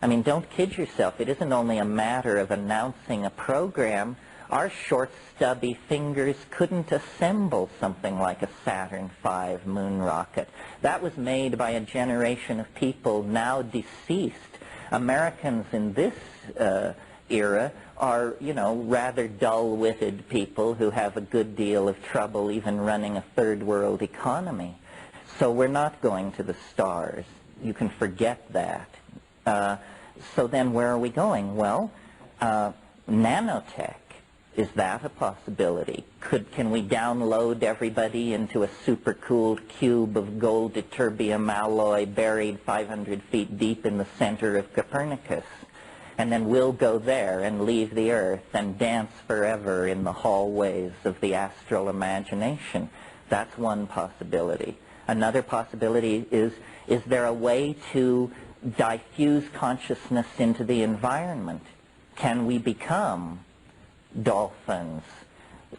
I mean, don't kid yourself. It isn't only a matter of announcing a program. Our short, stubby fingers couldn't assemble something like a Saturn V moon rocket. That was made by a generation of people now deceased. Americans in this era are, you know, rather dull-witted people who have a good deal of trouble even running a third-world economy. So we're not going to the stars. You can forget that. So then where are we going? Well, nanotech. Is that a possibility? Can we download everybody into a super-cooled cube of gold ytterbium alloy buried 500 feet deep in the center of Copernicus? And then we'll go there and leave the Earth and dance forever in the hallways of the astral imagination. That's one possibility. Another possibility is there a way to diffuse consciousness into the environment? Can we become dolphins,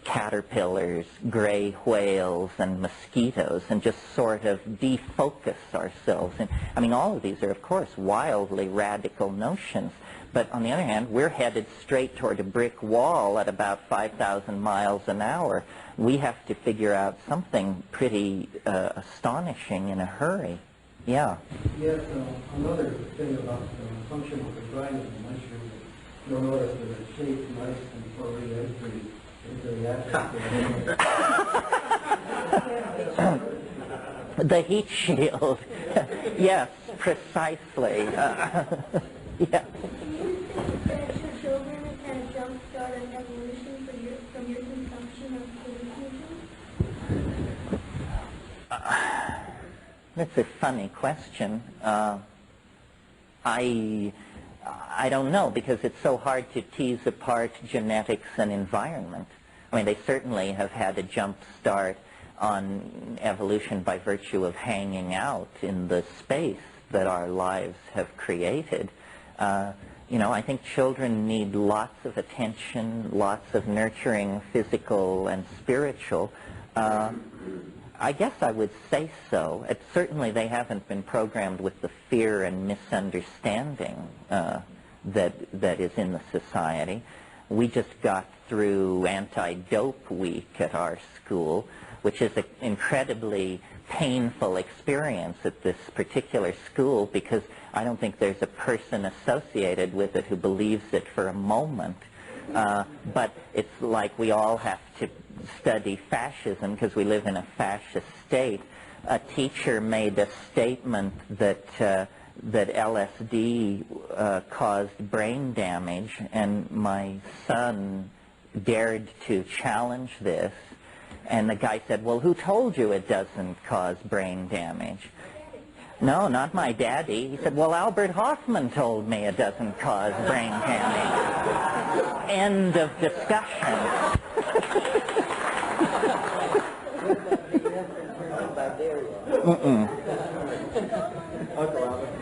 caterpillars, gray whales, and mosquitoes, and just sort of defocus ourselves? And I mean, all of these are, of course, wildly radical notions. But on the other hand, we're headed straight toward a brick wall at about 5,000 miles an hour. We have to figure out something pretty astonishing in a hurry. Yeah? Yes, another thing about the function of the drying of the mushroom, you'll notice that it's shaped nice and furry into the atmosphere. The heat shield. Yes, precisely. Yeah. Children kind of jumpstart an evolution from your consumption of hallucinogens? That's a funny question. I don't know, because it's so hard to tease apart genetics and environment. I mean, they certainly have had a jump start on evolution by virtue of hanging out in the space that our lives have created. You know, I think children need lots of attention, lots of nurturing, physical and spiritual. I guess I would say so. Certainly they haven't been programmed with the fear and misunderstanding that is in the society. We just got through anti-dope week at our school, which is an incredibly painful experience at this particular school, because I don't think there's a person associated with it who believes it for a moment. But it's like we all have to study fascism because we live in a fascist state. A teacher made a statement that LSD caused brain damage, and my son dared to challenge this. And the guy said, well, who told you it doesn't cause brain damage? No, not my daddy. He said, well, Albert Hoffman told me it doesn't cause brain damage. End of discussion. Mm-mm.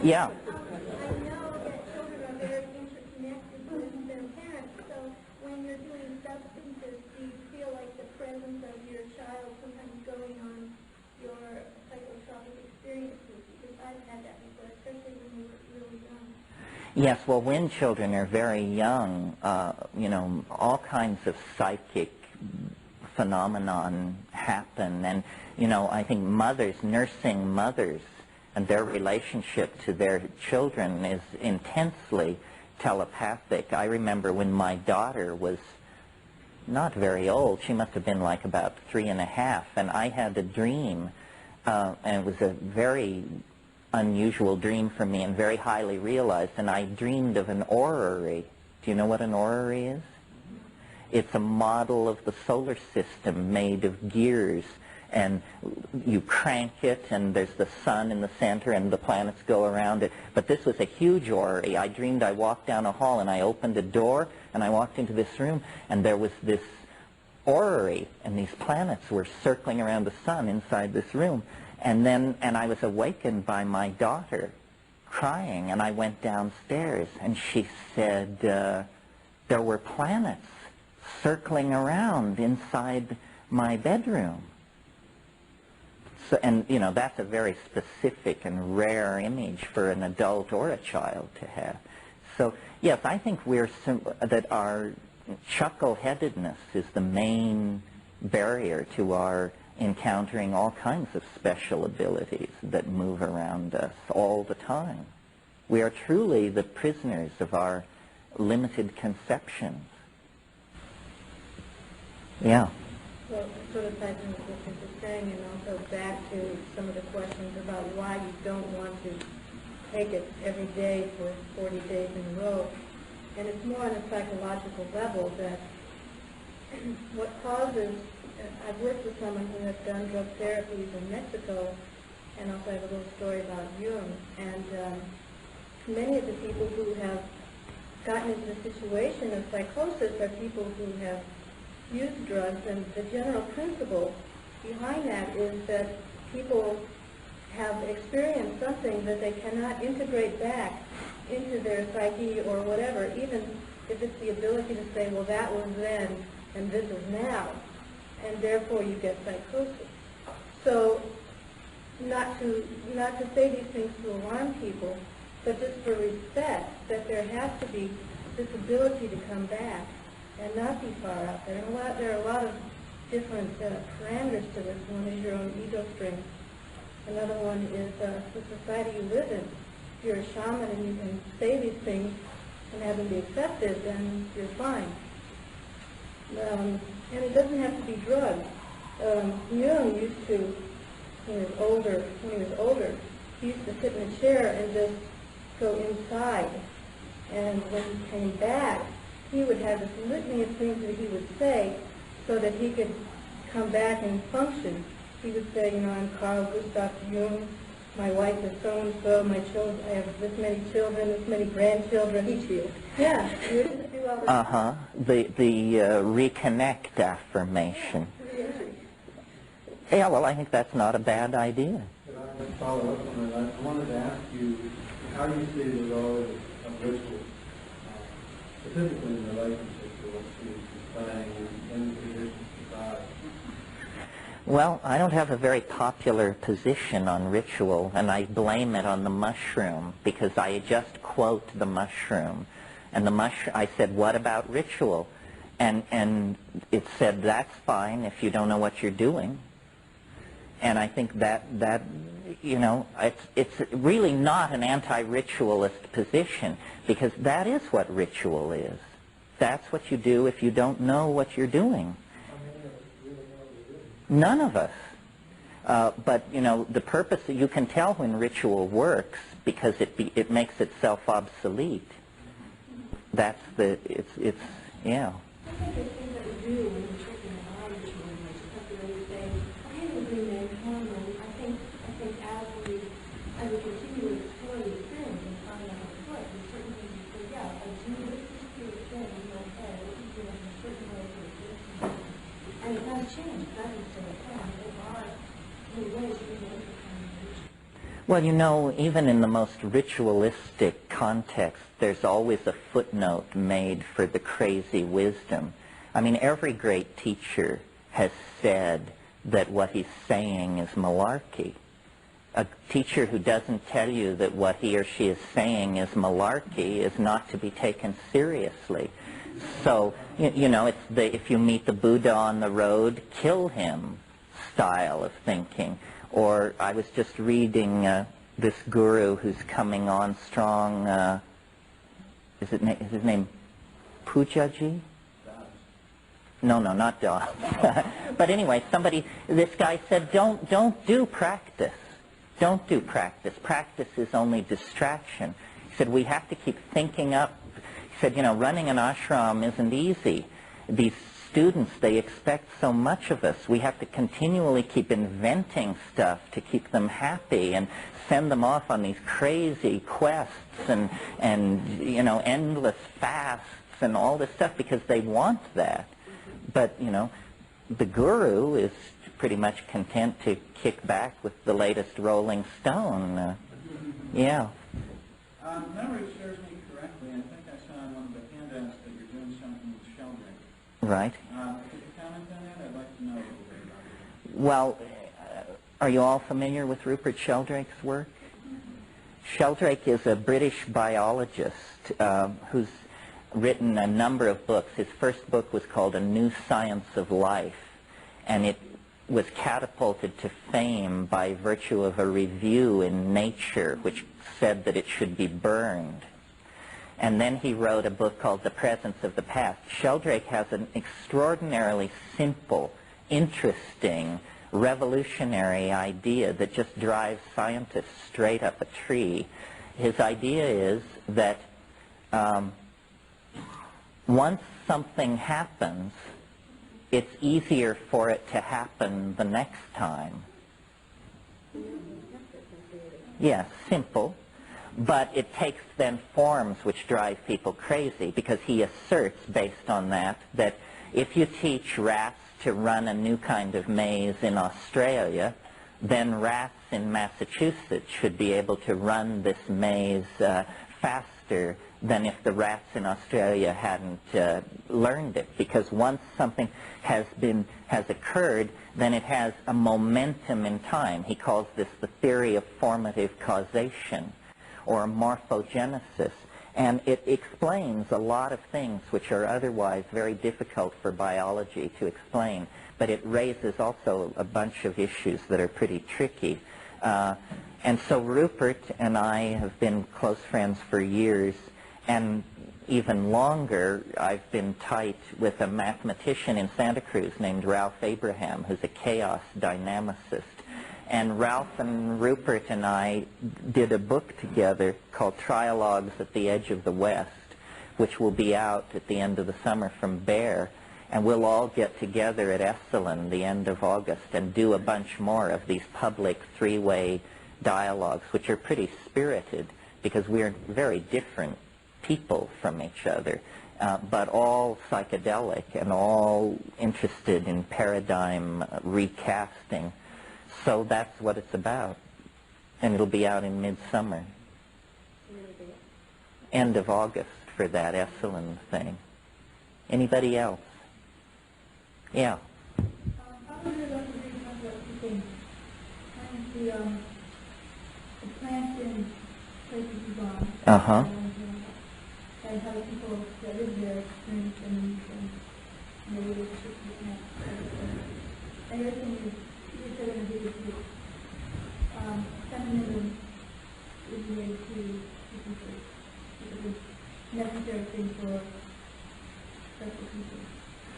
Yeah. Yes, well, when children are very young, you know, all kinds of psychic phenomenon happen. And, you know, I think mothers, nursing mothers, and their relationship to their children is intensely telepathic. I remember when my daughter was not very old, she must have been like about 3.5, and I had a dream, and it was a very unusual dream for me and very highly realized, and I dreamed of an orrery. Do you know what an orrery is? It's a model of the solar system made of gears, and you crank it, and there's the sun in the center, and the planets go around it. But this was a huge orrery. I dreamed I walked down a hall, and I opened a door, and I walked into this room, and there was this orrery, and these planets were circling around the sun inside this room. And I was awakened by my daughter crying, and I went downstairs, and she said there were planets circling around inside my bedroom. So, and, you know, that's a very specific and rare image for an adult or a child to have. So, yes, I think that our chuckle-headedness is the main barrier to our encountering all kinds of special abilities that move around us all the time. We are truly the prisoners of our limited conceptions. Yeah. Well, sort of ties into what you're just saying, and also back to some of the questions about why you don't want to take it every day for 40 days in a row. And it's more on a psychological level that what causes, I've worked with someone who has done drug therapies in Mexico, and also have a little story about Jung, and many of the people who have gotten into the situation of psychosis are people who have used drugs, and the general principle behind that is that people have experienced something that they cannot integrate back into their psyche or whatever, even if it's the ability to say, well, that was then and this is now, and therefore you get psychosis. So not to say these things to alarm people, but just for respect, that there has to be this ability to come back and not be far out there. And there are a lot of different parameters to this. One is your own ego strength. Another one is the society you live in. If you're a shaman and you can say these things and have them be accepted, then you're fine. And it doesn't have to be drugs. Jung used to, when he was older, he used to sit in a chair and just go inside. And when he came back, he would have this litany of things that he would say so that he could come back and function. He would say, I'm Carl Gustav Jung, my wife is so-and-so, my children, I have this many children, this many grandchildren. Each year. Yeah, you would just do all this. The reconnect affirmation. Yeah, well, I think that's not a bad idea. Could I follow up on that? I wanted to ask you, how do you see the role of ritual, specifically in relationship to what she's saying in tradition society? Well, I don't have a very popular position on ritual, and I blame it on the mushroom, because I just quote the mushroom. And I said, what about ritual? And it said, that's fine if you don't know what you're doing. And I think that it's really not an anti-ritualist position, because that is what ritual is. That's what you do if you don't know what you're doing. None of us. But, the purpose, you can tell when ritual works because it makes itself obsolete. That's yeah. I think the thing that we do when we're taking a body ritual, like you say, okay, we're bringing in hormones. I think as we continue to explore these things and find out what's what, there's certain things you say, yeah, I do this particular thing, okay, this is doing a certain way to exist. And it does change, it doesn't say, yeah, there are new ways to do it. Well, even in the most ritualistic context, there's always a footnote made for the crazy wisdom. I mean, every great teacher has said that what he's saying is malarkey. A teacher who doesn't tell you that what he or she is saying is malarkey is not to be taken seriously. So, it's the if you meet the Buddha on the road, kill him style of thinking. Or I was just reading this guru who's coming on strong. Is his name Pujaji? No, not Dobbs. But anyway, this guy said, don't do practice. Don't do practice. Practice is only distraction. He said, we have to keep thinking up. He said, running an ashram isn't easy. These students, they expect so much of us. We have to continually keep inventing stuff to keep them happy and send them off on these crazy quests and endless fasts and all this stuff because they want that. But, the guru is pretty much content to kick back with the latest Rolling Stone. Yeah. If memory serves me correctly, I think I saw in one of the handouts that you're doing something with Sheldrake. Right. Could you comment on that? I'd like to know a little bit about it. Well, are you all familiar with Rupert Sheldrake's work? Sheldrake is a British biologist who's written a number of books. His first book was called A New Science of Life, and it was catapulted to fame by virtue of a review in Nature which said that it should be burned. And then he wrote a book called The Presence of the Past. Sheldrake has an extraordinarily simple, interesting, revolutionary idea that just drives scientists straight up a tree. His idea is that once something happens, it's easier for it to happen the next time. Yes, simple. But it takes then forms which drive people crazy, because he asserts, based on that if you teach rats to run a new kind of maze in Australia, then rats in Massachusetts should be able to run this maze faster than if the rats in Australia hadn't learned it. Because once something has occurred, then it has a momentum in time. He calls this the theory of formative causation, or morphogenesis. And it explains a lot of things which are otherwise very difficult for biology to explain. But it raises also a bunch of issues that are pretty tricky. And so Rupert and I have been close friends for years, and even longer. I've been tight with a mathematician in Santa Cruz named Ralph Abraham, who's a chaos dynamicist. And Ralph and Rupert and I did a book together called Trialogues at the Edge of the West, which will be out at the end of the summer from Bear. And we'll all get together at Esalen the end of August and do a bunch more of these public three-way dialogues, which are pretty spirited because we're very different people from each other, but all psychedelic and all interested in paradigm recasting. So that's what it's about. And it'll be out in midsummer. End of August for that Esalen thing. Anybody else? Yeah. I wonder about the reason of what you think. The plants in places you've gone. Uh-huh. And how people that live there experience and the relationships with plants. And the other thing is, you said in the video too, feminism is related to people. It's a necessary thing for special people.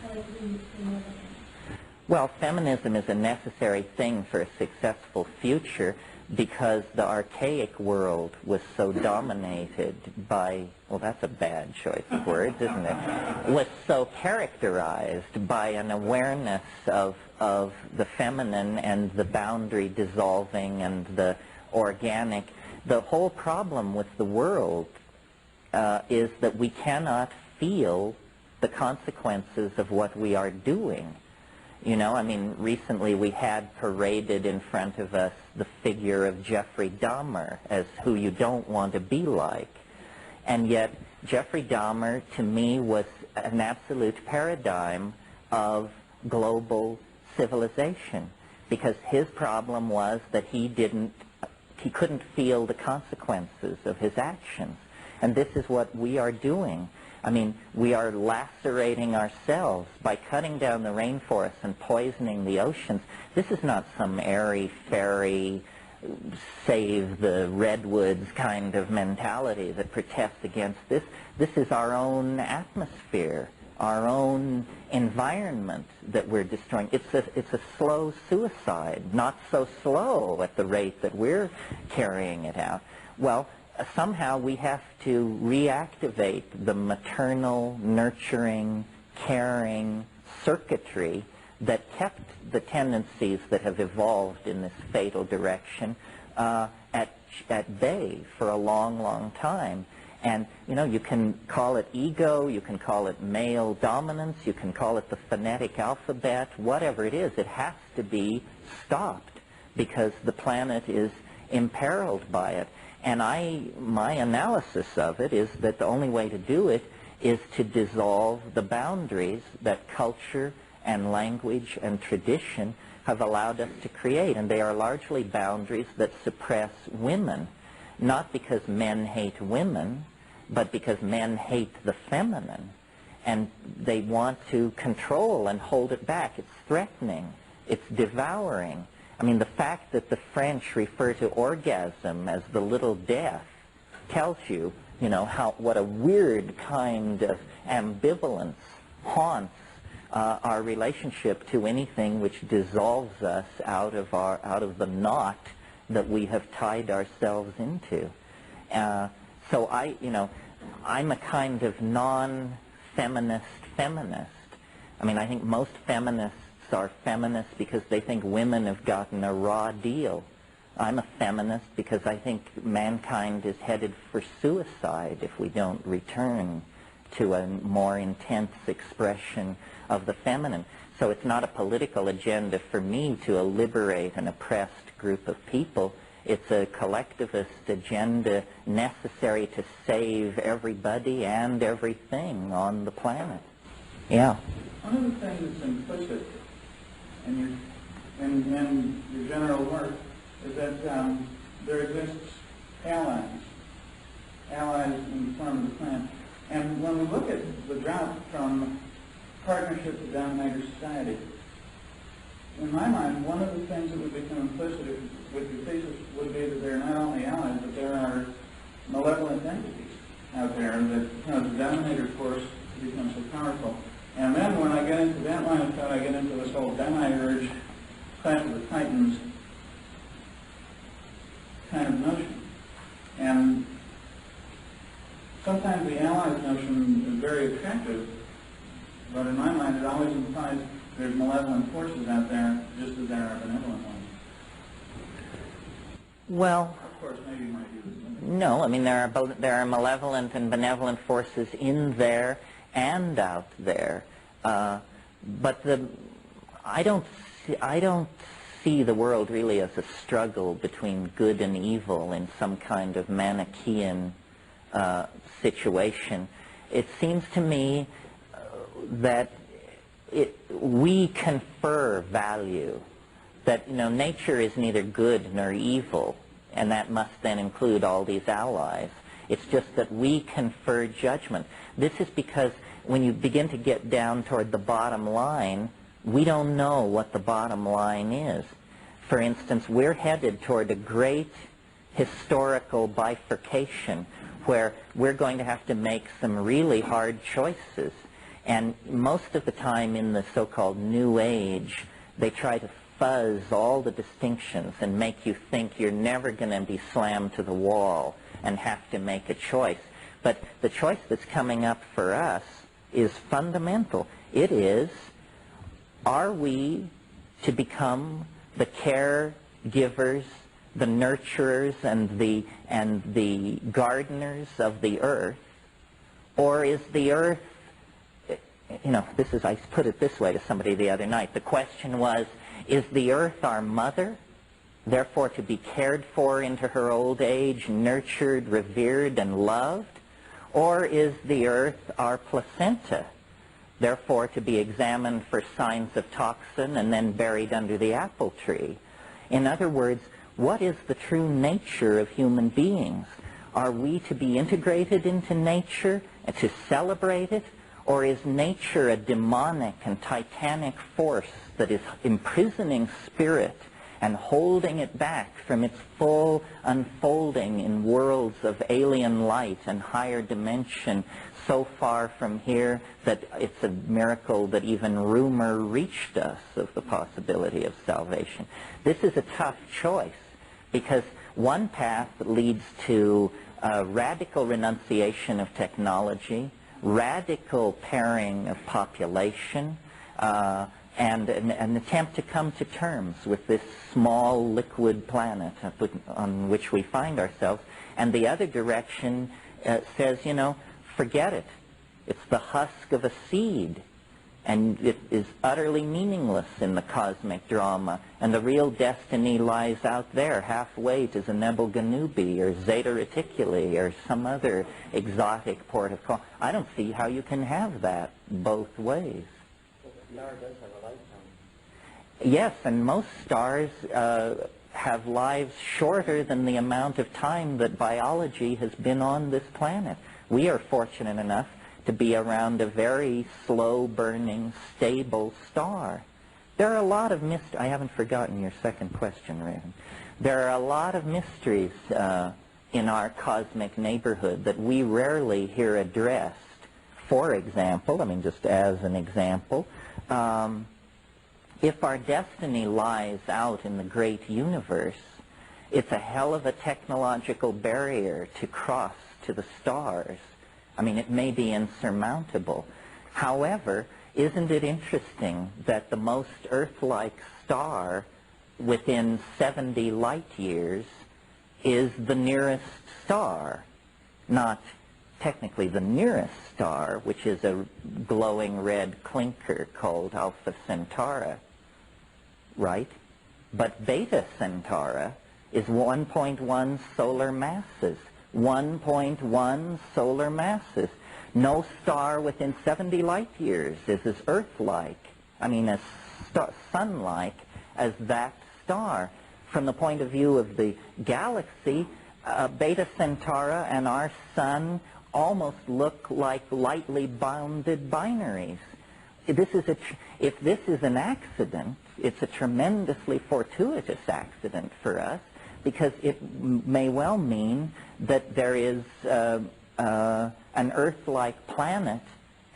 How do you know that? Well, feminism is a necessary thing for a successful future because the archaic world was so dominated by, well, that's a bad choice of words, isn't it? Was so characterized by an awareness of the feminine and the boundary dissolving and the organic. The whole problem with the world is that we cannot feel the consequences of what we are doing. You know, I mean, recently we had paraded in front of us the figure of Jeffrey Dahmer as who you don't want to be like. And yet, Jeffrey Dahmer, to me, was an absolute paradigm of global civilization, because his problem was that he couldn't feel the consequences of his actions. And this is what we are doing. I mean, we are lacerating ourselves by cutting down the rainforests and poisoning the oceans. This is not some airy-fairy, save the redwoods kind of mentality that protests against this. This is our own atmosphere, our own environment that we're destroying. It's a slow suicide, not so slow at the rate that we're carrying it out. Well, somehow we have to reactivate the maternal, nurturing, caring circuitry that kept the tendencies that have evolved in this fatal direction at bay for a long, long time. And, you know, you can call it ego, you can call it male dominance, you can call it the phonetic alphabet, whatever it is, it has to be stopped because the planet is imperiled by it. And my analysis of it is that the only way to do it is to dissolve the boundaries that culture and language and tradition have allowed us to create. And they are largely boundaries that suppress women, not because men hate women, but because men hate the feminine. And they want to control and hold it back. It's threatening. It's devouring. I mean, the fact that the French refer to orgasm as the little death tells you, you know, what a weird kind of ambivalence haunts our relationship to anything which dissolves us out of the knot that we have tied ourselves into. So I'm a kind of non-feminist feminist. I mean, I think most feminists are feminists because they think women have gotten a raw deal. I'm a feminist because I think mankind is headed for suicide if we don't return to a more intense expression of the feminine. So it's not a political agenda for me to liberate an oppressed group of people. It's a collectivist agenda necessary to save everybody and everything on the planet. Yeah. One of the things that's implicit in your general work is that there exists allies in the form of the plant. And when we look at the drought from partnership to dominator society, in my mind, one of the things that would become implicit with your thesis would be that there are not only allies, but there are malevolent entities out there that the dominator force becomes so powerful. And then when I get into that line of thought, I get into this whole demiurge, Clash of the Titans kind of notion. And sometimes the allies notion is very attractive, but in my mind it always implies there's malevolent forces out there just as there are benevolent ones. Well, of course, maybe you might do this. No, I mean there are malevolent and benevolent forces in there and out there, but I don't see the world really as a struggle between good and evil in some kind of Manichaean situation. It seems to me that we confer value, that nature is neither good nor evil, and that must then include all these allies. It's just that we confer judgment. This is because when you begin to get down toward the bottom line, we don't know what the bottom line is. For instance, we're headed toward a great historical bifurcation where we're going to have to make some really hard choices. And most of the time in the so-called New Age, they try to fuzz all the distinctions and make you think you're never going to be slammed to the wall and have to make a choice. But the choice that's coming up for us is fundamental. It is, are we to become the caregivers, the nurturers, and the gardeners of the earth, or is the earth, I put it this way to somebody the other night. The question was, is the earth our mother, therefore to be cared for into her old age, nurtured, revered, and loved? Or is the earth our placenta, therefore to be examined for signs of toxin and then buried under the apple tree? In other words, what is the true nature of human beings? Are we to be integrated into nature and to celebrate it? Or is nature a demonic and titanic force that is imprisoning spirit and holding it back from its full unfolding in worlds of alien light and higher dimension so far from here that it's a miracle that even rumor reached us of the possibility of salvation? This is a tough choice because one path leads to radical renunciation of technology, radical pairing of population, and an attempt to come to terms with this small liquid planet on which we find ourselves. And the other direction says, forget it. It's the husk of a seed, and it is utterly meaningless in the cosmic drama, and the real destiny lies out there, halfway to Zenebel Ganubi or Zeta Reticuli or some other exotic port of call. I don't see how you can have that both ways. The star does have a lifetime. Yes, and most stars have lives shorter than the amount of time that biology has been on this planet. We are fortunate enough to be around a very slow-burning, stable star. There are a lot of I haven't forgotten your second question, Raven. There are a lot of mysteries in our cosmic neighborhood that we rarely hear addressed. For example, just as an example, if our destiny lies out in the great universe, it's a hell of a technological barrier to cross to the stars. It may be insurmountable. However, isn't it interesting that the most Earth-like star within 70 light years is the nearest star? Not technically the nearest star, which is a glowing red clinker called Alpha Centauri, right? But Beta Centauri is 1.1 solar masses. 1.1 solar masses. No star within 70 light years is as Earth-like, as sun-like as that star. From the point of view of the galaxy, Beta Centauri and our sun almost look like lightly bounded binaries. If this is an accident, it's a tremendously fortuitous accident for us, because it may well mean that there is an Earth-like planet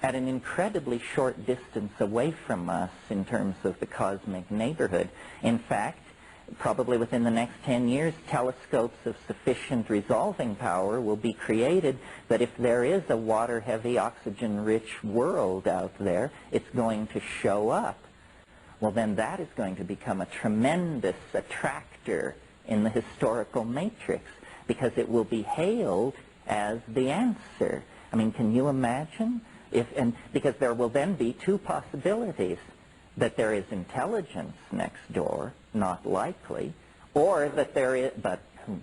at an incredibly short distance away from us in terms of the cosmic neighborhood. In fact, probably within the next 10 years, telescopes of sufficient resolving power will be created that if there is a water-heavy, oxygen-rich world out there, it's going to show up. Well, then that is going to become a tremendous attractor in the historical matrix, because it will be hailed as the answer. Can you imagine? Because there will then be two possibilities: that there is intelligence next door, not likely, or that there is, but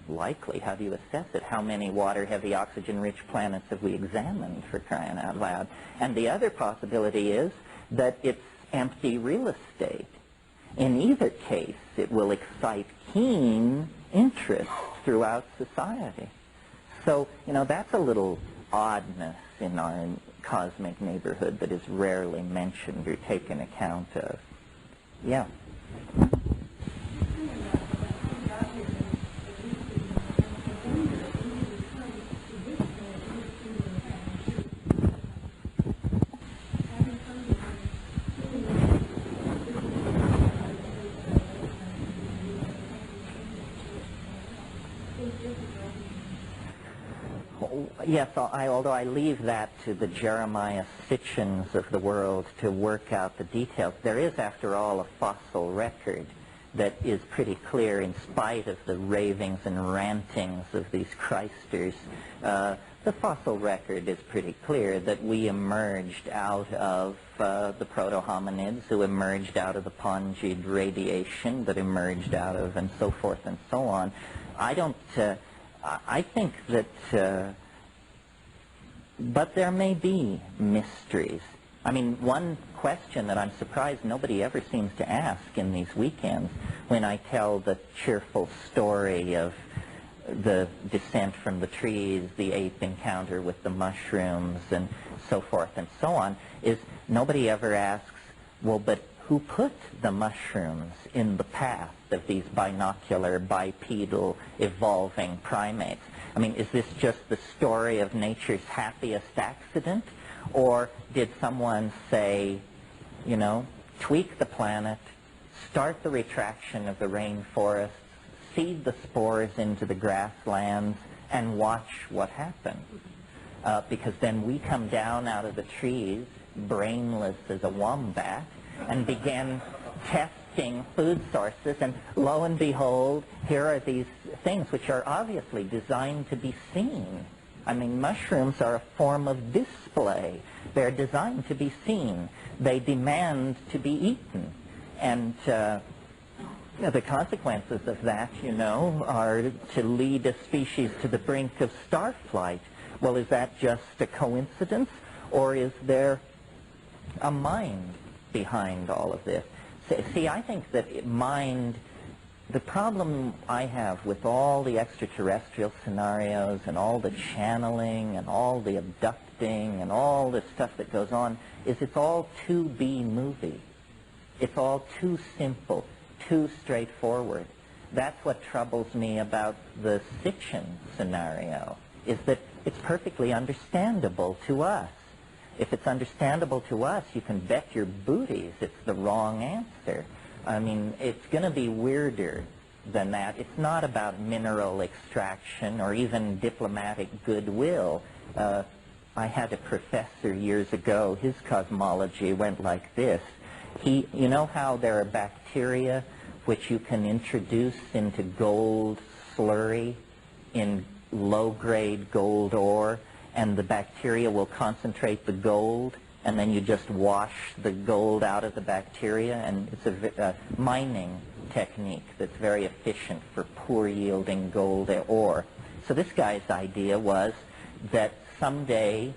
likely, how do you assess it? How many water-heavy, oxygen-rich planets have we examined, for crying out loud? And the other possibility is that it's empty real estate. In either case, it will excite keen interest throughout society. So, that's a little oddness in our cosmic neighborhood that is rarely mentioned or taken account of. Yeah. Yes, although I leave that to the Jeremiah Sitchins of the world to work out the details, there is, after all, a fossil record that is pretty clear, in spite of the ravings and rantings of these Christers. The fossil record is pretty clear that we emerged out of the proto-hominids, who emerged out of the Pongid radiation that emerged out of, and so forth and so on. I think that... but there may be mysteries. One question that I'm surprised nobody ever seems to ask in these weekends, when I tell the cheerful story of the descent from the trees, the ape encounter with the mushrooms, and so forth and so on, is nobody ever asks, well, but who put the mushrooms in the path of these binocular, bipedal, evolving primates? Is this just the story of nature's happiest accident? Or did someone say, tweak the planet, start the retraction of the rainforests, seed the spores into the grasslands, and watch what happens? Because then we come down out of the trees, brainless as a wombat, and began testing food sources, and lo and behold, here are these things which are obviously designed to be seen. Mushrooms are a form of display. They're designed to be seen. They demand to be eaten. And the consequences of that, are to lead a species to the brink of starflight. Well, is that just a coincidence, or is there a mind behind all of this? See, I think that the problem I have with all the extraterrestrial scenarios and all the channeling and all the abducting and all this stuff that goes on is it's all too B-movie. It's all too simple, too straightforward. That's what troubles me about the Sitchin scenario, is that it's perfectly understandable to us. If it's understandable to us, you can bet your booties it's the wrong answer. It's going to be weirder than that. It's not about mineral extraction or even diplomatic goodwill. I had a professor years ago, his cosmology went like this. You know how there are bacteria which you can introduce into gold slurry in low-grade gold ore, and the bacteria will concentrate the gold, and then you just wash the gold out of the bacteria, and it's a mining technique that's very efficient for poor-yielding gold ore. So this guy's idea was that someday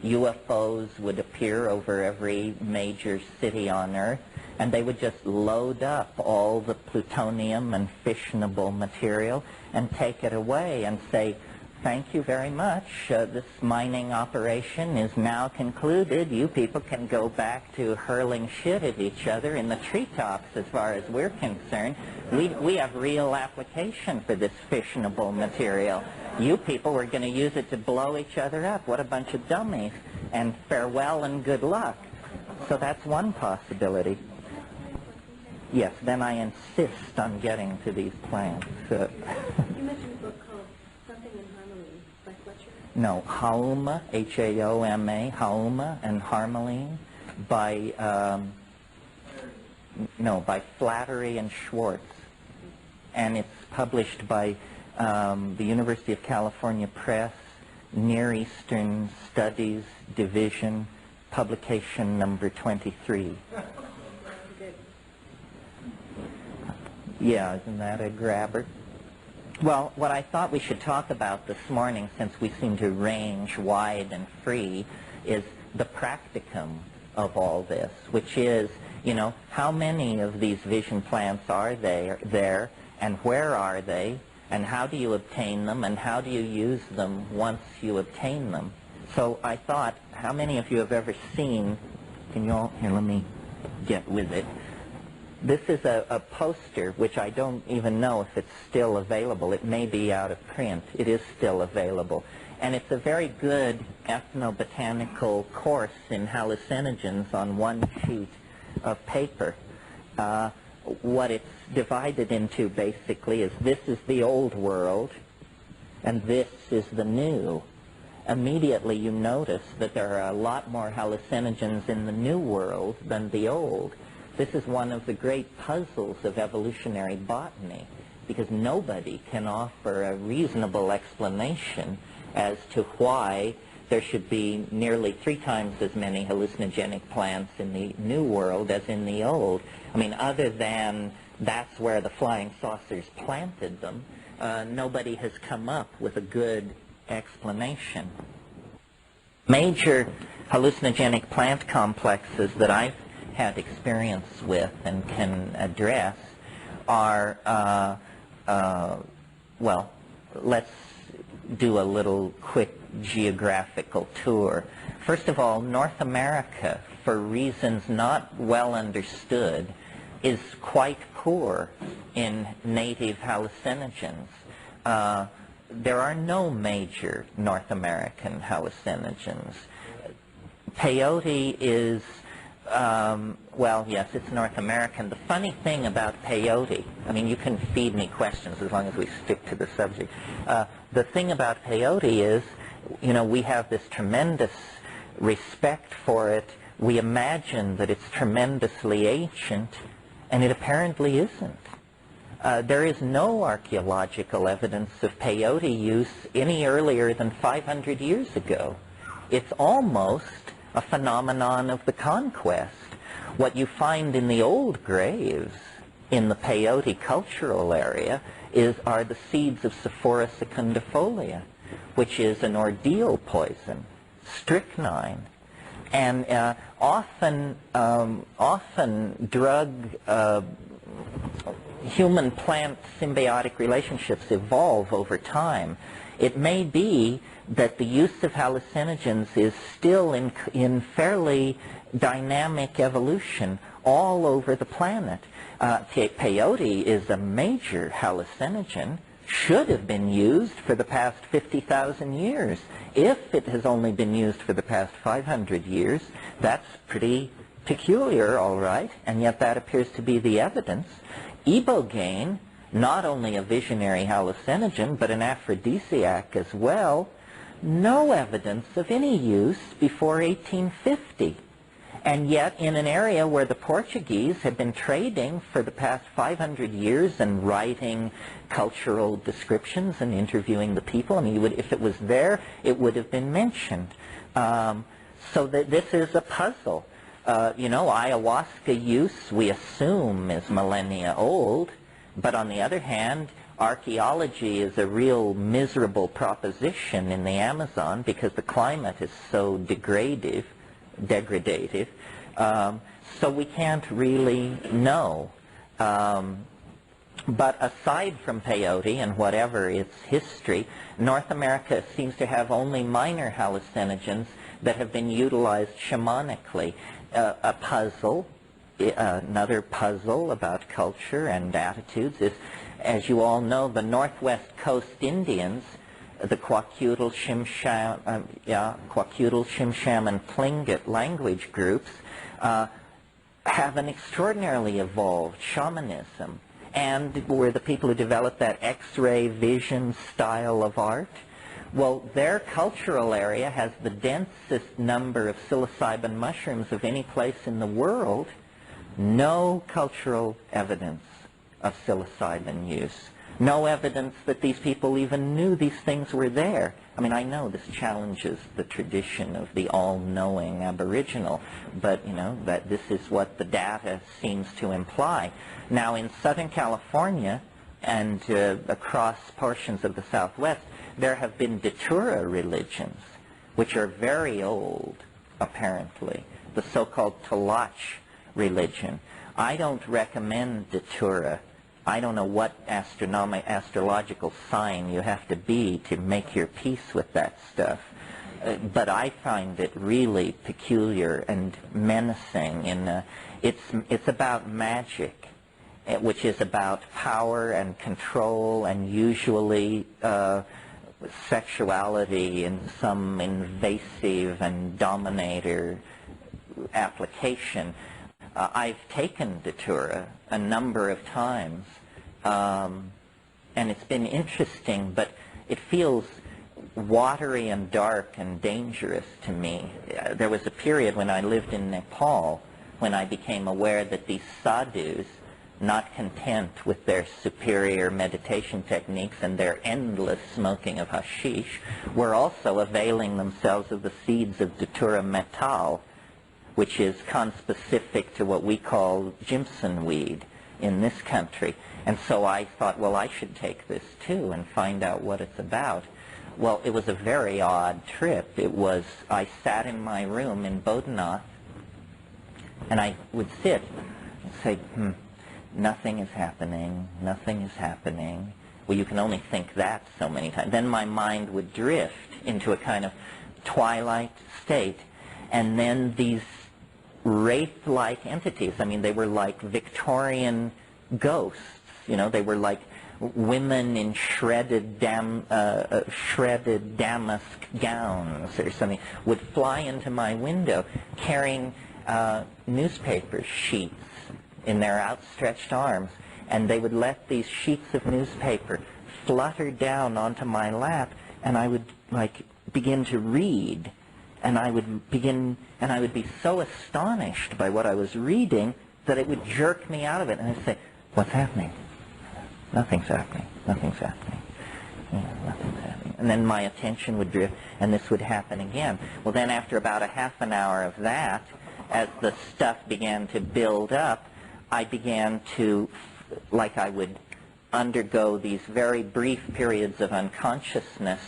UFOs would appear over every major city on Earth, and they would just load up all the plutonium and fissionable material and take it away and say, thank you very much, this mining operation is now concluded. You people can go back to hurling shit at each other in the treetops as far as we're concerned. We have real application for this fissionable material. You people are going to use it to blow each other up. What a bunch of dummies. And farewell and good luck. So that's one possibility. Yes, then I insist on getting to these plans. You mentioned a book called Something in Harmony by Fletcher? No, Hauma, H-A-O-M-A, Hauma and Harmeline by, by Flattery and Schwartz. And it's published by the University of California Press, Near Eastern Studies Division, publication number 23. Yeah, isn't that a grabber? Well, what I thought we should talk about this morning, since we seem to range wide and free, is the practicum of all this, which is, how many of these vision plants are there, and where are they, and how do you obtain them, and how do you use them once you obtain them? So I thought, how many of you have ever seen, here, let me get with it. This is a poster, which I don't even know if it's still available. It may be out of print. It is still available. And it's a very good ethnobotanical course in hallucinogens on one sheet of paper. What it's divided into, basically, is this is the old world, and this is the new. Immediately you notice that there are a lot more hallucinogens in the new world than the old. This is one of the great puzzles of evolutionary botany, because nobody can offer a reasonable explanation as to why there should be nearly 3 times as many hallucinogenic plants in the new world as in the old. I mean, other than that's where the flying saucers planted them, nobody has come up with a good explanation. Major hallucinogenic plant complexes that I've had experience with and can address are, well, let's do a little quick geographical tour. First of all, North America, for reasons not well understood, is quite poor in native hallucinogens. There are no major North American hallucinogens. Peyote is well, yes, it's North American. The funny thing about peyote, I mean, you can feed me questions as long as we stick to the subject. The thing about peyote is, we have this tremendous respect for it. We imagine that it's tremendously ancient, and it apparently isn't. There is no archaeological evidence of peyote use any earlier than 500 years ago. It's almost a phenomenon of the conquest. What you find in the old graves in the peyote cultural area are the seeds of Sephora secundifolia, which is an ordeal poison, strychnine. And often human-plant symbiotic relationships evolve over time. It may be that the use of hallucinogens is still in fairly dynamic evolution all over the planet. Peyote is a major hallucinogen, should have been used for the past 50,000 years. If it has only been used for the past 500 years, that's pretty peculiar, all right, and yet that appears to be the evidence. Ibogaine, not only a visionary hallucinogen, but an aphrodisiac as well, no evidence of any use before 1850. And yet, in an area where the Portuguese had been trading for the past 500 years and writing cultural descriptions and interviewing the people, I mean, if it was there, it would have been mentioned. So that this is a puzzle. You know, ayahuasca use, we assume, is millennia old, but on the other hand, archaeology is a real miserable proposition in the Amazon because the climate is so degradative. So we can't really know. But aside from peyote and whatever its history, North America seems to have only minor hallucinogens that have been utilized shamanically. Another puzzle about culture and attitudes is, as you all know, the Northwest Coast Indians, the Kwakiutl, Shimsham, and Tlingit language groups have an extraordinarily evolved shamanism, and were the people who developed that X-ray vision style of art. Well, their cultural area has the densest number of psilocybin mushrooms of any place in the world. No cultural evidence of psilocybin use. No evidence that these people even knew these things were there. I mean, I know this challenges the tradition of the all-knowing Aboriginal, but, you know, that this is what the data seems to imply. Now, in Southern California and across portions of the Southwest, there have been Datura religions, which are very old, apparently. The so-called Talach religion. I don't recommend Datura. I don't know what astrological sign you have to be to make your peace with that stuff. But I find it really peculiar and menacing. It's about magic, which is about power and control and usually sexuality in some invasive and dominator application. I've taken Datura a number of times, and it's been interesting, but it feels watery and dark and dangerous to me. There was a period when I lived in Nepal when I became aware that these sadhus, not content with their superior meditation techniques and their endless smoking of hashish, were also availing themselves of the seeds of Datura metal, which is conspecific to what we call Jimson weed in this country. And so I thought, well, I should take this too and find out what it's about. Well, it was a very odd trip. I sat in my room in Bodhanath, and I would sit and say, nothing is happening, nothing is happening. Well, you can only think that so many times. Then my mind would drift into a kind of twilight state, and then these wraith-like entities, I mean, they were like Victorian ghosts, you know, they were like women in shredded damask gowns or something, would fly into my window carrying newspaper sheets in their outstretched arms, and they would let these sheets of newspaper flutter down onto my lap, and I would like begin to read, and I would be so astonished by what I was reading that it would jerk me out of it, and I'd say, what's happening? Nothing's happening. Nothing's happening. Nothing's happening. And then my attention would drift, and this would happen again. Well, then after about a half an hour of that, as the stuff began to build up, I began to, like I would undergo these very brief periods of unconsciousness,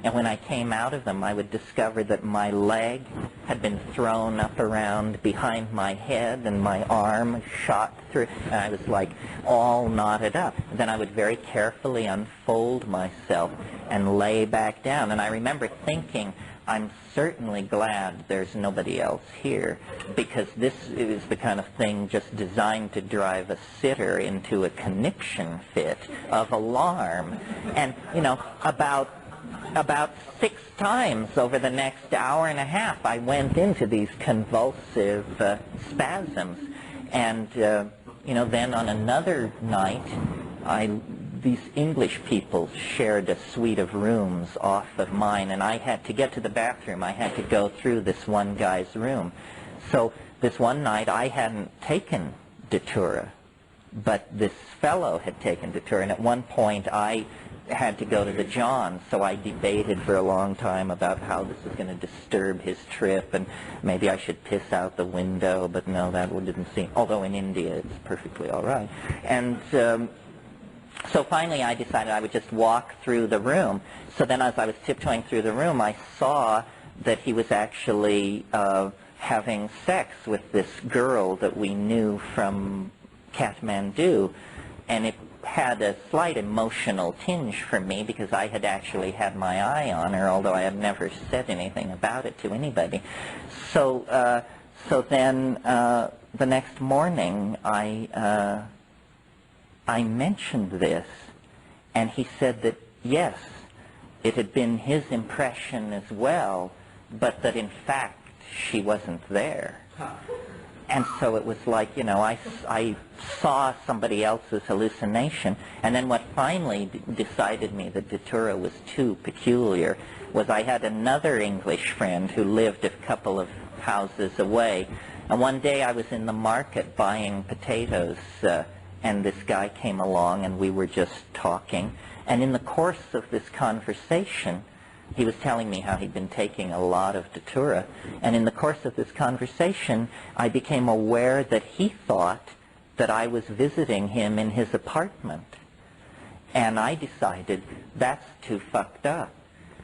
and when I came out of them, I would discover that my leg had been thrown up around behind my head and my arm shot through, and I was like all knotted up. And then I would very carefully unfold myself and lay back down. And I remember thinking, I'm certainly glad there's nobody else here, because this is the kind of thing just designed to drive a sitter into a conniption fit of alarm. And, you know, about 6 times over the next hour and a half, I went into these convulsive spasms. And, you know, then on another night, I these English people shared a suite of rooms off of mine, and I had to get to the bathroom. I had to go through this one guy's room. So this one night I hadn't taken Datura, but this fellow had taken Datura, and at one point I had to go to the John, so I debated for a long time about how this was going to disturb his trip, and maybe I should piss out the window, but no, that didn't seem, although in India it's perfectly all right. And so finally I decided I would just walk through the room. So then as I was tiptoeing through the room, I saw that he was actually having sex with this girl that we knew from Kathmandu, and it had a slight emotional tinge for me because I had actually had my eye on her, although I had never said anything about it to anybody. So then the next morning I mentioned this, and he said that yes, it had been his impression as well, but that in fact she wasn't there. And so it was like, you know, I saw somebody else's hallucination, and then what finally decided me that Datura was too peculiar was I had another English friend who lived a couple of houses away, and one day I was in the market buying potatoes, and this guy came along and we were just talking, and in the course of this conversation he was telling me how he'd been taking a lot of Datura, and in the course of this conversation I became aware that he thought that I was visiting him in his apartment, and I decided that's too fucked up,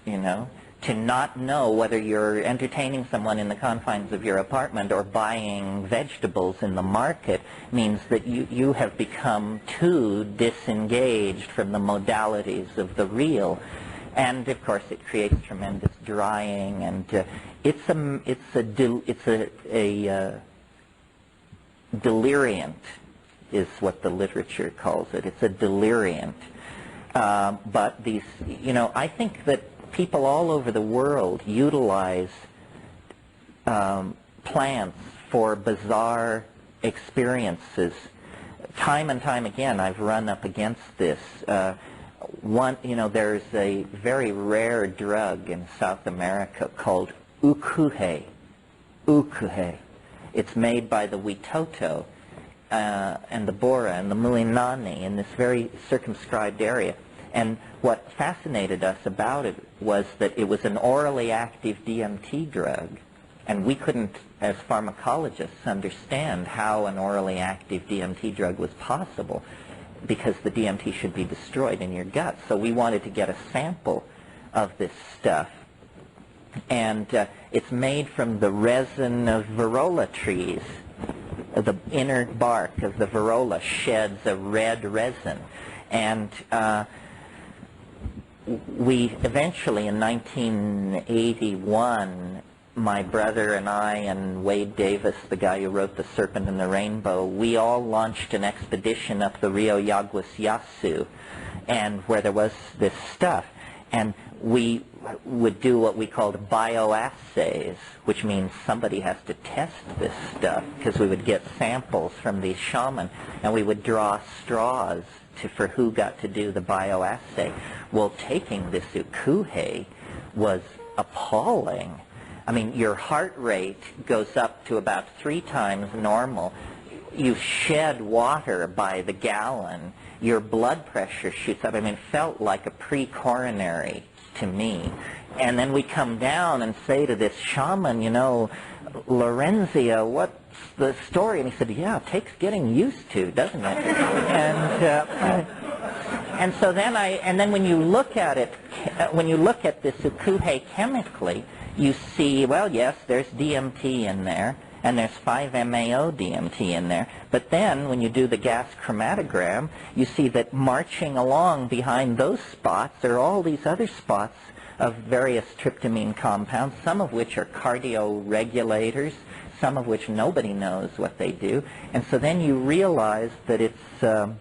you know, to not know whether you're entertaining someone in the confines of your apartment or buying vegetables in the market means that you have become too disengaged from the modalities of the real. And of course, it creates tremendous drying, and it's a deliriant, is what the literature calls it. It's a deliriant. But these, you know, I think that people all over the world utilize plants for bizarre experiences. Time and time again, I've run up against this. You know, there's a very rare drug in South America called ukuhe. Ukuhe. It's made by the Witoto and the Bora and the Mulinani in this very circumscribed area. And what fascinated us about it was that it was an orally active DMT drug, and we couldn't, as pharmacologists, understand how an orally active DMT drug was possible, because the DMT should be destroyed in your gut. So we wanted to get a sample of this stuff. And it's made from the resin of Varrola trees. The inner bark of the Varrola sheds a red resin. And we eventually, in 1981, my brother and I and Wade Davis, the guy who wrote The Serpent and the Rainbow, we all launched an expedition up the Rio Yaguas Yasu, and where there was this stuff. And we would do what we called bioassays, which means somebody has to test this stuff, because we would get samples from these shaman, and we would draw straws for who got to do the bioassay. Well, taking this ukuhe was appalling. I mean, your heart rate goes up to about 3 times normal. You shed water by the gallon. Your blood pressure shoots up. I mean, it felt like a pre-coronary to me. And then we come down and say to this shaman, you know, Lorenzia, what's the story? And he said, yeah, it takes getting used to, doesn't it? And so then then when you look at it, when you look at this ukuhe chemically, you see, well, yes, there's DMT in there, and there's 5-MAO DMT in there. But then, when you do the gas chromatogram, you see that marching along behind those spots are all these other spots of various tryptamine compounds, some of which are cardioregulators, some of which nobody knows what they do. And so then you realize that it's a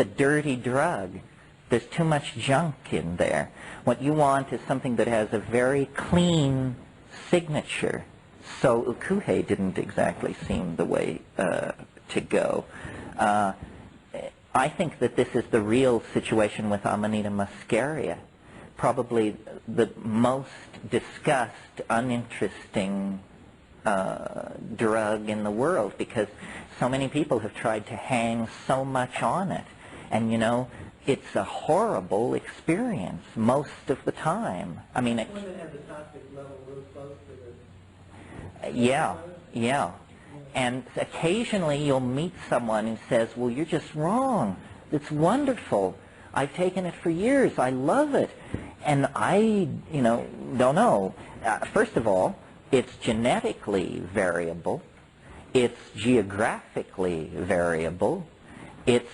dirty drug. There's too much junk in there. What you want is something that has a very clean signature. So ukuhe didn't exactly seem the way to go. I think that this is the real situation with Amanita muscaria, probably the most discussed, uninteresting drug in the world, because so many people have tried to hang so much on it. And you know, it's a horrible experience most of the time. I mean, When they have the toxic level real close to the... yeah. And occasionally you'll meet someone who says, well, you're just wrong. It's wonderful. I've taken it for years. I love it. And I, don't know. First of all, it's genetically variable. It's geographically variable. It's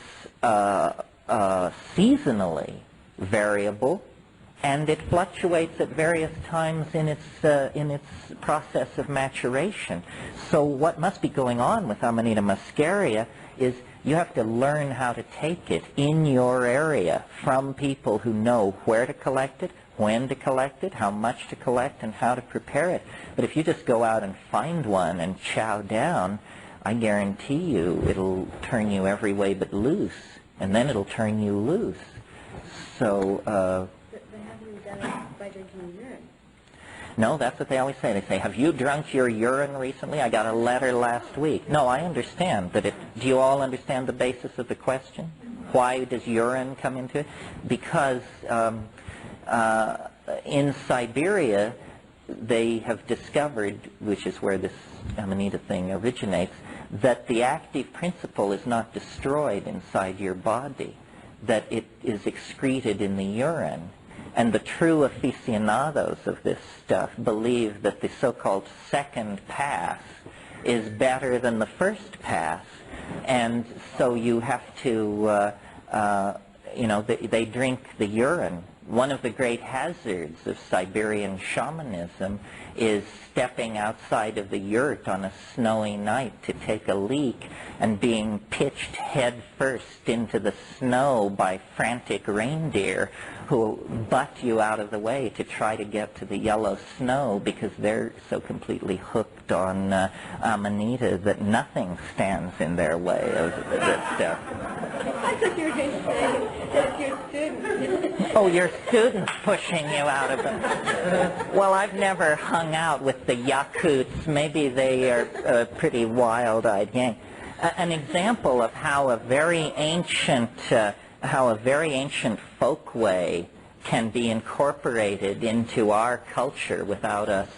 seasonally variable. And it fluctuates at various times in its process of maturation. So what must be going on with Amanita muscaria is you have to learn how to take it in your area from people who know where to collect it, when to collect it, how much to collect, and how to prepare it. But if you just go out and find one and chow down, I guarantee you it'll turn you every way but loose, and then it'll turn you loose. So, by drinking urine. no, that's what they always say. They say, have you drunk your urine recently? I got a letter last week. No, I understand that do you all understand the basis of the question? Why does urine come into it? Because in Siberia, they have discovered, which is where this Amanita thing originates, that the active principle is not destroyed inside your body, that it is excreted in the urine. And the true aficionados of this stuff believe that the so-called second pass is better than the first pass. And so you have to, they drink the urine. One of the great hazards of Siberian shamanism is stepping outside of the yurt on a snowy night to take a leak and being pitched head first into the snow by frantic reindeer who butt you out of the way to try to get to the yellow snow because they're so completely hooked on Amanita that nothing stands in their way of this stuff. I thought you were going to say that your students. Oh, your students pushing you out of it. Well, I've never hung out with the Yakuts. Maybe they are a pretty wild-eyed gang. An example of how a very ancient folkway can be incorporated into our culture without us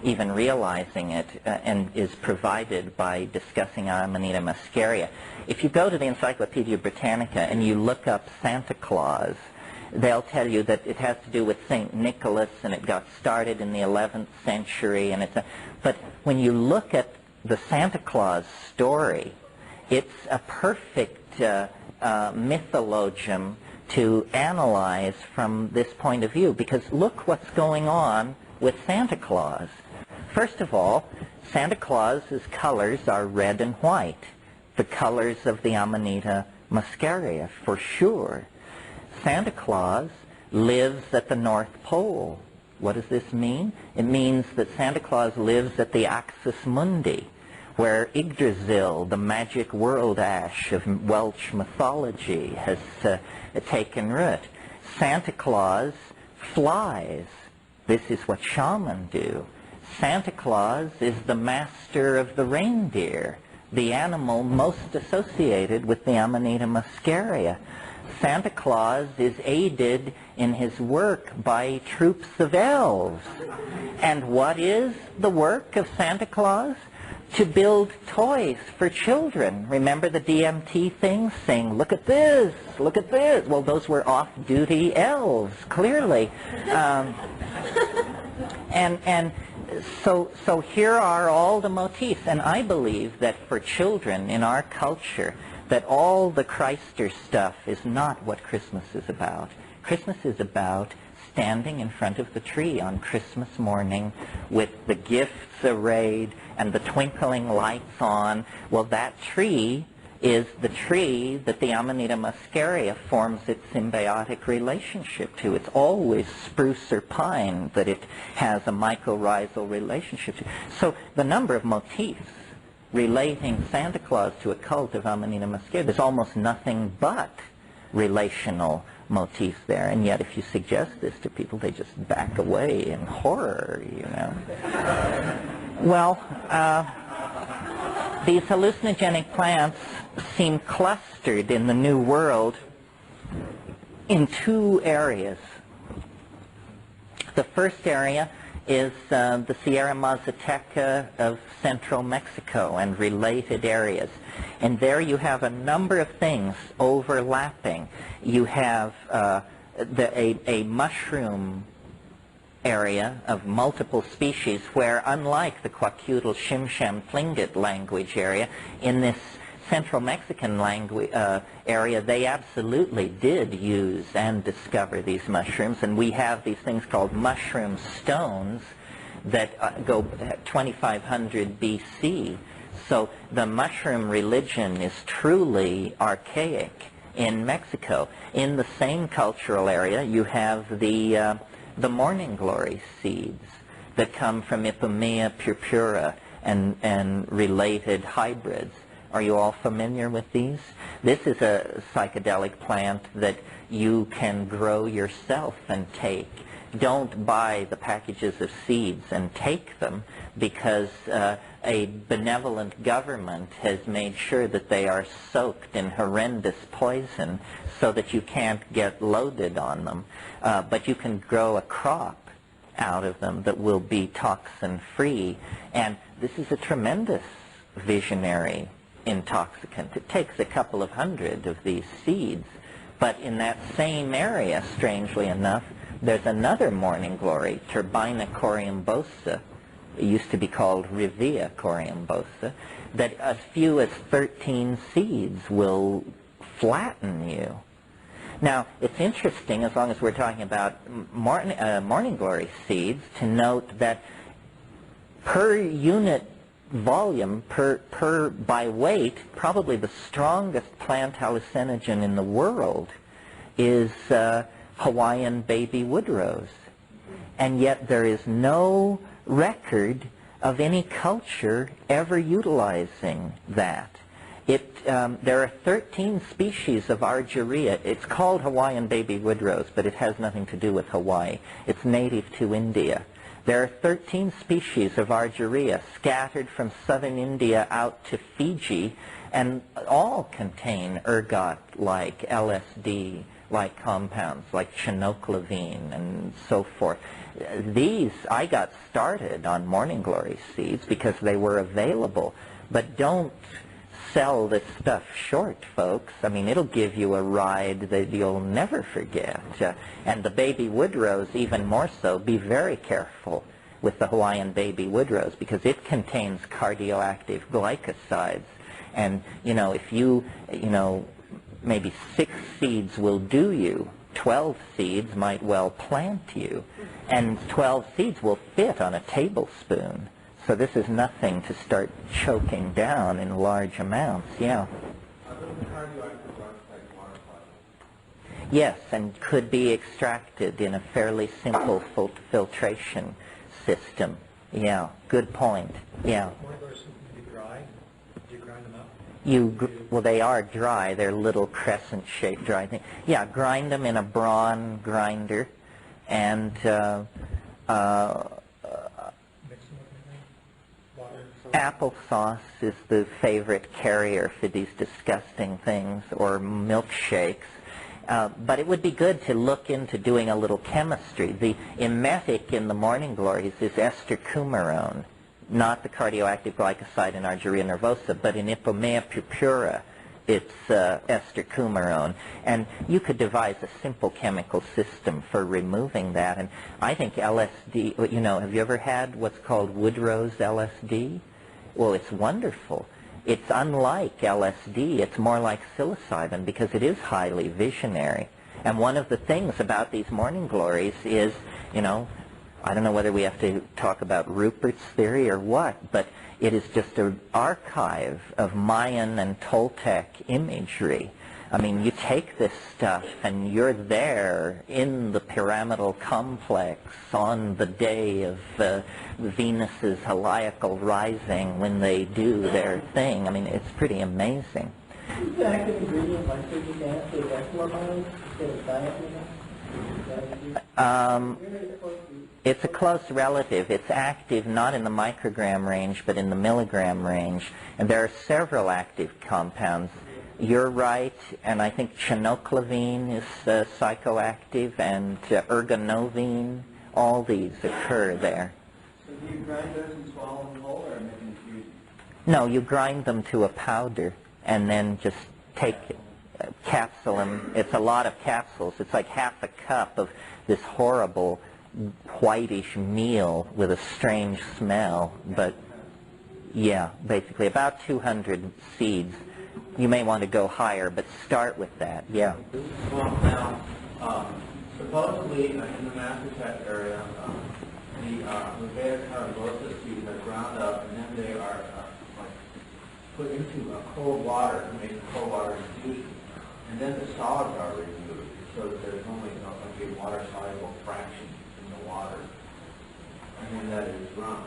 even realizing it, and is provided by discussing Amanita muscaria. If you go to the Encyclopedia Britannica and you look up Santa Claus, they'll tell you that it has to do with St. Nicholas and it got started in the 11th century. But when you look at the Santa Claus story, it's a perfect mythologium to analyze from this point of view, because look what's going on with Santa Claus. First of all, Santa Claus's colors are red and white, the colors of the Amanita muscaria, for sure. Santa Claus lives at the North Pole. What does this mean? It means that Santa Claus lives at the Axis Mundi, where Yggdrasil, the magic world ash of Welsh mythology, has taken root. Santa Claus flies. This is what shamans do. Santa Claus is the master of the reindeer, the animal most associated with the Amanita muscaria. Santa Claus is aided in his work by troops of elves. And what is the work of Santa Claus? To build toys for children. Remember the DMT thing, saying, look at this, look at this. Well, those were off-duty elves, clearly. So here are all the motifs. And I believe that for children in our culture, that all the Christer stuff is not what Christmas is about. Christmas is about standing in front of the tree on Christmas morning with the gifts arrayed and the twinkling lights on. Well, that tree is the tree that the Amanita muscaria forms its symbiotic relationship to. It's always spruce or pine that it has a mycorrhizal relationship to. So the number of motifs relating Santa Claus to a cult of Amanita muscaria. There's almost nothing but relational motifs there, and yet if you suggest this to people, they just back away in horror, you know. Well, these hallucinogenic plants seem clustered in the New World in two areas. The first area is the Sierra Mazateca of central Mexico and related areas. And there you have a number of things overlapping. You have a mushroom area of multiple species where, unlike the Kwakiutl Shimsham Tlingit language area, in this central Mexican language area, they absolutely did use and discover these mushrooms, and we have these things called mushroom stones that go 2500 BC. So the mushroom religion is truly archaic in Mexico. In the same cultural area, you have the morning glory seeds that come from Ipomoea purpura and related hybrids. Are you all familiar with these? This is a psychedelic plant that you can grow yourself and take. Don't buy the packages of seeds and take them, because a benevolent government has made sure that they are soaked in horrendous poison so that you can't get loaded on them. But you can grow a crop out of them that will be toxin-free. And this is a tremendous visionary intoxicant. It takes a couple of hundred of these seeds, but in that same area, strangely enough, there's another morning glory, Turbina coriambosa. It used to be called Rivia coriambosa, that as few as 13 seeds will flatten you. Now, it's interesting, as long as we're talking about morning glory seeds, to note that per unit volume, by weight, probably the strongest plant hallucinogen in the world is Hawaiian baby woodrose. And yet there is no record of any culture ever utilizing that. There are 13 species of argyria. It's called Hawaiian baby woodrose, but it has nothing to do with Hawaii. It's native to India. There are 13 species of argyria scattered from southern India out to Fiji, and all contain ergot-like, LSD-like compounds, like chinoclavine and so forth. These, I got started on morning glory seeds because they were available, but don't sell this stuff short, folks. I mean, it'll give you a ride that you'll never forget. And the baby woodrose, even more so. Be very careful with the Hawaiian baby woodrose because it contains cardioactive glycosides. And, if maybe 6 seeds will do you, 12 seeds might well plant you. And 12 seeds will fit on a tablespoon. So this is nothing to start choking down in large amounts, yeah. Yes, and could be extracted in a fairly simple filtration system. Yeah, good point, yeah. Well, they are dry. They're little crescent-shaped dry things. Yeah, grind them in a Braun grinder, and applesauce is the favorite carrier for these disgusting things, or milkshakes. But it would be good to look into doing a little chemistry. The emetic in the morning glories is ester coumarone, not the cardioactive glycoside in argyria nervosa, but in Ipomoea purpura, it's ester coumarone. And you could devise a simple chemical system for removing that. And I think LSD, have you ever had what's called woodrose LSD? Well, it's wonderful. It's unlike LSD. It's more like psilocybin because it is highly visionary. And one of the things about these morning glories is, I don't know whether we have to talk about Rupert's theory or what, but it is just an archive of Mayan and Toltec imagery I mean, you take this stuff and you're there in the pyramidal complex on the day of Venus's heliacal rising when they do their thing. I mean, it's pretty amazing. Is the active ingredient like citric acid echloride instead of diethylene? It's a close relative. It's active not in the microgram range, but in the milligram range. And there are several active compounds. You're right, and I think chinoclavine is psychoactive, and ergonovine. All these occur there. So do you grind those and swallow them whole, or make an infusion? No, you grind them to a powder, and then just take capsule them. It's a lot of capsules. It's like half a cup of this horrible whitish meal with a strange smell, but yeah, basically about 200 seeds. You may want to go higher, but start with that, yeah. Well, now, supposedly in the Massachusetts area, the Rivera carabosa seeds are ground up, and then they are put into cold water to make a cold water infusion, and then the solids are removed, so that there's only a water-soluble fraction in the water, and then that is drunk.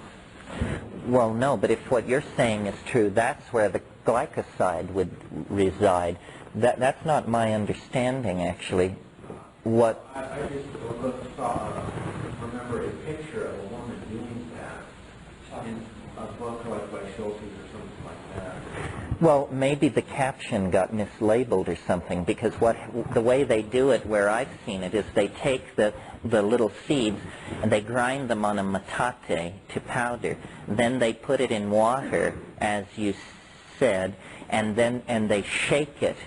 Well, no, but if what you're saying is true, that's where the glycoside would reside. That's not my understanding, actually. What? I just remember a picture of a woman doing that in a book like by Schultes or something like that. Well, maybe the caption got mislabeled or something, because the way they do it where I've seen it is they take the little seeds and they grind them on a metate to powder. Then they put it in water, as you said, and they shake it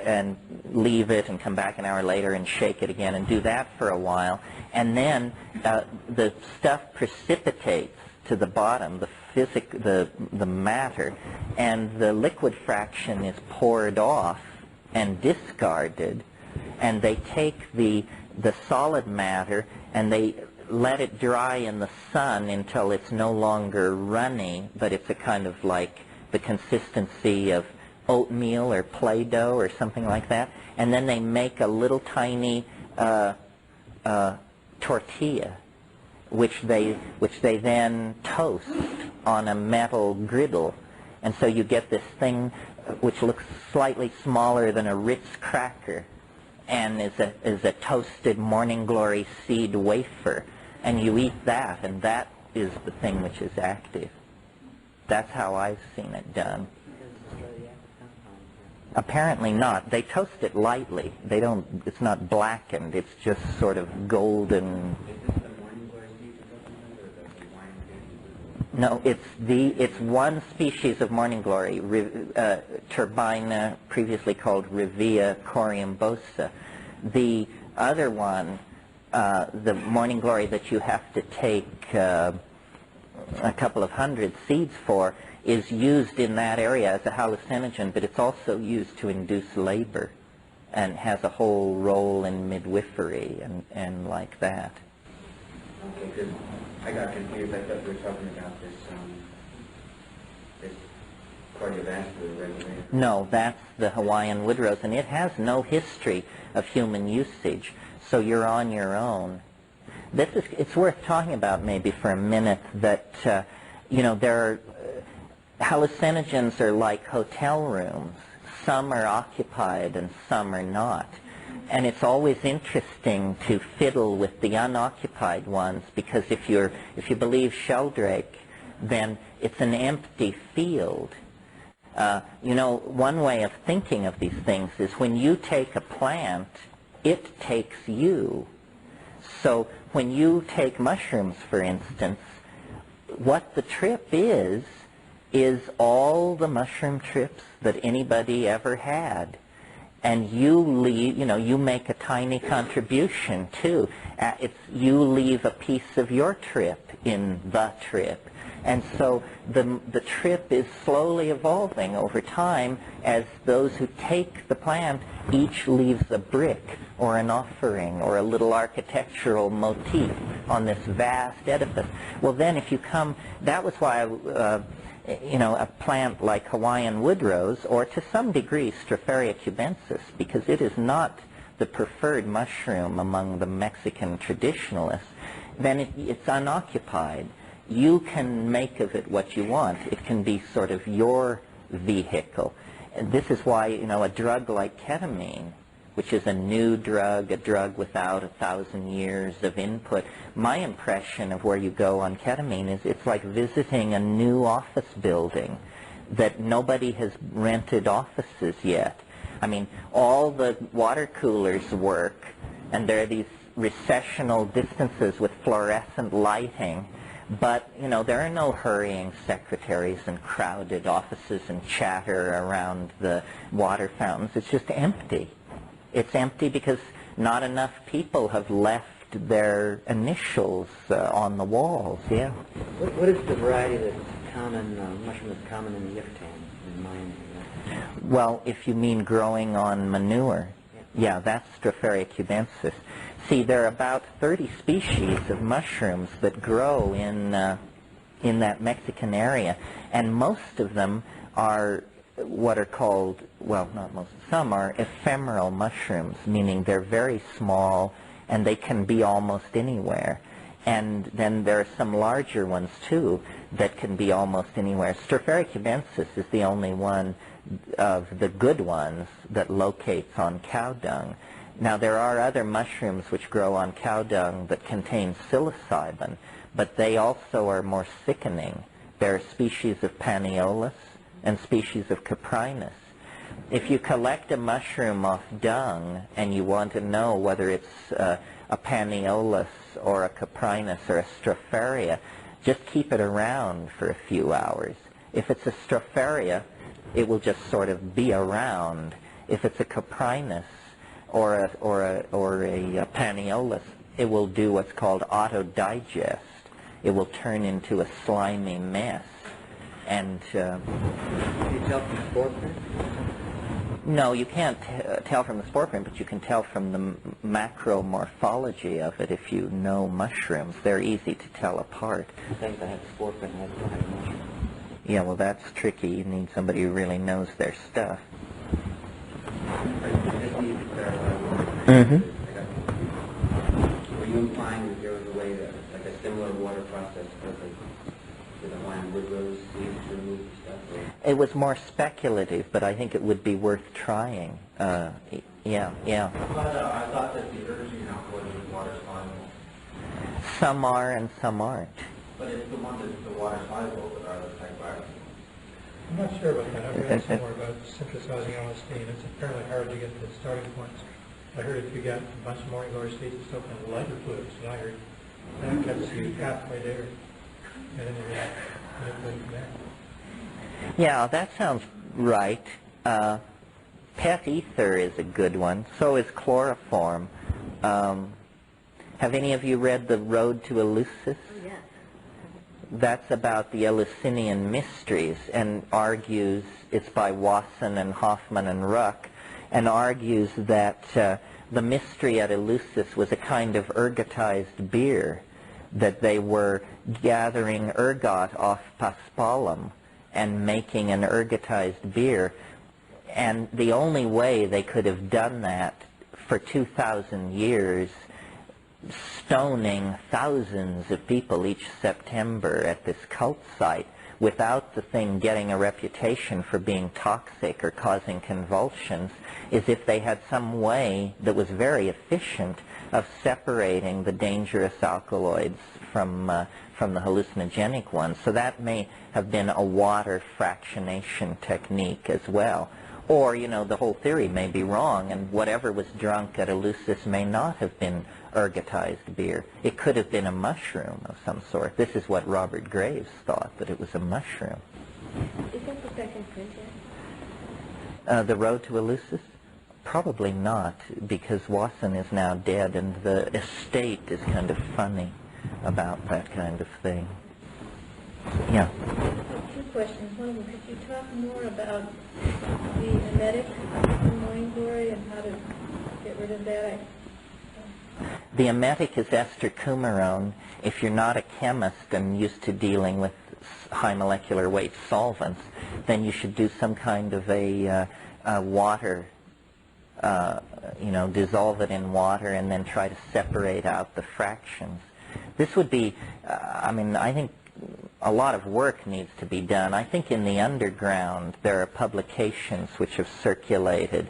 and leave it and come back an hour later and shake it again and do that for a while. And then the stuff precipitates to the bottom, the matter, and the liquid fraction is poured off and discarded, and they take the solid matter and they let it dry in the sun until it's no longer runny, but it's a kind of like the consistency of oatmeal or Play-Doh or something like that, and then they make a little tiny tortilla, which they then toast on a metal griddle, and so you get this thing which looks slightly smaller than a Ritz cracker, and is a toasted Morning Glory seed wafer, and you eat that, and that is the thing which is active. That's how I've seen it done. Apparently not. They toast it lightly. They don't. It's not blackened. It's just sort of golden. No, it's one species of morning glory, Turbina, previously called Revia coriambosa. The other one, the morning glory that you have to take a couple of hundred seeds for, is used in that area as a hallucinogen, but it's also used to induce labor and has a whole role in midwifery and like that. Okay, good. I got confused. I thought we were talking about this cardiovascular regulator. No, that's the Hawaiian wood rose, and it has no history of human usage, so you're on your own. It's worth talking about maybe for a minute that, there are, hallucinogens are like hotel rooms. Some are occupied and some are not. And it's always interesting to fiddle with the unoccupied ones, because if you believe Sheldrake, then it's an empty field. One way of thinking of these things is when you take a plant, it takes you. So when you take mushrooms, for instance, what the trip is all the mushroom trips that anybody ever had. And you leave, you make a tiny contribution too. You leave a piece of your trip in the trip. And so the trip is slowly evolving over time as those who take the plant each leaves a brick or an offering or a little architectural motif on this vast edifice. Well, then if you come, that was why a plant like Hawaiian wood rose, or to some degree Stropharia cubensis, because it is not the preferred mushroom among the Mexican traditionalists, then it's unoccupied. You can make of it what you want. It can be sort of your vehicle. And this is why, a drug like ketamine, which is a new drug, a drug without 1,000 years of input, my impression of where you go on ketamine is it's like visiting a new office building that nobody has rented offices yet. I mean, all the water coolers work, and there are these recessional distances with fluorescent lighting, but, there are no hurrying secretaries and crowded offices and chatter around the water fountains. It's just empty. It's empty because not enough people have left their initials on the walls, yeah. What is the variety that's common, mushroom that's common in the Yucatan, in Miami? Well, if you mean growing on manure, yeah, that's Stropharia cubensis. See, there are about 30 species of mushrooms that grow in that Mexican area, and most of them are what are called, well, not most, some are ephemeral mushrooms, meaning they're very small and they can be almost anywhere. And then there are some larger ones too that can be almost anywhere. Stropharia cubensis is the only one of the good ones that locates on cow dung. Now there are other mushrooms which grow on cow dung that contain psilocybin, but they also are more sickening. There are species of Panaeolus and species of Caprinus. If you collect a mushroom off dung and you want to know whether it's a Panaeolus or a Caprinus or a Stropharia, just keep it around for a few hours. If it's a Stropharia, it will just sort of be around. If it's a Caprinus or a Panaeolus, it will do what's called auto-digest. It will turn into a slimy mess. And can you tell from the spore print? No, you can't tell from the spore print, but you can tell from the macromorphology of it if you know mushrooms. They're easy to tell apart. I think I have the spore print and I don't have a mushroom. Yeah, well, that's tricky. You need somebody who really knows their stuff. Mm-hmm. Were you implying that there was a way that, like a similar water process to the Hawaiian wood rose seeds to remove the stuff? Or? It was more speculative, but I think it would be worth trying. Yeah. But I thought that the urging alkaloids was water soluble. Some are and some aren't. But it's the ones that's the water soluble that are the psychoactive. I'm not sure about that. I've read some more about synthesizing LSD, and it's apparently hard to get to the starting points. I heard if you got a bunch of morning glory seeds, it's still kind of lighter fluids, and I heard that gets you halfway there, and then you react from there. Yeah, that sounds right. Pet ether is a good one. So is chloroform. Have any of you read The Road to Eleusis? Oh, yes. That's about the Eleusinian mysteries and argues, it's by Wasson and Hoffman and Ruck, and argues that the mystery at Eleusis was a kind of ergotized beer, that they were gathering ergot off paspalum and making an ergotized beer. And the only way they could have done that for 2,000 years, stoning thousands of people each September at this cult site without the thing getting a reputation for being toxic or causing convulsions, is if they had some way that was very efficient of separating the dangerous alkaloids from the hallucinogenic ones. So that may have been a water fractionation technique as well. Or, the whole theory may be wrong, and whatever was drunk at Eleusis may not have been ergotized beer. It could have been a mushroom of some sort. This is what Robert Graves thought, that it was a mushroom. Is that the second print yet? The Road to Eleusis? Probably not, because Wasson is now dead, and the estate is kind of funny about that kind of thing. Yeah. Two questions. One of them, could you talk more about the emetic in morning glory and how to get rid of that? The emetic is ester coumarone. If you're not a chemist and used to dealing with high molecular weight solvents, then you should do some kind of a water, dissolve it in water and then try to separate out the fractions. This would be, I think a lot of work needs to be done. I think in the underground there are publications which have circulated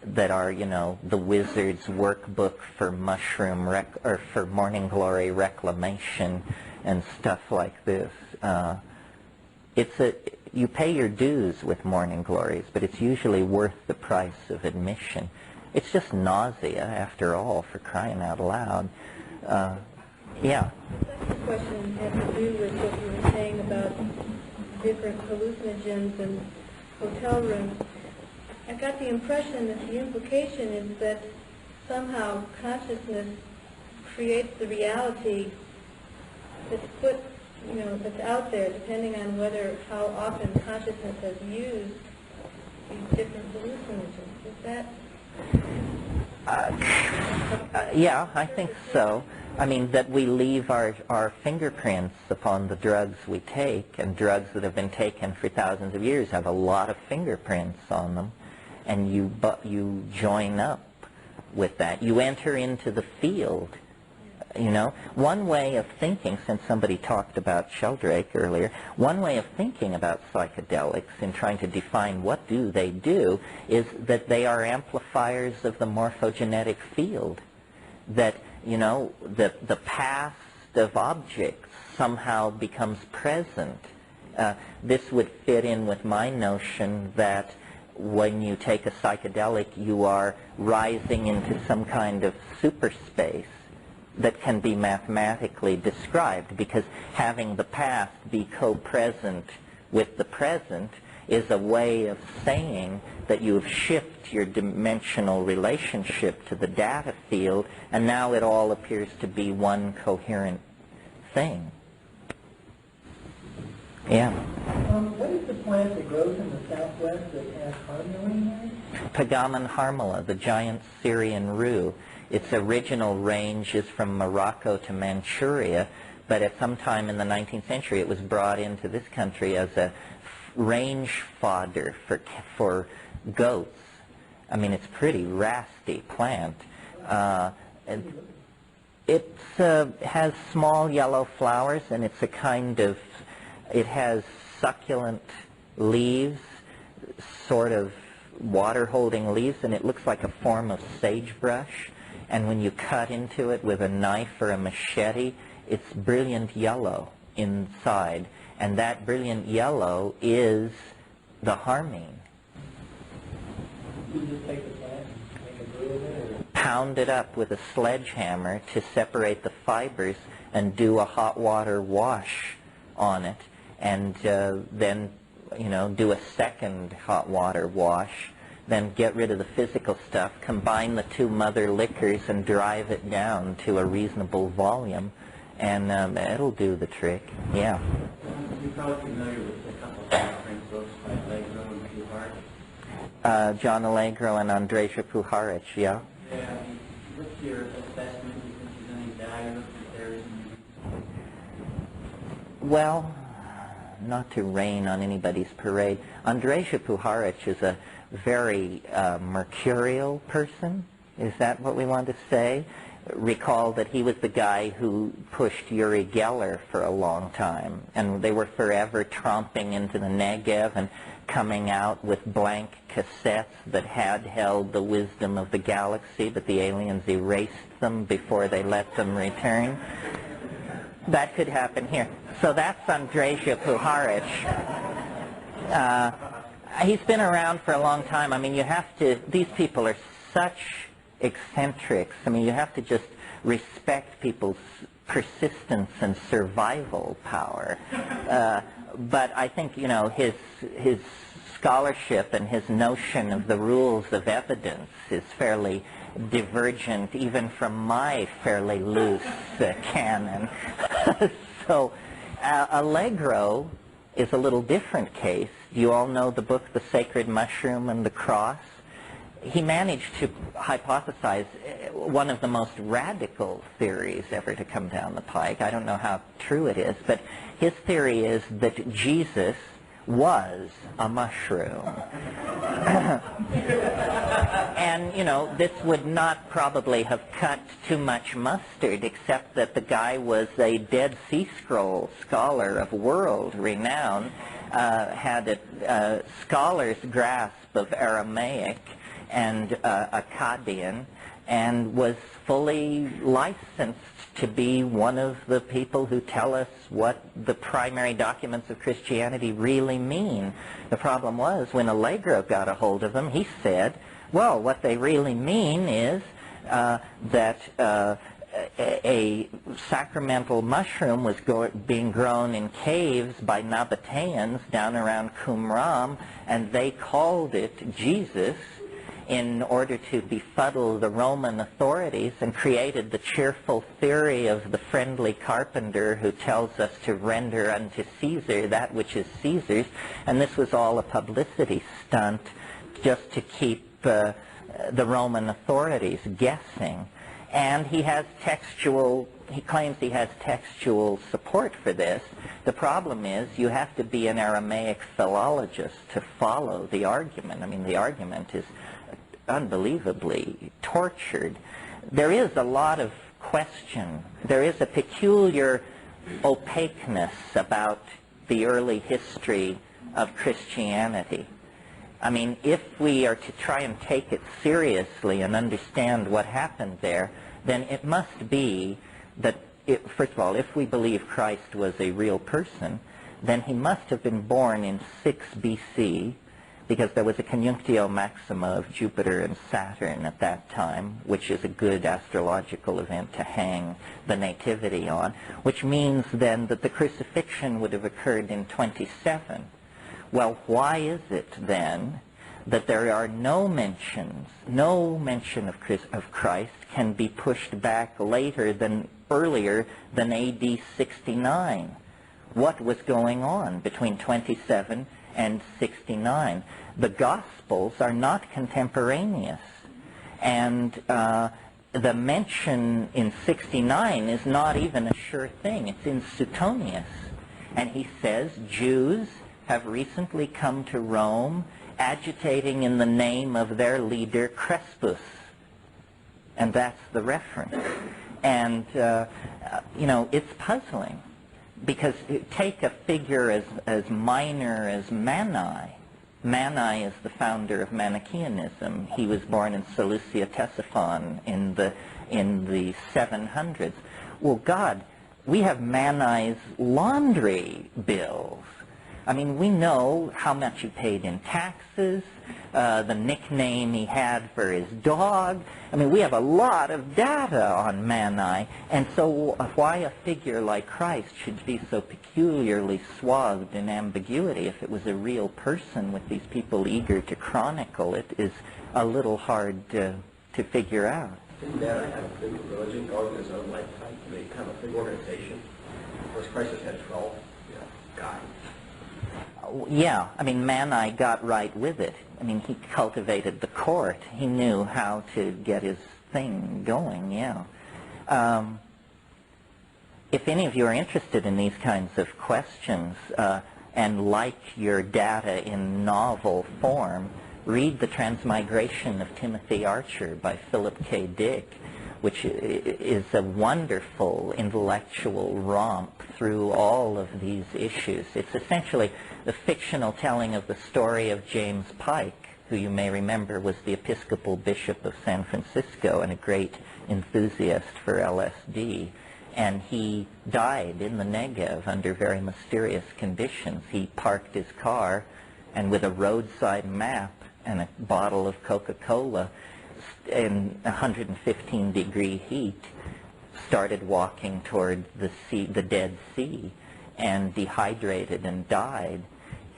that are, the wizard's workbook for mushroom or for morning glory reclamation and stuff like this. You pay your dues with morning glories, but it's usually worth the price of admission. It's just nausea, after all, for crying out loud. Yeah. The second question has to do with what you were saying about different hallucinogens in hotel rooms. I got the impression that the implication is that somehow consciousness creates the reality that's put, that's out there, depending on how often consciousness has used these different hallucinogens. Is that? Yeah, I think so. That we leave our fingerprints upon the drugs we take, and drugs that have been taken for thousands of years have a lot of fingerprints on them, and you join up with that. You enter into the field. One way of thinking, since somebody talked about Sheldrake earlier, one way of thinking about psychedelics in trying to define what do they do is that they are amplifiers of the morphogenetic field. That, the past of objects somehow becomes present. This would fit in with my notion that when you take a psychedelic, you are rising into some kind of superspace that can be mathematically described, because having the past be co-present with the present is a way of saying that you've shifted your dimensional relationship to the data field, and now it all appears to be one coherent thing. Yeah. What is the plant that grows in the southwest that has harmony in it? Pagamen harmala, the giant Syrian rue. Its original range is from Morocco to Manchuria, but at some time in the 19th century it was brought into this country as a range fodder for goats. It's a pretty rasty plant. It has small yellow flowers, and it has succulent leaves, sort of water-holding leaves, and it looks like a form of sagebrush. And when you cut into it with a knife or a machete, it's brilliant yellow inside. And that brilliant yellow is the harmine. You just take the plant and make a glue of it? Or? Pound it up with a sledgehammer to separate the fibers and do a hot water wash on it. And then, do a second hot water wash. Then get rid of the physical stuff, combine the two mother liquors and drive it down to a reasonable volume, and it'll do the trick. Yeah. You're probably familiar with a couple of reference books by Allegro and Puharich. John Allegro and Andrzej Puharich, yeah. Yeah. What's your assessment? Do you think there's any value if there isn't? Well, not to rain on anybody's parade, Andrzej Puharich is a very mercurial person. Is that what we want to say? Recall that he was the guy who pushed Uri Geller for a long time, and they were forever tromping into the Negev and coming out with blank cassettes that had held the wisdom of the galaxy, but the aliens erased them before they let them return. That could happen here. So that's Andrzej Puharich. He's been around for a long time. These people are such eccentrics. You have to just respect people's persistence and survival power. But I think, his scholarship and his notion of the rules of evidence is fairly divergent even from my fairly loose canon. So Allegro is a little different case. You all know the book, The Sacred Mushroom and the Cross? He managed to hypothesize one of the most radical theories ever to come down the pike. I don't know how true it is, but his theory is that Jesus was a mushroom. And, you know, this would not probably have cut too much mustard, except that the guy was a Dead Sea Scroll scholar of world renown, had a scholar's grasp of Aramaic and Akkadian, and was fully licensed to be one of the people who tell us what the primary documents of Christianity really mean. The problem was, when Allegro got a hold of them, he said, well, what they really mean is that a sacramental mushroom was being grown in caves by Nabateans down around Qumran, and they called it Jesus in order to befuddle the Roman authorities, and created the cheerful theory of the friendly carpenter who tells us to render unto Caesar that which is Caesar's. And this was all a publicity stunt just to keep the Roman authorities guessing. And he claims he has textual support for this. The problem is, you have to be an Aramaic philologist to follow the argument. I mean, the argument is unbelievably tortured. There is a lot of question. There is a peculiar opaqueness about the early history of Christianity. I mean, if we are to try and take it seriously and understand what happened there, then it must be that, first of all, if we believe Christ was a real person, then he must have been born in 6 BC, because there was a conjunctio maxima of Jupiter and Saturn at that time, which is a good astrological event to hang the nativity on, which means then that the crucifixion would have occurred in 27. Well, why is it then that there are no mention of Christ can be pushed back earlier than AD 69? What was going on between 27 and 69? The Gospels are not contemporaneous, and the mention in 69 is not even a sure thing. It's in Suetonius, and he says Jews have recently come to Rome agitating in the name of their leader Crispus, and that's the reference. And you know, it's puzzling, because take a figure as minor as Mani. Mani is the founder of Manichaeanism. He was born in Seleucia Ctesiphon in the 700s. Well, God, we have Mani's laundry bills. I mean, we know how much he paid in taxes, the nickname he had for his dog. I mean, we have a lot of data on Mani, and so why a figure like Christ should be so peculiarly swathed in ambiguity if it was a real person with these people eager to chronicle it is a little hard to figure out. Didn't Mani have a big religion going in his own lifetime? I mean, kind of a big organization. Of course, Christ has had 12 guys. Yeah, I mean, Mani got right with it. I mean, he cultivated the court. He knew how to get his thing going, yeah. If any of you are interested in these kinds of questions and like your data in novel form, read The Transmigration of Timothy Archer by Philip K. Dick, which is a wonderful intellectual romp through all of these issues. It's essentially the fictional telling of the story of James Pike, who you may remember was the Episcopal Bishop of San Francisco and a great enthusiast for LSD. And he died in the Negev under very mysterious conditions. He parked his car and with a roadside map and a bottle of Coca-Cola in 115-degree heat, started walking toward the Dead Sea, and dehydrated and died.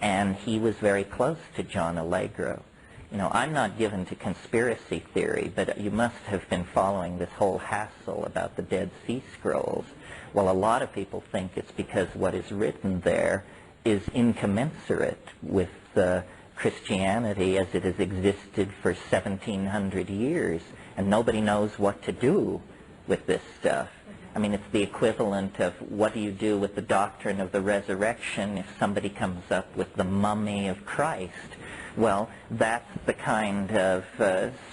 And he was very close to John Allegro. you know, I'm not given to conspiracy theory, but you must have been following this whole hassle about the Dead Sea Scrolls. Well, a lot of people think it's because what is written there is incommensurate with Christianity as it has existed for 1,700 years, and nobody knows what to do with this stuff. I mean, it's the equivalent of what do you do with the doctrine of the resurrection if somebody comes up with the mummy of Christ. Well, that's the kind of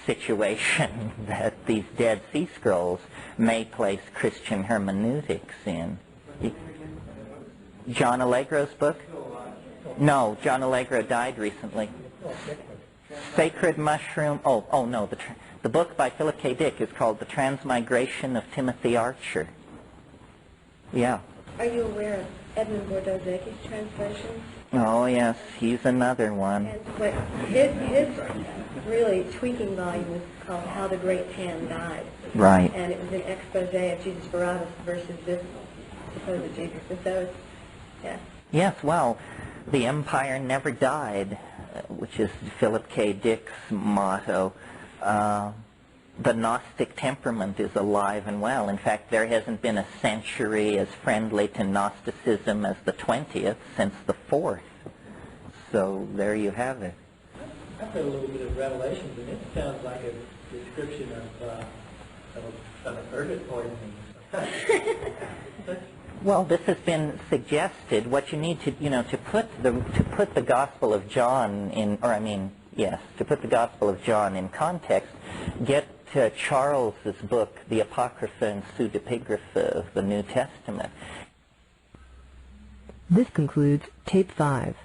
situation that these Dead Sea Scrolls may place Christian hermeneutics in. John Allegro's book? No, John Allegro died recently. Sacred Mushroom. Oh no, the book by Philip K. Dick is called The Transmigration of Timothy Archer. Yeah. Are you aware of Edmund Bordeaux-Zeke's translation? Oh yes, he's another one. But his really tweaking volume was called How the Great Hand Died. Right. And it was an expose of Jesus Barabbas versus this supposed Jesus. And so, yeah. Yes, well, the empire never died, which is Philip K. Dick's motto. The Gnostic temperament is alive and well. In fact, there hasn't been a century as friendly to Gnosticism as the 20th since the 4th. So there you have it. I've read a little bit of Revelations, and it sounds like a description of a purgatory poisoning. Well, this has been suggested. What you need to, to put the Gospel of John in, to put the Gospel of John in context, get Charles's book, the Apocrypha and Pseudepigrapha of the New Testament. This concludes Tape 5.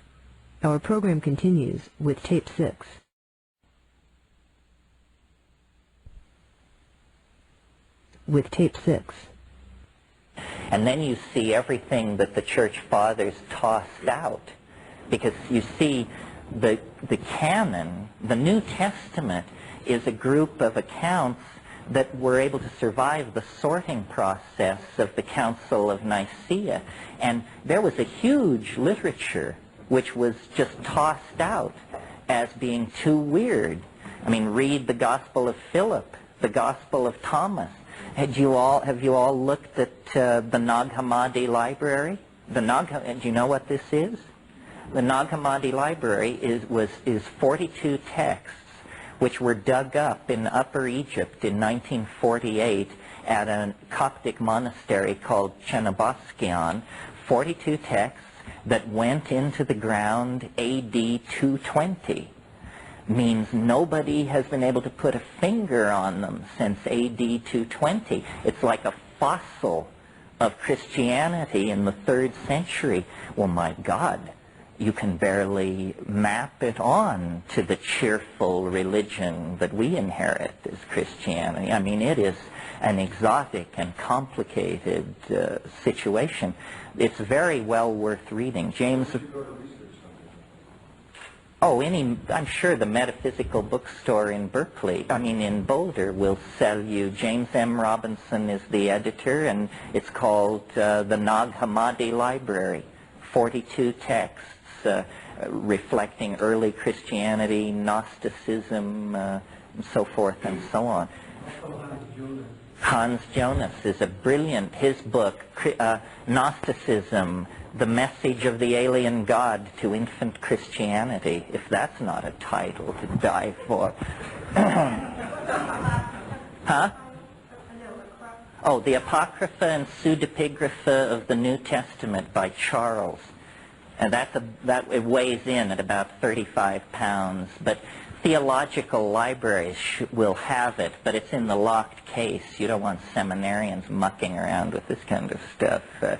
Our program continues with Tape 6. With Tape 6. And then you see everything that the Church Fathers tossed out. Because you see the canon, the New Testament, is a group of accounts that were able to survive the sorting process of the Council of Nicaea. And there was a huge literature which was just tossed out as being too weird. I mean, read the Gospel of Philip, the Gospel of Thomas. Have you all looked at the Nag Hammadi Library? Do you know what this is? The Nag Hammadi Library is 42 texts which were dug up in Upper Egypt in 1948 at a Coptic monastery called Chenoboskion. 42 texts that went into the ground AD 220. Means nobody has been able to put a finger on them since AD 220. It's like a fossil of Christianity in the 3rd century. Well, my God, you can barely map it on to the cheerful religion that we inherit as Christianity. I mean, it is an exotic and complicated situation. It's very well worth reading. James... I'm sure the Metaphysical Bookstore in in Boulder will sell you. James M. Robinson is the editor, and it's called the Nag Hammadi Library. 42 texts reflecting early Christianity, Gnosticism, and so forth and so on. Hans Jonas is a brilliant, his book, Gnosticism, The Message of the Alien God to Infant Christianity, if that's not a title to die for. Huh? Oh, the Apocrypha and Pseudepigrapha of the New Testament by Charles. And it weighs in at about 35 pounds, but theological libraries will have it, but it's in the locked case. You don't want seminarians mucking around with this kind of stuff. You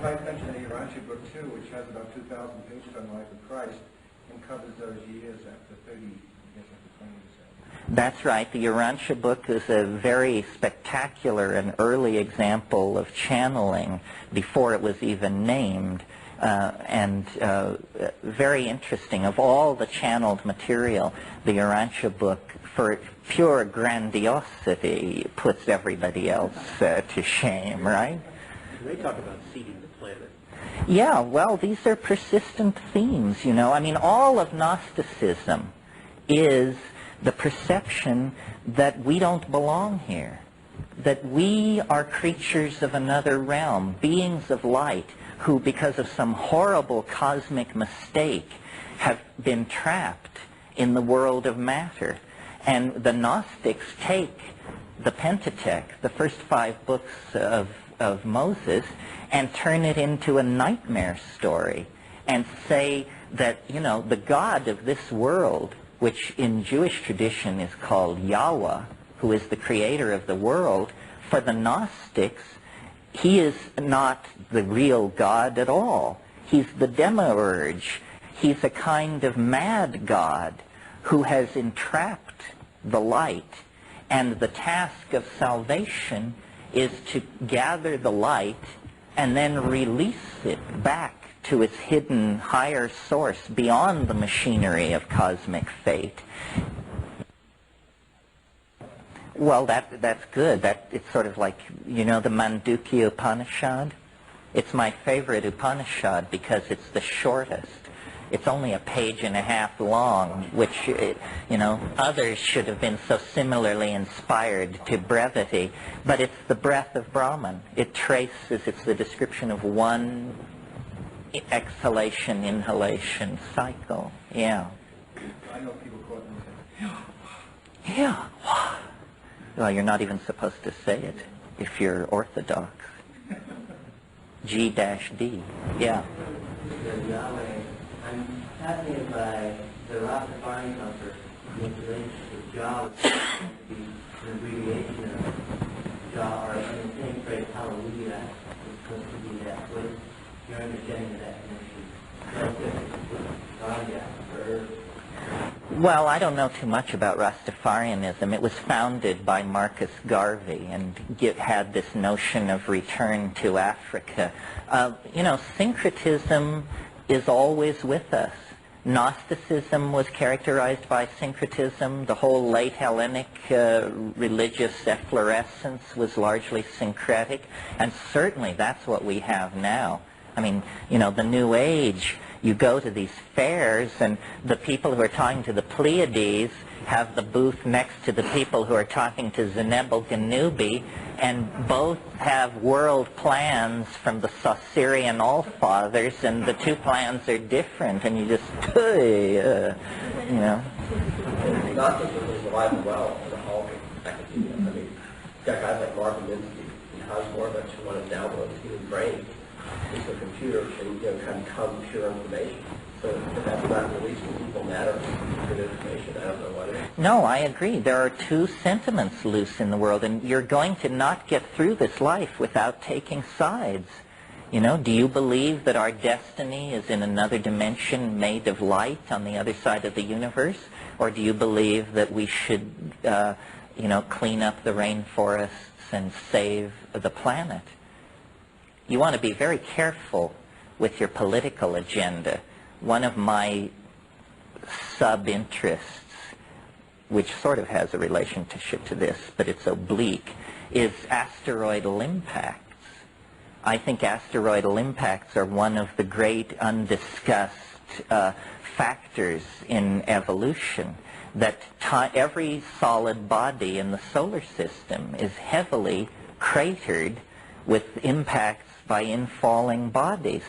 might mention the Urantia book, too, which has about 2,000 pages on the life of Christ and covers those years after 30, after 20 years. That's right. The Urantia book is a very spectacular and early example of channeling before it was even named. Very interesting. Of all the channeled material, the Urantia book, for pure grandiosity, puts everybody else to shame, right? They talk about seeding the planet. Yeah, well, these are persistent themes, I mean, all of Gnosticism is the perception that we don't belong here, that we are creatures of another realm, beings of light, who, because of some horrible cosmic mistake, have been trapped in the world of matter. And the Gnostics take the Pentateuch, the first 5 books of Moses, and turn it into a nightmare story and say that, you know, the God of this world, which in Jewish tradition is called Yahweh, who is the creator of the world, for the Gnostics, he is not the real God at all. He's the demiurge. He's a kind of mad God who has entrapped the light. And the task of salvation is to gather the light and then release it back to its hidden higher source beyond the machinery of cosmic fate. Well, that's good. It's sort of like, you know, the Mandukya Upanishad? It's my favorite Upanishad because it's the shortest. It's only a page and a half long, which, you know, others should have been so similarly inspired to brevity. But it's the breath of Brahman. It traces, it's the description of one exhalation, inhalation cycle. Yeah. I know people quote and say, yeah. Well, you're not even supposed to say it if you're Orthodox. G-D. Yeah. I'm fascinated by the Rastafarian concept, which relates to Jah, which is an abbreviation of Jah, or in the same phrase, hallelujah, is supposed to be that. What is your understanding of that connection? Well, I don't know too much about Rastafarianism. It was founded by Marcus Garvey and had this notion of return to Africa. You know, syncretism is always with us. Gnosticism was characterized by syncretism. The whole late Hellenic religious efflorescence was largely syncretic, and certainly that's what we have now. I mean, you know, the New Age, you go to these fairs and the people who are talking to the Pleiades have the booth next to the people who are talking to Zenebel-Ganubi, and both have world plans from the Saussurian Allfathers, and the two plans are different, and you just, you know. Gnosticism is alive and well in the whole academia. I mean, you've got guys like Mark Minsky and Hans Moravec who want to download the human brain into a computer and, you know, kind of come pure information. So if that's not releasing people matter, good information, I don't know what it is. No, I agree. There are two sentiments loose in the world, and you're going to not get through this life without taking sides. You know, do you believe that our destiny is in another dimension made of light on the other side of the universe? Or do you believe that we should, you know, clean up the rainforests and save the planet? You want to be very careful with your political agenda. One of my sub-interests, which sort of has a relationship to this, but it's oblique, is asteroidal impacts. I think asteroidal impacts are one of the great undiscussed factors in evolution, that every solid body in the solar system is heavily cratered with impacts by infalling bodies.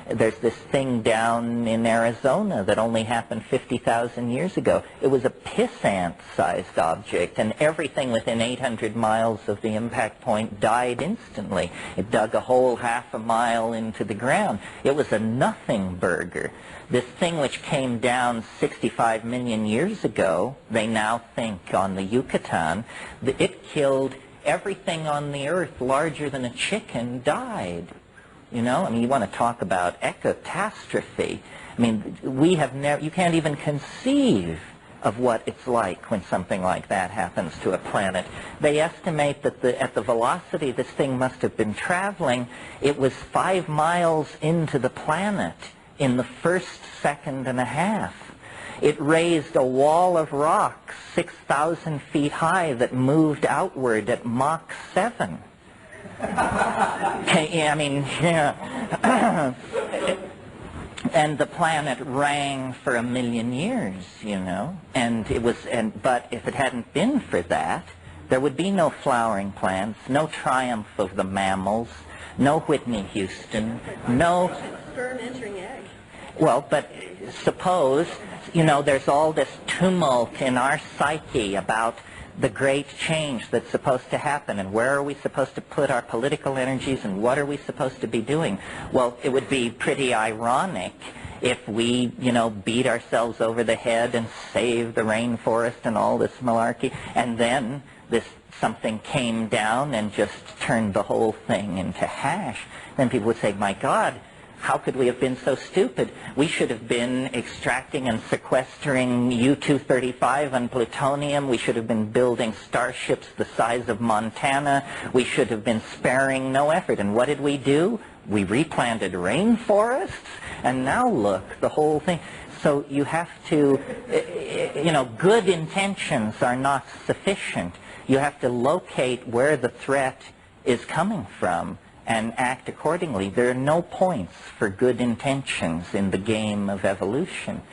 There's this thing down in Arizona that only happened 50,000 years ago. It was a piss-ant-sized object, and everything within 800 miles of the impact point died instantly. It dug a hole half a mile into the ground. It was a nothing burger. This thing which came down 65 million years ago, they now think on the Yucatan, it killed everything on the earth larger than a chicken died. You know, I mean, you want to talk about ecotastrophe. I mean, we have never, you can't even conceive of what it's like when something like that happens to a planet. They estimate that at the velocity this thing must have been traveling, it was 5 miles into the planet in the first second and a half. It raised a wall of rock 6,000 feet high that moved outward at Mach 7. I mean, yeah. And the planet rang for 1 million years, you know, but if it hadn't been for that, there would be no flowering plants, no triumph of the mammals, no Whitney Houston, no... Sperm entering egg. Well, but suppose, you know, there's all this tumult in our psyche about the great change that's supposed to happen, and where are we supposed to put our political energies, and what are we supposed to be doing? Well, it would be pretty ironic if we, you know, beat ourselves over the head and save the rainforest and all this malarkey, and then something came down and just turned the whole thing into hash. Then people would say, my God, how could we have been so stupid? We should have been extracting and sequestering U-235 and plutonium. We should have been building starships the size of Montana. We should have been sparing no effort. And what did we do? We replanted rainforests, and now look, the whole thing. So you have to, you know, good intentions are not sufficient. You have to locate where the threat is coming from and act accordingly. There are no points for good intentions in the game of evolution.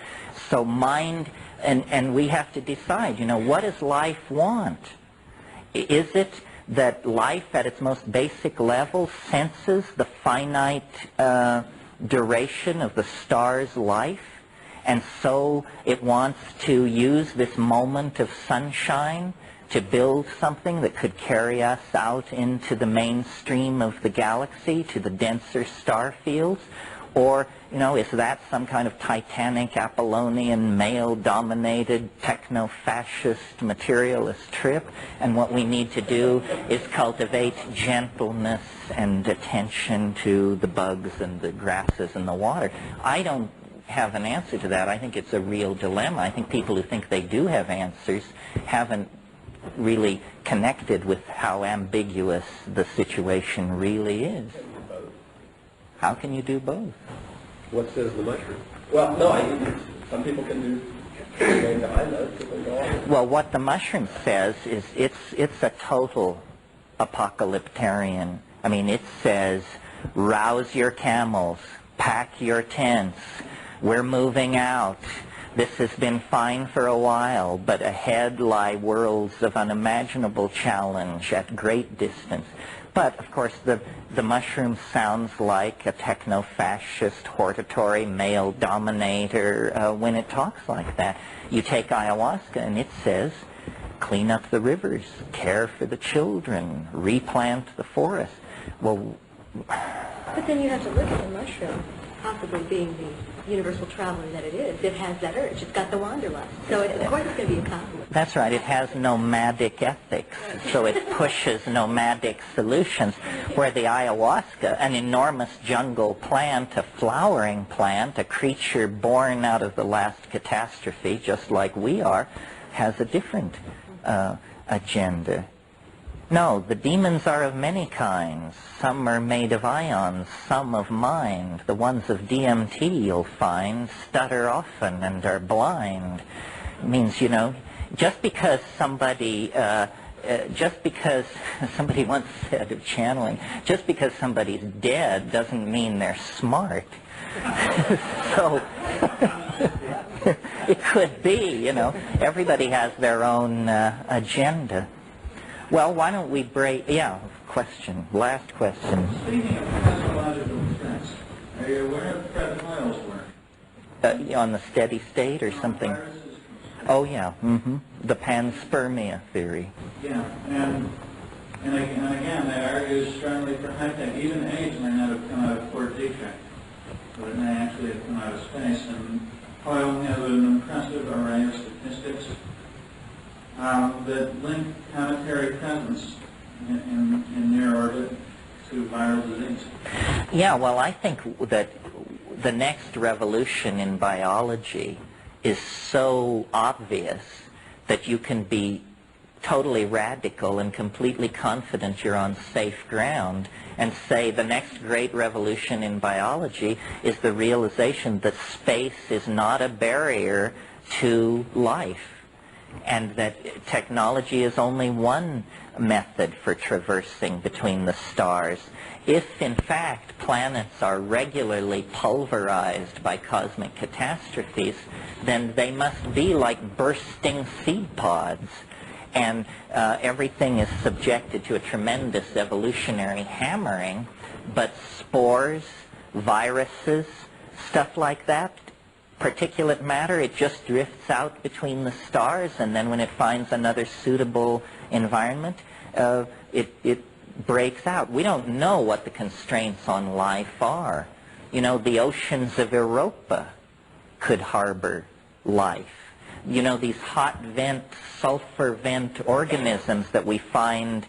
So mind, and we have to decide, you know, what does life want? Is it that life at its most basic level senses the finite duration of the star's life, and so it wants to use this moment of sunshine to build something that could carry us out into the mainstream of the galaxy, to the denser star fields? Or, you know, is that some kind of titanic, Apollonian, male-dominated, techno-fascist, materialist trip? And what we need to do is cultivate gentleness and attention to the bugs and the grasses and the water. I don't have an answer to that. I think it's a real dilemma. I think people who think they do have answers haven't really connected with how ambiguous the situation really is. How can you do both? What says the mushroom? Well, no, some people can do way behind that. Well, what the mushroom says is it's a total apocalyptarian. I mean, it says, rouse your camels, pack your tents, we're moving out. This has been fine for a while, but ahead lie worlds of unimaginable challenge at great distance. But, of course, the mushroom sounds like a techno-fascist, hortatory male dominator when it talks like that. You take ayahuasca and it says, clean up the rivers, care for the children, replant the forest. Well, but then you have to look at the mushroom, possibly being the universal traveler that it is. It has that urge. It's got the wanderlust. So, of course, it's going to be a conflict. That's right. It has nomadic ethics. So it pushes nomadic solutions, where the ayahuasca, an enormous jungle plant, a flowering plant, a creature born out of the last catastrophe, just like we are, has a different agenda. No, the demons are of many kinds. Some are made of ions, some of mind. The ones of DMT, you'll find, stutter often and are blind. It means, you know, just because somebody once said of channeling, just because somebody's dead doesn't mean they're smart. So, it could be, you know, everybody has their own agenda. Well, why don't we break... Yeah, question. Last question. Speaking of cosmological trends, are you aware of Fred Hoyle's work? On the steady state or something? Oh, yeah. The panspermia theory. Yeah, and again, they argue strongly for high-tech. Even AIDS may not have come out of poor defect, but it may actually have come out of space. And Hoyle has an impressive array of statistics that link planetary presence in near orbit to viral disease. Yeah, well, I think that the next revolution in biology is so obvious that you can be totally radical and completely confident you're on safe ground and say the next great revolution in biology is the realization that space is not a barrier to life. and that technology is only one method for traversing between the stars. If, in fact, planets are regularly pulverized by cosmic catastrophes, then they must be like bursting seed pods, and everything is subjected to a tremendous evolutionary hammering, but spores, viruses, stuff like that, particulate matter, it just drifts out between the stars, and then when it finds another suitable environment, it breaks out. We don't know what the constraints on life are. You know, the oceans of Europa could harbor life. You know, these hot vent, sulfur vent organisms that we find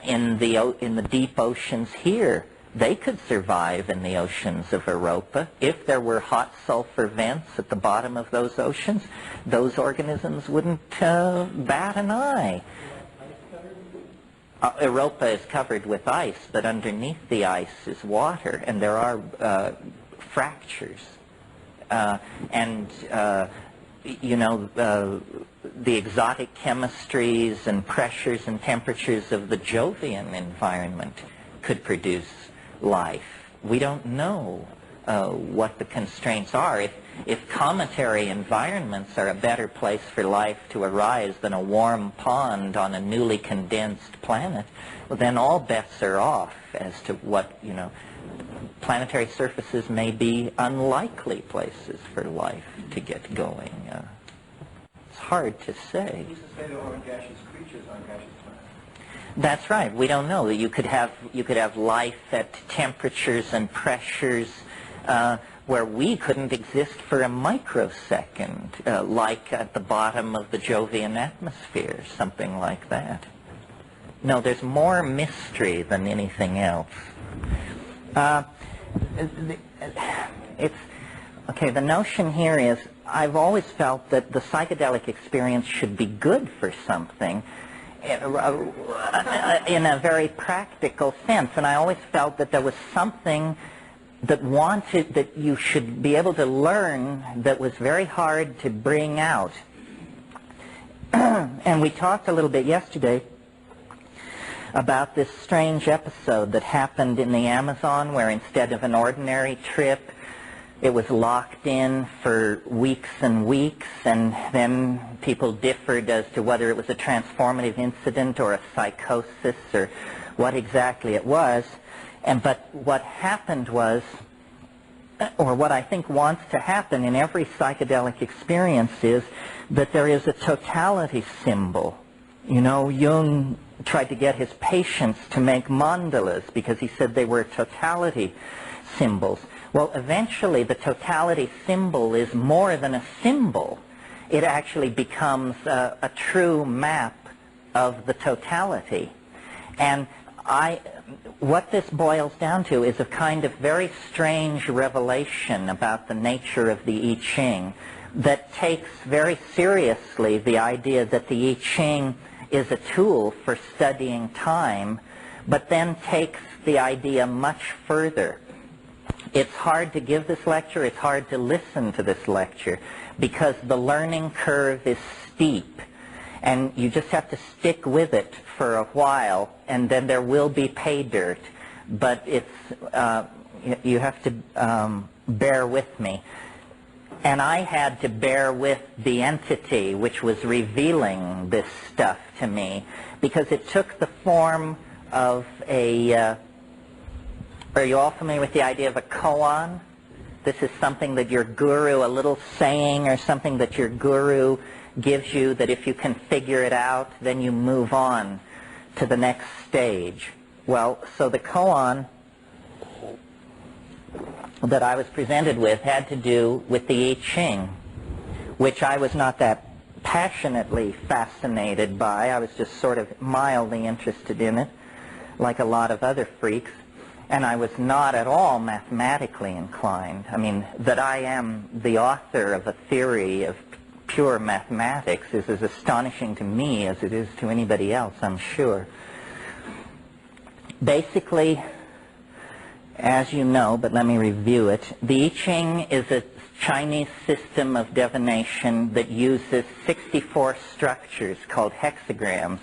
in the deep oceans here, they could survive in the oceans of Europa. If there were hot sulfur vents at the bottom of those oceans, those organisms wouldn't bat an eye. Europa is covered with ice, but underneath the ice is water, and there are fractures. You know, the exotic chemistries and pressures and temperatures of the Jovian environment could produce life. We don't know what the constraints are. If cometary environments are a better place for life to arise than a warm pond on a newly condensed planet, well, then all bets are off as to what, you know, planetary surfaces may be unlikely places for life to get going. It's hard to say. Who's to say there aren't gaseous creatures on gaseous planets? That's right. We don't know. You could have life at temperatures and pressures where we couldn't exist for a microsecond, like at the bottom of the Jovian atmosphere, something like that. No, there's more mystery than anything else. The notion here is, I've always felt that the psychedelic experience should be good for something in a very practical sense, and I always felt that there was something that you should be able to learn that was very hard to bring out. And we talked a little bit yesterday about this strange episode that happened in the Amazon, where instead of an ordinary trip, it was locked in for weeks and weeks, and then people differed as to whether it was a transformative incident or a psychosis or what exactly it was. But what happened was, or what I think wants to happen in every psychedelic experience, is that there is a totality symbol. You know, Jung tried to get his patients to make mandalas because he said they were totality symbols. Well, eventually the totality symbol is more than a symbol. It actually becomes a true map of the totality. And what this boils down to is a kind of very strange revelation about the nature of the I Ching that takes very seriously the idea that the I Ching is a tool for studying time, but then takes the idea much further. It's hard to give this lecture, it's hard to listen to this lecture, because the learning curve is steep, and you just have to stick with it for a while, and then there will be pay dirt. But you have to bear with me. And I had to bear with the entity which was revealing this stuff to me, because it took the form of a... are you all familiar with the idea of a koan? This is something that your guru, a little saying or something that your guru gives you, that if you can figure it out, then you move on to the next stage. Well, so the koan that I was presented with had to do with the I Ching, which I was not that passionately fascinated by. I was just sort of mildly interested in it, like a lot of other freaks. And I was not at all mathematically inclined. I mean, that I am the author of a theory of pure mathematics is as astonishing to me as it is to anybody else, I'm sure. Basically, as you know, but let me review it, the I Ching is a Chinese system of divination that uses 64 structures called hexagrams.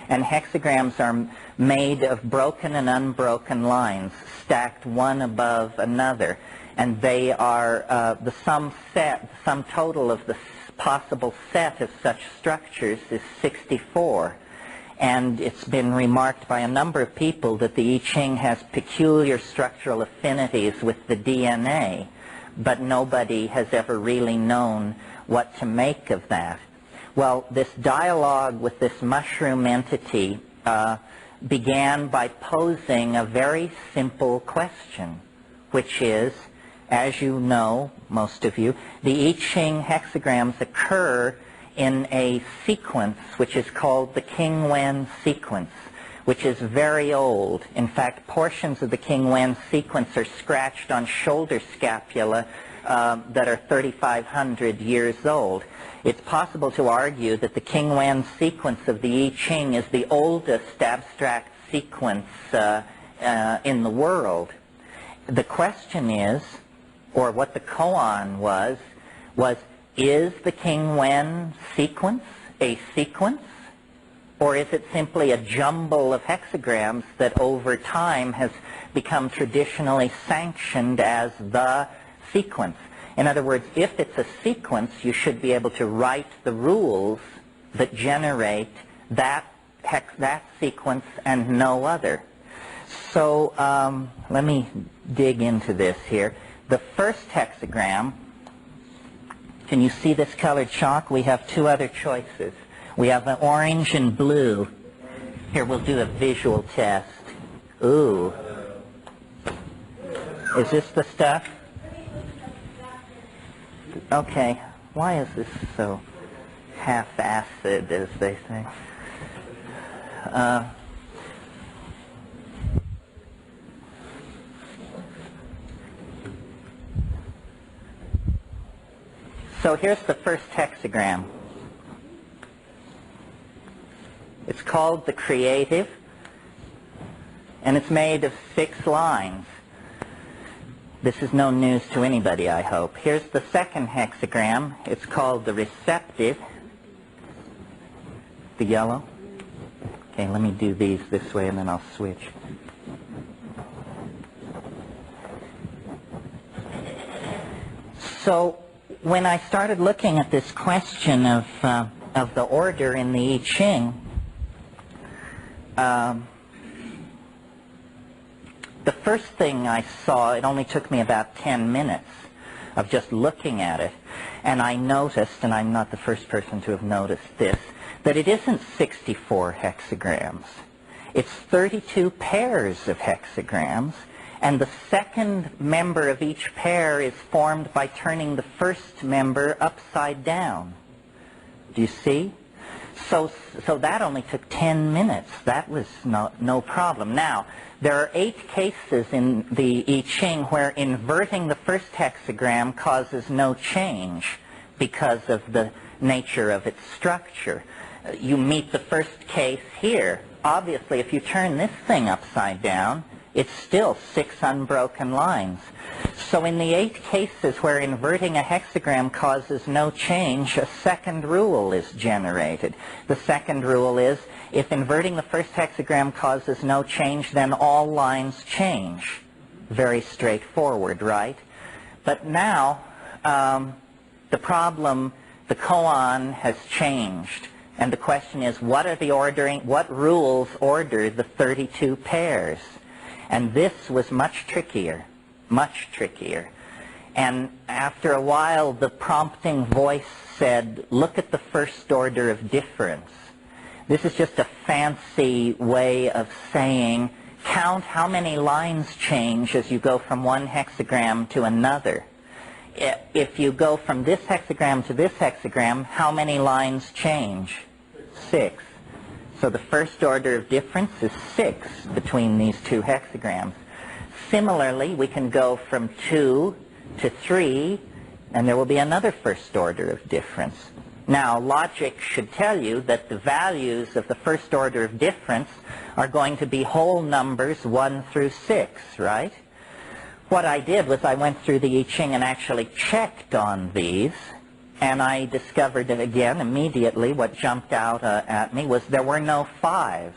And hexagrams are made of broken and unbroken lines, stacked one above another. And they are the sum total of the possible set of such structures is 64. And it's been remarked by a number of people that the I Ching has peculiar structural affinities with the DNA, but nobody has ever really known what to make of that. Well, this dialogue with this mushroom entity began by posing a very simple question, which is, as you know, most of you, the I Ching hexagrams occur in a sequence which is called the King Wen sequence, which is very old. In fact, portions of the King Wen sequence are scratched on shoulder scapula that are 3,500 years old. It's possible to argue that the King Wen sequence of the I Ching is the oldest abstract sequence in the world. The question is, or what the koan was is the King Wen sequence a sequence, or is it simply a jumble of hexagrams that over time has become traditionally sanctioned as the sequence? In other words, if it's a sequence, you should be able to write the rules that generate that sequence and no other. So let me dig into this here. The first hexagram, can you see this colored chalk? We have two other choices. We have an orange and blue. Here, we'll do a visual test. Ooh. Is this the stuff? Okay. Why is this so half-acid, as they say? So here's the first hexagram. It's called the creative, and it's made of 6 lines. This is no news to anybody, I hope. Here's the second hexagram. It's called the receptive, the yellow. Okay, let me do these this way and then I'll switch. So when I started looking at this question of the order in the I Ching, the first thing I saw, it only took me about 10 minutes of just looking at it, and I noticed, and I'm not the first person to have noticed this, that it isn't 64 hexagrams. It's 32 pairs of hexagrams, and the second member of each pair is formed by turning the first member upside down. Do you see? So that only took 10 minutes. That was no problem. Now, there are 8 cases in the I Ching where inverting the first hexagram causes no change because of the nature of its structure. You meet the first case here. Obviously, if you turn this thing upside down, it's still 6 unbroken lines. So in the 8 cases where inverting a hexagram causes no change, a second rule is generated. The second rule is, if inverting the first hexagram causes no change, then all lines change. Very straightforward, right? But now, the problem, the koan has changed. And the question is, what rules order the 32 pairs? And this was much trickier. And after a while, the prompting voice said, look at the first order of difference. This is just a fancy way of saying, count how many lines change as you go from one hexagram to another. If you go from this hexagram to this hexagram, how many lines change? 6. So the first order of difference is 6 between these 2 hexagrams. Similarly, we can go from 2 to 3, and there will be another first order of difference. Now, logic should tell you that the values of the first order of difference are going to be whole numbers 1 through 6, right? what I did was I went through the I Ching and actually checked on these, and I discovered that again immediately what jumped out at me was there were no 5s.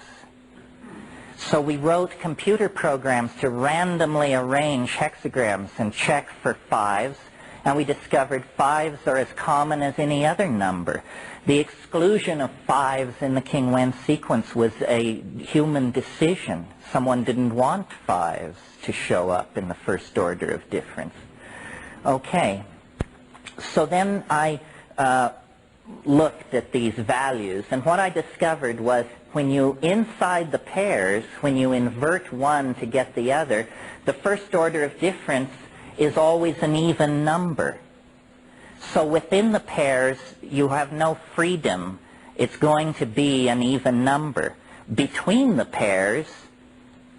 So we wrote computer programs to randomly arrange hexagrams and check for 5s, and we discovered 5s are as common as any other number. The exclusion of 5s in the King-Wen sequence was a human decision. Someone didn't want 5s to show up in the first order of difference. Okay, so then I looked at these values, and what I discovered was when you, inside the pairs, when you invert one to get the other, the first order of difference is always an even number. So within the pairs, you have no freedom. It's going to be an even number. Between the pairs,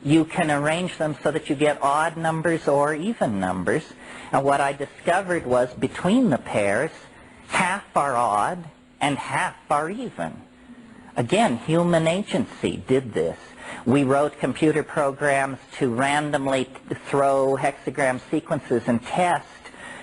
you can arrange them so that you get odd numbers or even numbers. And what I discovered was between the pairs, half are odd and half are even. Again, human agency did this. We wrote computer programs to randomly throw hexagram sequences and test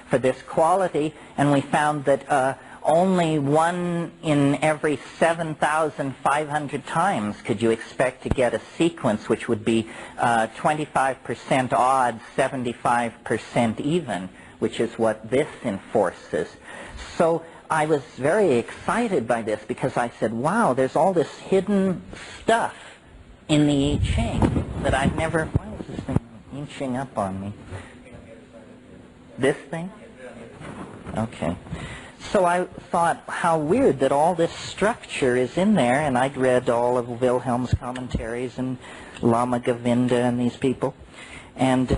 for this quality, and we found that only 1 in every 7,500 times could you expect to get a sequence which would be 25% odd, 75% even, which is what this enforces. So I was very excited by this because I said, wow, there's all this hidden stuff in the I Ching that I've never... Why is this thing inching up on me? This thing? Okay. So I thought, how weird that all this structure is in there, and I'd read all of Wilhelm's commentaries and Lama Govinda and these people, and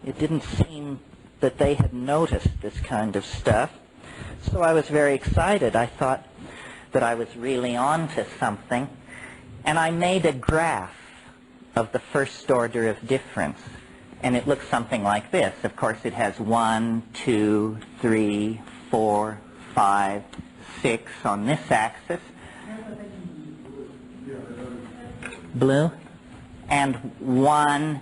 it didn't seem that they had noticed this kind of stuff. So I was very excited. I thought that I was really onto something, and I made a graph of the first order of difference, and it looks something like this. Of course, it has 1, 2, 3, 4, 5, 6 on this axis. Blue. And 1,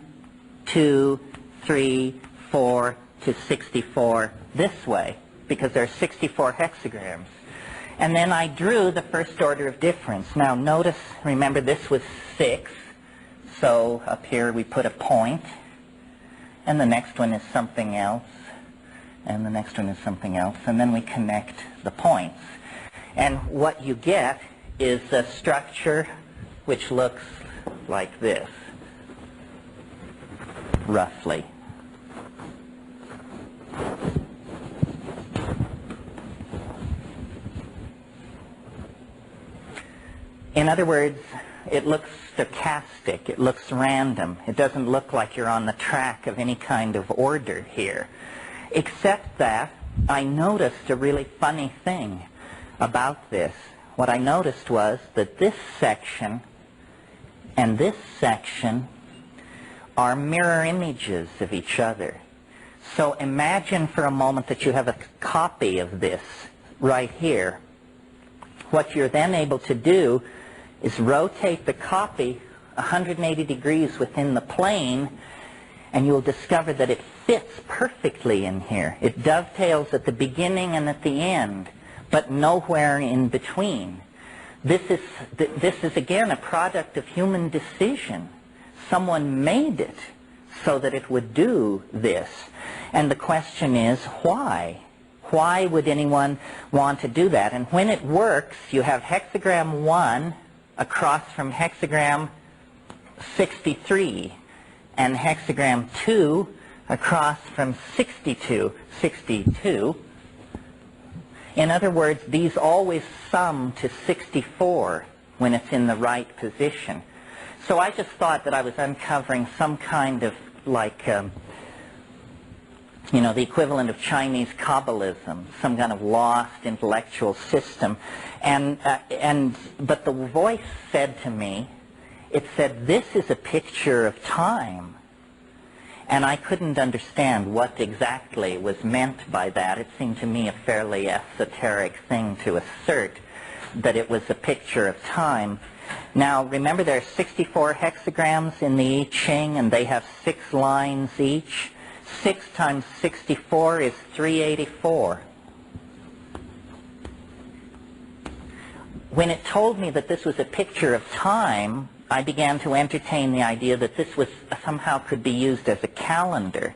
2, 3, 4 to 64 this way, because there are 64 hexagrams. And then I drew the first order of difference. Now notice, remember this was 6, so up here we put a point, and the next one is something else, and the next one is something else, and then we connect the points. And what you get is a structure which looks like this, roughly. In other words, it looks stochastic, it looks random. It doesn't look like you're on the track of any kind of order here. Except that I noticed a really funny thing about this. What I noticed was that this section and this section are mirror images of each other. So imagine for a moment that you have a copy of this right here. What you're then able to do is rotate the copy 180 degrees within the plane, and you'll discover that it fits perfectly in here. It dovetails at the beginning and at the end, but nowhere in between. This is again a product of human decision. Someone made it so that it would do this. And the question is, why? Why would anyone want to do that? And when it works, you have hexagram 1 across from hexagram 63, and hexagram 2 across from 62. In other words, these always sum to 64 when it's in the right position. So I just thought that I was uncovering some kind of, like, you know, the equivalent of Chinese Kabbalism, some kind of lost intellectual system. But the voice said to me, it said, this is a picture of time. And I couldn't understand what exactly was meant by that. It seemed to me a fairly esoteric thing to assert, that it was a picture of time. Now, remember, there are 64 hexagrams in the I Ching, and they have 6 lines each. 6 times 64 is 384. When it told me that this was a picture of time, I began to entertain the idea that this was somehow could be used as a calendar.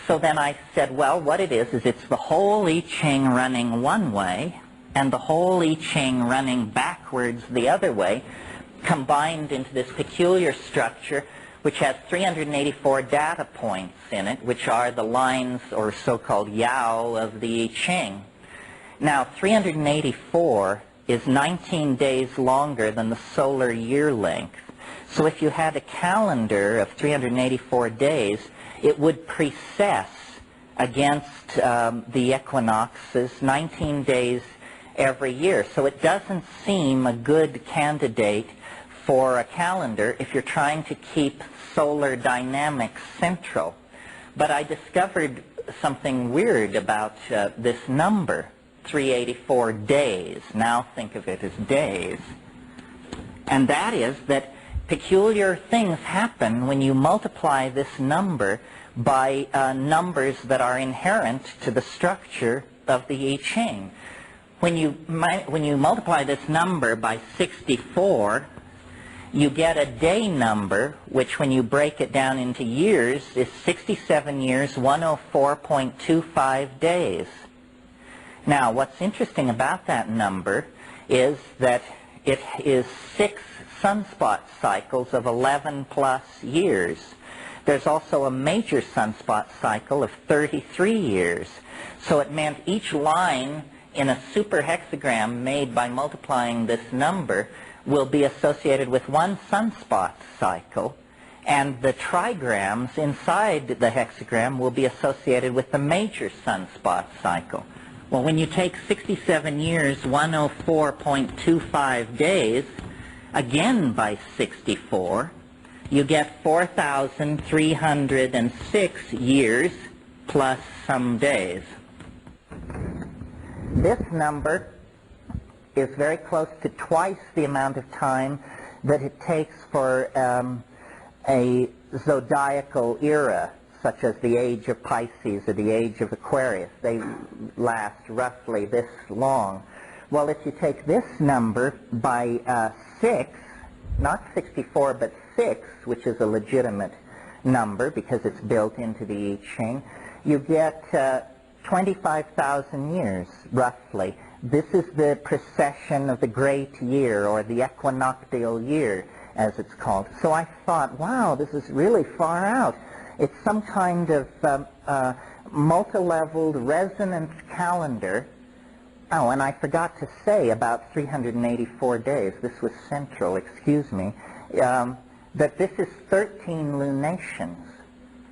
So then I said, well, what it is it's the whole I Ching running one way and the whole I Ching running backwards the other way, combined into this peculiar structure which has 384 data points in it, which are the lines or so-called yao of the I Ching. Now, 384 is 19 days longer than the solar year length. So if you had a calendar of 384 days, it would precess against the equinoxes 19 days every year. So it doesn't seem a good candidate for a calendar if you're trying to keep solar dynamics central. But I discovered something weird about this number, 384 days. Now think of it as days. And that is that peculiar things happen when you multiply this number by numbers that are inherent to the structure of the I Ching. When you multiply this number by 64, you get a day number, which when you break it down into years is 67 years, 104.25 days. Now, what's interesting about that number is that it is 6 sunspot cycles of 11 plus years. There's also a major sunspot cycle of 33 years. So it meant each line in a super hexagram made by multiplying this number will be associated with one sunspot cycle, and the trigrams inside the hexagram will be associated with the major sunspot cycle. Well, when you take 67 years, 104.25 days, again by 64, you get 4,306 years plus some days. This number is very close to twice the amount of time that it takes for a zodiacal era, such as the age of Pisces or the age of Aquarius. They last roughly this long. Well, if you take this number by 6, not 64, but 6, which is a legitimate number because it's built into the I Ching, you get 25,000 years, roughly. This is the precession of the great year, or the equinoctial year, as it's called. So I thought, wow, this is really far out. It's some kind of multi-leveled resonance calendar. Oh, and I forgot to say about 384 days, this was central, excuse me, that this is 13 lunations.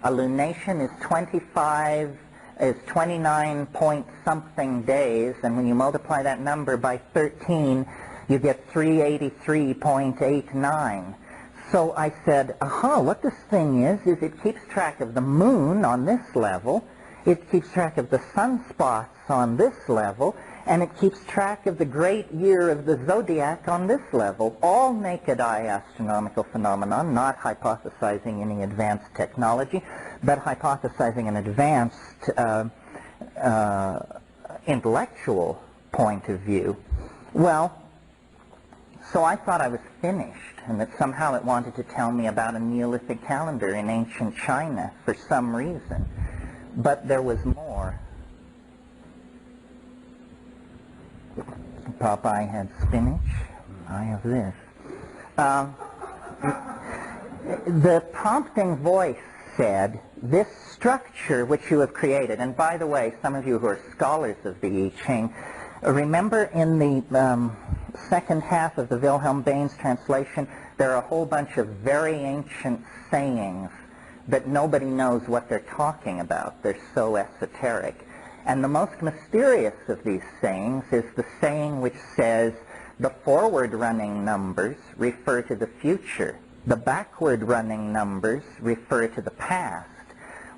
A lunation is 29 point something days, and when you multiply that number by 13, you get 383.89. So I said, aha, what this thing is it keeps track of the moon on this level, it keeps track of the sunspots on this level, and it keeps track of the great year of the zodiac on this level. All naked eye astronomical phenomenon, not hypothesizing any advanced technology, but hypothesizing an advanced intellectual point of view. Well, so I thought I was finished, and that somehow it wanted to tell me about a Neolithic calendar in ancient China for some reason. But there was more. Popeye had spinach. I have this. The prompting voice said, this structure which you have created, and by the way, some of you who are scholars of the I Ching, remember in the second half of the Wilhelm Baines translation, there are a whole bunch of very ancient sayings that nobody knows what they're talking about. They're so esoteric. And the most mysterious of these sayings is the saying which says, the forward-running numbers refer to the future. The backward-running numbers refer to the past.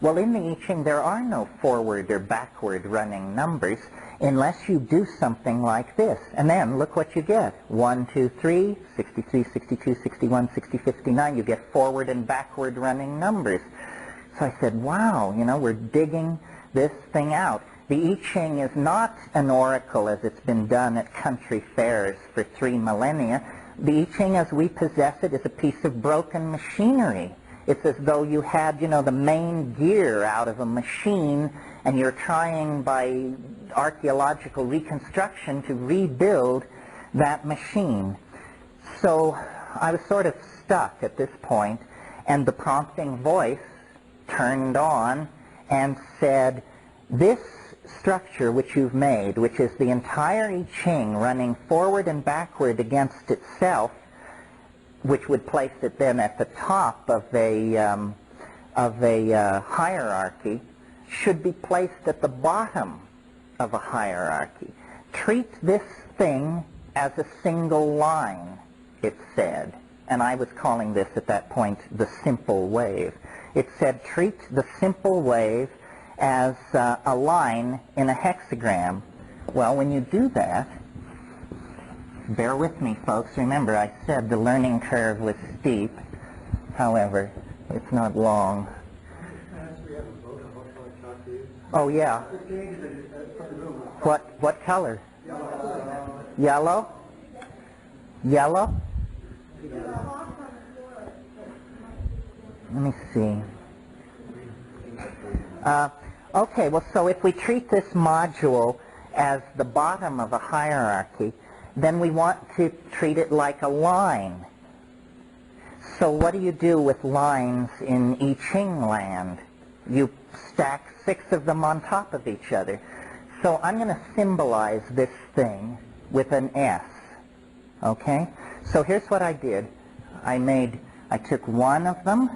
Well, in the I Ching, there are no forward or backward-running numbers unless you do something like this. And then, look what you get. 1, 2, 3, 63, 62, 61, 60, 59. You get forward and backward-running numbers. So I said, wow, we're digging this thing out. The I Ching is not an oracle as it's been done at country fairs for 3 millennia. The I Ching as we possess it is a piece of broken machinery. It's as though you had, the main gear out of a machine and you're trying by archaeological reconstruction to rebuild that machine. So I was sort of stuck at this point, and the prompting voice turned on and said, this structure which you've made, which is the entire I Ching running forward and backward against itself, which would place it then at the top of a hierarchy, should be placed at the bottom of a hierarchy. Treat this thing as a single line, it said. And I was calling this at that point the simple wave. It said, treat the simple wave as a line in a hexagram. Well, when you do that, bear with me, folks. Remember, I said the learning curve was steep. However, it's not long. Oh, yeah. What color? Yellow? Yellow? Let me see. Okay, well, so if we treat this module as the bottom of a hierarchy, then we want to treat it like a line. So what do you do with lines in I Ching land? You stack 6 of them on top of each other. So I'm going to symbolize this thing with an S. Okay? So here's what I did. I took one of them,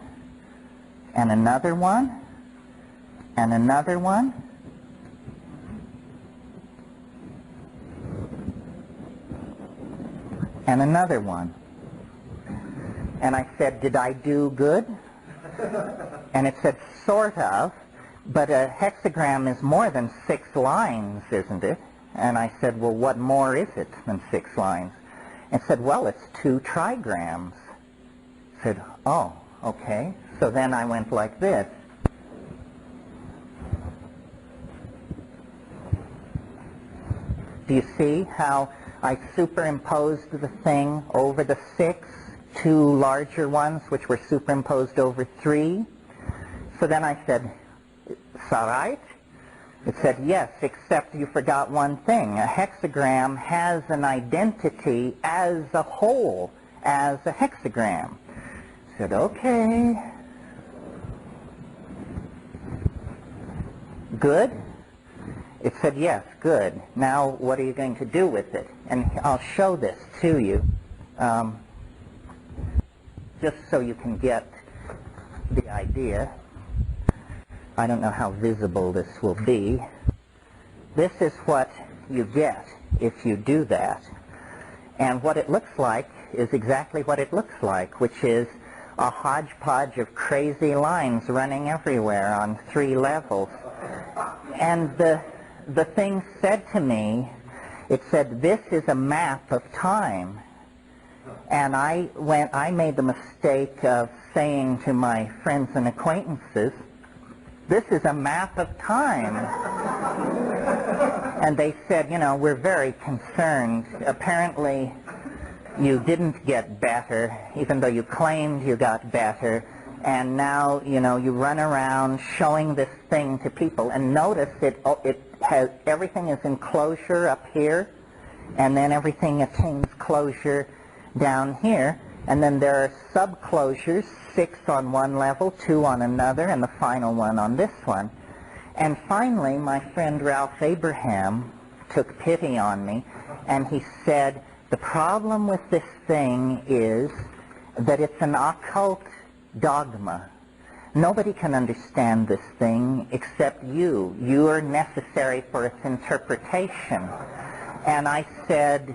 and another one, and another one, and another one. And I said, did I do good? And it said, sort of, but a hexagram is more than 6 lines, isn't it? And I said, well, what more is it than 6 lines? And it said, well, it's 2 trigrams. I said, oh, okay. So then I went like this. Do you see how I superimposed the thing over the 6, 2 larger ones, which were superimposed over 3? So then I said, it's all right? It said, yes, except you forgot one thing. A hexagram has an identity as a whole, as a hexagram. I said, okay. Good? It said, yes, good. Now what are you going to do with it? And I'll show this to you, just so you can get the idea. I don't know how visible this will be. This is what you get if you do that. And what it looks like is exactly what it looks like, which is a hodgepodge of crazy lines running everywhere on 3 levels. And the thing said to me, it said, this is a map of time. And I made the mistake of saying to my friends and acquaintances, this is a map of time. And they said, we're very concerned. Apparently, you didn't get better, even though you claimed you got better. And now, you run around showing this thing to people. And notice everything is in closure up here, and then everything attains closure down here. And then there are sub-closures, 6 on one level, 2 on another, and the final one on this one. And finally, my friend Ralph Abraham took pity on me, and he said, the problem with this thing is that it's an occult dogma. Nobody can understand this thing except you. You are necessary for its interpretation. And I said,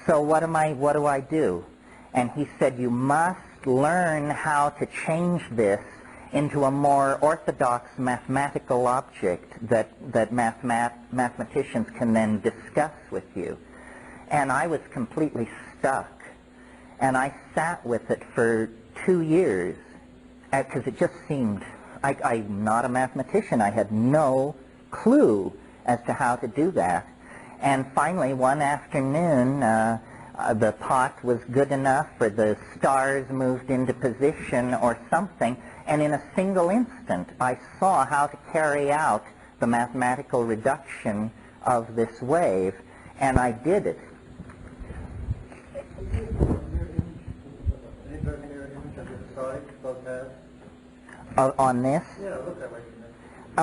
so what do I do? And he said, you must learn how to change this into a more orthodox mathematical object that mathematicians can then discuss with you. And I was completely stuck. And I sat with it for 2 years, because it just seemed I'm not a mathematician. I had no clue as to how to do that. And finally, one afternoon, the pot was good enough, or the stars moved into position or something, and in a single instant, I saw how to carry out the mathematical reduction of this wave, and I did it. On this? Yeah, look that way.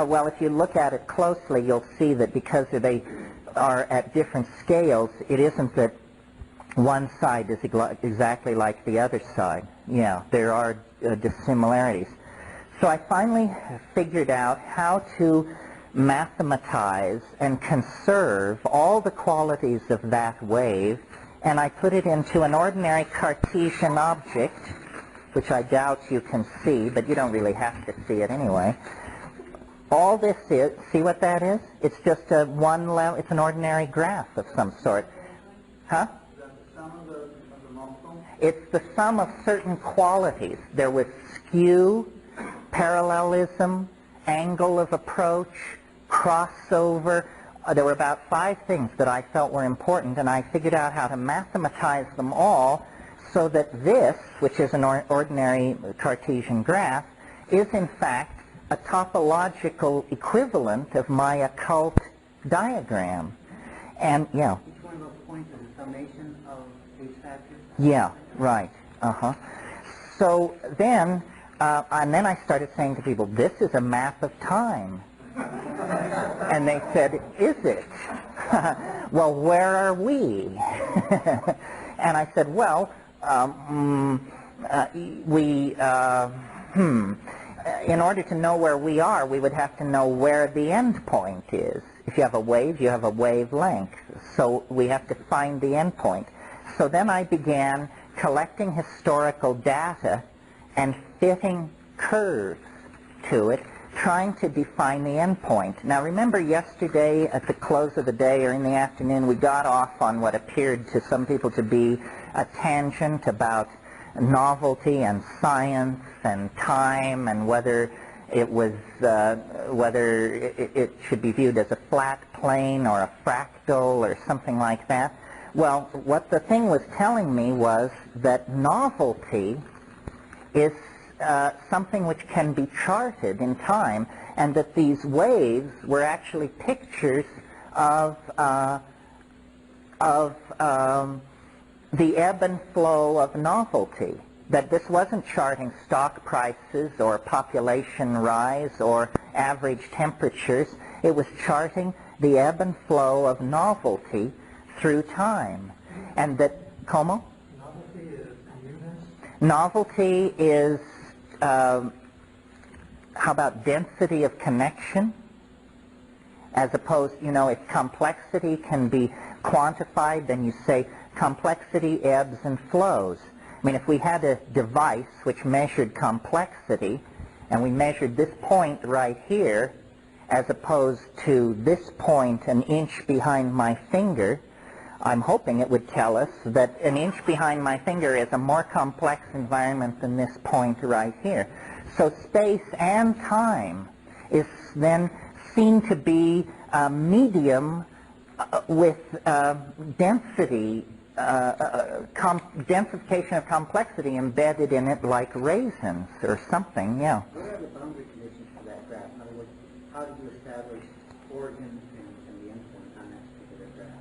Well, if you look at it closely, you'll see that because they are at different scales, it isn't that one side is exactly like the other side. Yeah, there are dissimilarities. So I finally figured out how to mathematize and conserve all the qualities of that wave, and I put it into an ordinary Cartesian object, which I doubt you can see, but you don't really have to see it anyway. All this is, see what that is? It's just a one level, it's an ordinary graph of some sort. Huh? Is that the sum of the multiple? It's the sum of certain qualities. There was skew, parallelism, angle of approach, crossover. There were about 5 things that I felt were important, and I figured out how to mathematize them all so that this, which is an ordinary Cartesian graph, is in fact a topological equivalent of my occult diagram. And, yeah. Each one of those points is a summation of these factors? Yeah, right. So then, and then I started saying to people, this is a map of time. And they said, is it? Well, where are we? And I said, well, in order to know where we are, we would have to know where the end point is. If you have a wave, you have a wavelength. So we have to find the end point. So then I began collecting historical data and fitting curves to it, trying to define the end point. Now remember yesterday at the close of the day or in the afternoon, we got off on what appeared to some people to be a tangent about novelty and science and time, and whether it was whether it should be viewed as a flat plane or a fractal or something like that. Well, what the thing was telling me was that novelty is something which can be charted in time, and that these waves were actually pictures of the ebb and flow of novelty. That this wasn't charting stock prices or population rise or average temperatures. It was charting the ebb and flow of novelty through time. And that, como? Novelty is newness. Novelty is, how about density of connection? As opposed, you know, if complexity can be quantified, then you say complexity ebbs and flows. I mean, if we had a device which measured complexity, and we measured this point right here, as opposed to this point an inch behind my finger, I'm hoping it would tell us that an inch behind my finger is a more complex environment than this point right here. So space and time is then seen to be a medium with density, densification of complexity embedded in it like raisins or something, yeah. What are the boundary conditions for that graph? In other words, how do you establish origin and the endpoint on that particular graph?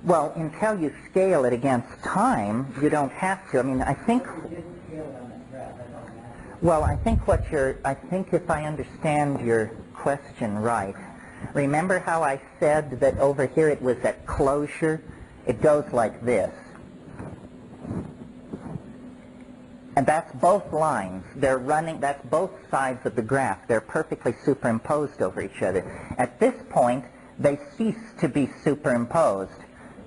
Well, until you scale it against time, you don't have to. I mean, I think... Well, I think if I understand your question right, remember how I said that over here it was at closure? It goes like this. And that's both lines. They're running, that's both sides of the graph. They're perfectly superimposed over each other. At this point, they cease to be superimposed.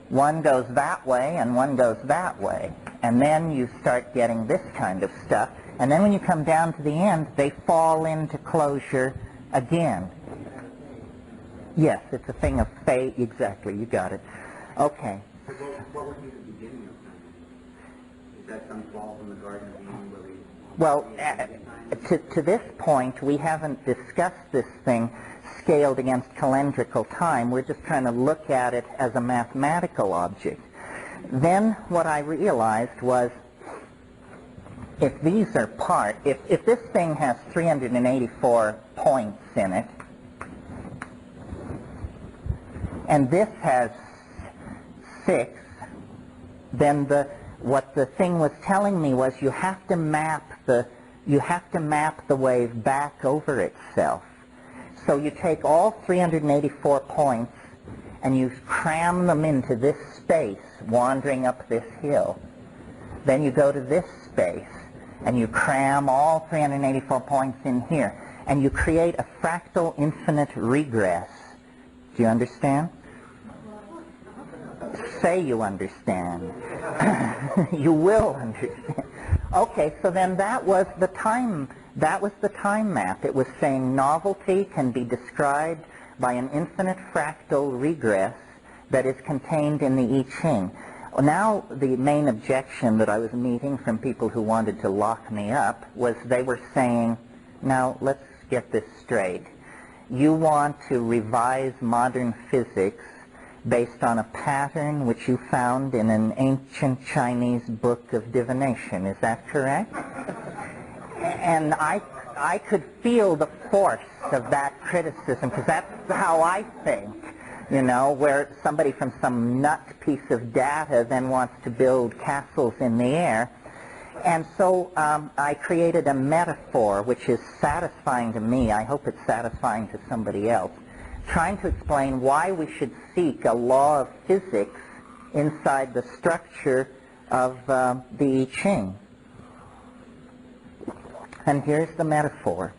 One goes that way and one goes that way. And then you start getting this kind of stuff. And then when you come down to the end, they fall into closure again. Yes, it's a thing of fate. Exactly, you got it. Okay. What would be the beginning of time? Is that some fall from the Garden of Eden where we Well, to this point, we haven't discussed this thing scaled against calendrical time. We're just trying to look at it as a mathematical object. Then what I realized was, if these are if this thing has 384 points in it, and this has 6, then what the thing was telling me was you have to map the wave back over itself. So you take all 384 points and you cram them into this space wandering up this hill. Then you go to this space and you cram all 384 points in here, and you create a fractal infinite regress. Do you understand? Say you understand. You will understand. Okay, so then that was the time map. It was saying novelty can be described by an infinite fractal regress that is contained in the I Ching. Now, the main objection that I was meeting from people who wanted to lock me up was they were saying, now let's get this straight. You want to revise modern physics based on a pattern which you found in an ancient Chinese book of divination. Is that correct? And I could feel the force of that criticism, because that's how I think, you know, where somebody from some nut piece of data then wants to build castles in the air. And so I created a metaphor which is satisfying to me. I hope it's satisfying to somebody else, trying to explain why we should seek a law of physics inside the structure of the I Ching. And here's the metaphor.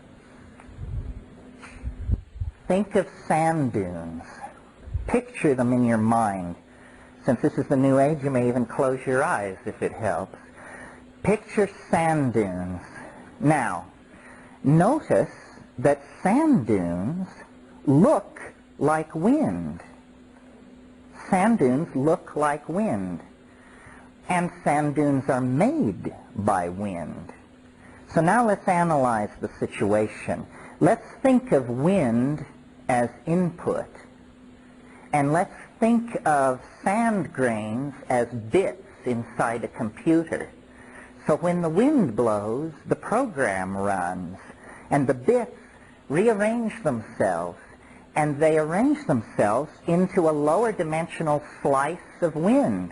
Think of sand dunes. Picture them in your mind. Since this is the New Age, you may even close your eyes if it helps. Picture sand dunes. Now, notice that sand dunes look like wind. Sand dunes look like wind. And sand dunes are made by wind. So now let's analyze the situation. Let's think of wind as input. And let's think of sand grains as bits inside a computer. So when the wind blows, the program runs, and the bits rearrange themselves, and they arrange themselves into a lower dimensional slice of wind.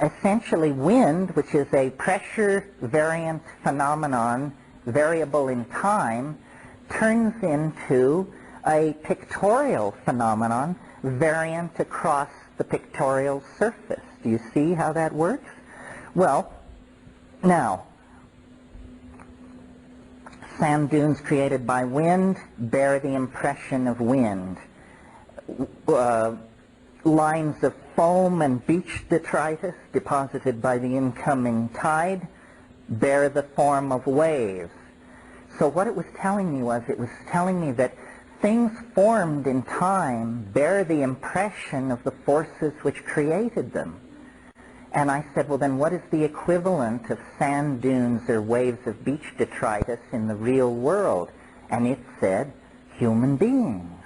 Essentially, wind, which is a pressure variant phenomenon, variable in time, turns into a pictorial phenomenon, variant across the pictorial surface. Do you see how that works? Well, now, sand dunes created by wind bear the impression of wind. Lines of foam and beach detritus deposited by the incoming tide bear the form of waves. So what it was telling me was, it was telling me that things formed in time bear the impression of the forces which created them. And I said, well, then what is the equivalent of sand dunes or waves of beach detritus in the real world? And it said, human beings.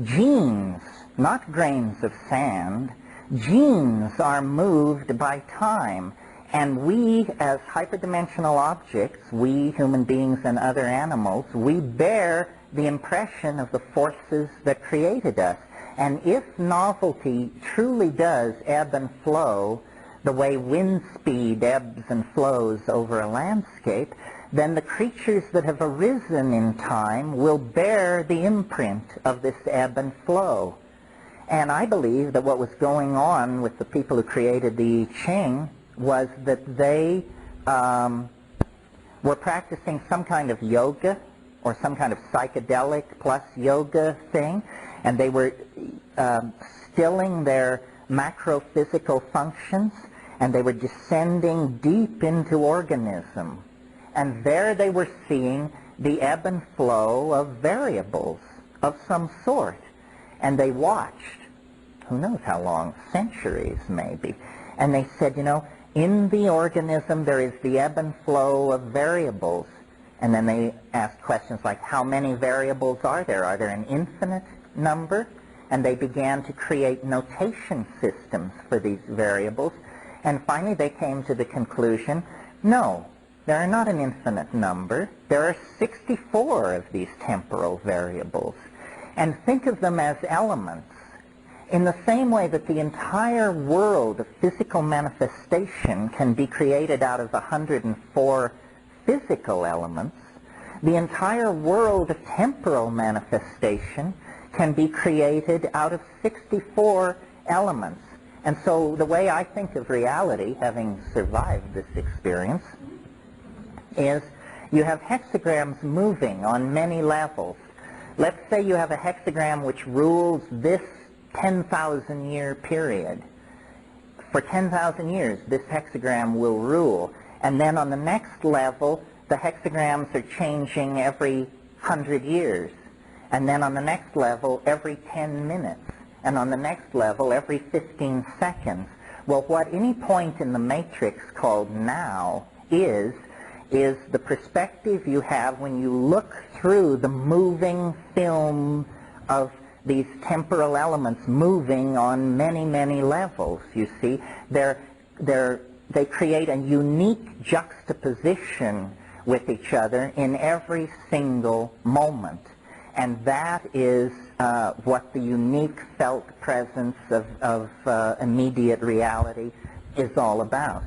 Genes, not grains of sand. Genes are moved by time. And we, as hyperdimensional objects, we human beings and other animals, we bear the impression of the forces that created us. And if novelty truly does ebb and flow the way wind speed ebbs and flows over a landscape, then the creatures that have arisen in time will bear the imprint of this ebb and flow. And I believe that what was going on with the people who created the I Ching was that they were practicing some kind of yoga or some kind of psychedelic plus yoga thing, and they were stilling their macrophysical functions, and they were descending deep into organism. And there they were seeing the ebb and flow of variables of some sort. And they watched, who knows how long, centuries maybe. And they said, you know, in the organism there is the ebb and flow of variables. And then they asked questions like, how many variables are there? Are there an infinite number? And they began to create notation systems for these variables. And finally they came to the conclusion, no, there are not an infinite number. There are 64 of these temporal variables. And think of them as elements. In the same way that the entire world of physical manifestation can be created out of 104 physical elements, the entire world of temporal manifestation can be created out of 64 elements. And so the way I think of reality, having survived this experience, is you have hexagrams moving on many levels. Let's say you have a hexagram which rules this 10,000-year period. For 10,000 years, this hexagram will rule. And then on the next level, the hexagrams are changing every 100 years. And then on the next level, every 10 minutes. And on the next level, every 15 seconds. Well, what any point in the matrix called now is the perspective you have when you look through the moving film of these temporal elements moving on many, many levels, you see. They create a unique juxtaposition with each other in every single moment. And that is what the unique felt presence of immediate reality is all about.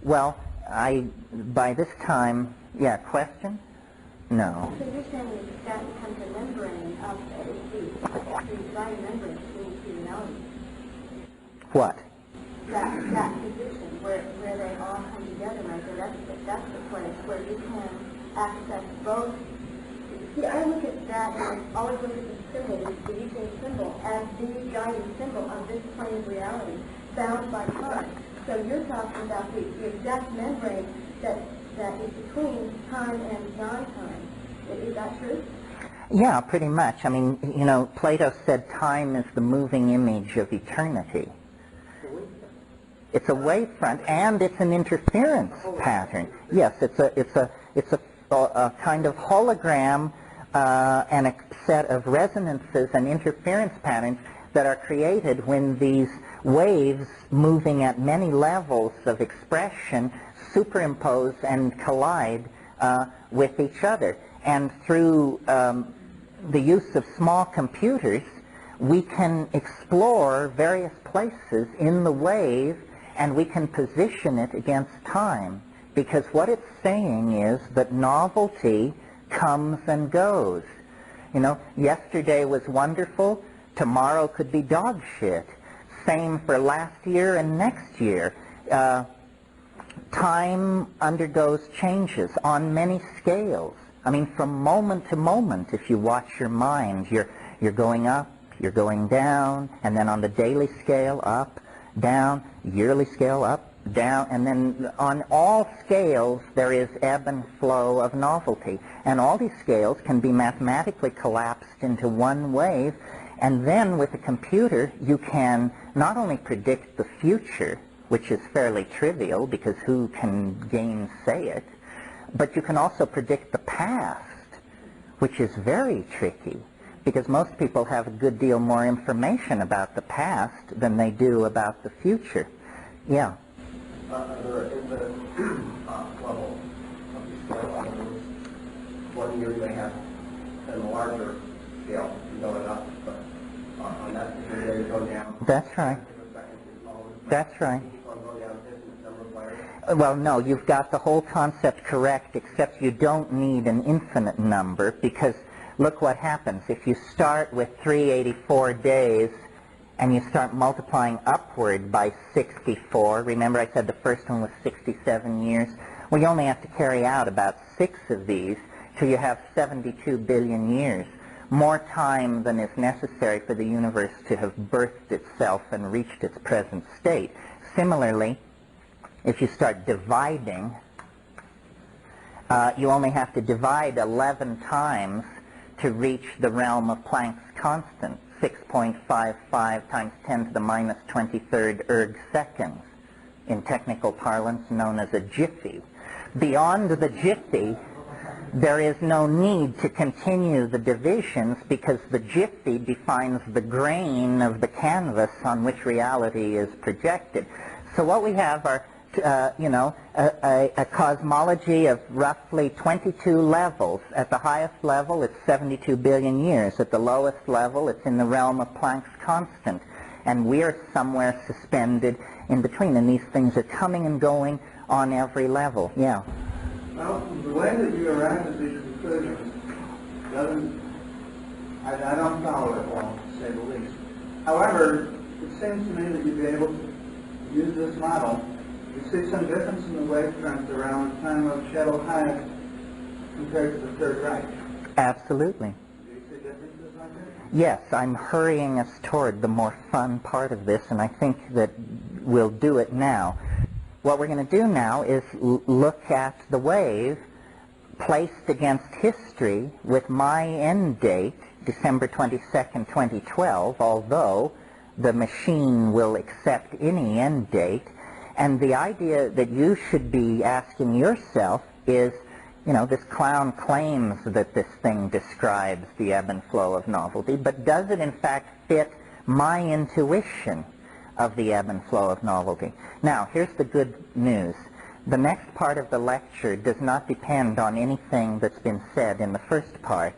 Well, by this time, yeah, question? No. So you're saying that becomes a membrane of the dry membrane between two reality. What? That position where they all come together right there, that's the place where you can access both. See, I look at that and I always look at the symbol, the Eugene symbol, as the guiding symbol of this plane of reality, bound by time. So you're talking about the exact membrane that is between time and non-time. Is that true? Yeah, pretty much. I mean, you know, Plato said time is the moving image of eternity. It's a wavefront, and it's an interference pattern. Yes, it's a kind of hologram and a set of resonances and interference patterns that are created when these waves moving at many levels of expression superimpose and collide with each other. And through the use of small computers, we can explore various places in the wave, and we can position it against time. Because what it's saying is that novelty comes and goes. You know, yesterday was wonderful, tomorrow could be dog shit. Same for last year and next year. Time undergoes changes on many scales. I mean, from moment to moment, if you watch your mind, you're going up, you're going down, and then on the daily scale, up, down, yearly scale, up, down, and then on all scales there is ebb and flow of novelty. And all these scales can be mathematically collapsed into one wave, and then with a computer you can not only predict the future, which is fairly trivial because who can gainsay it, but you can also predict the past, which is very tricky because most people have a good deal more information about the past than they do about the future. Yeah. There is the level of the scale. One year you may have a larger scale going up, but on that year you go down. That's right. That's right. Well, no, you've got the whole concept correct, except you don't need an infinite number, because look what happens. If you start with 384 days and you start multiplying upward by 64, remember I said the first one was 67 years? Well, you only have to carry out about 6 of these till you have 72 billion years. More time than is necessary for the universe to have birthed itself and reached its present state. Similarly, if you start dividing, you only have to divide 11 times to reach the realm of Planck's constant, 6.55 times 10 to the minus 23rd erg seconds. in technical parlance known as a jiffy. Beyond the jiffy, there is no need to continue the divisions because the jiffy defines the grain of the canvas on which reality is projected. So what we have are, a cosmology of roughly 22 levels. At the highest level, it's 72 billion years. At the lowest level, it's in the realm of Planck's constant. And we're somewhere suspended in between. And these things are coming and going on every level. Yeah. Well, the way that you arrive at these conclusions doesn't, I don't follow it well, to say the least. However, it seems to me that you'd be able to use this model. You see some difference in the wavelength around the time of shadow highest compared to the Third Reich. Absolutely. Do you see differences like that? Yes, I'm hurrying us toward the more fun part of this, and I think that we'll do it now. What we're going to do now is look at the wave placed against history with my end date, December 22nd, 2012, although the machine will accept any end date. And the idea that you should be asking yourself is, this clown claims that this thing describes the ebb and flow of novelty, but does it in fact fit my intuition of the ebb and flow of novelty? Now, here's the good news. The next part of the lecture does not depend on anything that's been said in the first part.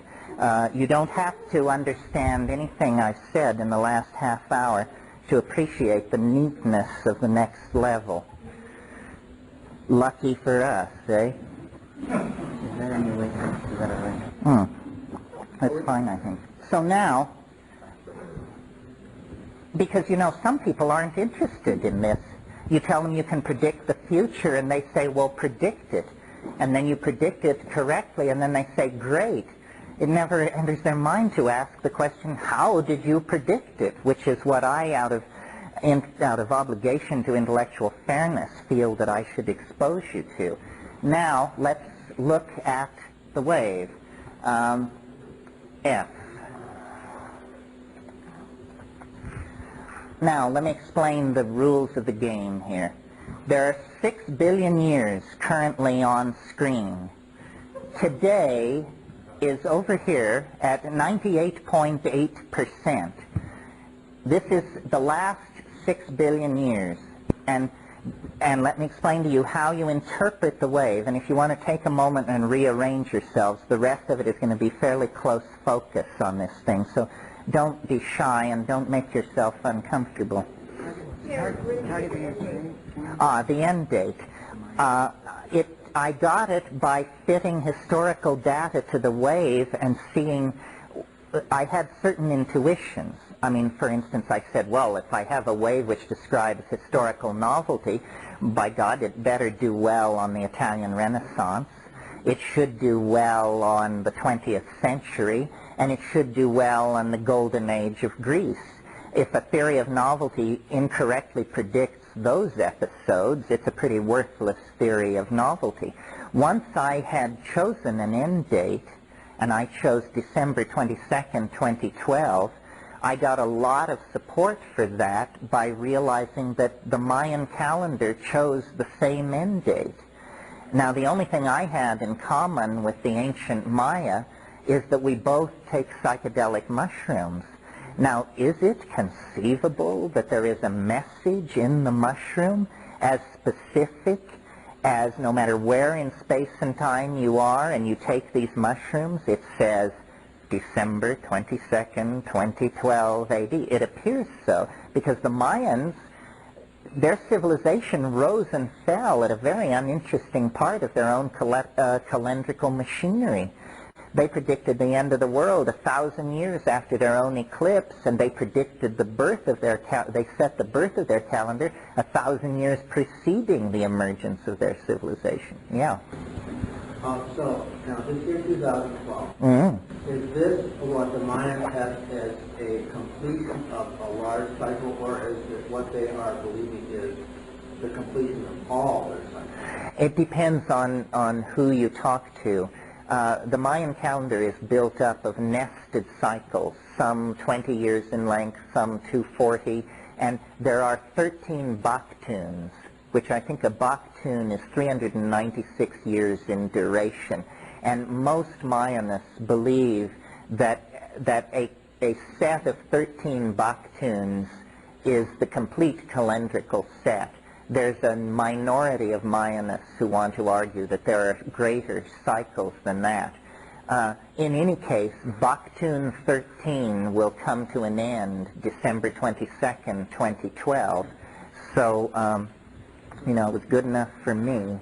You don't have to understand anything I've said in the last half hour to appreciate the neatness of the next level. Lucky for us, eh? Is that any way? Is that all right? That's fine, I think. So now, because, some people aren't interested in this. You tell them you can predict the future, and they say, well, predict it. And then you predict it correctly, and then they say, great. It never enters their mind to ask the question, how did you predict it? Which is what I, out of obligation to intellectual fairness, feel that I should expose you to. Now, let's look at the wave. F. Now, let me explain the rules of the game here. There are 6 billion years currently on screen. Today is over here at 98.8%. This is the last 6 billion years. And let me explain to you how you interpret the wave. And if you want to take a moment and rearrange yourselves, the rest of it is going to be fairly close focus on this thing. So don't be shy and don't make yourself uncomfortable. The end date. I got it by fitting historical data to the wave and seeing. I had certain intuitions. I mean, for instance, I said, well, if I have a wave which describes historical novelty, by God, it better do well on the Italian Renaissance. It should do well on the 20th century, and it should do well on the golden age of Greece. If a theory of novelty incorrectly predicts those episodes, it's a pretty worthless theory of novelty. Once I had chosen an end date, and I chose December 22nd, 2012, I got a lot of support for that by realizing that the Mayan calendar chose the same end date. Now, the only thing I had in common with the ancient Maya is that we both take psychedelic mushrooms. Now, is it conceivable that there is a message in the mushroom as specific as no matter where in space and time you are and you take these mushrooms, it says December 22nd, 2012 AD? It appears so, because the Mayans, their civilization rose and fell at a very uninteresting part of their own calendrical machinery. They predicted the end of the world 1,000 years after their own eclipse, and they predicted the birth of their they set the birth of their calendar 1,000 years preceding the emergence of their civilization. Yeah. So now this year 2012. Is this what the Mayans have as a completion of a large cycle, or is it what they are believing is the completion of all their cycles? It depends on who you talk to. The Mayan calendar is built up of nested cycles, some 20 years in length, some 240, and there are 13 Baktuns, which I think a Bach tune is 396 years in duration. And most Mayanists believe that a set of 13 Bach tunes is the complete calendrical set. There's a minority of Mayanists who want to argue that there are greater cycles than that. In any case, Bach Tune 13 will come to an end December 22nd, 2012. So, you know, it was good enough for me.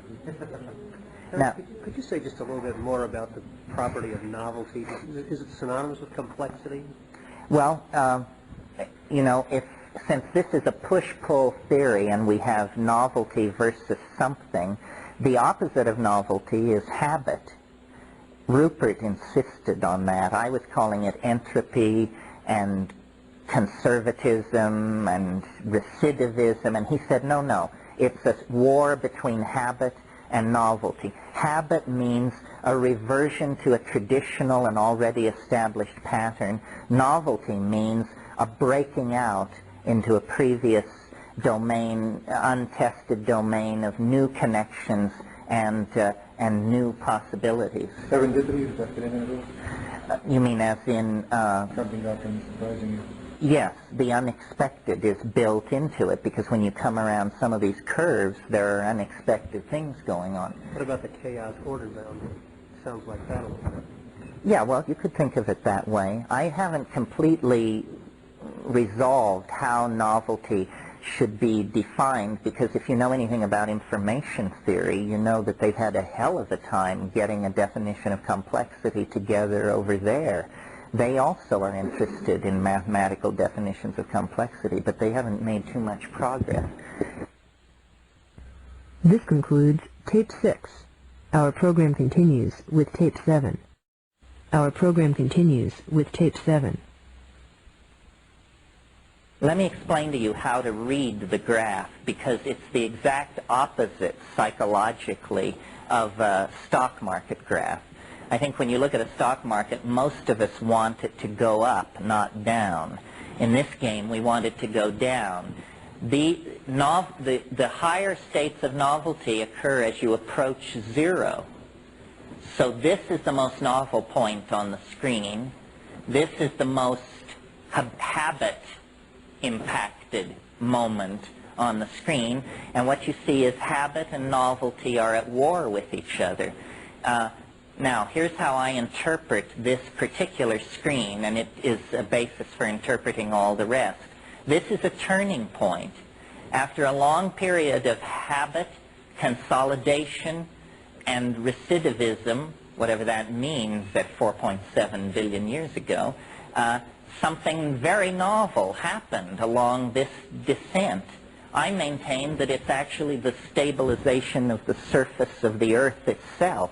Now, could you say just a little bit more about the property of novelty? Is it synonymous with complexity? Well, you know, since this is a push-pull theory and we have novelty versus something, the opposite of novelty is habit. Rupert insisted on that. I was calling it entropy and conservatism and recidivism, and he said, no, it's a war between habit and novelty. Habit means a reversion to a traditional and already established pattern. Novelty means a breaking out into a previous domain, untested domain of new connections and new possibilities. Serendipity, does that fit into this? You mean as in... Something up and surprising you? Yes, the unexpected is built into it, because when you come around some of these curves, there are unexpected things going on. What about the chaos order boundary? Sounds like that a little bit. Yeah, well, you could think of it that way. I haven't completely resolved how novelty should be defined, because if you know anything about information theory, you know that they've had a hell of a time getting a definition of complexity together over there. They also are interested in mathematical definitions of complexity, but they haven't made too much progress. This concludes Tape 6. Our program continues with Tape 7. Our program continues with Tape 7. Let me explain to you how to read the graph, because it's the exact opposite psychologically of a stock market graph. I think when you look at a stock market, most of us want it to go up, not down. In this game, we want it to go down. The higher states of novelty occur as you approach 0. So this is the most novel point on the screen. This is the most habit-impacted moment on the screen. And what you see is habit and novelty are at war with each other. Now, here's how I interpret this particular screen, and it is a basis for interpreting all the rest. This is a turning point. After a long period of habit, consolidation, and recidivism, whatever that means at 4.7 billion years ago, something very novel happened along this descent. I maintain that it's actually the stabilization of the surface of the Earth itself.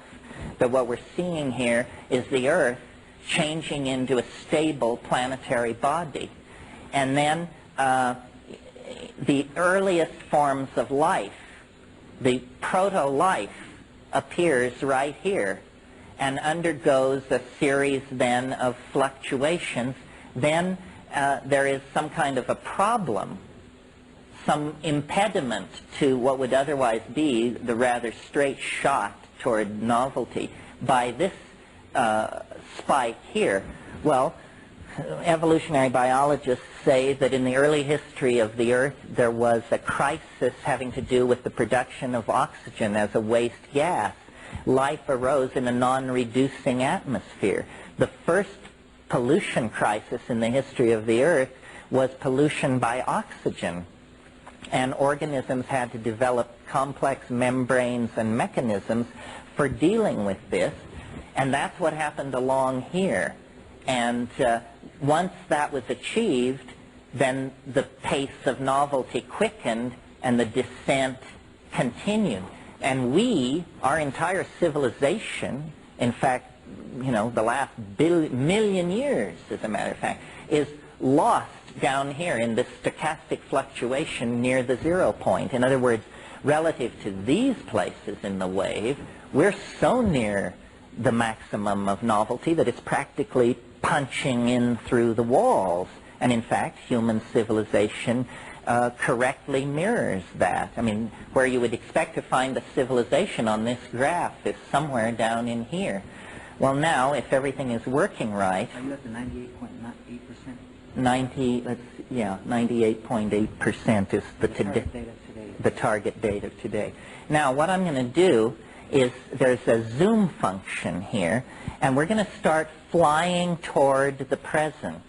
That what we're seeing here is the Earth changing into a stable planetary body. And then the earliest forms of life, the proto-life, appears right here and undergoes a series then of fluctuations. Then there is some kind of a problem, some impediment to what would otherwise be the rather straight shot toward novelty by this spike here. Well, evolutionary biologists say that in the early history of the Earth there was a crisis having to do with the production of oxygen as a waste gas. Life arose in a non-reducing atmosphere. The first pollution crisis in the history of the Earth was pollution by oxygen. And organisms had to develop complex membranes and mechanisms for dealing with this, and that's what happened along here. And once that was achieved, then the pace of novelty quickened and the descent continued. And our entire civilization, in fact, you know, the last million years, as a matter of fact, is lost down here in this stochastic fluctuation near the 0 point. In other words, relative to these places in the wave, we're so near the maximum of novelty that it's practically punching in through the walls. And in fact, human civilization correctly mirrors that. I mean, where you would expect to find a civilization on this graph is somewhere down in here. Well, now, if everything is working right, Are you at the 98.8%? 98.8% is the target date of today. Now, what I'm going to do is there's a zoom function here, and we're going to start flying toward the present.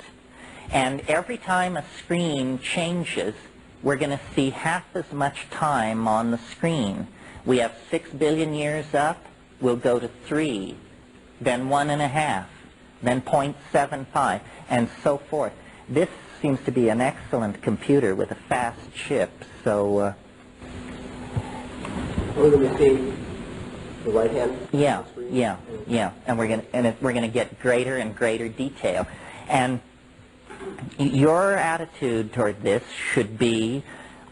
And every time a screen changes, we're going to see half as much time on the screen. We have 6 billion years up, we'll go to 3, then 1.5, then 0.75, and so forth. This seems to be an excellent computer with a fast chip, so... We're going to see the right hand? Yeah, and we're going to get greater and greater detail. And your attitude toward this should be,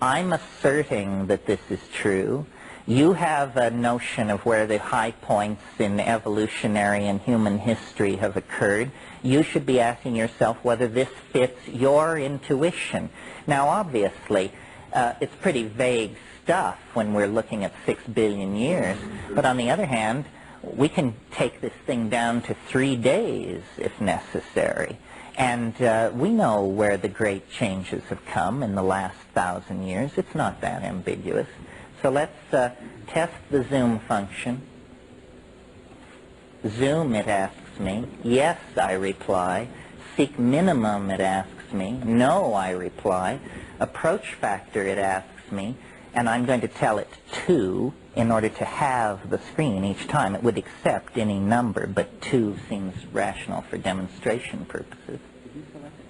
I'm asserting that this is true. You have a notion of where the high points in evolutionary and human history have occurred. You should be asking yourself whether this fits your intuition. Now, obviously, it's pretty vague stuff when we're looking at 6 billion years, but on the other hand, we can take this thing down to 3 days if necessary. And we know where the great changes have come in the last 1,000 years. It's not that ambiguous. So let's test the zoom function. Zoom, it asks me. Yes, I reply. Seek minimum, it asks me. No, I reply. Approach factor, it asks me. And I'm going to tell it 2 in order to have the screen each time. It would accept any number, but 2 seems rational for demonstration purposes. Did you select a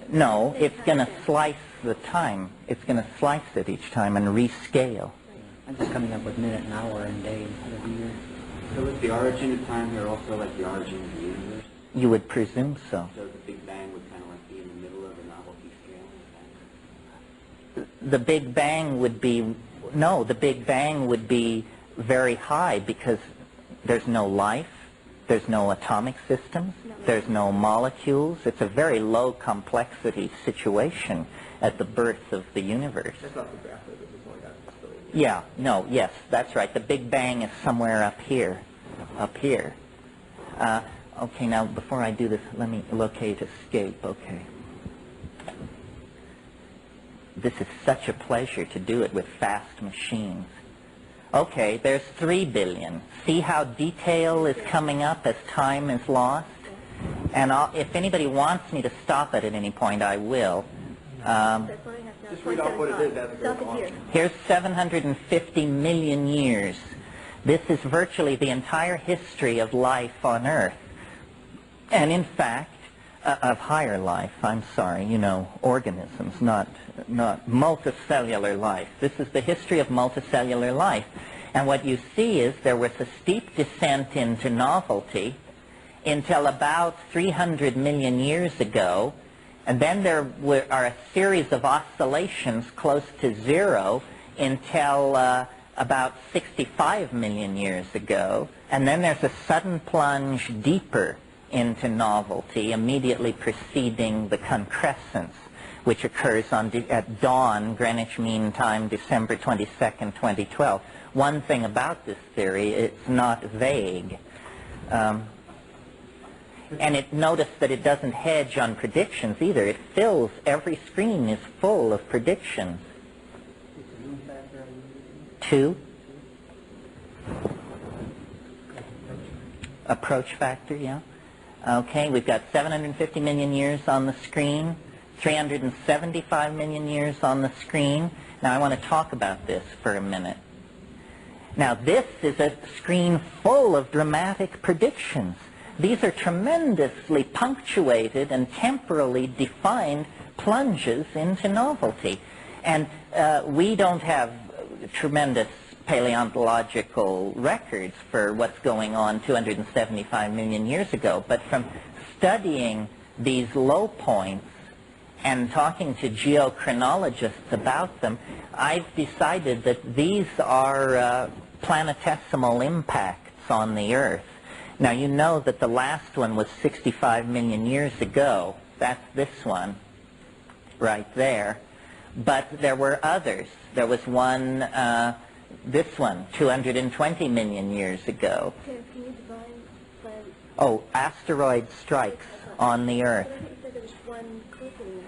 timestamp? No, it's going to slice the time. It's going to slice it each time and rescale. I'm just coming up with minute and hour and day instead of year. So is the origin of time here also like the origin of the universe? You would presume so. So the Big Bang would kind of like be in the middle of the novelty scale? The Big Bang would be, no, the Big Bang would be very high because there's no life, there's no atomic systems, there's no molecules. It's a very low complexity situation at the birth of the universe. That's not the graph, this is only got this billion. Yeah, no, yes, that's right. The Big Bang is somewhere up here, okay, now before I do this, let me locate escape, okay. This is such a pleasure to do it with fast machines. Okay, there's 3 billion. See how detail is coming up as time is lost? And if anybody wants me to stop it at any point, I will. Just read off what it is as it goes on. Here's 750 million years. This is virtually the entire history of life on Earth. And in fact, of higher life, I'm sorry, you know, organisms, not multicellular life. This is the history of multicellular life. And what you see is there was a steep descent into novelty until about 300 million years ago, and then there are a series of oscillations close to 0 until about 65 million years ago, and then there's a sudden plunge deeper into novelty immediately preceding the concrescence, which occurs at dawn, Greenwich Mean Time, December 22nd, 2012. One thing about this theory, it's not vague. And notice that it doesn't hedge on predictions either. It fills, every screen is full of predictions. 2. Approach factor, yeah. Okay, we've got 750 million years on the screen, 375 million years on the screen. Now I want to talk about this for a minute. Now this is a screen full of dramatic predictions. These are tremendously punctuated and temporally defined plunges into novelty. And we don't have tremendous paleontological records for what's going on 275 million years ago, but from studying these low points and talking to geochronologists about them, I've decided that these are planetesimal impacts on the Earth. Now you know that the last one was 65 million years ago. That's this one. right there. But there were others. There was one, this one, 220 million years ago. Can you define when? Oh, asteroid strikes on the Earth. But I think you said there was one closer to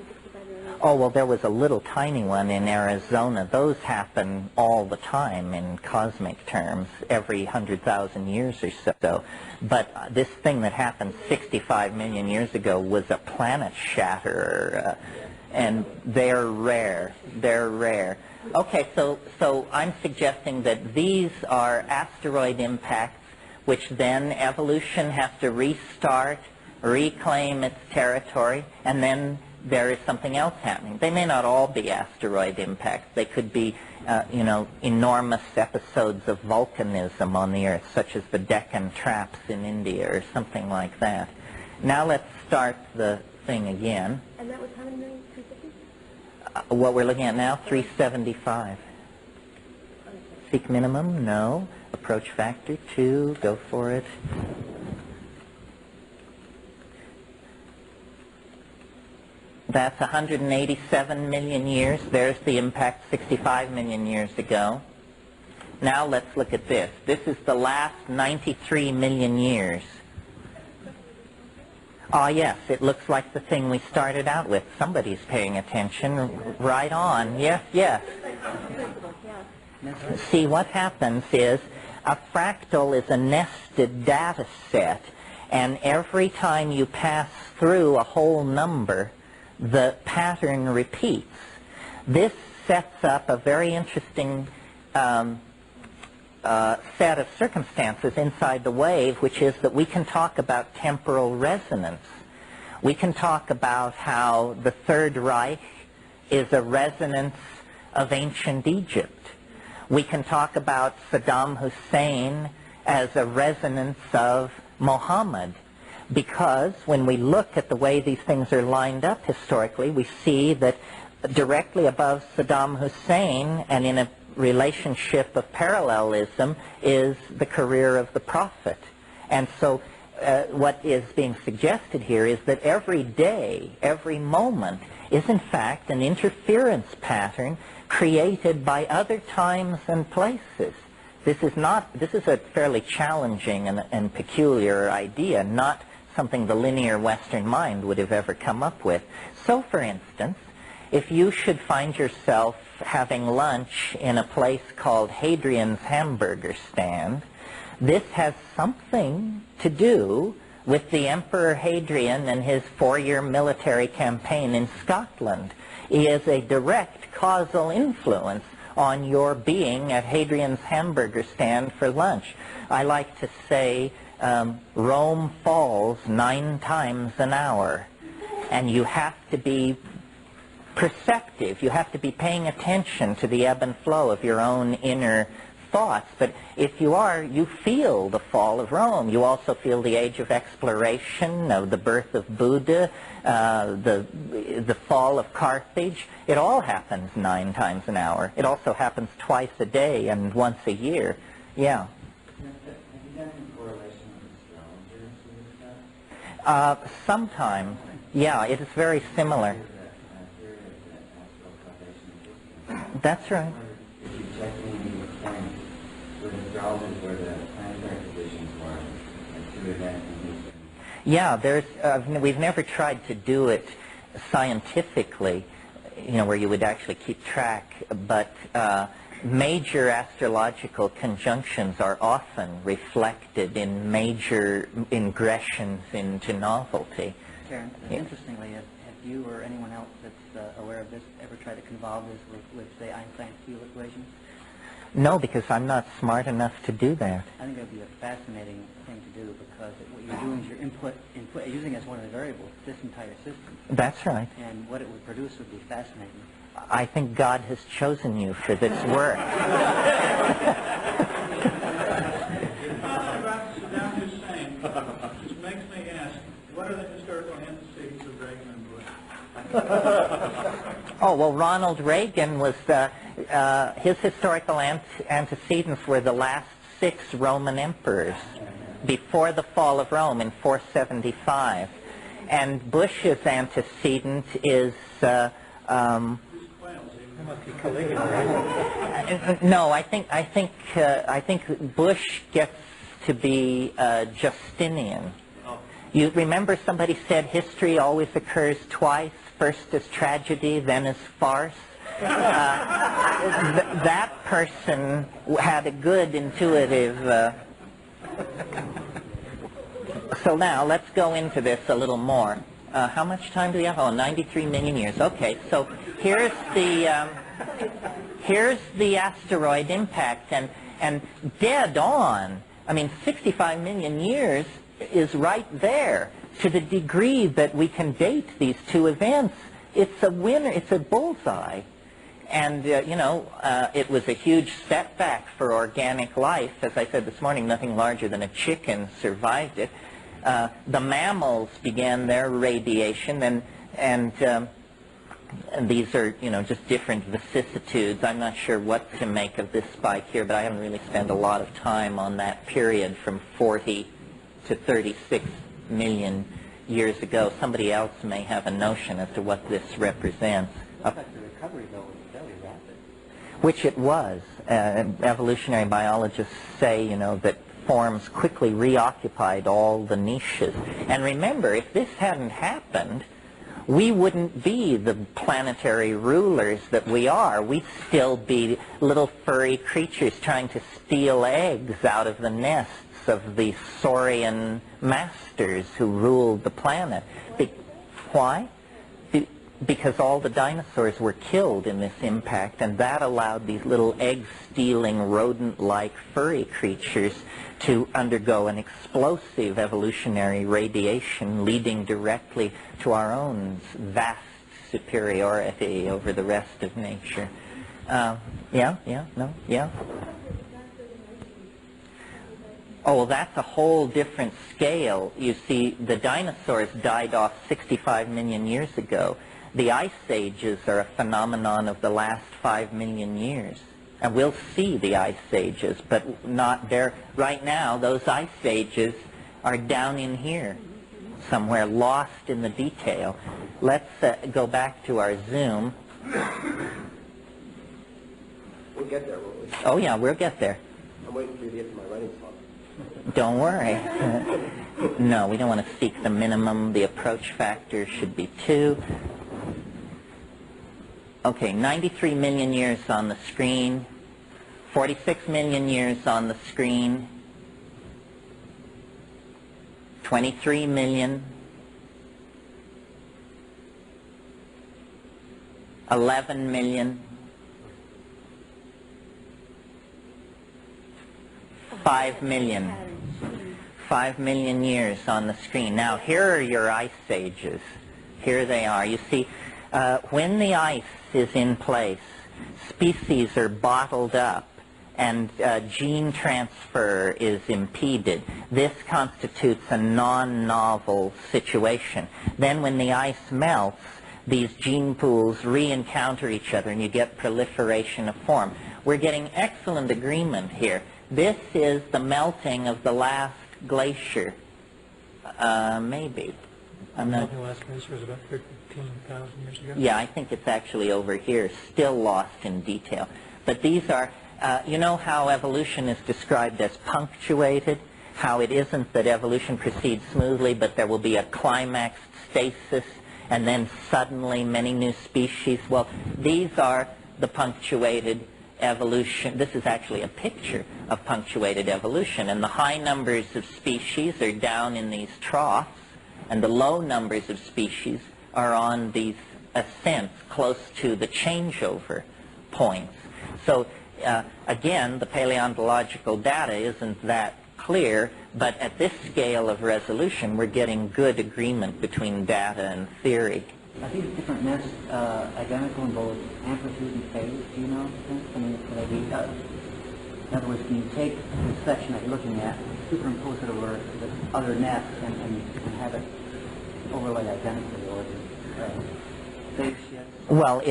65 million years. Oh, well, there was a little tiny one in Arizona. Those happen all the time in cosmic terms, every 100,000 years or so. But this thing that happened 65 million years ago was a planet shatterer, and they're rare. They're rare. Okay, so I'm suggesting that these are asteroid impacts which then evolution has to restart, reclaim its territory, and then there is something else happening. They may not all be asteroid impacts. They could be, enormous episodes of volcanism on the Earth, such as the Deccan Traps in India or something like that. Now let's start the thing again. And that was how many million? 350? What we're looking at now, 375. Seek minimum? No. Approach factor 2. Go for it. That's 187 million years. There's the impact 65 million years ago. Now let's look at this. This is the last 93 million years. Ah, yes, it looks like the thing we started out with. Somebody's paying attention. Right on. Yes, yes. See, what happens is a fractal is a nested data set, and every time you pass through a whole number, the pattern repeats. This sets up a very interesting set of circumstances inside the wave, which is that we can talk about temporal resonance. We can talk about how the Third Reich is a resonance of ancient Egypt. We can talk about Saddam Hussein as a resonance of Mohammed, because when we look at the way these things are lined up historically, we see that directly above Saddam Hussein and in a relationship of parallelism is the career of the Prophet. And so what is being suggested here is that every day, every moment, is in fact an interference pattern created by other times and places. This is a fairly challenging and peculiar idea, not something the linear Western mind would have ever come up with. So, for instance, if you should find yourself having lunch in a place called Hadrian's Hamburger Stand, this has something to do with the Emperor Hadrian and his 4-year military campaign in Scotland. He is a direct causal influence on your being at Hadrian's Hamburger Stand for lunch. I like to say Rome falls 9 times an hour, and you have to be perceptive. You have to be paying attention to the ebb and flow of your own inner thoughts. But if you are, you feel the fall of Rome. You also feel the age of exploration, of the birth of Buddha, the fall of Carthage. It all happens 9 times an hour. It also happens twice a day and once a year. Yeah. Have you done any correlation with astrology? Sometimes. Yeah, it is very similar. That's right. If you check any points with astrologers where the planetary positions were, like 2 events in Houston. Yeah, we've never tried to do it scientifically, where you would actually keep track, but major astrological conjunctions are often reflected in major ingressions into novelty. Terence, interestingly, have you or anyone else that's aware of this ever tried to convolve this with say, Einstein's field equations? No, because I'm not smart enough to do that. I think it would be a fascinating thing to do, because what you're doing is you're input using as one of the variables this entire system. That's right. And what it would produce would be fascinating. I think God has chosen you for this work. About Saddam Hussein just makes me ask, what are the historical antecedents of Reagan and Bush? Oh, well, Ronald Reagan was, his historical antecedents were the last 6 Roman emperors before the fall of Rome in 475. And Bush's antecedent is no, I think Bush gets to be Justinian. You remember somebody said history always occurs twice, first as tragedy, then as farce? That person had a good intuitive... So now, let's go into this a little more. How much time do we have? Oh, 93 million years. Okay, so here's the asteroid impact, and dead on, I mean, 65 million years is right there. To the degree that we can date these two events, it's a winner, it's a bullseye. And, it was a huge setback for organic life. As I said this morning, nothing larger than a chicken survived it. The mammals began their radiation, and these are, just different vicissitudes. I'm not sure what to make of this spike here, but I haven't really spent a lot of time on that period from 40 to 36 million years ago. Somebody else may have a notion as to what this represents. The recovery, though, was fairly rapid. Which it was. Evolutionary biologists say, that forms quickly reoccupied all the niches. And remember, if this hadn't happened, we wouldn't be the planetary rulers that we are. We'd still be little furry creatures trying to steal eggs out of the nests of the saurian masters who ruled the planet. Why? Because all the dinosaurs were killed in this impact, and that allowed these little egg-stealing, rodent-like furry creatures to undergo an explosive evolutionary radiation leading directly to our own vast superiority over the rest of nature. Yeah? Oh, well, that's a whole different scale. You see, the dinosaurs died off 65 million years ago. The ice ages are a phenomenon of the last 5 million years. And we'll see the ice ages, but not there. Right now, those ice ages are down in here, somewhere lost in the detail. Let's go back to our zoom. We'll get there, won't we? Oh, yeah, we'll get there. I'm waiting for you to get to my writing spot. Don't worry. No, we don't want to seek the minimum. The approach factor should be 2. Okay, 93 million years on the screen, 46 million years on the screen, 23 million, 11 million, 5 million. 5 million years on the screen. Now, here are your ice ages. Here they are. You see, when the ice is in place, species are bottled up and gene transfer is impeded. This constitutes a non-novel situation. Then when the ice melts, these gene pools re-encounter each other and you get proliferation of form. We're getting excellent agreement here. This is the melting of the last glacier. Maybe. I'm not... The last glacier was about 13,000 years ago? Yeah, I think it's actually over here, still lost in detail. But these are, you know how evolution is described as punctuated? How it isn't that evolution proceeds smoothly, but there will be a climax stasis, and then suddenly many new species. Well, these are the punctuated evolution. This is actually a picture of punctuated evolution, and the high numbers of species are down in these troughs, and the low numbers of species are on these ascents close to the changeover points. So again, the paleontological data isn't that clear, but at this scale of resolution, we're getting good agreement between data and theory. Are these different nests identical in both amplitude and phase? Do you know? I mean, could I be, in other words, can you take the section that you're looking at, superimpose it over the other nest, and have it overlay identically, or phase shifts? Well,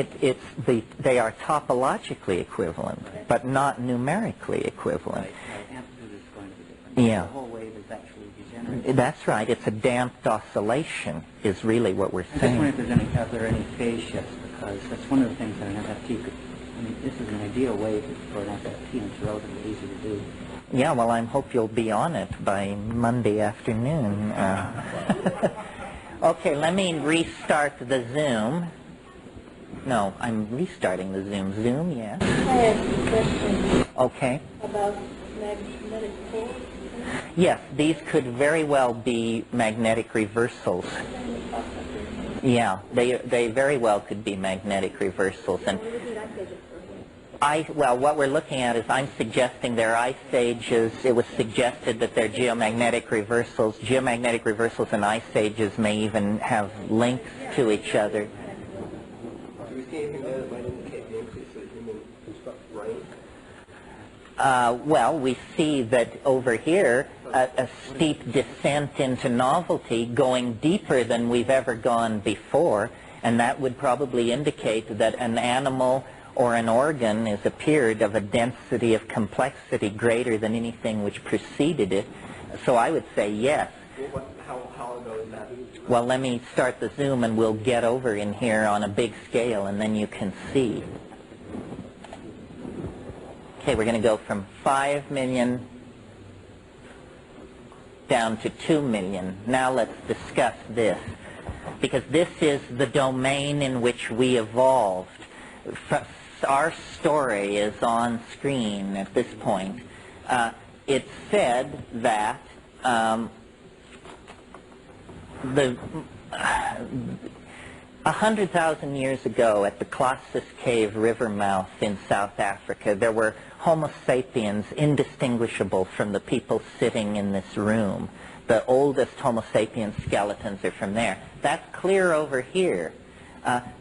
they are topologically equivalent, but not numerically equivalent. Right. Amplitude is going to be different. Yeah. The whole wave is actually degenerate. That's right. It's a damped oscillation is really what we're I just saying. wonder if are there any phase shifts, because that's one of the things that an FFT could, I mean, this is an ideal way for an FFT, and it's relatively easy to do. Yeah, well, I hope you'll be on it by Monday afternoon. Okay, let me restart the Zoom. No, I'm restarting the Zoom. Zoom, yes. I have a question Okay. about magnetic poles. Yes, these could very well be magnetic reversals. Yeah, they very well could be magnetic reversals. And well, what we're looking at is I'm suggesting they're ice ages. It was suggested that they're geomagnetic reversals. Geomagnetic reversals and ice ages may even have links to each other. Do we see anything there that might indicate the increase of human construct rain? Well, we see that over here, a steep descent into novelty going deeper than we've ever gone before, and that would probably indicate that an animal or an organ has appeared of a density of complexity greater than anything which preceded it. So I would say yes. How ago is that? Well, let me start the Zoom and we'll get over in here on a big scale and then you can see. Okay, we're going to go from 5 million down to 2 million. Now let's discuss this, because this is the domain in which we evolved. Our story is on screen at this point. It said that 100,000 years ago at the Colossus Cave river mouth in South Africa, there were Homo sapiens indistinguishable from the people sitting in this room. The oldest Homo sapiens skeletons are from there. That's clear over here.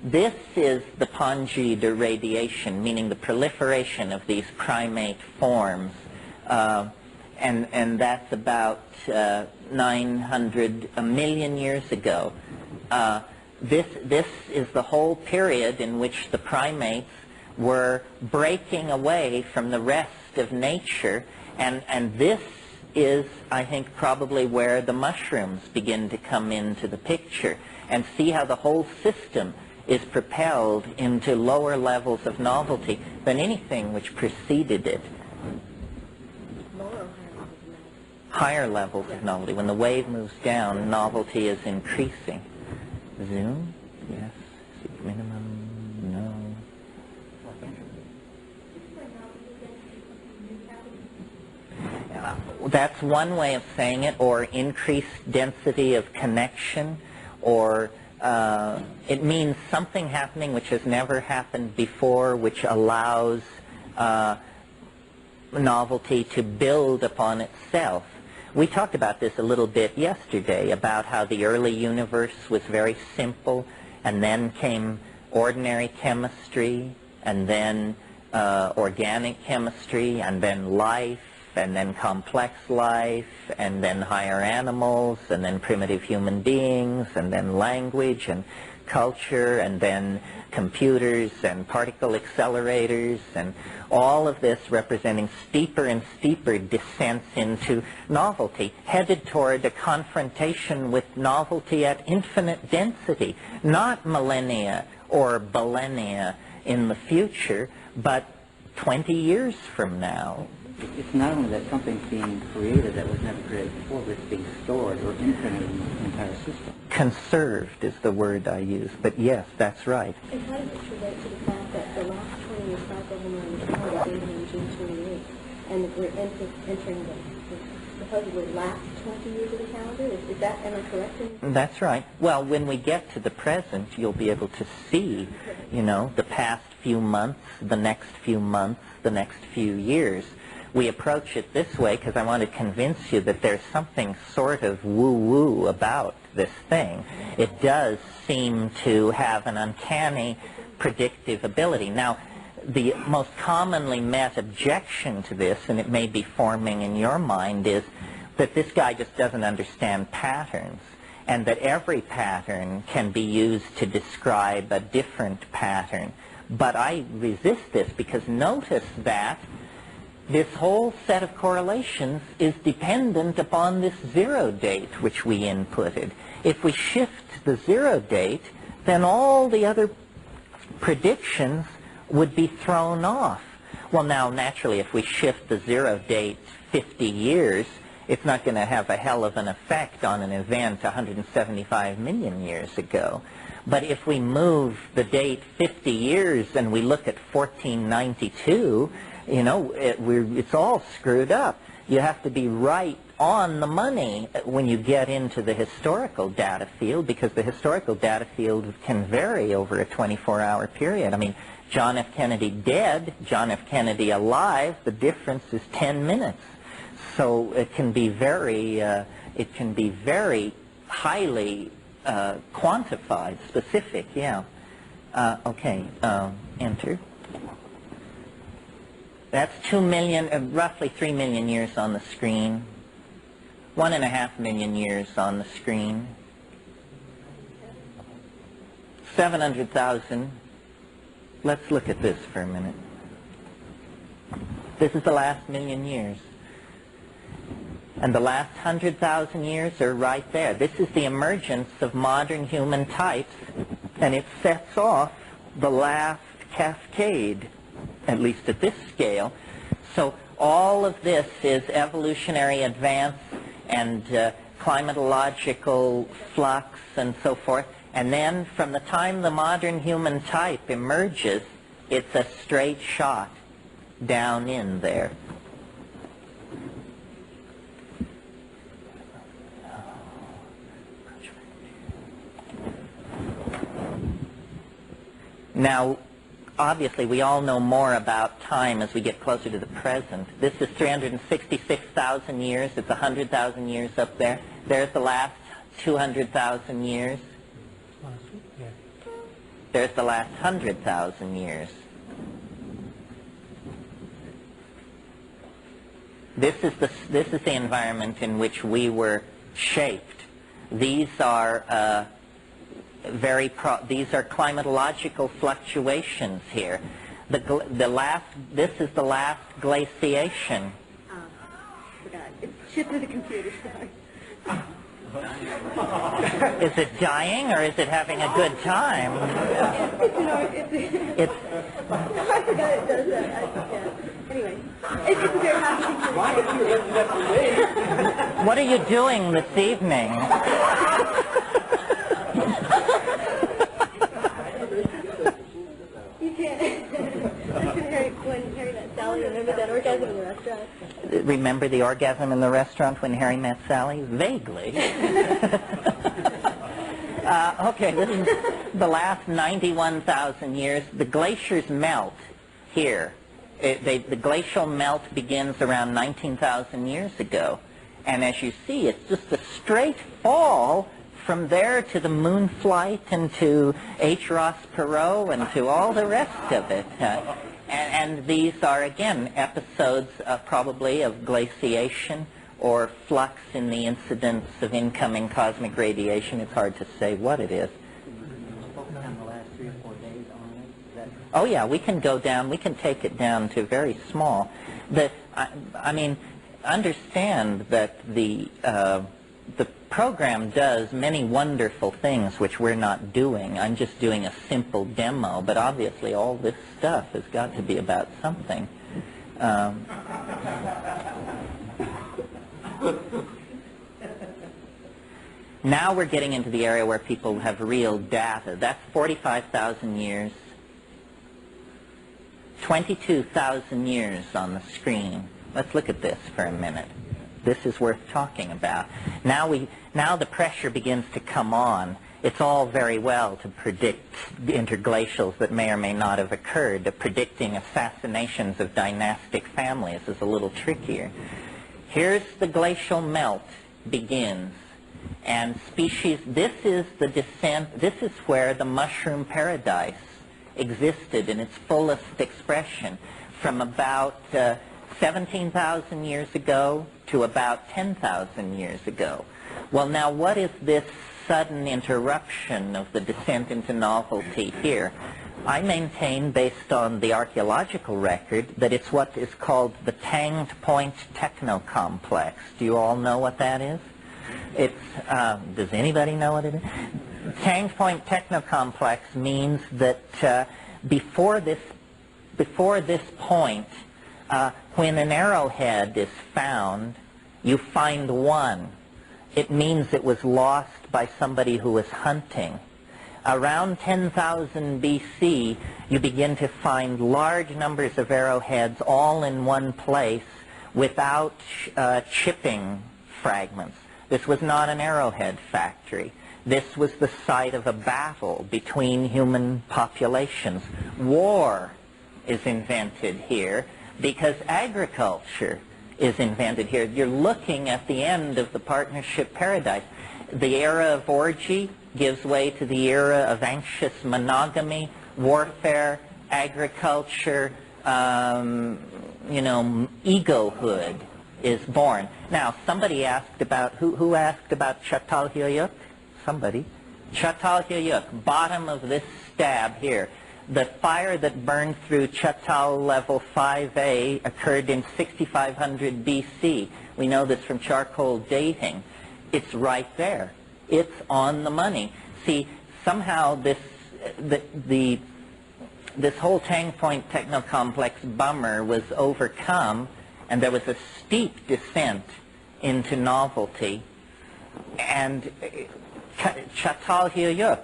This is the Pongide radiation, meaning the proliferation of these primate forms. And that's about 900 million years ago. This is the whole period in which the primates were breaking away from the rest of nature, and this is, I think, probably where the mushrooms begin to come into the picture, and see how the whole system is propelled into lower levels of novelty than anything which preceded it. Higher levels of novelty. When the wave moves down, novelty is increasing. Zoom? Yes. Minimum? No. That's one way of saying it, or increased density of connection, or it means something happening which has never happened before, which allows novelty to build upon itself. We talked about this a little bit yesterday, about how the early universe was very simple, and then came ordinary chemistry, and then organic chemistry, and then life, and then complex life, and then higher animals, and then primitive human beings, and then language and culture, and then computers and particle accelerators, and all of this representing steeper and steeper descents into novelty, headed toward a confrontation with novelty at infinite density, not millennia or billennia in the future, but 20 years from now. It's not only that something's being created that was never created before, but it's being stored or imprinted in the entire system. Conserved is the word I use, but yes, that's right. And how does this relate to the fact that the last 20-year cycle when we're dating on June 28th, and we're entering the supposedly last 20 years of the calendar? Is that, am I correct in? That's right. Well, when we get to the present, you'll be able to see, you know, the past few months, the next few months, the next few years. We approach it this way because I want to convince you that there's something sort of woo-woo about this thing. It does seem to have an uncanny predictive ability. Now, the most commonly met objection to this, and it may be forming in your mind, is that this guy just doesn't understand patterns, and that every pattern can be used to describe a different pattern. But I resist this, because notice that this whole set of correlations is dependent upon this zero date which we inputted. If we shift the zero date, then all the other predictions would be thrown off. Well, now, naturally, if we shift the zero date 50 years, it's not going to have a hell of an effect on an event 175 million years ago. But if we move the date 50 years and we look at 1492, you know, it's all screwed up. You have to be right on the money when you get into the historical data field, because the historical data field can vary over a 24-hour period. I mean, John F. Kennedy dead, John F. Kennedy alive, the difference is 10 minutes. So it can be very highly quantified, specific, yeah. Okay, enter. That's 2 million, roughly 3 million years on the screen. 1.5 million years on the screen. 700,000. Let's look at this for a minute. This is the last million years. And the last 100,000 years are right there. This is the emergence of modern human types, and it sets off the last cascade, at least at this scale. So all of this is evolutionary advance and climatological flux and so forth. And then from the time the modern human type emerges, it's a straight shot down in there. Now, obviously, we all know more about time as we get closer to the present. This is 366,000 years. It's 100,000 years up there. There's the last 200,000 years. There's the last 100,000 years. This is the environment in which we were shaped. These are these are climatological fluctuations here. This is the last glaciation. Forgot. It's shipped to the computer, sorry. Is it dying or is it having a good time? I forgot it does that. Anyway, it's a very happy. Why did you listen that to me? What are you doing this evening? You can't. When Harry met Sally, remember that orgasm in the restaurant? Remember the orgasm in the restaurant when Harry met Sally? Vaguely. Okay, this is the last 91,000 years. The glaciers melt here. The glacial melt begins around 19,000 years ago. And as you see, it's just a straight fall from there to the moon flight and to H. Ross Perot and to all the rest of it. And these are, again, episodes probably of glaciation or flux in the incidence of incoming cosmic radiation. It's hard to say what it is. Oh yeah, we can go down, we can take it down to very small. I mean, understand that the program does many wonderful things which we're not doing. I'm just doing a simple demo, but obviously all this stuff has got to be about something. Now we're getting into the area where people have real data. That's 45,000 years. 22,000 years on the screen. Let's look at this for a minute. This is worth talking about. Now the pressure begins to come on. It's all very well to predict interglacials that may or may not have occurred. Predicting assassinations of dynastic families is a little trickier. Here's the glacial melt begins. And species, this is the descent, this is where the mushroom paradise existed in its fullest expression from about 17,000 years ago to about 10,000 years ago. Well, now what is this sudden interruption of the descent into novelty here? I maintain, based on the archaeological record, that it's what is called the Tanged Point Technocomplex. Do you all know what that is? It's, does anybody know what it is? Tanged Point Technocomplex means that before this point, when an arrowhead is found, you find one. It means it was lost by somebody who was hunting. Around 10,000 BC, you begin to find large numbers of arrowheads all in one place without chipping fragments. This was not an arrowhead factory. This was the site of a battle between human populations. War is invented here because agriculture is invented here. You're looking at the end of the partnership paradise. The era of orgy gives way to the era of anxious monogamy, warfare, agriculture, egohood is born. Now, somebody asked about, who asked about Çatalhöyük? Somebody. Çatalhöyük, bottom of this stab here. The fire that burned through Çatal level 5A occurred in 6500 BC. We know this from charcoal dating. It's right there. It's on the money. See, somehow this whole Tanged Point Technocomplex bummer was overcome, and there was a steep descent into novelty. And Çatalhöyük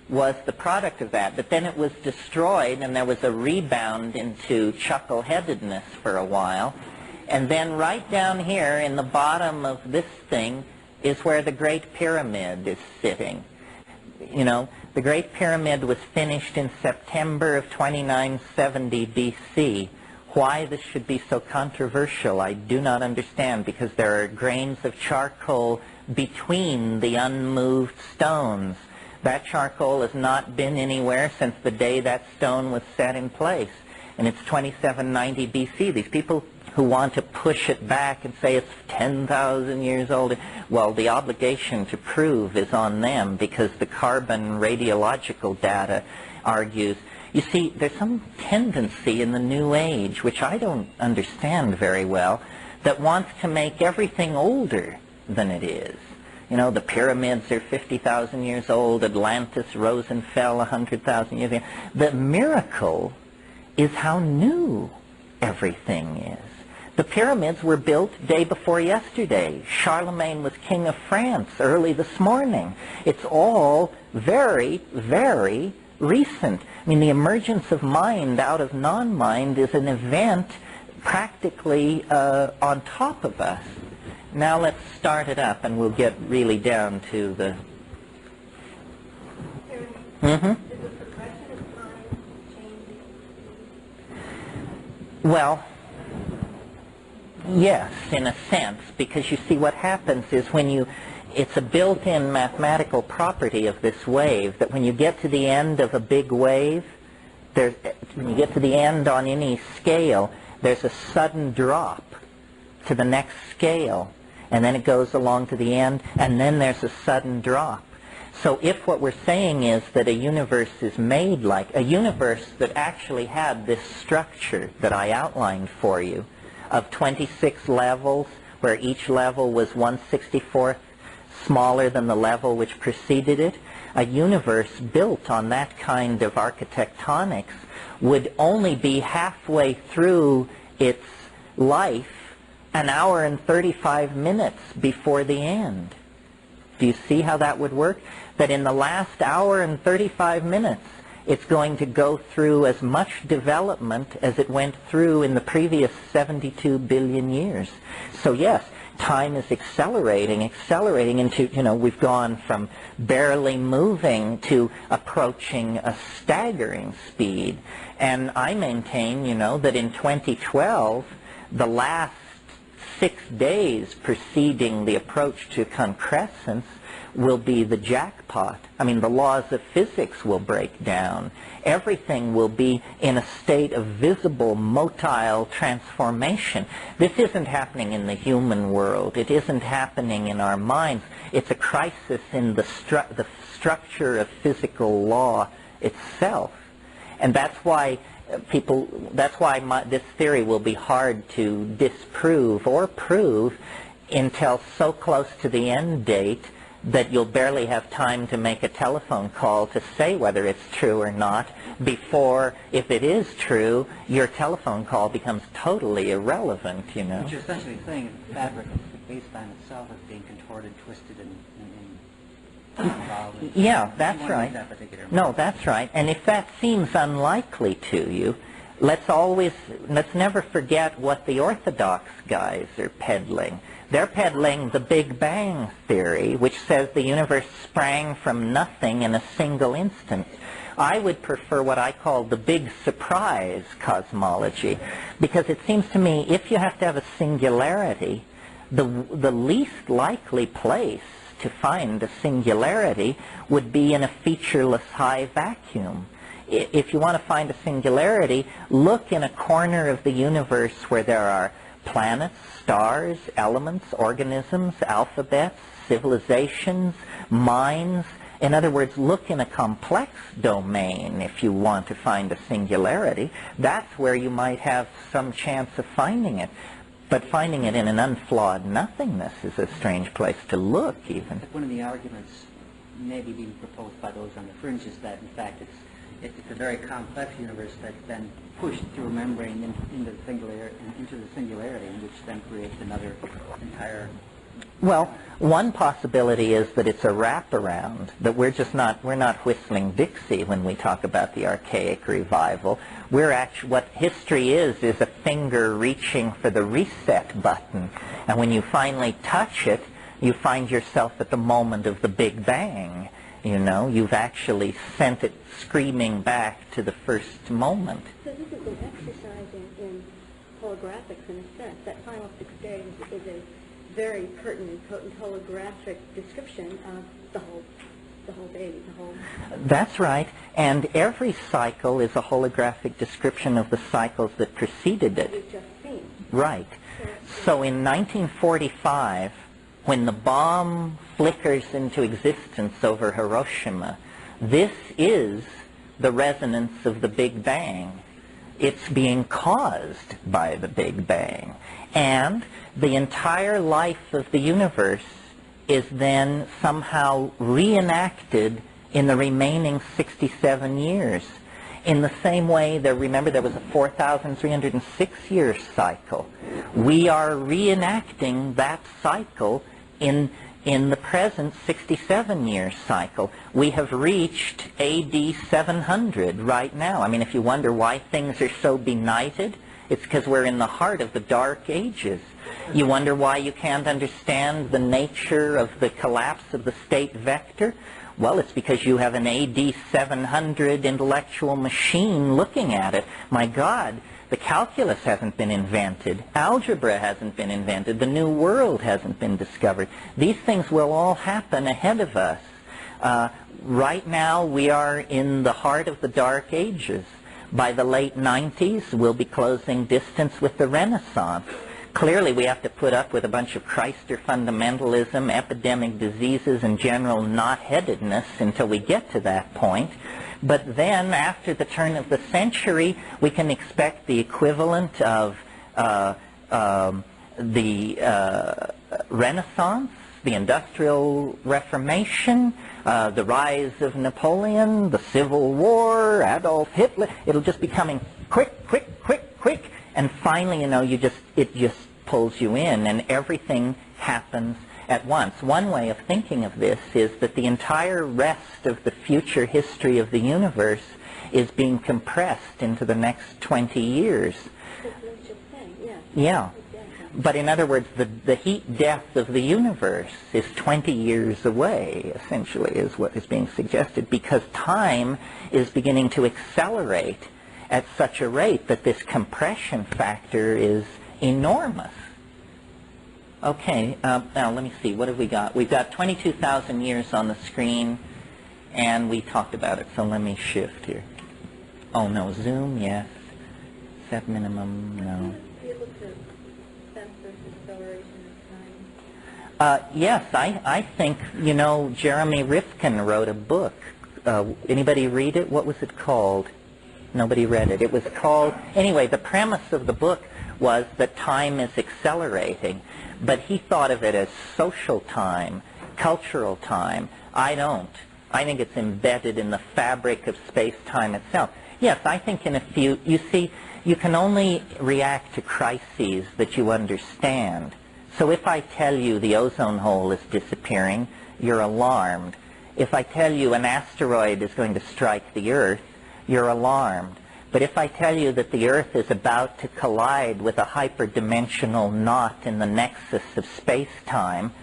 was the product of that, but then it was destroyed, and there was a rebound into chuckle-headedness for a while. And then right down here in the bottom of this thing is where the Great Pyramid is sitting. You know, the Great Pyramid was finished in September of 2970 BC. Why this should be so controversial, I do not understand, because there are grains of charcoal between the unmoved stones. That charcoal has not been anywhere since the day that stone was set in place. And it's 2790 BC. These people who want to push it back and say it's 10,000 years old, well, the obligation to prove is on them, because the carbon radiological data argues. You see, there's some tendency in the New Age, which I don't understand very well, that wants to make everything older than it is. You know, the pyramids are 50,000 years old, Atlantis rose and fell 100,000 years ago. The miracle is how new everything is. The pyramids were built day before yesterday. Charlemagne was king of France early this morning. It's all very, very recent. I mean, the emergence of mind out of non-mind is an event practically on top of us. Now let's start it up, and we'll get really down to the... Well, yes, in a sense, because you see what happens is when you... It's a built-in mathematical property of this wave that when you get to the end of a big wave, when you get to the end on any scale, there's a sudden drop to the next scale, and then it goes along to the end, and then there's a sudden drop. So if what we're saying is that a universe is made like, a universe that actually had this structure that I outlined for you, of 26 levels, where each level was 1/64th smaller than the level which preceded it, a universe built on that kind of architectonics would only be halfway through its life an hour and 35 minutes before the end. Do you see how that would work? That in the last hour and 35 minutes, it's going to go through as much development as it went through in the previous 72 billion years. So yes, time is accelerating into, you know, we've gone from barely moving to approaching a staggering speed. And I maintain, you know, that in 2012, the last 6 days preceding the approach to concrescence will be the jackpot. I mean, the laws of physics will break down. Everything will be in a state of visible motile transformation. This isn't happening in the human world. It isn't happening in our minds. It's a crisis in the structure of physical law itself. And that's why this theory will be hard to disprove or prove until so close to the end date that you'll barely have time to make a telephone call to say whether it's true or not before, if it is true, your telephone call becomes totally irrelevant, you know. But you're essentially saying the fabric of the space-time itself is being contorted, twisted, and involved. Yeah, that's right. That particular No, that's right. And if that seems unlikely to you, let's never forget what the orthodox guys are peddling. They're peddling the Big Bang theory, which says the universe sprang from nothing in a single instant. I would prefer what I call the big surprise cosmology, because it seems to me if you have to have a singularity, the least likely place to find a singularity would be in a featureless high vacuum. If you want to find a singularity, look in a corner of the universe where there are planets, stars, elements, organisms, alphabets, civilizations, minds. In other words, look in a complex domain if you want to find a singularity. That's where you might have some chance of finding it. But finding it in an unflawed nothingness is a strange place to look, even. One of the arguments maybe being proposed by those on the fringe is that, in fact, it's a very complex universe that's then pushed through a membrane into the singularity, which then creates another entire... Well, one possibility is that it's a wraparound, that we're not whistling Dixie when we talk about the archaic revival. What history is a finger reaching for the reset button. And when you finally touch it, you find yourself at the moment of the Big Bang. You know, you've actually sent it screaming back to the first moment. So this is an exercise in holographics in a sense. That final 6 days is a very pertinent, potent holographic description of the whole baby, That's right, and every cycle is a holographic description of the cycles that preceded it. We've just seen. Right. So in 1945, when the bomb flickers into existence over Hiroshima, this is the resonance of the Big Bang. It's being caused by the Big Bang. And the entire life of the universe is then somehow reenacted in the remaining 67 years. In the same way, remember there was a 4,306-year cycle. We are reenacting that cycle in the present 67-year cycle. We have reached AD 700 right now. I mean, if you wonder why things are so benighted, it's because we're in the heart of the Dark Ages. You wonder why you can't understand the nature of the collapse of the state vector? Well, it's because you have an AD 700 intellectual machine looking at it. My God, the calculus hasn't been invented. Algebra hasn't been invented. The New World hasn't been discovered. These things will all happen ahead of us. Right now, we are in the heart of the Dark Ages. By the late 90s, we'll be closing distance with the Renaissance. Clearly, we have to put up with a bunch of Christer fundamentalism, epidemic diseases, and general knot-headedness until we get to that point. But then, after the turn of the century, we can expect the equivalent of the Renaissance, the Industrial Reformation, the rise of Napoleon, the Civil War, Adolf Hitler. It'll just be coming quick, quick, quick, quick. And finally, you know, it just pulls you in, and everything happens at once. One way of thinking of this is that the entire rest of the future history of the universe is being compressed into the next 20 years. Yeah. But in other words, the heat death of the universe is 20 years away, essentially, is what is being suggested, because time is beginning to accelerate at such a rate that this compression factor is enormous. Okay, now let me see, what have we got? We've got 22,000 years on the screen, and we talked about it, so let me shift here. Oh no, zoom, yes. Set minimum, no. Yes, I think, you know, Jeremy Rifkin wrote a book. Anybody read it? What was it called? Nobody read it. It was called, anyway, the premise of the book was that time is accelerating, but he thought of it as social time, cultural time. I don't. I think it's embedded in the fabric of space-time itself. Yes, I think in a few, you see, you can only react to crises that you understand. So if I tell you the ozone hole is disappearing, you're alarmed. If I tell you an asteroid is going to strike the Earth, you're alarmed. But if I tell you that the Earth is about to collide with a hyperdimensional knot in the nexus of space-time,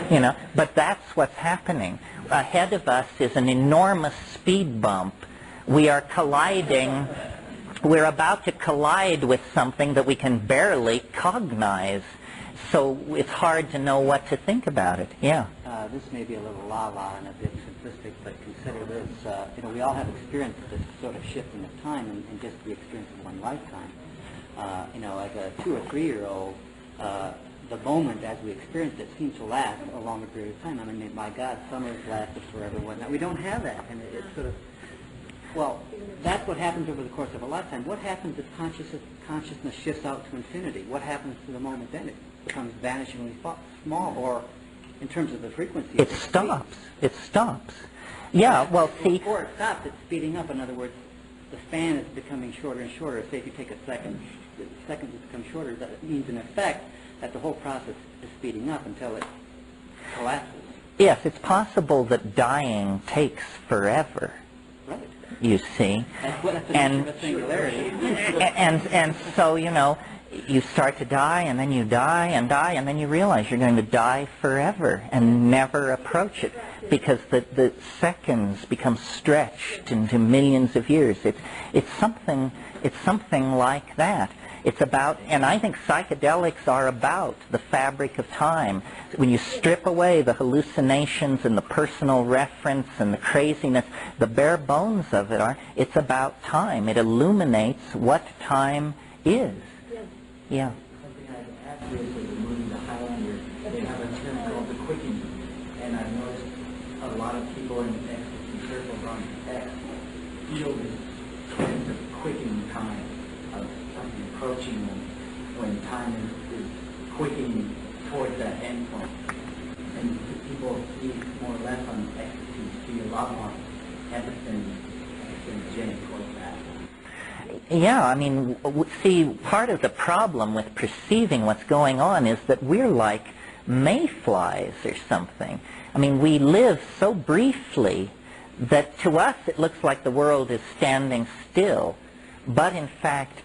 you know, but that's what's happening. Ahead of us is an enormous speed bump. We are colliding, we're about to collide with something that we can barely cognize. So it's hard to know what to think about it. Yeah. This may be a little la-la and a bit simplistic, but consider this. You know, we all have experienced this sort of shifting of time in just the experience of one lifetime. You know, as a 2 or 3-year-old, the moment as we experience it seems to last a longer period of time. I mean, my God, summers lasted forever and whatnot. We don't have that, and it's sort of, well, that's what happens over the course of a lifetime. What happens if consciousness shifts out to infinity? What happens to the moment then? It becomes vanishingly small, or in terms of the frequency. It stops. It stops. Yeah, well, see. Before it stops, it's speeding up. In other words, the span is becoming shorter and shorter. Say if you take a second, the seconds become shorter. That means, in effect, that the whole process is speeding up until it collapses. Yes, it's possible that dying takes forever. Right. You see. That's a singularity. And so, you know, you start to die, and then you die, and then you realize you're going to die forever and never approach it, because the seconds become stretched into millions of years. It's something like that. It's about, and I think psychedelics are about the fabric of time. When you strip away the hallucinations and the personal reference and the craziness, the bare bones of it it's about time. It illuminates what time is. Yeah. Something I've asked you is the movie The Highlander. They have a term called the quicking, and I've noticed a lot of people in ecstasy circles on X feel this sense of quicking time, of something approaching when time is quicking towards that end point. And people see more or less on ecstasy feel a lot more empathy towards that. Yeah, I mean, see, part of the problem with perceiving what's going on is that we're like mayflies or something. I mean, we live so briefly that to us it looks like the world is standing still, but in fact,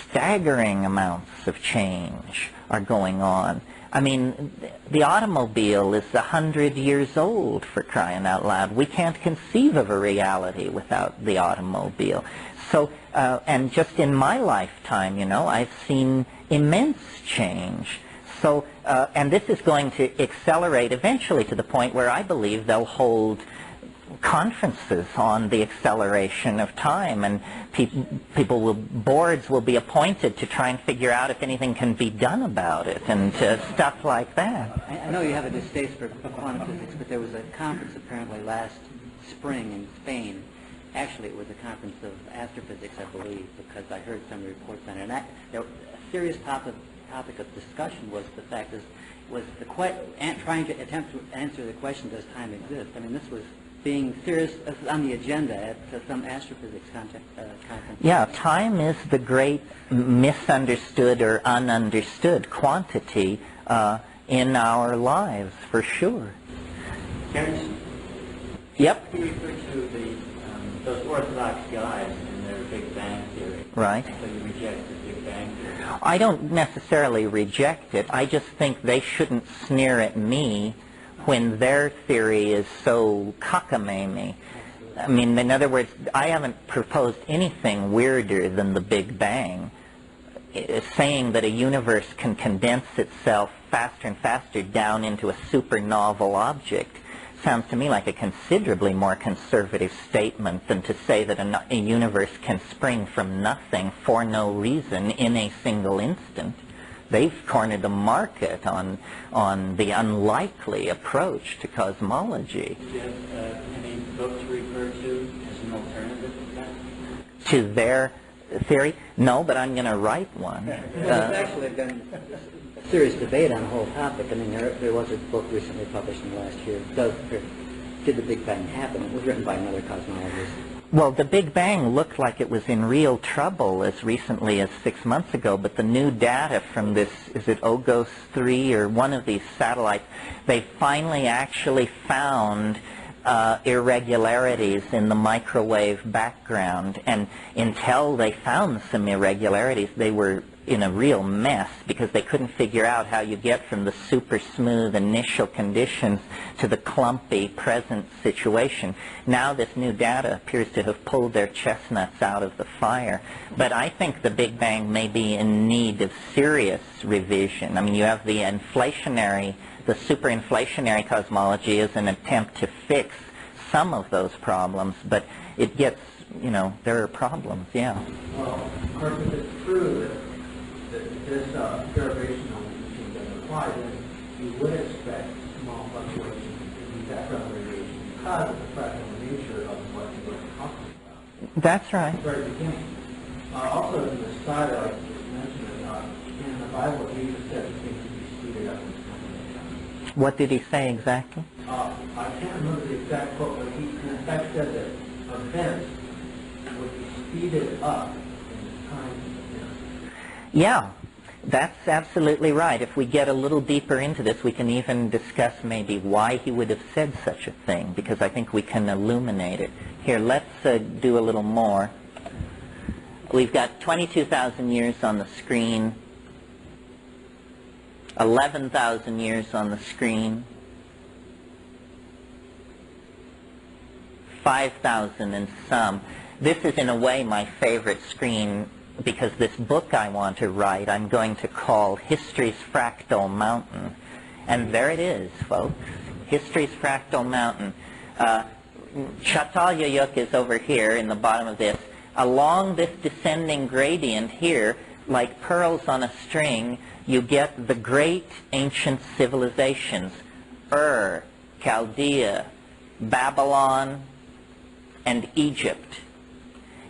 staggering amounts of change are going on. I mean, the automobile is 100 years old, for crying out loud. We can't conceive of a reality without the automobile. So, and just in my lifetime, you know, I've seen immense change. So, and this is going to accelerate eventually to the point where I believe they'll hold conferences on the acceleration of time, and boards will be appointed to try and figure out if anything can be done about it, and stuff like that. I know you have a distaste for quantum physics, but there was a conference apparently last spring in Spain. Actually, it was a conference of astrophysics, I believe, because I heard some reports on it. And a serious topic of discussion was the fact trying to attempt to answer the question, does time exist? I mean, this was being serious on the agenda at some astrophysics conference. Yeah, time is the great misunderstood or ununderstood quantity in our lives, for sure. Terence? Yep. You referred to those orthodox guys and their Big Bang theory. Right. So you reject the Big Bang theory. I don't necessarily reject it. I just think they shouldn't sneer at me when their theory is so cockamamie. I mean, in other words, I haven't proposed anything weirder than the Big Bang. Saying that a universe can condense itself faster and faster down into a super novel object sounds to me like a considerably more conservative statement than to say that a universe can spring from nothing for no reason in a single instant. They've cornered the market on the unlikely approach to cosmology. Do you have any books refer to as an alternative to that? To their theory? No, but I'm going to write one. There's actually been a serious debate on the whole topic. I mean, there was a book recently published in the last year. Did the Big Bang happen? It was written by another cosmologist. Well, the Big Bang looked like it was in real trouble as recently as 6 months ago, but the new data from this, is it Ogos 3 or one of these satellites, they finally actually found irregularities in the microwave background, and until they found some irregularities, they were in a real mess because they couldn't figure out how you get from the super smooth initial conditions to the clumpy present situation. Now this new data appears to have pulled their chestnuts out of the fire. But I think the Big Bang may be in need of serious revision. I mean, you have the superinflationary cosmology as an attempt to fix some of those problems, but it gets, you know, there are problems, yeah. Well, of course, if it's true that this derivation on the machine doesn't apply, then you would expect small fluctuations in background radiation because of the fractal nature of what you were talking about. That's right. At the very beginning. Also, in the side, I just mentioned it, in the Bible, Jesus said that things would be speeded up in time. What did he say exactly? I can't remember the exact quote, but he in fact said that events would be speeded up in time. Yeah, that's absolutely right. If we get a little deeper into this, we can even discuss maybe why he would have said such a thing, because I think we can illuminate it. Here, let's do a little more. We've got 22,000 years on the screen, 11,000 years on the screen, 5,000 and some. This is in a way my favorite screen because this book I want to write I'm going to call History's Fractal Mountain. And there it is, folks. History's Fractal Mountain. Çatalhöyük is over here in the bottom of this. Along this descending gradient here, like pearls on a string, you get the great ancient civilizations. Chaldea, Babylon, and Egypt.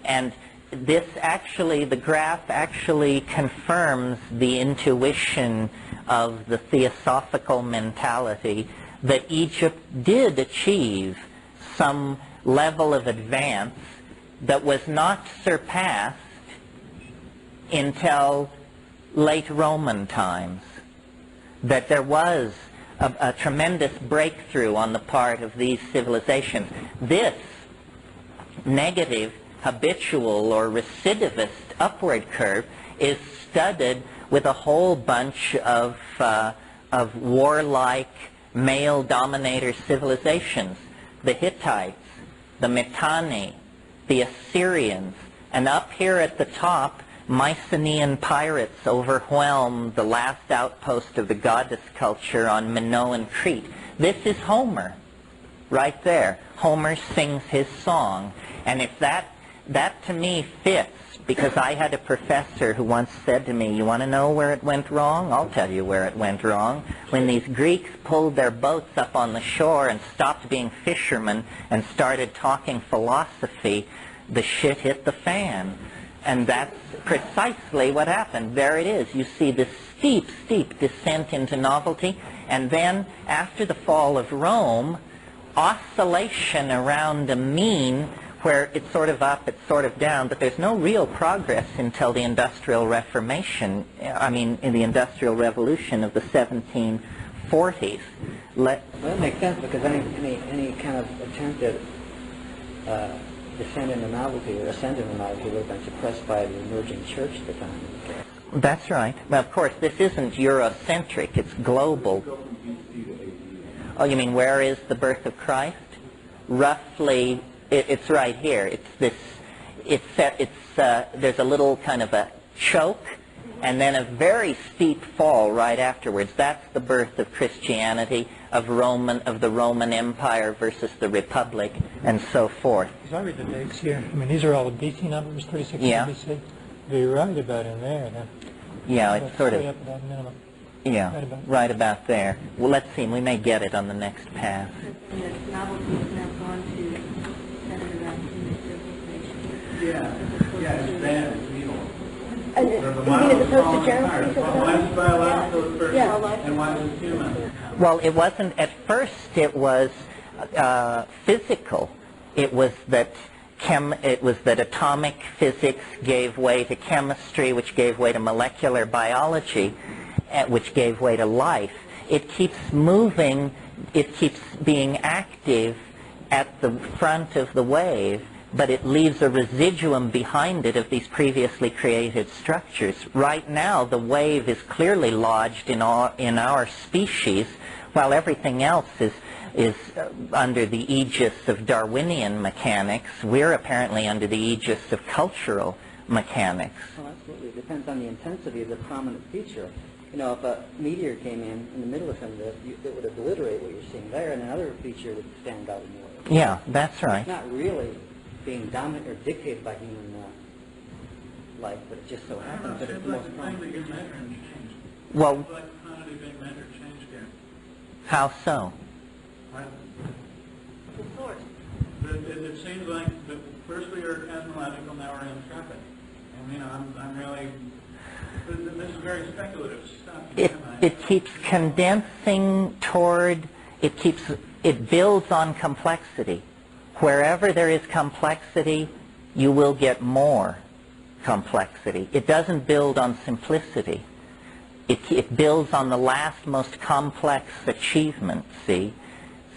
And this actually, the graph actually confirms the intuition of the theosophical mentality that Egypt did achieve some level of advance that was not surpassed until late Roman times. That there was a tremendous breakthrough on the part of these civilizations. This negative, habitual, or recidivist upward curve is studded with a whole bunch of warlike, male-dominator civilizations. The Hittites, the Mitanni, the Assyrians, and up here at the top, Mycenaean pirates overwhelm the last outpost of the goddess culture on Minoan Crete. This is Homer, right there. Homer sings his song. And if that to me fits, because I had a professor who once said to me, you want to know where it went wrong? I'll tell you where it went wrong. When these Greeks pulled their boats up on the shore and stopped being fishermen and started talking philosophy, the shit hit the fan. And that's precisely what happened. There it is. You see this steep, steep descent into novelty. And then, after the fall of Rome, oscillation around a mean where it's sort of up, it's sort of down, but there's no real progress until the Industrial Reformation, in the Industrial Revolution of the 1740s. Well, that makes sense, because any kind of attempt at descend into novelty or ascend into novelty would have been suppressed by the emerging church at the time. That's right. Well, of course, this isn't Eurocentric, it's global. Oh, you mean where is the birth of Christ? Roughly, it's right here. It's this, there's a little kind of a choke, and then a very steep fall right afterwards. That's the birth of Christianity, of the Roman Empire versus the Republic, and so forth. As I read the dates here, these are all the BC numbers, 36 BC. They're right about in there, then. Yeah, it's sort of, up about minimum. yeah, right about there. Well, let's see, we may get it on the next pass. And the novelty has now gone to it's bad, it's evil. And There's a you mean model as of opposed to falling Gerald? apart. One is biological at first, and one is human. Well, it wasn't, at first it was physical. It was that atomic physics gave way to chemistry, which gave way to molecular biology, which gave way to life. It keeps moving, it keeps being active at the front of the wave, but it leaves a residuum behind it of these previously created structures. Right now, the wave is clearly lodged in our species, while everything else is under the aegis of Darwinian mechanics. We're apparently under the aegis of cultural mechanics. Well, absolutely. It depends on the intensity of the prominent feature. You know, if a meteor came in the middle of some of this, it would obliterate what you're seeing there, and another feature would stand out more. Yeah, that's right. It's not really being dominated or dictated by human life, but it just so happens that it's the most prominent. Well, Like quantity being measured changed here. how so? It seems like that first we were cosmological, now we're entropic. And you know, I'm really, this is very speculative stuff. It keeps condensing toward, it builds on complexity. Wherever there is complexity, you will get more complexity. It doesn't build on simplicity. It builds on the last most complex achievement, see?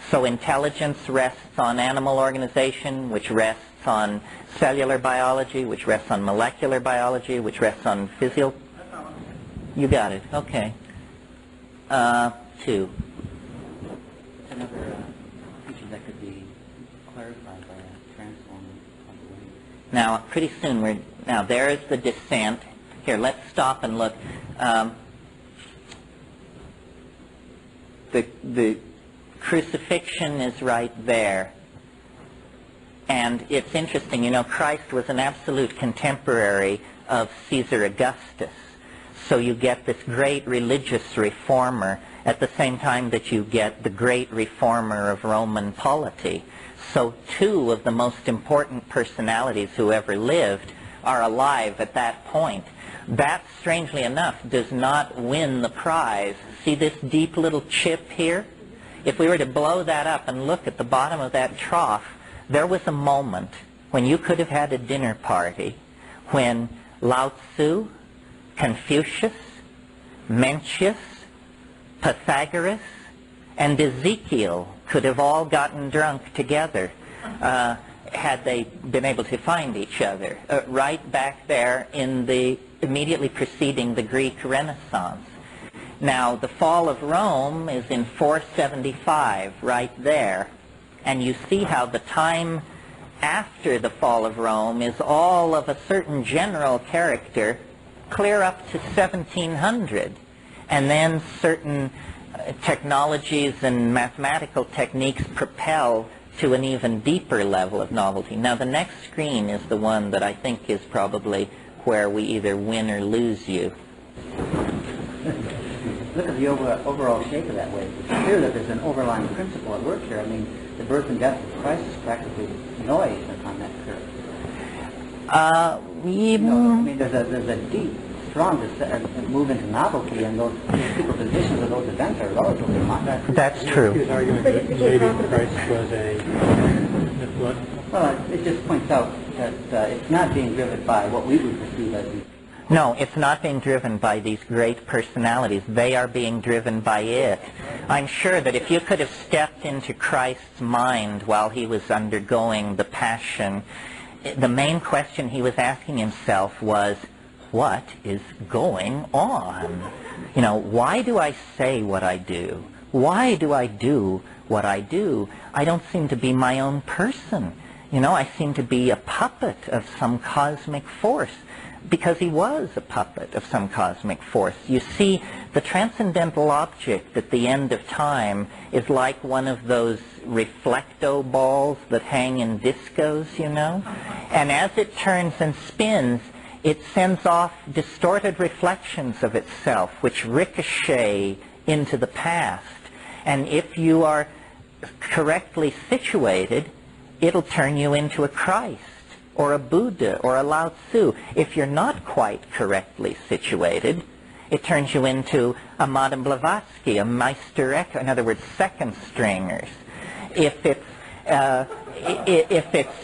So intelligence rests on animal organization, which rests on cellular biology, which rests on molecular biology, which rests on physio... You got it. Okay. 2. Another feature that could be clarified by a transform of the wave. Now, pretty soon now there's the descent. Here, let's stop and look. The crucifixion is right there. And it's interesting, you know, Christ was an absolute contemporary of Caesar Augustus. So you get this great religious reformer at the same time that you get the great reformer of Roman polity. So 2 of the most important personalities who ever lived are alive at that point. That, strangely enough, does not win the prize. See this deep little chip here? If we were to blow that up and look at the bottom of that trough, there was a moment when you could have had a dinner party when Lao Tzu, Confucius, Mencius, Pythagoras, and Ezekiel could have all gotten drunk together had they been able to find each other, right back there in the immediately preceding the Greek Renaissance. Now, the fall of Rome is in 475, right there, and you see how the time after the fall of Rome is all of a certain general character clear up to 1700, and then certain technologies and mathematical techniques propel to an even deeper level of novelty. Now, the next screen is the one that I think is probably where we either win or lose you. Look at the overall shape of that wave. It's clear that there's an overlying principle at work here. I mean, the birth and death of Christ is practically noise on that curve. I mean, there's a deep, strong move into novelty, and those superpositions of those events are relatively minor. That's true. His argument that maybe Christ was a... Well, it just points out that it's not being driven by what we would perceive as the... No, it's not being driven by these great personalities. They are being driven by it. I'm sure that if you could have stepped into Christ's mind while he was undergoing the Passion, the main question he was asking himself was, what is going on? You know, why do I say what I do? Why do I do what I do? I don't seem to be my own person. You know, I seem to be a puppet of some cosmic force. Because he was a puppet of some cosmic force. You see, the transcendental object at the end of time is like one of those reflecto balls that hang in discos, you know? And as it turns and spins, it sends off distorted reflections of itself, which ricochet into the past. And if you are correctly situated, it'll turn you into a Christ, or a Buddha or a Lao Tzu. If you're not quite correctly situated, it turns you into a Madame Blavatsky, a Meister Eckhart, in other words, second stringers. If it's,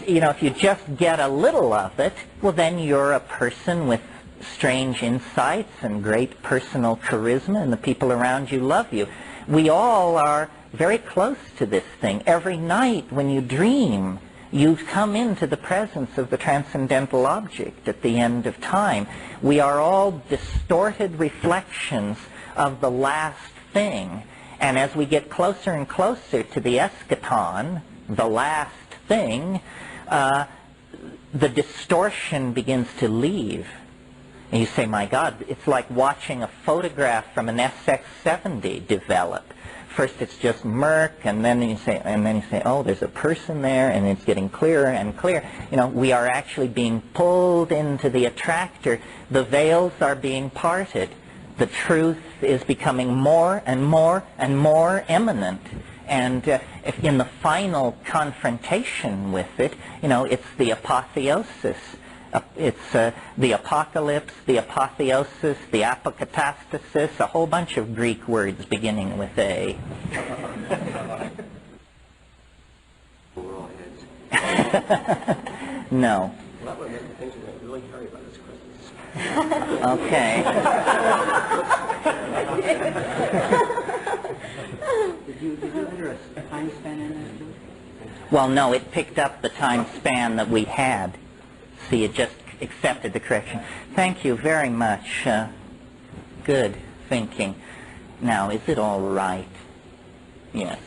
if you just get a little of it, well, then you're a person with strange insights and great personal charisma, and the people around you love you. We all are very close to this thing. Every night when you dream, you come into the presence of the transcendental object at the end of time. We are all distorted reflections of the last thing. And as we get closer and closer to the eschaton, the last thing, the distortion begins to leave. And you say, my God, it's like watching a photograph from an SX70 develop. First it's just murk, and then you say, oh, there's a person there, and it's getting clearer and clearer. You know, we are actually being pulled into the attractor. The veils are being parted. The truth is becoming more and more and more eminent. And if in the final confrontation with it, you know, it's the apotheosis. It's the apocalypse, the apotheosis, the apokatastasis, a whole bunch of Greek words beginning with A. No. Well, that would make me think that really hurry about this Christmas. Okay. Did you enter a time span in there too? Well, no, it picked up the time span that we had. See, it just accepted the correction. Thank you very much. Good thinking. Now, is it all right? Yes.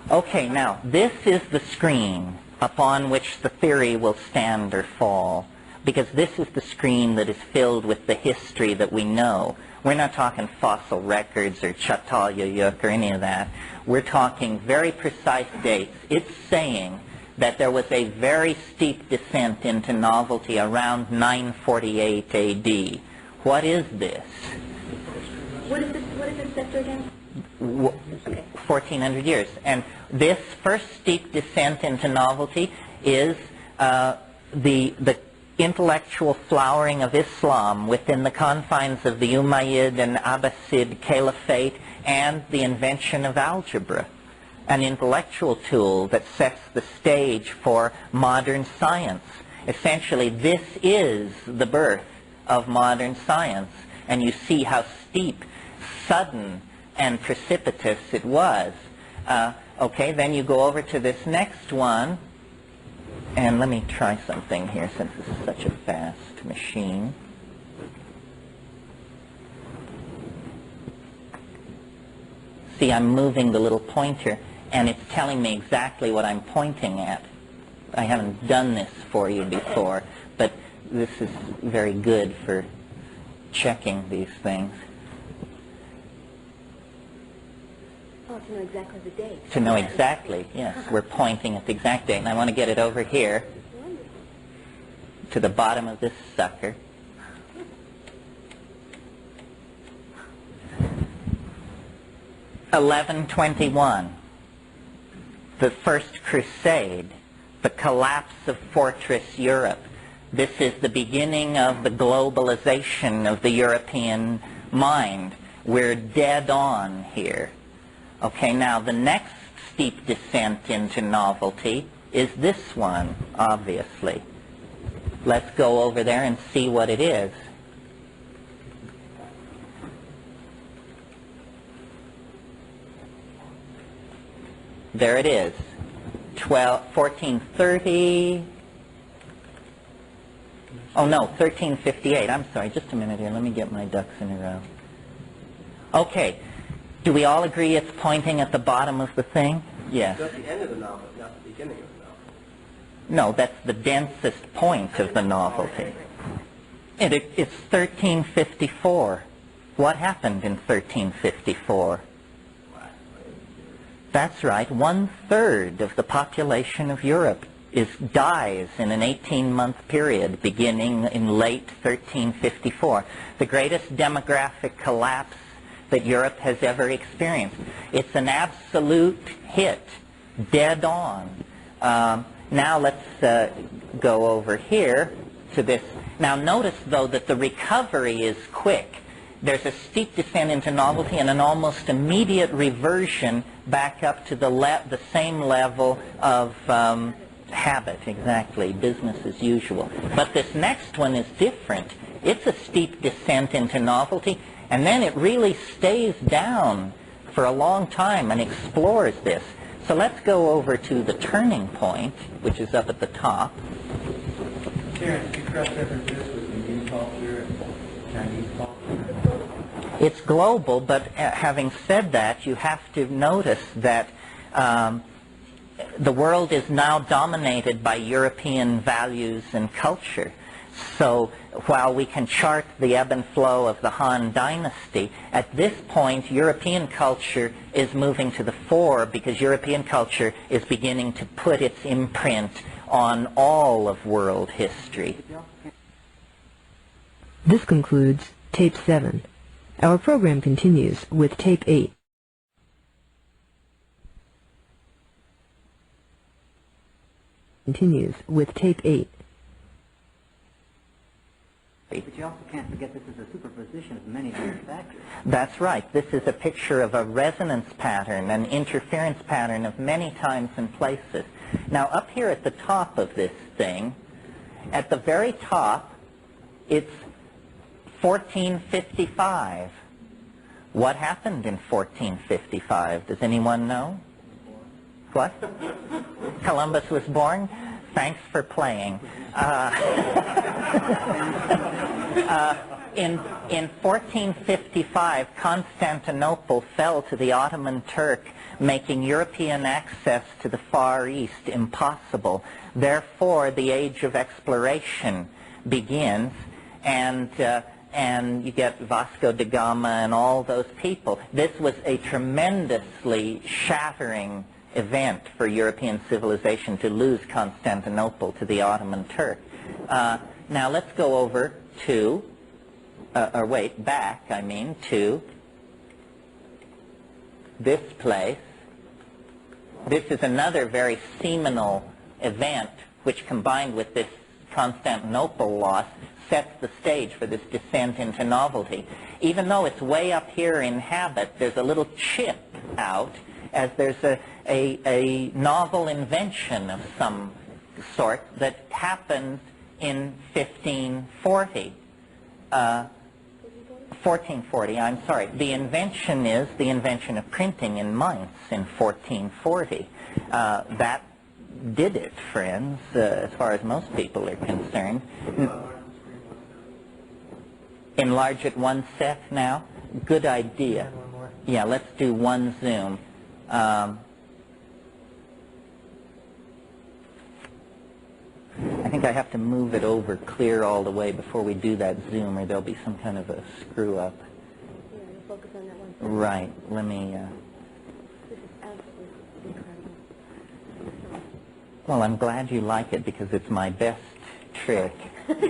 Okay, now, this is the screen upon which the theory will stand or fall, because this is the screen that is filled with the history that we know. We're not talking fossil records or Çatalhöyük or any of that. We're talking very precise dates. It's saying that there was a very steep descent into novelty around 948 A.D. What is this? What is this sector again? 1,400 years. And this first steep descent into novelty is the intellectual flowering of Islam within the confines of the Umayyad and Abbasid Caliphate and the invention of algebra, an intellectual tool that sets the stage for modern science. Essentially, this is the birth of modern science, and you see how steep, sudden, and precipitous it was. Okay, then you go over to this next one, and let me try something here since this is such a fast machine. See, I'm moving the little pointer, and it's telling me exactly what I'm pointing at. I haven't done this for you before, but this is very good for checking these things. Oh, to know exactly the date. To know exactly, yes. We're pointing at the exact date, and I want to get it over here to the bottom of this sucker. (1121), the First Crusade, the collapse of Fortress Europe. This is the beginning of the globalization of the European mind. We're dead on here. Okay, now the next steep descent into novelty is this one, obviously. Let's go over there and see what it is. There it is, 1430. Oh no, 1358. I'm sorry, just a minute here. Let me get my ducks in a row. Okay, do we all agree it's pointing at the bottom of the thing? Yes. It's not the end of the novel, not the beginning of the novel. No, that's the densest point of the novelty. It's 1354. What happened in 1354? That's right, 1/3 of the population of Europe dies in an 18-month period beginning in late 1354. The greatest demographic collapse that Europe has ever experienced. It's an absolute hit, dead on. Now let's go over here to this. Now notice, though, that the recovery is quick. There's a steep descent into novelty and an almost immediate reversion back up to the same level of habit, exactly, business as usual. But this next one is different. It's a steep descent into novelty, and then it really stays down for a long time and explores this. So let's go over to the turning point, which is up at the top. Terence, you cross-reference this with Indian culture and Chinese culture? It's global, but having said that, you have to notice that the world is now dominated by European values and culture. So while we can chart the ebb and flow of the Han Dynasty, at this point European culture is moving to the fore because European culture is beginning to put its imprint on all of world history. This concludes Tape 7. Our program continues with Tape 8. Continues with Tape 8. But you also can't forget this is a superposition of many different factors. That's right. This is a picture of a resonance pattern, an interference pattern of many times and places. Now, up here at the top of this thing, at the very top, it's 1455. What happened in 1455? Does anyone know? What? Columbus was born? Thanks for playing. In 1455, Constantinople fell to the Ottoman Turk, making European access to the Far East impossible. Therefore, the age of exploration begins, and you get Vasco da Gama and all those people. This was a tremendously shattering event for European civilization to lose Constantinople to the Ottoman Turk. Now let's go over to, to this place. This is another very seminal event which, combined with this Constantinople loss, sets the stage for this descent into novelty. Even though it's way up here in habit, there's a little chip out, as there's a novel invention of some sort that happens in 1440, I'm sorry. The invention is the invention of printing in Mainz in 1440. That did it, friends, as far as most people are concerned. Enlarge it one set now? Good idea. Yeah, let's do one zoom. I think I have to move it over clear all the way before we do that zoom, or there'll be some kind of a screw-up. Yeah, you focus on that one. Right. Let me... This is absolutely incredible. Well, I'm glad you like it because it's my best trick. Not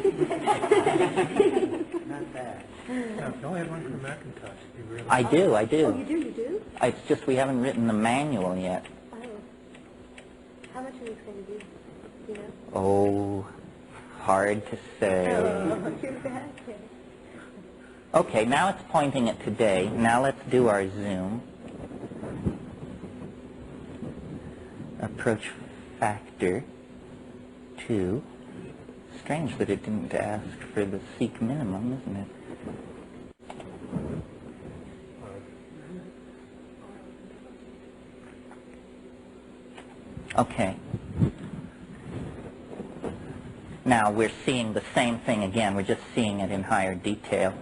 bad. No, don't have one for Macintosh. You really I do. Oh, you do? You do? It's just we haven't written the manual yet. Oh. How much are these going to be? You know? Oh, hard to say. Oh, too bad. Okay, now it's pointing at today. Now let's do our zoom. Approach factor 2. Strange that it didn't ask for the seek minimum, isn't it? Okay. Now we're seeing the same thing again. We're just seeing it in higher detail.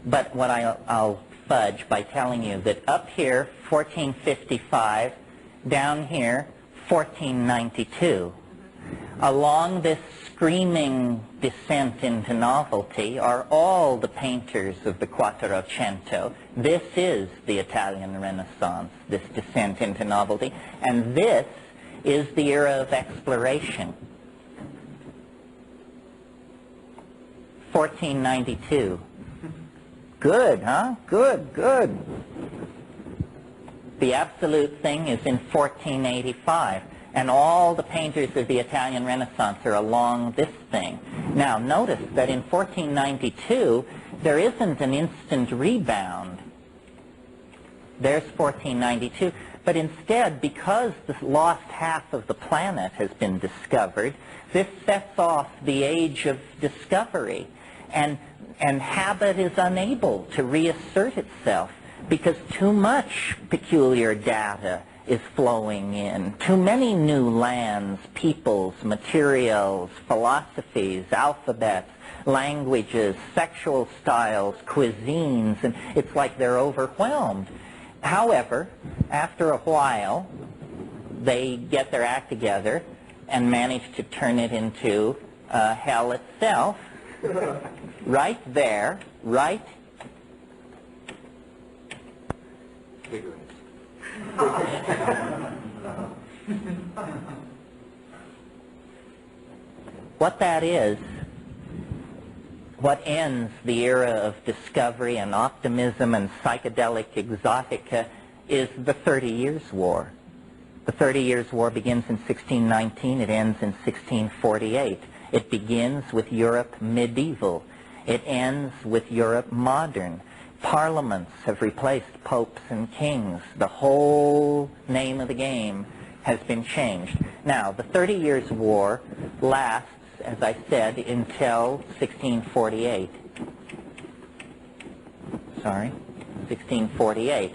But what I'll fudge by telling you that up here, 1455, down here, 1492. Along this screaming descent into novelty are all the painters of the Quattrocento. This is the Italian Renaissance, this descent into novelty. And this is the era of exploration. 1492. Good, huh? Good, good. The absolute thing is in 1485. And all the painters of the Italian Renaissance are along this thing. Now, notice that in 1492, there isn't an instant rebound. There's 1492. But instead, because the lost half of the planet has been discovered, this sets off the age of discovery. And habit is unable to reassert itself because too much peculiar data is flowing in. Too many new lands, peoples, materials, philosophies, alphabets, languages, sexual styles, cuisines, and it's like they're overwhelmed. However, after a while, they get their act together and manage to turn it into hell itself, right there, right what that is, what ends the era of discovery and optimism and psychedelic exotica is the 30 Years' War. The 30 Years' War begins in 1619. It ends in 1648. It begins with Europe medieval. It ends with Europe modern. Parliaments have replaced popes and kings. The whole name of the game has been changed. Now, the 30 Years' War lasts, as I said, until 1648. 1648.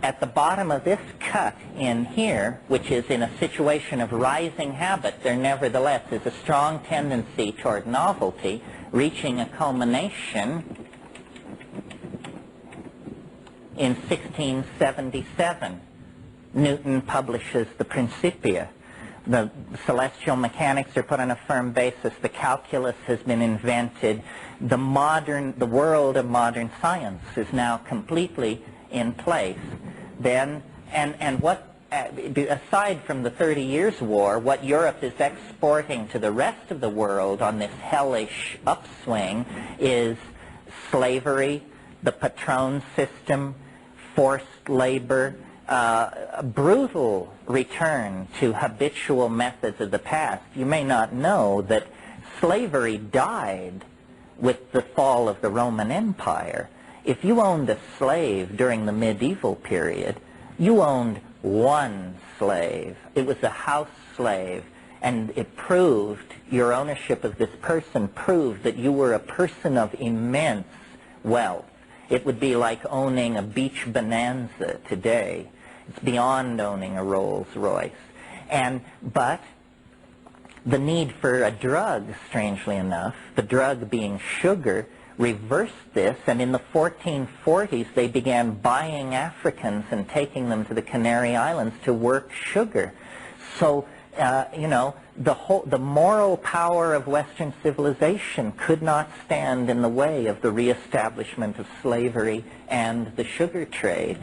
At the bottom of this cut in here, which is in a situation of rising habit, there nevertheless is a strong tendency toward novelty, reaching a culmination in 1677. Newton publishes the Principia. The celestial mechanics are put on a firm basis. The calculus has been invented. The world of modern science is now completely in place. Then, and what, aside from the 30 Years' War, what Europe is exporting to the rest of the world on this hellish upswing is slavery, the patron system, forced labor, a brutal return to habitual methods of the past. You may not know that slavery died with the fall of the Roman Empire. If you owned a slave during the medieval period, you owned one slave. It was a house slave, and it proved, your ownership of this person proved that you were a person of immense wealth. It would be like owning a beach bonanza today. It's beyond owning a Rolls Royce. But the need for a drug, strangely enough, the drug being sugar, reversed this, and in the 1440s they began buying Africans and taking them to the Canary Islands to work sugar. So, the moral power of Western civilization could not stand in the way of the reestablishment of slavery and the sugar trade.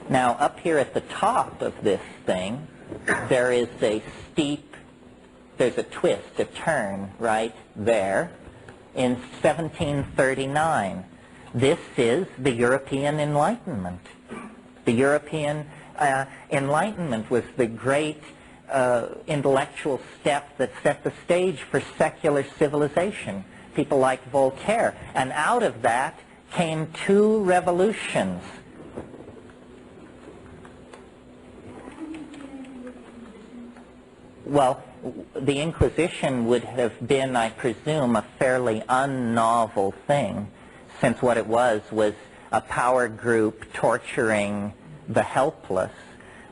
Now, up here at the top of this thing, there is a there's a twist, a turn right there in 1739. This is the European Enlightenment. The European Enlightenment was the great intellectual step that set the stage for secular civilization. People like Voltaire. And out of that came two revolutions. Well, the Inquisition would have been, I presume, a fairly unnovel thing, since what it was a power group torturing the helpless,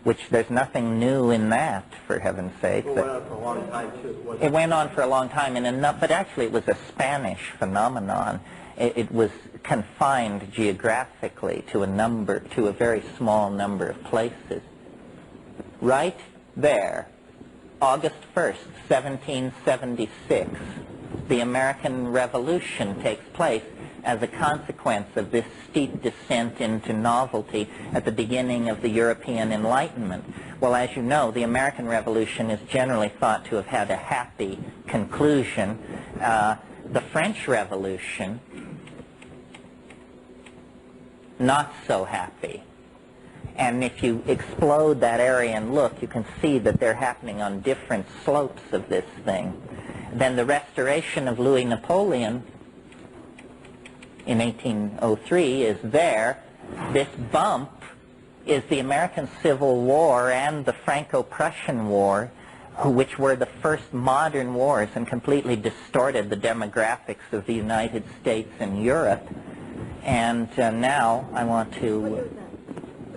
which there's nothing new in that, for heaven's sake. It went on for a long time, too. It went on for a long time, but actually it was a Spanish phenomenon. It was confined geographically to a very small number of places. Right there, August 1st, 1776, the American Revolution takes place as a consequence of this steep descent into novelty at the beginning of the European Enlightenment. Well, as you know, the American Revolution is generally thought to have had a happy conclusion. The French Revolution, not so happy. And if you explode that area and look, you can see that they're happening on different slopes of this thing. Then the restoration of Louis Napoleon in 1803 is there. This bump is the American Civil War and the Franco-Prussian War, which were the first modern wars and completely distorted the demographics of the United States and Europe. And now I want to...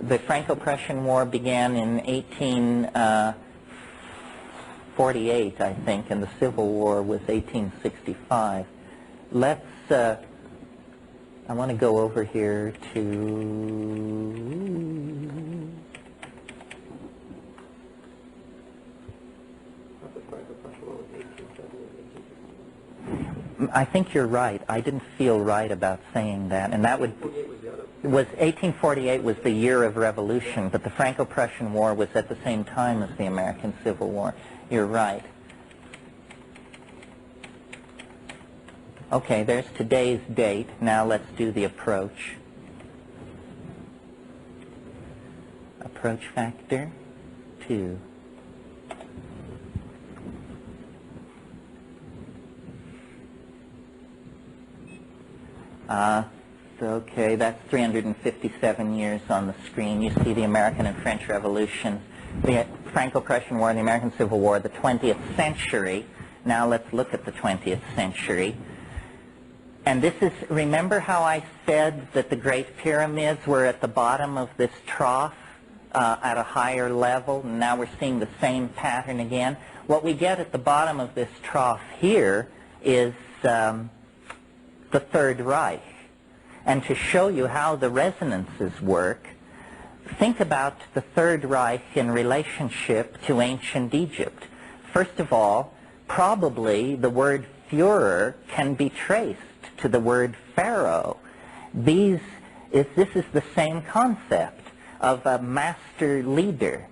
The Franco-Prussian War began in 1848, I think, and the Civil War was 1865. Let's... I want to go over here to... I think you're right. I didn't feel right about saying that, and that was 1848 was the year of revolution, but the Franco-Prussian War was at the same time as the American Civil War. You're right. Okay, there's today's date. Now let's do the approach. Approach factor 2. Okay, that's 357 years on the screen. You see the American and French Revolutions, the Franco-Prussian War, the American Civil War, the 20th century. Now let's look at the 20th century. And this is, remember how I said that the Great Pyramids were at the bottom of this trough at a higher level? And now we're seeing the same pattern again. What we get at the bottom of this trough here is the Third Reich. And to show you how the resonances work, think about the Third Reich in relationship to ancient Egypt. First of all, probably the word Führer can be traced to the word Pharaoh. This is the same concept of a master leader.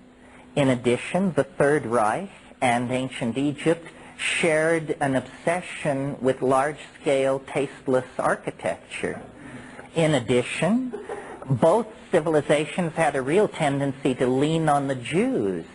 In addition, the Third Reich and ancient Egypt shared an obsession with large-scale, tasteless architecture. In addition, both civilizations had a real tendency to lean on the Jews.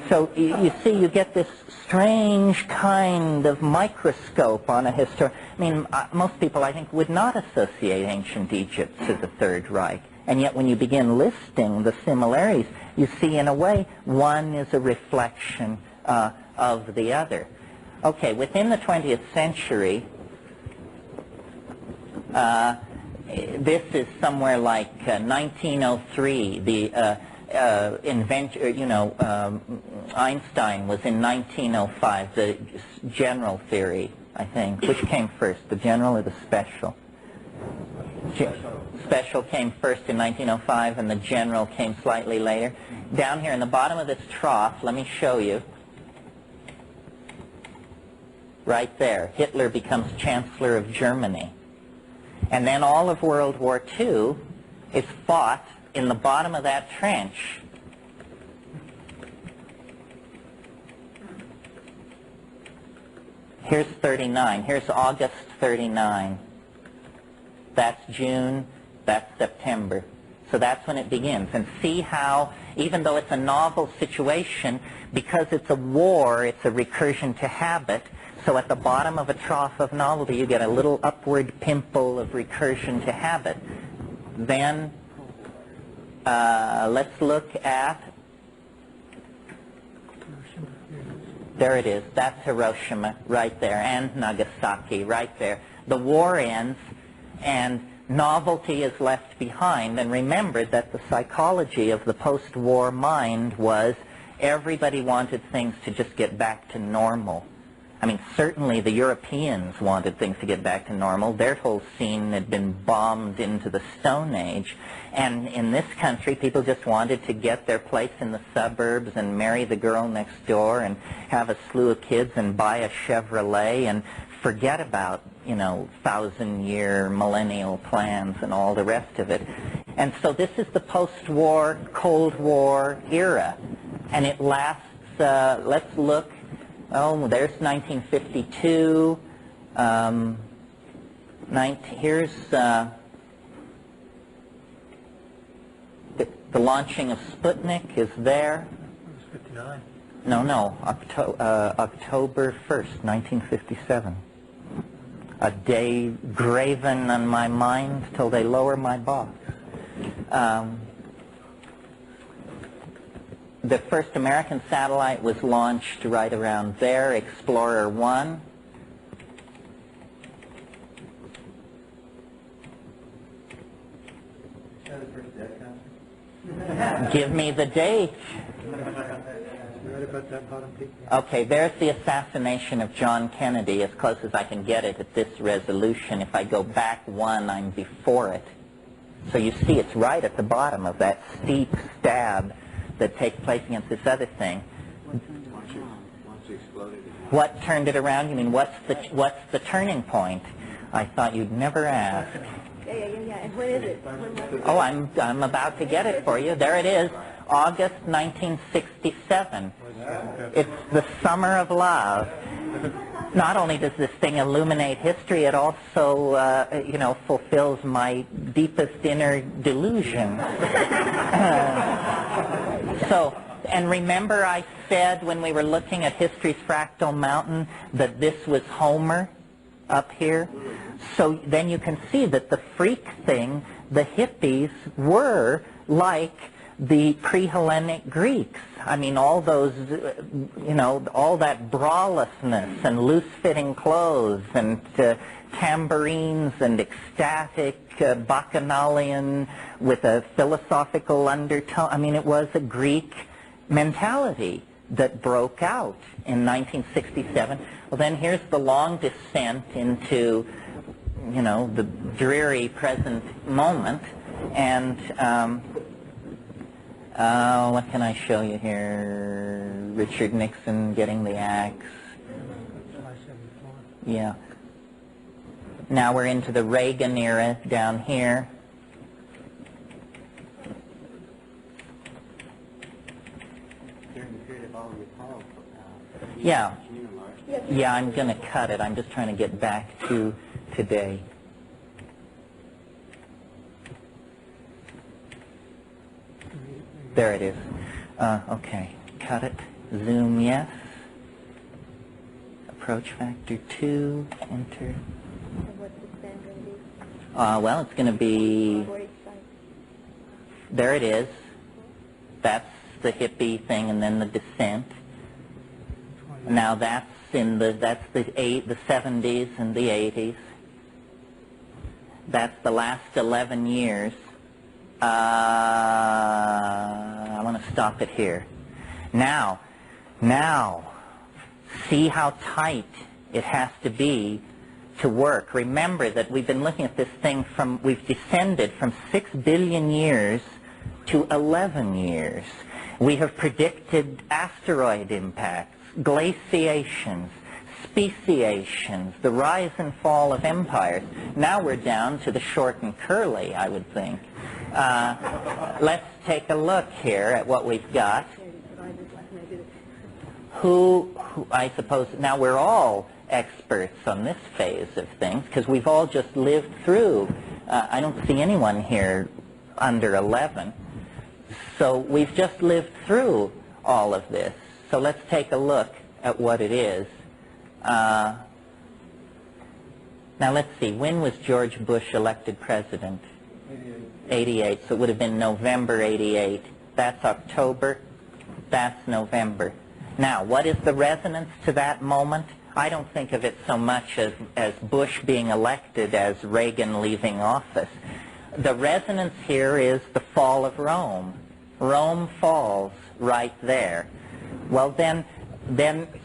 So you see, you get this strange kind of microscope on a history. I mean, most people, I think, would not associate ancient Egypt to the Third Reich. And yet when you begin listing the similarities, you see, in a way, one is a reflection of the other. Okay, within the 20th century, this is somewhere like 1903. The inventor, Einstein was in 1905. The general theory, I think. Which came first, the general or the special? Special came first in 1905, and the general came slightly later. Down here in the bottom of this trough, let me show you. Right there, Hitler becomes Chancellor of Germany. And then all of World War II is fought in the bottom of that trench. Here's 39. Here's August 39. That's June. That's September. So that's when it begins. And see how, even though it's a novel situation, because it's a war, it's a recursion to habit. So at the bottom of a trough of novelty, you get a little upward pimple of recursion to habit. Then let's look at, there it is, that's Hiroshima right there, and Nagasaki right there. The war ends, and novelty is left behind. And remember that the psychology of the post-war mind was everybody wanted things to just get back to normal. I mean, certainly the Europeans wanted things to get back to normal. Their whole scene had been bombed into the Stone Age. And in this country, people just wanted to get their place in the suburbs and marry the girl next door and have a slew of kids and buy a Chevrolet and forget about, 1,000-year millennial plans and all the rest of it. And so this is the post-war, Cold War era. And it lasts, let's look. Oh, there's 1952. Here's The launching of Sputnik is there. It was 59. No, October 1st, 1957. A day graven on my mind till they lower my box. The first American satellite was launched right around there, Explorer 1. Give me the date. Okay, there's the assassination of John Kennedy, as close as I can get it at this resolution. If I go back one, I'm before it. So you see it's right at the bottom of that steep stab that takes place against this other thing. What turned it around? You mean what's the turning point? I thought you'd never ask. Yeah. And when is it? Oh, I'm about to get it for you. There it is, August 1967. It's the summer of love. Not only does this thing illuminate history, it also, fulfills my deepest inner delusion. And remember I said when we were looking at history's fractal mountain that this was Homer up here? So then you can see that the freak thing, the hippies, were like the pre-Hellenic Greeks. I mean, all those, all that bralessness and loose-fitting clothes and tambourines and ecstatic bacchanalian with a philosophical undertone. I mean, it was a Greek mentality that broke out in 1967. Well, then here's the long descent into, the dreary present moment. And what can I show you here? Richard Nixon getting the axe. Yeah. Now we're into the Reagan era down here. Yeah. Yeah, I'm going to cut it. I'm just trying to get back to today. There it is. Okay. Cut it. Zoom, yes. Approach factor 2. Enter. Well, it's going to be... There it is. That's the hippie thing, and then the descent. Now that's the 70s and the 80s. That's the last 11 years. I want to stop it here. Now, see how tight it has to be to work. Remember that we've been looking at this thing we've descended from 6 billion years to 11 years. We have predicted asteroid impacts, glaciations, speciations, the rise and fall of empires. Now we're down to the short and curly, I would think. Let's take a look here at what we've got. Who I suppose, now we're all experts on this phase of things because we've all just lived through, I don't see anyone here under 11. So we've just lived through all of this. So let's take a look at what it is. Now let's see, when was George Bush elected president? 88. So it would have been November 88. That's October. That's November. Now, what is the resonance to that moment? I don't think of it so much as Bush being elected as Reagan leaving office. The resonance here is the fall of Rome. Rome falls right there. Well, then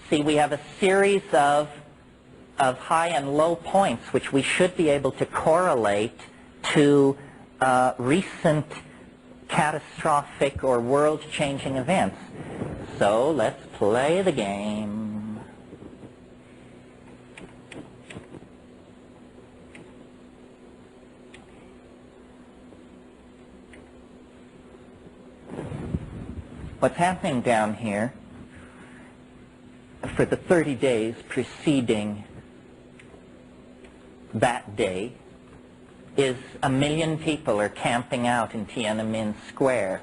see, we have a series of high and low points which we should be able to correlate to recent catastrophic or world-changing events. So let's play the game. What's happening down here for the 30 days preceding that day is 1 million people are camping out in Tiananmen Square.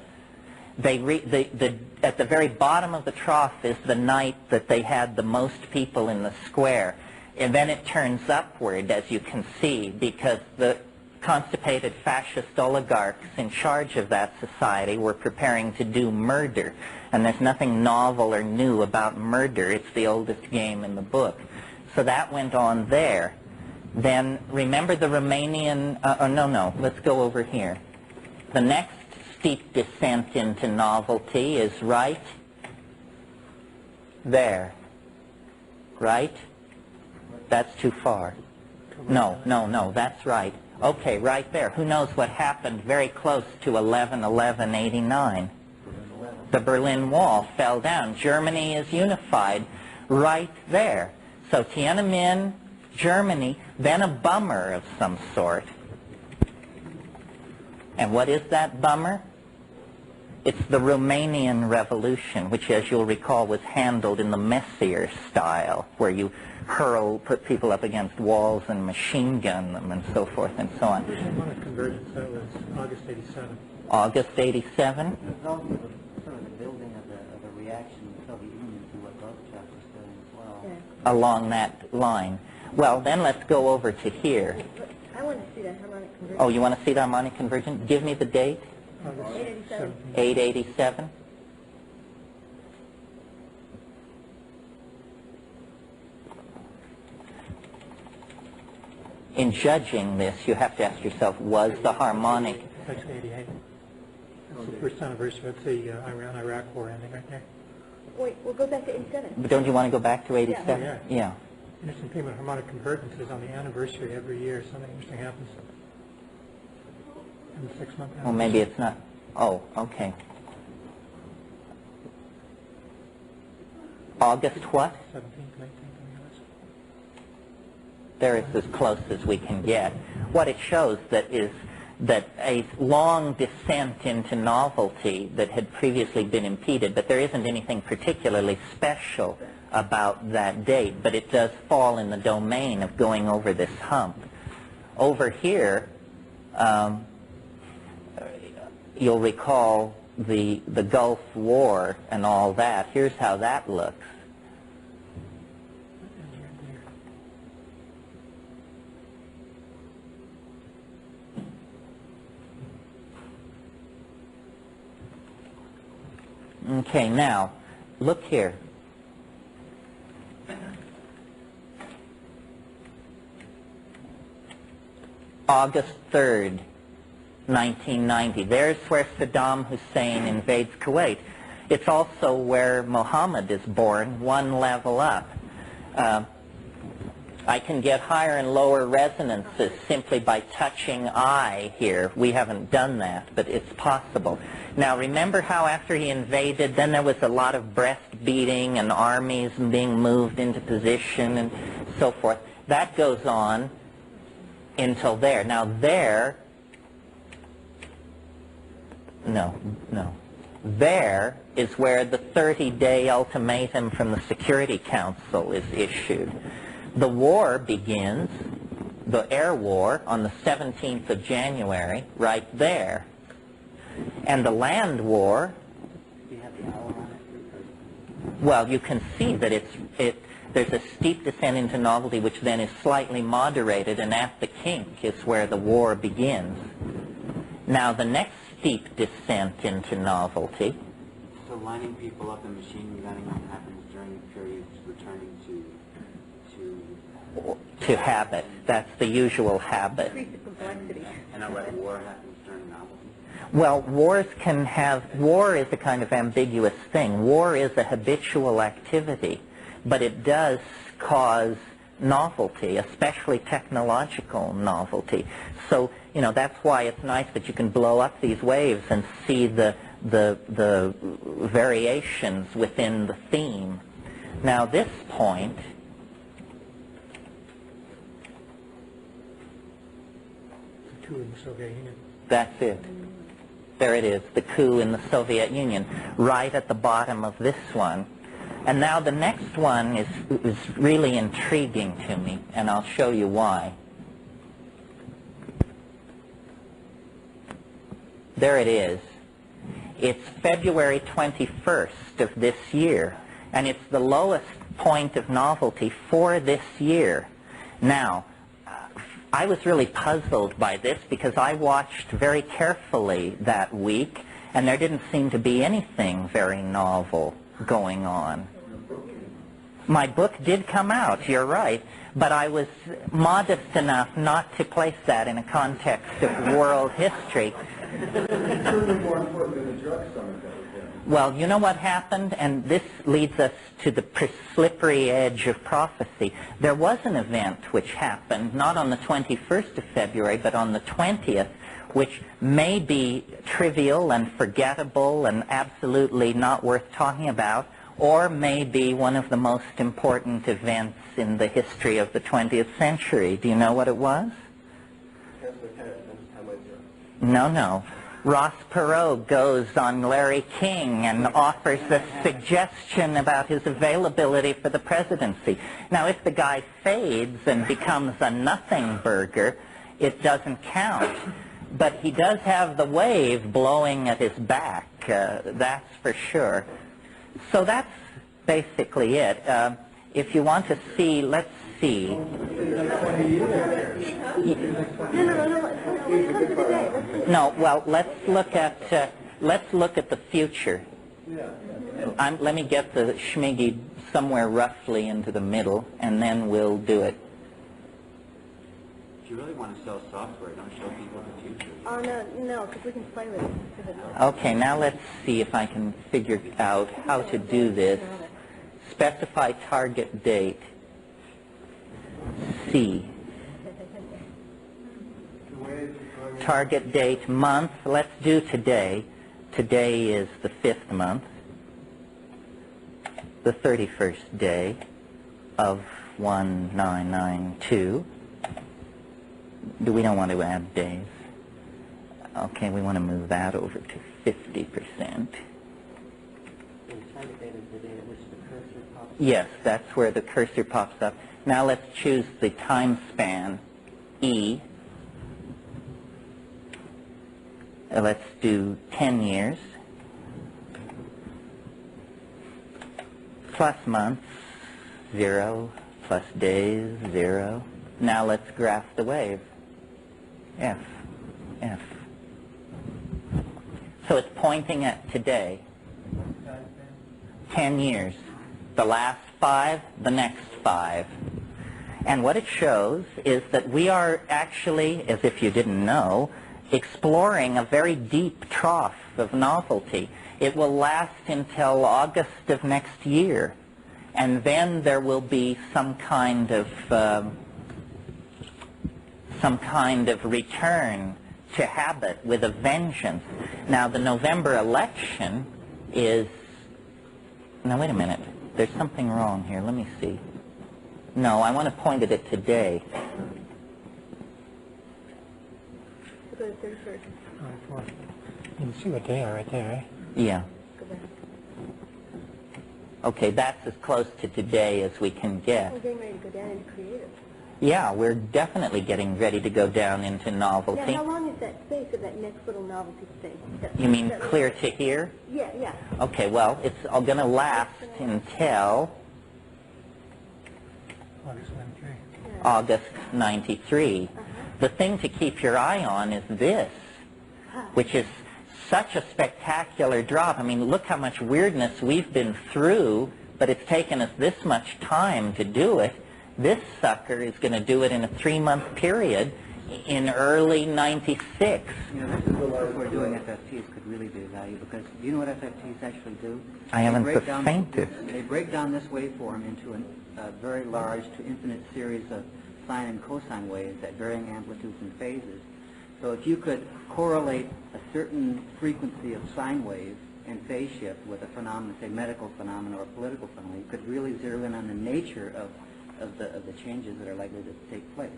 At the very bottom of the trough is the night that they had the most people in the square. And then it turns upward, as you can see, because the constipated fascist oligarchs in charge of that society were preparing to do murder. And there's nothing novel or new about murder. It's the oldest game in the book. So that went on there. Then remember the Romanian, let's go over here. The next steep descent into novelty is right there. Right? That's too far. No, that's right. Okay, right there. Who knows what happened very close to 11/11/89? The Berlin Wall fell down. Germany is unified right there. So Tiananmen, Germany, then a bummer of some sort. And what is that bummer? It's the Romanian Revolution, which, as you'll recall, was handled in the messier style, where you put people up against walls and machine gun them and so forth and so on. Harmonic convergence, that was August 87. August 87? It was also sort of the building of the reaction in the Soviet Union to what Gorbachev was doing as well. Yeah. Along that line. Well, then let's go over to here. I want to see that harmonic convergence. Oh, you want to see the harmonic convergence? Give me the date. 887. 887. In judging this, you have to ask yourself, was the harmonic... That's 88. That's the first anniversary of the Iran-Iraq war ending right there. Wait, we'll go back to 87. But don't you want to go back to 87? Yeah. Yeah. Interesting thing with harmonic convergence is on the anniversary every year something interesting happens. In the 6-month anniversary. Well, maybe it's not... Oh, okay. August what? 17th, 19th. There is as close as we can get. What it shows is that a long descent into novelty that had previously been impeded, but there isn't anything particularly special about that date, but it does fall in the domain of going over this hump. Over here, you'll recall the Gulf War and all that. Here's how that looks. Okay, now, look here. August 3rd, 1990. There's where Saddam Hussein invades Kuwait. It's also where Muhammad is born, one level up. I can get higher and lower resonances simply by touching I here. We haven't done that, but it's possible. Now, remember how after he invaded, then there was a lot of breast beating and armies being moved into position and so forth. That goes on until there. Now, there is where the 30-day ultimatum from the Security Council is issued. The war begins, the air war, on the 17th of January, right there. And the land war, well, you can see that there's a steep descent into novelty which then is slightly moderated, and at the kink is where the war begins. Now, the next steep descent into novelty. So lining people up and machine gunning them happens during periods returning to habit. That's the usual habit. Increase the complexity. And a war happens during novelty. Well, war is a kind of ambiguous thing. War is a habitual activity, but it does cause novelty, especially technological novelty. So, you know, that's why it's nice that you can blow up these waves and see the variations within the theme. Now, this point, In the Soviet Union. that's it. There it is, the coup in the Soviet Union, right at the bottom of this one. And now the next one is really intriguing to me, and I'll show you why. There it is. It's February 21st of this year, and it's the lowest point of novelty for this year. Now, I was really puzzled by this because I watched very carefully that week, and there didn't seem to be anything very novel going on. My book did come out, you're right, but I was modest enough not to place that in a context of world history. It's certainly more important than the drug summit that was there. Well, you know what happened, and this leads us to the slippery edge of prophecy. There was an event which happened, not on the 21st of February, but on the 20th, which may be trivial and forgettable and absolutely not worth talking about, or may be one of the most important events in the history of the 20th century. Do you know what it was? No. Ross Perot goes on Larry King and offers a suggestion about his availability for the presidency. Now, if the guy fades and becomes a nothing burger, it doesn't count. But he does have the wave blowing at his back, that's for sure. So that's basically it. If you want to see, let's see. No, well, let's look at the future. Let me get the schmiggy somewhere roughly into the middle, and then we'll do it. If you really want to sell software, don't show people the future. Oh, no, because we can play with it. Okay, now let's see if I can figure out how to do this. Specify target date. C. Target date month. Let's do today. Today is the 5th month. The 31st day of 1992. We don't want to add days. Okay, we want to move that over to 50%. Yes, that's where the cursor pops up. Now let's choose the time span, E. Let's do 10 years. Plus months, 0. Plus days, 0. Now let's graph the wave. F. So it's pointing at today. 10 years. The last 5, the next 5. And what it shows is that we are actually, as if you didn't know, exploring a very deep trough of novelty. It will last until August of next year. And then there will be some kind of return to habit with a vengeance. Now, the November election is... Now, wait a minute. There's something wrong here. Let me see. No, I want to point it at today. Go to 31st. You can see what they are right there, right? Yeah. Go back. Okay, that's as close to today as we can get. We're getting ready to go down into creative. Yeah, we're definitely getting ready to go down into novelty. Now, how long is that space of that next little novelty space? You mean clear to here? Yeah. Okay, well, it's all going to last until August 93. The thing to keep your eye on is this, which is such a spectacular drop. I mean, look how much weirdness we've been through, but it's taken us this much time to do it. This sucker is going to do it in a 3-month period in early 96. You know, this is what we're doing FFTs could really be of value, because do you know what FFTs actually do? I haven't the faintest. They break down this waveform into a very large to infinite series of sine and cosine waves at varying amplitudes and phases. So if you could correlate a certain frequency of sine wave and phase shift with a phenomenon, say medical phenomenon or political phenomenon, you could really zero in on the nature of the changes that are likely to take place.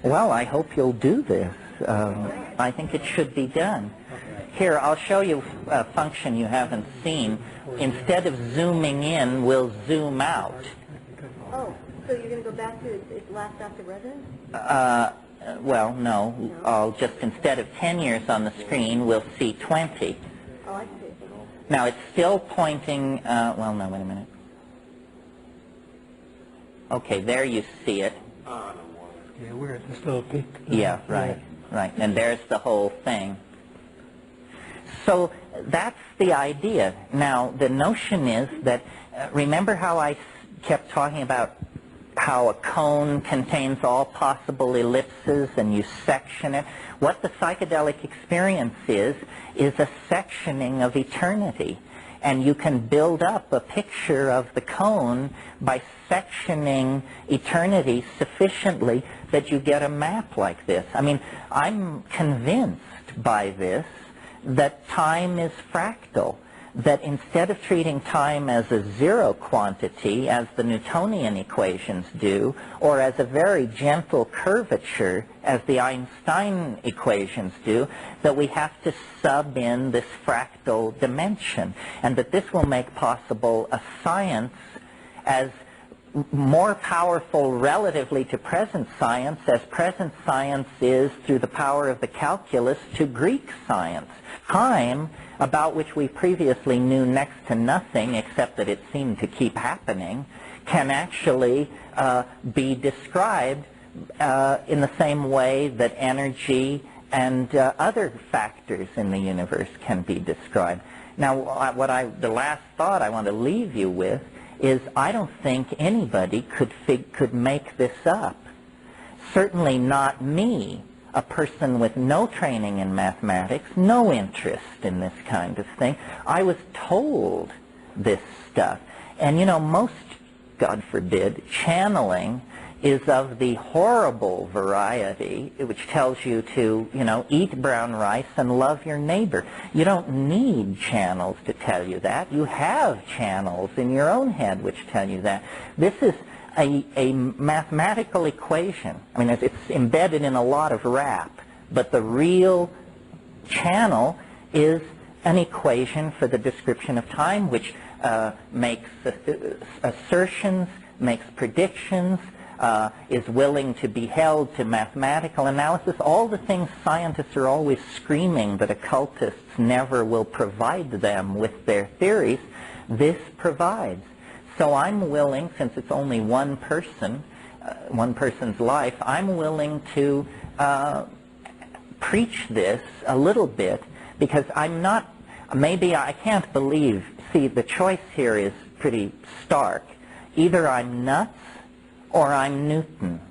Well, I hope you'll do this. I think it should be done. Here, I'll show you a function you haven't seen. Instead of zooming in, we'll zoom out. Oh, so you're going to go back to its last octave resonance? well, no. I'll just, instead of 10 years on the screen, we'll see 20. Oh, I see. Now, it's still pointing, well, no, wait a minute. Okay, there you see it. Yeah, we're at this little peak. Yeah, right, right. And there's the whole thing. So that's the idea. Now, the notion is that, remember how I kept talking about how a cone contains all possible ellipses and you section it? What the psychedelic experience is a sectioning of eternity. And you can build up a picture of the cone by sectioning eternity sufficiently that you get a map like this. I mean, I'm convinced by this that time is fractal, that instead of treating time as a zero quantity, as the Newtonian equations do, or as a very gentle curvature, as the Einstein equations do, that we have to sub in this fractal dimension, and that this will make possible a science as more powerful relatively to present science as present science is through the power of the calculus to Greek science. Time, about which we previously knew next to nothing except that it seemed to keep happening, can actually be described in the same way that energy and other factors in the universe can be described. Now, the last thought I want to leave you with is I don't think anybody could make this up. Certainly not me, a person with no training in mathematics, no interest in this kind of thing. I was told this stuff. And you know, most, God forbid, channeling is of the horrible variety, which tells you to, you know, eat brown rice and love your neighbor. You don't need channels to tell you that. You have channels in your own head which tell you that. This is a mathematical equation. I mean, it's embedded in a lot of rap, but the real channel is an equation for the description of time, which makes assertions, makes predictions, is willing to be held to mathematical analysis, all the things scientists are always screaming that occultists never will provide them with their theories, this provides. So I'm willing, since it's only one person, one person's life, I'm willing to preach this a little bit because I'm not, maybe I can't believe, see, the choice here is pretty stark. Either I'm nuts or I'm Newton.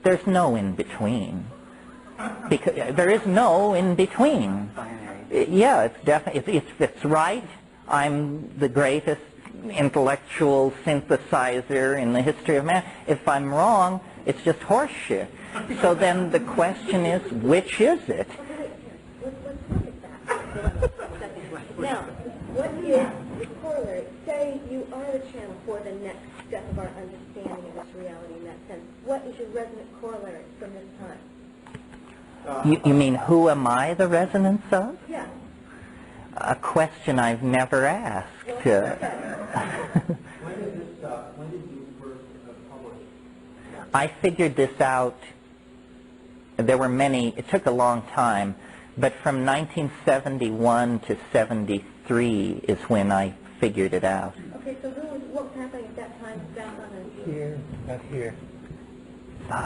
There's no in between. Because there is no in between. Yeah, it's definitely, if it's right, I'm the greatest intellectual synthesizer in the history of man. If I'm wrong, it's just horseshit. So then the question is, which is it? Let's look at that. Now, what is the corollary? Say you are the channel for the next step of our understanding of this reality in that sense. What is your resonant corollary from this time? You mean, who am I the resonance of? Yeah. A question I've never asked. When did you first publish? I figured this out, there were many, it took a long time, but from 1971 to 73 is when I figured it out. Okay, so what was happening at that time down on the... Here, not here.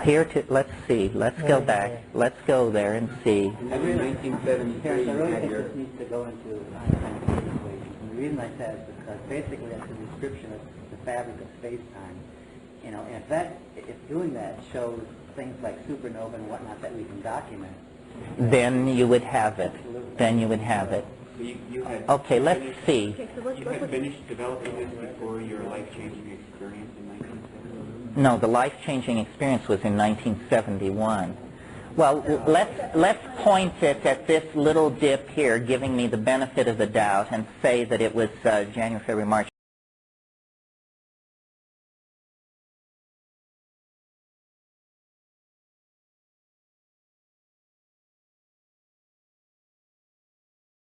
Here to, let's see, let's go back, let's go there and see. I really think this needs to go into Einstein's equation. And the reason I said it is because basically that's a description of the fabric of space-time. You know, and if doing that shows things like supernova and whatnot that we can document, then you would have it. Then you would have it. So you had Okay, let's see. you had finished developing this before your life-changing experience in 1970? No, the life-changing experience was in 1971. Well, let's point it at this little dip here, giving me the benefit of the doubt, and say that it was January, February, March